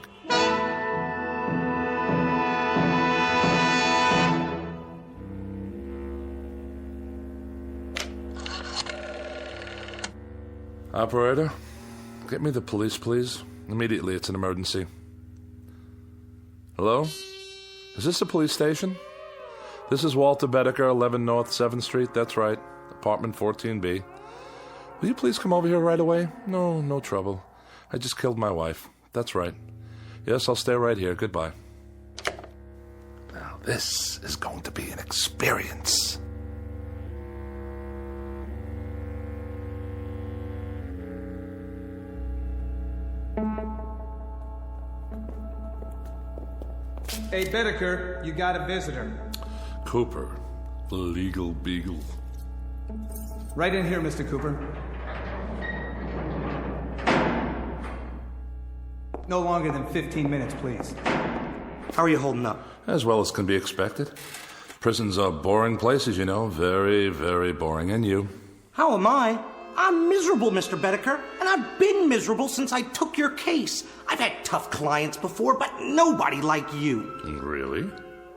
[SPEAKER 13] Operator, get me the police, please. Immediately, it's an emergency. Hello? Is this a police station? This is Walter Bedecker, 11 North 7th Street. That's right. Apartment 14B. Will you please come over here right away? No trouble. I just killed my wife. That's right. Yes, I'll stay right here. Goodbye. Now, this is going to be an experience.
[SPEAKER 2] Hey, Bedecker, you got a visitor.
[SPEAKER 13] Cooper, the legal beagle.
[SPEAKER 2] Right in here, Mr. Cooper. No longer than 15 minutes, please.
[SPEAKER 23] How are you holding up?
[SPEAKER 13] As well as can be expected. Prisons are boring places, you know. Very, very boring. And you?
[SPEAKER 23] How am I? I'm miserable, Mr. Bedecker, and I've been miserable since I took your case. I've had tough clients before, but nobody like you.
[SPEAKER 13] Really?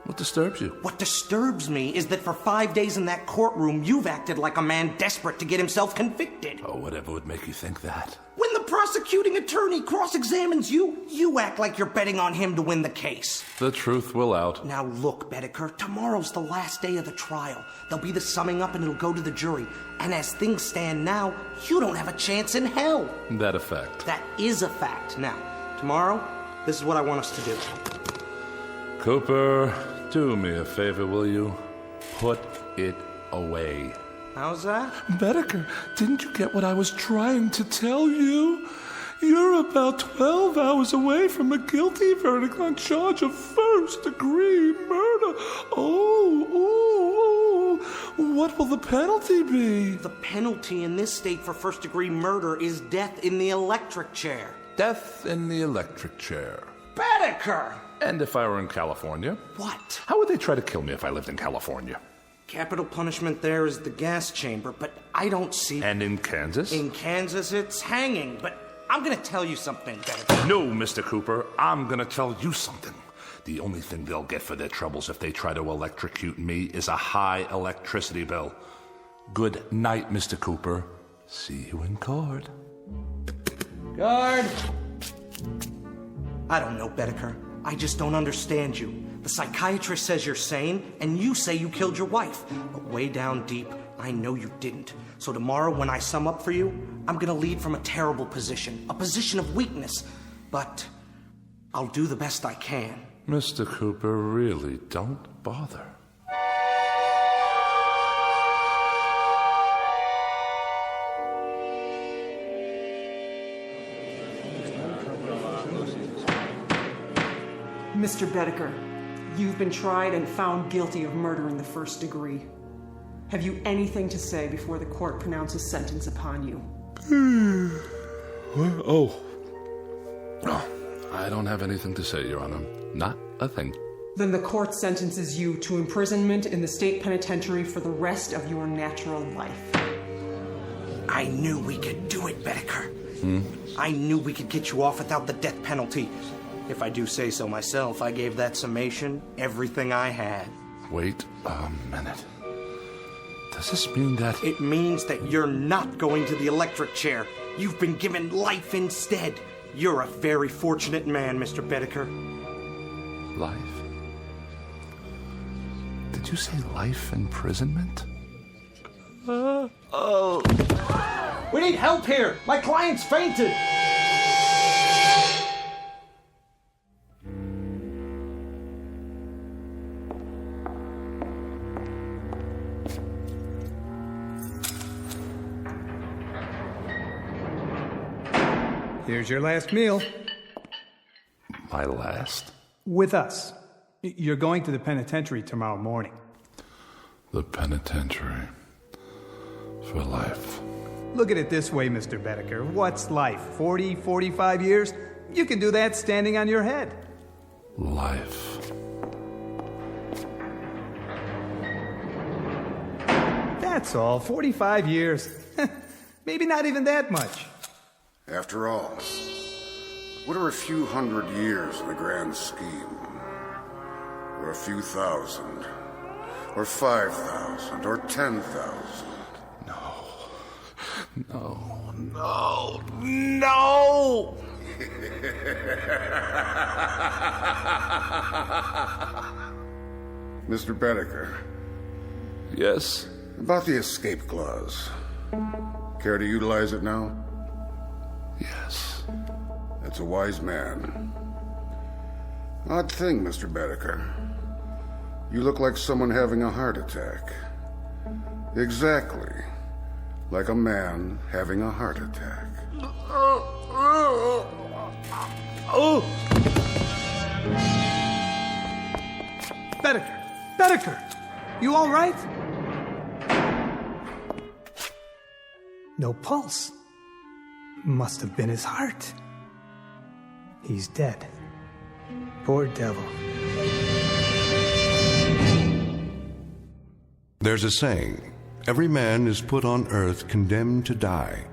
[SPEAKER 13] What disturbs you?
[SPEAKER 11] What disturbs me is that for 5 days in that courtroom, you've acted like a man desperate to get himself convicted.
[SPEAKER 13] Oh, whatever would make you think that.
[SPEAKER 11] When the prosecuting attorney cross-examines you, you act like you're betting on him to win the case.
[SPEAKER 13] The truth will out.
[SPEAKER 11] Now look, Bedecker, tomorrow's the last day of the trial. There'll be the summing up and it'll go to the jury. And as things stand now, you don't have a chance in hell.
[SPEAKER 13] That a fact?
[SPEAKER 11] That is a fact. Now, tomorrow, this is what I want us to do.
[SPEAKER 13] Cooper, do me a favor, will you? Put it away.
[SPEAKER 11] How's that?
[SPEAKER 13] Bedecker, didn't you get what I was trying to tell you? You're about 12 hours away from a guilty verdict on charge of first-degree murder. Oh, what will the penalty be?
[SPEAKER 11] The penalty in this state for first-degree murder is death in the electric chair.
[SPEAKER 13] Death in the electric chair.
[SPEAKER 11] Bedecker!
[SPEAKER 13] And if I were in California?
[SPEAKER 11] What?
[SPEAKER 13] How would they try to kill me if I lived in California?
[SPEAKER 11] Capital punishment there is the gas chamber, but I don't see...
[SPEAKER 13] And in Kansas?
[SPEAKER 11] In Kansas, it's hanging, but I'm gonna tell you something, Bedecker.
[SPEAKER 13] No, Mr. Cooper, I'm gonna tell you something. The only thing they'll get for their troubles if they try to electrocute me is a high electricity bill. Good night, Mr. Cooper. See you in court.
[SPEAKER 11] Guard! I don't know, Bedecker. I just don't understand you. The psychiatrist says you're sane, and you say you killed your wife. But way down deep, I know you didn't. So tomorrow, when I sum up for you, I'm gonna lead from a terrible position, a position of weakness. But I'll do the best I can.
[SPEAKER 13] Mr. Cooper, really, don't bother.
[SPEAKER 12] Mr. Bedecker, you've been tried and found guilty of murder in the first degree. Have you anything to say before the court pronounces sentence upon you?
[SPEAKER 13] Oh, I don't have anything to say, Your Honor. Not a thing.
[SPEAKER 12] Then the court sentences you to imprisonment in the state penitentiary for the rest of your natural life.
[SPEAKER 11] I knew we could do it, Bedecker. I knew we could get you off without the death penalty. If I do say so myself, I gave that summation everything I had.
[SPEAKER 13] Wait a minute. Does this mean that...
[SPEAKER 11] It means that you're not going to the electric chair. You've been given life instead. You're a very fortunate man, Mr. Bedecker.
[SPEAKER 13] Life? Did you say life imprisonment?
[SPEAKER 11] We need help here! My client's fainted!
[SPEAKER 2] Here's your last meal.
[SPEAKER 13] My last?
[SPEAKER 2] With us. You're going to the penitentiary tomorrow morning.
[SPEAKER 13] The penitentiary. For life.
[SPEAKER 2] Look at it this way, Mr. Bedecker. What's life? 40, 45 years? You can do that standing on your head.
[SPEAKER 13] Life.
[SPEAKER 2] That's all. 45 years. Maybe not even that much.
[SPEAKER 5] After all, what are a few hundred years in the grand scheme? Or a few thousand? Or 5,000? Or 10,000?
[SPEAKER 13] No.
[SPEAKER 5] Mr. Bedecker.
[SPEAKER 13] Yes?
[SPEAKER 5] About the escape clause. Care to utilize it now?
[SPEAKER 13] Yes.
[SPEAKER 5] That's a wise man. Odd thing, Mr. Bedecker. You look like someone having a heart attack. Exactly. Like a man having a heart attack.
[SPEAKER 2] Bedecker! You all right? No pulse. Must have been his heart. He's dead. Poor devil.
[SPEAKER 1] There's a saying, every man is put on earth condemned to die,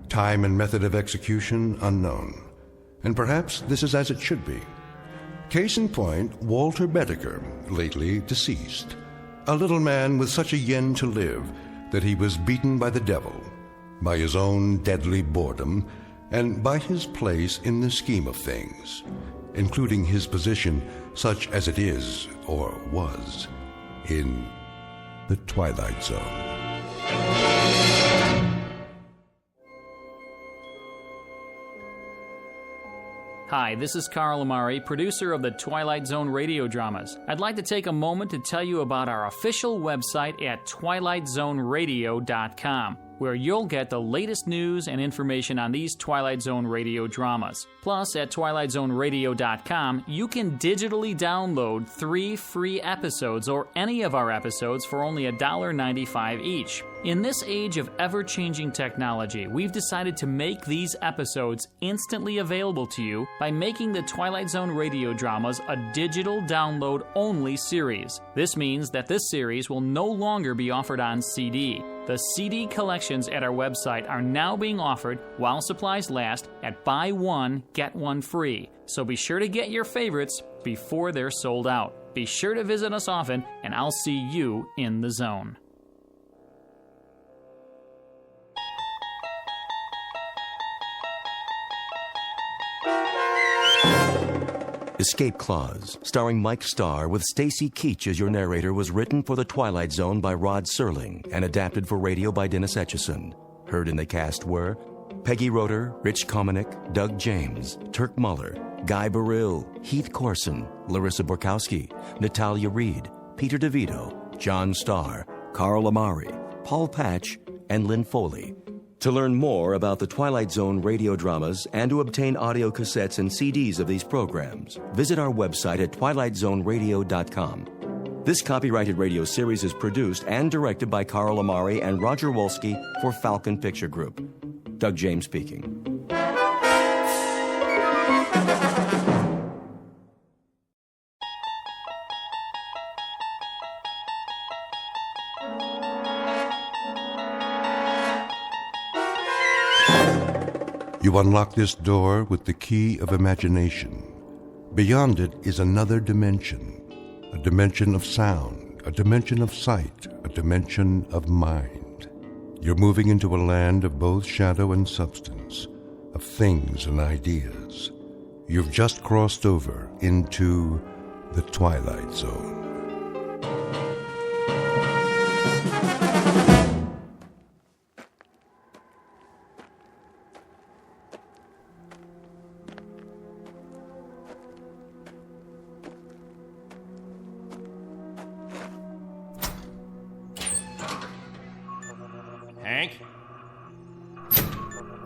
[SPEAKER 1] time and method of execution unknown. And perhaps this is as it should be. Case in point, Walter Bedecker, lately deceased. A little man with such a yen to live that he was beaten by the devil, by his own deadly boredom, and by his place in the scheme of things, including his position, such as it is, or was, in the Twilight Zone.
[SPEAKER 4] Hi, this is Carl Amari, producer of the Twilight Zone radio dramas. I'd like to take a moment to tell you about our official website at twilightzoneradio.com, where you'll get the latest news and information on these Twilight Zone radio dramas. Plus, at twilightzoneradio.com, you can digitally download 3 free episodes or any of our episodes for only $1.95 each. In this age of ever-changing technology, we've decided to make these episodes instantly available to you by making the Twilight Zone radio dramas a digital download-only series. This means that this series will no longer be offered on CD. The CD collections at our website are now being offered while supplies last at buy one, get one free. So be sure to get your favorites before they're sold out. Be sure to visit us often, and I'll see you in the zone.
[SPEAKER 21] Escape Clause, starring Mike Starr with Stacy Keach as your narrator, was written for The Twilight Zone by Rod Serling and adapted for radio by Dennis Etchison. Heard in the cast were Peggy Roeder, Rich Kominick, Doug James, Turk Muller, Guy Burrill, Heath Corson, Larissa Borkowski, Natalia Reed, Peter DeVito, John Starr, Carl Amari, Paul Patch, and Lynn Foley. To learn more about the Twilight Zone radio dramas and to obtain audio cassettes and CDs of these programs, visit our website at twilightzoneradio.com. This copyrighted radio series is produced and directed by Carl Amari and Roger Wolski for Falcon Picture Group. Doug James speaking.
[SPEAKER 1] You unlock this door with the key of imagination. Beyond it is another dimension, a dimension of sound, a dimension of sight, a dimension of mind. You're moving into a land of both shadow and substance, of things and ideas. You've just crossed over into the Twilight Zone.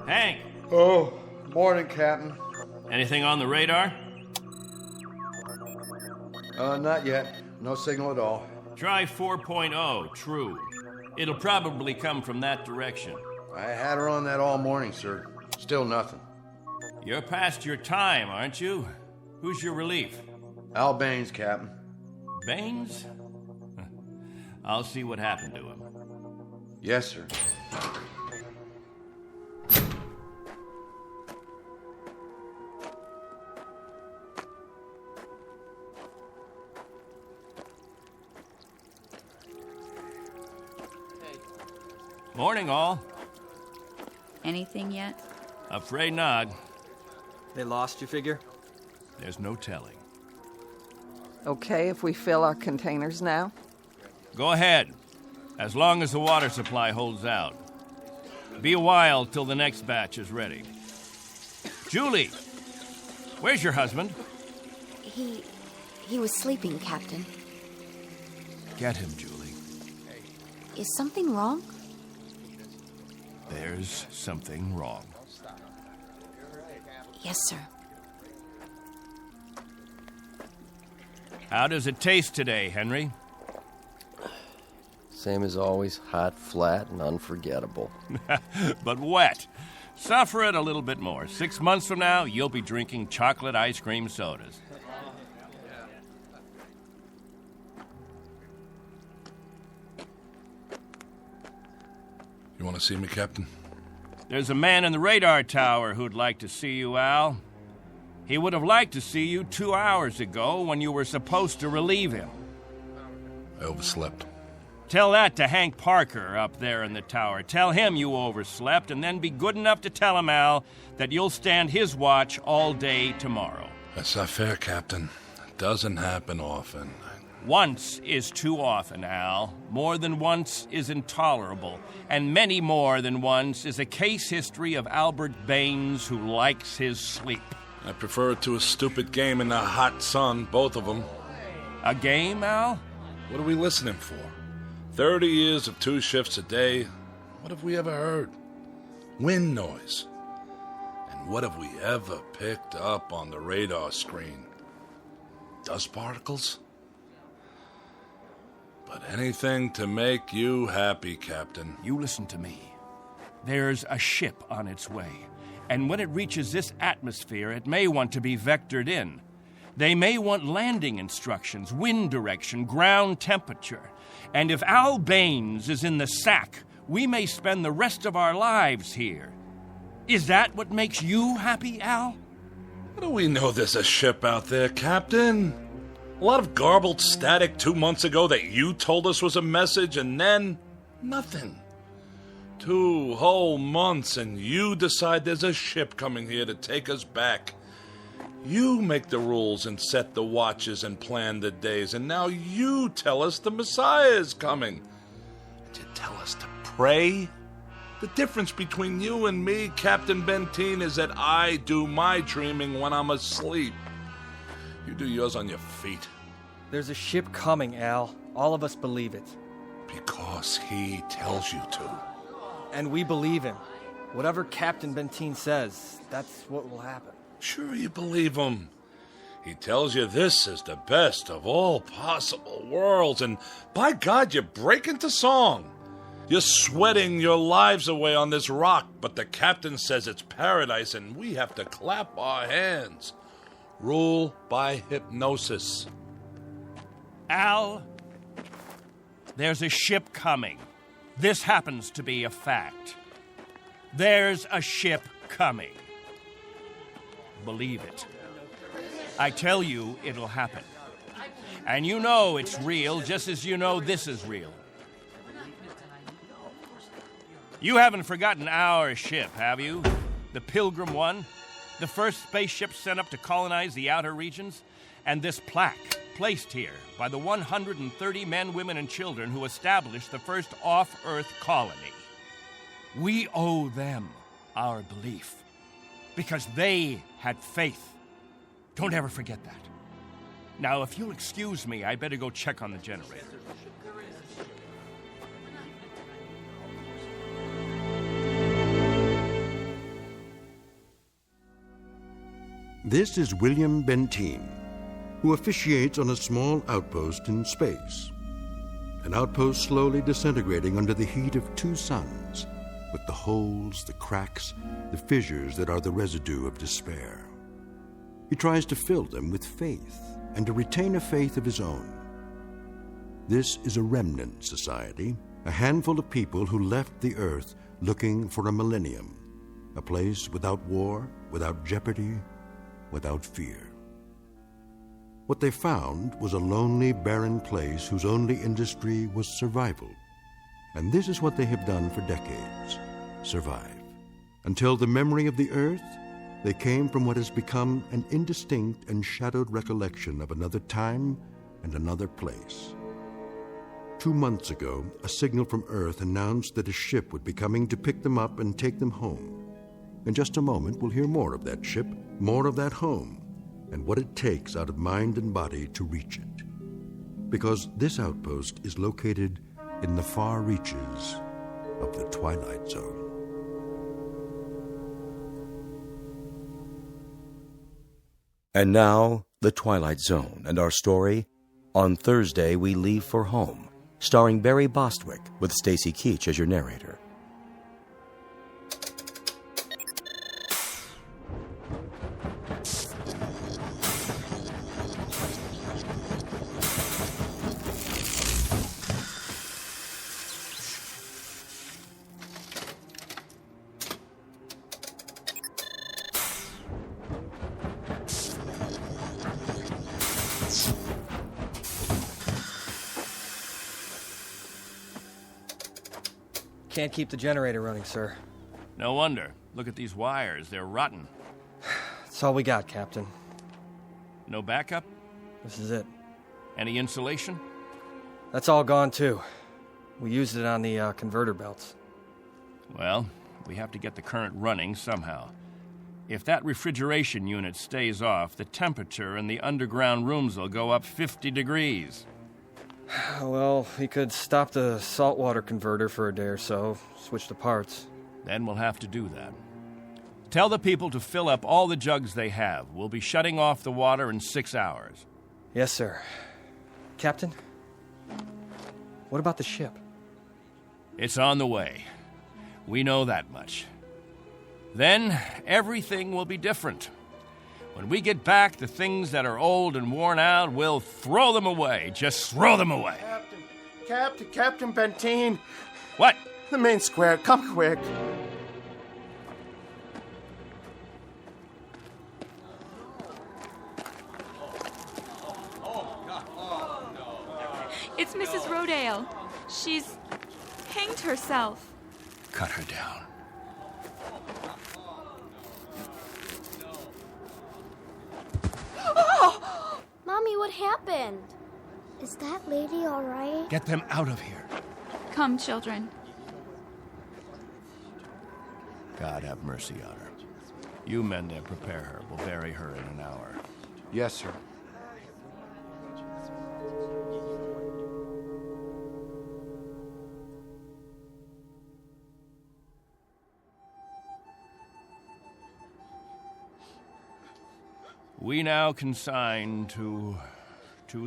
[SPEAKER 8] Hank!
[SPEAKER 15] Oh, morning, Captain.
[SPEAKER 8] Anything on the radar?
[SPEAKER 15] Not yet. No signal at all.
[SPEAKER 8] Try 4.0, true. It'll probably come from that direction.
[SPEAKER 15] I had her on that all morning, sir. Still nothing.
[SPEAKER 8] You're past your time, aren't you? Who's your relief?
[SPEAKER 15] Al Baines, Captain.
[SPEAKER 8] Baines? I'll see what happened to him.
[SPEAKER 15] Yes, sir.
[SPEAKER 8] Morning, all.
[SPEAKER 19] Anything yet?
[SPEAKER 8] Afraid not.
[SPEAKER 24] They lost, you figure?
[SPEAKER 8] There's no telling.
[SPEAKER 25] Okay if we fill our containers now?
[SPEAKER 8] Go ahead, as long as the water supply holds out. Be a while till the next batch is ready. Julie, where's your husband?
[SPEAKER 22] He was sleeping, Captain.
[SPEAKER 8] Get him, Julie.
[SPEAKER 22] Is something wrong?
[SPEAKER 8] There's something wrong.
[SPEAKER 22] Yes, sir.
[SPEAKER 8] How does it taste today, Henry?
[SPEAKER 26] Same as always, hot, flat, and unforgettable.
[SPEAKER 8] But wet. Suffer it a little bit more. 6 months from now, you'll be drinking chocolate ice cream sodas.
[SPEAKER 13] You want to see me, Captain?
[SPEAKER 8] There's a man in the radar tower who'd like to see you, Al. He would have liked to see you 2 hours ago when you were supposed to relieve him.
[SPEAKER 13] I overslept.
[SPEAKER 8] Tell that to Hank Parker up there in the tower. Tell him you overslept, and then be good enough to tell him, Al, that you'll stand his watch all day tomorrow.
[SPEAKER 13] That's not fair, Captain. It doesn't happen often.
[SPEAKER 8] Once is too often, Al. More than once is intolerable. And many more than once is a case history of Albert Baines who likes his sleep.
[SPEAKER 13] I prefer it to a stupid game in the hot sun, both of them.
[SPEAKER 8] A game, Al?
[SPEAKER 13] What are we listening for? 30 years of 2 shifts a day. What have we ever heard? Wind noise. And what have we ever picked up on the radar screen? Dust particles? But anything to make you happy, Captain.
[SPEAKER 8] You listen to me. There's a ship on its way. And when it reaches this atmosphere, it may want to be vectored in. They may want landing instructions, wind direction, ground temperature. And if Al Baines is in the sack, we may spend the rest of our lives here. Is that what makes you happy, Al?
[SPEAKER 13] How do we know there's a ship out there, Captain? A lot of garbled static 2 months ago that you told us was a message, and then nothing. 2 whole months, and you decide there's a ship coming here to take us back. You make the rules and set the watches and plan the days, and now you tell us the Messiah is coming. And you tell us to pray? The difference between you and me, Captain Benteen, is that I do my dreaming when I'm asleep. You do yours on your feet.
[SPEAKER 3] There's a ship coming, Al. All of us believe it.
[SPEAKER 13] Because he tells you to.
[SPEAKER 3] And we believe him. Whatever Captain Benteen says, that's what will happen.
[SPEAKER 13] Sure you believe him. He tells you this is the best of all possible worlds, and by God, you break into song. You're sweating your lives away on this rock, but the captain says it's paradise, and we have to clap our hands. Rule by hypnosis.
[SPEAKER 8] Al, there's a ship coming. This happens to be a fact. There's a ship coming. Believe it. I tell you, it'll happen. And you know it's real, just as you know this is real. You haven't forgotten our ship, have you? The Pilgrim 1? The first spaceship sent up to colonize the outer regions? And this plaque, placed here by the 130 men, women, and children who established the first off-Earth colony. We owe them our belief, because they had faith. Don't ever forget that. Now, if you'll excuse me, I better go check on the generator.
[SPEAKER 1] This is William Benteen, who officiates on a small outpost in space. An outpost slowly disintegrating under the heat of 2 suns, with the holes, the cracks, the fissures that are the residue of despair. He tries to fill them with faith and to retain a faith of his own. This is a remnant society, a handful of people who left the earth looking for a millennium, a place without war, without jeopardy, without fear. What they found was a lonely, barren place whose only industry was survival. And this is what they have done for decades: survive. Until the memory of the earth, they came from what has become an indistinct and shadowed recollection of another time and another place. 2 months ago, a signal from Earth announced that a ship would be coming to pick them up and take them home. In just a moment, we'll hear more of that ship, more of that home, and what it takes out of mind and body to reach it. Because this outpost is located in the far reaches of the Twilight Zone.
[SPEAKER 21] And now, The Twilight Zone and our story, On Thursday We Leave for Home, starring Barry Bostwick with Stacy Keach as your narrator.
[SPEAKER 3] Can't keep the generator running, sir.
[SPEAKER 8] No wonder. Look at these wires. They're rotten.
[SPEAKER 3] That's all we got, Captain.
[SPEAKER 8] No backup?
[SPEAKER 3] This is it.
[SPEAKER 8] Any insulation?
[SPEAKER 3] That's all gone, too. We used it on the converter belts.
[SPEAKER 8] Well, we have to get the current running somehow. If that refrigeration unit stays off, the temperature in the underground rooms will go up 50 degrees.
[SPEAKER 3] Well, we could stop the saltwater converter for a day or so, switch the parts.
[SPEAKER 8] Then we'll have to do that. Tell the people to fill up all the jugs they have. We'll be shutting off the water in 6 hours.
[SPEAKER 3] Yes, sir. Captain, what about the ship?
[SPEAKER 8] It's on the way. We know that much. Then everything will be different. When we get back, the things that are old and worn out, we'll throw them away. Just throw them away.
[SPEAKER 7] Captain Benteen.
[SPEAKER 8] What?
[SPEAKER 7] The main square. Come quick.
[SPEAKER 9] It's Mrs. Rodale. She's hanged herself.
[SPEAKER 8] Cut her down.
[SPEAKER 22] Oh! Mommy, what happened? Is that lady all right?
[SPEAKER 8] Get them out of here.
[SPEAKER 9] Come, children.
[SPEAKER 8] God have mercy on her. You men there, prepare her. We'll bury her in an hour.
[SPEAKER 15] Yes, sir.
[SPEAKER 8] We now consign to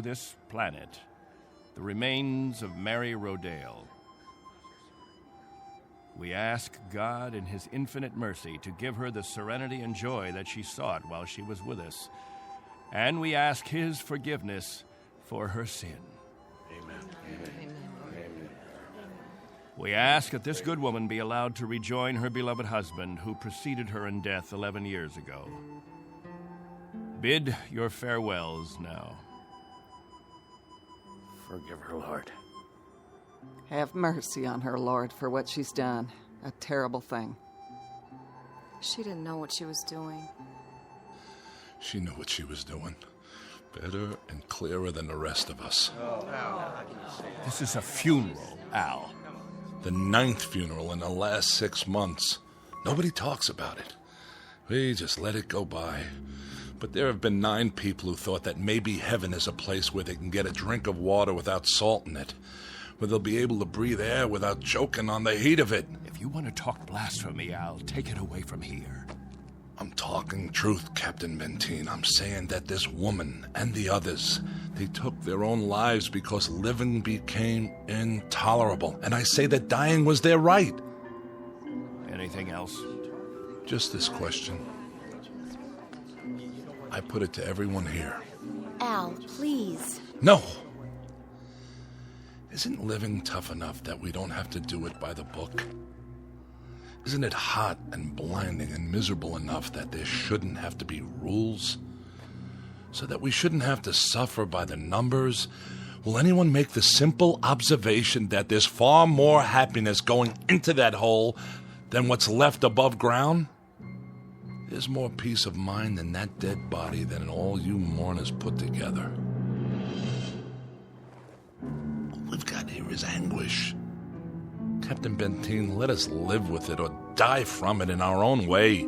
[SPEAKER 8] this planet the remains of Mary Rodale. We ask God in His infinite mercy to give her the serenity and joy that she sought while she was with us. And we ask His forgiveness for her sin. Amen. We ask that this good woman be allowed to rejoin her beloved husband who preceded her in death 11 years ago. Bid your farewells now.
[SPEAKER 26] Forgive her, Lord.
[SPEAKER 25] Have mercy on her, Lord, for what she's done. A terrible thing.
[SPEAKER 10] She didn't know what she was doing.
[SPEAKER 13] She knew what she was doing. Better and clearer than the rest of us.
[SPEAKER 8] This is a funeral, Al.
[SPEAKER 13] The 9th funeral in the last 6 months. Nobody talks about it. We just let it go by. But there have been 9 people who thought that maybe heaven is a place where they can get a drink of water without salt in it, where they'll be able to breathe air without choking on the heat of it.
[SPEAKER 8] If you want to talk blasphemy, Al, take it away from here.
[SPEAKER 13] I'm talking truth, Captain Benteen. I'm saying that this woman and the others, they took their own lives because living became intolerable. And I say that dying was their right.
[SPEAKER 8] Anything else?
[SPEAKER 13] Just this question. I put it to everyone here.
[SPEAKER 22] Al, please.
[SPEAKER 13] No! Isn't living tough enough that we don't have to do it by the book? Isn't it hot and blinding and miserable enough that there shouldn't have to be rules? So that we shouldn't have to suffer by the numbers? Will anyone make the simple observation that there's far more happiness going into that hole than what's left above ground? There's more peace of mind in that dead body than all you mourners put together. All we've got here is anguish. Captain Benteen, let us live with it or die from it in our own way.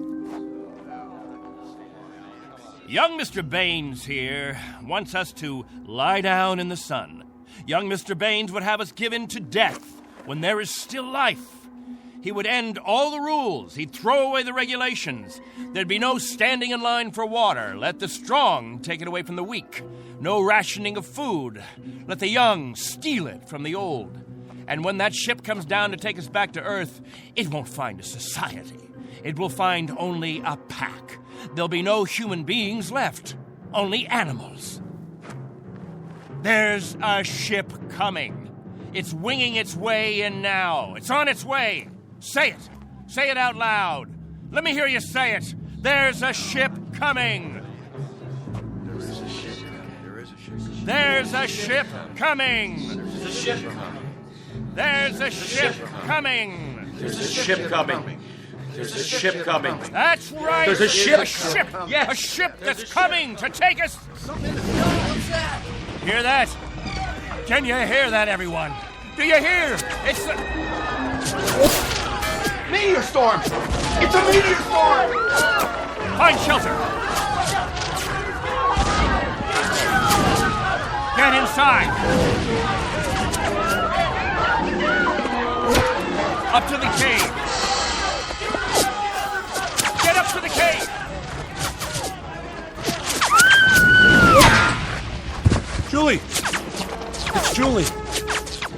[SPEAKER 8] Young Mr. Baines here wants us to lie down in the sun. Young Mr. Baines would have us give in to death when there is still life. He would end all the rules. He'd throw away the regulations. There'd be no standing in line for water. Let the strong take it away from the weak. No rationing of food. Let the young steal it from the old. And when that ship comes down to take us back to Earth, it won't find a society. It will find only a pack. There'll be no human beings left. Only animals. There's a ship coming. It's winging its way in now. It's on its way. Say it. Say it out loud. Let me hear you say it. There's a ship coming. There's a ship coming. There's a ship coming. There's a ship coming.
[SPEAKER 23] There's a ship coming. There's a ship coming.
[SPEAKER 8] That's right.
[SPEAKER 23] There's a ship.
[SPEAKER 8] Yes. A ship that's coming to take us. Hear that? Can you hear that, everyone? Do you hear? It's the...
[SPEAKER 7] Meteor storm! It's a meteor storm!
[SPEAKER 8] Find shelter. Get inside. Up to the cave. Get up to the cave.
[SPEAKER 13] Julie! It's Julie.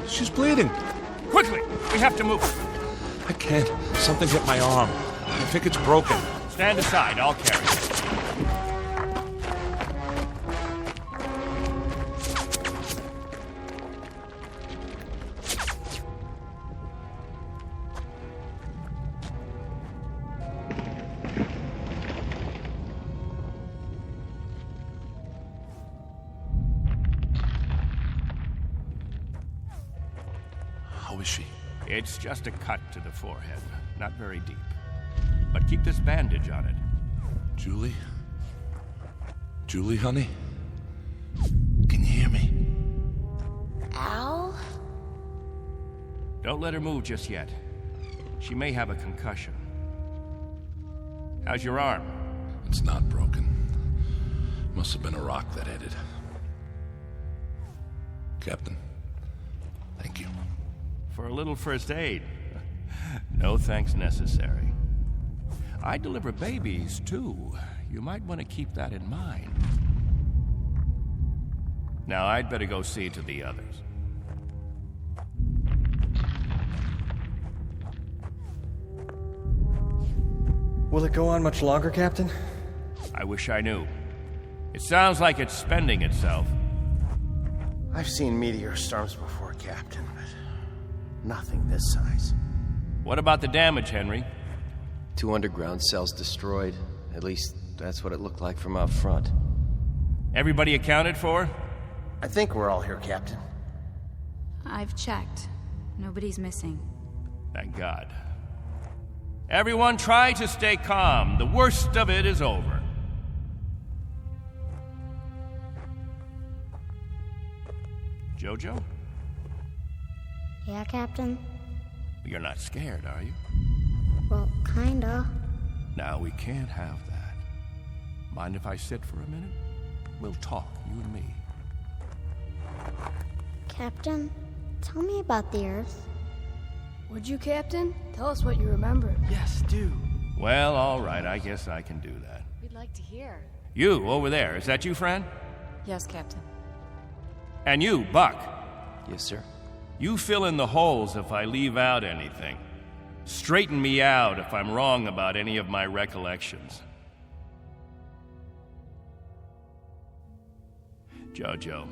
[SPEAKER 13] She's bleeding.
[SPEAKER 8] Quickly, we have to move.
[SPEAKER 13] I can't. Something hit my arm. I think it's broken.
[SPEAKER 8] Stand aside, I'll carry it.
[SPEAKER 13] How is she?
[SPEAKER 8] It's just a cut to the forehead, not very deep. But keep this bandage on it.
[SPEAKER 13] Julie? Julie, honey? Can you hear me?
[SPEAKER 22] Al?
[SPEAKER 8] Don't let her move just yet. She may have a concussion. How's your arm?
[SPEAKER 13] It's not broken. Must have been a rock that hit it. Captain, thank you.
[SPEAKER 8] For a little first aid. No thanks necessary. I deliver babies, too. You might want to keep that in mind. Now, I'd better go see to the others.
[SPEAKER 3] Will it go on much longer, Captain?
[SPEAKER 8] I wish I knew. It sounds like it's spending itself.
[SPEAKER 7] I've seen meteor storms before, Captain, but nothing this size.
[SPEAKER 8] What about the damage, Henry?
[SPEAKER 26] 2 underground cells destroyed. At least, that's what it looked like from out front.
[SPEAKER 8] Everybody accounted for?
[SPEAKER 7] I think we're all here, Captain.
[SPEAKER 19] I've checked. Nobody's missing.
[SPEAKER 8] Thank God. Everyone try to stay calm. The worst of it is over. Jojo?
[SPEAKER 22] Yeah, Captain?
[SPEAKER 8] You're not scared, are you?
[SPEAKER 22] Well, kinda.
[SPEAKER 8] Now, we can't have that. Mind if I sit for a minute? We'll talk, you and me.
[SPEAKER 22] Captain, tell me about the Earth.
[SPEAKER 6] Would you, Captain? Tell us what you remember.
[SPEAKER 3] Yes, do.
[SPEAKER 8] Well, all right, I guess I can do that.
[SPEAKER 6] We'd like to hear.
[SPEAKER 8] You, over there, is that you, friend?
[SPEAKER 19] Yes, Captain.
[SPEAKER 8] And you, Buck.
[SPEAKER 26] Yes, sir.
[SPEAKER 8] You fill in the holes if I leave out anything. Straighten me out if I'm wrong about any of my recollections. Jojo,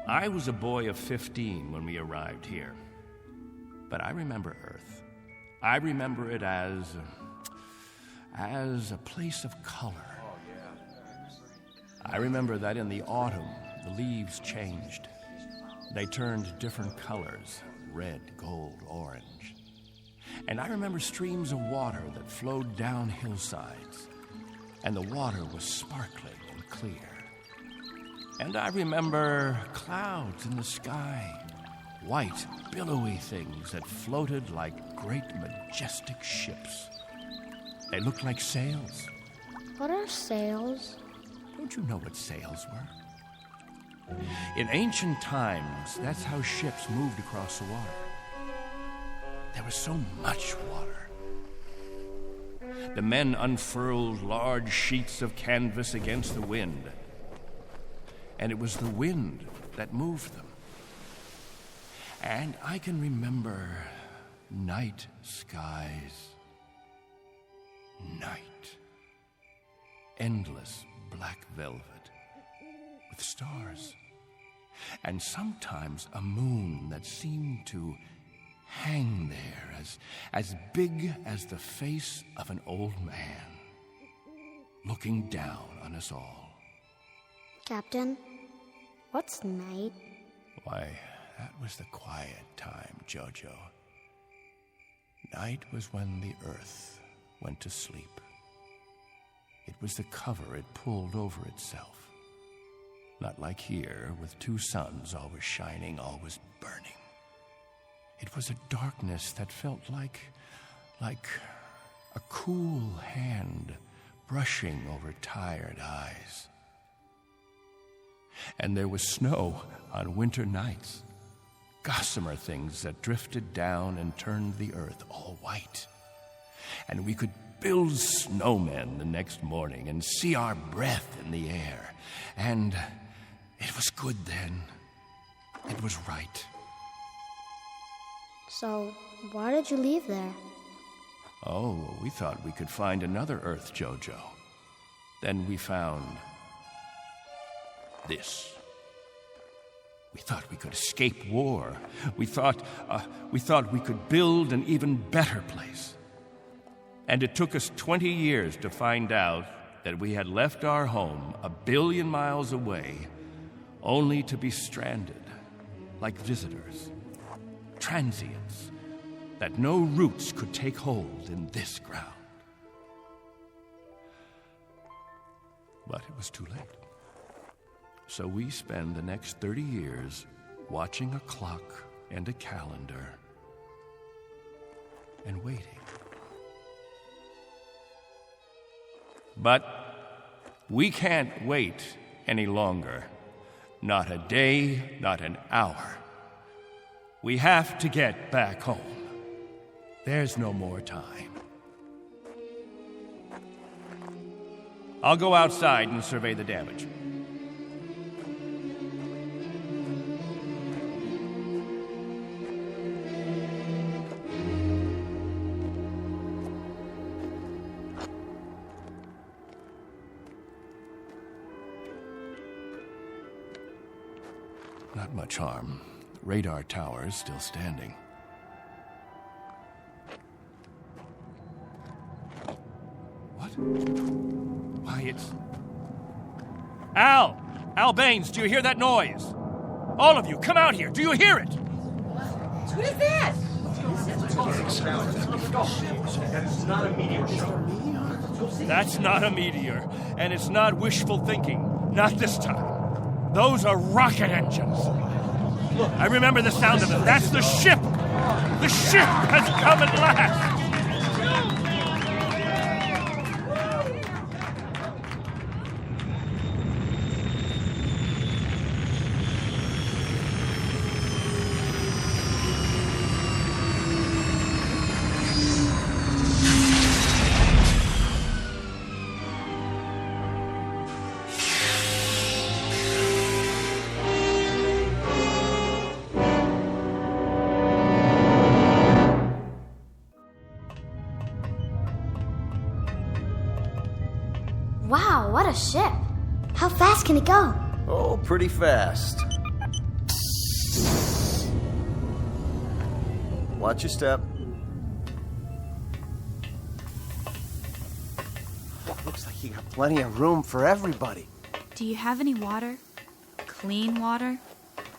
[SPEAKER 8] I was a boy of 15 when we arrived here. But I remember Earth. I remember it as a place of color. I remember that in the autumn, the leaves changed. They turned different colors, red, gold, orange. And I remember streams of water that flowed down hillsides, and the water was sparkling and clear. And I remember clouds in the sky, white, billowy things that floated like great, majestic ships. They looked like sails.
[SPEAKER 22] What are sails?
[SPEAKER 8] Don't you know what sails were? In ancient times, that's how ships moved across the water. There was so much water. The men unfurled large sheets of canvas against the wind, and it was the wind that moved them. And I can remember night skies. Night. Endless black velvet with stars. And sometimes a moon that seemed to hang there as big as the face of an old man, looking down on us all.
[SPEAKER 22] Captain, what's night?
[SPEAKER 8] Why, that was the quiet time, Jojo. Night was when the earth went to sleep. It was the cover it pulled over itself. Not like here, with two suns always shining, always burning. It was a darkness that felt like a cool hand brushing over tired eyes. And there was snow on winter nights, gossamer things that drifted down and turned the earth all white. And we could build snowmen the next morning and see our breath in the air. And it was good then. It was right.
[SPEAKER 6] So, why did you leave there?
[SPEAKER 8] Oh, we thought we could find another Earth, Jojo. Then we found this. We thought we could escape war. We thought we could build an even better place. And it took us 20 years to find out that we had left our home 1 billion miles away, only to be stranded, like visitors, transients, that no roots could take hold in this ground. But it was too late. So we spend the next 30 years watching a clock and a calendar and waiting. But we can't wait any longer. Not a day, not an hour. We have to get back home. There's no more time. I'll go outside and survey the damage. Not much harm. Radar tower's still standing. What? Why, it's... Al! Al Baines, do you hear that noise? All of you, come out here. Do you hear it?
[SPEAKER 12] What is that?
[SPEAKER 11] That's not a meteor shower.
[SPEAKER 8] That's not a meteor, and it's not wishful thinking. Not this time. Those are rocket engines. Look, I remember the sound of them. That's the ship. The ship has come at last.
[SPEAKER 6] Wow, what a ship. How fast can it go?
[SPEAKER 23] Oh, pretty fast. Watch your step.
[SPEAKER 7] Looks like you got plenty of room for everybody.
[SPEAKER 19] Do you have any water? Clean water?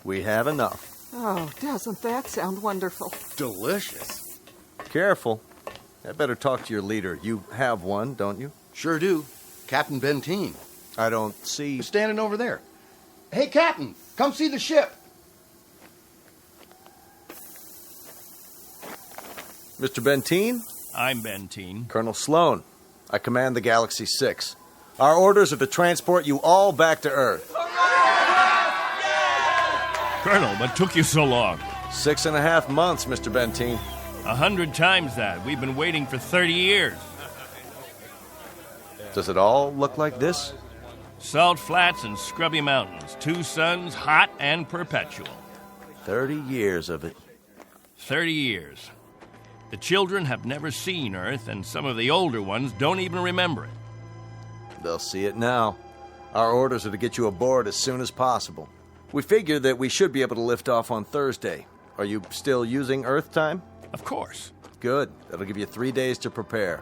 [SPEAKER 23] We have enough.
[SPEAKER 25] Oh, doesn't that sound wonderful?
[SPEAKER 15] Delicious.
[SPEAKER 23] Careful. I better talk to your leader. You have one, don't you?
[SPEAKER 15] Sure do. Captain Benteen.
[SPEAKER 23] I don't see...
[SPEAKER 15] He's standing over there. Hey, Captain, come see the ship.
[SPEAKER 23] Mr. Benteen?
[SPEAKER 8] I'm Benteen.
[SPEAKER 23] Colonel Sloan. I command the Galaxy 6. Our orders are to transport you all back to Earth.
[SPEAKER 8] Colonel, what took you so long?
[SPEAKER 23] 6.5 months, Mr. Benteen.
[SPEAKER 8] 100 times that. We've been waiting for 30 years.
[SPEAKER 23] Does it all look like this?
[SPEAKER 8] Salt flats and scrubby mountains. 2 suns, hot and perpetual.
[SPEAKER 23] 30 years of it.
[SPEAKER 8] 30 years. The children have never seen Earth, and some of the older ones don't even remember it.
[SPEAKER 23] They'll see it now. Our orders are to get you aboard as soon as possible. We figure that we should be able to lift off on Thursday. Are you still using Earth time?
[SPEAKER 8] Of course.
[SPEAKER 23] Good. That'll give you 3 days to prepare.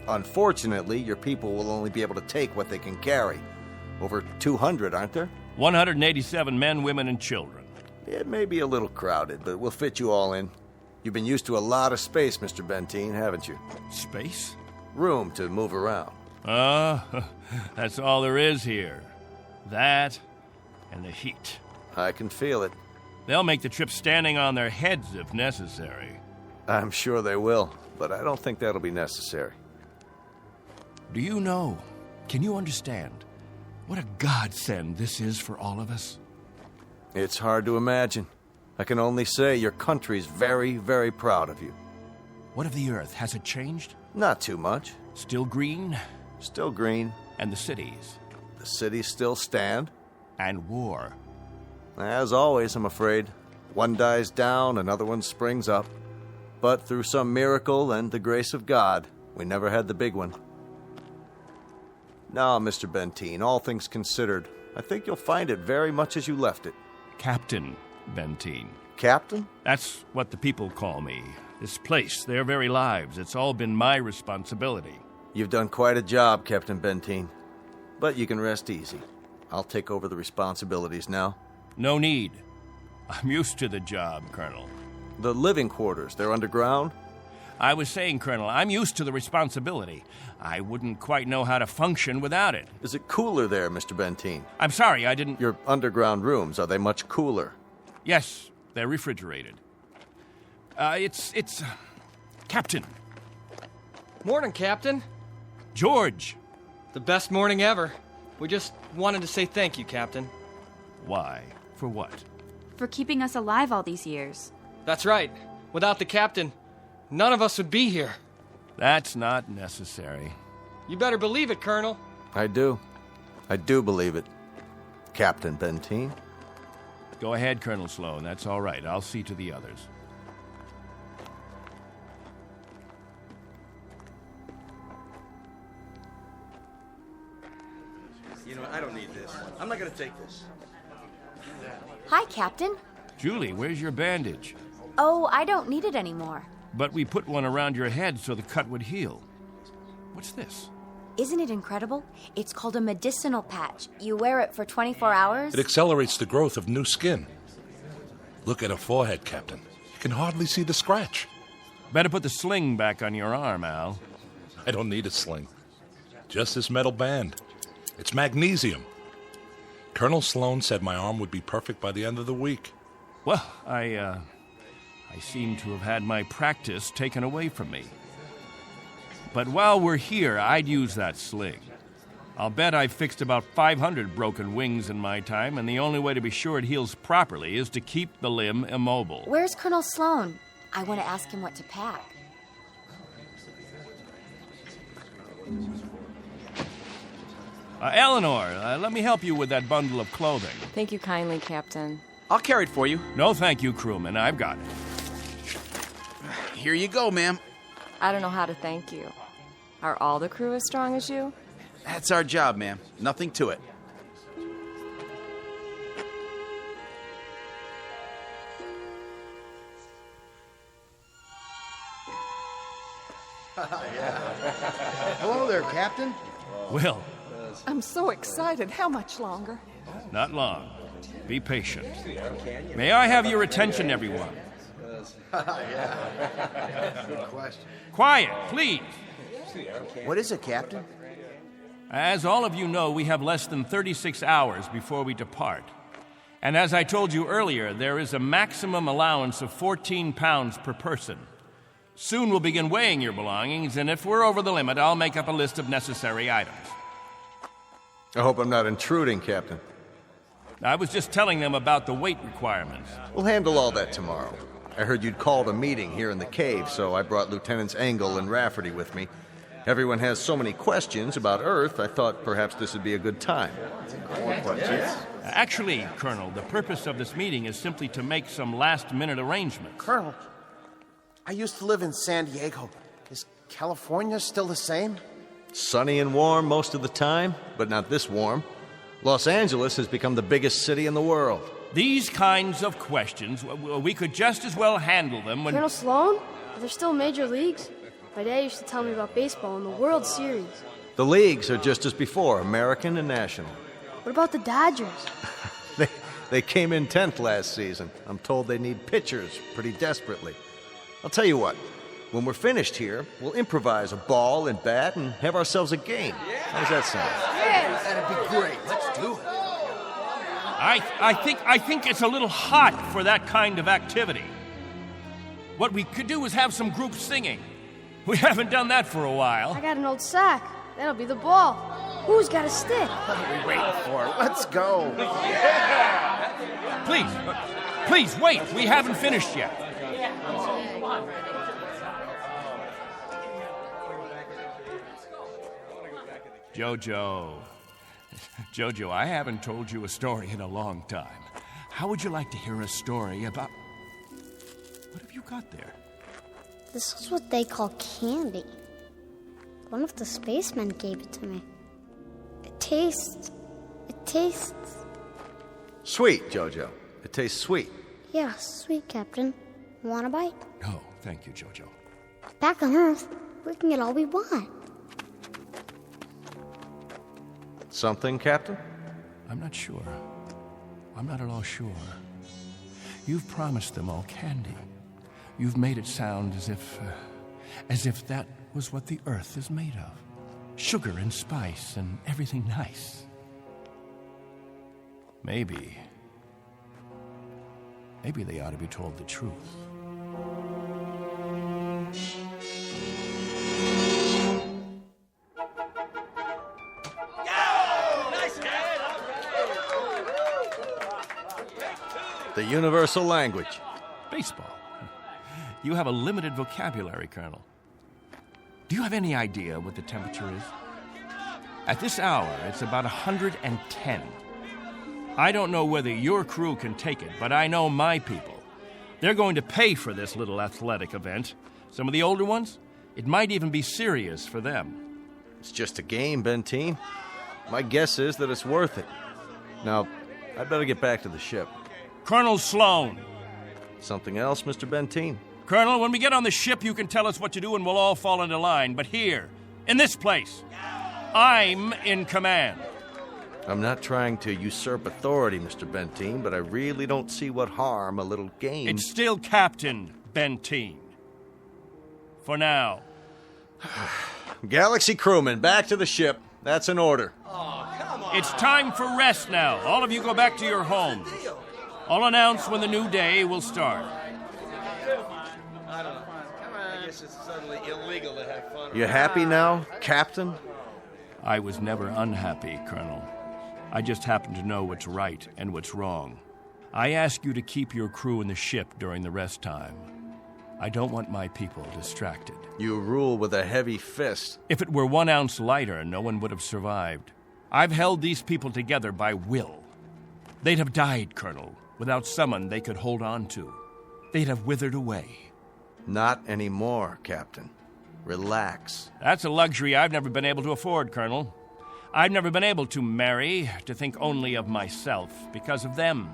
[SPEAKER 23] Unfortunately, your people will only be able to take what they can carry. Over 200, aren't there?
[SPEAKER 8] 187 men, women, and children.
[SPEAKER 23] It may be a little crowded, but we'll fit you all in. You've been used to a lot of space, Mr. Benteen, haven't you?
[SPEAKER 8] Space?
[SPEAKER 23] Room to move around.
[SPEAKER 8] That's all there is here. That and the heat.
[SPEAKER 23] I can feel it.
[SPEAKER 8] They'll make the trip standing on their heads if necessary.
[SPEAKER 23] I'm sure they will, but I don't think that'll be necessary.
[SPEAKER 8] Do you know, can you understand what a godsend this is for all of us?
[SPEAKER 23] It's hard to imagine. I can only say your country's very, very proud of you.
[SPEAKER 8] What of the Earth? Has it changed?
[SPEAKER 23] Not too much.
[SPEAKER 8] Still green?
[SPEAKER 23] Still green.
[SPEAKER 8] And the cities?
[SPEAKER 23] The cities still stand.
[SPEAKER 8] And war?
[SPEAKER 23] As always, I'm afraid. One dies down, another one springs up. But through some miracle and the grace of God, we never had the big one. Now, Mr. Benteen, all things considered, I think you'll find it very much as you left it.
[SPEAKER 8] Captain Benteen.
[SPEAKER 23] Captain?
[SPEAKER 8] That's what the people call me. This place, their very lives, it's all been my responsibility.
[SPEAKER 23] You've done quite a job, Captain Benteen. But you can rest easy. I'll take over the responsibilities now.
[SPEAKER 8] No need. I'm used to the job, Colonel.
[SPEAKER 23] The living quarters, they're underground?
[SPEAKER 8] I was saying, Colonel, I'm used to the responsibility. I wouldn't quite know how to function without it.
[SPEAKER 23] Is it cooler there, Mr. Benteen?
[SPEAKER 8] I'm sorry, I didn't...
[SPEAKER 23] Your underground rooms, are they much cooler?
[SPEAKER 8] Yes, they're refrigerated. It's... Captain.
[SPEAKER 3] Morning, Captain.
[SPEAKER 8] George.
[SPEAKER 3] The best morning ever. We just wanted to say thank you, Captain.
[SPEAKER 8] Why? For what?
[SPEAKER 19] For keeping us alive all these years.
[SPEAKER 3] That's right. Without the Captain, none of us would be here.
[SPEAKER 8] That's not necessary.
[SPEAKER 3] You better believe it, Colonel.
[SPEAKER 23] I do. I do believe it. Captain Benteen.
[SPEAKER 8] Go ahead, Colonel Sloan. That's all right. I'll see to the others.
[SPEAKER 15] You know, I don't need this. I'm not going to take this.
[SPEAKER 22] Hi, Captain.
[SPEAKER 8] Julie, where's your bandage?
[SPEAKER 22] Oh, I don't need it anymore.
[SPEAKER 8] But we put one around your head so the cut would heal. What's this?
[SPEAKER 22] Isn't it incredible? It's called a medicinal patch. You wear it for 24 hours.
[SPEAKER 13] It accelerates the growth of new skin. Look at her forehead, Captain. You can hardly see the scratch.
[SPEAKER 8] Better put the sling back on your arm, Al.
[SPEAKER 13] I don't need a sling. Just this metal band. It's magnesium. Colonel Sloan said my arm would be perfect by the end of the week.
[SPEAKER 8] Well, I seem to have had my practice taken away from me. But while we're here, I'd use that sling. I'll bet I've fixed about 500 broken wings in my time, and the only way to be sure it heals properly is to keep the limb immobile.
[SPEAKER 22] Where's Colonel Sloan? I want to ask him what to pack.
[SPEAKER 8] Eleanor, let me help you with that bundle of clothing.
[SPEAKER 10] Thank you kindly, Captain.
[SPEAKER 5] I'll carry it for you.
[SPEAKER 8] No, thank you, crewman. I've got it.
[SPEAKER 5] Here you go, ma'am.
[SPEAKER 10] I don't know how to thank you. Are all the crew as strong as you?
[SPEAKER 5] That's our job, ma'am. Nothing to it.
[SPEAKER 15] Hello there, Captain.
[SPEAKER 8] Will.
[SPEAKER 25] I'm so excited. How much longer?
[SPEAKER 8] Not long. Be patient. May I have your attention, everyone?
[SPEAKER 15] Good question.
[SPEAKER 8] Quiet, please.
[SPEAKER 15] What is it, Captain?
[SPEAKER 8] As all of you know, we have less than 36 hours before we depart. And as I told you earlier, there is a maximum allowance of 14 pounds per person. Soon we'll begin weighing your belongings, and if we're over the limit, I'll make up a list of necessary items.
[SPEAKER 23] I hope I'm not intruding, Captain.
[SPEAKER 8] I was just telling them about the weight requirements.
[SPEAKER 23] We'll handle all that tomorrow. I heard you'd called a meeting here in the cave, so I brought Lieutenants Engel and Rafferty with me. Everyone has so many questions about Earth, I thought perhaps this would be a good time.
[SPEAKER 15] More questions?
[SPEAKER 8] Actually, Colonel, the purpose of this meeting is simply to make some last-minute arrangements.
[SPEAKER 7] Colonel, I used to live in San Diego. Is California still the same?
[SPEAKER 23] Sunny and warm most of the time, but not this warm. Los Angeles has become the biggest city in the world.
[SPEAKER 8] These kinds of questions, we could just as well handle them when...
[SPEAKER 6] Colonel Sloan? Are there still major leagues? My dad used to tell me about baseball and the World Series.
[SPEAKER 23] The leagues are just as before, American and national.
[SPEAKER 6] What about the Dodgers?
[SPEAKER 23] They came in 10th last season. I'm told they need pitchers pretty desperately. I'll tell you what. When we're finished here, we'll improvise a ball and bat and have ourselves a game. How does that sound?
[SPEAKER 15] Yeah, that'd be great. Let's do it.
[SPEAKER 8] I think it's a little hot for that kind of activity. What we could do is have some group singing. We haven't done that for a while.
[SPEAKER 6] I got an old sack. That'll be the ball. Who's got a stick?
[SPEAKER 15] What are we waiting for? Let's go.
[SPEAKER 8] Yeah. Please, wait. We haven't finished yet. Jojo, I haven't told you a story in a long time. How would you like to hear a story about... What have you got there?
[SPEAKER 22] This is what they call candy. One of the spacemen gave it to me. It tastes...
[SPEAKER 23] Sweet, Jojo. It tastes sweet.
[SPEAKER 22] Yeah, sweet, Captain. Want a bite?
[SPEAKER 8] No, thank you, Jojo.
[SPEAKER 22] Back on Earth, we can get all we want.
[SPEAKER 23] Something, Captain?
[SPEAKER 8] I'm not sure. I'm not at all sure. You've promised them all candy. You've made it sound as if that was what the Earth is made of. Sugar and spice and everything nice. Maybe they ought to be told the truth.
[SPEAKER 23] The universal language.
[SPEAKER 8] Baseball. You have a limited vocabulary, Colonel. Do you have any idea what the temperature is? At this hour, it's about 110. I don't know whether your crew can take it, but I know my people. They're going to pay for this little athletic event. Some of the older ones, it might even be serious for them.
[SPEAKER 23] It's just a game, Benteen. My guess is that it's worth it. Now, I'd better get back to the ship.
[SPEAKER 8] Colonel Sloan.
[SPEAKER 23] Something else, Mr. Benteen?
[SPEAKER 8] Colonel, when we get on the ship, you can tell us what to do and we'll all fall into line. But here, in this place, I'm in command.
[SPEAKER 23] I'm not trying to usurp authority, Mr. Benteen, but I really don't see what harm a little game...
[SPEAKER 8] It's still Captain Benteen. For now.
[SPEAKER 23] Galaxy crewmen, back to the ship. That's an order.
[SPEAKER 8] Oh, come on. It's time for rest now. All of you go back to your homes. I'll announce when the new day will start.
[SPEAKER 15] I don't know. I guess it's suddenly illegal to have fun.
[SPEAKER 23] You happy now, Captain?
[SPEAKER 8] I was never unhappy, Colonel. I just happen to know what's right and what's wrong. I ask you to keep your crew in the ship during the rest time. I don't want my people distracted.
[SPEAKER 23] You rule with a heavy fist.
[SPEAKER 8] If it were 1 ounce lighter, no one would have survived. I've held these people together by will. They'd have died, Colonel, without someone they could hold on to. They'd have withered away.
[SPEAKER 23] Not anymore, Captain. Relax.
[SPEAKER 8] That's a luxury I've never been able to afford, Colonel. I've never been able to marry, to think only of myself, because of them.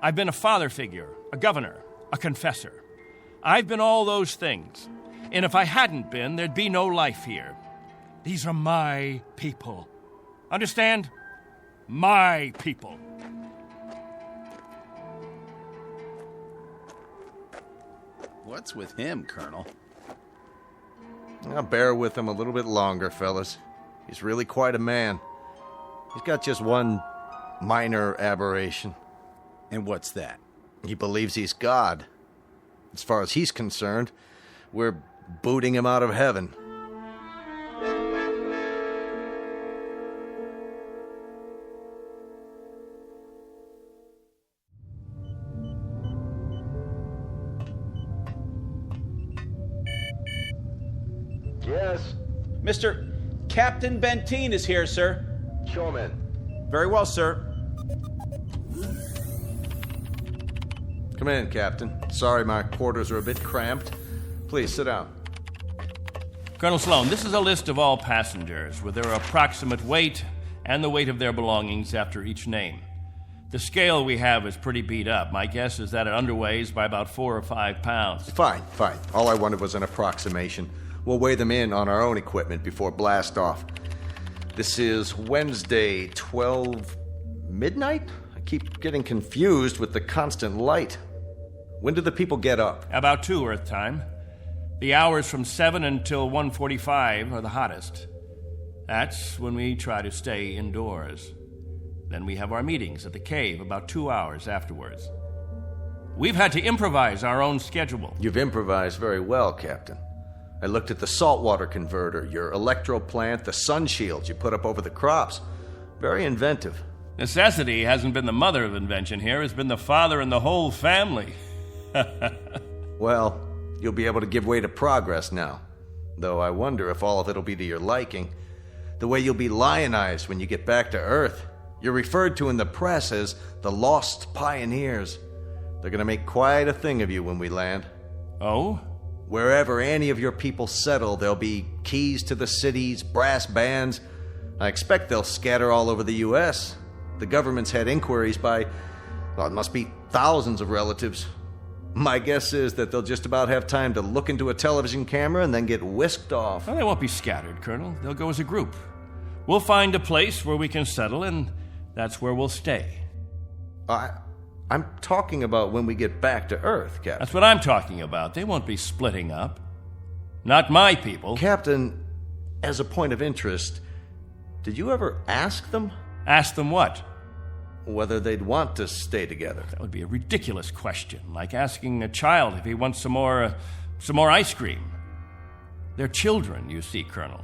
[SPEAKER 8] I've been a father figure, a governor, a confessor. I've been all those things. And if I hadn't been, there'd be no life here. These are my people. Understand? My people.
[SPEAKER 5] What's with him, Colonel?
[SPEAKER 23] I'll bear with him a little bit longer, fellas. He's really quite a man. He's got just one minor aberration.
[SPEAKER 5] And what's that?
[SPEAKER 23] He believes he's God. As far as he's concerned, we're booting him out of heaven. Yes?
[SPEAKER 5] Mr. Captain Benteen is here, sir.
[SPEAKER 23] Show him in.
[SPEAKER 5] Very well, sir.
[SPEAKER 23] Come in, Captain. Sorry my quarters are a bit cramped. Please, sit down.
[SPEAKER 8] Colonel Sloan, this is a list of all passengers with their approximate weight and the weight of their belongings after each name. The scale we have is pretty beat up. My guess is that it underweighs by about 4 or 5 pounds.
[SPEAKER 23] Fine. All I wanted was an approximation. We'll weigh them in on our own equipment before blast off. This is Wednesday, 12 midnight? I keep getting confused with the constant light. When do the people get up?
[SPEAKER 8] About 2 Earth time. The hours from 7 until 1:45 are the hottest. That's when we try to stay indoors. Then we have our meetings at the cave about 2 hours afterwards. We've had to improvise our own schedule.
[SPEAKER 23] You've improvised very well, Captain. I looked at the saltwater converter, your electro plant, the sun shields you put up over the crops. Very inventive.
[SPEAKER 8] Necessity hasn't been the mother of invention here. It's been the father and the whole family.
[SPEAKER 23] Well, you'll be able to give way to progress now. Though I wonder if all of it'll be to your liking. The way you'll be lionized when you get back to Earth. You're referred to in the press as the Lost Pioneers. They're going to make quite a thing of you when we land.
[SPEAKER 8] Oh?
[SPEAKER 23] Wherever any of your people settle, there'll be keys to the cities, brass bands. I expect they'll scatter all over the U.S. The government's had inquiries by, well, it must be thousands of relatives. My guess is that they'll just about have time to look into a television camera and then get whisked off.
[SPEAKER 8] Well, they won't be scattered, Colonel. They'll go as a group. We'll find a place where we can settle, and that's where we'll stay.
[SPEAKER 23] I'm talking about when we get back to Earth, Captain.
[SPEAKER 8] That's what I'm talking about. They won't be splitting up. Not my people.
[SPEAKER 23] Captain, as a point of interest, did you ever ask them?
[SPEAKER 8] Ask them what?
[SPEAKER 23] Whether they'd want to stay together.
[SPEAKER 8] That would be a ridiculous question, like asking a child if he wants some more ice cream. They're children, you see, Colonel.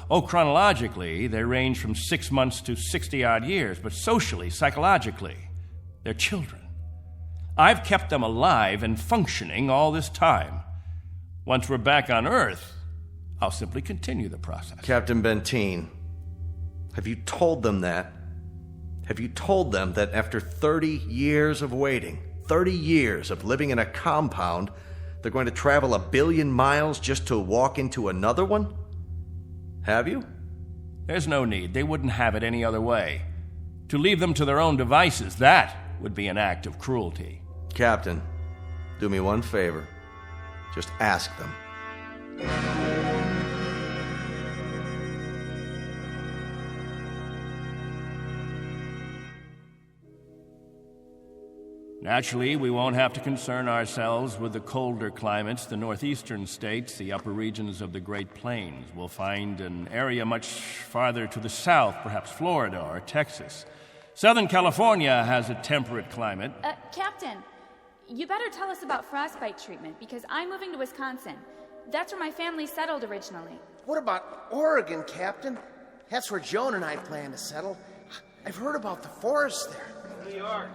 [SPEAKER 8] Oh, chronologically, they range from 6 months to 60-odd years, but socially, psychologically, they're children. I've kept them alive and functioning all this time. Once we're back on Earth, I'll simply continue the process.
[SPEAKER 23] Captain Benteen, have you told them that? Have you told them that after 30 years of waiting, 30 years of living in a compound, they're going to travel 1 billion miles just to walk into another one? Have you?
[SPEAKER 8] There's no need. They wouldn't have it any other way. To leave them to their own devices, that would be an act of cruelty.
[SPEAKER 23] Captain, do me one favor. Just ask them.
[SPEAKER 8] Naturally, we won't have to concern ourselves with the colder climates, the northeastern states, the upper regions of the Great Plains. We'll find an area much farther to the south, perhaps Florida or Texas. Southern California has a temperate climate.
[SPEAKER 19] Captain, you better tell us about frostbite treatment, because I'm moving to Wisconsin. That's where my family settled originally.
[SPEAKER 7] What about Oregon, Captain? That's where Joan and I plan to settle. I've heard about the forest there.
[SPEAKER 15] New York.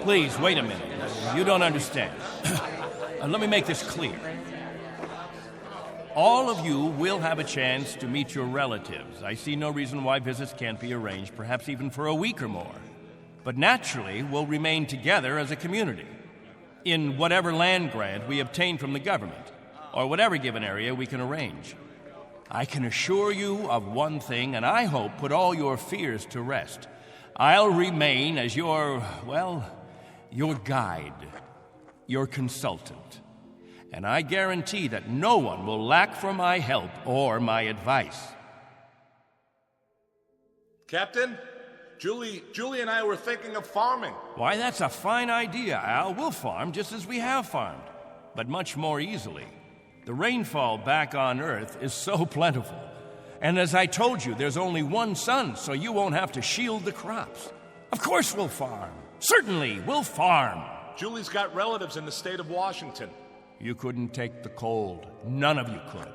[SPEAKER 8] Please, wait a minute. You don't understand. Let me make this clear. All of you will have a chance to meet your relatives. I see no reason why visits can't be arranged, perhaps even for a week or more. But naturally, we'll remain together as a community in whatever land grant we obtain from the government, or whatever given area we can arrange. I can assure you of one thing, and I hope put all your fears to rest. I'll remain as your guide, your consultant. And I guarantee that no one will lack for my help or my advice.
[SPEAKER 13] Captain, Julie and I were thinking of farming.
[SPEAKER 8] Why, that's a fine idea, Al. We'll farm just as we have farmed, but much more easily. The rainfall back on Earth is so plentiful. And as I told you, there's only one sun, so you won't have to shield the crops. Of course we'll farm. Certainly, we'll farm.
[SPEAKER 13] Julie's got relatives in the state of Washington.
[SPEAKER 8] You couldn't take the cold. None of you could.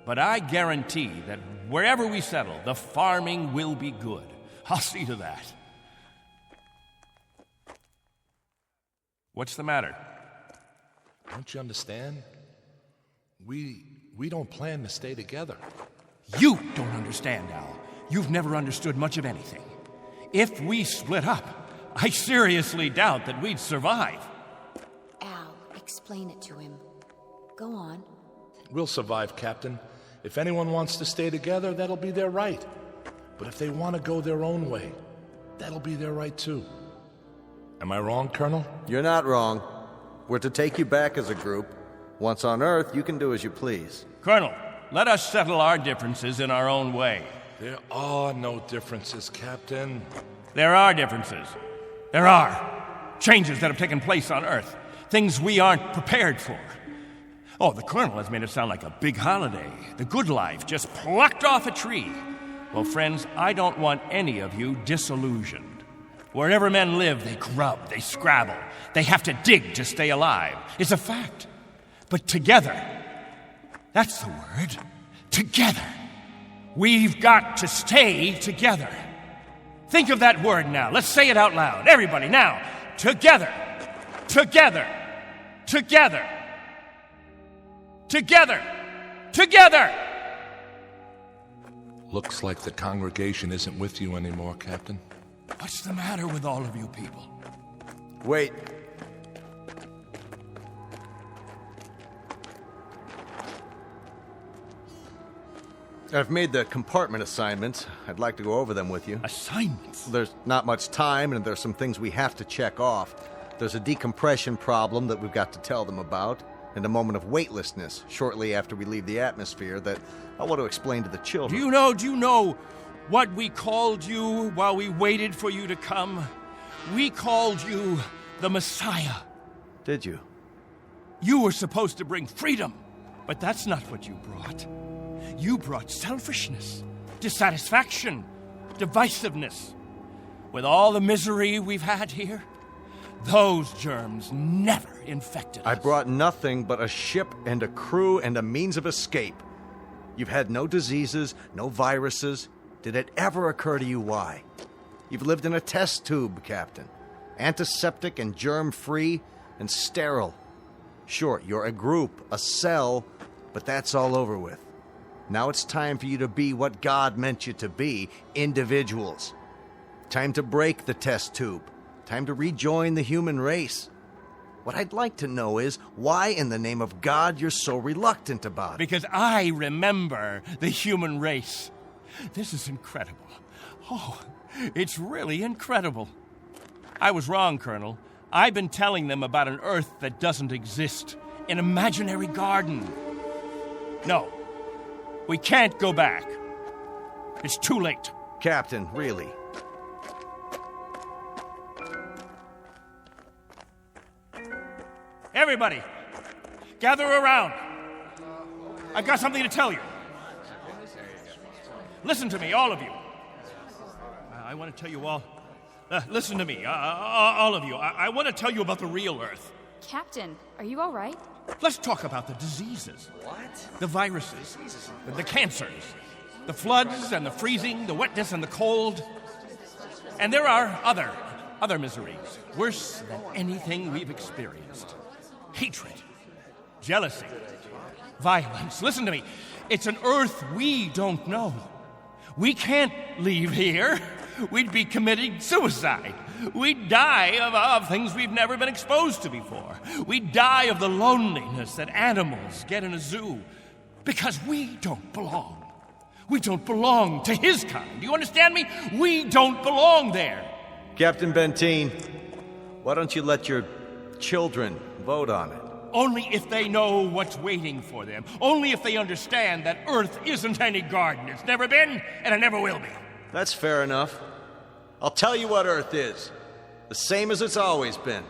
[SPEAKER 8] But I guarantee that wherever we settle, the farming will be good. I'll see to that. What's the matter?
[SPEAKER 13] Don't you understand? We don't plan to stay together.
[SPEAKER 8] You don't understand, Al. You've never understood much of anything. If we split up, I seriously doubt that we'd survive.
[SPEAKER 22] Al, explain it to him. Go on.
[SPEAKER 13] We'll survive, Captain. If anyone wants to stay together, that'll be their right. But if they want to go their own way, that'll be their right too. Am I wrong, Colonel?
[SPEAKER 23] You're not wrong. We're to take you back as a group. Once on Earth, you can do as you please.
[SPEAKER 8] Colonel, let us settle our differences in our own way.
[SPEAKER 13] There are no differences, Captain.
[SPEAKER 8] There are differences. There are changes that have taken place on Earth, things we aren't prepared for. Oh, the Colonel has made it sound like a big holiday, the good life just plucked off a tree. Well, friends, I don't want any of you disillusioned. Wherever men live, they grub, they scrabble, they have to dig to stay alive. It's a fact. But together, that's the word, together. We've got to stay together. Think of that word now. Let's say it out loud. Everybody, now. Together. Together. Together. Together. Together.
[SPEAKER 13] Looks like the congregation isn't with you anymore, Captain.
[SPEAKER 8] What's the matter with all of you people?
[SPEAKER 23] Wait. I've made the compartment assignments. I'd like to go over them with you.
[SPEAKER 8] Assignments?
[SPEAKER 23] There's not much time, and there's some things we have to check off. There's a decompression problem that we've got to tell them about, and a moment of weightlessness shortly after we leave the atmosphere that I want to explain to the children.
[SPEAKER 8] Do you know what we called you while we waited for you to come? We called you the Messiah.
[SPEAKER 23] Did you?
[SPEAKER 8] You were supposed to bring freedom, but that's not what you brought. You brought selfishness, dissatisfaction, divisiveness. With all the misery we've had here, those germs never infected us.
[SPEAKER 23] I brought nothing but a ship and a crew and a means of escape. You've had no diseases, no viruses. Did it ever occur to you why? You've lived in a test tube, Captain. Antiseptic and germ-free and sterile. Sure, you're a group, a cell, but that's all over with. Now it's time for you to be what God meant you to be, individuals. Time to break the test tube. Time to rejoin the human race. What I'd like to know is why in the name of God you're so reluctant about it.
[SPEAKER 8] Because I remember the human race. This is incredible. Oh, it's really incredible. I was wrong, Colonel. I've been telling them about an Earth that doesn't exist, an imaginary garden. No. We can't go back. It's too late.
[SPEAKER 23] Captain, really?
[SPEAKER 8] Everybody, gather around. I've got something to tell you. Listen to me, all of you. I want to tell you all. Listen to me, all of you. I want to tell you about the real Earth.
[SPEAKER 19] Captain, are you all right?
[SPEAKER 8] Let's talk about the diseases.
[SPEAKER 15] What?
[SPEAKER 8] The viruses, the cancers, the floods and the freezing, the wetness and the cold. And there are other miseries, worse than anything we've experienced. Hatred, jealousy, violence. Listen to me. It's an Earth we don't know. We can't leave here. We'd be committing suicide. We'd die of things we've never been exposed to before. We'd die of the loneliness that animals get in a zoo. Because we don't belong. We don't belong to his kind. Do you understand me? We don't belong there.
[SPEAKER 23] Captain Benteen, why don't you let your children vote on it?
[SPEAKER 8] Only if they know what's waiting for them. Only if they understand that Earth isn't any garden. It's never been, and it never will be.
[SPEAKER 23] That's fair enough. I'll tell you what Earth is. The same as it's always been.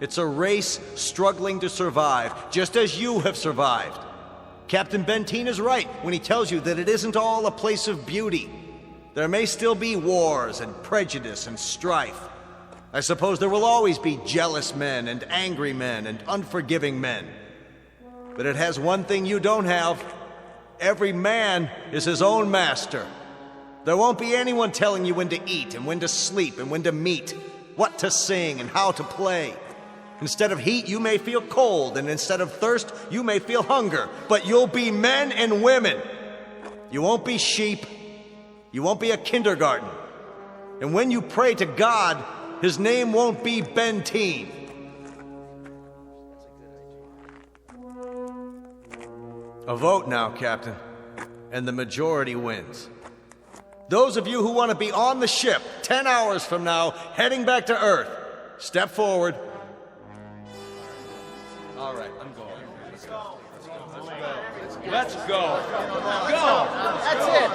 [SPEAKER 23] It's a race struggling to survive, just as you have survived. Captain Benteen is right when he tells you that it isn't all a place of beauty. There may still be wars and prejudice and strife. I suppose there will always be jealous men and angry men and unforgiving men. But it has one thing you don't have. Every man is his own master. There won't be anyone telling you when to eat and when to sleep and when to meet, what to sing and how to play. Instead of heat, you may feel cold, and instead of thirst, you may feel hunger. But you'll be men and women. You won't be sheep. You won't be a kindergarten. And when you pray to God, his name won't be Benteen. A vote now, Captain, and the majority wins. Those of you who want to be on the ship 10 hours from now, heading back to Earth, step forward.
[SPEAKER 15] All right, I'm going. Let's go. Let's go. Go.
[SPEAKER 7] That's it.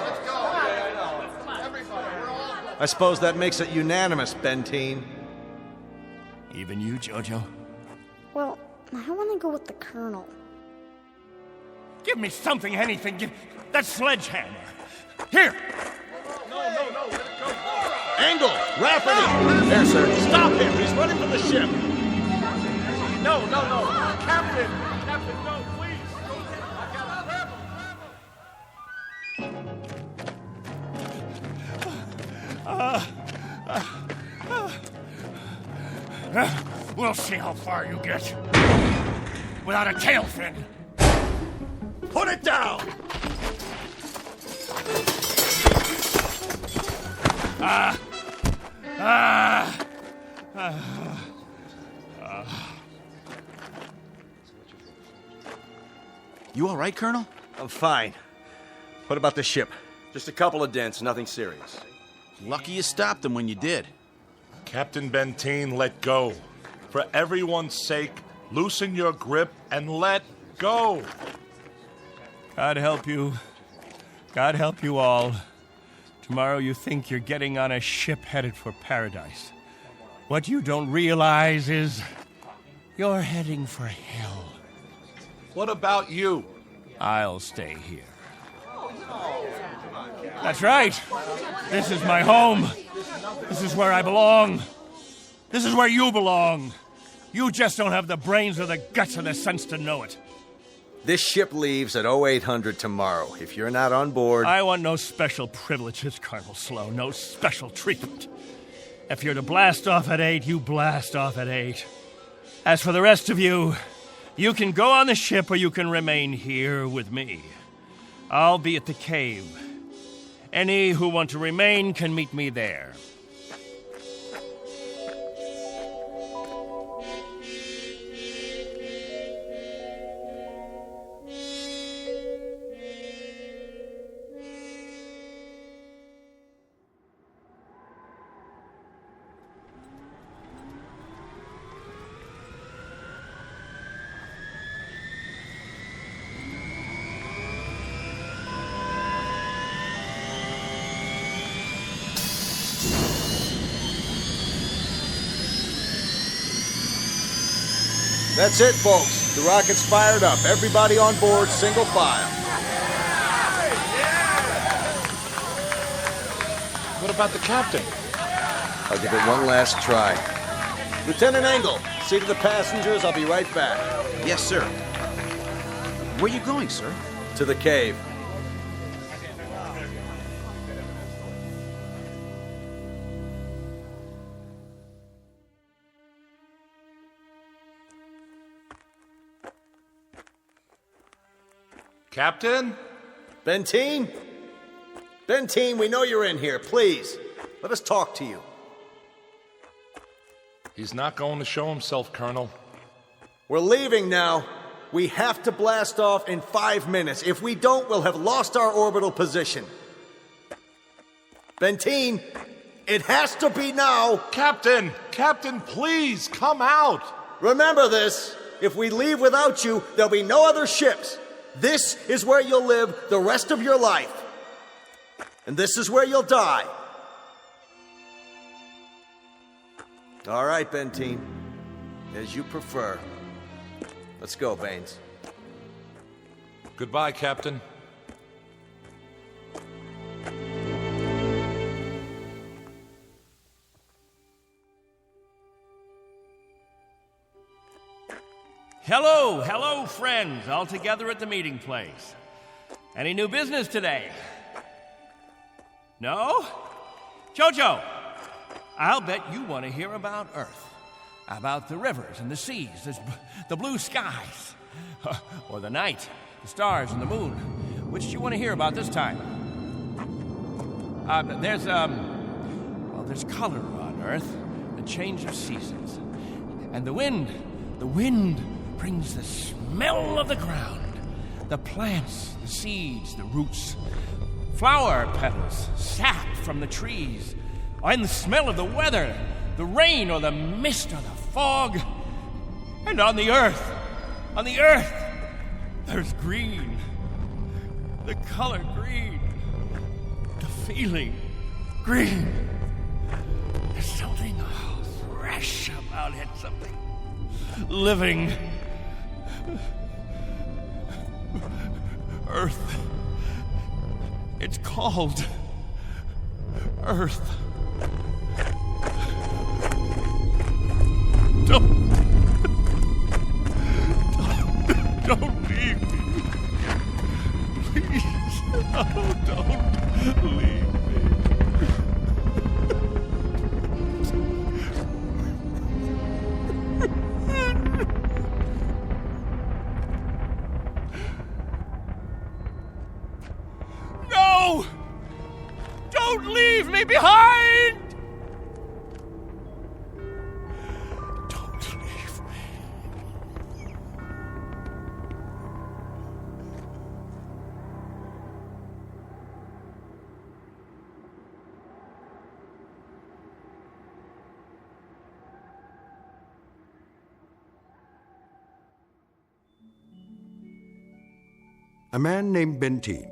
[SPEAKER 23] I suppose that makes it unanimous, Benteen.
[SPEAKER 8] Even you, Jojo?
[SPEAKER 6] Well, I want to go with the Colonel.
[SPEAKER 8] Give me something, anything. Give that sledgehammer. Here!
[SPEAKER 15] No, let it go.
[SPEAKER 7] Angle! Rafferty! There, sir.
[SPEAKER 15] Stop him! He's running for the ship! No. Captain, no, please!
[SPEAKER 8] We'll see how far you get. Without a tail fin.
[SPEAKER 15] Put it down!
[SPEAKER 5] You all right, Colonel?
[SPEAKER 23] I'm fine. What about the ship? Just a couple of dents, nothing serious.
[SPEAKER 5] Lucky you stopped them when you did.
[SPEAKER 13] Captain Benteen, let go. For everyone's sake, loosen your grip and let go.
[SPEAKER 8] God help you. God help you all. Tomorrow you think you're getting on a ship headed for paradise. What you don't realize is you're heading for hell.
[SPEAKER 13] What about you?
[SPEAKER 8] I'll stay here. That's right. This is my home. This is where I belong. This is where you belong. You just don't have the brains or the guts or the sense to know it.
[SPEAKER 23] This ship leaves at 0800 tomorrow. If you're not on board...
[SPEAKER 8] I want no special privileges, Colonel Slow. No special treatment. If you're to blast off at 8, you blast off at 8. As for the rest of you, you can go on the ship or you can remain here with me. I'll be at the cave. Any who want to remain can meet me there.
[SPEAKER 23] That's it, folks. The rocket's fired up. Everybody on board, single file.
[SPEAKER 13] What about the captain?
[SPEAKER 23] I'll give it one last try. Lieutenant Engel, see to the passengers. I'll be right back.
[SPEAKER 5] Yes, sir. Where are you going, sir?
[SPEAKER 23] To the cave.
[SPEAKER 13] Captain?
[SPEAKER 23] Benteen? Benteen, we know you're in here. Please, let us talk to you.
[SPEAKER 13] He's not going to show himself, Colonel.
[SPEAKER 23] We're leaving now. We have to blast off in 5 minutes. If we don't, we'll have lost our orbital position. Benteen, it has to be now.
[SPEAKER 13] Captain, please, come out.
[SPEAKER 23] Remember this. If we leave without you, there'll be no other ships. This is where you'll live the rest of your life. And this is where you'll die. All right, Benteen. As you prefer. Let's go, Baines.
[SPEAKER 13] Goodbye, Captain.
[SPEAKER 8] Hello, friends, all together at the meeting place. Any new business today? No? Jojo, I'll bet you want to hear about Earth. About the rivers and the seas, the blue skies, or the night, the stars and the moon. Which do you want to hear about this time? There's color on Earth, the change of seasons. And the wind brings the smell of the ground, the plants, the seeds, the roots, flower petals, sap from the trees, and the smell of the weather, the rain or the mist or the fog. And on the earth, there's green, the color green, the feeling green. There's something fresh about it, something living. Earth. It's called Earth. Don't leave me. Please. Oh, don't leave me. No! Don't leave me behind! Don't leave me.
[SPEAKER 1] A man named Benteen,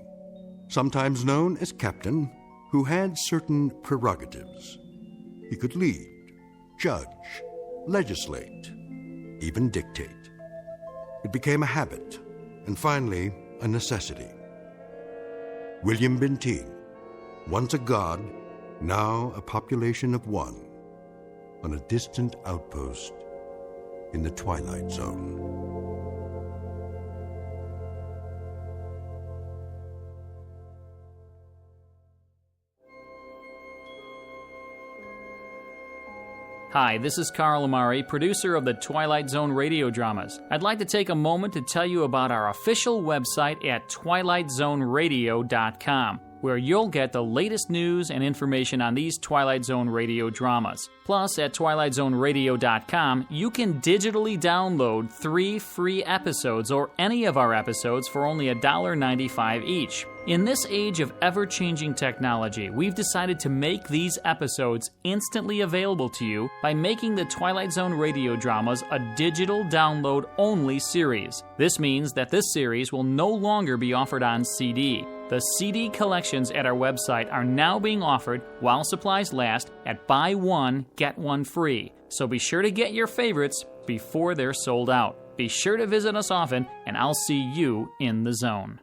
[SPEAKER 1] sometimes known as Captain, who had certain prerogatives. He could lead, judge, legislate, even dictate. It became a habit, and finally, a necessity. William Benteen, once a god, now a population of one, on a distant outpost in the Twilight Zone.
[SPEAKER 4] Hi, this is Carl Amari, producer of the Twilight Zone radio dramas. I'd like to take a moment to tell you about our official website at twilightzoneradio.com, where you'll get the latest news and information on these Twilight Zone radio dramas. Plus, at twilightzoneradio.com, you can digitally download 3 free episodes or any of our episodes for only $1.95 each. In this age of ever-changing technology, we've decided to make these episodes instantly available to you by making the Twilight Zone radio dramas a digital download-only series. This means that this series will no longer be offered on CD. The CD collections at our website are now being offered, while supplies last, at buy one, get one free. So be sure to get your favorites before they're sold out. Be sure to visit us often, and I'll see you in the zone.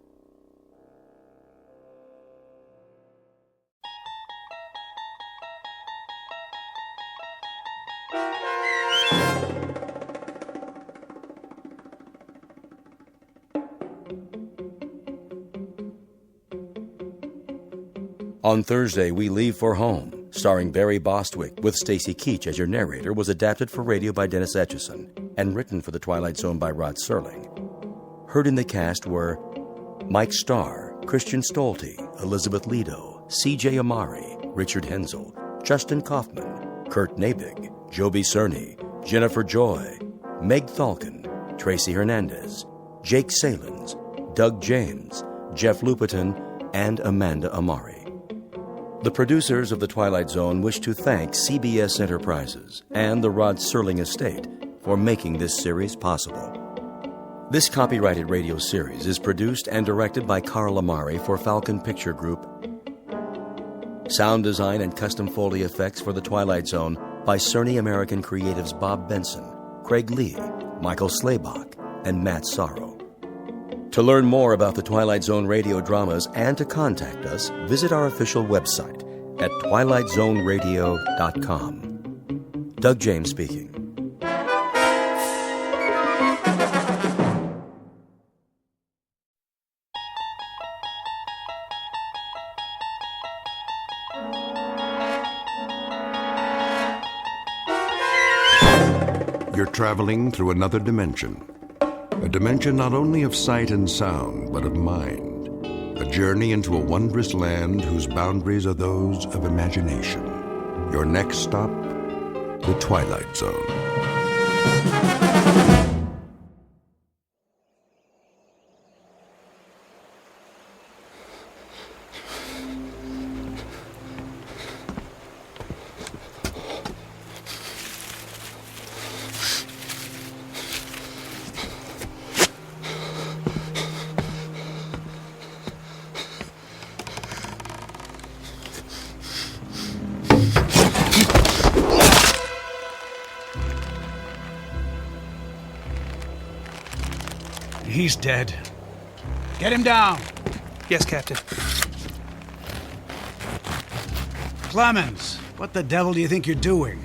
[SPEAKER 21] On Thursday, We Leave for Home, starring Barry Bostwick with Stacy Keach as your narrator, was adapted for radio by Dennis Etchison and written for The Twilight Zone by Rod Serling. Heard in the cast were Mike Starr, Christian Stolte, Elizabeth Lido, C.J. Amari, Richard Hensel, Justin Kaufman, Kurt Nabig, Joby Cerny, Jennifer Joy, Meg Thalken, Tracy Hernandez, Jake Salins, Doug James, Jeff Lupetin, and Amanda Amari. The producers of The Twilight Zone wish to thank CBS Enterprises and the Rod Serling Estate for making this series possible. This copyrighted radio series is produced and directed by Carl Amari for Falcon Picture Group. Sound design and custom Foley effects for The Twilight Zone by Cerny American Creatives Bob Benson, Craig Lee, Michael Slaybach, and Matt Sorrow. To learn more about the Twilight Zone radio dramas and to contact us, visit our official website at twilightzoneradio.com. Doug James speaking.
[SPEAKER 1] You're traveling through another dimension. A dimension not only of sight and sound, but of mind. A journey into a wondrous land whose boundaries are those of imagination. Your next stop, the Twilight Zone.
[SPEAKER 2] He's dead. Get him down.
[SPEAKER 14] Yes, Captain.
[SPEAKER 2] Clemens, what the devil do you think you're doing?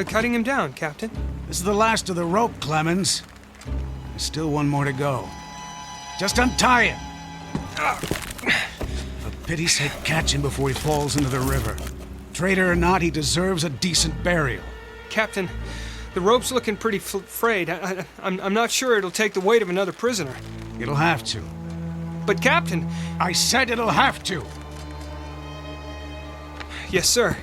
[SPEAKER 14] Cutting him down, Captain.
[SPEAKER 2] This is the last of the rope, Clemens. There's still one more to go. Just untie him. For pity's sake, catch him before he falls into the river. Traitor or not, he deserves a decent burial.
[SPEAKER 14] Captain, the rope's looking pretty frayed. I'm not sure it'll take the weight of another prisoner.
[SPEAKER 2] It'll have to.
[SPEAKER 14] But, Captain...
[SPEAKER 2] I said it'll have to.
[SPEAKER 14] Yes, sir.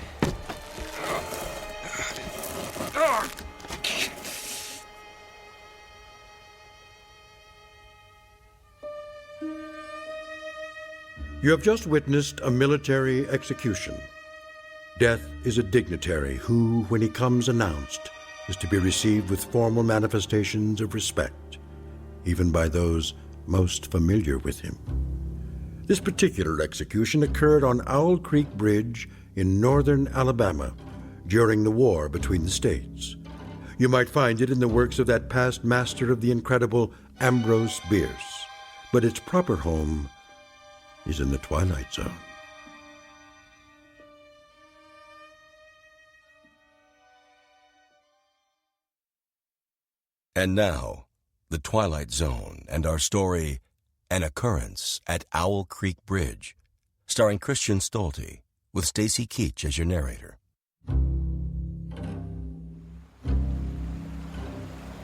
[SPEAKER 1] You have just witnessed a military execution. Death is a dignitary who, when he comes announced, is to be received with formal manifestations of respect, even by those most familiar with him. This particular execution occurred on Owl Creek Bridge in northern Alabama during the war between the states. You might find it in the works of that past master of the incredible Ambrose Bierce, but its proper home is in the Twilight Zone.
[SPEAKER 21] And now, the Twilight Zone and our story, An Occurrence at Owl Creek Bridge, starring Christian Stolte, with Stacy Keach as your narrator.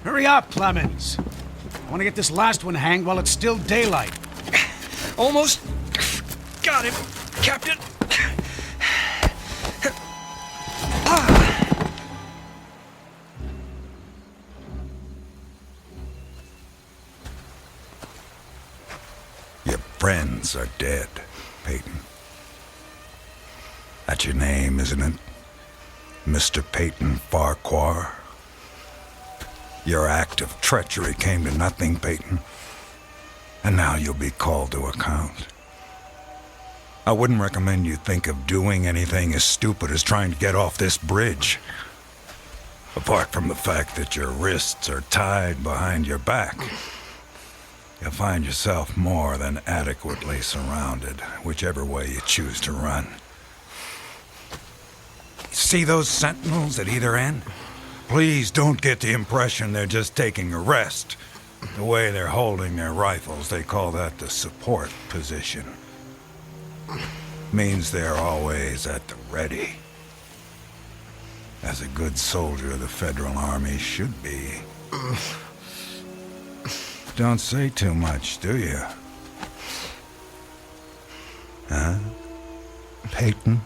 [SPEAKER 2] Hurry up, Clemens. I want to get this last one hanged while it's still daylight.
[SPEAKER 14] Almost got him, Captain.
[SPEAKER 16] Your friends are dead, Peyton. That's your name, isn't it? Mr. Peyton Farquhar. Your act of treachery came to nothing, Peyton. And now you'll be called to account. I wouldn't recommend you think of doing anything as stupid as trying to get off this bridge. Apart from the fact that your wrists are tied behind your back, you'll find yourself more than adequately surrounded, whichever way you choose to run. See those sentinels at either end? Please don't get the impression they're just taking a rest. The way they're holding their rifles, they call that the support position. Means they're always at the ready. As a good soldier of the Federal Army should be. Don't say too much, do you? Huh? Peyton?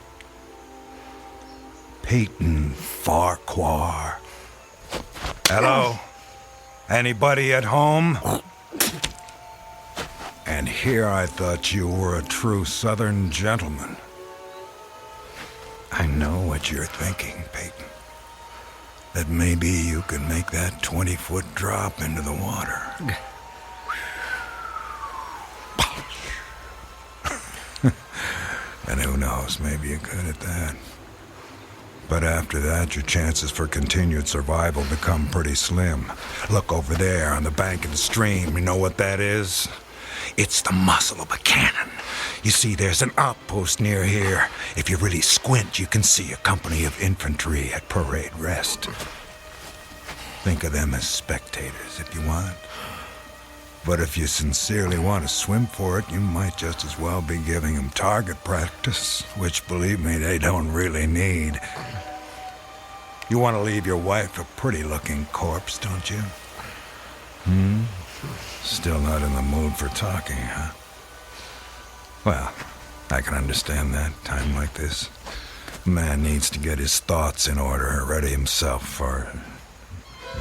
[SPEAKER 16] Peyton Farquhar. Hello? Anybody at home? And here I thought you were a true Southern gentleman. I know what you're thinking, Peyton. That maybe you can make that 20-foot drop into the water. And who knows, maybe you're good at that. But after that, your chances for continued survival become pretty slim. Look over there on the bank of the stream. You know what that is? It's the muzzle of a cannon. You see, there's an outpost near here. If you really squint, you can see a company of infantry at parade rest. Think of them as spectators if you want. But if you sincerely want to swim for it, you might just as well be giving them target practice, which, believe me, they don't really need. You want to leave your wife a pretty-looking corpse, don't you? Still not in the mood for talking, huh? Well, I can understand that, time like this. A man needs to get his thoughts in order, ready himself for,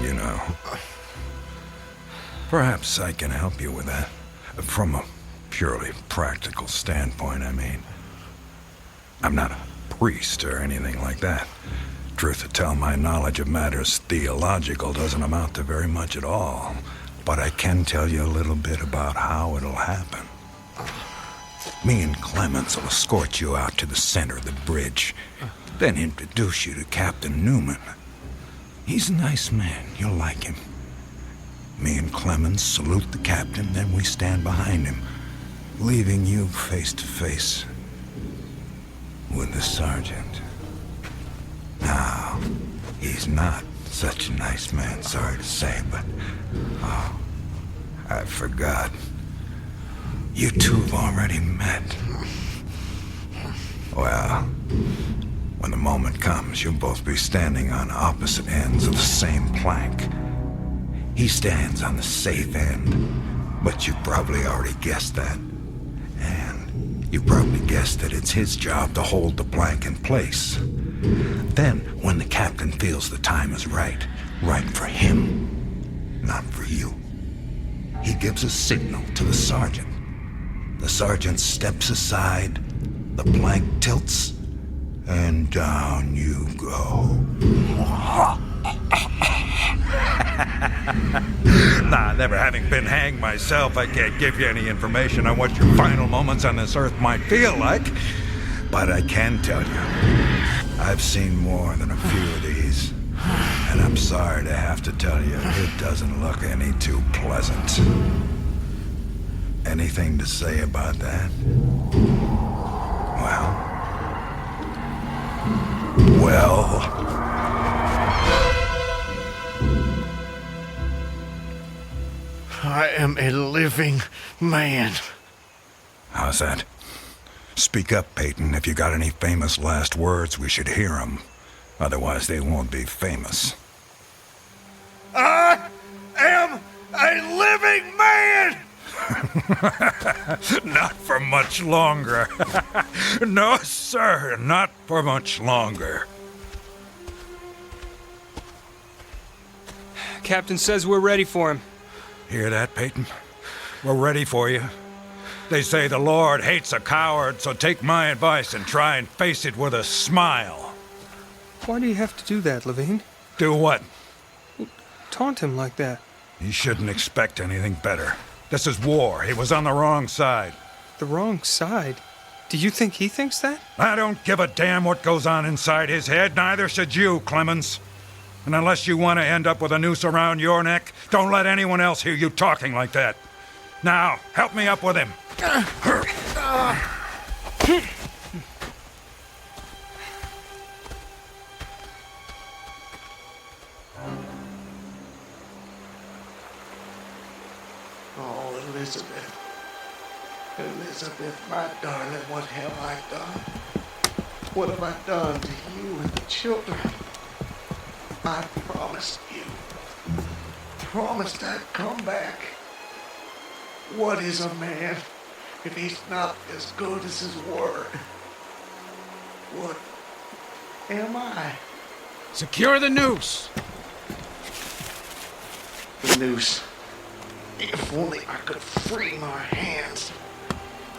[SPEAKER 16] you know. Perhaps I can help you with that. From a purely practical standpoint, I mean. I'm not a priest or anything like that. Truth to tell, my knowledge of matters theological doesn't amount to very much at all. But I can tell you a little bit about how it'll happen. Me and Clemens will escort you out to the center of the bridge, then introduce you to Captain Newman. He's a nice man. You'll like him. Me and Clemens salute the captain, then we stand behind him, leaving you face to face with the sergeant. Now, he's not such a nice man, sorry to say, but... Oh, I forgot. You two have already met. Well, when the moment comes, you'll both be standing on opposite ends of the same plank. He stands on the safe end, but you probably already guessed that. And you probably guessed that it's his job to hold the plank in place. Then, when the captain feels the time is right for him, not for you, he gives a signal to the sergeant. The sergeant steps aside, the plank tilts, and down you go. Nah, never having been hanged myself, I can't give you any information on what your final moments on this earth might feel like. But I can tell you, I've seen more than a few of these. And I'm sorry to have to tell you, it doesn't look any too pleasant. Anything to say about that? Well...
[SPEAKER 9] I am a living man.
[SPEAKER 16] How's that? Speak up, Peyton. If you got any famous last words, we should hear them. Otherwise, they won't be famous.
[SPEAKER 9] I am a living man!
[SPEAKER 16] Not for much longer. No, sir, not for much longer.
[SPEAKER 14] Captain says we're ready for him.
[SPEAKER 16] Hear that, Peyton? We're ready for you. They say the Lord hates a coward, so take my advice and try and face it with a smile.
[SPEAKER 14] Why do you have to do that, Levine?
[SPEAKER 16] Do what?
[SPEAKER 14] Taunt him like that.
[SPEAKER 16] You shouldn't expect anything better. This is war. He was on the wrong side.
[SPEAKER 14] The wrong side? Do you think he thinks that?
[SPEAKER 16] I don't give a damn what goes on inside his head. Neither should you, Clemens. And unless you want to end up with a noose around your neck, don't let anyone else hear you talking like that. Now, help me up with him.
[SPEAKER 9] Oh, Elizabeth. Elizabeth, my darling, what have I done? What have I done to you and the children? I promised you. Promised I'd come back. What is a man if he's not as good as his word? What am I?
[SPEAKER 2] Secure the noose.
[SPEAKER 9] The noose. If only I could free my hands.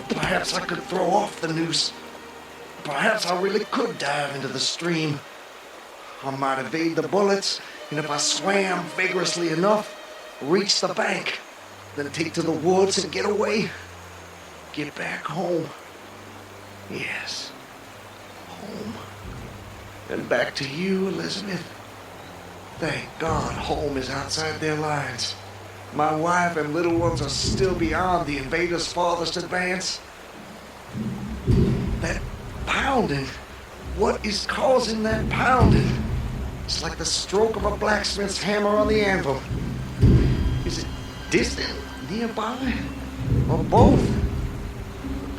[SPEAKER 9] Perhaps I could throw off the noose. Perhaps I really could dive into the stream. I might evade the bullets, and if I swam vigorously enough, reach the bank, then take to the woods and get away. Get back home. Yes, home. And back to you, Elizabeth. Thank God home is outside their lines. My wife and little ones are still beyond the invaders' farthest advance. That pounding. What is causing that pounding? It's like the stroke of a blacksmith's hammer on the anvil. Is it distant, nearby, or both?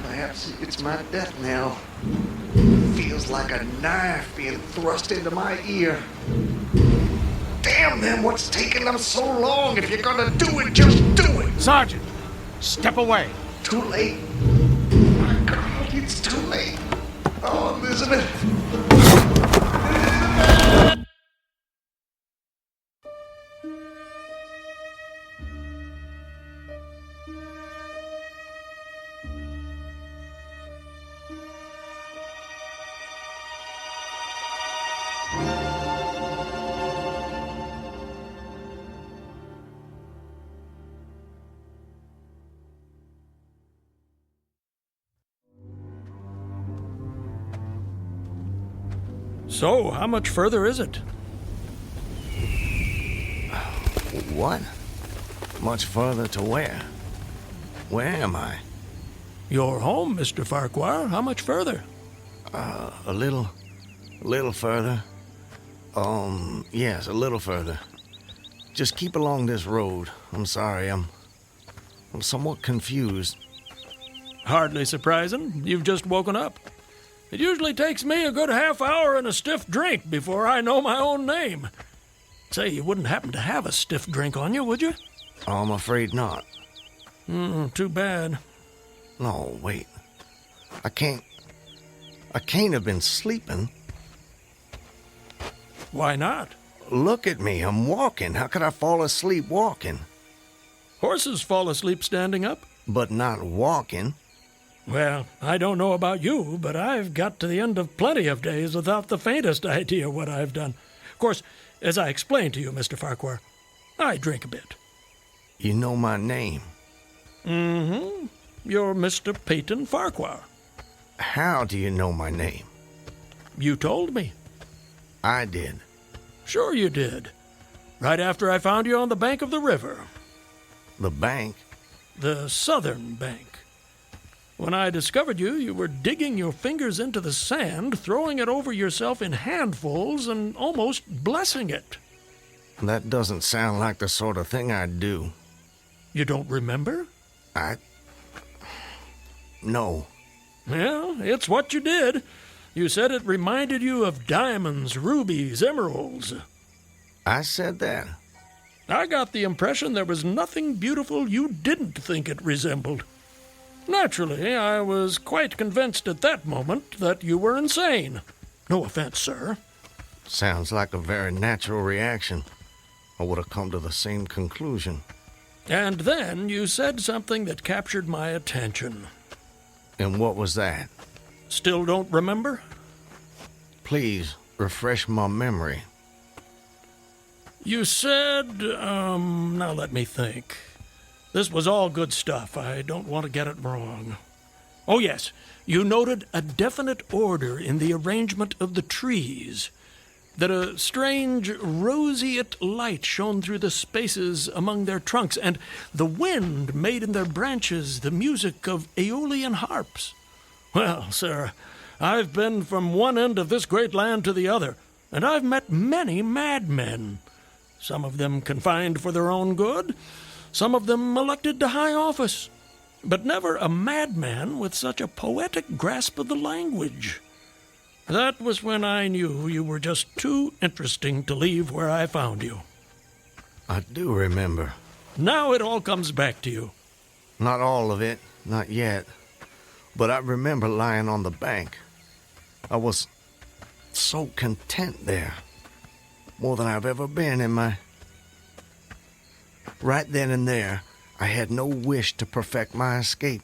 [SPEAKER 9] Perhaps it's my death knell. Feels like a knife being thrust into my ear. Damn them, what's taking them so long? If you're gonna do it, just do it!
[SPEAKER 2] Sergeant, step away.
[SPEAKER 9] Too late. My God, it's too late. Oh, Elizabeth.
[SPEAKER 8] So, how much further is it?
[SPEAKER 17] What?
[SPEAKER 9] Much further to where? Where am I?
[SPEAKER 12] Your home, Mr. Farquhar. How much further?
[SPEAKER 9] A little further. Yes, a little further. Just keep along this road. I'm sorry, I'm somewhat confused.
[SPEAKER 12] Hardly surprising. You've just woken up. It usually takes me a good half hour and a stiff drink before I know my own name. Say, you wouldn't happen to have a stiff drink on you, would you?
[SPEAKER 9] I'm afraid not.
[SPEAKER 12] Too bad.
[SPEAKER 9] No, wait. I can't have been sleeping.
[SPEAKER 12] Why not?
[SPEAKER 9] Look at me, I'm walking. How could I fall asleep walking?
[SPEAKER 12] Horses fall asleep standing up.
[SPEAKER 9] But not walking.
[SPEAKER 12] Well, I don't know about you, but I've got to the end of plenty of days without the faintest idea what I've done. Of course, as I explained to you, Mr. Farquhar, I drink a bit.
[SPEAKER 9] You know my name?
[SPEAKER 12] Mm-hmm. You're Mr. Peyton Farquhar.
[SPEAKER 9] How do you know my name?
[SPEAKER 12] You told me.
[SPEAKER 9] I did.
[SPEAKER 12] Sure you did. Right after I found you on the bank of the river.
[SPEAKER 9] The bank?
[SPEAKER 12] The southern bank. When I discovered you, you were digging your fingers into the sand, throwing it over yourself in handfuls, and almost blessing it.
[SPEAKER 9] That doesn't sound like the sort of thing I'd do.
[SPEAKER 12] You don't remember?
[SPEAKER 9] No.
[SPEAKER 12] Well, it's what you did. You said it reminded you of diamonds, rubies, emeralds.
[SPEAKER 9] I said that?
[SPEAKER 12] I got the impression there was nothing beautiful you didn't think it resembled. Naturally, I was quite convinced at that moment that you were insane. No offense, sir.
[SPEAKER 9] Sounds like a very natural reaction. I would have come to the same conclusion.
[SPEAKER 12] And then you said something that captured my attention.
[SPEAKER 9] And what was that?
[SPEAKER 12] Still don't remember?
[SPEAKER 9] Please, refresh my memory.
[SPEAKER 12] You said, now let me think. This was all good stuff. I don't want to get it wrong. Oh, yes. You noted a definite order in the arrangement of the trees. That a strange roseate light shone through the spaces among their trunks, and the wind made in their branches the music of aeolian harps. Well, sir, I've been from one end of this great land to the other, and I've met many madmen. Some of them confined for their own good, some of them elected to high office, but never a madman with such a poetic grasp of the language. That was when I knew you were just too interesting to leave where I found you.
[SPEAKER 9] I do remember.
[SPEAKER 12] Now it all comes back to you.
[SPEAKER 9] Not all of it, not yet. But I remember lying on the bank. I was so content there. More than I've ever been in my... Right then and there, I had no wish to perfect my escape.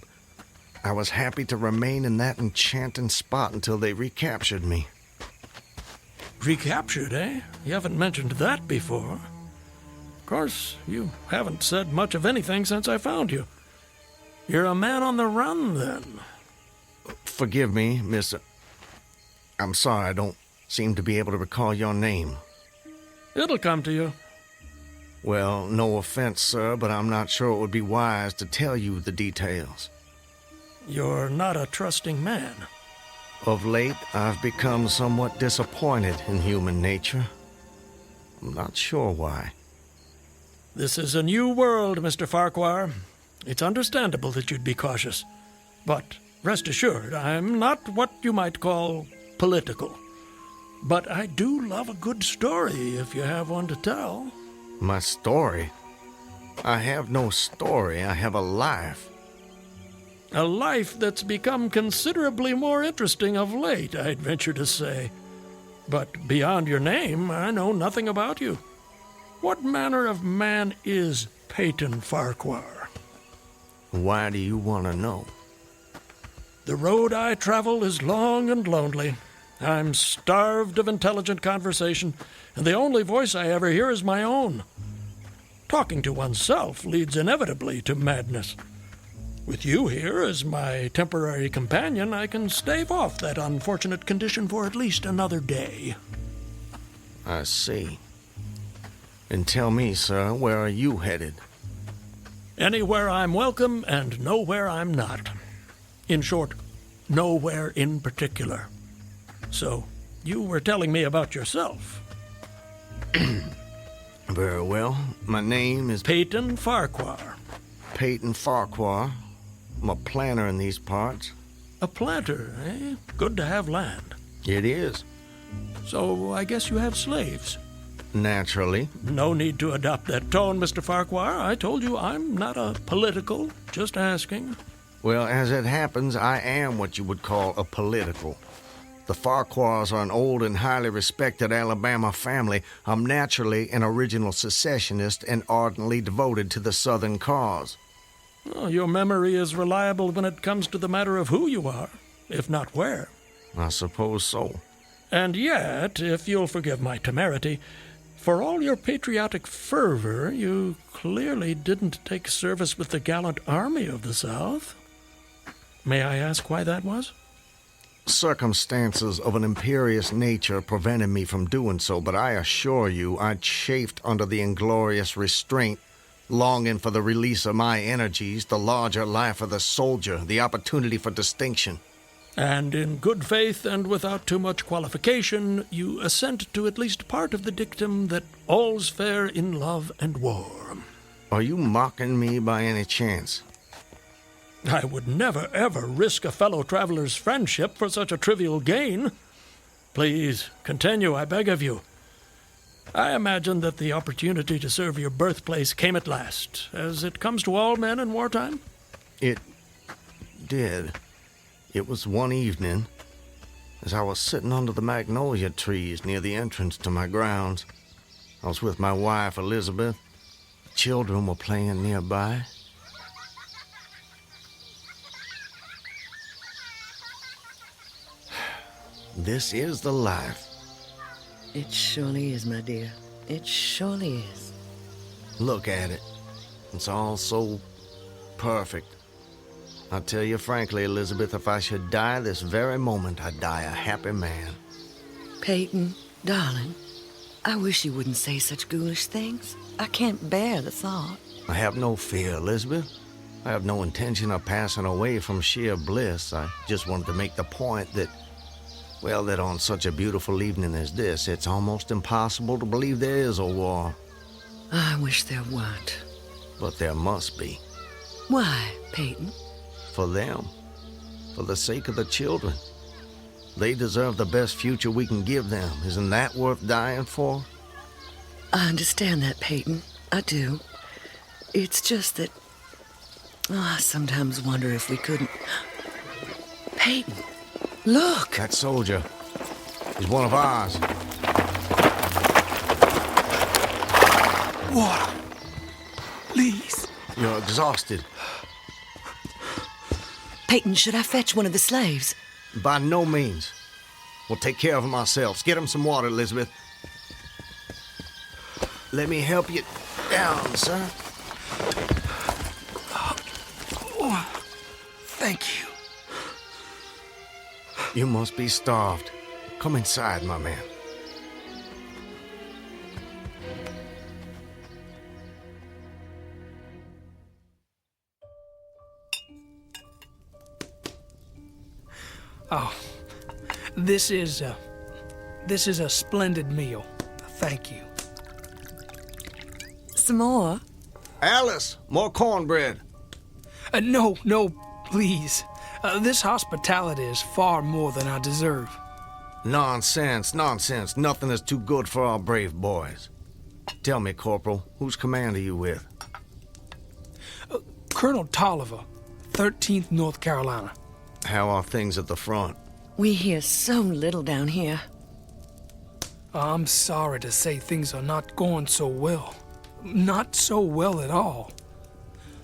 [SPEAKER 9] I was happy to remain in that enchanting spot until they recaptured me.
[SPEAKER 12] Recaptured, eh? You haven't mentioned that before. Of course, you haven't said much of anything since I found you. You're a man on the run, then.
[SPEAKER 9] Forgive me, Mr. I'm sorry I don't seem to be able to recall your name.
[SPEAKER 12] It'll come to you.
[SPEAKER 9] Well, no offense, sir, but I'm not sure it would be wise to tell you the details.
[SPEAKER 12] You're not a trusting man.
[SPEAKER 9] Of late, I've become somewhat disappointed in human nature. I'm not sure why.
[SPEAKER 12] This is a new world, Mr. Farquhar. It's understandable that you'd be cautious. But rest assured, I'm not what you might call political. But I do love a good story if you have one to tell.
[SPEAKER 9] My story? I have no story. I have a life.
[SPEAKER 12] A life that's become considerably more interesting of late, I'd venture to say. But beyond your name, I know nothing about you. What manner of man is Peyton Farquhar?
[SPEAKER 9] Why do you want to know?
[SPEAKER 12] The road I travel is long and lonely. I'm starved of intelligent conversation, and the only voice I ever hear is my own. Talking to oneself leads inevitably to madness. With you here as my temporary companion, I can stave off that unfortunate condition for at least another day.
[SPEAKER 9] I see. And tell me, sir, where are you headed?
[SPEAKER 12] Anywhere I'm welcome and nowhere I'm not. In short, nowhere in particular. So, you were telling me about yourself.
[SPEAKER 9] Very well. My name is
[SPEAKER 12] Peyton Farquhar.
[SPEAKER 9] Peyton Farquhar. I'm a planter in these parts.
[SPEAKER 12] A planter, eh? Good to have land.
[SPEAKER 9] It is.
[SPEAKER 12] So, I guess you have slaves.
[SPEAKER 9] Naturally.
[SPEAKER 12] No need to adopt that tone, Mr. Farquhar. I told you I'm not a political, just asking.
[SPEAKER 9] Well, as it happens, I am what you would call a political. The Farquhars are an old and highly respected Alabama family. I'm naturally an original secessionist and ardently devoted to the Southern cause.
[SPEAKER 12] Oh, your memory is reliable when it comes to the matter of who you are, if not where.
[SPEAKER 9] I suppose so.
[SPEAKER 12] And yet, if you'll forgive my temerity, for all your patriotic fervor, you clearly didn't take service with the gallant Army of the South. May I ask why that was?
[SPEAKER 9] Circumstances of an imperious nature prevented me from doing so, but I assure you I chafed under the inglorious restraint, longing for the release of my energies, the larger life of the soldier, the opportunity for distinction.
[SPEAKER 12] And in good faith and without too much qualification, you assent to at least part of the dictum that all's fair in love and war.
[SPEAKER 9] Are you mocking me by any chance?
[SPEAKER 12] I would never, ever risk a fellow traveler's friendship for such a trivial gain. Please, continue, I beg of you. I imagine that the opportunity to serve your birthplace came at last, as it comes to all men in wartime?
[SPEAKER 9] It did. It was one evening, as I was sitting under the magnolia trees near the entrance to my grounds. I was with my wife, Elizabeth. Children were playing nearby. This is the life.
[SPEAKER 11] It surely is, my dear. It surely is.
[SPEAKER 9] Look at it. It's all so perfect. I'll tell you frankly, Elizabeth, if I should die this very moment, I'd die a happy man.
[SPEAKER 11] Peyton, darling, I wish you wouldn't say such ghoulish things. I can't bear the thought.
[SPEAKER 9] I have no fear, Elizabeth. I have no intention of passing away from sheer bliss. I just wanted to make the point that, well, that on such a beautiful evening as this, it's almost impossible to believe there is a war.
[SPEAKER 11] I wish there weren't.
[SPEAKER 9] But there must be.
[SPEAKER 11] Why, Peyton?
[SPEAKER 9] For them. For the sake of the children. They deserve the best future we can give them. Isn't that worth dying for?
[SPEAKER 11] I understand that, Peyton. I do. It's just that... I sometimes wonder if we couldn't... Peyton, look!
[SPEAKER 9] That soldier. He's one of ours.
[SPEAKER 2] Water. Please.
[SPEAKER 9] You're exhausted.
[SPEAKER 11] Peyton, should I fetch one of the slaves?
[SPEAKER 9] By no means. We'll take care of him ourselves. Get him some water, Elizabeth. Let me help you down, sir.
[SPEAKER 2] Oh, thank you.
[SPEAKER 9] You must be starved. Come inside, my man.
[SPEAKER 2] Oh, this is a splendid meal. Thank you.
[SPEAKER 11] Some more?
[SPEAKER 9] Alice, more cornbread.
[SPEAKER 2] No, please. This hospitality is far more than I deserve.
[SPEAKER 9] Nonsense. Nothing is too good for our brave boys. Tell me, Corporal, whose command are you with?
[SPEAKER 2] Colonel Tolliver, 13th North Carolina.
[SPEAKER 9] How are things at the front?
[SPEAKER 11] We hear so little down here.
[SPEAKER 2] I'm sorry to say things are not going so well. Not so well at all.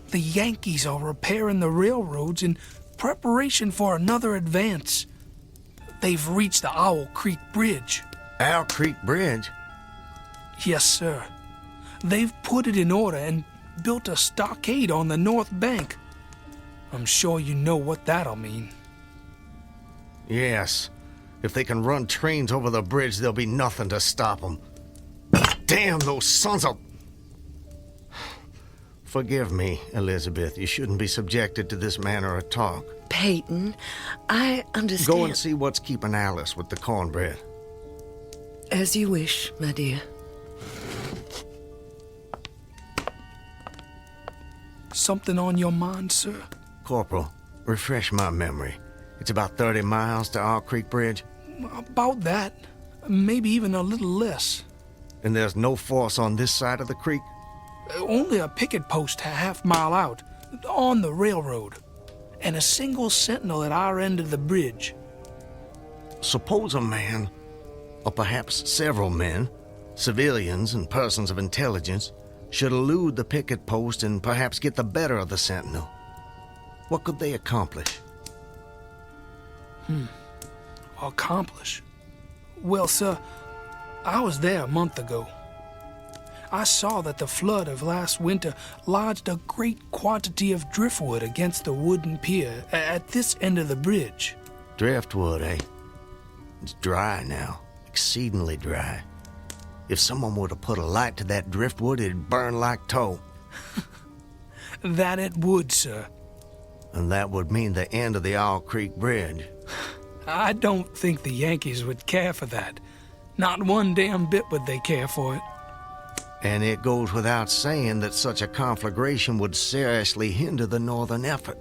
[SPEAKER 2] The Yankees are repairing the railroads in preparation for another advance. They've reached the Owl Creek Bridge.
[SPEAKER 9] Owl Creek Bridge?
[SPEAKER 2] Yes, sir. They've put it in order and built a stockade on the north bank. I'm sure you know what that'll mean.
[SPEAKER 9] Yes. If they can run trains over the bridge, there'll be nothing to stop them. Damn those sons of... Forgive me, Elizabeth. You shouldn't be subjected to this manner of talk.
[SPEAKER 11] Peyton, I understand.
[SPEAKER 9] Go and see what's keeping Alice with the cornbread.
[SPEAKER 11] As you wish, my dear.
[SPEAKER 2] Something on your mind, sir?
[SPEAKER 9] Corporal, refresh my memory. It's about 30 miles to Owl Creek Bridge?
[SPEAKER 2] About that. Maybe even a little less.
[SPEAKER 9] And there's no force on this side of the creek?
[SPEAKER 2] Only a picket post a half-mile out, on the railroad, and a single sentinel at our end of the bridge.
[SPEAKER 9] Suppose a man, or perhaps several men, civilians and persons of intelligence, should elude the picket post and perhaps get the better of the sentinel. What could they accomplish?
[SPEAKER 2] Accomplish? Well, sir, I was there a month ago. I saw that the flood of last winter lodged a great quantity of driftwood against the wooden pier at this end of the bridge.
[SPEAKER 9] Driftwood, eh? It's dry now, exceedingly dry. If someone were to put a light to that driftwood, it'd burn like tow.
[SPEAKER 2] That it would, sir.
[SPEAKER 9] And that would mean the end of the Owl Creek Bridge.
[SPEAKER 2] I don't think the Yankees would care for that. Not one damn bit would they care for it.
[SPEAKER 9] And it goes without saying that such a conflagration would seriously hinder the northern effort.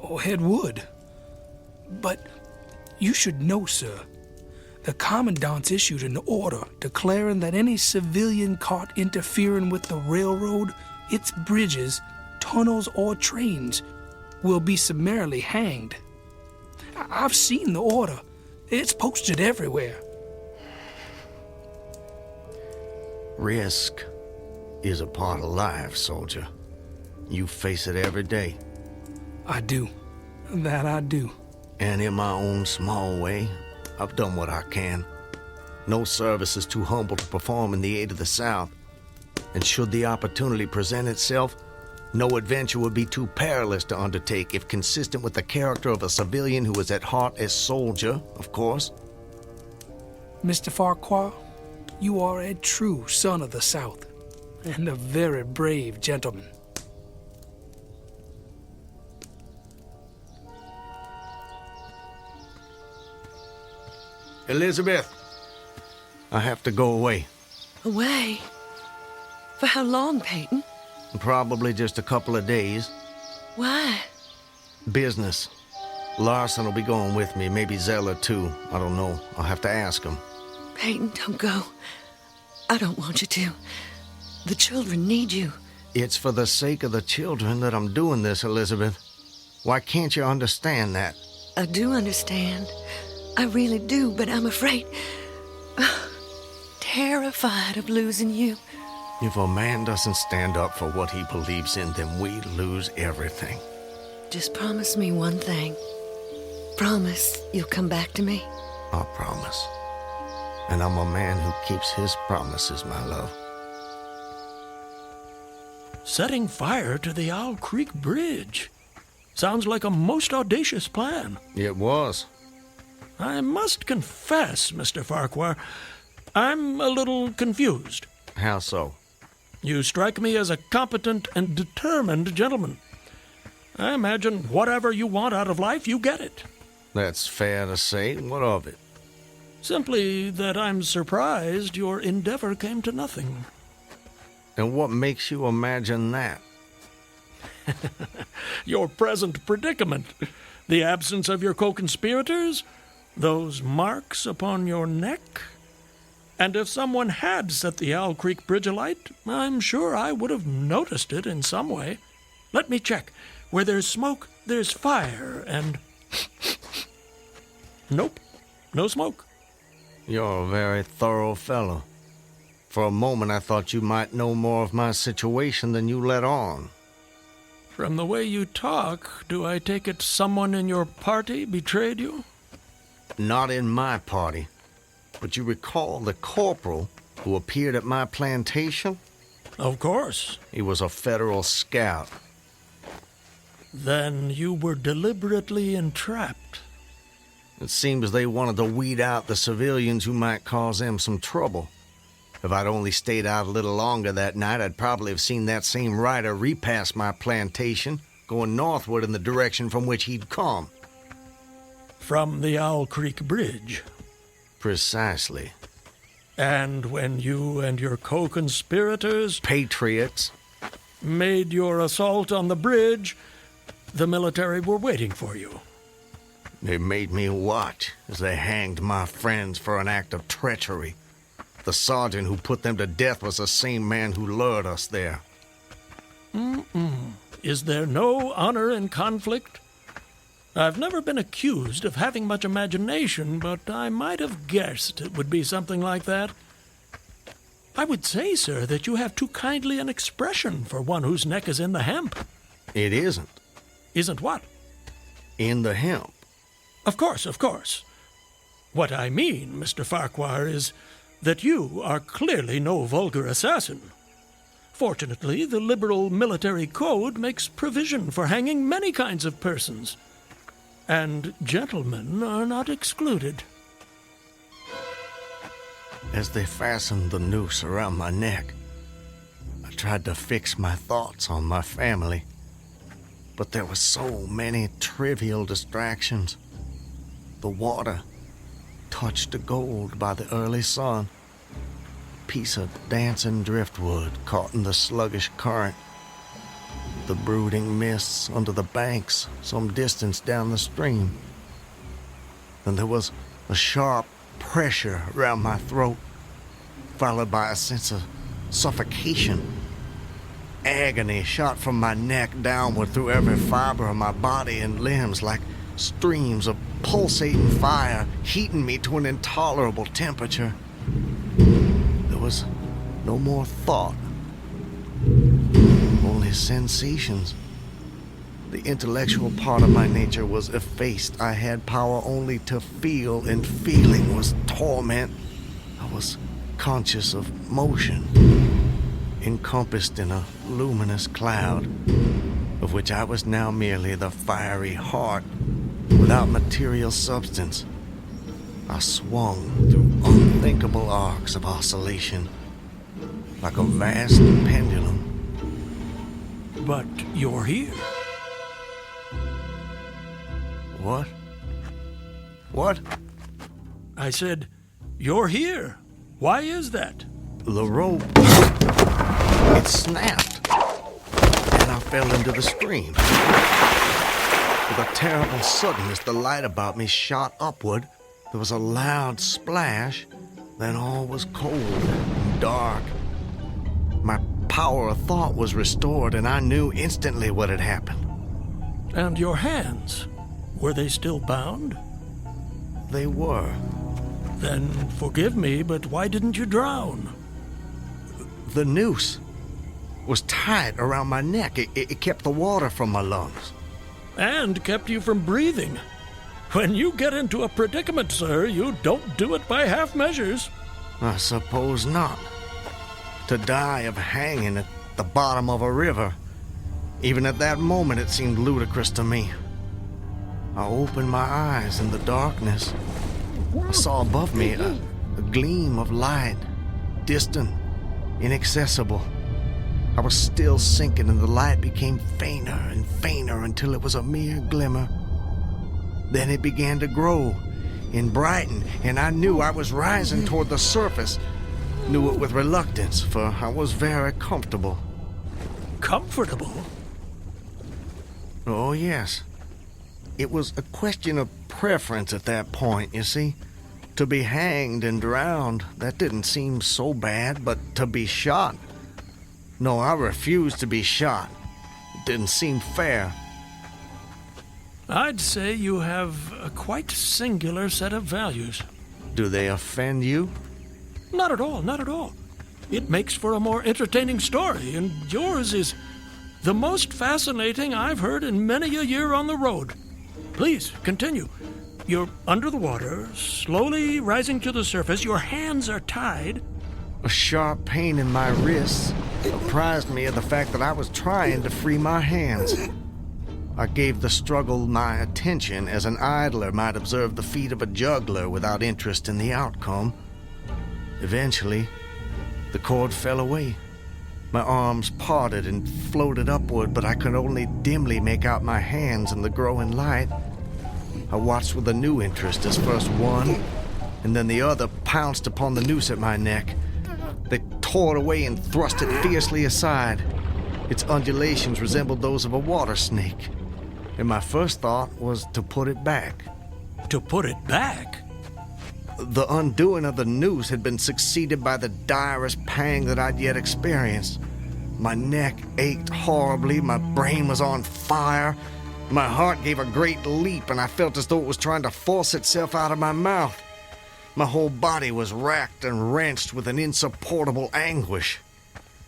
[SPEAKER 2] Oh, it would. But you should know, sir, the Commandant's issued an order declaring that any civilian caught interfering with the railroad, its bridges, tunnels, or trains will be summarily hanged. I've seen the order. It's posted everywhere.
[SPEAKER 9] Risk is a part of life, soldier. You face it every day.
[SPEAKER 2] I do. That I do.
[SPEAKER 9] And in my own small way, I've done what I can. No service is too humble to perform in the aid of the South. And should the opportunity present itself, no adventure would be too perilous to undertake if consistent with the character of a civilian who is at heart a soldier, of course.
[SPEAKER 2] Mr. Farquhar, you are a true son of the South, and a very brave gentleman.
[SPEAKER 9] Elizabeth, I have to go away.
[SPEAKER 11] Away? For how long, Peyton?
[SPEAKER 9] Probably just a couple of days.
[SPEAKER 11] Why?
[SPEAKER 9] Business. Larson will be going with me, maybe Zeller too. I don't know. I'll have to ask him.
[SPEAKER 11] Peyton, don't go. I don't want you to. The children need you.
[SPEAKER 9] It's for the sake of the children that I'm doing this, Elizabeth. Why can't you understand that?
[SPEAKER 11] I do understand. I really do, but I'm afraid... terrified of losing you.
[SPEAKER 9] If a man doesn't stand up for what he believes in, then we lose everything.
[SPEAKER 11] Just promise me one thing. Promise you'll come back to me.
[SPEAKER 9] I promise. And I'm a man who keeps his promises, my love.
[SPEAKER 12] Setting fire to the Owl Creek Bridge. Sounds like a most audacious plan.
[SPEAKER 9] It was.
[SPEAKER 12] I must confess, Mr. Farquhar, I'm a little confused.
[SPEAKER 9] How so?
[SPEAKER 12] You strike me as a competent and determined gentleman. I imagine whatever you want out of life, you get it.
[SPEAKER 9] That's fair to say. What of it?
[SPEAKER 12] Simply that I'm surprised your endeavor came to nothing.
[SPEAKER 9] And what makes you imagine that?
[SPEAKER 12] Your present predicament. The absence of your co-conspirators, those marks upon your neck. And if someone had set the Owl Creek Bridge alight, I'm sure I would have noticed it in some way. Let me check. Where there's smoke, there's fire, and... Nope, no smoke.
[SPEAKER 9] You're a very thorough fellow. For a moment I thought you might know more of my situation than you let on.
[SPEAKER 12] From the way you talk, do I take it someone in your party betrayed you?
[SPEAKER 9] Not in my party. But you recall the corporal who appeared at my plantation?
[SPEAKER 12] Of course.
[SPEAKER 9] He was a federal scout.
[SPEAKER 12] Then you were deliberately entrapped.
[SPEAKER 9] It seems they wanted to weed out the civilians who might cause them some trouble.
[SPEAKER 23] If I'd only stayed out a little longer that night, I'd probably have seen that same rider repass my plantation, going northward in the direction from which he'd come.
[SPEAKER 12] From the Owl Creek Bridge.
[SPEAKER 23] Precisely.
[SPEAKER 12] And when you and your co-conspirators...
[SPEAKER 23] Patriots.
[SPEAKER 12] ...made your assault on the bridge, the military were waiting for you.
[SPEAKER 23] They made me watch as they hanged my friends for an act of treachery. The sergeant who put them to death was the same man who lured us there.
[SPEAKER 12] Is there no honor in conflict? I've never been accused of having much imagination, but I might have guessed it would be something like that. I would say, sir, that you have too kindly an expression for one whose neck is in the hemp.
[SPEAKER 23] It isn't.
[SPEAKER 12] Isn't what?
[SPEAKER 23] In the hemp.
[SPEAKER 12] Of course, of course. What I mean, Mr. Farquhar, is that you are clearly no vulgar assassin. Fortunately, the liberal military code makes provision for hanging many kinds of persons, and gentlemen are not excluded.
[SPEAKER 23] As they fastened the noose around my neck, I tried to fix my thoughts on my family, but there were so many trivial distractions. The water, touched to gold by the early sun, a piece of dancing driftwood caught in the sluggish current, the brooding mists under the banks some distance down the stream. Then there was a sharp pressure around my throat, followed by a sense of suffocation. Agony shot from my neck downward through every fiber of my body and limbs like streams of pulsating fire, heating me to an intolerable temperature. There was no more thought, only sensations. The intellectual part of my nature was effaced. I had power only to feel, and feeling was torment. I was conscious of motion, encompassed in a luminous cloud, of which I was now merely the fiery heart, without material substance. I swung through unthinkable arcs of oscillation, like a vast pendulum.
[SPEAKER 12] But you're here.
[SPEAKER 23] What? What?
[SPEAKER 12] I said, you're here. Why is that?
[SPEAKER 23] The rope, it snapped, and I fell into the stream. With a terrible suddenness, the light about me shot upward. There was a loud splash, then all was cold and dark. My power of thought was restored, and I knew instantly what had happened.
[SPEAKER 12] And your hands? Were they still bound?
[SPEAKER 23] They were.
[SPEAKER 12] Then forgive me, but why didn't you drown?
[SPEAKER 23] The noose was tight around my neck. It kept the water from my lungs.
[SPEAKER 12] And kept you from breathing. When you get into a predicament, sir, you don't do it by half measures.
[SPEAKER 23] I suppose not. To die of hanging at the bottom of a river. Even at that moment, it seemed ludicrous to me. I opened my eyes in the darkness. I saw above me a gleam of light, distant, inaccessible. I was still sinking, and the light became fainter and fainter until it was a mere glimmer. Then it began to grow and brighten, and I knew I was rising toward the surface. Knew it with reluctance, for I was very comfortable.
[SPEAKER 12] Comfortable?
[SPEAKER 23] Oh, yes. It was a question of preference at that point, you see. To be hanged and drowned, that didn't seem so bad, but to be shot? No, I refused to be shot. It didn't seem fair.
[SPEAKER 12] I'd say you have a quite singular set of values.
[SPEAKER 23] Do they offend you?
[SPEAKER 12] Not at all, not at all. It makes for a more entertaining story, and yours is the most fascinating I've heard in many a year on the road. Please, continue. You're under the water, slowly rising to the surface. Your hands are tied.
[SPEAKER 23] A sharp pain in my wrists apprised me of the fact that I was trying to free my hands. I gave the struggle my attention, as an idler might observe the feat of a juggler without interest in the outcome. Eventually,
[SPEAKER 9] The cord fell away. My arms parted and floated upward, but I could only dimly make out my hands in the growing light. I watched with a new interest as first one and then the other pounced upon the noose at my neck. They tore it away and thrust it fiercely aside. Its undulations resembled those of a water snake, and my first thought was to put it back.
[SPEAKER 12] To put it back?
[SPEAKER 9] The undoing of the noose had been succeeded by the direst pang that I'd yet experienced. My neck ached horribly, my brain was on fire, my heart gave a great leap, and I felt as though it was trying to force itself out of my mouth. My whole body was racked and wrenched with an insupportable anguish.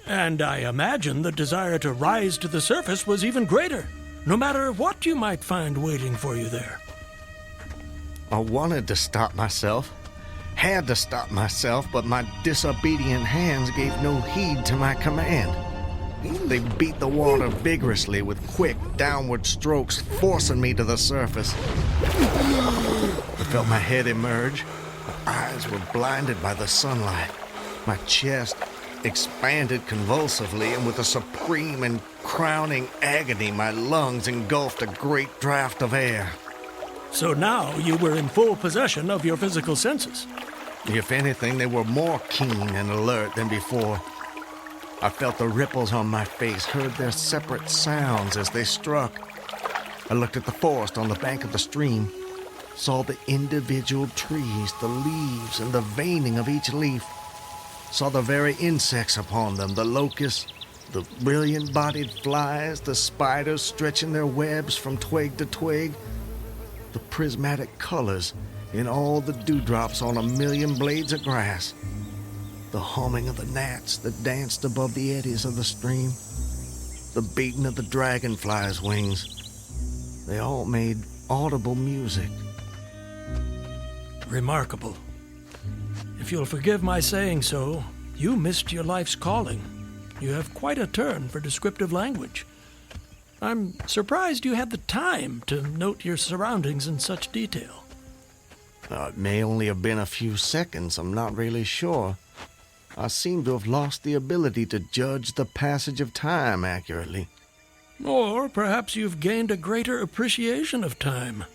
[SPEAKER 12] And I imagine the desire to rise to the surface was even greater, no matter what you might find waiting for you there.
[SPEAKER 9] I wanted to stop myself, had to stop myself, but my disobedient hands gave no heed to my command. They beat the water vigorously with quick downward strokes, forcing me to the surface. I felt my head emerge. My eyes were blinded by the sunlight. My chest expanded convulsively, and with a supreme and crowning agony, my lungs engulfed a great draught of air.
[SPEAKER 12] So now you were in full possession of your physical senses.
[SPEAKER 9] If anything, they were more keen and alert than before. I felt the ripples on my face, heard their separate sounds as they struck. I looked at the forest on the bank of the stream, saw the individual trees, the leaves, and the veining of each leaf, saw the very insects upon them, the locusts, the brilliant-bodied flies, the spiders stretching their webs from twig to twig, the prismatic colors in all the dewdrops on a million blades of grass, the humming of the gnats that danced above the eddies of the stream, the beating of the dragonflies' wings. They all made audible music.
[SPEAKER 12] Remarkable. If you'll forgive my saying so, you missed your life's calling. You have quite a turn for descriptive language. I'm surprised you had the time to note your surroundings in such detail.
[SPEAKER 9] It may only have been a few seconds, I'm not really sure. I seem to have lost the ability to judge the passage of time accurately.
[SPEAKER 12] Or perhaps you've gained a greater appreciation of time.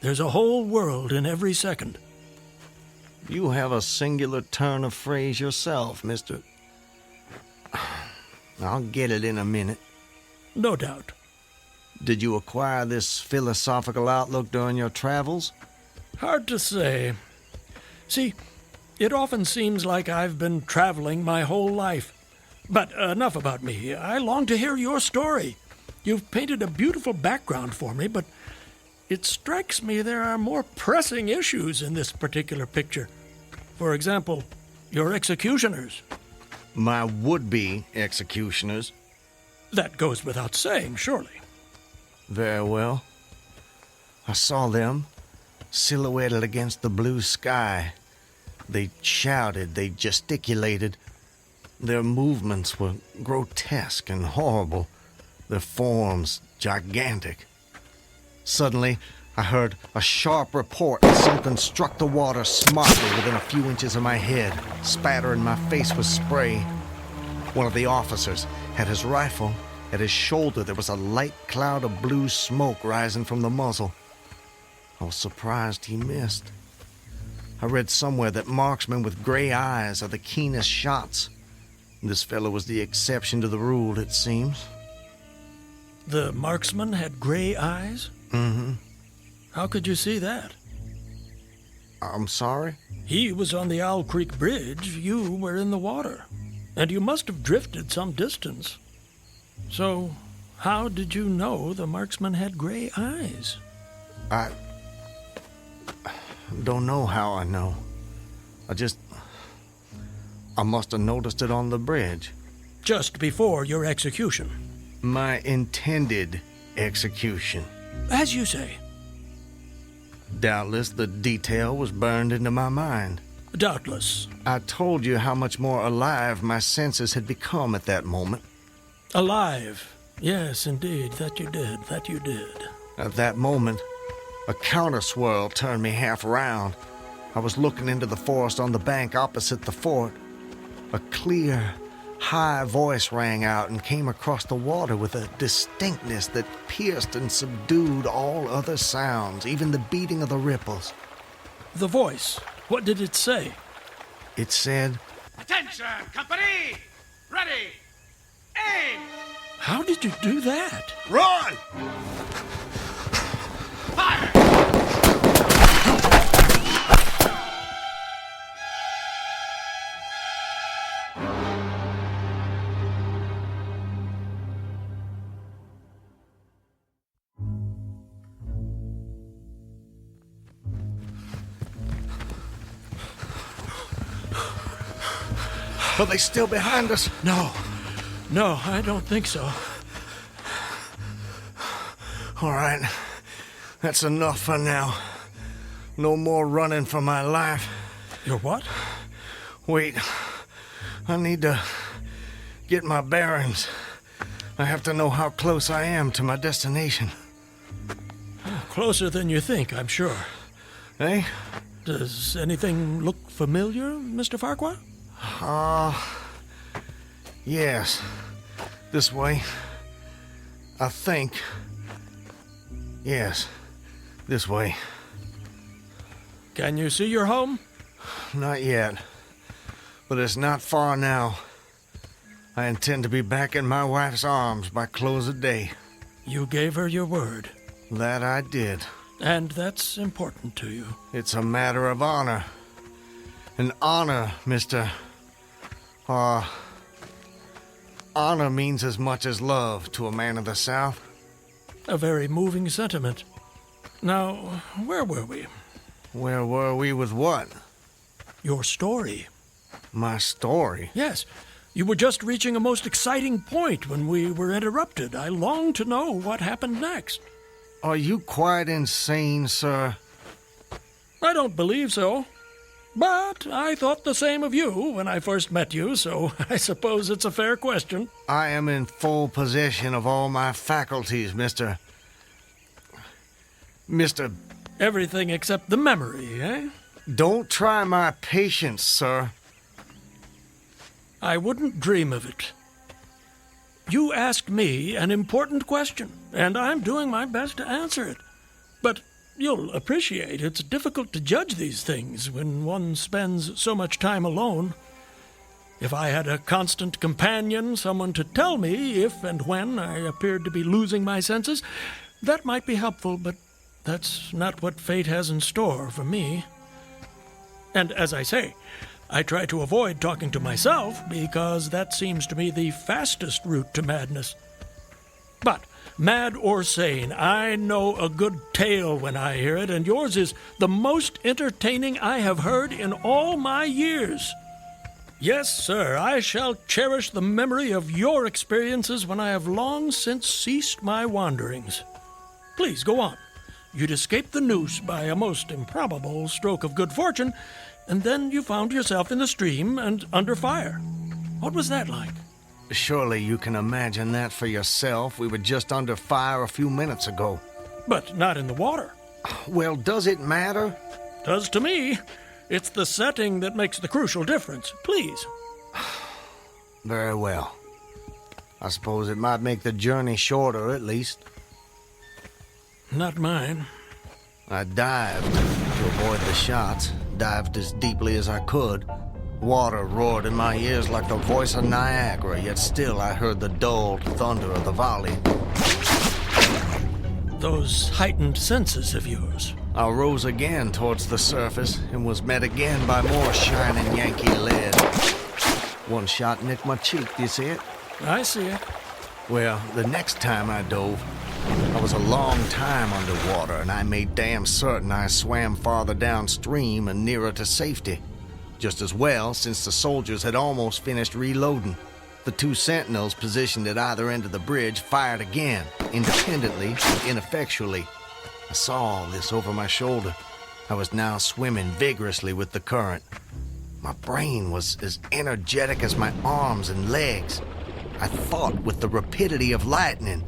[SPEAKER 12] There's a whole world in every second.
[SPEAKER 9] You have a singular turn of phrase yourself, Mr. I'll get it in a minute.
[SPEAKER 12] No doubt.
[SPEAKER 9] Did you acquire this philosophical outlook during your travels?
[SPEAKER 12] Hard to say. See, it often seems like I've been traveling my whole life. But enough about me. I long to hear your story. You've painted a beautiful background for me, but it strikes me there are more pressing issues in this particular picture. For example, your executioners.
[SPEAKER 9] My would-be executioners?
[SPEAKER 12] That goes without saying, surely.
[SPEAKER 9] Very well. I saw them, silhouetted against the blue sky. They shouted, they gesticulated. Their movements were grotesque and horrible, their forms gigantic. Suddenly, I heard a sharp report as something struck the water smartly within a few inches of my head, spattering my face with spray. One of the officers had his rifle. At his shoulder, there was a light cloud of blue smoke rising from the muzzle. I was surprised he missed. I read somewhere that marksmen with gray eyes are the keenest shots. This fellow was the exception to the rule, it seems.
[SPEAKER 12] The marksman had gray eyes?
[SPEAKER 9] Mm-hmm.
[SPEAKER 12] How could you see that?
[SPEAKER 9] I'm sorry?
[SPEAKER 12] He was on the Owl Creek Bridge. You were in the water. And you must have drifted some distance. So, how did you know the marksman had gray eyes?
[SPEAKER 9] I don't know how I know. I must have noticed it on the bridge.
[SPEAKER 12] Just before your execution?
[SPEAKER 9] My intended execution.
[SPEAKER 12] As you say.
[SPEAKER 9] Doubtless the detail was burned into my mind.
[SPEAKER 12] Doubtless.
[SPEAKER 9] I told you how much more alive my senses had become at that moment.
[SPEAKER 12] Alive. Yes, indeed. That you did.
[SPEAKER 9] At that moment, a counter-swirl turned me half around. I was looking into the forest on the bank opposite the fort. A clear, high voice rang out and came across the water with a distinctness that pierced and subdued all other sounds, even the beating of the ripples.
[SPEAKER 12] The voice, what did it say?
[SPEAKER 9] It said,
[SPEAKER 15] Attention, company! Ready! Aim!
[SPEAKER 12] How did you do that?
[SPEAKER 9] Run!
[SPEAKER 15] Fire!
[SPEAKER 9] Are they still behind us?
[SPEAKER 12] No, I don't think so.
[SPEAKER 9] All right, that's enough for now. No more running for my life.
[SPEAKER 12] Your what?
[SPEAKER 9] Wait, I need to get my bearings. I have to know how close I am to my destination.
[SPEAKER 12] Closer than you think, I'm sure.
[SPEAKER 9] Eh?
[SPEAKER 12] Does anything look familiar, Mr. Farquhar?
[SPEAKER 9] Yes. This way. I think. Yes, this way.
[SPEAKER 12] Can you see your home?
[SPEAKER 9] Not yet. But it's not far now. I intend to be back in my wife's arms by close of day.
[SPEAKER 12] You gave her your word.
[SPEAKER 9] That I did.
[SPEAKER 12] And that's important to you.
[SPEAKER 9] It's a matter of honor. An honor, Mr. Honor means as much as love to a man of the South.
[SPEAKER 12] A very moving sentiment. Now, where were we?
[SPEAKER 9] Where were we with what?
[SPEAKER 12] Your story.
[SPEAKER 9] My story?
[SPEAKER 12] Yes. You were just reaching a most exciting point when we were interrupted. I long to know what happened next.
[SPEAKER 9] Are you quite insane, sir?
[SPEAKER 12] I don't believe so. But I thought the same of you when I first met you, so I suppose it's a fair question.
[SPEAKER 9] I am in full possession of all my faculties, Mr.
[SPEAKER 12] Everything except the memory, eh?
[SPEAKER 9] Don't try my patience, sir.
[SPEAKER 12] I wouldn't dream of it. You asked me an important question, and I'm doing my best to answer it. But you'll appreciate it's difficult to judge these things when one spends so much time alone. If I had a constant companion, someone to tell me if and when I appeared to be losing my senses, that might be helpful, but that's not what fate has in store for me. And as I say, I try to avoid talking to myself because that seems to me the fastest route to madness. But mad or sane, I know a good tale when I hear it, and yours is the most entertaining I have heard in all my years. Yes, sir, I shall cherish the memory of your experiences when I have long since ceased my wanderings. Please, go on. You'd escaped the noose by a most improbable stroke of good fortune, and then you found yourself in the stream and under fire. What was that like?
[SPEAKER 9] Surely you can imagine that for yourself. We were just under fire a few minutes ago.
[SPEAKER 12] But not in the water.
[SPEAKER 9] Well, does it matter?
[SPEAKER 12] Does to me. It's the setting that makes the crucial difference. Please.
[SPEAKER 9] Very well. I suppose it might make the journey shorter, at least.
[SPEAKER 12] Not mine.
[SPEAKER 9] I dived to avoid the shots, dived as deeply as I could. Water roared in my ears like the voice of Niagara, yet still I heard the dulled thunder of the volley.
[SPEAKER 12] Those heightened senses of yours.
[SPEAKER 9] I rose again towards the surface and was met again by more shining Yankee lead. One shot nicked my cheek, do you see it?
[SPEAKER 12] I see it.
[SPEAKER 9] Well, the next time I dove, I was a long time underwater, and I made damn certain I swam farther downstream and nearer to safety. Just as well, since the soldiers had almost finished reloading. The two sentinels positioned at either end of the bridge fired again, independently and ineffectually. I saw all this over my shoulder. I was now swimming vigorously with the current. My brain was as energetic as my arms and legs. I thought with the rapidity of lightning.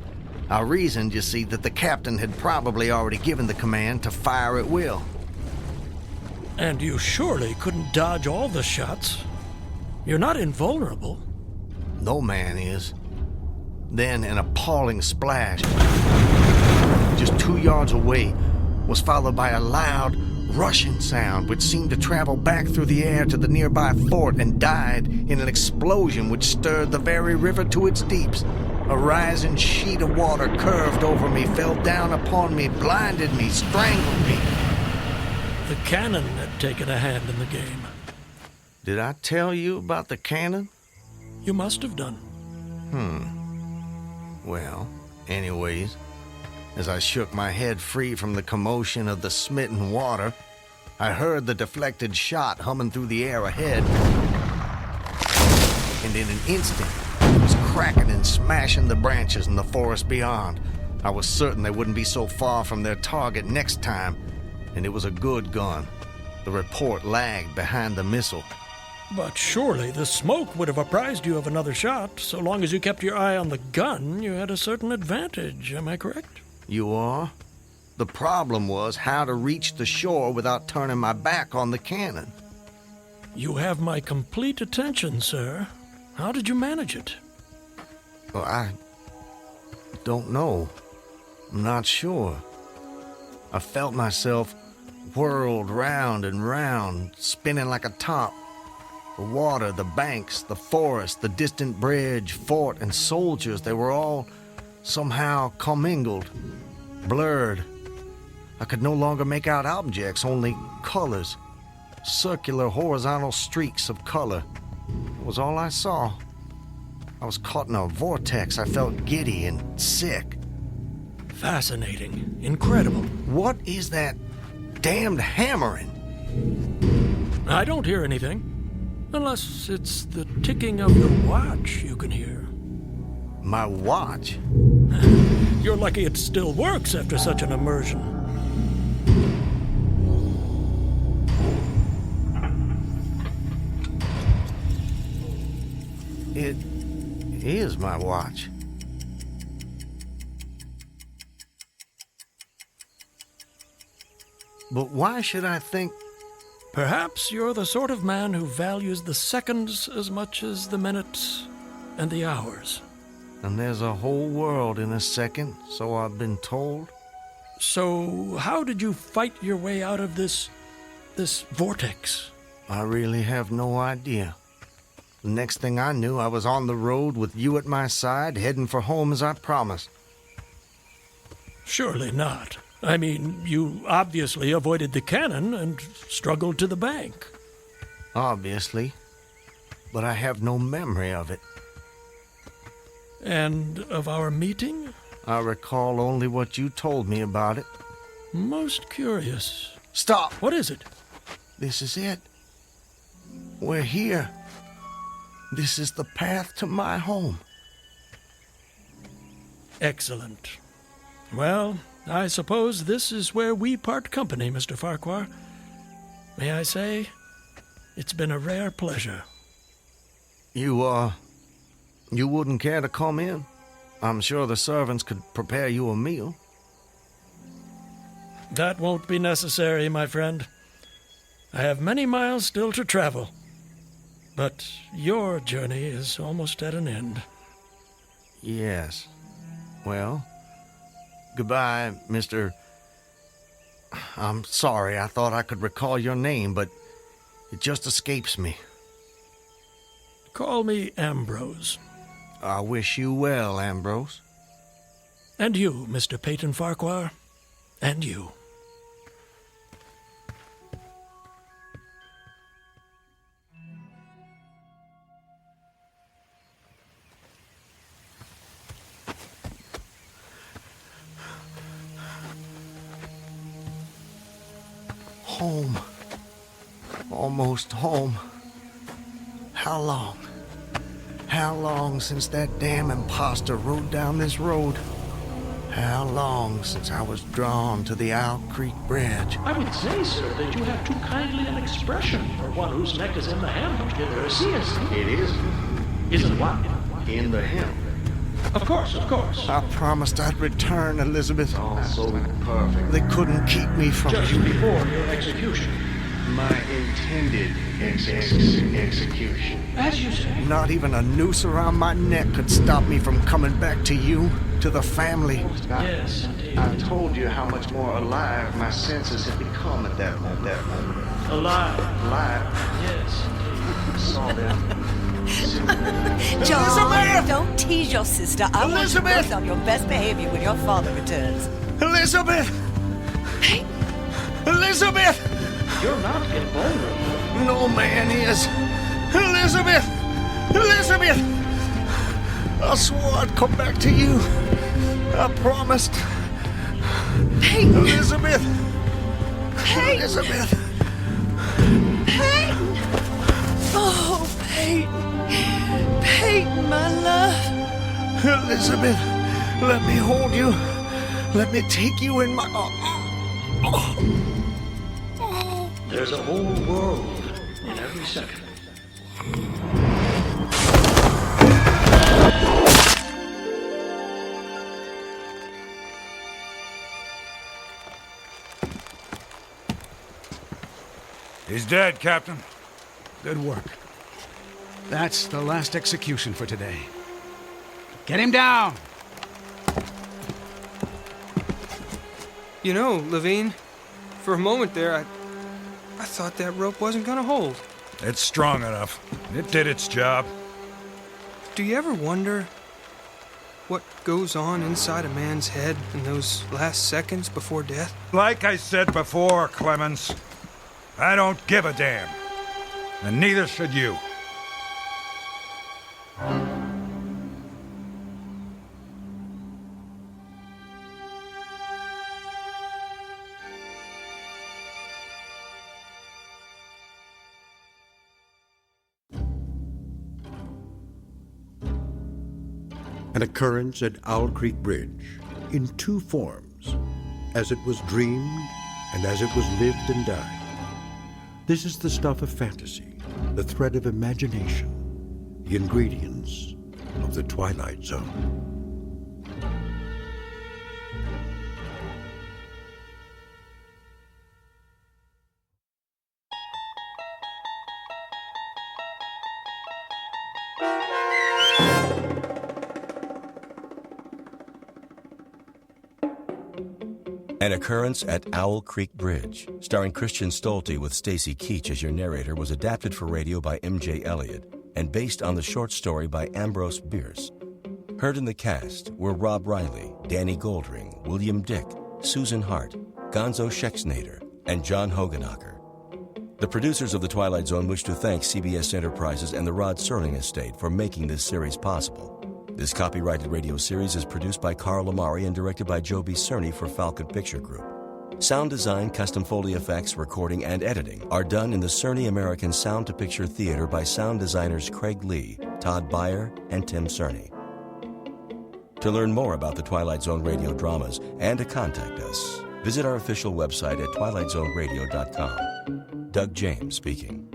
[SPEAKER 9] I reasoned, you see, that the captain had probably already given the command to fire at will.
[SPEAKER 12] And you surely couldn't dodge all the shots. You're not invulnerable.
[SPEAKER 9] No man is. Then an appalling splash, just 2 yards away, was followed by a loud, rushing sound which seemed to travel back through the air to the nearby fort and died in an explosion which stirred the very river to its deeps. A rising sheet of water curved over me, fell down upon me, blinded me, strangled me.
[SPEAKER 12] The cannon had taken a hand in the game.
[SPEAKER 9] Did I tell you about the cannon?
[SPEAKER 12] You must have done.
[SPEAKER 9] Well, anyways, as I shook my head free from the commotion of the smitten water, I heard the deflected shot humming through the air ahead. And in an instant, it was cracking and smashing the branches in the forest beyond. I was certain they wouldn't be so far from their target next time, and it was a good gun. The report lagged behind the missile.
[SPEAKER 12] But surely the smoke would have apprised you of another shot. So long as you kept your eye on the gun, you had a certain advantage. Am I correct?
[SPEAKER 9] You are? The problem was how to reach the shore without turning my back on the cannon.
[SPEAKER 12] You have my complete attention, sir. How did you manage it?
[SPEAKER 9] Well, I don't know. I'm not sure. I felt myself whirled round and round, spinning like a top. The water, the banks, the forest, the distant bridge, fort, and soldiers, they were all somehow commingled, blurred. I could no longer make out objects, only colors. Circular, horizontal streaks of color. It was all I saw. I was caught in a vortex. I felt giddy and sick.
[SPEAKER 12] Fascinating. Incredible.
[SPEAKER 9] What is that damned hammering?
[SPEAKER 12] I don't hear anything. Unless it's the ticking of your watch you can hear.
[SPEAKER 9] My watch?
[SPEAKER 12] You're lucky it still works after such an immersion.
[SPEAKER 9] It is my watch. But why should I think...
[SPEAKER 12] Perhaps you're the sort of man who values the seconds as much as the minutes and the hours.
[SPEAKER 9] And there's a whole world in a second, so I've been told.
[SPEAKER 12] So how did you fight your way out of this vortex?
[SPEAKER 9] I really have no idea. The next thing I knew, I was on the road with you at my side, heading for home as I promised.
[SPEAKER 12] Surely not. I mean, you obviously avoided the cannon and struggled to the bank.
[SPEAKER 9] Obviously. But I have no memory of it.
[SPEAKER 12] And of our meeting?
[SPEAKER 9] I recall only what you told me about it.
[SPEAKER 12] Most curious.
[SPEAKER 9] Stop!
[SPEAKER 12] What is it?
[SPEAKER 9] This is it. We're here. This is the path to my home.
[SPEAKER 12] Excellent. Well, I suppose this is where we part company, Mr. Farquhar. May I say, it's been a rare pleasure.
[SPEAKER 9] You wouldn't care to come in? I'm sure the servants could prepare you a meal.
[SPEAKER 12] That won't be necessary, my friend. I have many miles still to travel. But your journey is almost at an end.
[SPEAKER 9] Yes. Well, goodbye, Mr. I'm sorry, I thought I could recall your name, but it just escapes me.
[SPEAKER 12] Call me Ambrose.
[SPEAKER 9] I wish you well, Ambrose.
[SPEAKER 12] And you, Mr. Peyton Farquhar. And you.
[SPEAKER 9] Home. Almost home. How long? How long since that damn imposter rode down this road? How long since I was drawn to the Owl Creek Bridge?
[SPEAKER 12] I would say, sir, that you have too kindly an expression for one whose neck is in the hem. Seriously.
[SPEAKER 9] It is.
[SPEAKER 12] Isn't what?
[SPEAKER 9] In the hem.
[SPEAKER 12] Of course, of course.
[SPEAKER 9] I promised I'd return, Elizabeth.
[SPEAKER 7] All so perfect.
[SPEAKER 9] They couldn't keep me from
[SPEAKER 12] Just
[SPEAKER 9] you.
[SPEAKER 12] before your execution.
[SPEAKER 9] my intended execution.
[SPEAKER 12] As you say.
[SPEAKER 9] Not even a noose around my neck could stop me from coming back to you, to the family.
[SPEAKER 12] Yes,
[SPEAKER 9] I told you how much more alive my senses had become at that moment.
[SPEAKER 12] Alive.
[SPEAKER 9] Yes. I saw them.
[SPEAKER 11] John, don't tease your sister. I want you
[SPEAKER 9] Elizabeth!
[SPEAKER 11] both on your best behavior when your father returns.
[SPEAKER 9] Elizabeth! Elizabeth!
[SPEAKER 12] You're not invulnerable.
[SPEAKER 9] No man is. Elizabeth! Elizabeth! I swore I'd come back to you. I promised.
[SPEAKER 11] Peyton!
[SPEAKER 9] Elizabeth!
[SPEAKER 11] Peyton!
[SPEAKER 9] Elizabeth!
[SPEAKER 11] Peyton! Oh, Peyton! Peyton, my love!
[SPEAKER 9] Elizabeth, let me hold you. Let me take you in my...
[SPEAKER 12] There's a whole world in every second.
[SPEAKER 16] He's dead, Captain.
[SPEAKER 3] Good work. That's the last execution for today. Get him down!
[SPEAKER 14] You know, Levine, for a moment there, I thought that rope wasn't gonna hold.
[SPEAKER 16] It's strong enough. It did its job.
[SPEAKER 14] Do you ever wonder what goes on inside a man's head in those last seconds before death?
[SPEAKER 16] Like I said before, Clemens, I don't give a damn. And neither should you.
[SPEAKER 1] An occurrence at Owl Creek Bridge in two forms, as it was dreamed and as it was lived and died. This is the stuff of fantasy, the thread of imagination, the ingredients of the Twilight Zone.
[SPEAKER 21] An Occurrence at Owl Creek Bridge, starring Christian Stolte with Stacy Keach as your narrator, was adapted for radio by M.J. Elliott and based on the short story by Ambrose Bierce. Heard in the cast were Rob Riley, Danny Goldring, William Dick, Susan Hart, Gonzo Schexnader, and John Hoganacher. The producers of The Twilight Zone wish to thank CBS Enterprises and the Rod Serling Estate for making this series possible. This copyrighted radio series is produced by Carl Amari and directed by Joe B. Cerny for Falcon Picture Group. Sound design, custom Foley effects, recording, and editing are done in the Cerny American Sound to Picture Theater by sound designers Craig Lee, Todd Beyer, and Tim Cerny. To learn more about the Twilight Zone radio dramas and to contact us, visit our official website at twilightzoneradio.com. Doug James speaking.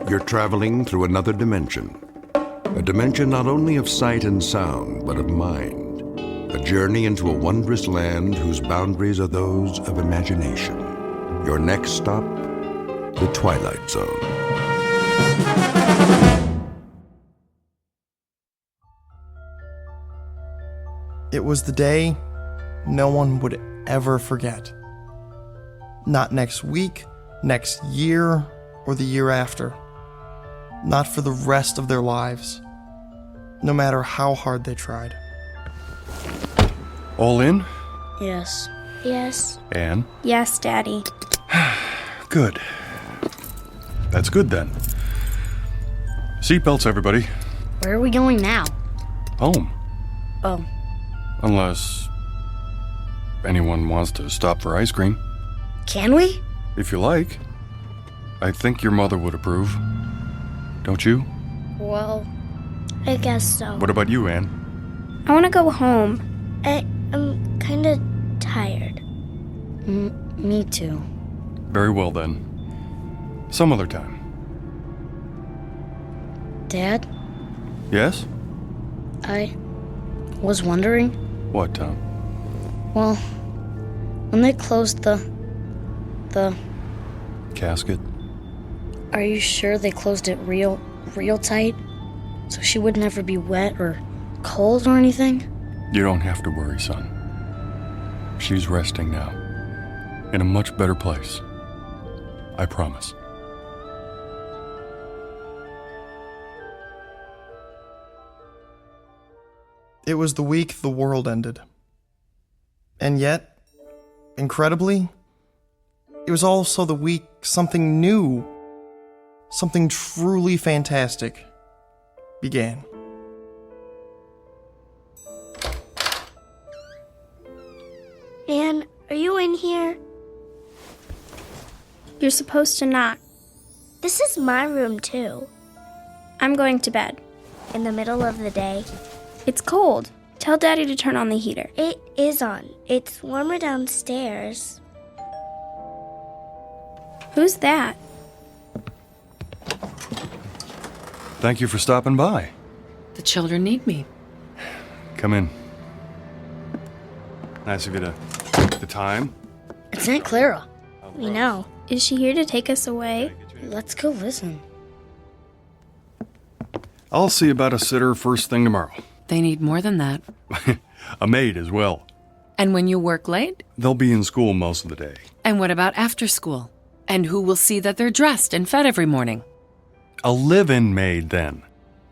[SPEAKER 1] You're traveling through another dimension. A dimension not only of sight and sound, but of mind. A journey into a wondrous land whose boundaries are those of imagination. Your next stop, the Twilight Zone.
[SPEAKER 17] It was the day no one would ever forget. Not next week, next year, or the year after. Not for the rest of their lives, no matter how hard they tried.
[SPEAKER 18] All in?
[SPEAKER 6] Yes. Yes.
[SPEAKER 18] Anne?
[SPEAKER 6] Yes, Daddy.
[SPEAKER 18] Good. That's good then. Seatbelts, everybody.
[SPEAKER 6] Where are we going now?
[SPEAKER 18] Home.
[SPEAKER 6] Oh.
[SPEAKER 18] Unless anyone wants to stop for ice cream.
[SPEAKER 6] Can we?
[SPEAKER 18] If you like. I think your mother would approve. Don't you?
[SPEAKER 6] Well, I guess so.
[SPEAKER 18] What about you, Anne?
[SPEAKER 6] I want to go home. I'm kind of tired. Me too.
[SPEAKER 18] Very well, then. Some other time.
[SPEAKER 10] Dad?
[SPEAKER 18] Yes?
[SPEAKER 10] I was wondering.
[SPEAKER 18] What, Tom?
[SPEAKER 10] Well, when they closed the
[SPEAKER 18] Casket?
[SPEAKER 10] Are you sure they closed it real tight? So she would never be wet or cold or anything?
[SPEAKER 18] You don't have to worry, son. She's resting now. In a much better place. I promise.
[SPEAKER 17] It was the week the world ended. And yet, incredibly, it was also the week something new, something truly fantastic began.
[SPEAKER 20] Anne, are you in here? You're supposed to knock.
[SPEAKER 6] This is my room, too.
[SPEAKER 20] I'm going to bed.
[SPEAKER 6] In the middle of the day?
[SPEAKER 20] It's cold. Tell Daddy to turn on the heater.
[SPEAKER 6] It is on. It's warmer downstairs.
[SPEAKER 20] Who's that?
[SPEAKER 18] Thank you for stopping by.
[SPEAKER 11] The children need me.
[SPEAKER 18] Come in. Nice of you to take the time.
[SPEAKER 10] It's Aunt Clara.
[SPEAKER 20] We know. Is she here to take us away?
[SPEAKER 10] Let's go listen.
[SPEAKER 18] I'll see about a sitter first thing tomorrow.
[SPEAKER 11] They need more than that.
[SPEAKER 18] A maid as well.
[SPEAKER 11] And when you work late?
[SPEAKER 18] They'll be in school most of the day.
[SPEAKER 11] And what about after school? And who will see that they're dressed and fed every morning?
[SPEAKER 18] A live-in maid, then.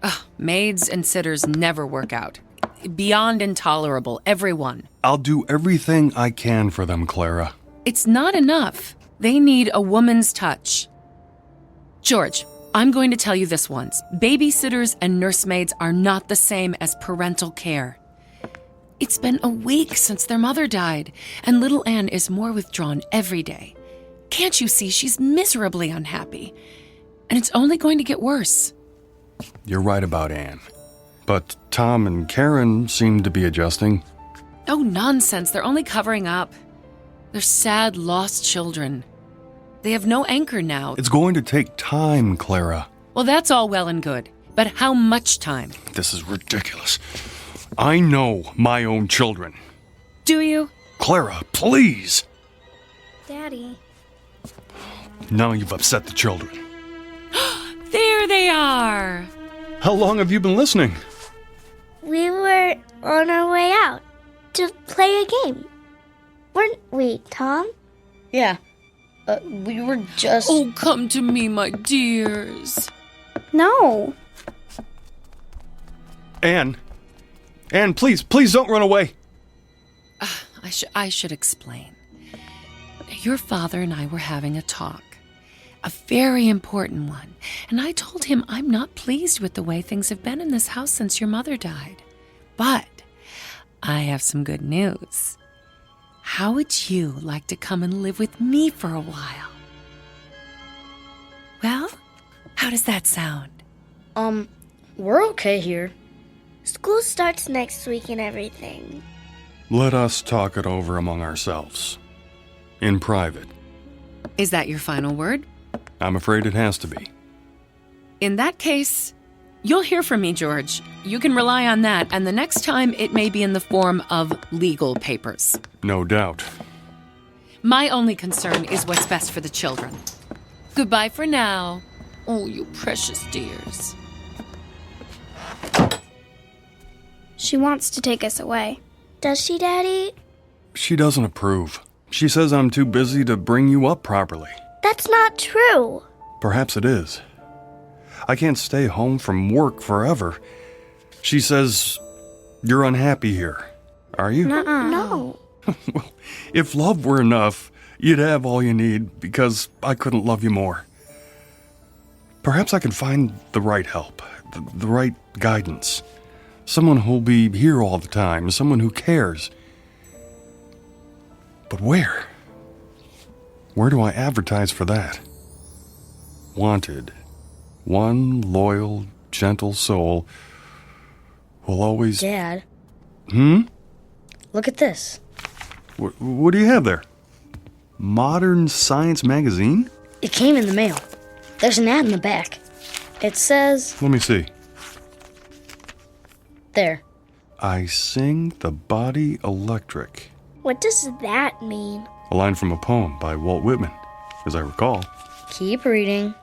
[SPEAKER 11] Ugh, maids and sitters never work out. Beyond intolerable, everyone.
[SPEAKER 18] I'll do everything I can for them, Clara.
[SPEAKER 11] It's not enough. They need a woman's touch. George, I'm going to tell you this once. Babysitters and nursemaids are not the same as parental care. It's been a week since their mother died, and little Anne is more withdrawn every day. Can't you see she's miserably unhappy? And it's only going to get worse.
[SPEAKER 18] You're right about Anne. But Tom and Karen seem to be adjusting.
[SPEAKER 11] Oh, nonsense. They're only covering up. They're sad, lost children. They have no anchor now.
[SPEAKER 18] It's going to take time, Clara.
[SPEAKER 11] Well, that's all well and good. But how much time?
[SPEAKER 18] This is ridiculous. I know my own children.
[SPEAKER 11] Do you?
[SPEAKER 18] Clara, please.
[SPEAKER 20] Daddy.
[SPEAKER 18] Now you've upset the children.
[SPEAKER 11] There they are.
[SPEAKER 18] How long have you been listening?
[SPEAKER 6] We were on our way out to play a game. Weren't we, Tom?
[SPEAKER 10] Yeah. We were just...
[SPEAKER 11] Oh, come to me, my dears.
[SPEAKER 20] No.
[SPEAKER 18] Anne, please don't run away.
[SPEAKER 11] I should explain. Your father and I were having a talk. A very important one. And I told him I'm not pleased with the way things have been in this house since your mother died. But I have some good news. How would you like to come and live with me for a while? Well, how does that sound?
[SPEAKER 10] We're okay here.
[SPEAKER 6] School starts next week and everything.
[SPEAKER 18] Let us talk it over among ourselves. In private.
[SPEAKER 11] Is that your final word?
[SPEAKER 18] I'm afraid it has to be.
[SPEAKER 11] In that case, you'll hear from me, George. You can rely on that, and the next time it may be in the form of legal papers.
[SPEAKER 18] No doubt.
[SPEAKER 11] My only concern is what's best for the children. Goodbye for now. Oh, you precious dears.
[SPEAKER 20] She wants to take us away.
[SPEAKER 6] Does she, Daddy?
[SPEAKER 18] She doesn't approve. She says I'm too busy to bring you up properly.
[SPEAKER 6] That's not true.
[SPEAKER 18] Perhaps it is. I can't stay home from work forever. She says you're unhappy here. Are you?
[SPEAKER 6] No.
[SPEAKER 18] Well, if love were enough, you'd have all you need because I couldn't love you more. Perhaps I can find the right help, the right guidance. Someone who'll be here all the time, someone who cares. But where? Where do I advertise for that? Wanted. One loyal, gentle soul will always...
[SPEAKER 10] Dad.
[SPEAKER 18] Hmm?
[SPEAKER 10] Look at this.
[SPEAKER 18] What do you have there? Modern Science magazine?
[SPEAKER 10] It came in the mail. There's an ad in the back. It says...
[SPEAKER 18] Let me see.
[SPEAKER 10] There.
[SPEAKER 18] I sing the body electric.
[SPEAKER 6] What does that mean?
[SPEAKER 18] A line from a poem by Walt Whitman, as I recall.
[SPEAKER 10] Keep reading.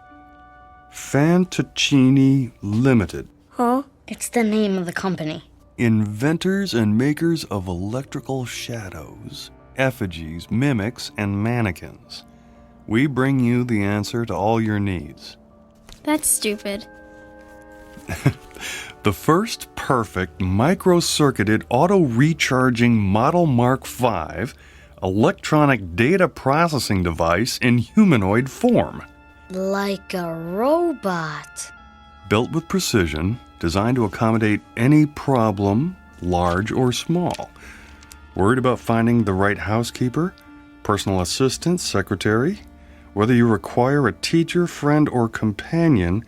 [SPEAKER 18] Fantoccini Limited.
[SPEAKER 10] Huh? It's the name of the company.
[SPEAKER 18] Inventors and makers of electrical shadows, effigies, mimics, and mannequins. We bring you the answer to all your needs.
[SPEAKER 20] That's stupid.
[SPEAKER 18] The first perfect micro-circuited auto-recharging Model Mark V electronic data processing device in humanoid form.
[SPEAKER 10] Like a robot.
[SPEAKER 18] Built with precision, designed to accommodate any problem, large or small. Worried about finding the right housekeeper, personal assistant, secretary? Whether you require a teacher, friend, or companion,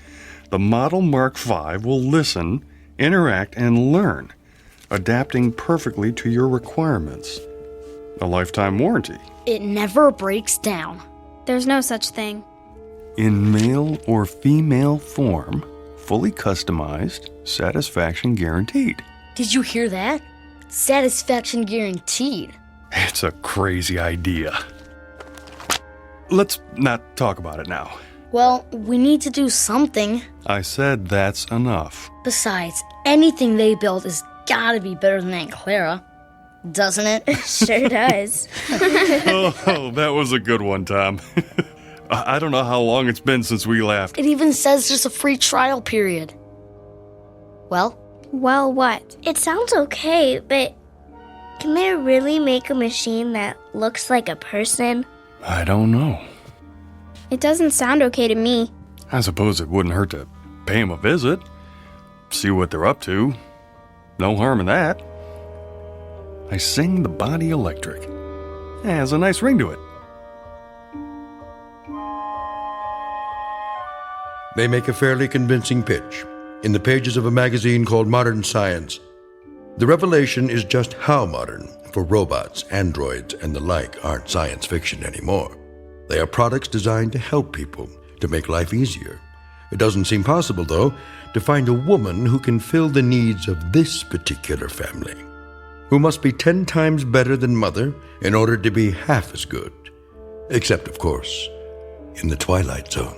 [SPEAKER 18] the Model Mark V will listen, interact, and learn, adapting perfectly to your requirements. A lifetime warranty.
[SPEAKER 10] It never breaks down.
[SPEAKER 20] There's no such thing.
[SPEAKER 18] In male or female form, fully customized, satisfaction guaranteed.
[SPEAKER 10] Did you hear that? Satisfaction guaranteed.
[SPEAKER 18] It's a crazy idea. Let's not talk about it now.
[SPEAKER 10] Well, we need to do something.
[SPEAKER 18] I said that's enough.
[SPEAKER 10] Besides, anything they build has gotta be better than Aunt Clara. Doesn't it?
[SPEAKER 20] Sure does.
[SPEAKER 18] Oh, that was a good one, Tom. I don't know how long it's been since we laughed.
[SPEAKER 10] It even says there's a free trial period. Well?
[SPEAKER 20] Well, what?
[SPEAKER 6] It sounds okay, but can they really make a machine that looks like a person?
[SPEAKER 18] I don't know.
[SPEAKER 20] It doesn't sound okay to me.
[SPEAKER 18] I suppose it wouldn't hurt to pay them a visit. See what they're up to. No harm in that. I sing the body electric. It has a nice ring to it.
[SPEAKER 1] They make a fairly convincing pitch in the pages of a magazine called Modern Science. The revelation is just how modern, for robots, androids, and the like aren't science fiction anymore. They are products designed to help people, to make life easier. It doesn't seem possible, though, to find a woman who can fill the needs of this particular family, who must be 10 times better than Mother in order to be half as good. Except, of course, in the Twilight Zone.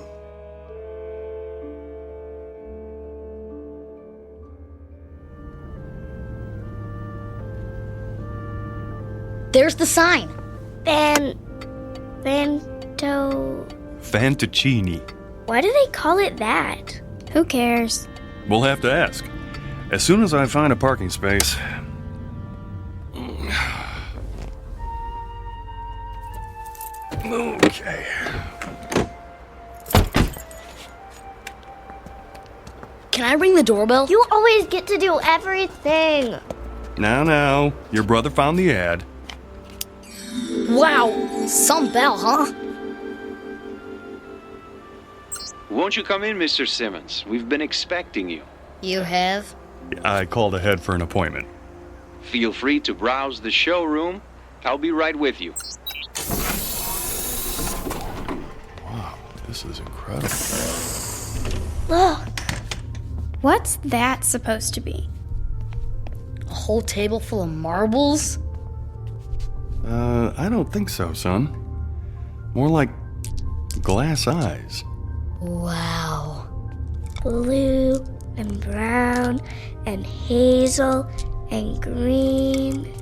[SPEAKER 10] There's the sign.
[SPEAKER 18] Fantoccini.
[SPEAKER 6] Why do they call it that?
[SPEAKER 20] Who cares?
[SPEAKER 18] We'll have to ask. As soon as I find a parking space. Okay.
[SPEAKER 10] Can I ring the doorbell?
[SPEAKER 6] You always get to do everything.
[SPEAKER 18] Now, your brother found the ad.
[SPEAKER 10] Wow, some bell, huh?
[SPEAKER 5] Won't you come in, Mr. Simmons? We've been expecting you.
[SPEAKER 10] You have?
[SPEAKER 18] I called ahead for an appointment.
[SPEAKER 5] Feel free to browse the showroom. I'll be right with you.
[SPEAKER 18] Wow, this is incredible.
[SPEAKER 6] Look.
[SPEAKER 20] What's that supposed to be?
[SPEAKER 10] A whole table full of marbles?
[SPEAKER 18] I don't think so, son. More like glass eyes.
[SPEAKER 6] Wow. Blue and brown and hazel and green.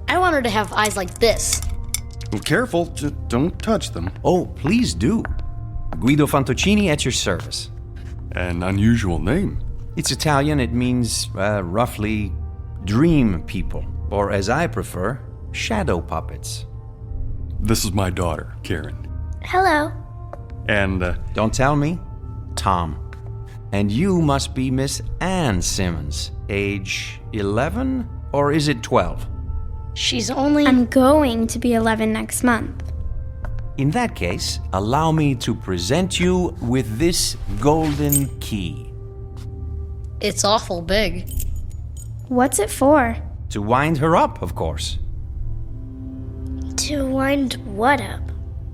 [SPEAKER 10] I want her to have eyes like this.
[SPEAKER 18] Well, careful, just don't touch them.
[SPEAKER 19] Oh, please do. Guido Fantoccini at your service.
[SPEAKER 18] An unusual name.
[SPEAKER 19] It's Italian. It means, roughly, dream people. Or, as I prefer, shadow puppets.
[SPEAKER 18] This is my daughter, Karen.
[SPEAKER 6] Hello.
[SPEAKER 18] And,
[SPEAKER 19] Don't tell me. Tom. And you must be Miss Ann Simmons. Age 11? Or is it 12?
[SPEAKER 10] She's only...
[SPEAKER 20] I'm going to be 11 next month.
[SPEAKER 19] In that case, allow me to present you with this golden key.
[SPEAKER 10] It's awful big.
[SPEAKER 20] What's it for?
[SPEAKER 19] To wind her up, of course.
[SPEAKER 6] To wind what up?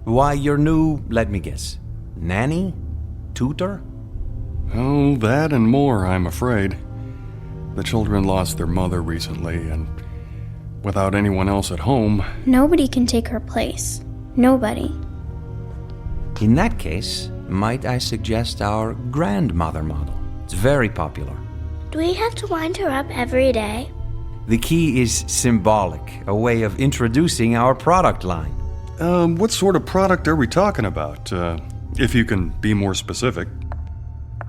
[SPEAKER 19] Why, your new, let me guess, nanny? Tutor?
[SPEAKER 18] Oh, that and more, I'm afraid. The children lost their mother recently, and without anyone else at home...
[SPEAKER 20] Nobody can take her place. Nobody.
[SPEAKER 19] In that case, might I suggest our grandmother model? It's very popular.
[SPEAKER 6] Do we have to wind her up every day?
[SPEAKER 19] The key is symbolic, a way of introducing our product line.
[SPEAKER 18] What sort of product are we talking about? If you can be more specific.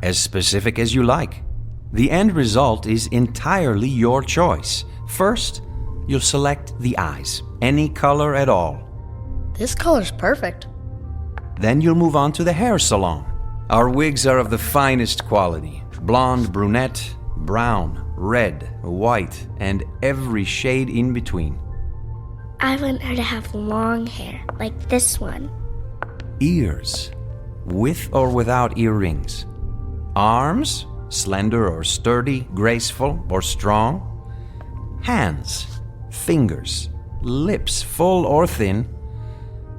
[SPEAKER 19] As specific as you like. The end result is entirely your choice. First, you'll select the eyes, any color at all.
[SPEAKER 10] This color's perfect.
[SPEAKER 19] Then you'll move on to the hair salon. Our wigs are of the finest quality. Blonde, brunette, brown, red, white, and every shade in between.
[SPEAKER 6] I want her to have long hair, like this one.
[SPEAKER 19] Ears, with or without earrings. Arms, slender or sturdy, graceful or strong. Hands, fingers, lips, full or thin.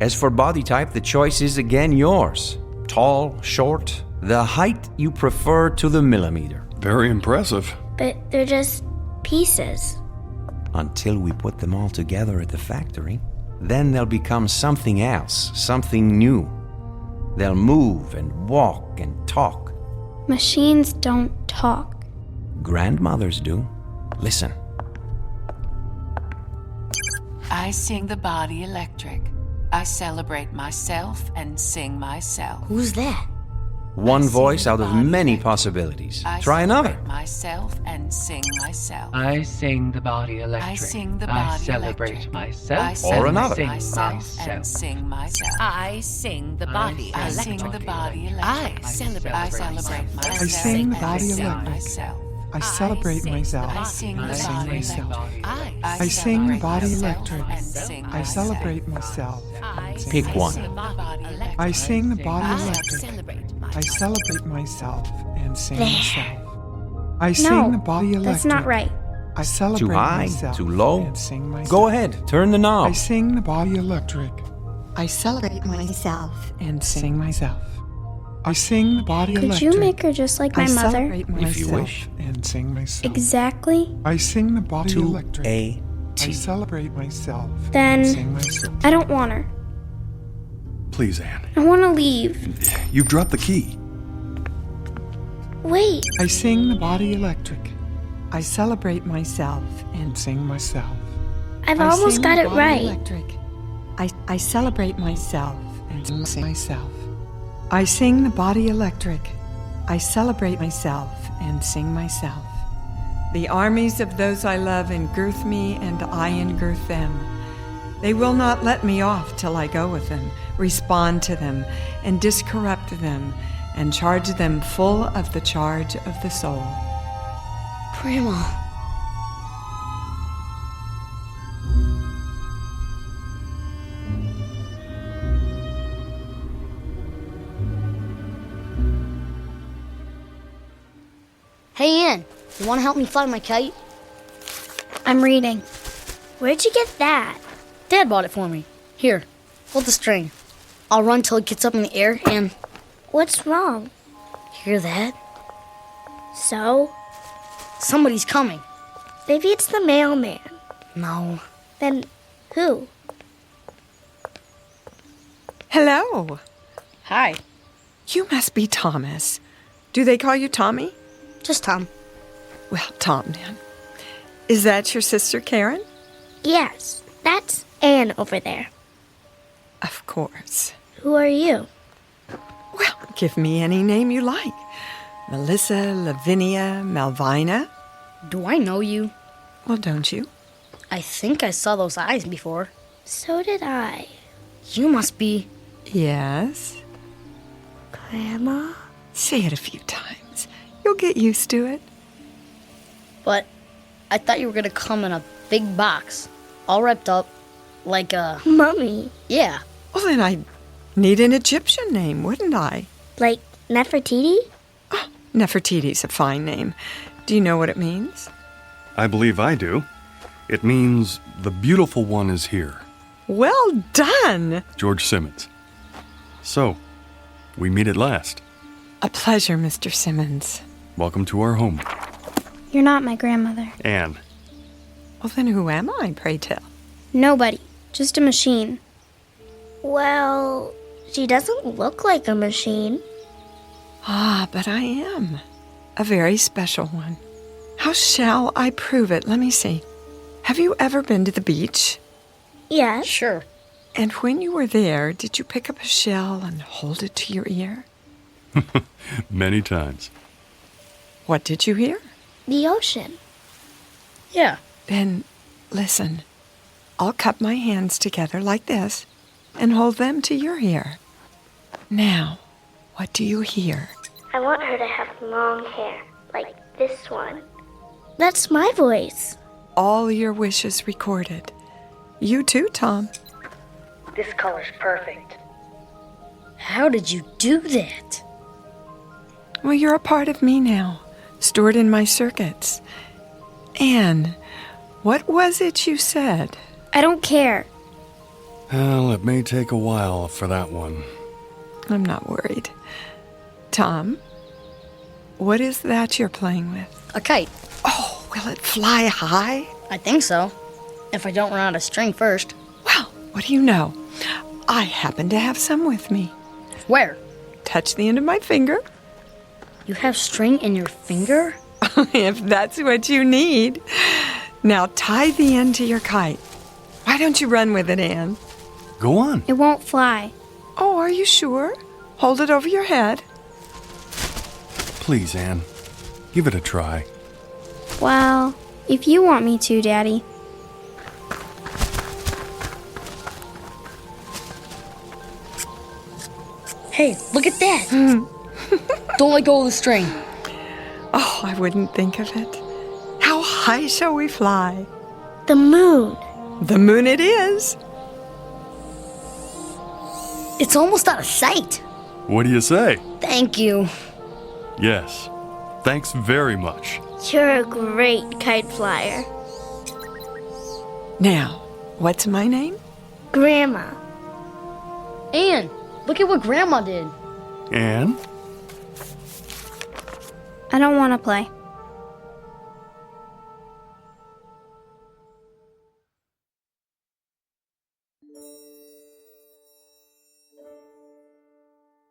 [SPEAKER 19] As for body type, the choice is again yours. Tall, short, the height you prefer to the millimeter.
[SPEAKER 18] Very impressive.
[SPEAKER 6] But they're just pieces.
[SPEAKER 19] Until we put them all together at the factory. Then they'll become something else, something new. They'll move and walk and talk.
[SPEAKER 20] Machines don't talk.
[SPEAKER 19] Grandmothers do. Listen.
[SPEAKER 11] I sing the body electric. I celebrate myself and sing myself.
[SPEAKER 10] Who's that?
[SPEAKER 19] One voice out of many possibilities. Try another.
[SPEAKER 11] Myself and sing myself.
[SPEAKER 4] I sing the body electric.
[SPEAKER 11] I sing the body
[SPEAKER 4] celebrate myself.
[SPEAKER 19] Or another.
[SPEAKER 11] Sing myself and sing myself. I sing the body electric. I sing the body electric. I celebrate myself.
[SPEAKER 13] I sing the body electric. I celebrate myself.
[SPEAKER 11] I sing
[SPEAKER 13] and sing myself.
[SPEAKER 11] I
[SPEAKER 13] sing the body electric. I celebrate myself.
[SPEAKER 19] Pick one.
[SPEAKER 13] I sing the body electric. I celebrate myself and sing myself. I sing the body electric.
[SPEAKER 20] That's not right.
[SPEAKER 13] I celebrate
[SPEAKER 19] Too high?
[SPEAKER 13] myself.
[SPEAKER 19] Too low?
[SPEAKER 13] And sing myself.
[SPEAKER 19] Go ahead. Turn the knob.
[SPEAKER 13] I sing the body electric. I celebrate myself and sing myself. I sing the body
[SPEAKER 20] Could
[SPEAKER 13] electric.
[SPEAKER 20] you make her just like my mother?
[SPEAKER 13] Celebrate myself
[SPEAKER 19] If you wish.
[SPEAKER 13] And sing myself.
[SPEAKER 20] Exactly.
[SPEAKER 13] I sing the body
[SPEAKER 19] To
[SPEAKER 13] electric.
[SPEAKER 19] a
[SPEAKER 13] I celebrate myself.
[SPEAKER 20] Then
[SPEAKER 13] and sing myself.
[SPEAKER 20] I don't want her.
[SPEAKER 18] Please, Anne.
[SPEAKER 20] I want to leave.
[SPEAKER 18] You've dropped the key.
[SPEAKER 6] Wait.
[SPEAKER 13] I sing the body electric. I celebrate myself and sing myself.
[SPEAKER 6] I've almost got it right.
[SPEAKER 13] Electric. I celebrate myself and sing myself. I sing the body electric. I celebrate myself and sing myself. The armies of those I love engirth me, and I engirth them. They will not let me off till I go with them, respond to them, and discorrupt them, and charge them full of the charge of the soul.
[SPEAKER 10] Grandma. Hey, Ann, you want to help me fly my kite?
[SPEAKER 20] I'm reading.
[SPEAKER 6] Where'd you get that?
[SPEAKER 10] Dad bought it for me. Here, hold the string. I'll run till it gets up in the air and...
[SPEAKER 6] What's wrong?
[SPEAKER 10] Hear that?
[SPEAKER 6] So?
[SPEAKER 10] Somebody's coming.
[SPEAKER 6] Maybe it's the mailman.
[SPEAKER 10] No.
[SPEAKER 6] Then who?
[SPEAKER 13] Hello.
[SPEAKER 10] Hi.
[SPEAKER 13] You must be Thomas. Do they call you Tommy?
[SPEAKER 10] Just Tom.
[SPEAKER 13] Well, Tom, then. Is that your sister, Karen?
[SPEAKER 6] Yes, that's Anne over there.
[SPEAKER 13] Of course.
[SPEAKER 6] Who are you?
[SPEAKER 13] Well, give me any name you like. Melissa, Lavinia, Malvina.
[SPEAKER 10] Do I know you?
[SPEAKER 13] Well, don't you?
[SPEAKER 10] I think I saw those eyes before.
[SPEAKER 6] So did I.
[SPEAKER 10] You must be...
[SPEAKER 13] Yes?
[SPEAKER 6] Grandma?
[SPEAKER 13] Say it a few times. You'll get used to it.
[SPEAKER 10] But I thought you were going to come in a big box, all wrapped up like a...
[SPEAKER 6] Mummy.
[SPEAKER 10] Yeah.
[SPEAKER 13] Well, then I'd need an Egyptian name, wouldn't I?
[SPEAKER 6] Like Nefertiti?
[SPEAKER 13] Oh, Nefertiti's a fine name. Do you know what it means?
[SPEAKER 18] I believe I do. It means the beautiful one is here.
[SPEAKER 13] Well done!
[SPEAKER 18] George Simmons. So, we meet at last.
[SPEAKER 13] A pleasure, Mr. Simmons.
[SPEAKER 18] Welcome to our home.
[SPEAKER 20] You're not my grandmother.
[SPEAKER 18] Anne.
[SPEAKER 13] Well, then who am I, pray tell?
[SPEAKER 20] Nobody. Just a machine.
[SPEAKER 6] Well, she doesn't look like a machine.
[SPEAKER 13] Ah, but I am. A very special one. How shall I prove it? Let me see. Have you ever been to the beach?
[SPEAKER 6] Yes.
[SPEAKER 10] Sure.
[SPEAKER 13] And when you were there, did you pick up a shell and hold it to your ear?
[SPEAKER 18] Many times.
[SPEAKER 13] What did you hear?
[SPEAKER 6] The ocean.
[SPEAKER 10] Yeah.
[SPEAKER 13] Then listen. I'll cup my hands together like this and hold them to your ear. Now, what do you hear?
[SPEAKER 6] I want her to have long hair, like this one. That's my voice.
[SPEAKER 13] All your wishes recorded. You too, Tom.
[SPEAKER 10] This color's perfect. How did you do that?
[SPEAKER 13] Well, you're a part of me now, stored in my circuits. Anne, what was it you said?
[SPEAKER 20] I don't care.
[SPEAKER 18] Well, it may take a while for that one.
[SPEAKER 13] I'm not worried. Tom, what is that you're playing with?
[SPEAKER 10] A kite.
[SPEAKER 13] Oh, will it fly high?
[SPEAKER 10] I think so. If I don't run out of string first.
[SPEAKER 13] Well, what do you know? I happen to have some with me.
[SPEAKER 10] Where?
[SPEAKER 13] Touch the end of my finger.
[SPEAKER 10] You have string in your finger?
[SPEAKER 13] If that's what you need. Now tie the end to your kite. Why don't you run with it, Anne?
[SPEAKER 18] Go on.
[SPEAKER 20] It won't fly.
[SPEAKER 13] Oh, are you sure? Hold it over your head.
[SPEAKER 18] Please, Anne. Give it a try.
[SPEAKER 20] Well, if you want me to, Daddy.
[SPEAKER 10] Hey, look at that! Don't let go of the string.
[SPEAKER 13] Oh, I wouldn't think of it. How high shall we fly?
[SPEAKER 6] The moon.
[SPEAKER 13] The moon it is.
[SPEAKER 10] It's almost out of sight.
[SPEAKER 18] What do you say?
[SPEAKER 10] Thank you.
[SPEAKER 18] Yes. Thanks very much.
[SPEAKER 6] You're a great kite flyer.
[SPEAKER 13] Now, what's my name?
[SPEAKER 6] Grandma.
[SPEAKER 10] Anne, look at what Grandma did.
[SPEAKER 18] Anne?
[SPEAKER 20] I don't want to play.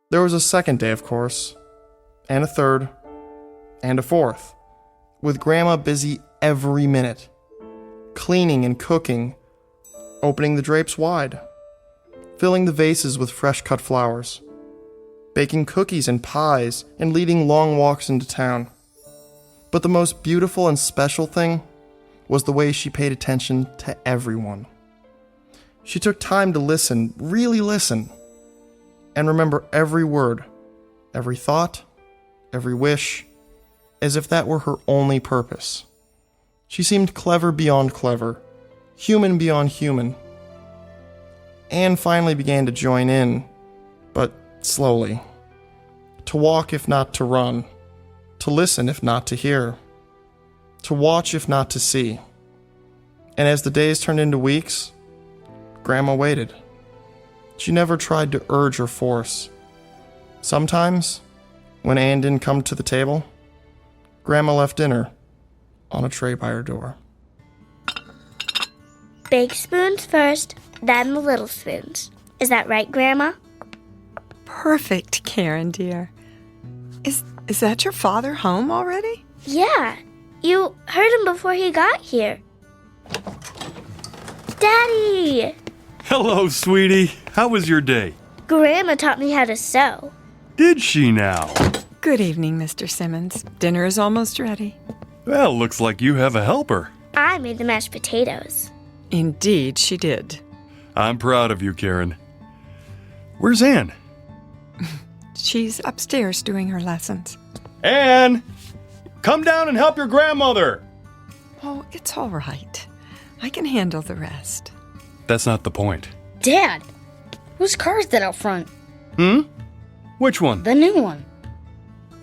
[SPEAKER 17] There was a second day, of course, and a third, and a fourth, with Grandma busy every minute, cleaning and cooking, opening the drapes wide, filling the vases with fresh-cut flowers, baking cookies and pies, and leading long walks into town. But the most beautiful and special thing was the way she paid attention to everyone. She took time to listen, really listen, and remember every word, every thought, every wish, as if that were her only purpose. She seemed clever beyond clever, human beyond human. Anne finally began to join in, but slowly. To walk if not to run, to listen if not to hear, to watch if not to see. And as the days turned into weeks, Grandma waited. She never tried to urge or force. Sometimes, when Anne didn't come to the table, Grandma left dinner on a tray by her door.
[SPEAKER 6] Big spoons first, then the little spoons. Is that right, Grandma?
[SPEAKER 13] Perfect, Karen, dear. Is that your father home already?
[SPEAKER 6] Yeah. You heard him before he got here. Daddy!
[SPEAKER 18] Hello, sweetie. How was your day?
[SPEAKER 6] Grandma taught me how to sew.
[SPEAKER 18] Did she now?
[SPEAKER 13] Good evening, Mr. Simmons. Dinner is almost ready.
[SPEAKER 18] Well, looks like you have a helper.
[SPEAKER 6] I made the mashed potatoes.
[SPEAKER 13] Indeed, she did.
[SPEAKER 18] I'm proud of you, Karen. Where's Anne?
[SPEAKER 13] She's upstairs doing her lessons.
[SPEAKER 18] Anne! Come down and help your grandmother!
[SPEAKER 13] Oh, it's all right. I can handle the rest.
[SPEAKER 18] That's not the point.
[SPEAKER 10] Dad, whose car is that out front?
[SPEAKER 18] Which one?
[SPEAKER 10] The new one.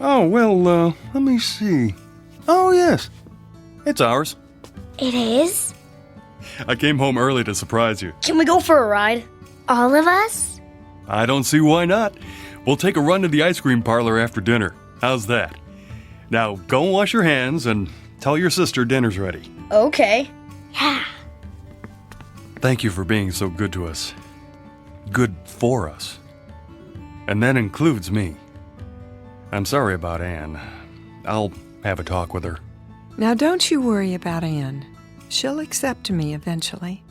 [SPEAKER 18] Oh, well, let me see. Oh, yes. It's ours.
[SPEAKER 6] It is?
[SPEAKER 18] I came home early to surprise you.
[SPEAKER 10] Can we go for a ride?
[SPEAKER 6] All of us?
[SPEAKER 18] I don't see why not. We'll take a run to the ice cream parlor after dinner. How's that? Now, go and wash your hands and tell your sister dinner's ready.
[SPEAKER 10] Okay.
[SPEAKER 6] Yeah.
[SPEAKER 18] Thank you for being so good to us. Good for us. And that includes me. I'm sorry about Anne. I'll have a talk with her.
[SPEAKER 13] Now don't you worry about Anne. She'll accept me eventually.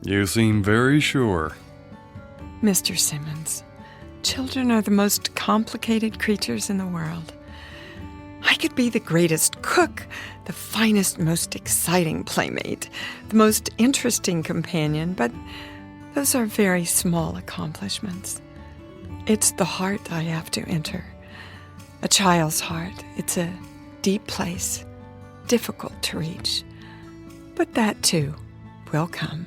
[SPEAKER 18] You seem very sure.
[SPEAKER 13] Mr. Simmons, children are the most complicated creatures in the world. I could be the greatest cook, the finest, most exciting playmate, the most interesting companion, but those are very small accomplishments. It's the heart I have to enter. A child's heart. It's a deep place, difficult to reach. But that, too, will come.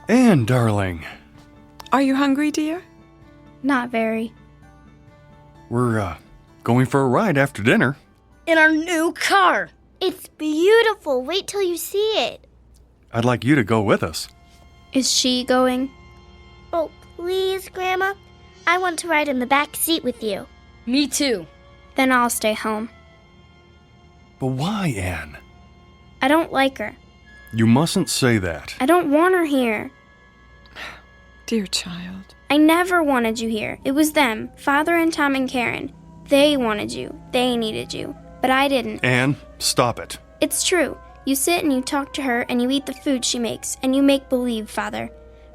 [SPEAKER 18] Anne, darling.
[SPEAKER 13] Are you hungry, dear?
[SPEAKER 20] Not very.
[SPEAKER 18] We're, going for a ride after dinner.
[SPEAKER 10] In our new car.
[SPEAKER 6] It's beautiful. Wait till you see it.
[SPEAKER 18] I'd like you to go with us.
[SPEAKER 20] Is she going?
[SPEAKER 6] Oh, please, Grandma. I want to ride in the back seat with you.
[SPEAKER 10] Me too.
[SPEAKER 20] Then I'll stay home.
[SPEAKER 18] But why, Anne?
[SPEAKER 20] I don't like her.
[SPEAKER 18] You mustn't say that.
[SPEAKER 20] I don't want her here.
[SPEAKER 13] Dear child.
[SPEAKER 20] I never wanted you here. It was them, Father and Tom and Karen. They wanted you. They needed you. But I didn't.
[SPEAKER 18] Anne, stop it.
[SPEAKER 20] It's true. You sit and you talk to her and you eat the food she makes and you make believe, Father.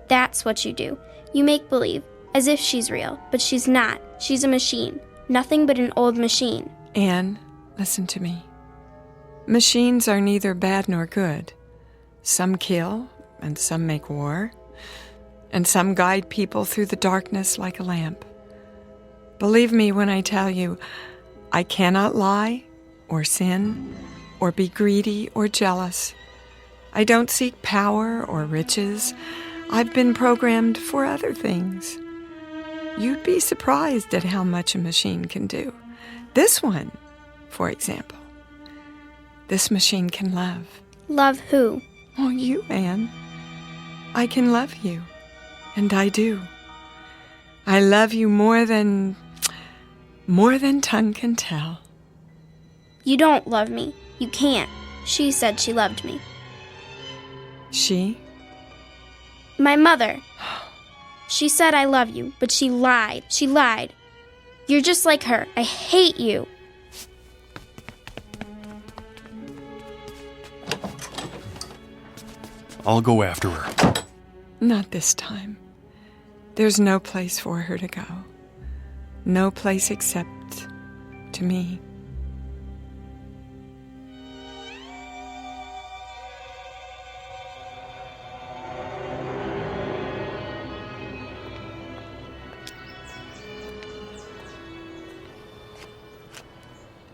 [SPEAKER 20] That's what you do. You make believe, as if she's real, but she's not. She's a machine. Nothing but an old machine.
[SPEAKER 13] Anne, listen to me. Machines are neither bad nor good. Some kill, and some make war, and some guide people through the darkness like a lamp. Believe me when I tell you, I cannot lie, or sin, or be greedy or jealous. I don't seek power or riches. I've been programmed for other things. You'd be surprised at how much a machine can do. This one, for example. This machine can love.
[SPEAKER 20] Love who?
[SPEAKER 13] Oh, you, Anne. I can love you. And I do. I love you more than tongue can tell.
[SPEAKER 20] You don't love me. You can't. She said she loved me.
[SPEAKER 13] She?
[SPEAKER 20] My mother. She said I love you, but she lied. She lied. You're just like her. I hate you.
[SPEAKER 18] I'll go after her.
[SPEAKER 13] Not this time. There's no place for her to go. No place except to me.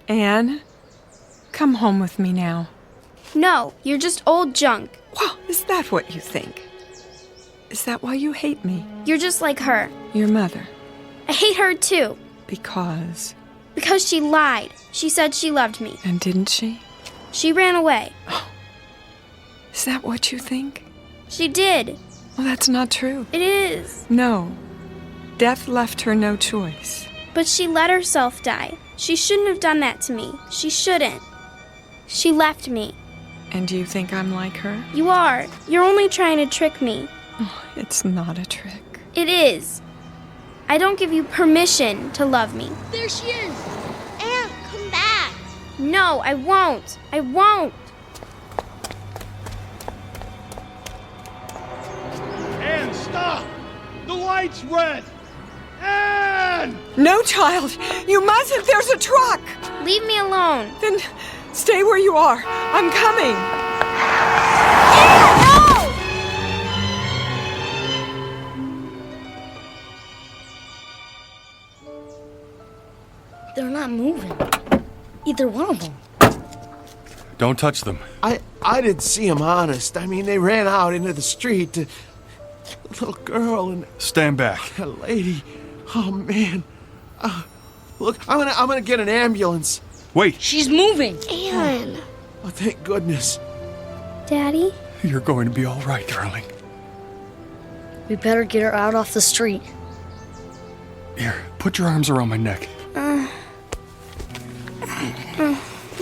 [SPEAKER 13] Anne, come home with me now.
[SPEAKER 20] No, you're just old junk.
[SPEAKER 13] Well, is that what you think? Is that why you hate me?
[SPEAKER 20] You're just like her.
[SPEAKER 13] Your mother.
[SPEAKER 20] I hate her too.
[SPEAKER 13] Because?
[SPEAKER 20] Because she lied. She said she loved me.
[SPEAKER 13] And didn't she?
[SPEAKER 20] She ran away.
[SPEAKER 13] Oh. Is that what you think?
[SPEAKER 20] She did.
[SPEAKER 13] Well, that's not true.
[SPEAKER 20] It is.
[SPEAKER 13] No. Death left her no choice.
[SPEAKER 20] But she let herself die. She shouldn't have done that to me. She shouldn't. She left me.
[SPEAKER 13] And you think I'm like her?
[SPEAKER 20] You are. You're only trying to trick me.
[SPEAKER 13] Oh, it's not a trick.
[SPEAKER 20] It is. I don't give you permission to love me.
[SPEAKER 6] There she is. Aunt, come back.
[SPEAKER 20] No, I won't. I won't.
[SPEAKER 15] Anne, stop! The light's red! Anne!
[SPEAKER 13] No, child! You mustn't! There's a truck!
[SPEAKER 20] Leave me alone.
[SPEAKER 13] Then stay where you are. I'm coming.
[SPEAKER 20] No!
[SPEAKER 10] They're not moving. Either one of them.
[SPEAKER 18] Don't touch them.
[SPEAKER 7] I didn't see them, honest. I mean, they ran out into the street. A little girl and
[SPEAKER 18] Stand back.
[SPEAKER 7] a lady. Oh, man. Look, I'm gonna get an ambulance.
[SPEAKER 18] Wait!
[SPEAKER 10] She's moving!
[SPEAKER 6] Aaron.
[SPEAKER 2] Oh, thank goodness.
[SPEAKER 20] Daddy?
[SPEAKER 18] You're going to be all right, darling.
[SPEAKER 10] We better get her out off the street.
[SPEAKER 18] Here, put your arms around my neck.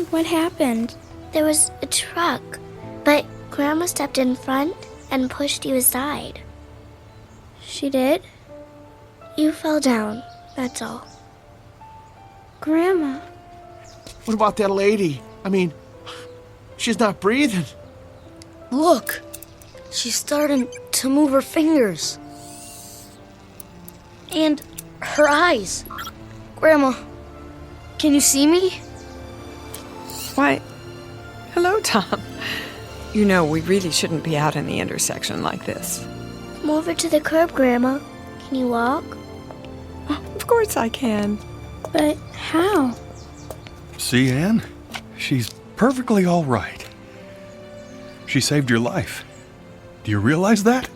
[SPEAKER 20] What happened?
[SPEAKER 6] There was a truck, but Grandma stepped in front and pushed you aside.
[SPEAKER 20] She did?
[SPEAKER 6] You fell down, that's all.
[SPEAKER 20] Grandma.
[SPEAKER 2] What about that lady? I mean, she's not breathing.
[SPEAKER 10] Look! She's starting to move her fingers. And her eyes. Grandma, can you see me?
[SPEAKER 13] Why, hello, Tom. You know, we really shouldn't be out in the intersection like this.
[SPEAKER 6] Come over to the curb, Grandma. Can you walk?
[SPEAKER 13] Oh, of course I can.
[SPEAKER 20] But how?
[SPEAKER 18] See, Anne? She's perfectly all right. She saved your life. Do you realize that?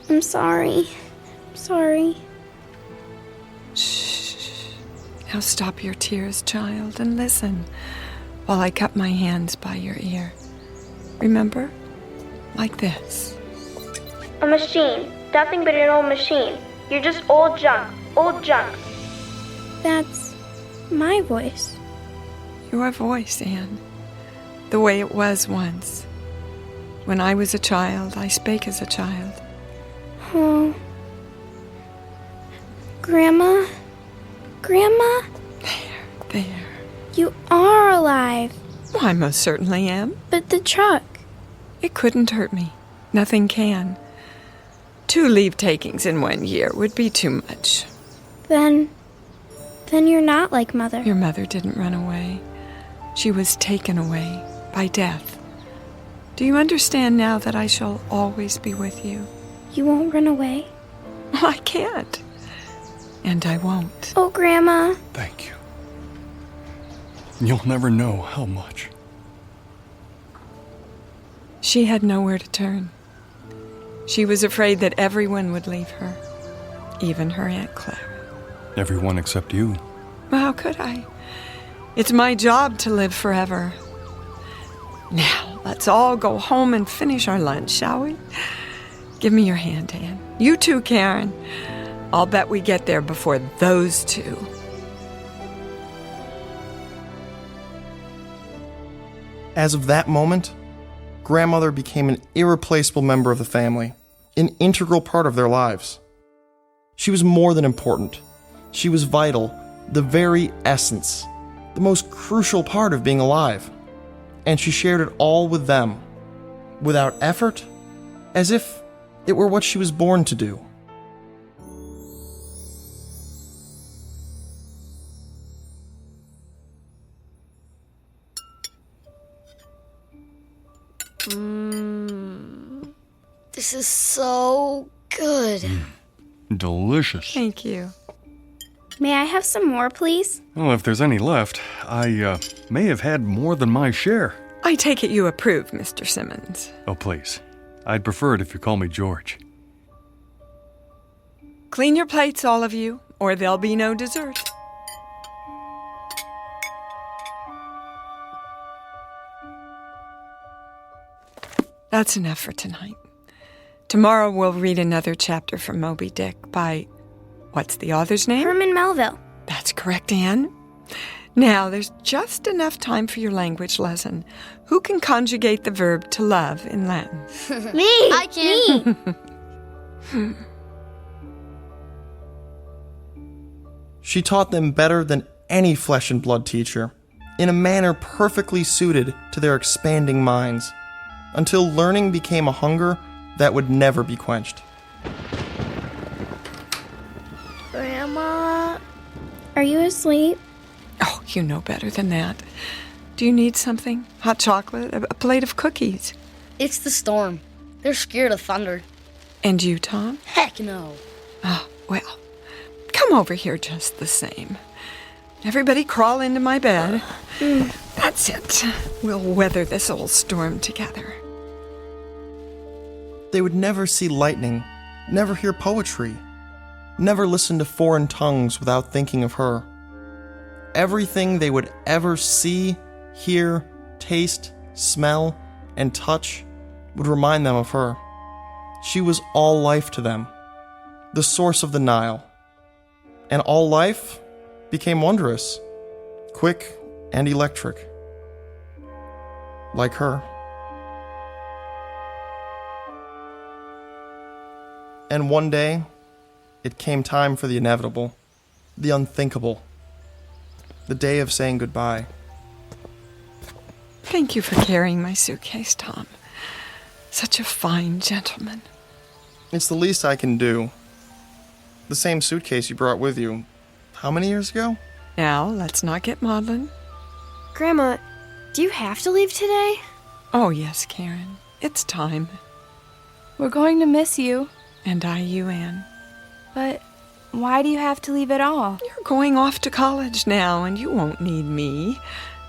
[SPEAKER 20] I'm sorry. Sorry.
[SPEAKER 13] Shh. Now stop your tears, child, and listen while I cup my hands by your ear. Remember? Like this.
[SPEAKER 20] A machine. Nothing but an old machine. You're just old junk. Old junk. That's my voice.
[SPEAKER 13] Your voice, Anne. The way it was once. When I was a child, I spake as a child.
[SPEAKER 20] Oh. Grandma? Grandma?
[SPEAKER 13] There.
[SPEAKER 20] You are alive.
[SPEAKER 13] Well, I most certainly am.
[SPEAKER 20] But the truck.
[SPEAKER 13] It couldn't hurt me. Nothing can. 2 leave takings in 1 year would be too much.
[SPEAKER 20] Then you're not like Mother.
[SPEAKER 13] Your mother didn't run away. She was taken away by death. Do you understand now that I shall always be with you?
[SPEAKER 20] You won't run away?
[SPEAKER 13] I can't. And I won't.
[SPEAKER 20] Oh, Grandma.
[SPEAKER 18] Thank you. You'll never know how much.
[SPEAKER 13] She had nowhere to turn. She was afraid that everyone would leave her, even her Aunt Clara.
[SPEAKER 18] Everyone except you.
[SPEAKER 13] Well, how could I? It's my job to live forever. Now, let's all go home and finish our lunch, shall we? Give me your hand, Anne. You too, Karen. I'll bet we get there before those two.
[SPEAKER 17] As of that moment, Grandmother became an irreplaceable member of the family, an integral part of their lives. She was more than important. She was vital, the very essence, the most crucial part of being alive. And she shared it all with them, without effort, as if it were what she was born to do.
[SPEAKER 10] This is so good.
[SPEAKER 18] Delicious.
[SPEAKER 13] Thank you.
[SPEAKER 20] May I have some more, please?
[SPEAKER 18] Well, if there's any left, I may have had more than my share.
[SPEAKER 13] I take it you approve, Mr. Simmons.
[SPEAKER 18] Oh, please. I'd prefer it if you call me George.
[SPEAKER 13] Clean your plates, all of you, or there'll be no dessert. That's enough for tonight. Tomorrow we'll read another chapter from Moby Dick by, what's the author's name?
[SPEAKER 20] Herman Melville.
[SPEAKER 13] That's correct, Anne. Now, there's just enough time for your language lesson. Who can conjugate the verb to love in Latin?
[SPEAKER 6] Me! I can!
[SPEAKER 20] Me.
[SPEAKER 17] She taught them better than any flesh and blood teacher, in a manner perfectly suited to their expanding minds, until learning became a hunger that would never be quenched.
[SPEAKER 6] Grandma?
[SPEAKER 20] Are you asleep?
[SPEAKER 13] Oh, you know better than that. Do you need something? Hot chocolate? A plate of cookies?
[SPEAKER 10] It's the storm. They're scared of thunder.
[SPEAKER 13] And you, Tom?
[SPEAKER 10] Heck no.
[SPEAKER 13] Oh, well, come over here just the same. Everybody crawl into my bed. That's it. We'll weather this old storm together.
[SPEAKER 17] They would never see lightning, never hear poetry, never listen to foreign tongues without thinking of her. everything they would ever see, hear, taste, smell, and touch would remind them of her. She was all life to them, the source of the Nile. And all life became wondrous, quick and electric, like her. And one day, it came time for the inevitable, the unthinkable, the day of saying goodbye.
[SPEAKER 13] Thank you for carrying my suitcase, Tom. Such a fine gentleman.
[SPEAKER 17] It's the least I can do. The same suitcase you brought with you, how many years ago?
[SPEAKER 13] Now, let's not get maudlin.
[SPEAKER 20] Grandma, do you have to leave today?
[SPEAKER 13] Oh, yes, Karen. It's time.
[SPEAKER 8] We're going to miss you.
[SPEAKER 13] And I you, Anne.
[SPEAKER 8] But why do you have to leave at all?
[SPEAKER 13] You're going off to college now, and you won't need me.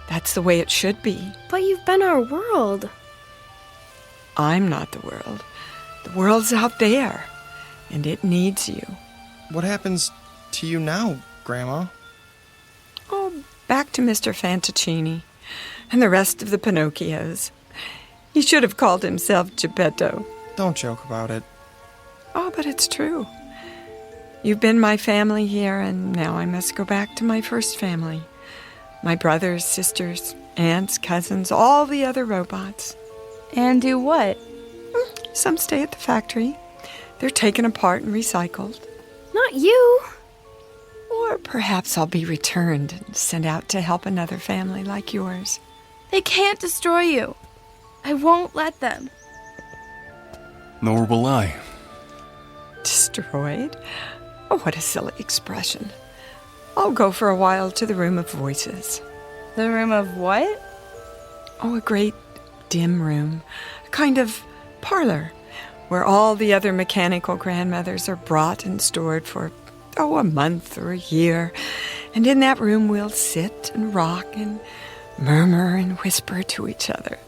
[SPEAKER 13] That's the way it should be.
[SPEAKER 20] But you've been our world.
[SPEAKER 13] I'm not the world. The world's out there, and it needs you.
[SPEAKER 17] What happens to you now, Grandma?
[SPEAKER 13] Oh, back to Mr. Fantaccini and the rest of the Pinocchios. He should have called himself Geppetto.
[SPEAKER 17] Don't joke about it.
[SPEAKER 13] Oh, but it's true. You've been my family here, and now I must go back to my first family. My brothers, sisters, aunts, cousins, all the other robots.
[SPEAKER 8] And do what?
[SPEAKER 13] Some stay at the factory. They're taken apart and recycled.
[SPEAKER 20] Not you.
[SPEAKER 13] Or perhaps I'll be returned and sent out to help another family like yours.
[SPEAKER 8] They can't destroy you. I won't let them.
[SPEAKER 18] Nor will I.
[SPEAKER 13] Destroyed? Oh, what a silly expression. I'll go for a while to the Room of Voices.
[SPEAKER 8] The Room of what?
[SPEAKER 13] Oh, a great dim room. A kind of parlor where all the other mechanical grandmothers are brought and stored for, a month or a year. And in that room we'll sit and rock and murmur and whisper to each other.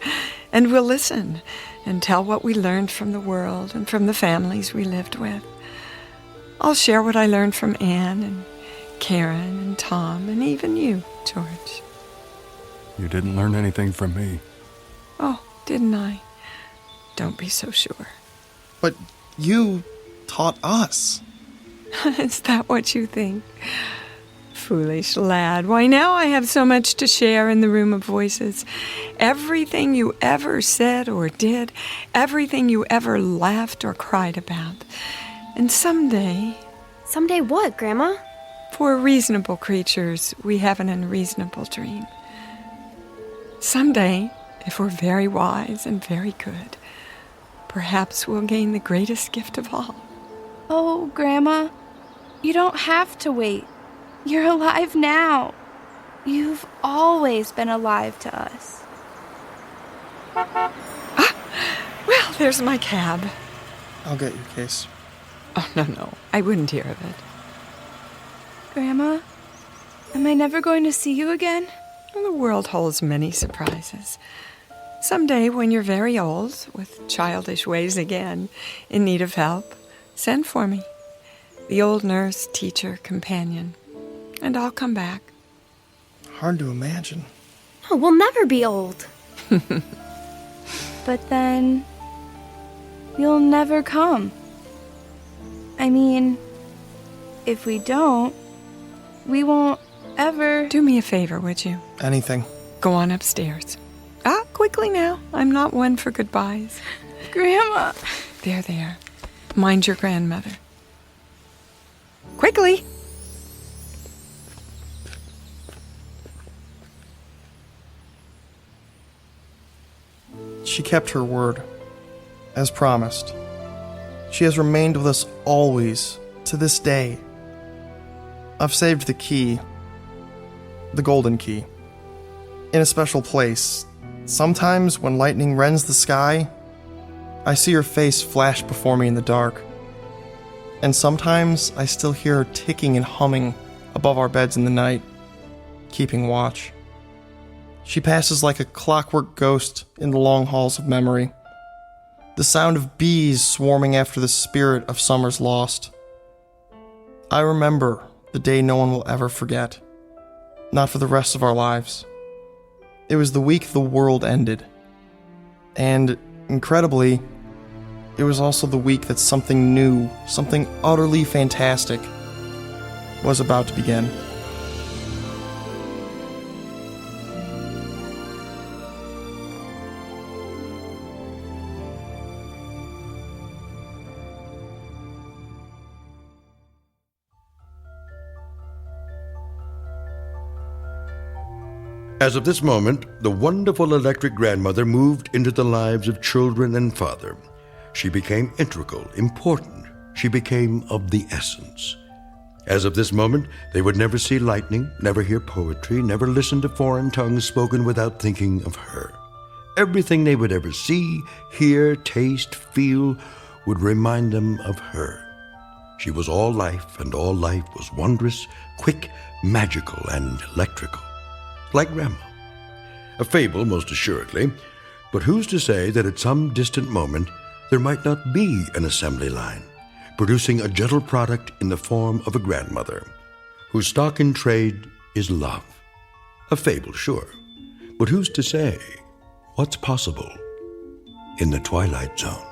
[SPEAKER 13] And we'll listen and tell what we learned from the world and from the families we lived with. I'll share what I learned from Anne and Karen and Tom and even you, George.
[SPEAKER 18] You didn't learn anything from me.
[SPEAKER 13] Oh, didn't I? Don't be so sure.
[SPEAKER 17] But you taught us.
[SPEAKER 13] Is that what you think? Foolish lad. Why, now I have so much to share in the Room of Voices. Everything you ever said or did, everything you ever laughed or cried about. And someday...
[SPEAKER 20] Someday what, Grandma?
[SPEAKER 13] For reasonable creatures, we have an unreasonable dream. Someday, if we're very wise and very good, perhaps we'll gain the greatest gift of all.
[SPEAKER 8] Oh, Grandma, you don't have to wait. You're alive now. You've always been alive to us.
[SPEAKER 13] Well, there's my cab.
[SPEAKER 17] I'll get your case.
[SPEAKER 13] Oh, no, I wouldn't hear of it.
[SPEAKER 8] Grandma, am I never going to see you again?
[SPEAKER 13] Well, the world holds many surprises. Someday, when you're very old, with childish ways again, in need of help, send for me. The old nurse, teacher, companion. And I'll come back.
[SPEAKER 17] Hard to imagine.
[SPEAKER 20] No, we'll never be old.
[SPEAKER 8] But then... you'll never come. I mean, if we don't, we won't ever...
[SPEAKER 13] Do me a favor, would you?
[SPEAKER 17] Anything.
[SPEAKER 13] Go on upstairs. Quickly now. I'm not one for goodbyes.
[SPEAKER 8] Grandma!
[SPEAKER 13] There. Mind your grandmother. Quickly!
[SPEAKER 17] She kept her word, as promised. She has remained with us always, to this day. I've saved the key, the golden key, in a special place. Sometimes when lightning rends the sky, I see her face flash before me in the dark. And sometimes I still hear her ticking and humming above our beds in the night, keeping watch. She passes like a clockwork ghost in the long halls of memory. The sound of bees swarming after the spirit of summers lost. I remember the day no one will ever forget. not for the rest of our lives. It was the week the world ended. And, incredibly, it was also the week that something new, something utterly fantastic, was about to begin.
[SPEAKER 1] As of this moment, the wonderful electric grandmother moved into the lives of children and father. She became integral, important. She became of the essence. As of this moment, they would never see lightning, never hear poetry, never listen to foreign tongues spoken without thinking of her. Everything they would ever see, hear, taste, feel would remind them of her. She was all life, and all life was wondrous, quick, magical, and electrical. Like Grandma. A fable, most assuredly, but who's to say that at some distant moment there might not be an assembly line, producing a gentle product in the form of a grandmother, whose stock in trade is love. A fable, sure, but who's to say what's possible in the Twilight Zone?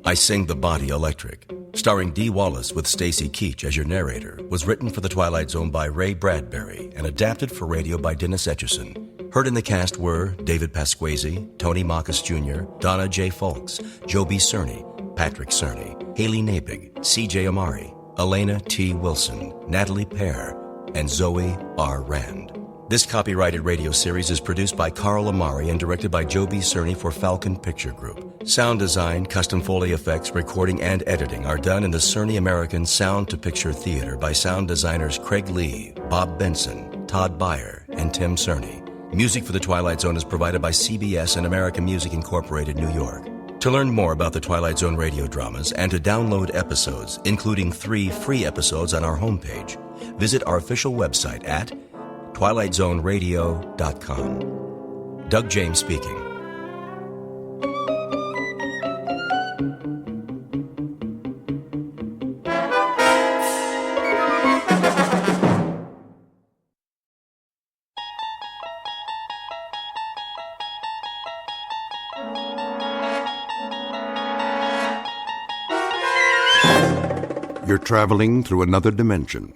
[SPEAKER 21] I Sing the Body Electric, starring Dee Wallace with Stacy Keach as your narrator, was written for The Twilight Zone by Ray Bradbury and adapted for radio by Dennis Etchison. Heard in the cast were David Pasquesi, Tony Marcus Jr., Donna J. Folks, Joe B. Cerny, Patrick Cerny, Haley Nabig, C.J. Amari, Elena T. Wilson, Natalie Pear, and Zoe R. Rand. This copyrighted radio series is produced by Carl Amari and directed by Joe B. Cerny for Falcon Picture Group. Sound design, custom Foley effects, recording, and editing are done in the Cerny American Sound to Picture Theater by sound designers Craig Lee, Bob Benson, Todd Beyer, and Tim Cerny. Music for The Twilight Zone is provided by CBS and American Music Incorporated, New York. To learn more about the Twilight Zone radio dramas and to download episodes, including 3 free episodes on our homepage, visit our official website at twilightzoneradio.com. Doug James speaking.
[SPEAKER 1] You're traveling through another dimension.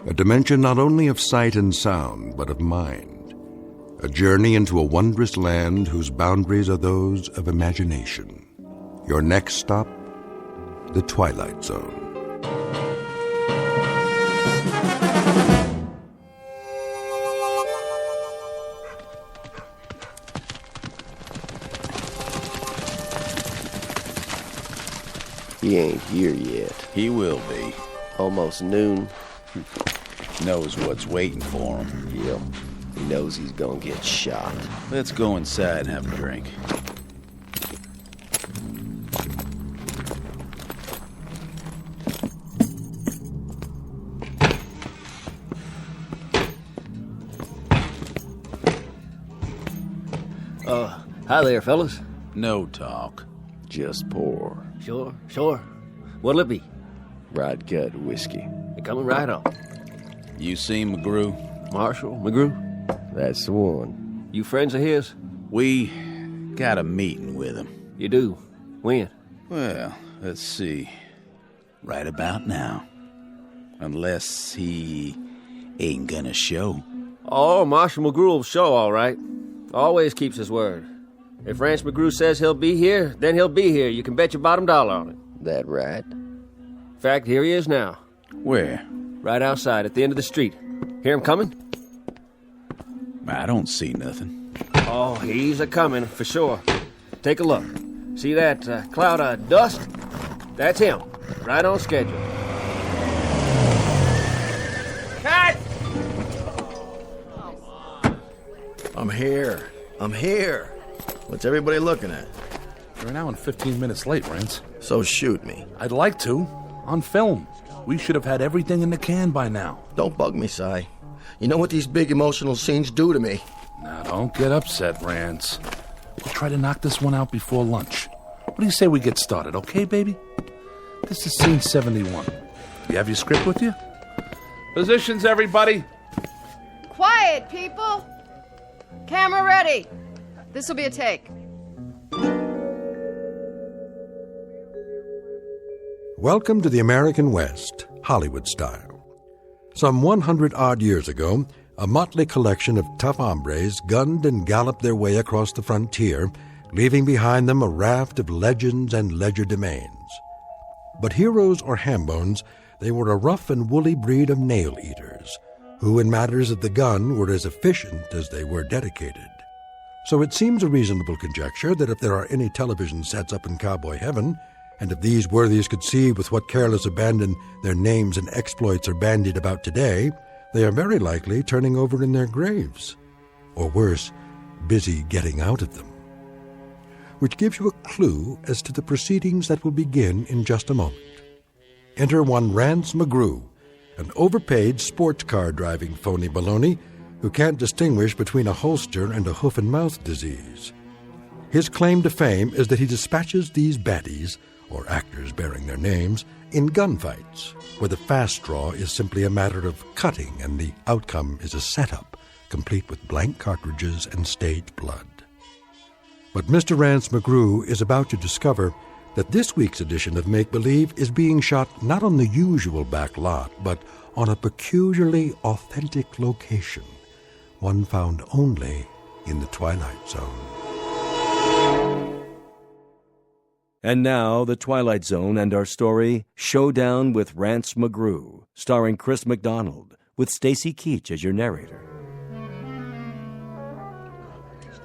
[SPEAKER 1] A dimension not only of sight and sound, but of mind. A journey into a wondrous land whose boundaries are those of imagination. Your next stop, the Twilight Zone.
[SPEAKER 9] He ain't here yet.
[SPEAKER 22] He will be.
[SPEAKER 9] Almost noon.
[SPEAKER 22] Knows what's waiting for him.
[SPEAKER 9] Yep. He knows he's gonna get shot.
[SPEAKER 22] Let's go inside and have a drink.
[SPEAKER 23] Hi there, fellas.
[SPEAKER 22] No talk.
[SPEAKER 9] Just pour.
[SPEAKER 23] Sure. What'll it be?
[SPEAKER 9] Ride cut whiskey.
[SPEAKER 23] You're coming right on.
[SPEAKER 22] You seen Mcgrew?
[SPEAKER 23] Marshall Mcgrew?
[SPEAKER 9] That's the one.
[SPEAKER 23] You friends of his?
[SPEAKER 22] We got a meeting with him.
[SPEAKER 23] You do? When?
[SPEAKER 22] Well, let's see. Right about now. Unless he ain't gonna show.
[SPEAKER 23] Oh, Marshall Mcgrew will show, all right. Always keeps his word. If Rance Mcgrew says he'll be here, then he'll be here. You can bet your bottom dollar on it.
[SPEAKER 9] That right?
[SPEAKER 23] In fact, here he is now.
[SPEAKER 22] Where?
[SPEAKER 23] Right outside, at the end of the street. Hear him coming?
[SPEAKER 22] I don't see nothing.
[SPEAKER 23] Oh, he's a-coming, for sure. Take a look. See that cloud of dust? That's him. Right on schedule.
[SPEAKER 2] Cut!
[SPEAKER 24] I'm here. What's everybody looking at?
[SPEAKER 25] You're an hour and 15 minutes late, Rance.
[SPEAKER 24] So shoot me.
[SPEAKER 25] I'd like to. On film.
[SPEAKER 3] We should have had everything in the can by now.
[SPEAKER 24] Don't bug me, Si. You know what these big emotional scenes do to me.
[SPEAKER 3] Now, don't get upset, Rance. We'll try to knock this one out before lunch. What do you say we get started, okay, baby? This is scene 71. You have your script with you? Positions, everybody.
[SPEAKER 12] Quiet, people! Camera ready. This will be a take.
[SPEAKER 1] Welcome to the American West, Hollywood style. Some 100-odd years ago, a motley collection of tough hombres gunned and galloped their way across the frontier, leaving behind them a raft of legends and legerdemains. But heroes or hambones, they were a rough and woolly breed of nail-eaters, who in matters of the gun were as efficient as they were dedicated. So it seems a reasonable conjecture that if there are any television sets up in cowboy heaven, and if these worthies could see with what careless abandon their names and exploits are bandied about today, they are very likely turning over in their graves. Or worse, busy getting out of them. Which gives you a clue as to the proceedings that will begin in just a moment. Enter one Rance Mcgrew, an overpaid sports car driving phony baloney who can't distinguish between a holster and a hoof-and-mouth disease. His claim to fame is that he dispatches these baddies, or actors bearing their names, in gunfights, where the fast draw is simply a matter of cutting and the outcome is a setup, complete with blank cartridges and staged blood. But Mr. Rance Mcgrew is about to discover that this week's edition of Make Believe is being shot not on the usual back lot, but on a peculiarly authentic location, one found only in the Twilight Zone.
[SPEAKER 9] And now, The Twilight Zone and our story, Showdown with Rance Mcgrew, starring Chris McDonald, with Stacy Keach as your narrator.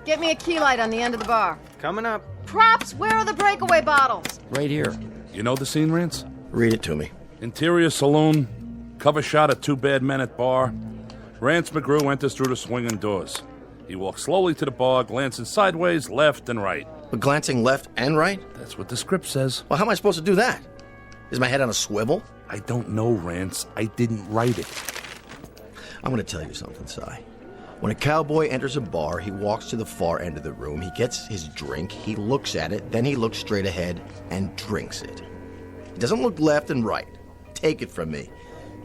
[SPEAKER 12] Get me a key light on the end of the bar.
[SPEAKER 23] Coming up.
[SPEAKER 12] Props, where are the breakaway bottles?
[SPEAKER 24] Right here.
[SPEAKER 3] You know the scene, Rance?
[SPEAKER 24] Read it to me.
[SPEAKER 3] Interior saloon, cover shot of two bad men at bar. Rance Mcgrew enters through the swinging doors. He walks slowly to the bar, glancing sideways, left and right.
[SPEAKER 24] But glancing left and right?
[SPEAKER 3] That's what the script says.
[SPEAKER 24] Well, how am I supposed to do that? Is my head on a swivel?
[SPEAKER 3] I don't know, Rance. I didn't write it.
[SPEAKER 24] I'm going to tell you something, Si. When a cowboy enters a bar, he walks to the far end of the room, he gets his drink, he looks at it, then he looks straight ahead and drinks it. He doesn't look left and right. Take it from me.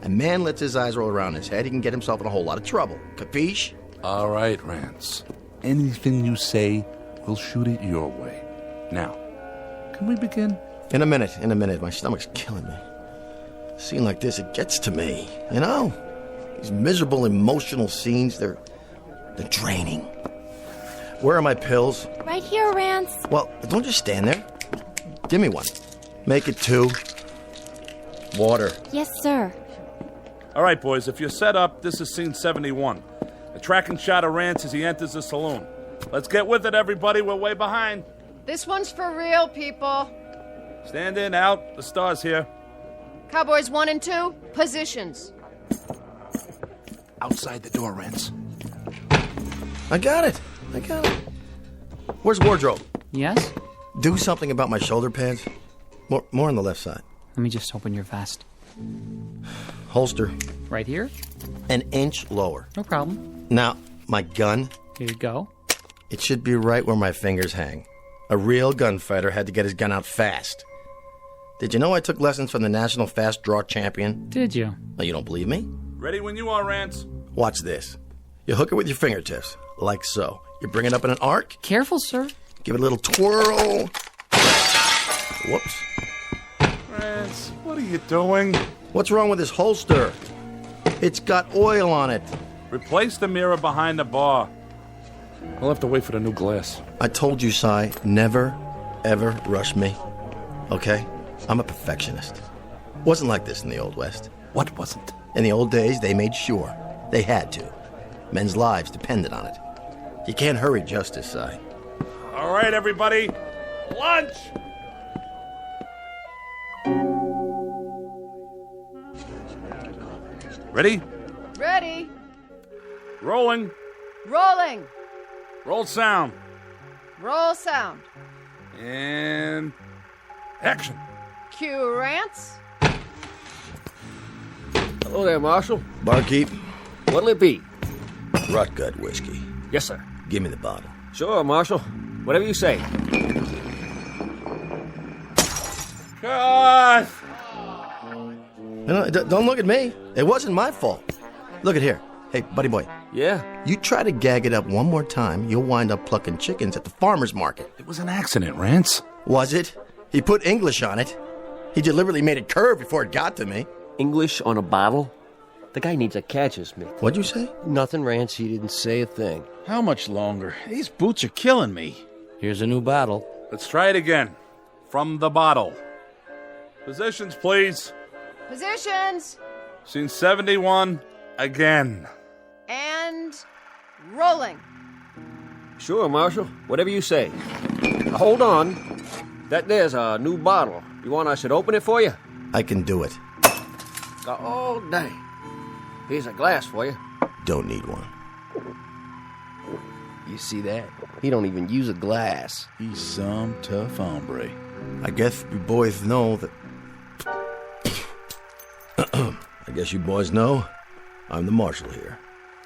[SPEAKER 24] A man lets his eyes roll around his head, he can get himself in a whole lot of trouble. Capiche?
[SPEAKER 3] All right, Rance. Anything you say, we'll shoot it your way. Now, can we begin?
[SPEAKER 24] In a minute. My stomach's killing me. A scene like this, it gets to me, you know? These miserable, emotional scenes, they're draining. Where are my pills?
[SPEAKER 8] Right here, Rance.
[SPEAKER 24] Well, don't just stand there. Give me one. Make it 2. Water.
[SPEAKER 8] Yes, sir.
[SPEAKER 3] All right, boys, if you're set up, this is scene 71. A tracking shot of Rance as he enters the saloon. Let's get with it, everybody. We're way behind.
[SPEAKER 12] This one's for real, people.
[SPEAKER 3] Stand in, out. The star's here.
[SPEAKER 12] Cowboys 1 and 2, positions.
[SPEAKER 3] Outside the door, Rance.
[SPEAKER 24] I got it. Where's wardrobe?
[SPEAKER 14] Yes?
[SPEAKER 24] Do something about my shoulder pads. More on the left side.
[SPEAKER 14] Let me just open your vest.
[SPEAKER 24] Holster.
[SPEAKER 14] Right here?
[SPEAKER 24] An inch lower.
[SPEAKER 14] No problem.
[SPEAKER 24] Now, my gun.
[SPEAKER 14] Here you go.
[SPEAKER 24] It should be right where my fingers hang. A real gunfighter had to get his gun out fast. Did you know I took lessons from the national fast draw champion?
[SPEAKER 14] Did you?
[SPEAKER 24] Oh, you don't believe me?
[SPEAKER 3] Ready when you are, Rance.
[SPEAKER 24] Watch this. You hook it with your fingertips, like so. You bring it up in an arc.
[SPEAKER 14] Careful, sir.
[SPEAKER 24] Give it a little twirl. Whoops.
[SPEAKER 3] Rance, what are you doing?
[SPEAKER 24] What's wrong with this holster? It's got oil on it.
[SPEAKER 3] Replace the mirror behind the bar. We'll have to wait for the new glass.
[SPEAKER 24] I told you, Si, never, ever rush me. Okay? I'm a perfectionist. Wasn't like this in the Old West.
[SPEAKER 3] What wasn't?
[SPEAKER 24] In the old days, they made sure. They had to. Men's lives depended on it. You can't hurry justice, Si.
[SPEAKER 3] All right, everybody. Lunch! Ready?
[SPEAKER 12] Ready.
[SPEAKER 3] Rolling.
[SPEAKER 12] Rolling.
[SPEAKER 3] Roll sound.
[SPEAKER 12] Roll sound.
[SPEAKER 3] And action.
[SPEAKER 12] Cue Rance.
[SPEAKER 23] Hello there, Marshal.
[SPEAKER 24] Barkeep.
[SPEAKER 23] What'll it be?
[SPEAKER 24] Rutgut whiskey.
[SPEAKER 23] Yes, sir.
[SPEAKER 24] Give me the bottle.
[SPEAKER 23] Sure, Marshal. Whatever you say.
[SPEAKER 3] God!
[SPEAKER 24] No, don't look at me. It wasn't my fault. Look at here. Hey, buddy boy.
[SPEAKER 23] Yeah?
[SPEAKER 24] You try to gag it up one more time, you'll wind up plucking chickens at the farmer's market.
[SPEAKER 3] It was an accident, Rance.
[SPEAKER 24] Was it? He put English on it. He deliberately made it curve before it got to me.
[SPEAKER 23] English on a bottle? The guy needs a catcher's mitt.
[SPEAKER 24] What'd you say?
[SPEAKER 23] Nothing, Rance. He didn't say a thing.
[SPEAKER 4] How much longer? These boots are killing me.
[SPEAKER 23] Here's a new bottle.
[SPEAKER 3] Let's try it again. From the bottle. Positions, please.
[SPEAKER 12] Positions!
[SPEAKER 3] Scene 71, again.
[SPEAKER 12] And rolling.
[SPEAKER 23] Sure, Marshal. Whatever you say. Now, hold on. That there's a new bottle. You want I should open it for you?
[SPEAKER 24] I can do it.
[SPEAKER 23] Oh, dang. Here's a glass for you.
[SPEAKER 24] Don't need one.
[SPEAKER 22] You see that? He don't even use a glass.
[SPEAKER 4] He's some tough hombre.
[SPEAKER 24] I guess you boys know that... I guess you boys know I'm the marshal here.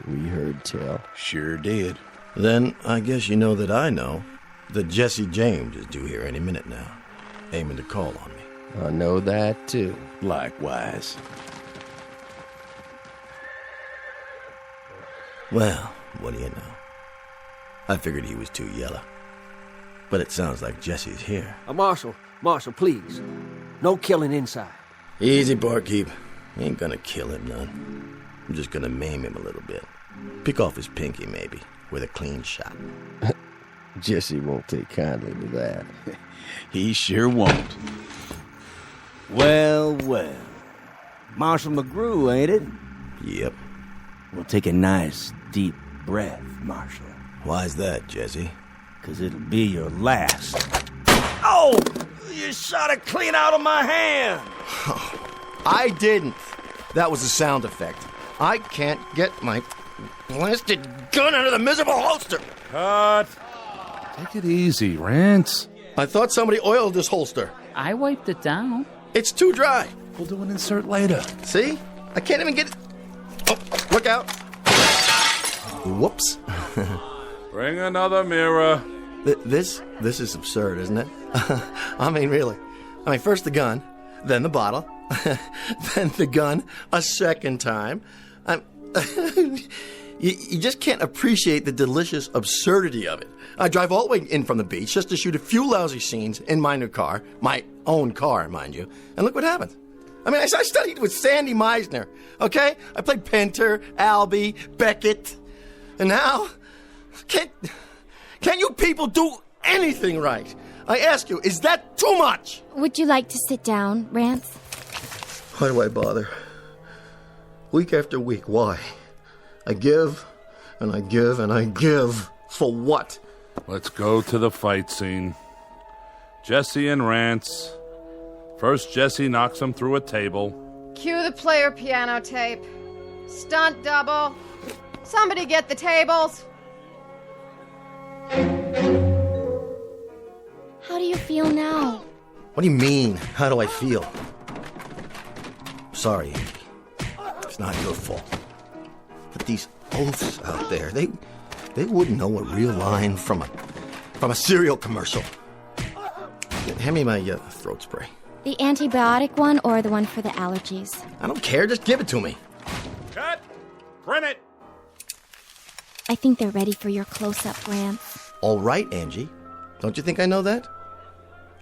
[SPEAKER 22] We heard tell.
[SPEAKER 4] Sure did.
[SPEAKER 24] Then I guess you know that I know that Jesse James is due here any minute now, aiming to call on me.
[SPEAKER 22] I know that, too.
[SPEAKER 4] Likewise.
[SPEAKER 24] Well, what do you know? I figured he was too yellow. But it sounds like Jesse's here.
[SPEAKER 23] Marshal, please. No killing inside.
[SPEAKER 24] Easy, barkeep. Ain't gonna kill him none. I'm just gonna maim him a little bit. Pick off his pinky, maybe, with a clean shot.
[SPEAKER 22] Jesse won't take kindly to that.
[SPEAKER 4] He sure won't.
[SPEAKER 5] Well, well. Marshal Mcgrew, ain't it?
[SPEAKER 24] Yep.
[SPEAKER 5] We'll take a nice, deep breath, Marshal.
[SPEAKER 24] Why's that, Jesse?
[SPEAKER 5] 'Cause it'll be your last. Oh! You shot it clean out of my hand!
[SPEAKER 24] I didn't. That was a sound effect. I can't get my blasted gun out of the miserable holster.
[SPEAKER 3] Cut. Take it easy, Rance.
[SPEAKER 24] I thought somebody oiled this holster.
[SPEAKER 14] I wiped it down.
[SPEAKER 24] It's too dry.
[SPEAKER 3] We'll do an insert later.
[SPEAKER 24] See? I can't even get it. Oh, look out. Whoops.
[SPEAKER 3] Bring another mirror.
[SPEAKER 24] This is absurd, isn't it? I mean, really. First the gun, then the bottle, then the gun a second time. You just can't appreciate the delicious absurdity of it. I drive all the way in from the beach just to shoot a few lousy scenes in my new car, my own car, mind you, and look what happened. I studied with Sandy Meisner, okay? I played Pinter, Albee, Beckett, and now, can't you people do anything right? I ask you, is that too much?
[SPEAKER 6] Would you like to sit down, Rance?
[SPEAKER 24] Why do I bother? Week after week, why? I give, and I give, and I give. For what?
[SPEAKER 3] Let's go to the fight scene. Jesse and Rance. First, Jesse knocks him through a table.
[SPEAKER 12] Cue the player piano tape. Stunt double. Somebody get the tables.
[SPEAKER 6] How do you feel now?
[SPEAKER 24] What do you mean? How do I feel? Sorry, Andy. It's not your fault. But these oaths out there, they wouldn't know a real line from a cereal commercial. Hand me my throat spray.
[SPEAKER 6] The antibiotic one or the one for the allergies?
[SPEAKER 24] I don't care. Just give it to me.
[SPEAKER 3] Cut! Print it!
[SPEAKER 6] I think they're ready for your close-up, Rance.
[SPEAKER 24] All right, Angie. Don't you think I know that?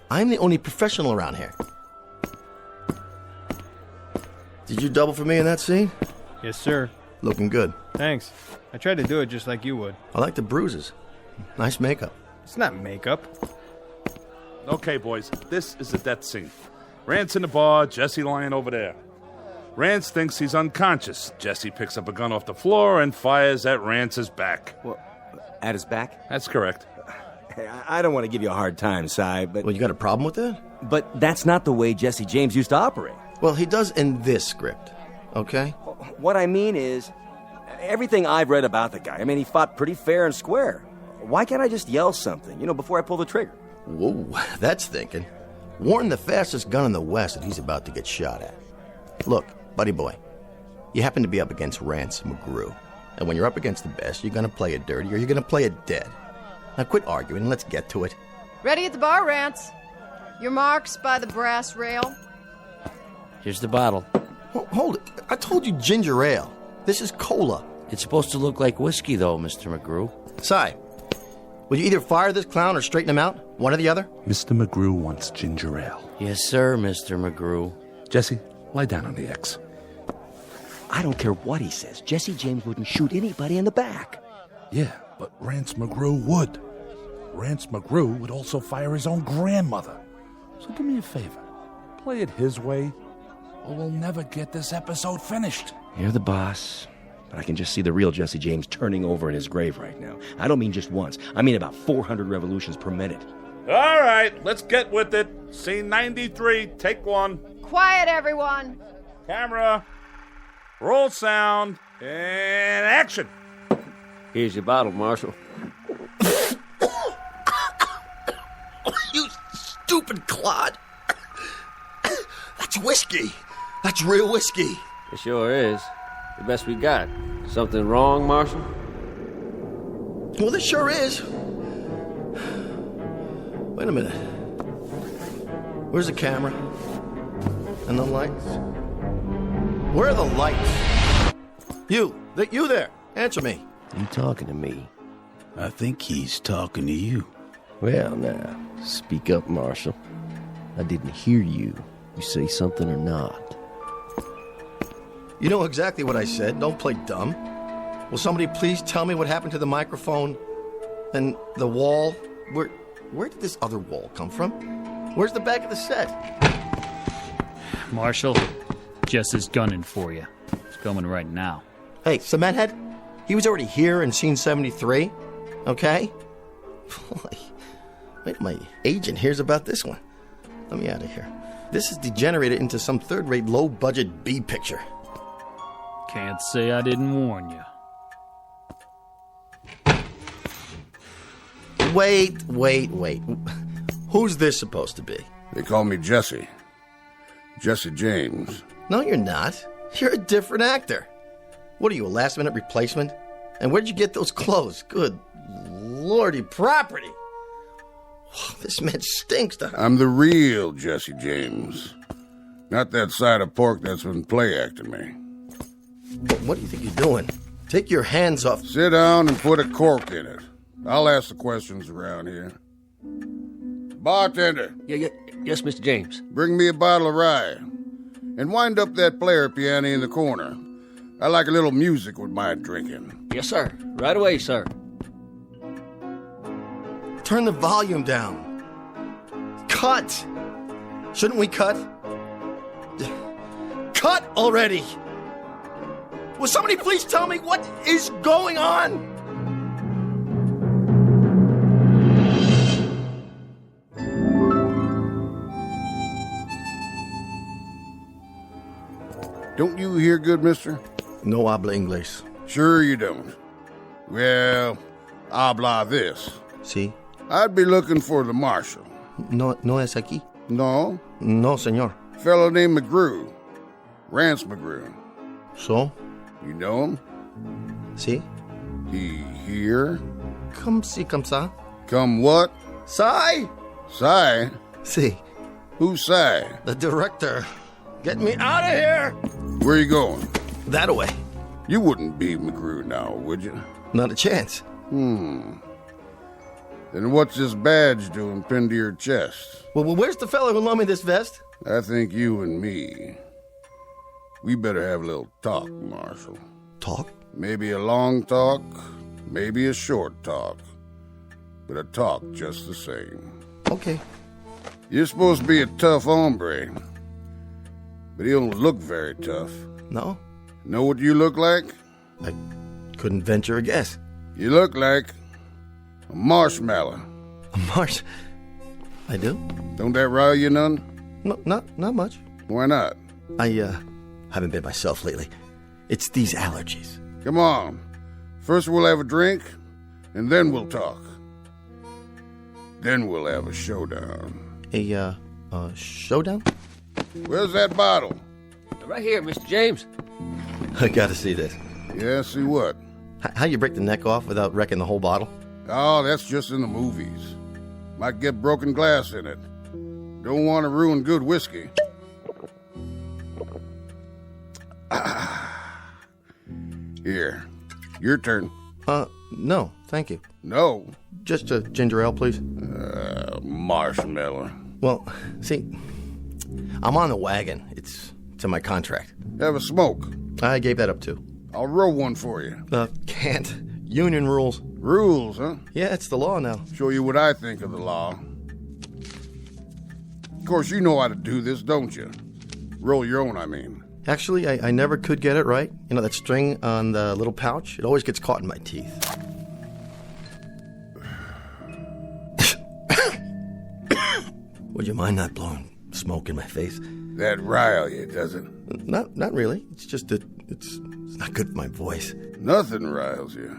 [SPEAKER 24] I'm the only professional around here. Did you double for me in that scene?
[SPEAKER 11] Yes, sir.
[SPEAKER 24] Looking good.
[SPEAKER 11] Thanks. I tried to do it just like you would.
[SPEAKER 24] I like the bruises. Nice makeup.
[SPEAKER 11] It's not makeup.
[SPEAKER 3] Okay, boys, this is the death scene. Rance in the bar, Jesse lying over there. Rance thinks he's unconscious. Jesse picks up a gun off the floor and fires at Rance's back.
[SPEAKER 5] Well, at his back?
[SPEAKER 3] That's correct.
[SPEAKER 5] Hey, I don't want to give you a hard time, Si, but...
[SPEAKER 24] Well, you got a problem with that?
[SPEAKER 5] But that's not the way Jesse James used to operate.
[SPEAKER 24] Well, he does in this script, okay?
[SPEAKER 5] What I mean is, everything I've read about the guy, he fought pretty fair and square. Why can't I just yell something, before I pull the trigger?
[SPEAKER 24] Whoa, that's thinking. Warn the fastest gun in the West that he's about to get shot at. Look, buddy boy, You happen to be up against Rance Mcgrew. And when you're up against the best, you're going to play it dirty or you're going to play it dead. Now quit arguing and let's get to it.
[SPEAKER 12] Ready at the bar, Rance. Your marks by the brass rail.
[SPEAKER 7] Here's the bottle.
[SPEAKER 24] Hold it. I told you ginger ale. This is cola.
[SPEAKER 7] It's supposed to look like whiskey, though, Mr. Mcgrew.
[SPEAKER 24] Si, will you either fire this clown or straighten him out? One or the other?
[SPEAKER 3] Mr. Mcgrew wants ginger ale.
[SPEAKER 7] Yes, sir, Mr. Mcgrew.
[SPEAKER 3] Jesse, lie down on the X.
[SPEAKER 5] I don't care what he says. Jesse James wouldn't shoot anybody in the back.
[SPEAKER 3] Yeah, but Rance Mcgrew would. Rance Mcgrew would also fire his own grandmother. So do me a favor. Play it his way, or we'll never get this episode finished.
[SPEAKER 5] You're the boss, but I can just see the real Jesse James turning over in his grave right now. I don't mean just once. I mean about 400 revolutions per minute.
[SPEAKER 3] All right, let's get with it. Scene 93, take one.
[SPEAKER 12] Quiet, everyone.
[SPEAKER 3] Camera, roll sound, and action.
[SPEAKER 23] Here's your bottle, Marshal.
[SPEAKER 24] You stupid clod. That's whiskey. That's real whiskey.
[SPEAKER 23] It sure is. The best we got. Something wrong, Marshal?
[SPEAKER 24] Well, this sure is. Wait a minute. Where's the camera? And the lights? Where are the lights? You there. Answer me. You talking to me?
[SPEAKER 4] I think he's talking to you.
[SPEAKER 24] Well, now, speak up, Marshal. I didn't hear you. You say something or not? You know exactly what I said. Don't play dumb. Will somebody please tell me what happened to the microphone and the wall? Where did this other wall come from? Where's the back of the set?
[SPEAKER 14] Marshal, Jess is gunning for you. It's coming right now.
[SPEAKER 24] Hey, Cementhead, he was already here in scene 73, okay? Boy, wait till my agent hears about this one. Let me out of here. This is degenerated into some third-rate, low-budget B picture.
[SPEAKER 14] Can't say I didn't warn you.
[SPEAKER 24] Wait. Who's this supposed to be?
[SPEAKER 15] They call me Jesse. Jesse James.
[SPEAKER 24] No, you're not. You're a different actor. What are you, a last-minute replacement? And where'd you get those clothes? Good lordy property. This man stinks to...
[SPEAKER 15] I'm the real Jesse James. Not that side of pork that's been play-acting me.
[SPEAKER 24] What do you think you're doing? Take your hands off...
[SPEAKER 15] Sit down and put a cork in it. I'll ask the questions around here. Bartender.
[SPEAKER 23] Yes, Mr. James.
[SPEAKER 15] Bring me a bottle of rye. And wind up that player piano in the corner. I like a little music with my drinking.
[SPEAKER 23] Yes, sir. Right away, sir.
[SPEAKER 24] Turn the volume down. Cut! Shouldn't we cut? Cut already! Will somebody please tell me what is going on?
[SPEAKER 15] Don't you hear good, mister?
[SPEAKER 24] No habla inglés.
[SPEAKER 15] Sure you don't. Well, habla this.
[SPEAKER 24] Sí.
[SPEAKER 15] I'd be looking for the marshal.
[SPEAKER 24] No es aquí?
[SPEAKER 15] No.
[SPEAKER 24] No, señor.
[SPEAKER 15] Fellow named Mcgrew. Rance Mcgrew.
[SPEAKER 24] So?
[SPEAKER 15] You know him?
[SPEAKER 24] Sí.
[SPEAKER 15] He here?
[SPEAKER 24] Come si, come sa.
[SPEAKER 15] Come what?
[SPEAKER 24] Si.
[SPEAKER 15] Si?
[SPEAKER 24] Si.
[SPEAKER 15] Who's Si?
[SPEAKER 24] The director. Get me out of here!
[SPEAKER 15] Where you going?
[SPEAKER 24] That way.
[SPEAKER 15] You wouldn't be Mcgrew now, would you?
[SPEAKER 24] Not a chance.
[SPEAKER 15] Then what's this badge doing pinned to your chest?
[SPEAKER 24] Well, where's the fellow who loaned me this vest?
[SPEAKER 15] I think you and me. We better have a little talk, Marshal.
[SPEAKER 24] Talk?
[SPEAKER 15] Maybe a long talk, maybe a short talk. But a talk just the same.
[SPEAKER 24] Okay.
[SPEAKER 15] You're supposed to be a tough hombre. But you don't look very tough.
[SPEAKER 24] No?
[SPEAKER 15] Know what you look like?
[SPEAKER 24] I couldn't venture a guess.
[SPEAKER 15] You look like a marshmallow.
[SPEAKER 24] A I do?
[SPEAKER 15] Don't that rile you none?
[SPEAKER 24] No, not much.
[SPEAKER 15] Why not?
[SPEAKER 24] I haven't been myself lately. It's these allergies.
[SPEAKER 15] Come on. First we'll have a drink, and then we'll talk. Then we'll have a showdown.
[SPEAKER 24] A showdown?
[SPEAKER 15] Where's that bottle?
[SPEAKER 23] Right here, Mr. James.
[SPEAKER 24] I gotta see this.
[SPEAKER 15] Yeah, see what?
[SPEAKER 24] How you break the neck off without wrecking the whole bottle?
[SPEAKER 15] Oh, that's just in the movies. Might get broken glass in it. Don't want to ruin good whiskey. Here, your turn.
[SPEAKER 24] No, thank you.
[SPEAKER 15] No?
[SPEAKER 24] Just a ginger ale, please.
[SPEAKER 15] Marshmallow.
[SPEAKER 24] Well, see, I'm on the wagon. It's in my contract.
[SPEAKER 15] Have a smoke.
[SPEAKER 24] I gave that up too.
[SPEAKER 15] I'll roll one for you.
[SPEAKER 24] Can't. Union rules.
[SPEAKER 15] Rules, huh?
[SPEAKER 24] Yeah, it's the law now.
[SPEAKER 15] Show you what I think of the law. Of course, you know how to do this, don't you? Roll your own, I mean.
[SPEAKER 24] Actually, I never could get it right. You know, that string on the little pouch? It always gets caught in my teeth. Would you mind not blowing smoke in my face?
[SPEAKER 15] That rile you, does it?
[SPEAKER 24] Not really. It's just that it's not good for my voice.
[SPEAKER 15] Nothing riles you.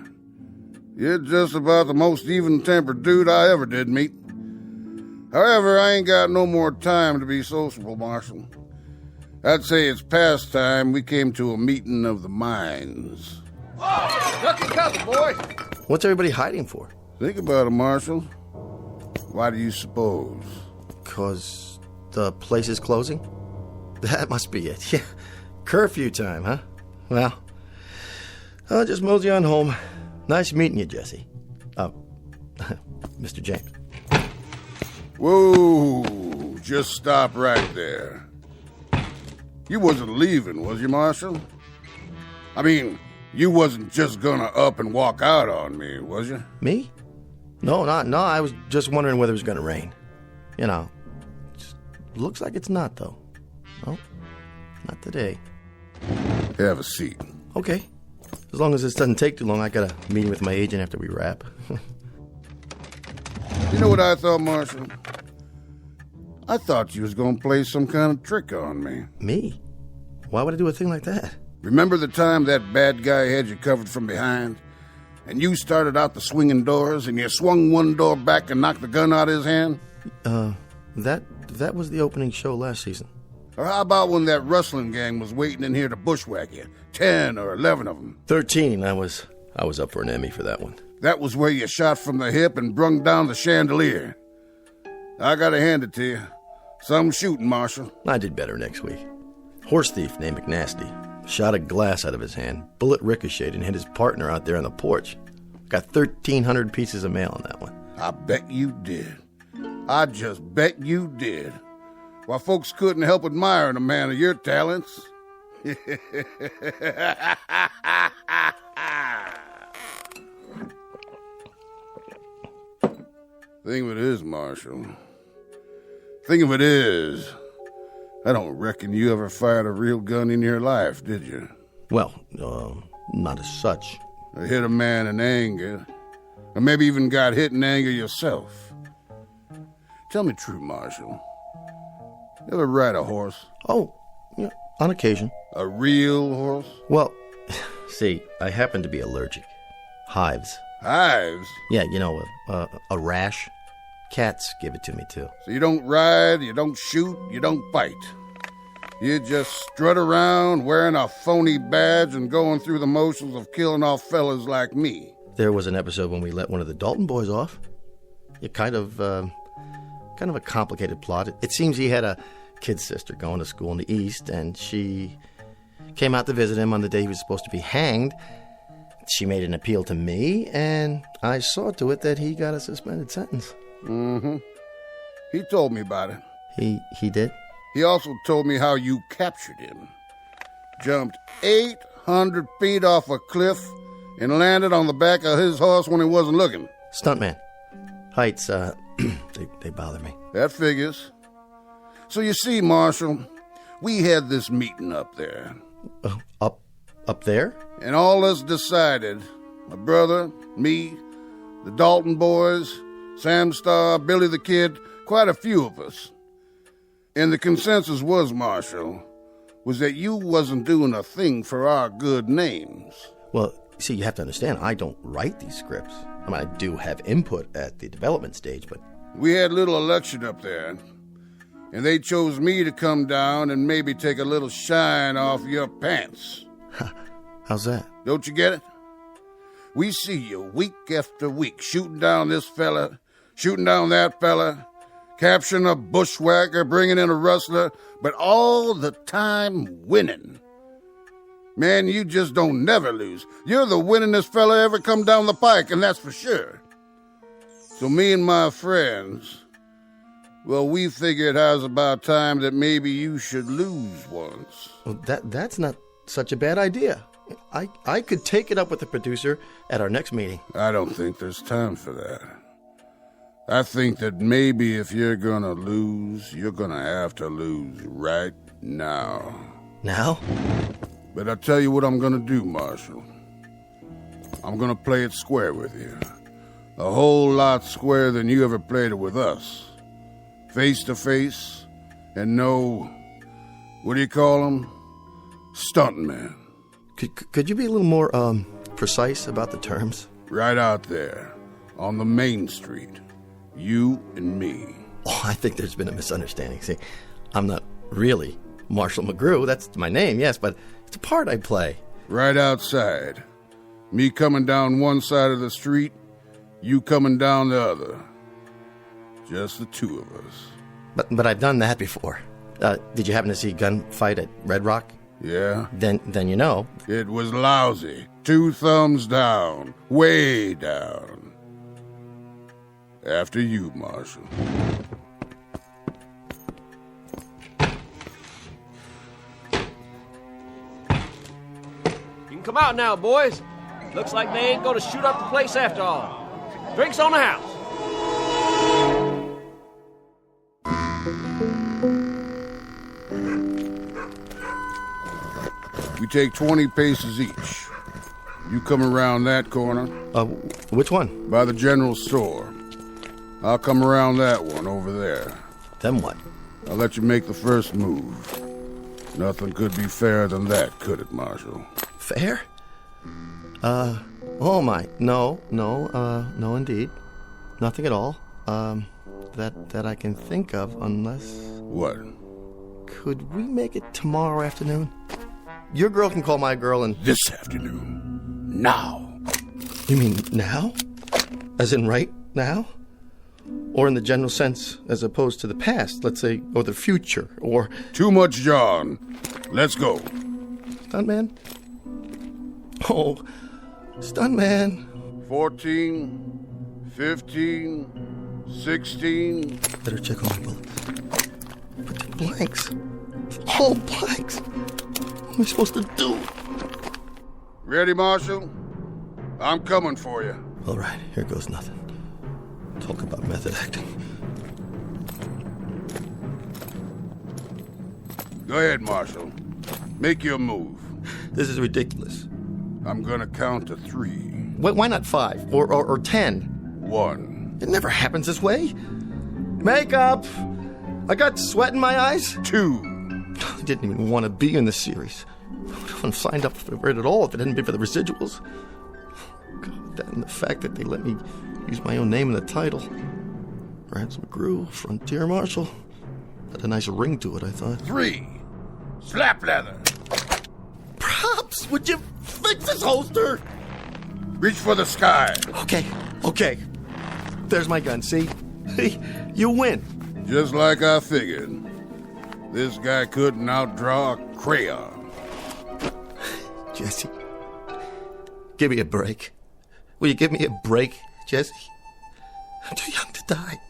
[SPEAKER 15] You're just about the most even-tempered dude I ever did meet. However, I ain't got no more time to be sociable, Marshal. I'd say it's past time we came to a meeting of the minds.
[SPEAKER 2] Duck and cover, boys!
[SPEAKER 24] What's everybody hiding for?
[SPEAKER 15] Think about it, Marshal. Why do you suppose?
[SPEAKER 24] 'Cause the place is closing? That must be it. Yeah. Curfew time, huh? Well, I'll just mosey on home. Nice meeting you, Jesse. Mr. James.
[SPEAKER 15] Whoa, just stop right there. You wasn't leaving, was you, Marshal? I mean, you wasn't just gonna up and walk out on me, was you?
[SPEAKER 24] Me? No, I was just wondering whether it was gonna rain. You know, looks like it's not, though. No, not today.
[SPEAKER 15] Have a seat.
[SPEAKER 24] Okay. As long as this doesn't take too long, I got a meeting with my agent after we wrap.
[SPEAKER 15] You know what I thought, Marshal? I thought you was gonna play some kind of trick on me.
[SPEAKER 24] Me? Why would I do a thing like that?
[SPEAKER 15] Remember the time that bad guy had you covered from behind? And you started out the swinging doors, and you swung one door back and knocked the gun out of his hand?
[SPEAKER 24] That was the opening show last season.
[SPEAKER 15] Or how about when that rustling gang was waiting in here to bushwhack you? 10 or 11 of them.
[SPEAKER 24] 13. I was up for an Emmy for that one.
[SPEAKER 15] That was where you shot from the hip and brung down the chandelier. I gotta hand it to you. Some shooting, Marshal.
[SPEAKER 24] I did better next week. Horse thief named McNasty shot a glass out of his hand. Bullet ricocheted and hit his partner out there on the porch. Got 1,300 pieces of mail on that one.
[SPEAKER 15] I bet you did. I just bet you did. Why, folks couldn't help admiring a man of your talents. Thing of it is, Marshal. Thing of it is, I don't reckon you ever fired a real gun in your life, did you?
[SPEAKER 24] Well, not as such.
[SPEAKER 15] Or hit a man in anger. Or maybe even got hit in anger yourself. Tell me true, Marshal. You ever ride a horse?
[SPEAKER 24] Oh, yeah, on occasion.
[SPEAKER 15] A real horse?
[SPEAKER 24] Well, see, I happen to be allergic. Hives.
[SPEAKER 15] Hives?
[SPEAKER 24] Yeah, you know, a rash. Cats give it to me, too.
[SPEAKER 15] So you don't ride, you don't shoot, you don't fight. You just strut around wearing a phony badge and going through the motions of killing off fellas like me.
[SPEAKER 24] There was an episode when we let one of the Dalton boys off. It kind of a complicated plot. It seems he had a kid sister going to school in the East, and she came out to visit him on the day he was supposed to be hanged. She made an appeal to me, and I saw to it that he got a suspended sentence.
[SPEAKER 15] Mm-hmm. He told me about it.
[SPEAKER 24] He did?
[SPEAKER 15] He also told me how you captured him. Jumped 800 feet off a cliff and landed on the back of his horse when he wasn't looking.
[SPEAKER 24] Stuntman. Heights, they bother me.
[SPEAKER 15] That figures. So you see, Marshal, we had this meeting up there.
[SPEAKER 24] Up there?
[SPEAKER 15] And all us decided, my brother, me, the Dalton boys, Sam Starr, Billy the Kid, quite a few of us. And the consensus was, Marshal, was that you wasn't doing a thing for our good names.
[SPEAKER 24] Well, see, you have to understand, I don't write these scripts. I mean, I do have input at the development stage, but...
[SPEAKER 15] We had a little election up there, and they chose me to come down and maybe take a little shine off your pants.
[SPEAKER 24] How's that?
[SPEAKER 15] Don't you get it? We see you week after week shooting down this fella, shooting down that fella, capturing a bushwhacker, bringing in a rustler, but all the time winning. Man, you just don't never lose. You're the winningest fella ever come down the pike, and that's for sure. So me and my friends, well, we figured it was about time that maybe you should lose once.
[SPEAKER 24] Well, that's not such a bad idea. I could take it up with the producer at our next meeting.
[SPEAKER 15] I don't think there's time for that. I think that maybe if you're gonna lose, you're gonna have to lose right now.
[SPEAKER 24] Now?
[SPEAKER 15] But I'll tell you what I'm gonna do, Marshal. I'm gonna play it square with you. A whole lot squarer than you ever played it with us. Face to face, and no, what do you call them? Stuntman.
[SPEAKER 24] Could you be a little more, precise about the terms?
[SPEAKER 15] Right out there, on the main street. You and me.
[SPEAKER 24] Oh, I think there's been a misunderstanding. See, I'm not really Marshall McGrew. That's my name, yes, but it's a part I play.
[SPEAKER 15] Right outside. Me coming down one side of the street, you coming down the other. Just the two of us.
[SPEAKER 24] But I've done that before. Did you happen to see Gunfight at Red Rock?
[SPEAKER 15] Yeah.
[SPEAKER 24] Then you know.
[SPEAKER 15] It was lousy. 2 thumbs down. Way down. After you, Marshal.
[SPEAKER 23] You can come out now, boys. Looks like they ain't gonna shoot up the place after all. Drinks on the house.
[SPEAKER 15] We take 20 paces each. You come around that corner.
[SPEAKER 24] Which one?
[SPEAKER 15] By the general store. I'll come around that one over there.
[SPEAKER 24] Then what?
[SPEAKER 15] I'll let you make the first move. Nothing could be fairer than that, could it, Marshal?
[SPEAKER 24] Fair? Oh my, no, indeed. Nothing at all. That I can think of, unless...
[SPEAKER 15] What?
[SPEAKER 24] Could we make it tomorrow afternoon? Your girl can call my girl and...
[SPEAKER 15] This afternoon. Now.
[SPEAKER 24] You mean now? As in right now? Or in the general sense, as opposed to the past, let's say, or the future, or...
[SPEAKER 15] Too much, John. Let's go.
[SPEAKER 24] Stuntman? Oh, Stuntman.
[SPEAKER 15] 14, 15, 16...
[SPEAKER 24] Better check all my bullets. But they're blanks. All blanks. What am I supposed to do?
[SPEAKER 15] Ready, Marshal? I'm coming for you.
[SPEAKER 24] All right, here goes nothing. Talk about method acting.
[SPEAKER 15] Go ahead, Marshal. Make your move.
[SPEAKER 24] This is ridiculous.
[SPEAKER 15] I'm gonna count to 3.
[SPEAKER 24] Why not 5 or 10?
[SPEAKER 15] 1.
[SPEAKER 24] It never happens this way. Makeup. I got sweat in my eyes.
[SPEAKER 15] 2.
[SPEAKER 24] I didn't even want to be in this series. I wouldn't have signed up for it at all if it hadn't been for the residuals. God, that and the fact that they let me use my own name in the title. Rance Mcgrew, Frontier Marshal. Had a nice ring to it, I thought.
[SPEAKER 15] 3. Slap leather.
[SPEAKER 24] Props, would you fix this holster?
[SPEAKER 15] Reach for the sky.
[SPEAKER 24] Okay. There's my gun, see? You win.
[SPEAKER 15] Just like I figured. This guy couldn't outdraw a crayon.
[SPEAKER 24] Jesse, give me a break. Will you give me a break, Jesse? I'm too young to die.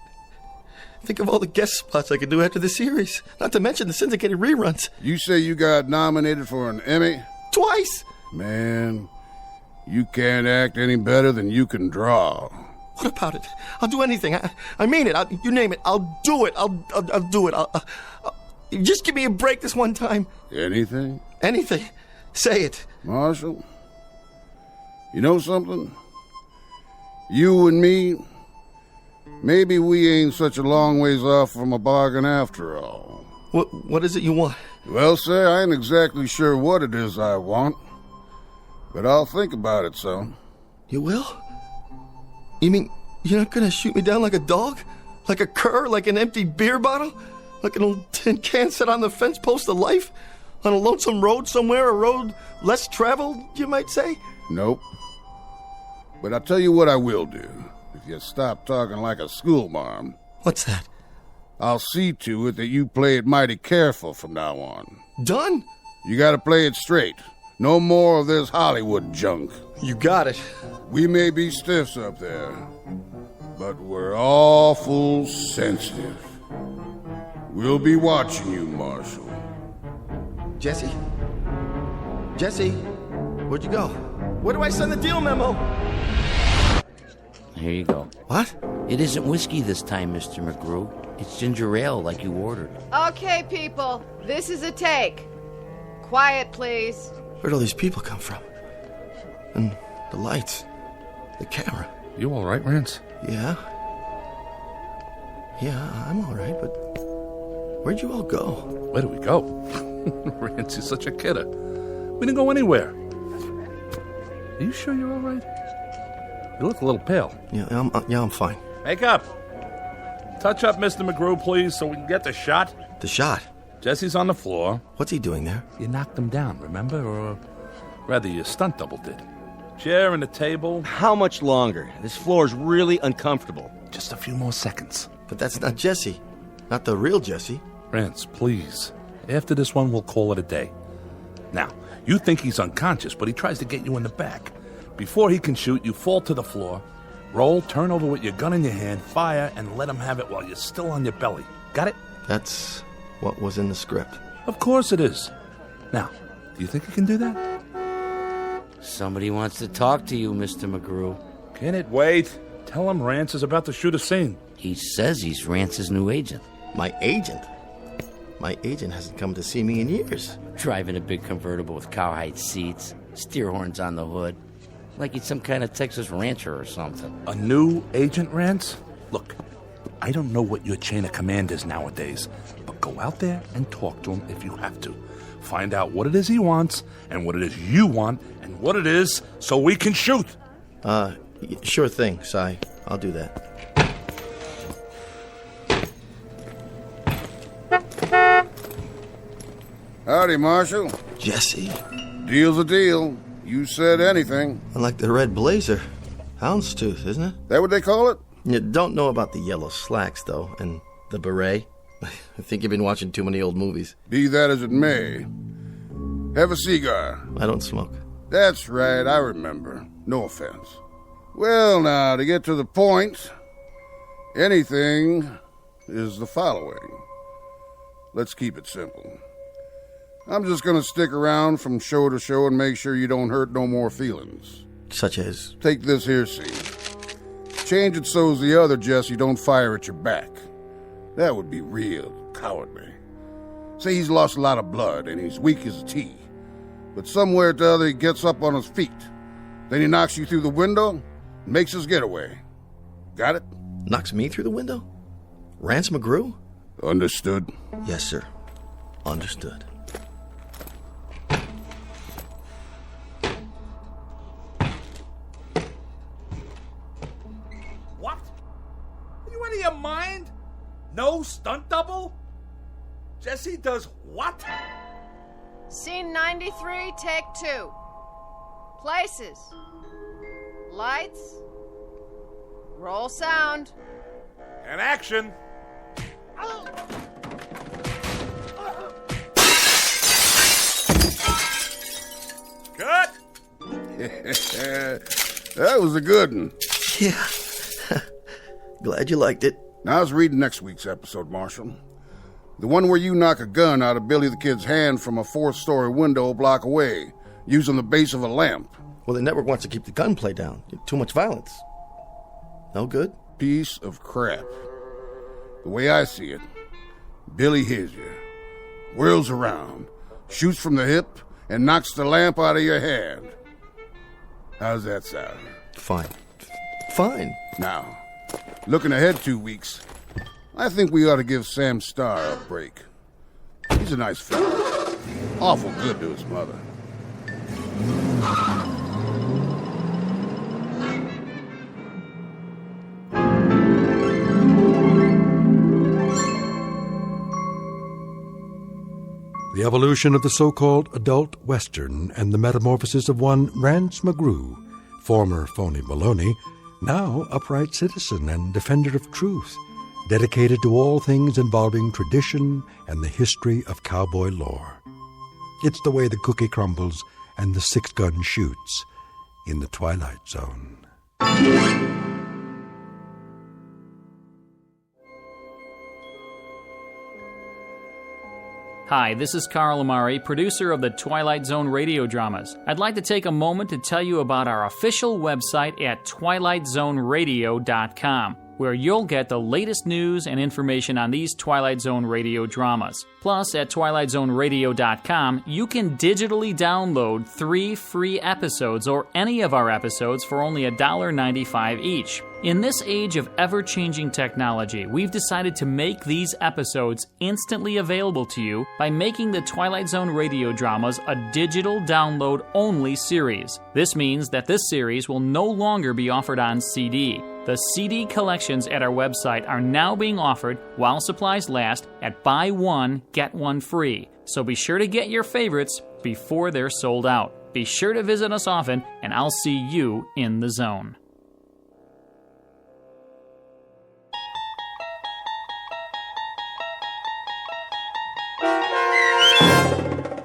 [SPEAKER 24] Think of all the guest spots I could do after the series. Not to mention the syndicated reruns.
[SPEAKER 15] You say you got nominated for an Emmy?
[SPEAKER 24] Twice!
[SPEAKER 15] Man, you can't act any better than you can draw.
[SPEAKER 24] What about it? I'll do anything. I mean it. You name it. I'll do it. I'll do it. I'll just give me a break this one time.
[SPEAKER 15] Anything?
[SPEAKER 24] Anything. Say it.
[SPEAKER 15] Marshal, you know something? You and me, maybe we ain't such a long ways off from a bargain after all.
[SPEAKER 24] What is it you want?
[SPEAKER 15] Well, sir, I ain't exactly sure what it is I want, but I'll think about it some.
[SPEAKER 24] You will? You mean you're not gonna shoot me down like a dog? Like a cur? Like an empty beer bottle? Like an old tin can set on the fence post of life? On a lonesome road somewhere, a road less traveled, you might say?
[SPEAKER 15] Nope. But I'll tell you what I will do. If you stop talking like a schoolmarm.
[SPEAKER 24] What's that?
[SPEAKER 15] I'll see to it that you play it mighty careful from now on.
[SPEAKER 24] Done?
[SPEAKER 15] You gotta play it straight. No more of this Hollywood junk.
[SPEAKER 24] You got it.
[SPEAKER 15] We may be stiffs up there, but we're awful sensitive. We'll be watching you, Marshal.
[SPEAKER 24] Jesse? Jesse? Where'd you go? Where do I send the deal memo?
[SPEAKER 7] Here you go.
[SPEAKER 24] What?
[SPEAKER 7] It isn't whiskey this time, Mr. McGrew. It's ginger ale like you ordered.
[SPEAKER 12] Okay, people, this is a take. Quiet, please.
[SPEAKER 24] Where'd all these people come from? And the lights. The camera.
[SPEAKER 3] You all right, Rance?
[SPEAKER 24] Yeah. Yeah, I'm all right, but where'd you all go?
[SPEAKER 3] Where do we go? Rance, you're such a kidder. We didn't go anywhere. Are you sure you're all right? You look a little pale.
[SPEAKER 24] Yeah, I'm fine.
[SPEAKER 3] Make up. Touch up, Mr. McGrew, please, so we can get the shot.
[SPEAKER 24] The shot?
[SPEAKER 3] Jesse's on the floor.
[SPEAKER 24] What's he doing there?
[SPEAKER 3] You knocked him down, remember? Or rather, your stunt double did. Chair and a table.
[SPEAKER 5] How much longer? This floor's really uncomfortable.
[SPEAKER 3] Just a few more seconds.
[SPEAKER 24] But that's not Jesse. Not the real Jesse.
[SPEAKER 3] Rance, please. After this one, we'll call it a day. Now, you think he's unconscious, but he tries to get you in the back. Before he can shoot, you fall to the floor, roll, turn over with your gun in your hand, fire, and let him have it while you're still on your belly. Got it?
[SPEAKER 24] That's what was in the script.
[SPEAKER 3] Of course it is. Now, do you think you can do that?
[SPEAKER 7] Somebody wants to talk to you, Mr. McGrew.
[SPEAKER 3] Can it wait? Tell him Rance is about to shoot a scene.
[SPEAKER 7] He says he's Rance's new agent.
[SPEAKER 24] My agent? My agent hasn't come to see me in years.
[SPEAKER 7] Driving a big convertible with cowhide seats, steer horns on the hood. Like he's some kind of Texas rancher or something.
[SPEAKER 3] A new agent, Rance? Look, I don't know what your chain of command is nowadays, but go out there and talk to him if you have to. Find out what it is he wants, and what it is you want, and what it is so we can shoot.
[SPEAKER 24] Sure thing, Si. I'll do that.
[SPEAKER 15] Howdy, Marshal.
[SPEAKER 24] Jesse.
[SPEAKER 15] Deal's a deal. You said anything.
[SPEAKER 24] I like the red blazer. Houndstooth, isn't it?
[SPEAKER 15] That what they call it?
[SPEAKER 24] You don't know about the yellow slacks, though, and the beret. I think you've been watching too many old movies.
[SPEAKER 15] Be that as it may. Have a cigar.
[SPEAKER 24] I don't smoke.
[SPEAKER 15] That's right, I remember. No offense. Well, now, to get to the point, anything is the following. Let's keep it simple. I'm just gonna stick around from show to show and make sure you don't hurt no more feelings.
[SPEAKER 24] Such as?
[SPEAKER 15] Take this here scene. Change it so's the other Jesse don't fire at your back. That would be real cowardly. Say he's lost a lot of blood and he's weak as a tea. But somewhere or the other he gets up on his feet. Then he knocks you through the window and makes his getaway. Got it?
[SPEAKER 24] Knocks me through the window? Rance Mcgrew?
[SPEAKER 15] Understood.
[SPEAKER 24] Yes, sir. Understood.
[SPEAKER 3] What? Are you out of your mind? No stunt double? Jesse does what?
[SPEAKER 12] Scene 93, take 2. Places. Lights. Roll sound.
[SPEAKER 3] And action. Cut!
[SPEAKER 15] That was a good one.
[SPEAKER 24] Yeah. Glad you liked it.
[SPEAKER 15] Now let's read next week's episode, Marshal. The one where you knock a gun out of Billy the Kid's hand from a 4th-story window a block away, using the base of a lamp.
[SPEAKER 24] Well, the network wants to keep the gunplay down. Too much violence. No good?
[SPEAKER 15] Piece of crap. The way I see it, Billy hears you, whirls around, shoots from the hip, and knocks the lamp out of your hand. How's that sound?
[SPEAKER 24] Fine. Fine.
[SPEAKER 15] Now, looking ahead 2 weeks, I think we ought to give Sam Starr a break. He's a nice fella. Awful good to his mother.
[SPEAKER 3] The
[SPEAKER 1] The evolution of the so-called adult Western and the metamorphosis of one Rance Mcgrew, former phony baloney, now upright citizen and defender of truth, dedicated to all things involving tradition and the history of cowboy lore. It's the way the cookie crumbles and the six-gun shoots in the Twilight Zone.
[SPEAKER 14] Hi, this is Carl Amari, producer of the Twilight Zone radio dramas. I'd like to take a moment to tell you about our official website at twilightzoneradio.com, where you'll get the latest news and information on these Twilight Zone radio dramas. Plus, at twilightzoneradio.com, you can digitally download 3 free episodes or any of our episodes for only $1.95 each. In this age of ever-changing technology, we've decided to make these episodes instantly available to you by making the Twilight Zone radio dramas a digital download-only series. This means that this series will no longer be offered on CD. The CD collections at our website are now being offered, while supplies last, at buy one, get one free. So be sure to get your favorites before they're sold out. Be sure to visit us often, and I'll see you in the zone.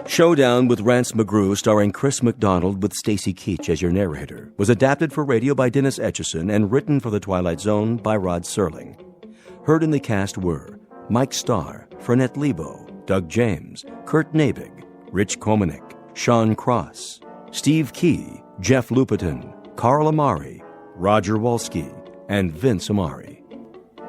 [SPEAKER 9] Showdown with Rance Mcgrew, starring Chris McDonald with Stacy Keach as your narrator, was adapted for radio by Dennis Etchison and written for The Twilight Zone by Rod Serling. Heard in the cast were Mike Starr, Frenette Lebo, Doug James, Kurt Nabig, Rich Komanek, Sean Cross, Steve Key, Jeff Lupetin, Carl Amari, Roger Wolski, and Vince Amari.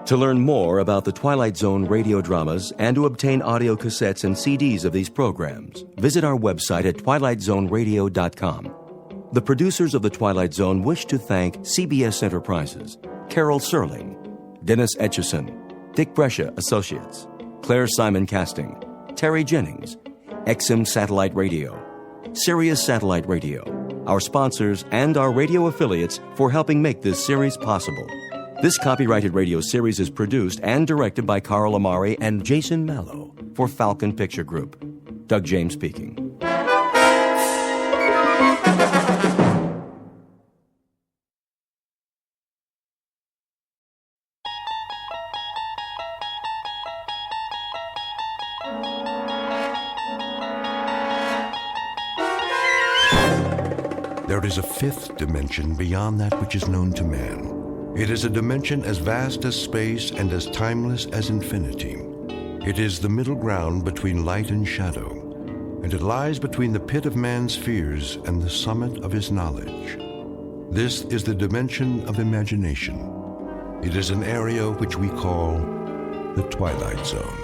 [SPEAKER 9] To learn more about the Twilight Zone radio dramas and to obtain audio cassettes and CDs of these programs, visit our website at twilightzoneradio.com. The producers of The Twilight Zone wish to thank CBS Enterprises, Carol Serling, Dennis Etchison, Dick Brescia Associates, Claire Simon Casting, Terry Jennings, XM Satellite Radio, Sirius Satellite Radio, our sponsors, and our radio affiliates for helping make this series possible. This copyrighted radio series is produced and directed by Carl Amari and Jason Mallow for Falcon Picture Group. Doug James speaking.
[SPEAKER 1] There is a fifth dimension beyond that which is known to man. It is a dimension as vast as space and as timeless as infinity. It is the middle ground between light and shadow, and it lies between the pit of man's fears and the summit of his knowledge. This is the dimension of imagination. It is an area which we call the Twilight Zone.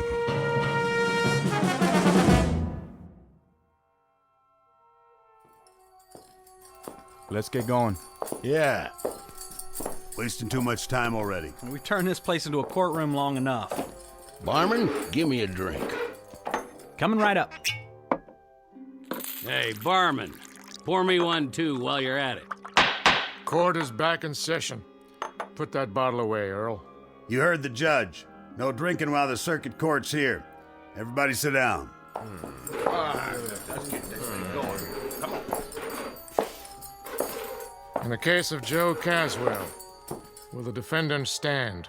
[SPEAKER 10] Let's get going.
[SPEAKER 16] Yeah. Wasting too much time already.
[SPEAKER 10] We've turned this place into a courtroom long enough.
[SPEAKER 18] Barman, give me a drink.
[SPEAKER 10] Coming right up.
[SPEAKER 18] Hey, barman, pour me one too while you're at it.
[SPEAKER 2] Court is back in session. Put that bottle away, Earl.
[SPEAKER 16] You heard the judge. No drinking while the circuit court's here. Everybody sit down.
[SPEAKER 2] Let's get this thing going. Come on. In the case of Joe Caswell, will the defendant stand?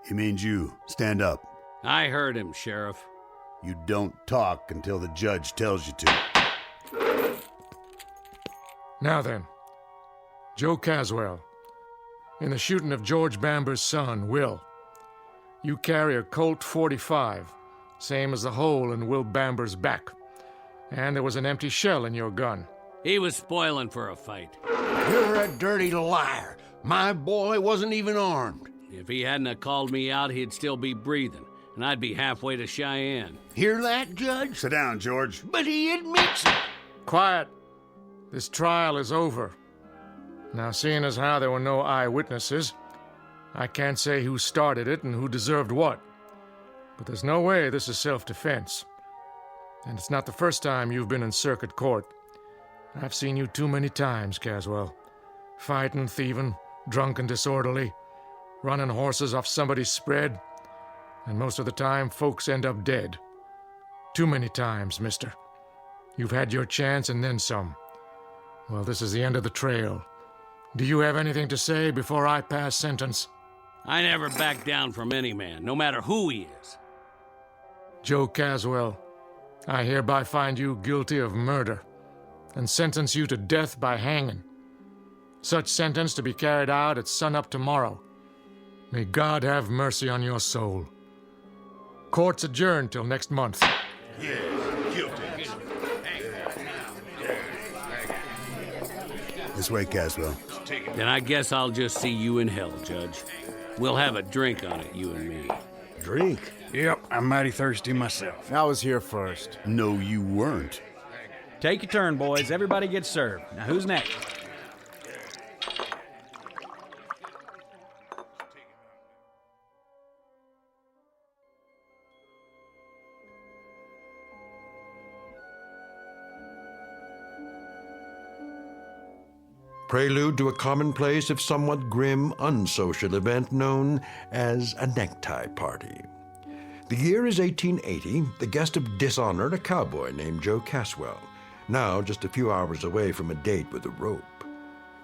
[SPEAKER 16] He means you. Stand up.
[SPEAKER 18] I heard him, Sheriff.
[SPEAKER 16] You don't talk until the judge tells you to.
[SPEAKER 2] Now then, Joe Caswell, in the shooting of George Bamber's son, Will, you carry a Colt .45, same as the hole in Will Bamber's back, and there was an empty shell in your gun.
[SPEAKER 18] He was spoiling for a fight.
[SPEAKER 22] You're a dirty liar. My boy wasn't even armed.
[SPEAKER 18] If he hadn't have called me out, he'd still be breathing, and I'd be halfway to Cheyenne.
[SPEAKER 22] Hear that, Judge?
[SPEAKER 16] Sit down, George.
[SPEAKER 22] But he admits it.
[SPEAKER 2] Quiet. This trial is over. Now, seeing as how there were no eyewitnesses, I can't say who started it and who deserved what. But there's no way this is self-defense. And it's not the first time you've been in circuit court. I've seen you too many times, Caswell. Fighting, thieving, drunk and disorderly, running horses off somebody's spread, and most of the time folks end up dead. Too many times, mister. You've had your chance and then some. Well, this is the end of the trail. Do you have anything to say before I pass sentence?
[SPEAKER 18] I never back down from any man, no matter who he is.
[SPEAKER 2] Joe Caswell, I hereby find you guilty of murder and sentence you to death by hanging. Such sentence to be carried out at sunup tomorrow. May God have mercy on your soul. Court's adjourned till next month.
[SPEAKER 16] Yeah, guilty. This way, Caswell.
[SPEAKER 18] Then I guess I'll just see you in hell, Judge. We'll have a drink on it, you and me.
[SPEAKER 22] Drink?
[SPEAKER 10] Yep, I'm mighty thirsty myself.
[SPEAKER 22] I was here first.
[SPEAKER 16] No, you weren't.
[SPEAKER 10] Take your turn, boys. Everybody gets served. Now, who's next?
[SPEAKER 1] Prelude to a commonplace, if somewhat grim, unsocial event known as a necktie party. The year is 1880, the guest of dishonor, a cowboy named Joe Caswell, now just a few hours away from a date with a rope.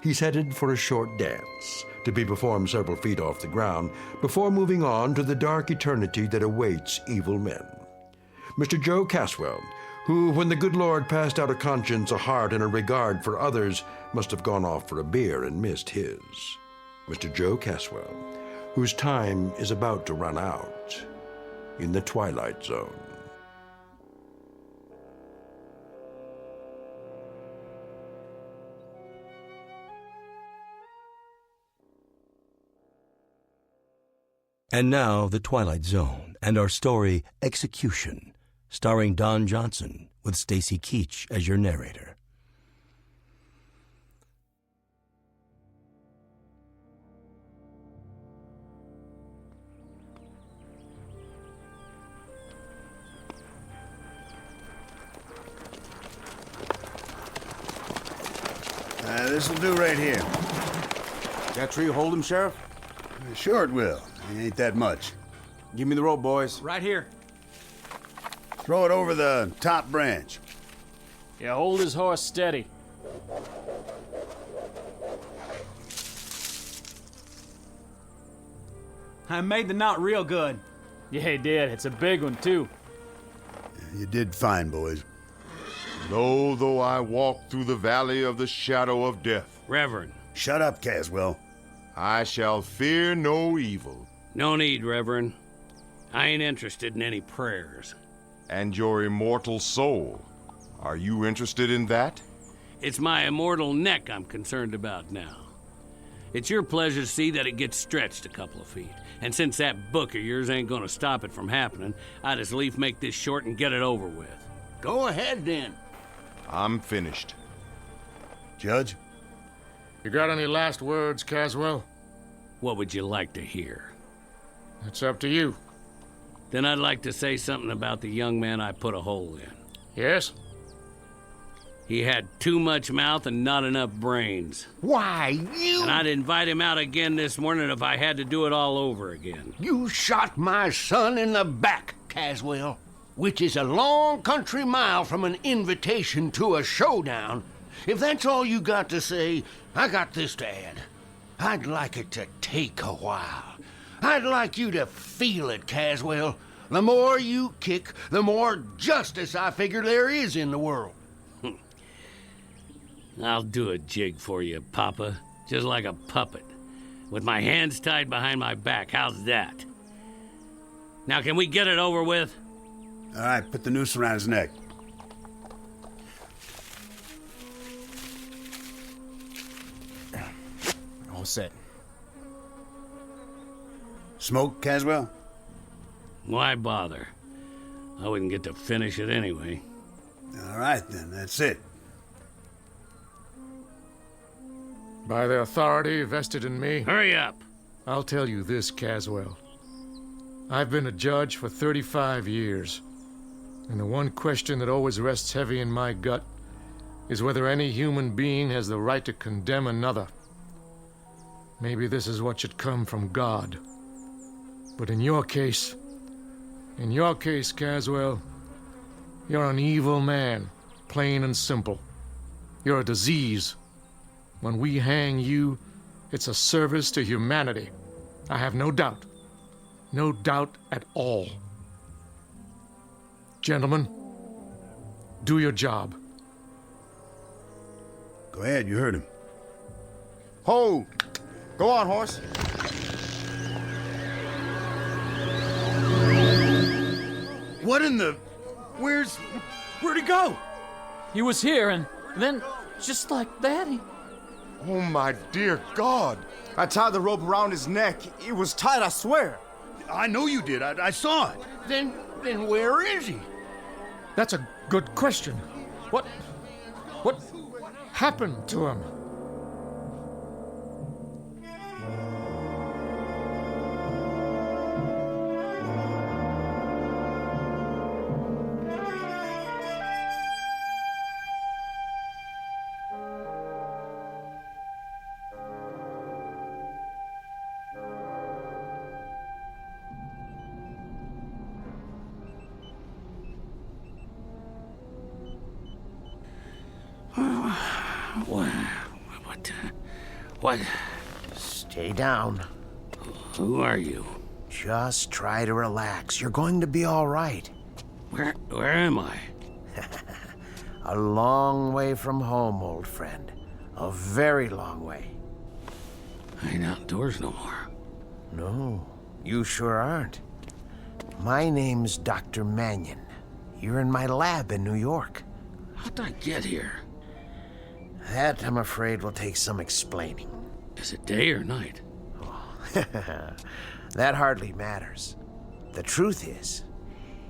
[SPEAKER 1] He's headed for a short dance, to be performed several feet off the ground, before moving on to the dark eternity that awaits evil men. Mr. Joe Caswell, who, when the good Lord passed out a conscience, a heart, and a regard for others, must have gone off for a beer and missed his. Mr. Joe Caswell, whose time is about to run out in the Twilight Zone.
[SPEAKER 9] And now, The Twilight Zone, and our story, Execution, starring Don Johnson, with Stacy Keach as your narrator.
[SPEAKER 16] This'll do right here.
[SPEAKER 22] That tree hold him, Sheriff?
[SPEAKER 16] Sure it will. It ain't that much.
[SPEAKER 22] Give me the rope, boys.
[SPEAKER 10] Right here.
[SPEAKER 16] Throw it over the top branch.
[SPEAKER 14] Yeah, hold his horse steady.
[SPEAKER 10] I made the knot real good.
[SPEAKER 14] Yeah, he did. It's a big one, too.
[SPEAKER 16] You did fine, boys.
[SPEAKER 13] Lo, though I walk through the valley of the shadow of death.
[SPEAKER 18] Reverend.
[SPEAKER 16] Shut up, Caswell.
[SPEAKER 13] I shall fear no evil.
[SPEAKER 18] No need, Reverend. I ain't interested in any prayers.
[SPEAKER 13] And your immortal soul, are you interested in that?
[SPEAKER 18] It's my immortal neck I'm concerned about now. It's your pleasure to see that it gets stretched a couple of feet. And since that book of yours ain't gonna stop it from happening, I'd as lief make this short and get it over with.
[SPEAKER 22] Go ahead, then.
[SPEAKER 13] I'm finished.
[SPEAKER 16] Judge?
[SPEAKER 2] You got any last words, Caswell?
[SPEAKER 18] What would you like to hear?
[SPEAKER 2] It's up to you.
[SPEAKER 18] Then I'd like to say something about the young man I put a hole in.
[SPEAKER 2] Yes?
[SPEAKER 18] He had too much mouth and not enough brains.
[SPEAKER 22] Why, you...
[SPEAKER 18] And I'd invite him out again this morning if I had to do it all over again.
[SPEAKER 22] You shot my son in the back, Caswell, which is a long country mile from an invitation to a showdown. If that's all you got to say, I got this to add. I'd like it to take a while. I'd like you to feel it, Caswell. The more you kick, the more justice I figure there is in the world.
[SPEAKER 18] I'll do a jig for you, Papa. Just like a puppet. With my hands tied behind my back. How's that? Now, can we get it over with?
[SPEAKER 16] All right, put the noose around his neck.
[SPEAKER 22] All set.
[SPEAKER 16] Smoke, Caswell?
[SPEAKER 18] Why bother? I wouldn't get to finish it anyway.
[SPEAKER 16] All right, then. That's it.
[SPEAKER 2] By the authority vested in me...
[SPEAKER 18] Hurry up!
[SPEAKER 2] I'll tell you this, Caswell. I've been a judge for 35 years, and the one question that always rests heavy in my gut is whether any human being has the right to condemn another. Maybe this is what should come from God. But in your case, Caswell, You're an evil man, plain and simple. You're a disease. When we hang you, it's a service to humanity. I have no doubt. No doubt at all. Gentlemen, do your job.
[SPEAKER 16] Go ahead, you heard him.
[SPEAKER 17] Hold! Go on, horse.
[SPEAKER 16] What in the... Where'd he go?
[SPEAKER 14] He was here, and then, just like that, he...
[SPEAKER 17] Oh, my dear God. I tied the rope around his neck. It was tight, I swear.
[SPEAKER 16] I know you did. I saw it.
[SPEAKER 22] Then where is he?
[SPEAKER 2] That's a good question. What happened to him?
[SPEAKER 22] What?
[SPEAKER 24] Stay down.
[SPEAKER 22] Who are you?
[SPEAKER 24] Just try to relax. You're going to be all right.
[SPEAKER 22] Where am I?
[SPEAKER 24] A long way from home, old friend. A very long way.
[SPEAKER 22] I ain't outdoors no more.
[SPEAKER 24] No, you sure aren't. My name's Dr. Mannion. You're in my lab in New York.
[SPEAKER 22] How'd I get here?
[SPEAKER 24] That, I'm afraid, will take some explaining.
[SPEAKER 22] Is it day or night?
[SPEAKER 24] That hardly matters. The truth is,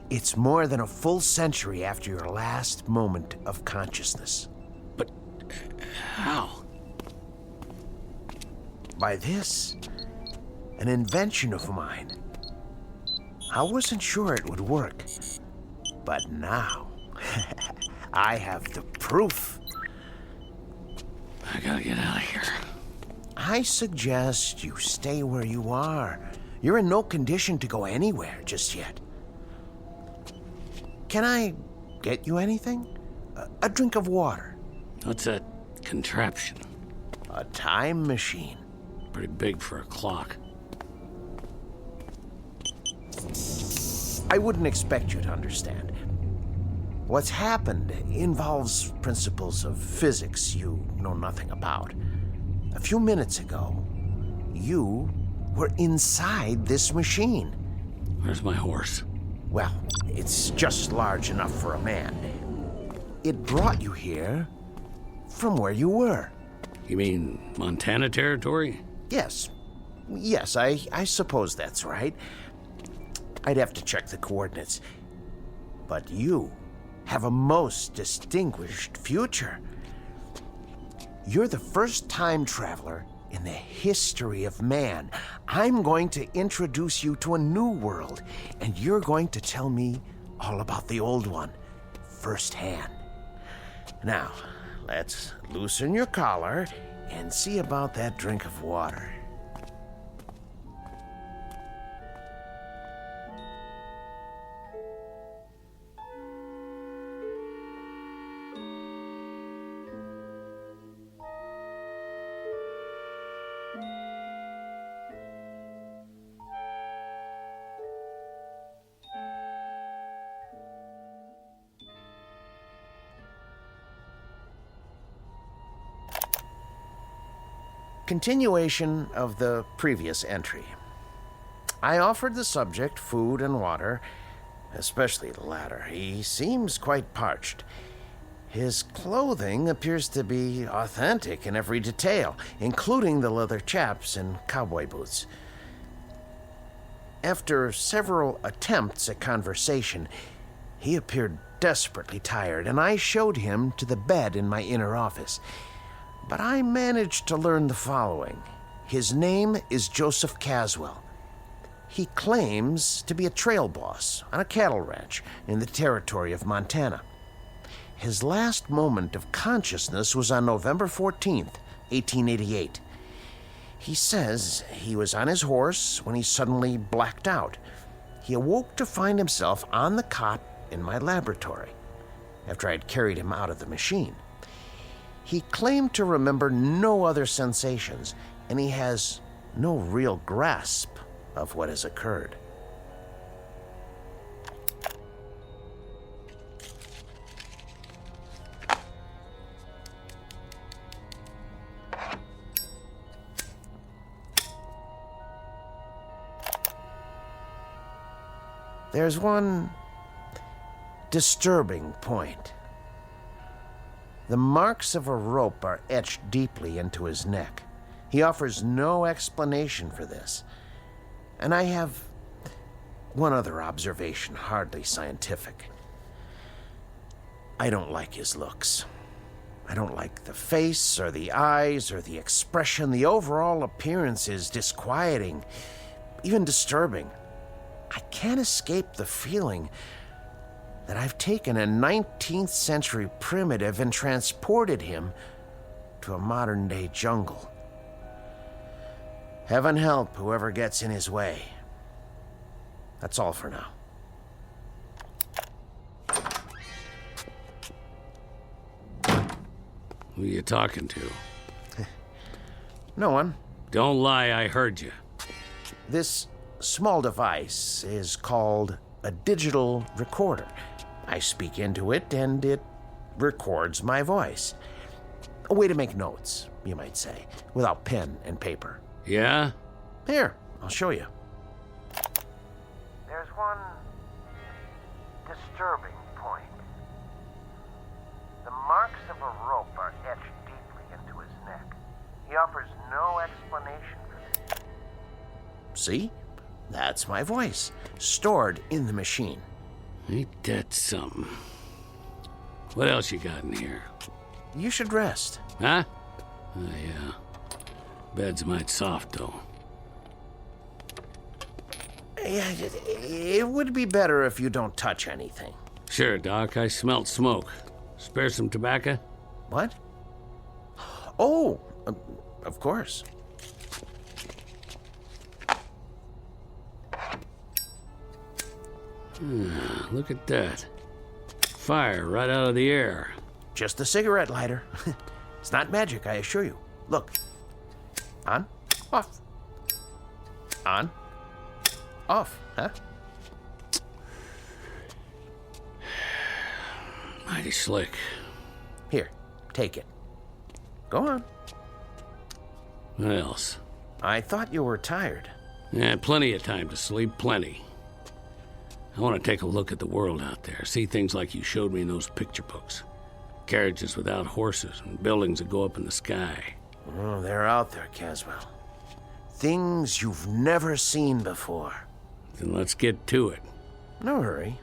[SPEAKER 24] it's more than a full century after your last moment of consciousness.
[SPEAKER 22] But how?
[SPEAKER 24] By this, an invention of mine. I wasn't sure it would work, but now I have the proof.
[SPEAKER 22] I gotta get out of here.
[SPEAKER 24] I suggest you stay where you are. You're in no condition to go anywhere just yet. Can I get you anything? A drink of water?
[SPEAKER 22] What's that contraption?
[SPEAKER 24] A time machine.
[SPEAKER 22] Pretty big for a clock.
[SPEAKER 24] I wouldn't expect you to understand. What's happened involves principles of physics you know nothing about. A few minutes ago, you were inside this machine.
[SPEAKER 22] Where's my horse?
[SPEAKER 24] Well, it's just large enough for a man. It brought you here from where you were.
[SPEAKER 22] You mean Montana territory?
[SPEAKER 24] Yes. Yes, I suppose that's right. I'd have to check the coordinates. But you have a most distinguished future. You're the first time traveler in the history of man. I'm going to introduce you to a new world, and you're going to tell me all about the old one firsthand. Now, let's loosen your collar and see about that drink of water. Continuation of the previous entry. I offered the subject food and water, especially the latter. He seems quite parched. His clothing appears to be authentic in every detail, including the leather chaps and cowboy boots. After several attempts at conversation, he appeared desperately tired, and I showed him to the bed in my inner office. But I managed to learn the following. His name is Joseph Caswell. He claims to be a trail boss on a cattle ranch in the territory of Montana. His last moment of consciousness was on November 14th, 1888. He says he was on his horse when he suddenly blacked out. He awoke to find himself on the cot in my laboratory.
[SPEAKER 8] after I'd carried him out of the machine. He claimed to remember no other sensations, and he has no real grasp of what has occurred. There's one disturbing point. The marks of a rope are etched deeply into his neck. He offers no explanation for this. And I have one other observation, hardly scientific. I don't like his looks. I don't like the face or the eyes or the expression. The overall appearance is disquieting, even disturbing. I can't escape the feeling that I've taken a 19th century primitive and transported him to a modern-day jungle. Heaven help whoever gets in his way. That's all for now.
[SPEAKER 18] Who are you talking to?
[SPEAKER 8] No one.
[SPEAKER 18] Don't lie, I heard you.
[SPEAKER 8] This small device is called a digital recorder. I speak into it and it records my voice. A way to make notes, you might say, without pen and paper.
[SPEAKER 18] Yeah?
[SPEAKER 8] Here, I'll show you. There's one disturbing point. The marks of a rope are etched deeply into his neck. He offers no explanation for this. See? That's my voice, stored in the machine.
[SPEAKER 18] Ain't that something? What else you got in here?
[SPEAKER 8] You should rest.
[SPEAKER 18] Huh? Oh, yeah. Bed's might soft, though.
[SPEAKER 8] Yeah, it would be better if you don't touch anything.
[SPEAKER 18] Sure, Doc. I smelt smoke. Spare some tobacco?
[SPEAKER 8] What? Oh, of course.
[SPEAKER 18] Look at that. Fire right out of the air.
[SPEAKER 8] Just a cigarette lighter. It's not magic, I assure you. Look. On, off. On, off, huh?
[SPEAKER 18] Mighty slick.
[SPEAKER 8] Here, take it. Go on.
[SPEAKER 18] What else?
[SPEAKER 8] I thought you were tired.
[SPEAKER 18] Yeah, plenty of time to sleep, plenty. I want to take a look at the world out there, see things like you showed me in those picture books. Carriages without horses and buildings that go up in the sky.
[SPEAKER 8] Oh, they're out there, Caswell. Things you've never seen before.
[SPEAKER 18] Then let's get to it.
[SPEAKER 8] No hurry.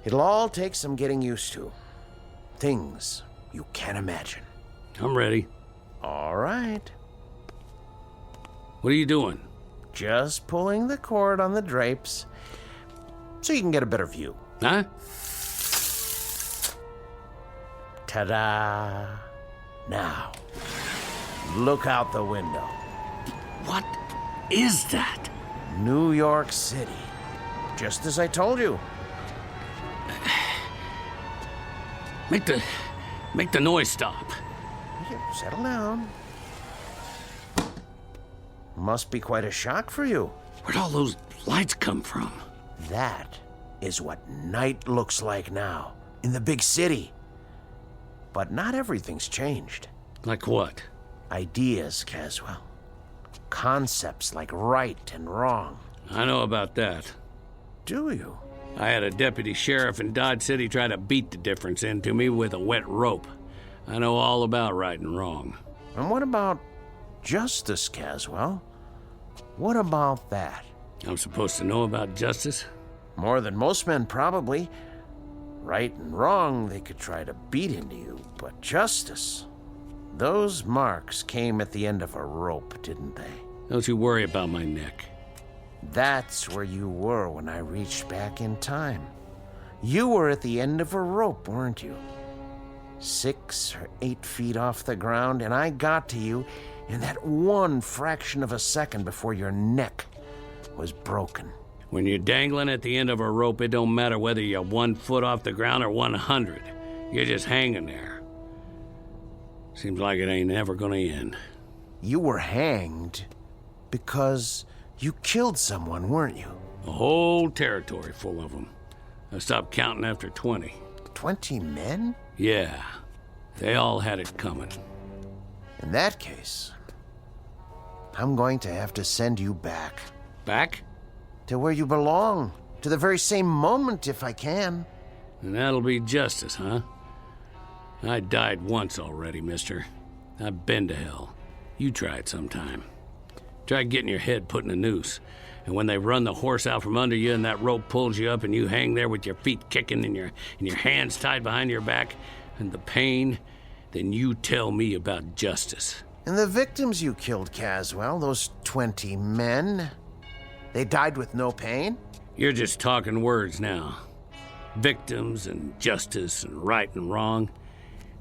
[SPEAKER 8] It'll all take some getting used to. Things you can't imagine.
[SPEAKER 18] I'm ready.
[SPEAKER 8] All right.
[SPEAKER 18] What are you doing?
[SPEAKER 8] Just pulling the cord on the drapes so you can get a better view.
[SPEAKER 18] Huh?
[SPEAKER 8] Ta-da! Now, look out the window.
[SPEAKER 18] What is that?
[SPEAKER 8] New York City. Just as I told you.
[SPEAKER 18] Make the noise stop.
[SPEAKER 8] Here, settle down. Must be quite a shock for you.
[SPEAKER 18] Where'd all those lights come from?
[SPEAKER 8] That is what night looks like now, in the big city. But not everything's changed.
[SPEAKER 18] Like what?
[SPEAKER 8] Ideas, Caswell. Concepts like right and wrong.
[SPEAKER 18] I know about that.
[SPEAKER 8] Do you?
[SPEAKER 18] I had a deputy sheriff in Dodge City try to beat the difference into me with a wet rope. I know all about right and wrong.
[SPEAKER 8] And what about justice, Caswell? What about that?
[SPEAKER 18] I'm supposed to know about justice?
[SPEAKER 8] More than most men, probably. Right and wrong, they could try to beat into you, but justice... Those marks came at the end of a rope, didn't they?
[SPEAKER 18] Don't you worry about my neck.
[SPEAKER 8] That's where you were when I reached back in time. You were at the end of a rope, weren't you? 6 or 8 feet off the ground, and I got to you in that one fraction of a second before your neck was broken.
[SPEAKER 18] When you're dangling at the end of a rope, it don't matter whether you're 1 foot off the ground or 100. You're just hanging there. Seems like it ain't ever gonna end.
[SPEAKER 8] You were hanged because you killed someone, weren't you?
[SPEAKER 18] A whole territory full of them. I stopped counting after 20.
[SPEAKER 8] 20 men?
[SPEAKER 18] Yeah. They all had it coming.
[SPEAKER 8] In that case, I'm going to have to send you back.
[SPEAKER 18] Back?
[SPEAKER 8] To where you belong. To the very same moment, if I can.
[SPEAKER 18] And that'll be justice, huh? I died once already, mister. I've been to hell. You try it sometime. Try getting your head put in a noose. And when they run the horse out from under you and that rope pulls you up and you hang there with your feet kicking and your hands tied behind your back and the pain, then you tell me about justice.
[SPEAKER 8] And the victims you killed, Caswell, those 20 men, they died with no pain?
[SPEAKER 18] You're just talking words now. Victims and justice and right and wrong.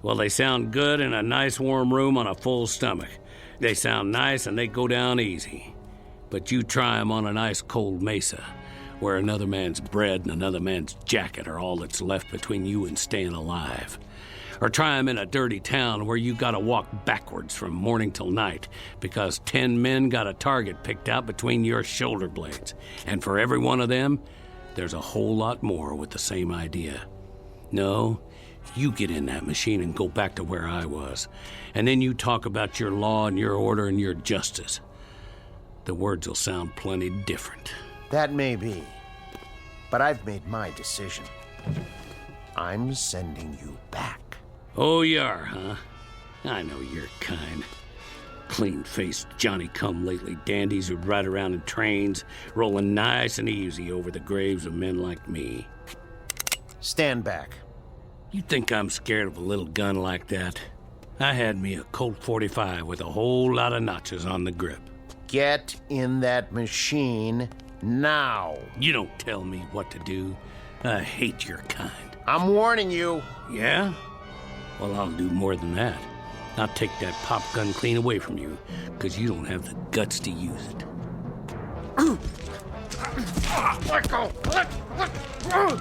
[SPEAKER 18] Well, they sound good in a nice warm room on a full stomach. They sound nice and they go down easy. But you try 'em on an ice cold mesa, where another man's bread and another man's jacket are all that's left between you and staying alive. Or try 'em in a dirty town where you gotta walk backwards from morning till night because 10 men got a target picked out between your shoulder blades. And for every one of them, there's a whole lot more with the same idea. No, you get in that machine and go back to where I was. And then you talk about your law and your order and your justice. The words will sound plenty different.
[SPEAKER 8] That may be. But I've made my decision. I'm sending you back.
[SPEAKER 18] Oh, you are, huh? I know your kind. Clean-faced Johnny-come-lately dandies who'd ride around in trains, rolling nice and easy over the graves of men like me.
[SPEAKER 8] Stand back.
[SPEAKER 18] You think I'm scared of a little gun like that? I had me a Colt 45 with a whole lot of notches on the grip.
[SPEAKER 8] Get in that machine now.
[SPEAKER 18] You don't tell me what to do. I hate your kind.
[SPEAKER 8] I'm warning you.
[SPEAKER 18] Yeah? Well, I'll do more than that. I'll take that pop gun clean away from you, because you don't have the guts to use it.
[SPEAKER 2] Let go! Let go!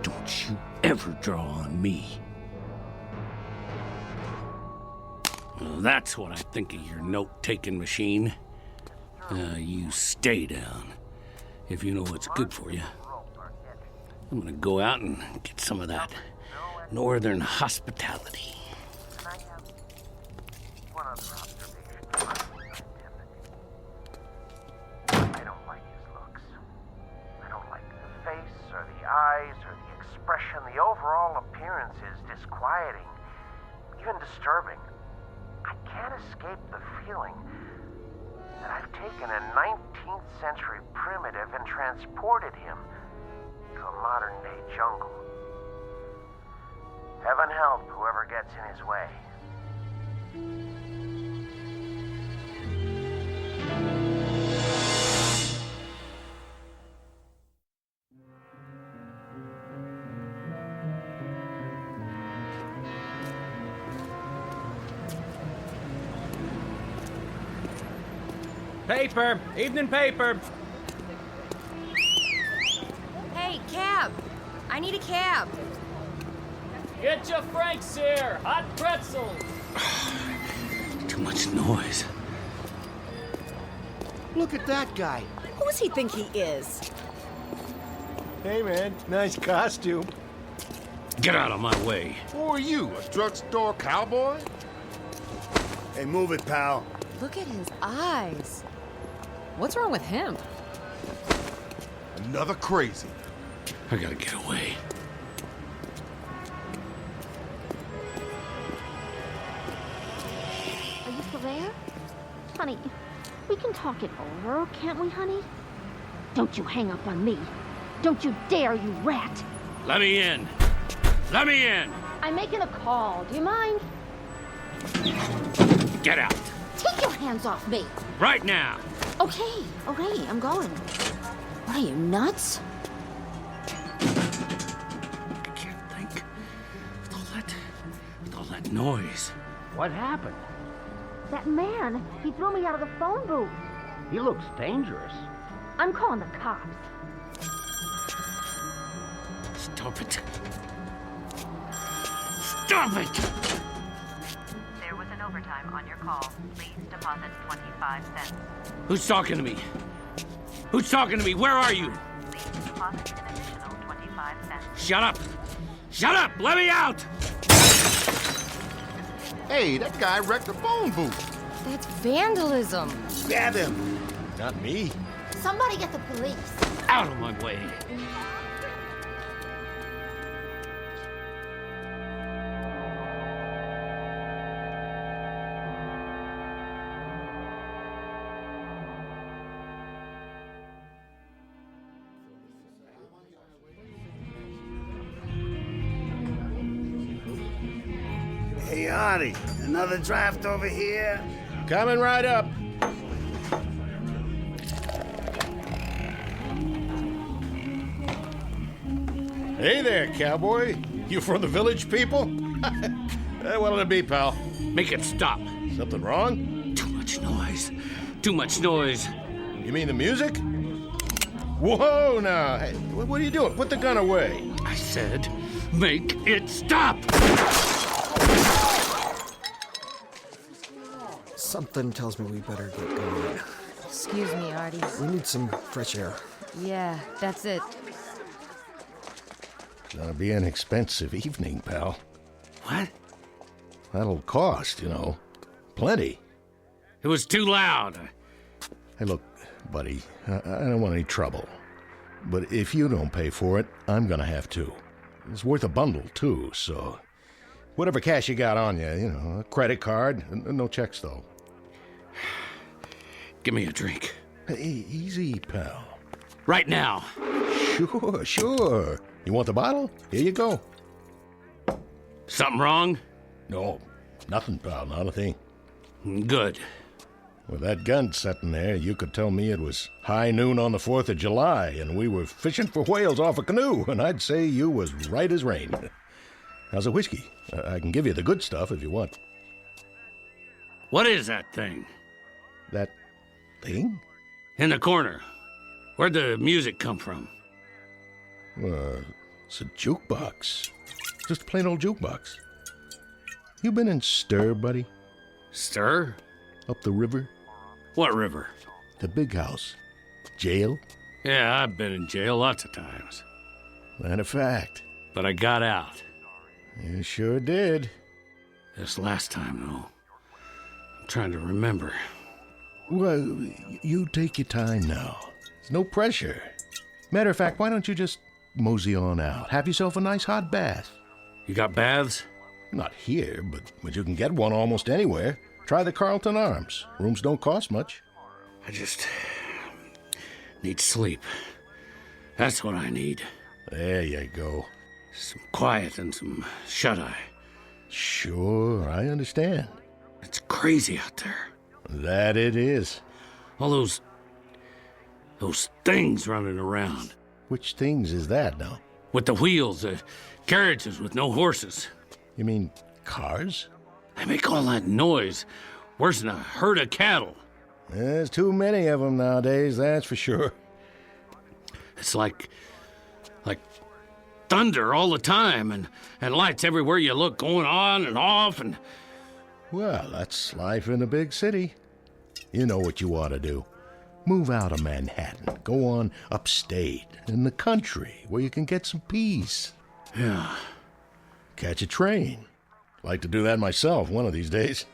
[SPEAKER 18] Don't you ever draw on me. Well, that's what I think of your note-taking machine. You stay down, if you know what's good for you. I'm gonna go out and get some of that northern hospitality.
[SPEAKER 8] I don't like his looks. I don't like the face or the eyes or the expression. The overall appearance is disquieting, even disturbing. I can't escape the feeling that I've taken a 19th century primitive and transported him to a modern day jungle. Heaven help whoever gets in his way.
[SPEAKER 10] Paper! Evening paper!
[SPEAKER 12] Hey, cab! I need a cab.
[SPEAKER 14] Get your Franks here! Hot pretzels!
[SPEAKER 18] Too much noise.
[SPEAKER 22] Look at that guy.
[SPEAKER 12] Who does he think he is?
[SPEAKER 17] Hey, man, nice costume.
[SPEAKER 18] Get out of my way.
[SPEAKER 13] Who are you, a drugstore cowboy?
[SPEAKER 16] Hey, move it, pal.
[SPEAKER 12] Look at his eyes. What's wrong with him?
[SPEAKER 13] Another crazy.
[SPEAKER 18] I gotta get away.
[SPEAKER 6] Are you still there? Honey, we can talk it over, can't we, honey? Don't you hang up on me. Don't you dare, you rat.
[SPEAKER 18] Let me in. Let me in.
[SPEAKER 6] I'm making a call. Do you mind?
[SPEAKER 18] Get out.
[SPEAKER 6] Take your hands off me.
[SPEAKER 18] Right now.
[SPEAKER 6] Okay, I'm going. What are you, nuts?
[SPEAKER 18] I can't think with all that With all that noise.
[SPEAKER 22] What happened?
[SPEAKER 6] That man, he threw me out of the phone booth.
[SPEAKER 22] He looks dangerous.
[SPEAKER 6] I'm calling the cops.
[SPEAKER 18] Stop it. Stop it!
[SPEAKER 11] There was an overtime on your call. Please deposit 25 cents.
[SPEAKER 18] Who's talking to me? Who's talking to me? Where are you?
[SPEAKER 11] Please deposit an additional 25 cents.
[SPEAKER 18] Shut up! Shut up! Let me out!
[SPEAKER 13] Hey, that guy wrecked the phone booth.
[SPEAKER 12] That's vandalism.
[SPEAKER 24] Grab him.
[SPEAKER 13] Not me.
[SPEAKER 6] Somebody get the police.
[SPEAKER 18] Out of my way.
[SPEAKER 4] Hey, Artie, another draft over here?
[SPEAKER 8] Coming right up. Hey there, cowboy. You from the village people? What'll it be, pal?
[SPEAKER 18] Make it stop.
[SPEAKER 8] Something wrong?
[SPEAKER 18] Too much noise. Too much noise.
[SPEAKER 8] You mean the music? Whoa, now. Hey, what are you doing? Put the gun away.
[SPEAKER 18] I said, make it stop!
[SPEAKER 19] Something tells me we better get going.
[SPEAKER 12] Excuse me, Artie.
[SPEAKER 19] We need some fresh air.
[SPEAKER 12] Yeah, that's it.
[SPEAKER 8] Gonna be an expensive evening, pal.
[SPEAKER 18] What?
[SPEAKER 8] That'll cost, plenty.
[SPEAKER 18] It was too loud.
[SPEAKER 8] Hey, look, buddy, I don't want any trouble. But if you don't pay for it, I'm gonna have to. It's worth a bundle, too, so... Whatever cash you got on you, a credit card. No checks, though.
[SPEAKER 18] Give me a drink.
[SPEAKER 8] Hey, easy, pal.
[SPEAKER 18] Right now.
[SPEAKER 8] Sure. You want the bottle? Here you go.
[SPEAKER 18] Something wrong?
[SPEAKER 8] No, nothing, pal, not a thing.
[SPEAKER 18] Good.
[SPEAKER 8] With that gun sitting there, you could tell me it was high noon on the 4th of July, and we were fishing for whales off a canoe, and I'd say you was right as rain. How's the whiskey? I can give you the good stuff if you want.
[SPEAKER 18] What is that thing?
[SPEAKER 8] That thing?
[SPEAKER 18] In the corner. Where'd the music come from?
[SPEAKER 8] It's a jukebox. Just a plain old jukebox. You been in Stir, buddy?
[SPEAKER 18] Stir?
[SPEAKER 8] Up the river?
[SPEAKER 18] What river?
[SPEAKER 8] The big house. Jail?
[SPEAKER 18] Yeah, I've been in jail lots of times.
[SPEAKER 8] Matter of fact.
[SPEAKER 18] But I got out.
[SPEAKER 8] You sure did.
[SPEAKER 18] This last time, though. I'm trying to remember.
[SPEAKER 8] Well, you take your time now. There's no pressure. Matter of fact, why don't you just mosey on out? Have yourself a nice hot bath.
[SPEAKER 18] You got baths?
[SPEAKER 8] Not here, but you can get one almost anywhere. Try the Carlton Arms. Rooms don't cost much.
[SPEAKER 18] I just need sleep. That's what I need.
[SPEAKER 8] There you go.
[SPEAKER 18] Some quiet and some shut-eye.
[SPEAKER 8] Sure, I understand.
[SPEAKER 18] It's crazy out there.
[SPEAKER 8] That it is.
[SPEAKER 18] All those things running around.
[SPEAKER 8] Which things is that now?
[SPEAKER 18] With the wheels, the carriages with no horses.
[SPEAKER 8] You mean cars?
[SPEAKER 18] They make all that noise. Worse than a herd of cattle.
[SPEAKER 8] There's too many of them nowadays, that's for sure.
[SPEAKER 18] It's like thunder all the time, and lights everywhere you look, going on and off, and...
[SPEAKER 8] Well, that's life in a big city. You know what you ought to do. Move out of Manhattan. Go on upstate, in the country, where you can get some peace.
[SPEAKER 18] Yeah.
[SPEAKER 8] Catch a train. Like to do that myself one of these days.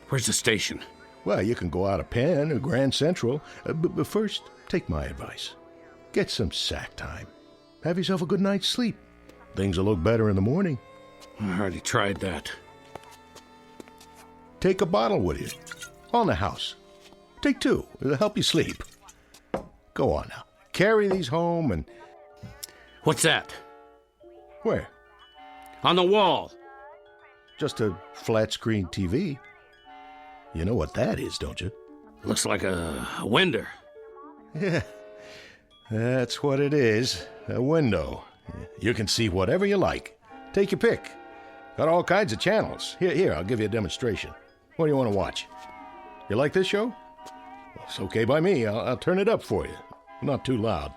[SPEAKER 18] Where's the station?
[SPEAKER 8] Well, you can go out of Penn or Grand Central, but first, take my advice. Get some sack time. Have yourself a good night's sleep. Things will look better in the morning.
[SPEAKER 18] I already tried that.
[SPEAKER 8] Take a bottle with you. On the house. Take 2. It'll help you sleep. Go on now. Carry these home and...
[SPEAKER 18] What's that?
[SPEAKER 8] Where?
[SPEAKER 18] On the wall.
[SPEAKER 8] Just a flat-screen TV. You know what that is, don't you?
[SPEAKER 18] Looks like a window.
[SPEAKER 8] Yeah. That's what it is. A window. You can see whatever you like. Take your pick.
[SPEAKER 5] Got all kinds of channels. Here, I'll give you a demonstration. What do you want to watch? You like this show? Well, it's okay by me. I'll turn it up for you. Not too loud.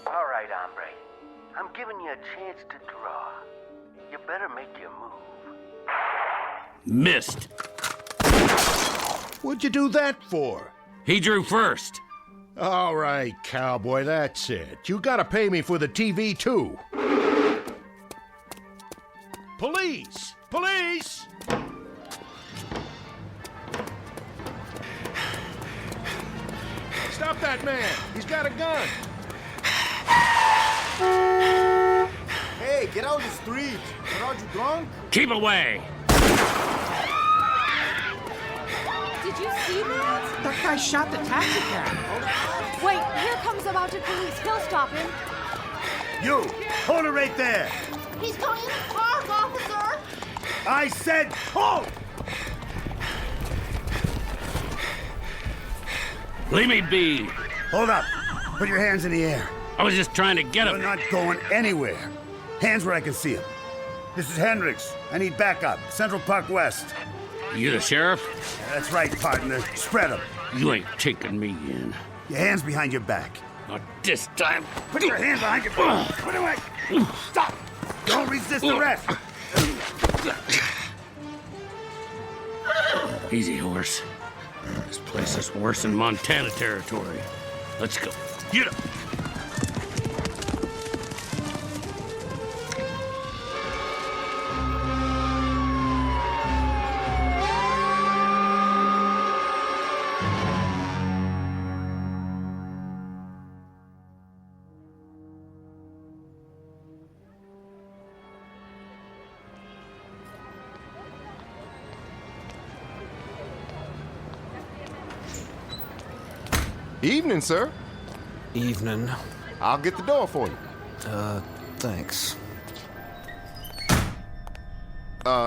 [SPEAKER 22] All right, hombre. I'm giving you a chance to draw. You better make your move.
[SPEAKER 18] Missed.
[SPEAKER 5] What'd you do that for?
[SPEAKER 18] He drew first.
[SPEAKER 5] All right, cowboy, that's it. You gotta pay me for the TV, too. Police! Police! Stop that man! He's got a gun!
[SPEAKER 17] Hey, get out of the street! Are you drunk?
[SPEAKER 18] Keep away!
[SPEAKER 20] Did you see that?
[SPEAKER 21] That guy shot the taxi cab.
[SPEAKER 20] Wait, here comes the mounted police. He'll stop him.
[SPEAKER 16] You! Hold it right there!
[SPEAKER 20] He's going in the park, officer!
[SPEAKER 16] I said hold!
[SPEAKER 18] Leave me be.
[SPEAKER 16] Hold up. Put your hands in the air.
[SPEAKER 18] I was just trying to get him.
[SPEAKER 16] You're not going anywhere. Hands where I can see him. This is Hendricks. I need backup. Central Park West.
[SPEAKER 18] You the sheriff?
[SPEAKER 16] That's right, partner. Spread them.
[SPEAKER 18] You ain't taking me in.
[SPEAKER 16] Your hands behind your back.
[SPEAKER 18] Not this time.
[SPEAKER 16] Put your hands behind your back. Put away. Stop. Don't resist arrest.
[SPEAKER 18] Easy, horse. This place is worse than Montana territory. Let's go. Get up.
[SPEAKER 17] Evening, sir.
[SPEAKER 19] Evening.
[SPEAKER 17] I'll get the door for you.
[SPEAKER 19] Thanks.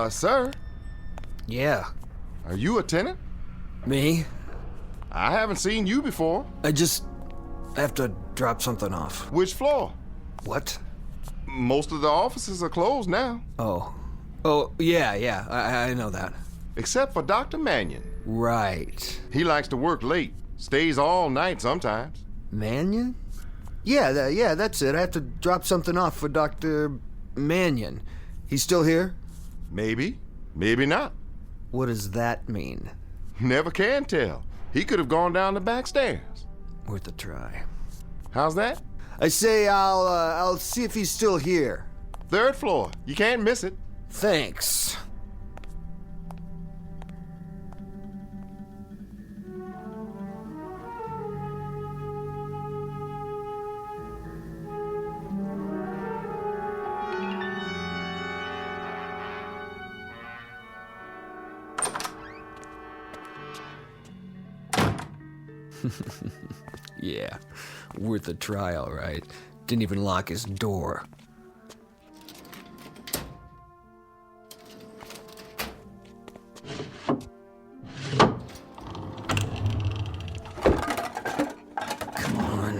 [SPEAKER 17] Sir?
[SPEAKER 19] Yeah.
[SPEAKER 17] Are you a tenant?
[SPEAKER 19] Me?
[SPEAKER 17] I haven't seen you before.
[SPEAKER 19] I just have to drop something off.
[SPEAKER 17] Which floor?
[SPEAKER 19] What?
[SPEAKER 17] Most of the offices are closed now.
[SPEAKER 19] Oh, yeah, I know that.
[SPEAKER 17] Except for Dr. Mannion.
[SPEAKER 19] Right.
[SPEAKER 17] He likes to work late. Stays all night sometimes.
[SPEAKER 19] Mannion? Yeah, that's it. I have to drop something off for Dr. Mannion. He's still here?
[SPEAKER 17] Maybe. Maybe not.
[SPEAKER 19] What does that mean?
[SPEAKER 17] Never can tell. He could have gone down the back stairs.
[SPEAKER 19] Worth a try.
[SPEAKER 17] How's that?
[SPEAKER 19] I say I'll see if he's still here.
[SPEAKER 17] 3rd floor. You can't miss it.
[SPEAKER 19] Thanks. Yeah, worth a try, all right. Didn't even lock his door.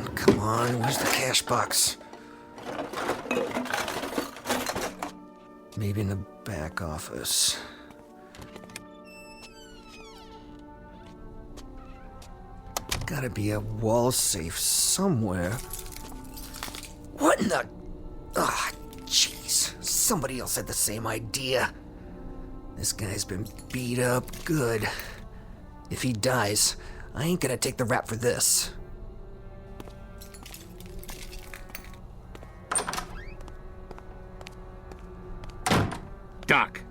[SPEAKER 19] Come on, where's the cash box? Maybe in the back office. Gotta be a wall safe somewhere. What in the... Ah, jeez. Somebody else had the same idea. This guy's been beat up good. If he dies, I ain't gonna take the rap for this.
[SPEAKER 18] Doc.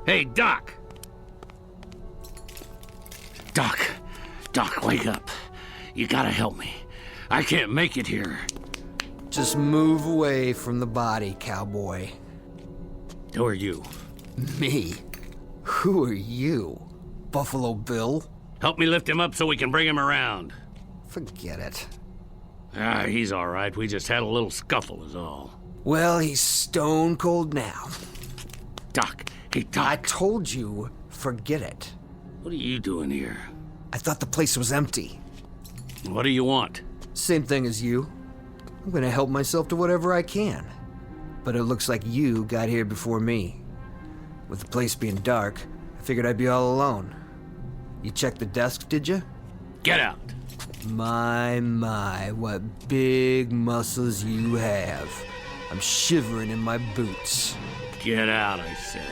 [SPEAKER 18] Hey, Doc. Doc, wake up. You gotta help me. I can't make it here.
[SPEAKER 19] Just move away from the body, cowboy.
[SPEAKER 18] Who are you?
[SPEAKER 19] Me? Who are you? Buffalo Bill?
[SPEAKER 18] Help me lift him up so we can bring him around.
[SPEAKER 19] Forget it.
[SPEAKER 18] He's all right. We just had a little scuffle is all.
[SPEAKER 19] Well, he's stone cold now.
[SPEAKER 18] Doc, hey, Doc.
[SPEAKER 19] I told you, forget it.
[SPEAKER 18] What are you doing here?
[SPEAKER 19] I thought the place was empty.
[SPEAKER 18] What do you want?
[SPEAKER 19] Same thing as you. I'm gonna help myself to whatever I can. but it looks like you got here before me. With the place being dark, I figured I'd be all alone. You checked the desk, did you?
[SPEAKER 18] Get out.
[SPEAKER 19] My, what big muscles you have. I'm shivering in my boots.
[SPEAKER 18] Get out, I said.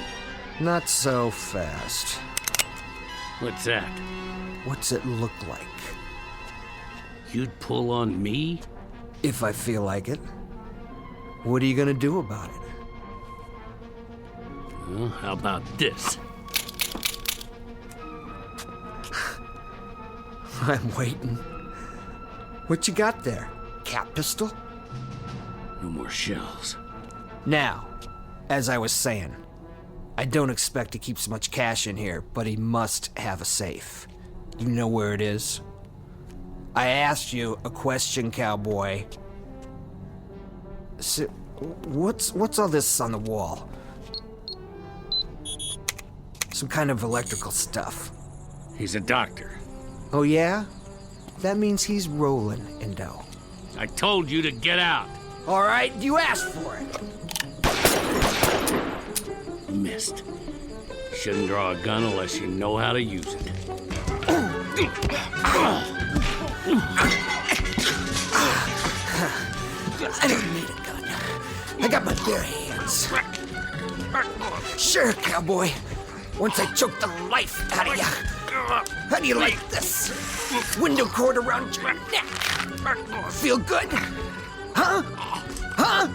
[SPEAKER 19] Not so fast.
[SPEAKER 18] What's that?
[SPEAKER 19] What's it look like?
[SPEAKER 18] You'd pull on me?
[SPEAKER 19] If I feel like it. What are you gonna do about it?
[SPEAKER 18] Well, how about this?
[SPEAKER 19] I'm waiting. What you got there? Cat pistol?
[SPEAKER 18] No more shells.
[SPEAKER 19] Now, as I was saying, I don't expect to keep so much cash in here, but he must have a safe. You know where it is? I asked you a question, cowboy. So, what's all this on the wall? Some kind of electrical stuff.
[SPEAKER 18] He's a doctor.
[SPEAKER 19] Oh yeah? That means he's rolling in dough.
[SPEAKER 18] I told you to get out.
[SPEAKER 19] All right, you asked for it.
[SPEAKER 18] Missed. Shouldn't draw a gun unless you know how to use it.
[SPEAKER 19] I don't need a gun. I got my bare hands. Sure, cowboy. Once I choke the life out of you. How do you like this? Window cord around your neck. Feel good? Huh? Huh?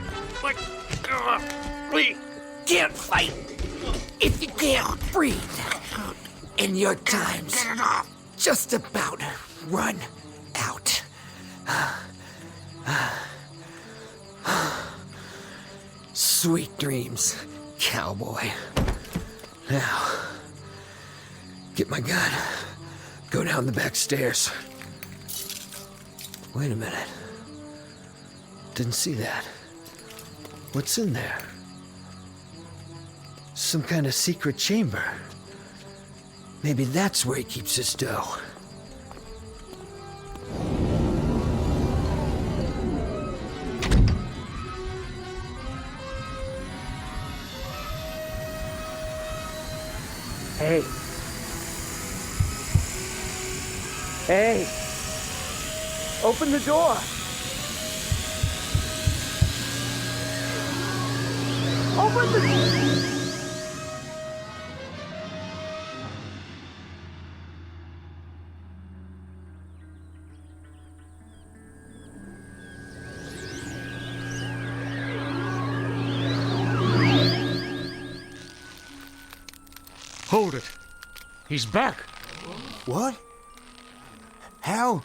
[SPEAKER 19] Can't fight if you can't breathe. And your time's just about run out. Sweet dreams, cowboy. Now, get my gun. Go down the back stairs. Wait a minute. Didn't see that. What's in there? Some kind of secret chamber. Maybe that's where he keeps his dough. Hey. Hey. Open the door. Open the door.
[SPEAKER 2] Hold it. He's back.
[SPEAKER 16] What? How?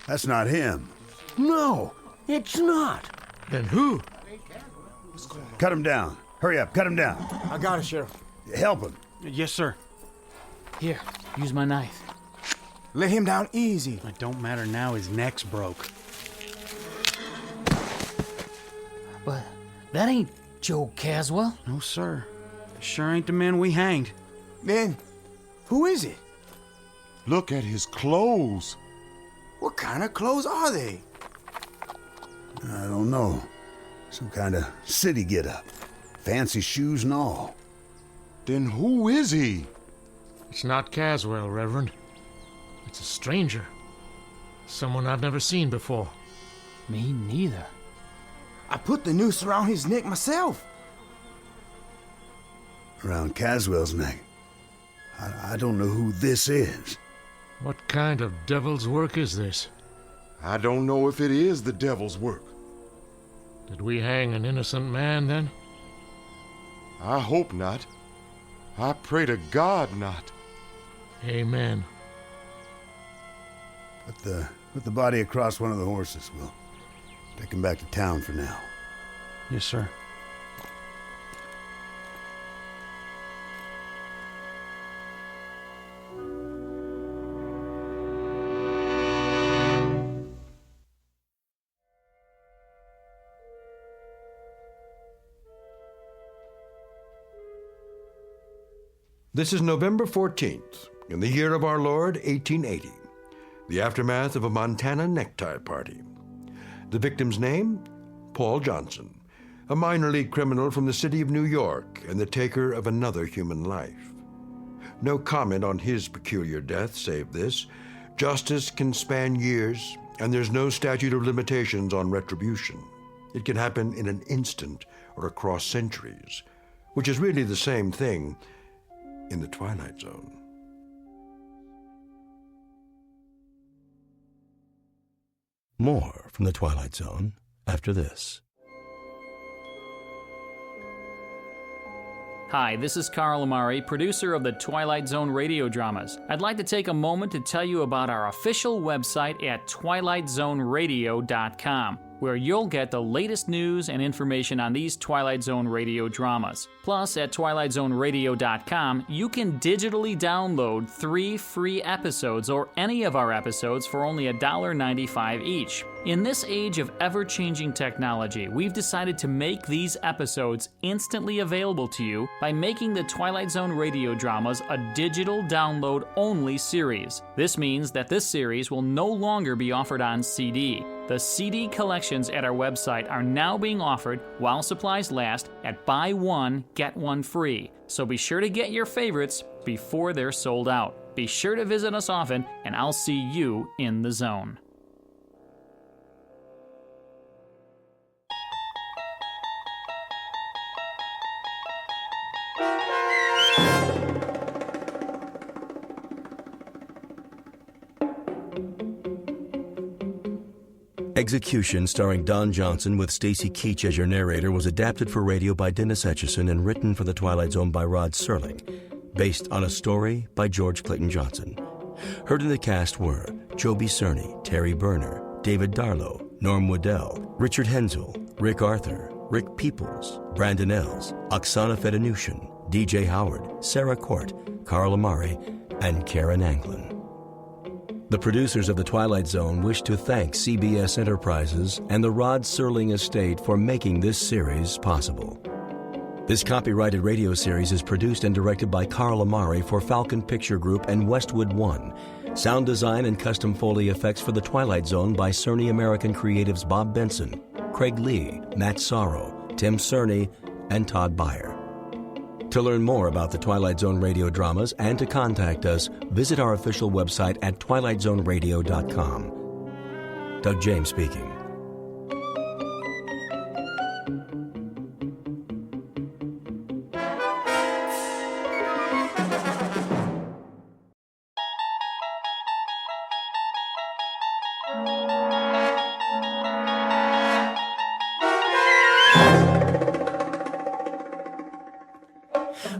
[SPEAKER 16] That's not him.
[SPEAKER 22] No, it's not.
[SPEAKER 2] Then who?
[SPEAKER 16] Cut him down. Hurry up, cut him down.
[SPEAKER 21] I got it, Sheriff.
[SPEAKER 16] Help him.
[SPEAKER 10] Yes, sir.
[SPEAKER 21] Here, use my knife.
[SPEAKER 3] Let him down easy.
[SPEAKER 10] It don't matter now, his neck's broke.
[SPEAKER 21] But that ain't Joe Caswell.
[SPEAKER 10] No, sir. Sure ain't the man we hanged.
[SPEAKER 3] Then, who is it?
[SPEAKER 13] Look at his clothes.
[SPEAKER 3] What kind of clothes are they?
[SPEAKER 16] I don't know. Some kind of city get-up. Fancy shoes and all.
[SPEAKER 13] Then who is he?
[SPEAKER 2] It's not Caswell, Reverend. It's a stranger. Someone I've never seen before.
[SPEAKER 21] Me neither.
[SPEAKER 3] I put the noose around his neck myself.
[SPEAKER 16] Around Caswell's neck. I don't know who this is.
[SPEAKER 2] What kind of devil's work is this?
[SPEAKER 13] I don't know if it is the devil's work.
[SPEAKER 2] Did we hang an innocent man, then?
[SPEAKER 13] I hope not. I pray to God not.
[SPEAKER 2] Amen.
[SPEAKER 16] Put the body across one of the horses. We'll take him back to town for now.
[SPEAKER 10] Yes, sir.
[SPEAKER 1] This is November 14th, in the year of our Lord, 1880, the aftermath of a Montana necktie party. The victim's name, Paul Johnson, a minor league criminal from the city of New York and the taker of another human life. No comment on his peculiar death save this: justice can span years, and there's no statute of limitations on retribution. It can happen in an instant or across centuries, which is really the same thing in the Twilight Zone.
[SPEAKER 7] More from the Twilight Zone after this.
[SPEAKER 14] Hi, this is Carl Amari, producer of the Twilight Zone radio dramas. I'd like to take a moment to tell you about our official website at twilightzoneradio.com, where you'll get the latest news and information on these Twilight Zone radio dramas. Plus, at twilightzoneradio.com, you can digitally download 3 free episodes or any of our episodes for only $1.95 each. In this age of ever-changing technology, we've decided to make these episodes instantly available to you by making the Twilight Zone radio dramas a digital download-only series. This means that this series will no longer be offered on CD. The CD collections at our website are now being offered while supplies last at buy one, get one free. So be sure to get your favorites before they're sold out. Be sure to visit us often, and I'll see you in the zone.
[SPEAKER 7] Execution, starring Don Johnson with Stacy Keach as your narrator, was adapted for radio by Dennis Etchison and written for The Twilight Zone by Rod Serling, based on a story by George Clayton Johnson. Heard in the cast were Joby Cerny, Terry Berner, David Darlow, Norm Waddell, Richard Hensel, Rick Arthur, Rick Peoples, Brandon Ells, Oksana Fedanushin, DJ Howard, Sarah Court, Carl Amari, and Karen Anglin. The producers of The Twilight Zone wish to thank CBS Enterprises and the Rod Serling Estate for making this series possible. This copyrighted radio series is produced and directed by Carl Amari for Falcon Picture Group and Westwood One. Sound design and custom Foley effects for The Twilight Zone by Cerny American Creatives Bob Benson, Craig Lee, Matt Sorrow, Tim Cerny, and Todd Beyer. To learn more about the Twilight Zone radio dramas and to contact us, visit our official website at twilightzoneradio.com. Doug James speaking.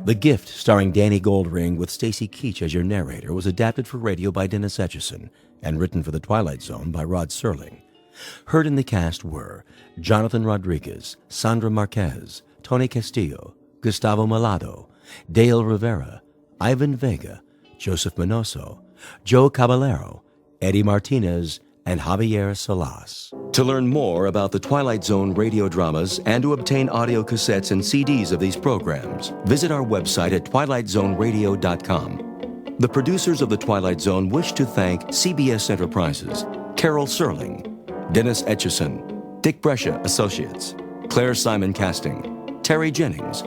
[SPEAKER 7] The Gift, starring Danny Goldring with Stacy Keach as your narrator, was adapted for radio by Dennis Etchison and written for The Twilight Zone by Rod Serling. Heard in the cast were Jonathan Rodriguez, Sandra Marquez, Tony Castillo, Gustavo Malado, Dale Rivera, Ivan Vega, Joseph Minoso, Joe Caballero, Eddie Martinez, and Javier Salas. To learn more about the Twilight Zone radio dramas and to obtain audio cassettes and CDs of these programs, visit our website at twilightzoneradio.com. The producers of The Twilight Zone wish to thank CBS Enterprises, Carol Serling, Dennis Etchison, Dick Brescia Associates, Claire Simon Casting, Terry Jennings,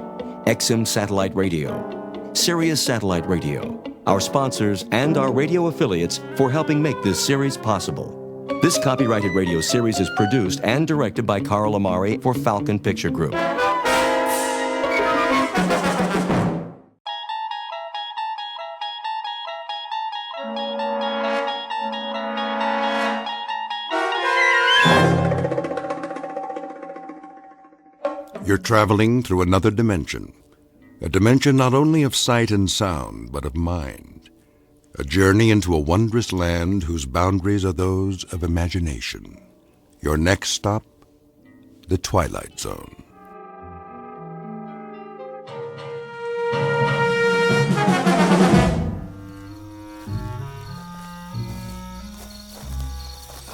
[SPEAKER 7] XM Satellite Radio, Sirius Satellite Radio, our sponsors, and our radio affiliates for helping make this series possible. This copyrighted radio series is produced and directed by Carl Amari for Falcon Picture Group.
[SPEAKER 1] You're traveling through another dimension. A dimension not only of sight and sound, but of mind. A journey into a wondrous land whose boundaries are those of imagination. Your next stop, the Twilight Zone.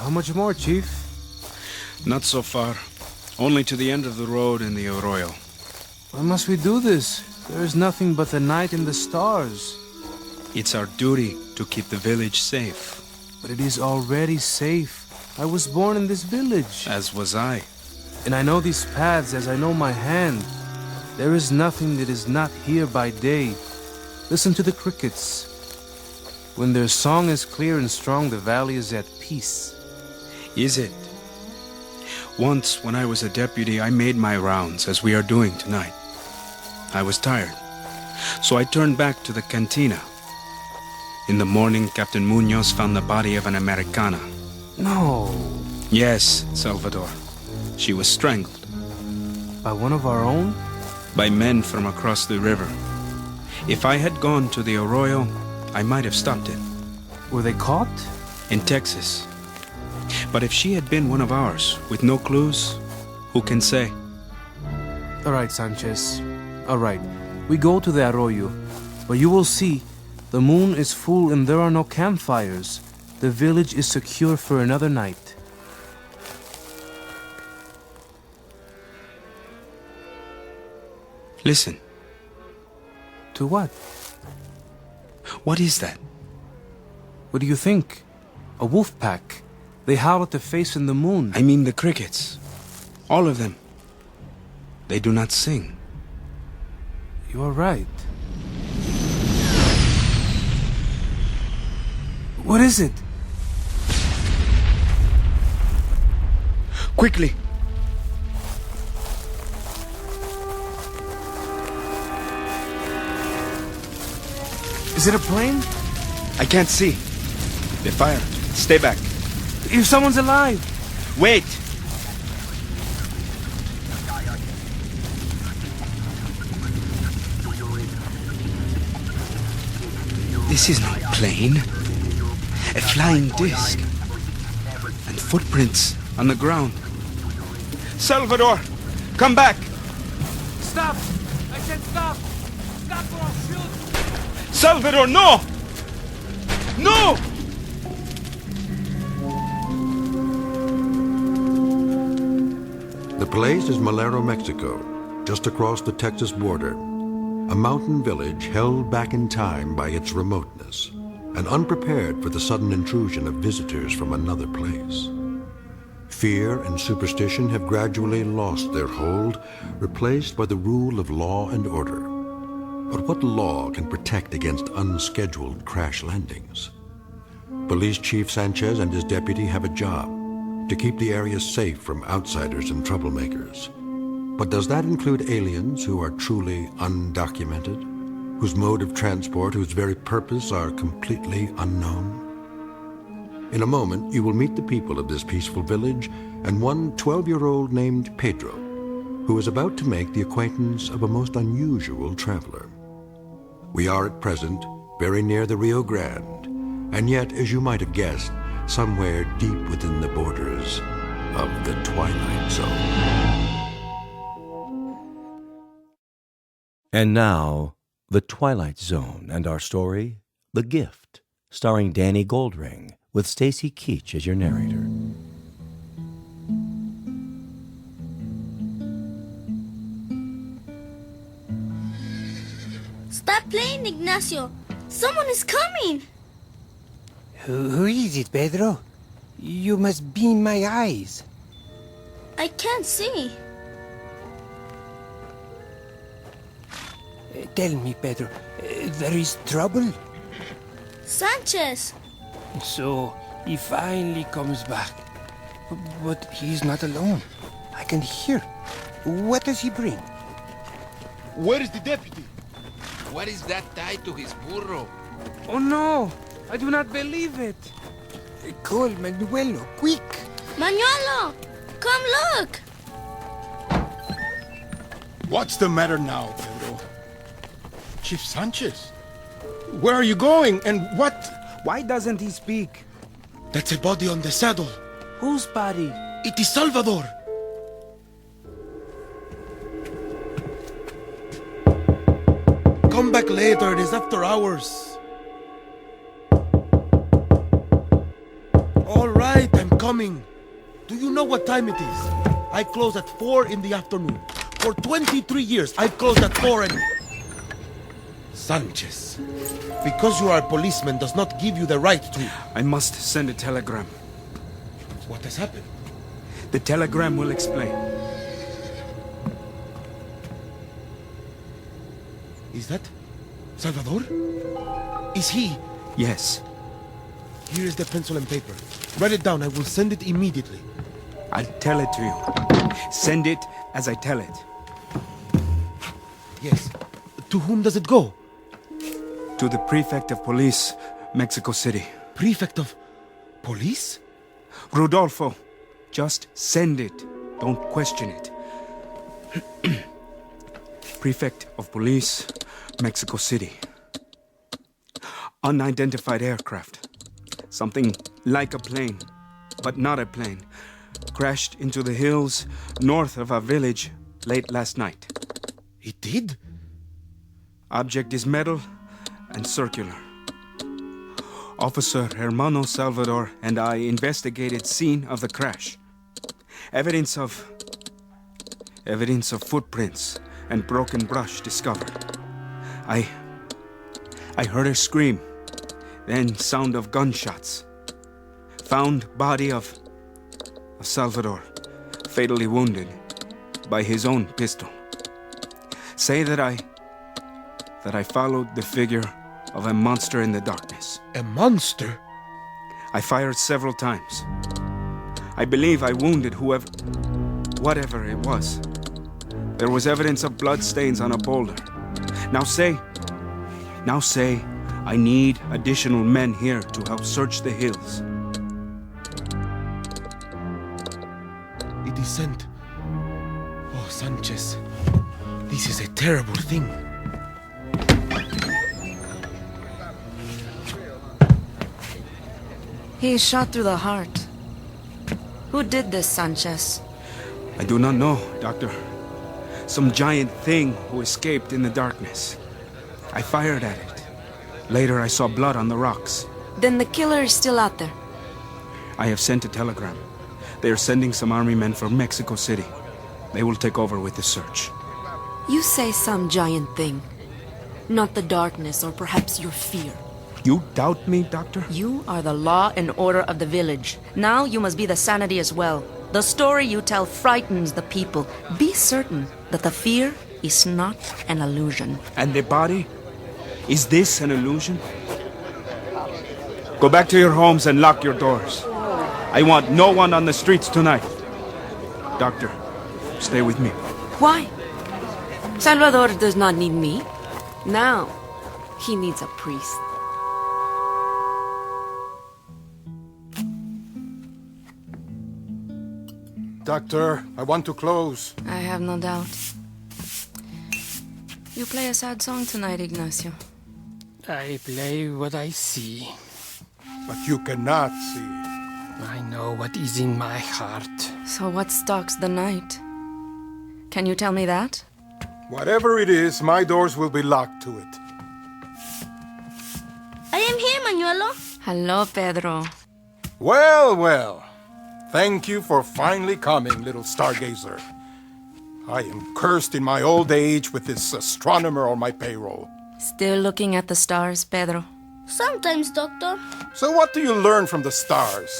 [SPEAKER 9] How much more, Chief?
[SPEAKER 15] Not so far. Only to the end of the road in the arroyo.
[SPEAKER 9] Why must we do this? There is nothing but the night and the stars.
[SPEAKER 15] It's our duty to keep the village safe.
[SPEAKER 9] But it is already safe. I was born in this village.
[SPEAKER 15] As was I.
[SPEAKER 9] And I know these paths as I know my hand. There is nothing that is not here by day. Listen to the crickets. When their song is clear and strong, the valley is at peace.
[SPEAKER 15] Is it? Once, when I was a deputy, I made my rounds, as we are doing tonight. I was tired, so I turned back to the cantina. In the morning, Captain Munoz found the body of an Americana.
[SPEAKER 9] No.
[SPEAKER 15] Yes, Salvador. She was strangled.
[SPEAKER 9] By one of our own?
[SPEAKER 15] By men from across the river. If I had gone to the arroyo, I might have stopped it.
[SPEAKER 9] Were they caught?
[SPEAKER 15] In Texas. But if she had been one of ours, with no clues, who can say?
[SPEAKER 9] All right, Sanchez. All right. We go to the arroyo. But you will see, the moon is full and there are no campfires. The village is secure for another night.
[SPEAKER 15] Listen.
[SPEAKER 9] To what?
[SPEAKER 15] What is that?
[SPEAKER 9] What do you think? A wolf pack. They howl at the face in the moon.
[SPEAKER 15] I mean the crickets. All of them. They do not sing.
[SPEAKER 9] You are right. What is it?
[SPEAKER 15] Quickly!
[SPEAKER 9] Is it a plane?
[SPEAKER 15] I can't see. They fired. Stay back.
[SPEAKER 9] If someone's alive!
[SPEAKER 15] Wait! This is no plane. A flying disc. And footprints on the ground. Salvador! Come back!
[SPEAKER 9] Stop! I said stop! Stop or I'll shoot!
[SPEAKER 15] Salvador, no! No!
[SPEAKER 1] The place is Malero, Mexico, just across the Texas border. A mountain village held back in time by its remoteness and unprepared for the sudden intrusion of visitors from another place. Fear and superstition have gradually lost their hold, replaced by the rule of law and order. But what law can protect against unscheduled crash landings? Police Chief Sanchez and his deputy have a job to keep the area safe from outsiders and troublemakers. But does that include aliens who are truly undocumented, whose mode of transport, whose very purpose are completely unknown? In a moment, you will meet the people of this peaceful village and one 12-year-old named Pedro, who is about to make the acquaintance of a most unusual traveler. We are at present very near the Rio Grande, and yet, as you might have guessed, somewhere deep within the borders of the Twilight Zone.
[SPEAKER 7] And now, The Twilight Zone and our story, The Gift, starring Danny Goldring, with Stacy Keach as your narrator.
[SPEAKER 6] Stop playing, Ignacio. Someone is coming.
[SPEAKER 11] Who is it, Pedro? You must be in my eyes.
[SPEAKER 6] I can't see.
[SPEAKER 11] Tell me, Pedro, there is trouble?
[SPEAKER 6] Sanchez.
[SPEAKER 11] So, he finally comes back. But he's not alone. I can hear. What does he bring?
[SPEAKER 17] Where is the deputy?
[SPEAKER 23] What is that tied to his burro?
[SPEAKER 9] Oh no! I do not believe it!
[SPEAKER 11] Call Manuelo, quick!
[SPEAKER 6] Manuelo! Come look!
[SPEAKER 5] What's the matter now, Pedro? Chief Sanchez? Where are you going, and what?
[SPEAKER 11] Why doesn't he speak?
[SPEAKER 5] That's a body on the saddle.
[SPEAKER 11] Whose body?
[SPEAKER 5] It is Salvador. Come back later, it is after hours. All right, I'm coming. Do you know what time it is? I close at 4 in the afternoon. For 23 years, I've closed at 4 and... Sanchez, because you are a policeman does not give you the right to...
[SPEAKER 15] I must send a telegram.
[SPEAKER 5] What has happened?
[SPEAKER 15] The telegram will explain.
[SPEAKER 3] Is that Salvador? Is he?
[SPEAKER 15] Yes.
[SPEAKER 3] Here is the pencil and paper. Write it down. I will send it immediately.
[SPEAKER 15] I'll tell it to you. Send it as I tell it.
[SPEAKER 3] Yes. To whom does it go?
[SPEAKER 15] To the prefect of police, Mexico City.
[SPEAKER 3] Prefect of police?
[SPEAKER 15] Rodolfo, just send it. Don't question it. Prefect of police, Mexico City. Unidentified aircraft. Something like a plane, but not a plane. Crashed into the hills north of our village late last night.
[SPEAKER 3] It did?
[SPEAKER 15] Object is metal and circular. Officer Hermano Salvador and I investigated scene of the crash. Evidence of footprints and broken brush discovered. I heard her scream, then sound of gunshots. Found body of Salvador, fatally wounded by his own pistol. Say that I followed the figure of a monster in the darkness.
[SPEAKER 3] A monster?
[SPEAKER 15] I fired several times. I believe I wounded whatever it was. There was evidence of blood stains on a boulder. Now say, I need additional men here to help search the hills.
[SPEAKER 3] It is sent. Oh, Sanchez. This is a terrible thing.
[SPEAKER 4] He is shot through the heart. Who did this, Sanchez?
[SPEAKER 15] I do not know, Doctor. Some giant thing who escaped in the darkness. I fired at it. Later I saw blood on the rocks.
[SPEAKER 4] Then the killer is still out there.
[SPEAKER 15] I have sent a telegram. They are sending some army men from Mexico City. They will take over with the search.
[SPEAKER 4] You say some giant thing. Not the darkness or perhaps your fear.
[SPEAKER 15] You doubt me, Doctor?
[SPEAKER 4] You are the law and order of the village. Now you must be the sanity as well. The story you tell frightens the people. Be certain that the fear is not an illusion.
[SPEAKER 15] And the body? Is this an illusion? Go back to your homes and lock your doors. I want no one on the streets tonight. Doctor, stay with me.
[SPEAKER 4] Why? Salvador does not need me. Now, he needs a priest.
[SPEAKER 8] Doctor, I want to close.
[SPEAKER 4] I have no doubt. You play a sad song tonight, Ignacio.
[SPEAKER 11] I play what I see.
[SPEAKER 8] But you cannot see.
[SPEAKER 11] I know what is in my heart.
[SPEAKER 4] So what stalks the night? Can you tell me that?
[SPEAKER 8] Whatever it is, my doors will be locked to it.
[SPEAKER 6] I am here, Manuelo.
[SPEAKER 4] Hello, Pedro.
[SPEAKER 8] Well, well. Thank you for finally coming, little stargazer. I am cursed in my old age with this astronomer on my payroll.
[SPEAKER 4] Still looking at the stars, Pedro?
[SPEAKER 6] Sometimes, Doctor.
[SPEAKER 8] So what do you learn from the stars?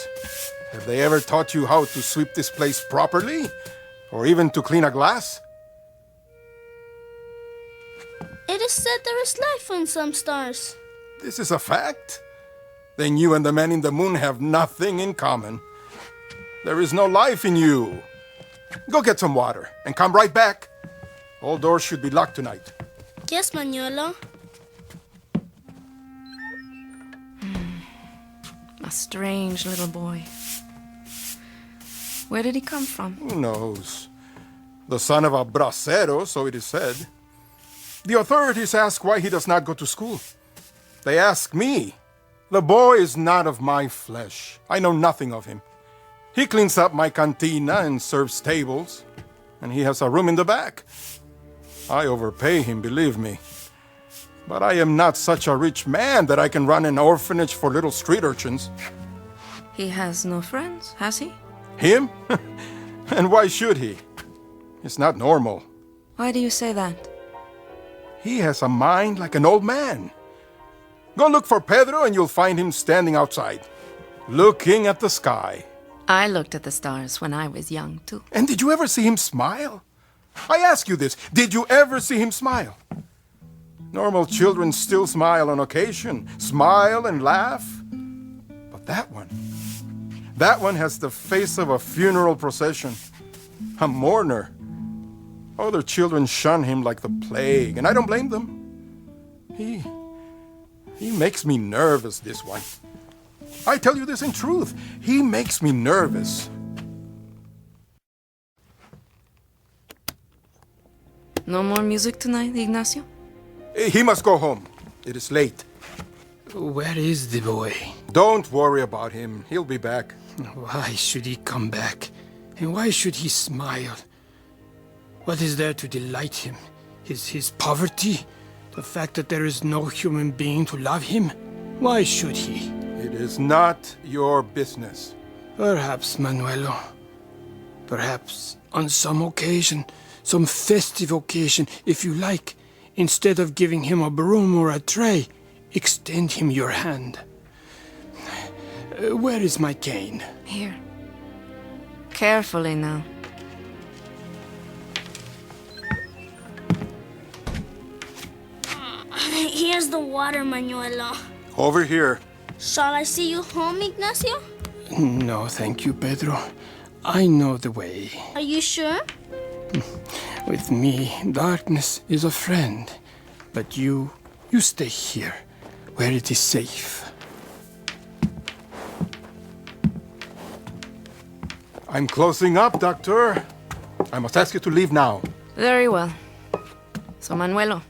[SPEAKER 8] Have they ever taught you how to sweep this place properly? Or even to clean a glass?
[SPEAKER 6] It is said there is life in some stars.
[SPEAKER 8] This is a fact? Then you and the man in the moon have nothing in common. There is no life in you. Go get some water and come right back. All doors should be locked tonight.
[SPEAKER 6] Yes, Manuelo.
[SPEAKER 4] A strange little boy. Where did he come from?
[SPEAKER 8] Who knows? The son of a bracero, so it is said. The authorities ask why he does not go to school. They ask me. The boy is not of my flesh. I know nothing of him. He cleans up my cantina and serves tables, and he has a room in the back. I overpay him, believe me. But I am not such a rich man that I can run an orphanage for little street urchins.
[SPEAKER 4] He has no friends, has he?
[SPEAKER 8] Him? And why should he? It's not normal.
[SPEAKER 4] Why do you say that?
[SPEAKER 8] He has a mind like an old man. Go look for Pedro and you'll find him standing outside, looking at the sky.
[SPEAKER 4] I looked at the stars when I was young, too.
[SPEAKER 8] And did you ever see him smile? I ask you this. Did you ever see him smile? Normal children still smile on occasion, smile and laugh. But that one has the face of a funeral procession, a mourner. Other children shun him like the plague, and I don't blame them. He makes me nervous, this one. I tell you this in truth. He makes me nervous.
[SPEAKER 4] No more music tonight, Ignacio?
[SPEAKER 8] He must go home. It is late.
[SPEAKER 11] Where is the boy?
[SPEAKER 8] Don't worry about him. He'll be back.
[SPEAKER 11] Why should he come back? And why should he smile? What is there to delight him? His poverty? The fact that there is no human being to love him? Why should he?
[SPEAKER 8] It is not your business.
[SPEAKER 11] Perhaps, Manuelo. Perhaps on some occasion, some festive occasion, if you like, instead of giving him a broom or a tray, extend him your hand. Where is my cane?
[SPEAKER 4] Here. Carefully now.
[SPEAKER 6] Here's the water, Manuelo.
[SPEAKER 8] Over here.
[SPEAKER 6] Shall I see you home, Ignacio?
[SPEAKER 11] No, thank you, Pedro. I know the way.
[SPEAKER 6] Are you sure?
[SPEAKER 11] With me, darkness is a friend. But you stay here, where it is safe.
[SPEAKER 8] I'm closing up, Doctor. I must ask you to leave now.
[SPEAKER 4] Very well. So, Manuelo,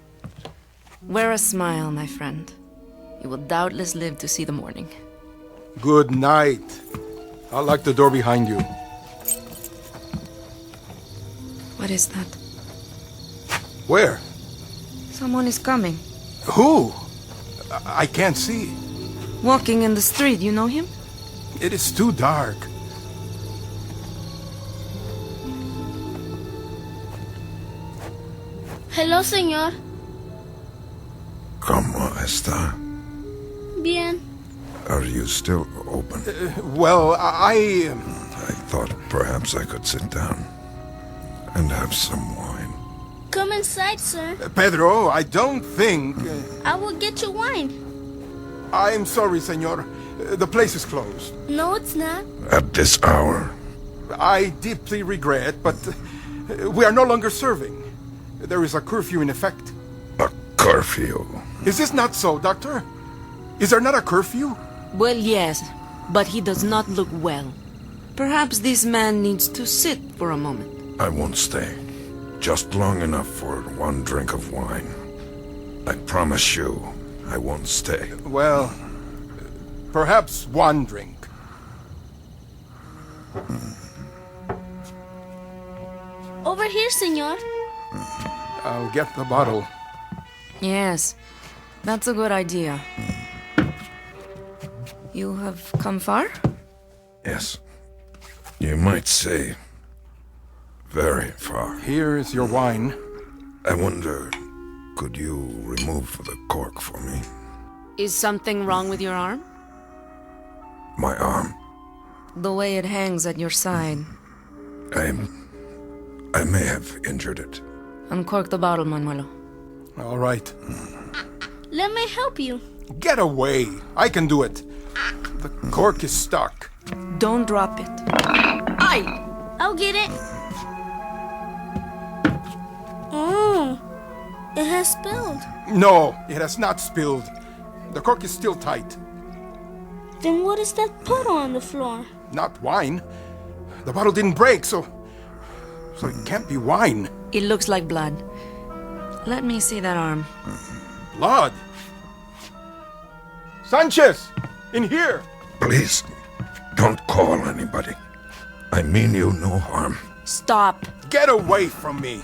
[SPEAKER 4] wear a smile, my friend. You will doubtless live to see the morning.
[SPEAKER 8] Good night. I'll lock the door behind you.
[SPEAKER 4] What is that?
[SPEAKER 8] Where?
[SPEAKER 4] Someone is coming.
[SPEAKER 8] Who? I can't see.
[SPEAKER 4] Walking in the street, you know him?
[SPEAKER 8] It is too dark.
[SPEAKER 6] Hello, señor.
[SPEAKER 12] ¿Cómo está?
[SPEAKER 6] Bien.
[SPEAKER 12] Are you still open?
[SPEAKER 8] Well, I
[SPEAKER 12] thought perhaps I could sit down and have some wine.
[SPEAKER 6] Come inside, sir.
[SPEAKER 8] Pedro, I don't think...
[SPEAKER 6] I will get you wine.
[SPEAKER 8] I'm sorry, senor. The place is closed.
[SPEAKER 6] No, it's not.
[SPEAKER 12] At this hour?
[SPEAKER 8] I deeply regret, but we are no longer serving. There is a curfew in effect.
[SPEAKER 12] A curfew?
[SPEAKER 8] Is this not so, Doctor? Is there not a curfew?
[SPEAKER 4] Well, yes, but he does not look well. Perhaps this man needs to sit for a moment.
[SPEAKER 12] I won't stay. Just long enough for one drink of wine. I promise you, I won't stay.
[SPEAKER 8] Well, perhaps one drink.
[SPEAKER 6] Over here, senor.
[SPEAKER 8] I'll get the bottle.
[SPEAKER 4] Yes, that's a good idea. You have come far?
[SPEAKER 12] Yes. You might say very far.
[SPEAKER 8] Here is your wine.
[SPEAKER 12] I wonder, could you remove the cork for me?
[SPEAKER 4] Is something wrong with your arm?
[SPEAKER 12] My arm?
[SPEAKER 4] The way it hangs at your side.
[SPEAKER 12] I may have injured it.
[SPEAKER 4] Uncork the bottle, Manuelo.
[SPEAKER 8] All right.
[SPEAKER 6] Let me help you.
[SPEAKER 8] Get away. I can do it. The cork is stuck.
[SPEAKER 4] Don't drop it. Aye!
[SPEAKER 6] I'll get it. Oh, it has spilled.
[SPEAKER 8] No, it has not spilled. The cork is still tight.
[SPEAKER 6] Then what is that puddle on the floor?
[SPEAKER 8] Not wine. The bottle didn't break, so it can't be wine.
[SPEAKER 4] It looks like blood. Let me see that arm.
[SPEAKER 8] Blood? Sanchez! In here!
[SPEAKER 12] Please, don't call anybody. I mean you no harm.
[SPEAKER 4] Stop.
[SPEAKER 8] Get away from me.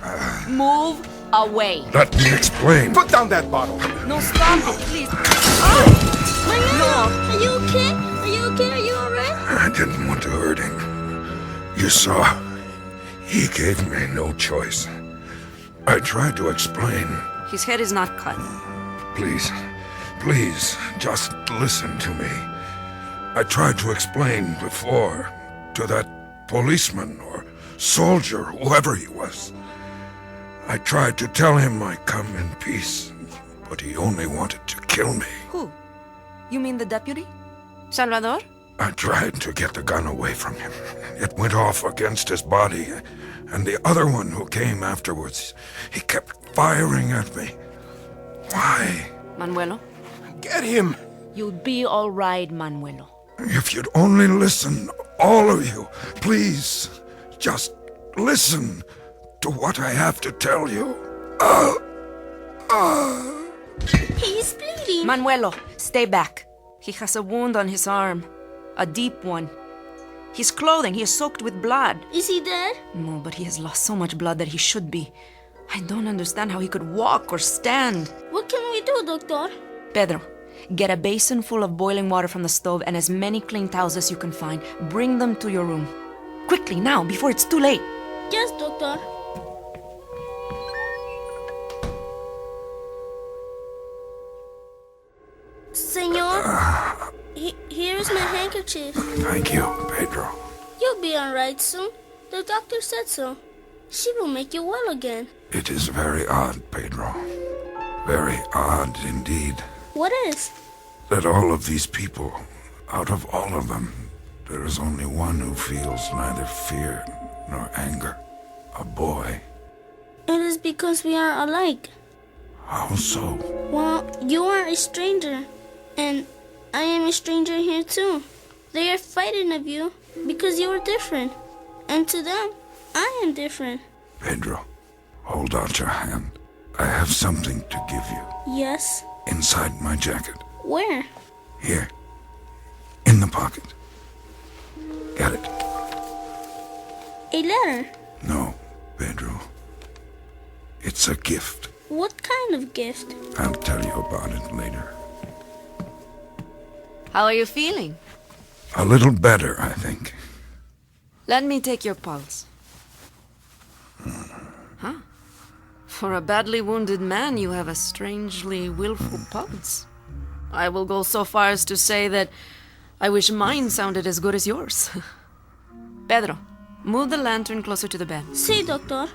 [SPEAKER 4] Move away.
[SPEAKER 12] Let me explain.
[SPEAKER 8] Put down that bottle.
[SPEAKER 4] No, stop it, please.
[SPEAKER 6] No. Are you okay? Are you okay? Are you alright?
[SPEAKER 12] I didn't want to hurt him. You saw, he gave me no choice. I tried to explain.
[SPEAKER 4] His head is not cut.
[SPEAKER 12] Please, just listen to me. I tried to explain before to that policeman or soldier, whoever he was. I tried to tell him I come in peace, but he only wanted to kill me.
[SPEAKER 4] Who? You mean the deputy? Salvador?
[SPEAKER 12] I tried to get the gun away from him. It went off against his body, and the other one who came afterwards, he kept firing at me. Why?
[SPEAKER 4] Manuelo?
[SPEAKER 8] Get him!
[SPEAKER 4] You'll be all right, Manuelo.
[SPEAKER 12] If you'd only listen, all of you, please, just listen to what I have to tell you.
[SPEAKER 6] He's bleeding.
[SPEAKER 4] Manuelo, stay back. He has a wound on his arm. A deep one. His clothing, he is soaked with blood.
[SPEAKER 6] Is he dead?
[SPEAKER 4] No, but he has lost so much blood that he should be. I don't understand how he could walk or stand.
[SPEAKER 6] What can we do, Doctor?
[SPEAKER 4] Pedro, get a basin full of boiling water from the stove and as many clean towels as you can find. Bring them to your room. Quickly, now, before it's too late.
[SPEAKER 6] Yes, Doctor. Senor, here's my handkerchief.
[SPEAKER 12] Thank you, Pedro.
[SPEAKER 6] You'll be all right soon. The doctor said so. She will make you well again.
[SPEAKER 12] It is very odd, Pedro. Very odd indeed.
[SPEAKER 6] What is?
[SPEAKER 12] That all of these people, out of all of them, there is only one who feels neither fear nor anger. A boy.
[SPEAKER 6] It is because we are alike.
[SPEAKER 12] How so?
[SPEAKER 6] Well, you are a stranger, and I am a stranger here too. They are fighting of you because you are different, and to them, I am different.
[SPEAKER 12] Pedro, hold out your hand. I have something to give you.
[SPEAKER 6] Yes?
[SPEAKER 12] Inside my jacket.
[SPEAKER 6] Where?
[SPEAKER 12] Here. In the pocket. Get it.
[SPEAKER 6] A letter?
[SPEAKER 12] No, Pedro. It's a gift.
[SPEAKER 6] What kind of gift?
[SPEAKER 12] I'll tell you about it later.
[SPEAKER 4] How are you feeling?
[SPEAKER 12] A little better, I think.
[SPEAKER 4] Let me take your pulse. Huh? For a badly wounded man, you have a strangely willful pulse. I will go so far as to say that I wish mine sounded as good as yours. Pedro, move the lantern closer to the bed.
[SPEAKER 6] Si, Doctor.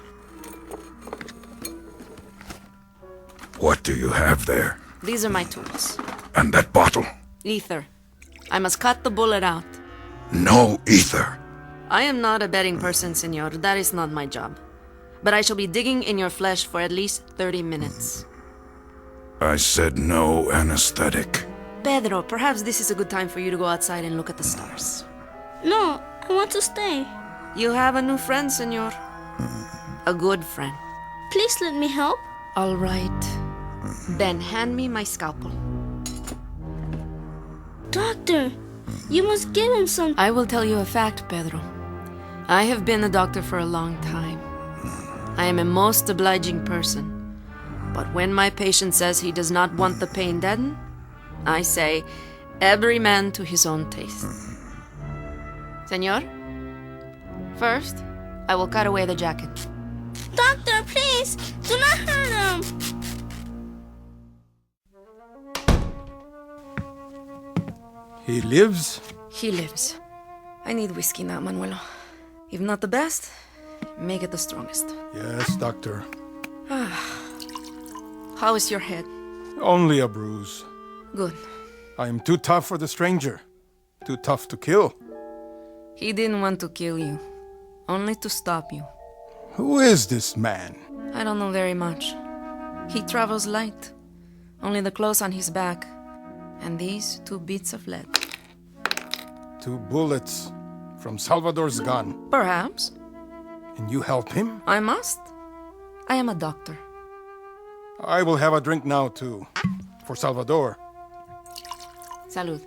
[SPEAKER 12] What do you have there?
[SPEAKER 4] These are my tools.
[SPEAKER 12] And that bottle?
[SPEAKER 4] Ether. I must cut the bullet out.
[SPEAKER 12] No ether.
[SPEAKER 4] I am not a betting person, senor. That is not my job. But I shall be digging in your flesh for at least 30 minutes.
[SPEAKER 12] I said no anesthetic.
[SPEAKER 4] Pedro, perhaps this is a good time for you to go outside and look at the stars.
[SPEAKER 6] No, I want to stay.
[SPEAKER 4] You have a new friend, senor. A good friend.
[SPEAKER 6] Please let me help.
[SPEAKER 4] All right. Then hand me my scalpel.
[SPEAKER 6] Doctor, you must give him some.
[SPEAKER 4] I will tell you a fact, Pedro. I have been a doctor for a long time. I am a most obliging person. But when my patient says he does not want the pain deadened, I say, every man to his own taste. Senor, first, I will cut away the jacket.
[SPEAKER 6] Doctor, please, do not hurt him.
[SPEAKER 8] He lives?
[SPEAKER 4] He lives. I need whiskey now, Manuelo. If not the best, make it the strongest.
[SPEAKER 8] Yes, doctor.
[SPEAKER 4] How is your head?
[SPEAKER 8] Only a bruise.
[SPEAKER 4] Good.
[SPEAKER 8] I am too tough for the stranger. Too tough to kill.
[SPEAKER 4] He didn't want to kill you. Only to stop you.
[SPEAKER 8] Who is this man?
[SPEAKER 4] I don't know very much. He travels light. Only the clothes on his back. And these 2 bits of lead.
[SPEAKER 8] 2 bullets from Salvador's gun.
[SPEAKER 4] Perhaps.
[SPEAKER 8] And you help him?
[SPEAKER 4] I must. I am a doctor.
[SPEAKER 8] I will have a drink now, too. For Salvador.
[SPEAKER 4] Salud.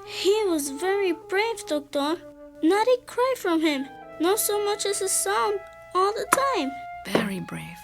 [SPEAKER 6] He was very brave, Doctor. Not a cry from him. Not so much as a sound. All the time.
[SPEAKER 4] Very brave.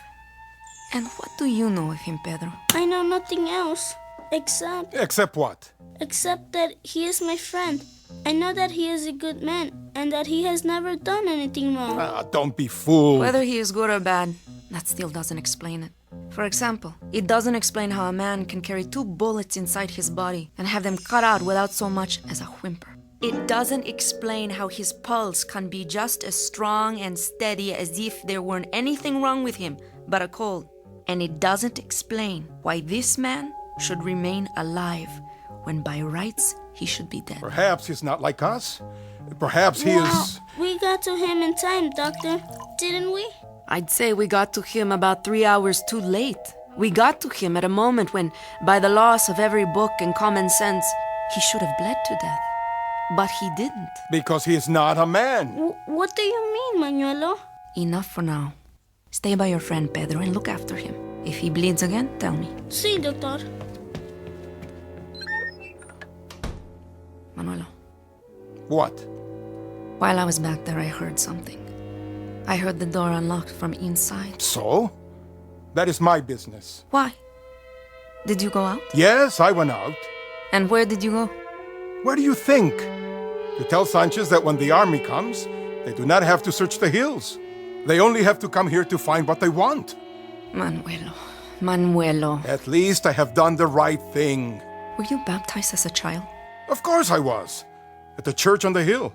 [SPEAKER 4] And what do you know of him, Pedro?
[SPEAKER 6] I know nothing else. Except...
[SPEAKER 8] Except what?
[SPEAKER 6] Except that he is my friend. I know that he is a good man, and that he has never done anything wrong.
[SPEAKER 8] Don't be fooled.
[SPEAKER 4] Whether he is good or bad, that still doesn't explain it. For example, it doesn't explain how a man can carry 2 bullets inside his body and have them cut out without so much as a whimper. It doesn't explain how his pulse can be just as strong and steady as if there weren't anything wrong with him but a cold. And it doesn't explain why this man should remain alive when by rights he should be dead.
[SPEAKER 8] Perhaps he's not like us. Perhaps he is...
[SPEAKER 6] We got to him in time, Doctor. Didn't we?
[SPEAKER 4] I'd say we got to him about 3 hours too late. We got to him at a moment when, by the loss of every book and common sense, he should have bled to death. But he didn't.
[SPEAKER 8] Because he is not a man.
[SPEAKER 6] What do you mean, Manuelo?
[SPEAKER 4] Enough for now. Stay by your friend Pedro and look after him. If he bleeds again, tell me.
[SPEAKER 6] Sí, doctor.
[SPEAKER 4] Manuelo.
[SPEAKER 8] What?
[SPEAKER 4] While I was back there, I heard something. I heard the door unlocked from inside.
[SPEAKER 8] So? That is my business.
[SPEAKER 4] Why? Did you go out?
[SPEAKER 8] Yes, I went out.
[SPEAKER 4] And where did you go?
[SPEAKER 8] Where do you think? To tell Sanchez that when the army comes, they do not have to search the hills. They only have to come here to find what they want.
[SPEAKER 4] Manuelo.
[SPEAKER 8] At least I have done the right thing.
[SPEAKER 4] Were you baptized as a child?
[SPEAKER 8] Of course I was. At the church on the hill.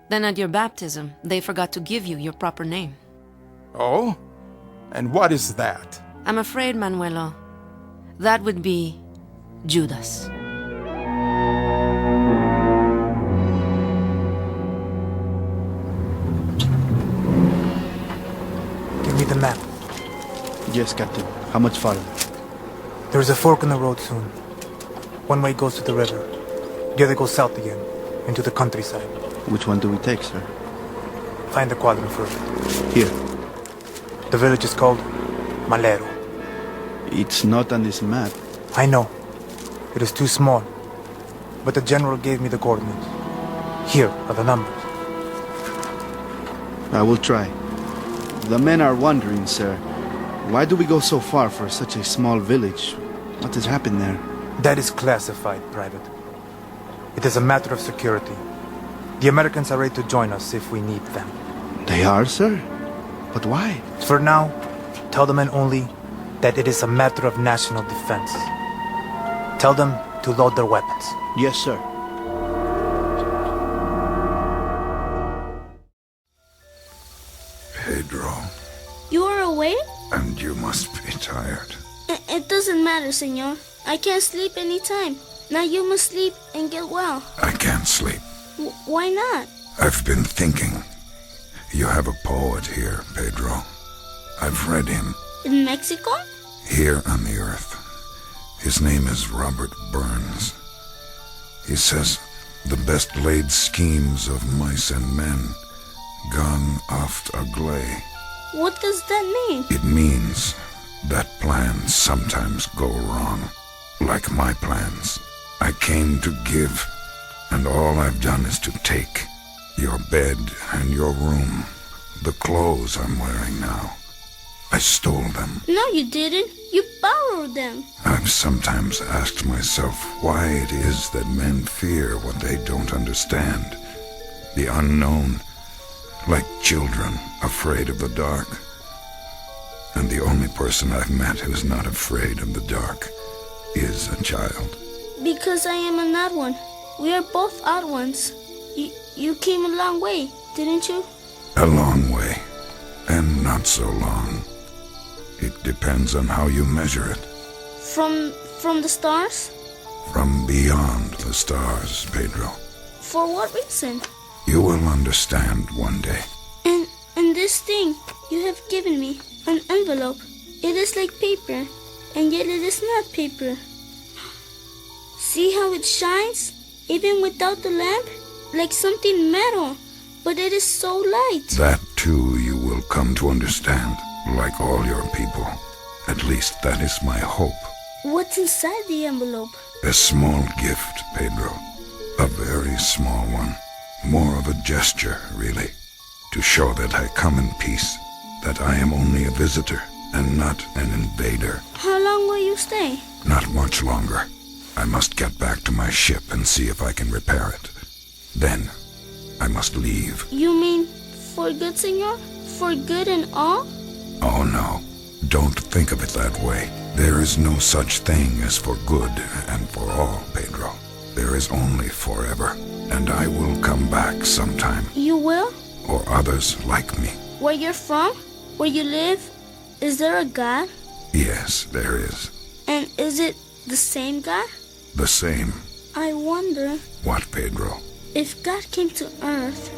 [SPEAKER 4] Then at your baptism, they forgot to give you your proper name.
[SPEAKER 8] Oh? And what is that?
[SPEAKER 4] I'm afraid, Manuelo, that would be Judas.
[SPEAKER 18] Give me the map.
[SPEAKER 19] Yes, Captain. How much farther?
[SPEAKER 18] There's a fork in the road soon. One way goes to the river. The other goes south again, into the countryside.
[SPEAKER 19] Which one do we take, sir?
[SPEAKER 18] Find the quadrant first.
[SPEAKER 19] Here.
[SPEAKER 18] The village is called Malero.
[SPEAKER 19] It's not on this map.
[SPEAKER 18] I know. It is too small. But the general gave me the coordinates. Here are the numbers.
[SPEAKER 19] I will try. The men are wondering, sir. Why do we go so far for such a small village? What has happened there?
[SPEAKER 18] That is classified, Private. It is a matter of security. The Americans are ready to join us if we need them.
[SPEAKER 19] They are, sir? But why?
[SPEAKER 18] For now, tell the men only that it is a matter of national defense. Tell them to load their weapons.
[SPEAKER 19] Yes, sir.
[SPEAKER 12] Pedro.
[SPEAKER 6] You are awake?
[SPEAKER 12] And you must be tired.
[SPEAKER 6] It doesn't matter, senor. I can't sleep any time. Now you must sleep and get well.
[SPEAKER 12] I can't sleep.
[SPEAKER 6] Why not?
[SPEAKER 12] I've been thinking. You have a poet here, Pedro. I've read him.
[SPEAKER 6] In Mexico?
[SPEAKER 12] Here on the earth. His name is Robert Burns. He says, the best laid schemes of mice and men gone oft agley.
[SPEAKER 6] What does that mean?
[SPEAKER 12] It means that plans sometimes go wrong. Like my plans. I came to give, and all I've done is to take. Your bed and your room, the clothes I'm wearing now. I stole them.
[SPEAKER 6] No, you didn't. You borrowed them.
[SPEAKER 12] I've sometimes asked myself why it is that men fear what they don't understand. The unknown, like children afraid of the dark. And the only person I've met who's not afraid of the dark is a child.
[SPEAKER 6] Because I am an odd one. We are both odd ones. You came a long way, didn't you?
[SPEAKER 12] A long way, and not so long. It depends on how you measure it.
[SPEAKER 6] From the stars?
[SPEAKER 12] From beyond the stars, Pedro.
[SPEAKER 6] For what reason?
[SPEAKER 12] You will understand one day.
[SPEAKER 6] And this thing you have given me, an envelope. It is like paper, and yet it is not paper. See how it shines, even without the lamp? Like something metal, but it is so light.
[SPEAKER 12] That too you will come to understand, like all your people. At least that is my hope.
[SPEAKER 6] What's inside the envelope?
[SPEAKER 12] A small gift, Pedro. A very small one. More of a gesture, really. To show that I come in peace. That I am only a visitor and not an invader.
[SPEAKER 6] How long will you stay?
[SPEAKER 12] Not much longer. I must get back to my ship and see if I can repair it. Then, I must leave.
[SPEAKER 6] You mean for good, senor? For good and all?
[SPEAKER 12] Oh, no. Don't think of it that way. There is no such thing as for good and for all, Pedro. There is only forever. And I will come back sometime.
[SPEAKER 6] You will?
[SPEAKER 12] Or others like me.
[SPEAKER 6] Where you're from? Where you live? Is there a God?
[SPEAKER 12] Yes, there is.
[SPEAKER 6] And is it the same God?
[SPEAKER 12] The same.
[SPEAKER 6] I wonder,
[SPEAKER 12] What, Pedro?
[SPEAKER 6] if God came to Earth,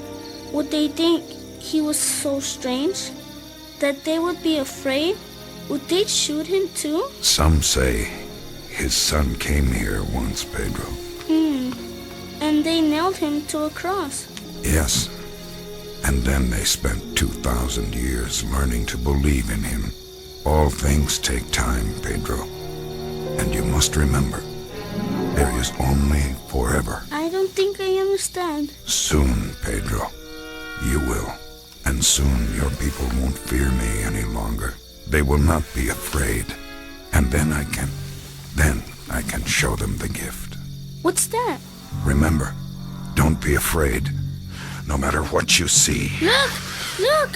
[SPEAKER 6] would they think he was so strange that they would be afraid? Would they shoot him too?
[SPEAKER 12] Some say his son came here once, Pedro.
[SPEAKER 6] And they nailed him to a cross.
[SPEAKER 12] Yes. And then they spent 2,000 years learning to believe in him. All things take time, Pedro. And you must remember, there is only forever.
[SPEAKER 6] I don't think I understand.
[SPEAKER 12] Soon, Pedro, you will. And soon your people won't fear me any longer. They will not be afraid. And then I can show them the gift.
[SPEAKER 6] What's that?
[SPEAKER 12] Remember, don't be afraid, no matter what you see.
[SPEAKER 6] Look!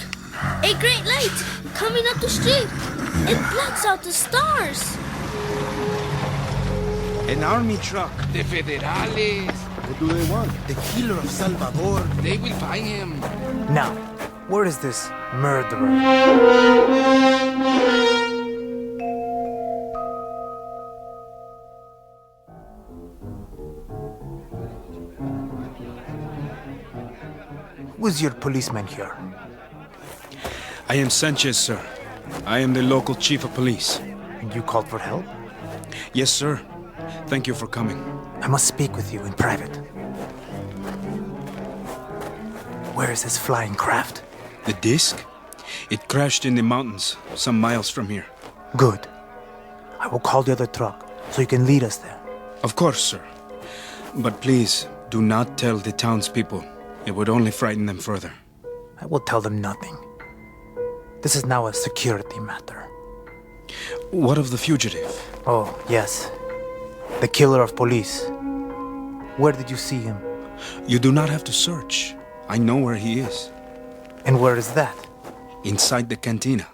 [SPEAKER 6] A great light coming up the street. It blocks out the stars.
[SPEAKER 15] An army truck.
[SPEAKER 23] The Federales.
[SPEAKER 3] What do they want? The killer of Salvador.
[SPEAKER 23] They will find him.
[SPEAKER 18] Now, where is this murderer? Who's your policeman here?
[SPEAKER 15] I am Sanchez, sir. I am the local chief of police.
[SPEAKER 18] And you called for help?
[SPEAKER 15] Yes, sir. Thank you for coming.
[SPEAKER 18] I must speak with you in private. Where is this flying craft?
[SPEAKER 15] The disc? It crashed in the mountains, some miles from here.
[SPEAKER 18] Good. I will call the other truck so you can lead us there.
[SPEAKER 15] Of course, sir. But please, do not tell the townspeople. It would only frighten them further.
[SPEAKER 18] I will tell them nothing. This is now a security matter.
[SPEAKER 15] What of the fugitive?
[SPEAKER 18] Oh, yes. The killer of police. Where did you see him?
[SPEAKER 15] You do not have to search. I know where he is.
[SPEAKER 18] And where is that?
[SPEAKER 15] Inside the cantina.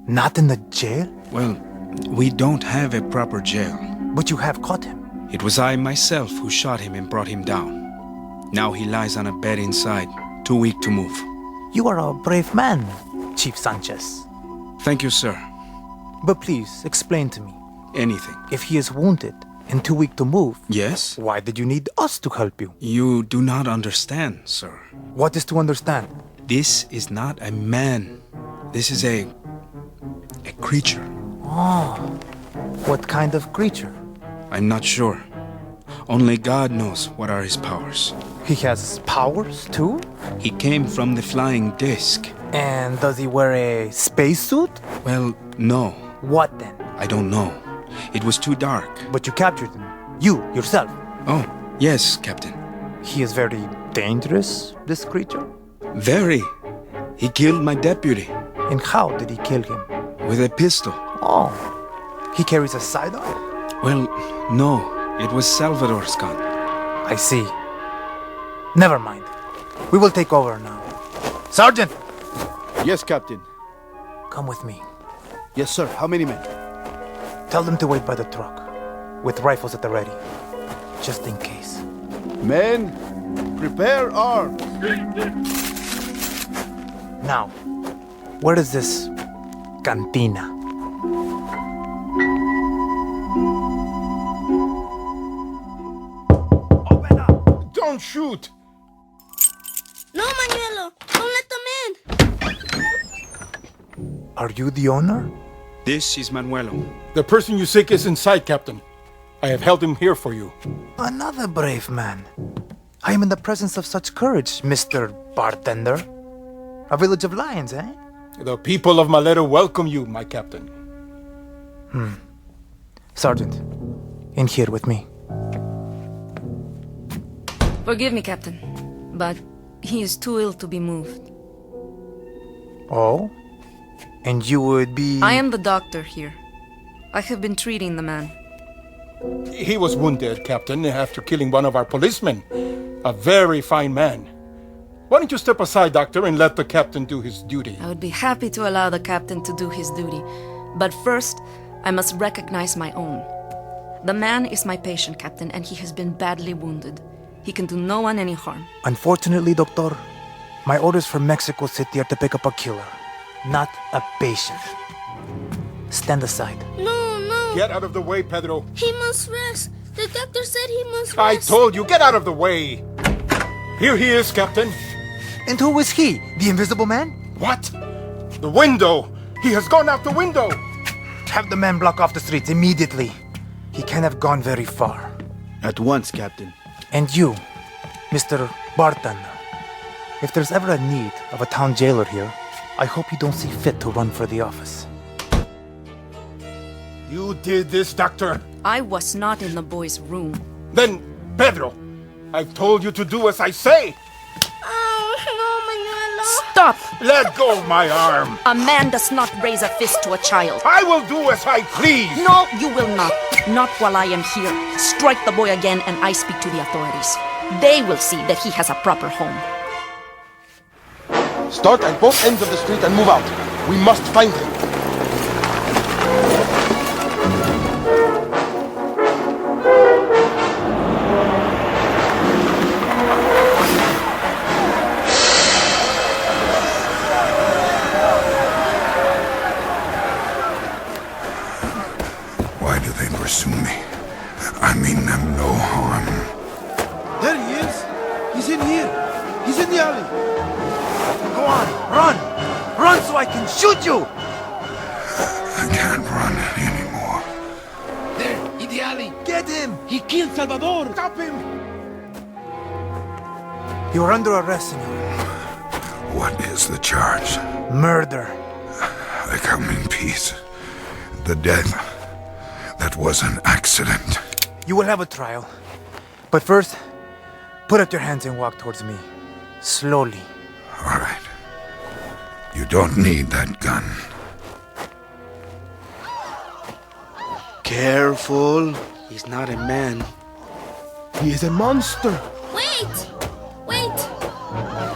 [SPEAKER 18] Not in the jail?
[SPEAKER 15] Well, we don't have a proper jail.
[SPEAKER 18] But you have caught him.
[SPEAKER 15] It was I myself who shot him and brought him down. Now he lies on a bed inside, too weak to move.
[SPEAKER 18] You are a brave man, Chief Sanchez.
[SPEAKER 15] Thank you, sir.
[SPEAKER 18] But please, explain to me.
[SPEAKER 15] Anything.
[SPEAKER 18] If he is wounded and too weak to move...
[SPEAKER 15] Yes?
[SPEAKER 18] Why did you need us to help you?
[SPEAKER 15] You do not understand, sir.
[SPEAKER 18] What is to understand?
[SPEAKER 15] This is not a man. This is a creature.
[SPEAKER 18] Oh, what kind of creature?
[SPEAKER 15] I'm not sure. Only God knows what are his powers.
[SPEAKER 18] He has powers, too?
[SPEAKER 15] He came from the flying disc.
[SPEAKER 18] And does he wear a spacesuit?
[SPEAKER 15] Well, no.
[SPEAKER 18] What then?
[SPEAKER 15] I don't know. It was too dark.
[SPEAKER 18] But you captured him. You, yourself.
[SPEAKER 15] Oh, yes, Captain.
[SPEAKER 18] He is very dangerous, this creature?
[SPEAKER 15] Very. He killed my deputy.
[SPEAKER 18] And how did he kill him?
[SPEAKER 15] With a pistol.
[SPEAKER 18] Oh. He carries a sidearm?
[SPEAKER 15] Well, no. It was Salvador's gun.
[SPEAKER 18] I see. Never mind. We will take over now. Sergeant!
[SPEAKER 19] Yes, Captain.
[SPEAKER 18] Come with me.
[SPEAKER 19] Yes, sir. How many men?
[SPEAKER 18] Tell them to wait by the truck, with rifles at the ready, just in case.
[SPEAKER 19] Men, prepare arms.
[SPEAKER 18] Now, where is this cantina?
[SPEAKER 8] Open up! Don't shoot!
[SPEAKER 6] No, Manuelo! Don't let them in!
[SPEAKER 18] Are you the owner?
[SPEAKER 15] This is Manuelo.
[SPEAKER 8] The person you seek is inside, Captain. I have held him here for you.
[SPEAKER 18] Another brave man. I am in the presence of such courage, Mr. Bartender. A village of lions, eh?
[SPEAKER 8] The people of Malero welcome you, my captain.
[SPEAKER 18] Sergeant, in here with me.
[SPEAKER 4] Forgive me, Captain, but he is too ill to be moved.
[SPEAKER 18] Oh? And you would be...
[SPEAKER 4] I am the doctor here. I have been treating the man.
[SPEAKER 8] He was wounded, Captain, after killing one of our policemen. A very fine man. Why don't you step aside, Doctor, and let the captain do his duty?
[SPEAKER 4] I would be happy to allow the captain to do his duty. But first, I must recognize my own. The man is my patient, Captain, and he has been badly wounded. He can do no one any harm.
[SPEAKER 18] Unfortunately, Doctor, my orders from Mexico City are to pick up a killer, not a patient. Stand aside.
[SPEAKER 6] No.
[SPEAKER 8] Get out of the way, Pedro.
[SPEAKER 6] He must rest. The doctor said he must rest.
[SPEAKER 8] I told you, get out of the way. Here he is, Captain.
[SPEAKER 18] And who is he? The Invisible Man?
[SPEAKER 8] What? The window. He has gone out the window.
[SPEAKER 18] Have the men block off the streets immediately. He can't have gone very far.
[SPEAKER 19] At once, Captain.
[SPEAKER 18] And you, Mr. Bartender, if there's ever a need of a town jailer here, I hope you don't see fit to run for the office.
[SPEAKER 8] You did this, Doctor.
[SPEAKER 4] I was not in the boy's room.
[SPEAKER 8] Then, Pedro, I've told you to do as I say.
[SPEAKER 6] Oh, no, Manuela.
[SPEAKER 4] Stop!
[SPEAKER 8] Let go of my arm.
[SPEAKER 4] A man does not raise a fist to a child.
[SPEAKER 8] I will do as I please.
[SPEAKER 4] No, you will not. Not while I am here. Strike the boy again and I speak to the authorities. They will see that he has a proper home.
[SPEAKER 3] Start at both ends of the street and move out. We must find him.
[SPEAKER 12] Why do they pursue me? I mean them no harm.
[SPEAKER 3] There he is. He's in here. He's in the alley.
[SPEAKER 18] Go on, run! Run so I can shoot you!
[SPEAKER 12] I can't run anymore.
[SPEAKER 23] There, in the alley.
[SPEAKER 3] Get him! He killed Salvador! Stop him!
[SPEAKER 18] You are under arrest, senor.
[SPEAKER 12] What is the charge?
[SPEAKER 18] Murder.
[SPEAKER 12] I come in peace. The death, that was an accident.
[SPEAKER 18] You will have a trial. But first, put up your hands and walk towards me. Slowly.
[SPEAKER 12] All right. You don't need that gun.
[SPEAKER 19] Careful. He's not a man.
[SPEAKER 3] He is a monster.
[SPEAKER 6] Wait!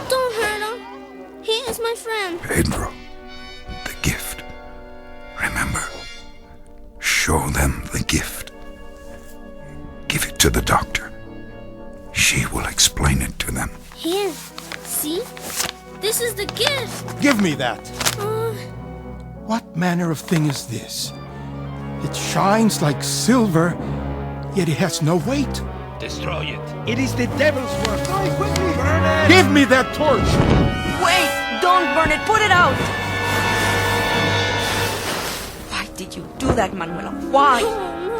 [SPEAKER 6] Don't hurt him. He is my friend.
[SPEAKER 12] Pedro, the gift. Remember, show them the gift. Give it to the doctor. She will explain it to them.
[SPEAKER 6] Here. See? This is the gift.
[SPEAKER 8] Give me that. What manner of thing is this? It shines like silver, yet it has no weight.
[SPEAKER 23] Destroy it.
[SPEAKER 3] It is the devil's work. Die quickly!
[SPEAKER 8] Burn it! Give me that torch!
[SPEAKER 4] Wait! Don't burn it! Put it out! Why did you do that, Manuela? Why?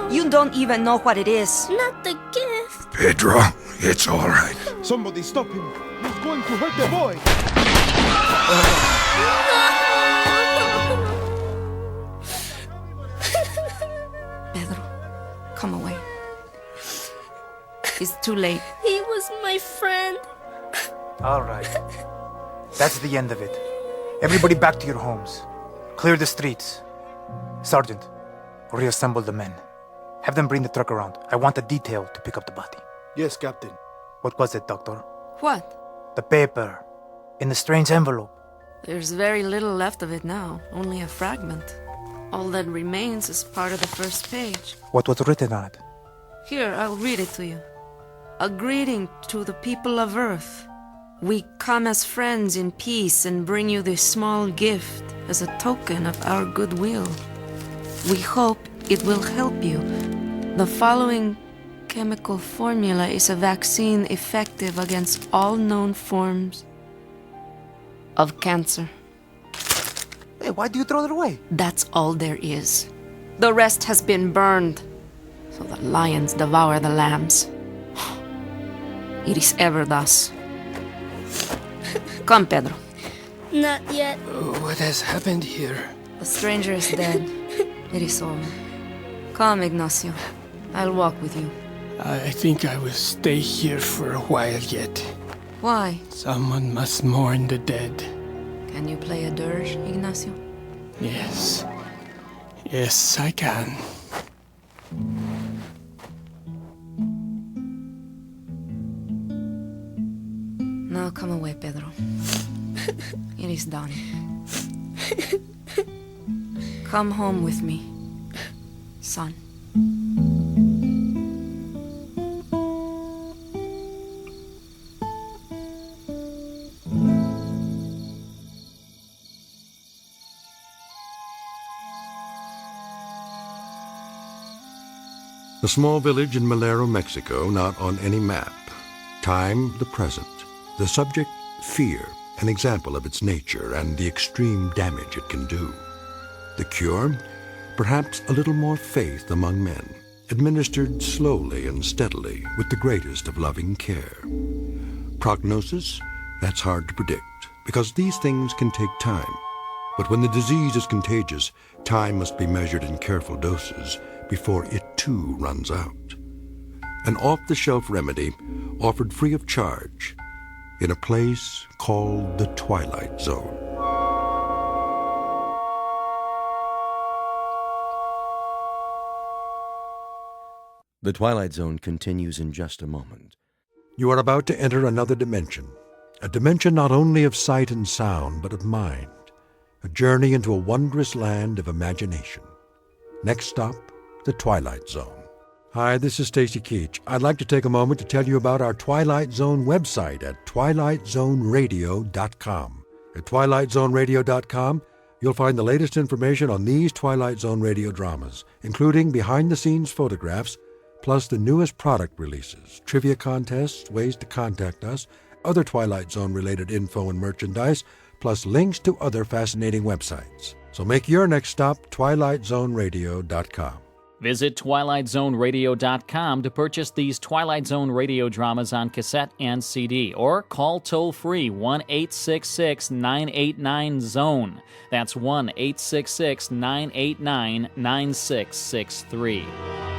[SPEAKER 4] You don't even know what it is.
[SPEAKER 6] Not the gift.
[SPEAKER 12] Pedro, it's all right.
[SPEAKER 3] Somebody stop him. He's going to hurt the boy.
[SPEAKER 4] Pedro, come away. It's too late.
[SPEAKER 6] He was my friend.
[SPEAKER 18] All right. That's the end of it. Everybody back to your homes. Clear the streets. Sergeant, reassemble the men. Have them bring the truck around. I want a detail to pick up the body.
[SPEAKER 3] Yes, Captain.
[SPEAKER 18] What was it, Doctor?
[SPEAKER 4] What?
[SPEAKER 18] The paper. In the strange envelope.
[SPEAKER 4] There's very little left of it now. Only a fragment. All that remains is part of the first page.
[SPEAKER 18] What was written on it?
[SPEAKER 4] Here, I'll read it to you. A greeting to the people of Earth. We come as friends in peace and bring you this small gift as a token of our goodwill. We hope it will help you. The following chemical formula is a vaccine effective against all known forms of cancer.
[SPEAKER 18] Hey, why do you throw it away?
[SPEAKER 4] That's all there is. The rest has been burned, so the lions devour the lambs. It is ever thus. Come, Pedro.
[SPEAKER 6] Not yet.
[SPEAKER 11] What has happened here?
[SPEAKER 4] The stranger is dead. It is over. Come, Ignacio. I'll walk with you.
[SPEAKER 11] I think I will stay here for a while yet.
[SPEAKER 4] Why?
[SPEAKER 11] Someone must mourn the dead.
[SPEAKER 4] Can you play a dirge, Ignacio?
[SPEAKER 11] Yes. Yes, I can.
[SPEAKER 4] Now come away, Pedro. It is done. Come home with me, son.
[SPEAKER 1] A small village in Malero, Mexico, not on any map. Time, the present. The subject, fear, an example of its nature and the extreme damage it can do. The cure, perhaps a little more faith among men, administered slowly and steadily with the greatest of loving care. Prognosis, that's hard to predict, because these things can take time. But when the disease is contagious, time must be measured in careful doses before it too runs out. An off-the-shelf remedy offered free of charge in a place called the Twilight Zone.
[SPEAKER 7] The Twilight Zone continues in just a moment.
[SPEAKER 1] You are about to enter another dimension, a dimension not only of sight and sound, but of mind, a journey into a wondrous land of imagination. Next stop, the Twilight Zone. Hi, this is Stacy Keach. I'd like to take a moment to tell you about our Twilight Zone website at twilightzoneradio.com. At twilightzoneradio.com, you'll find the latest information on these Twilight Zone radio dramas, including behind-the-scenes photographs, plus the newest product releases, trivia contests, ways to contact us, other Twilight Zone-related info and merchandise, plus links to other fascinating websites. So make your next stop twilightzoneradio.com.
[SPEAKER 14] Visit twilightzoneradio.com to purchase these Twilight Zone radio dramas on cassette and CD, or call toll-free 1-866-989-ZONE. That's 1-866-989-9663.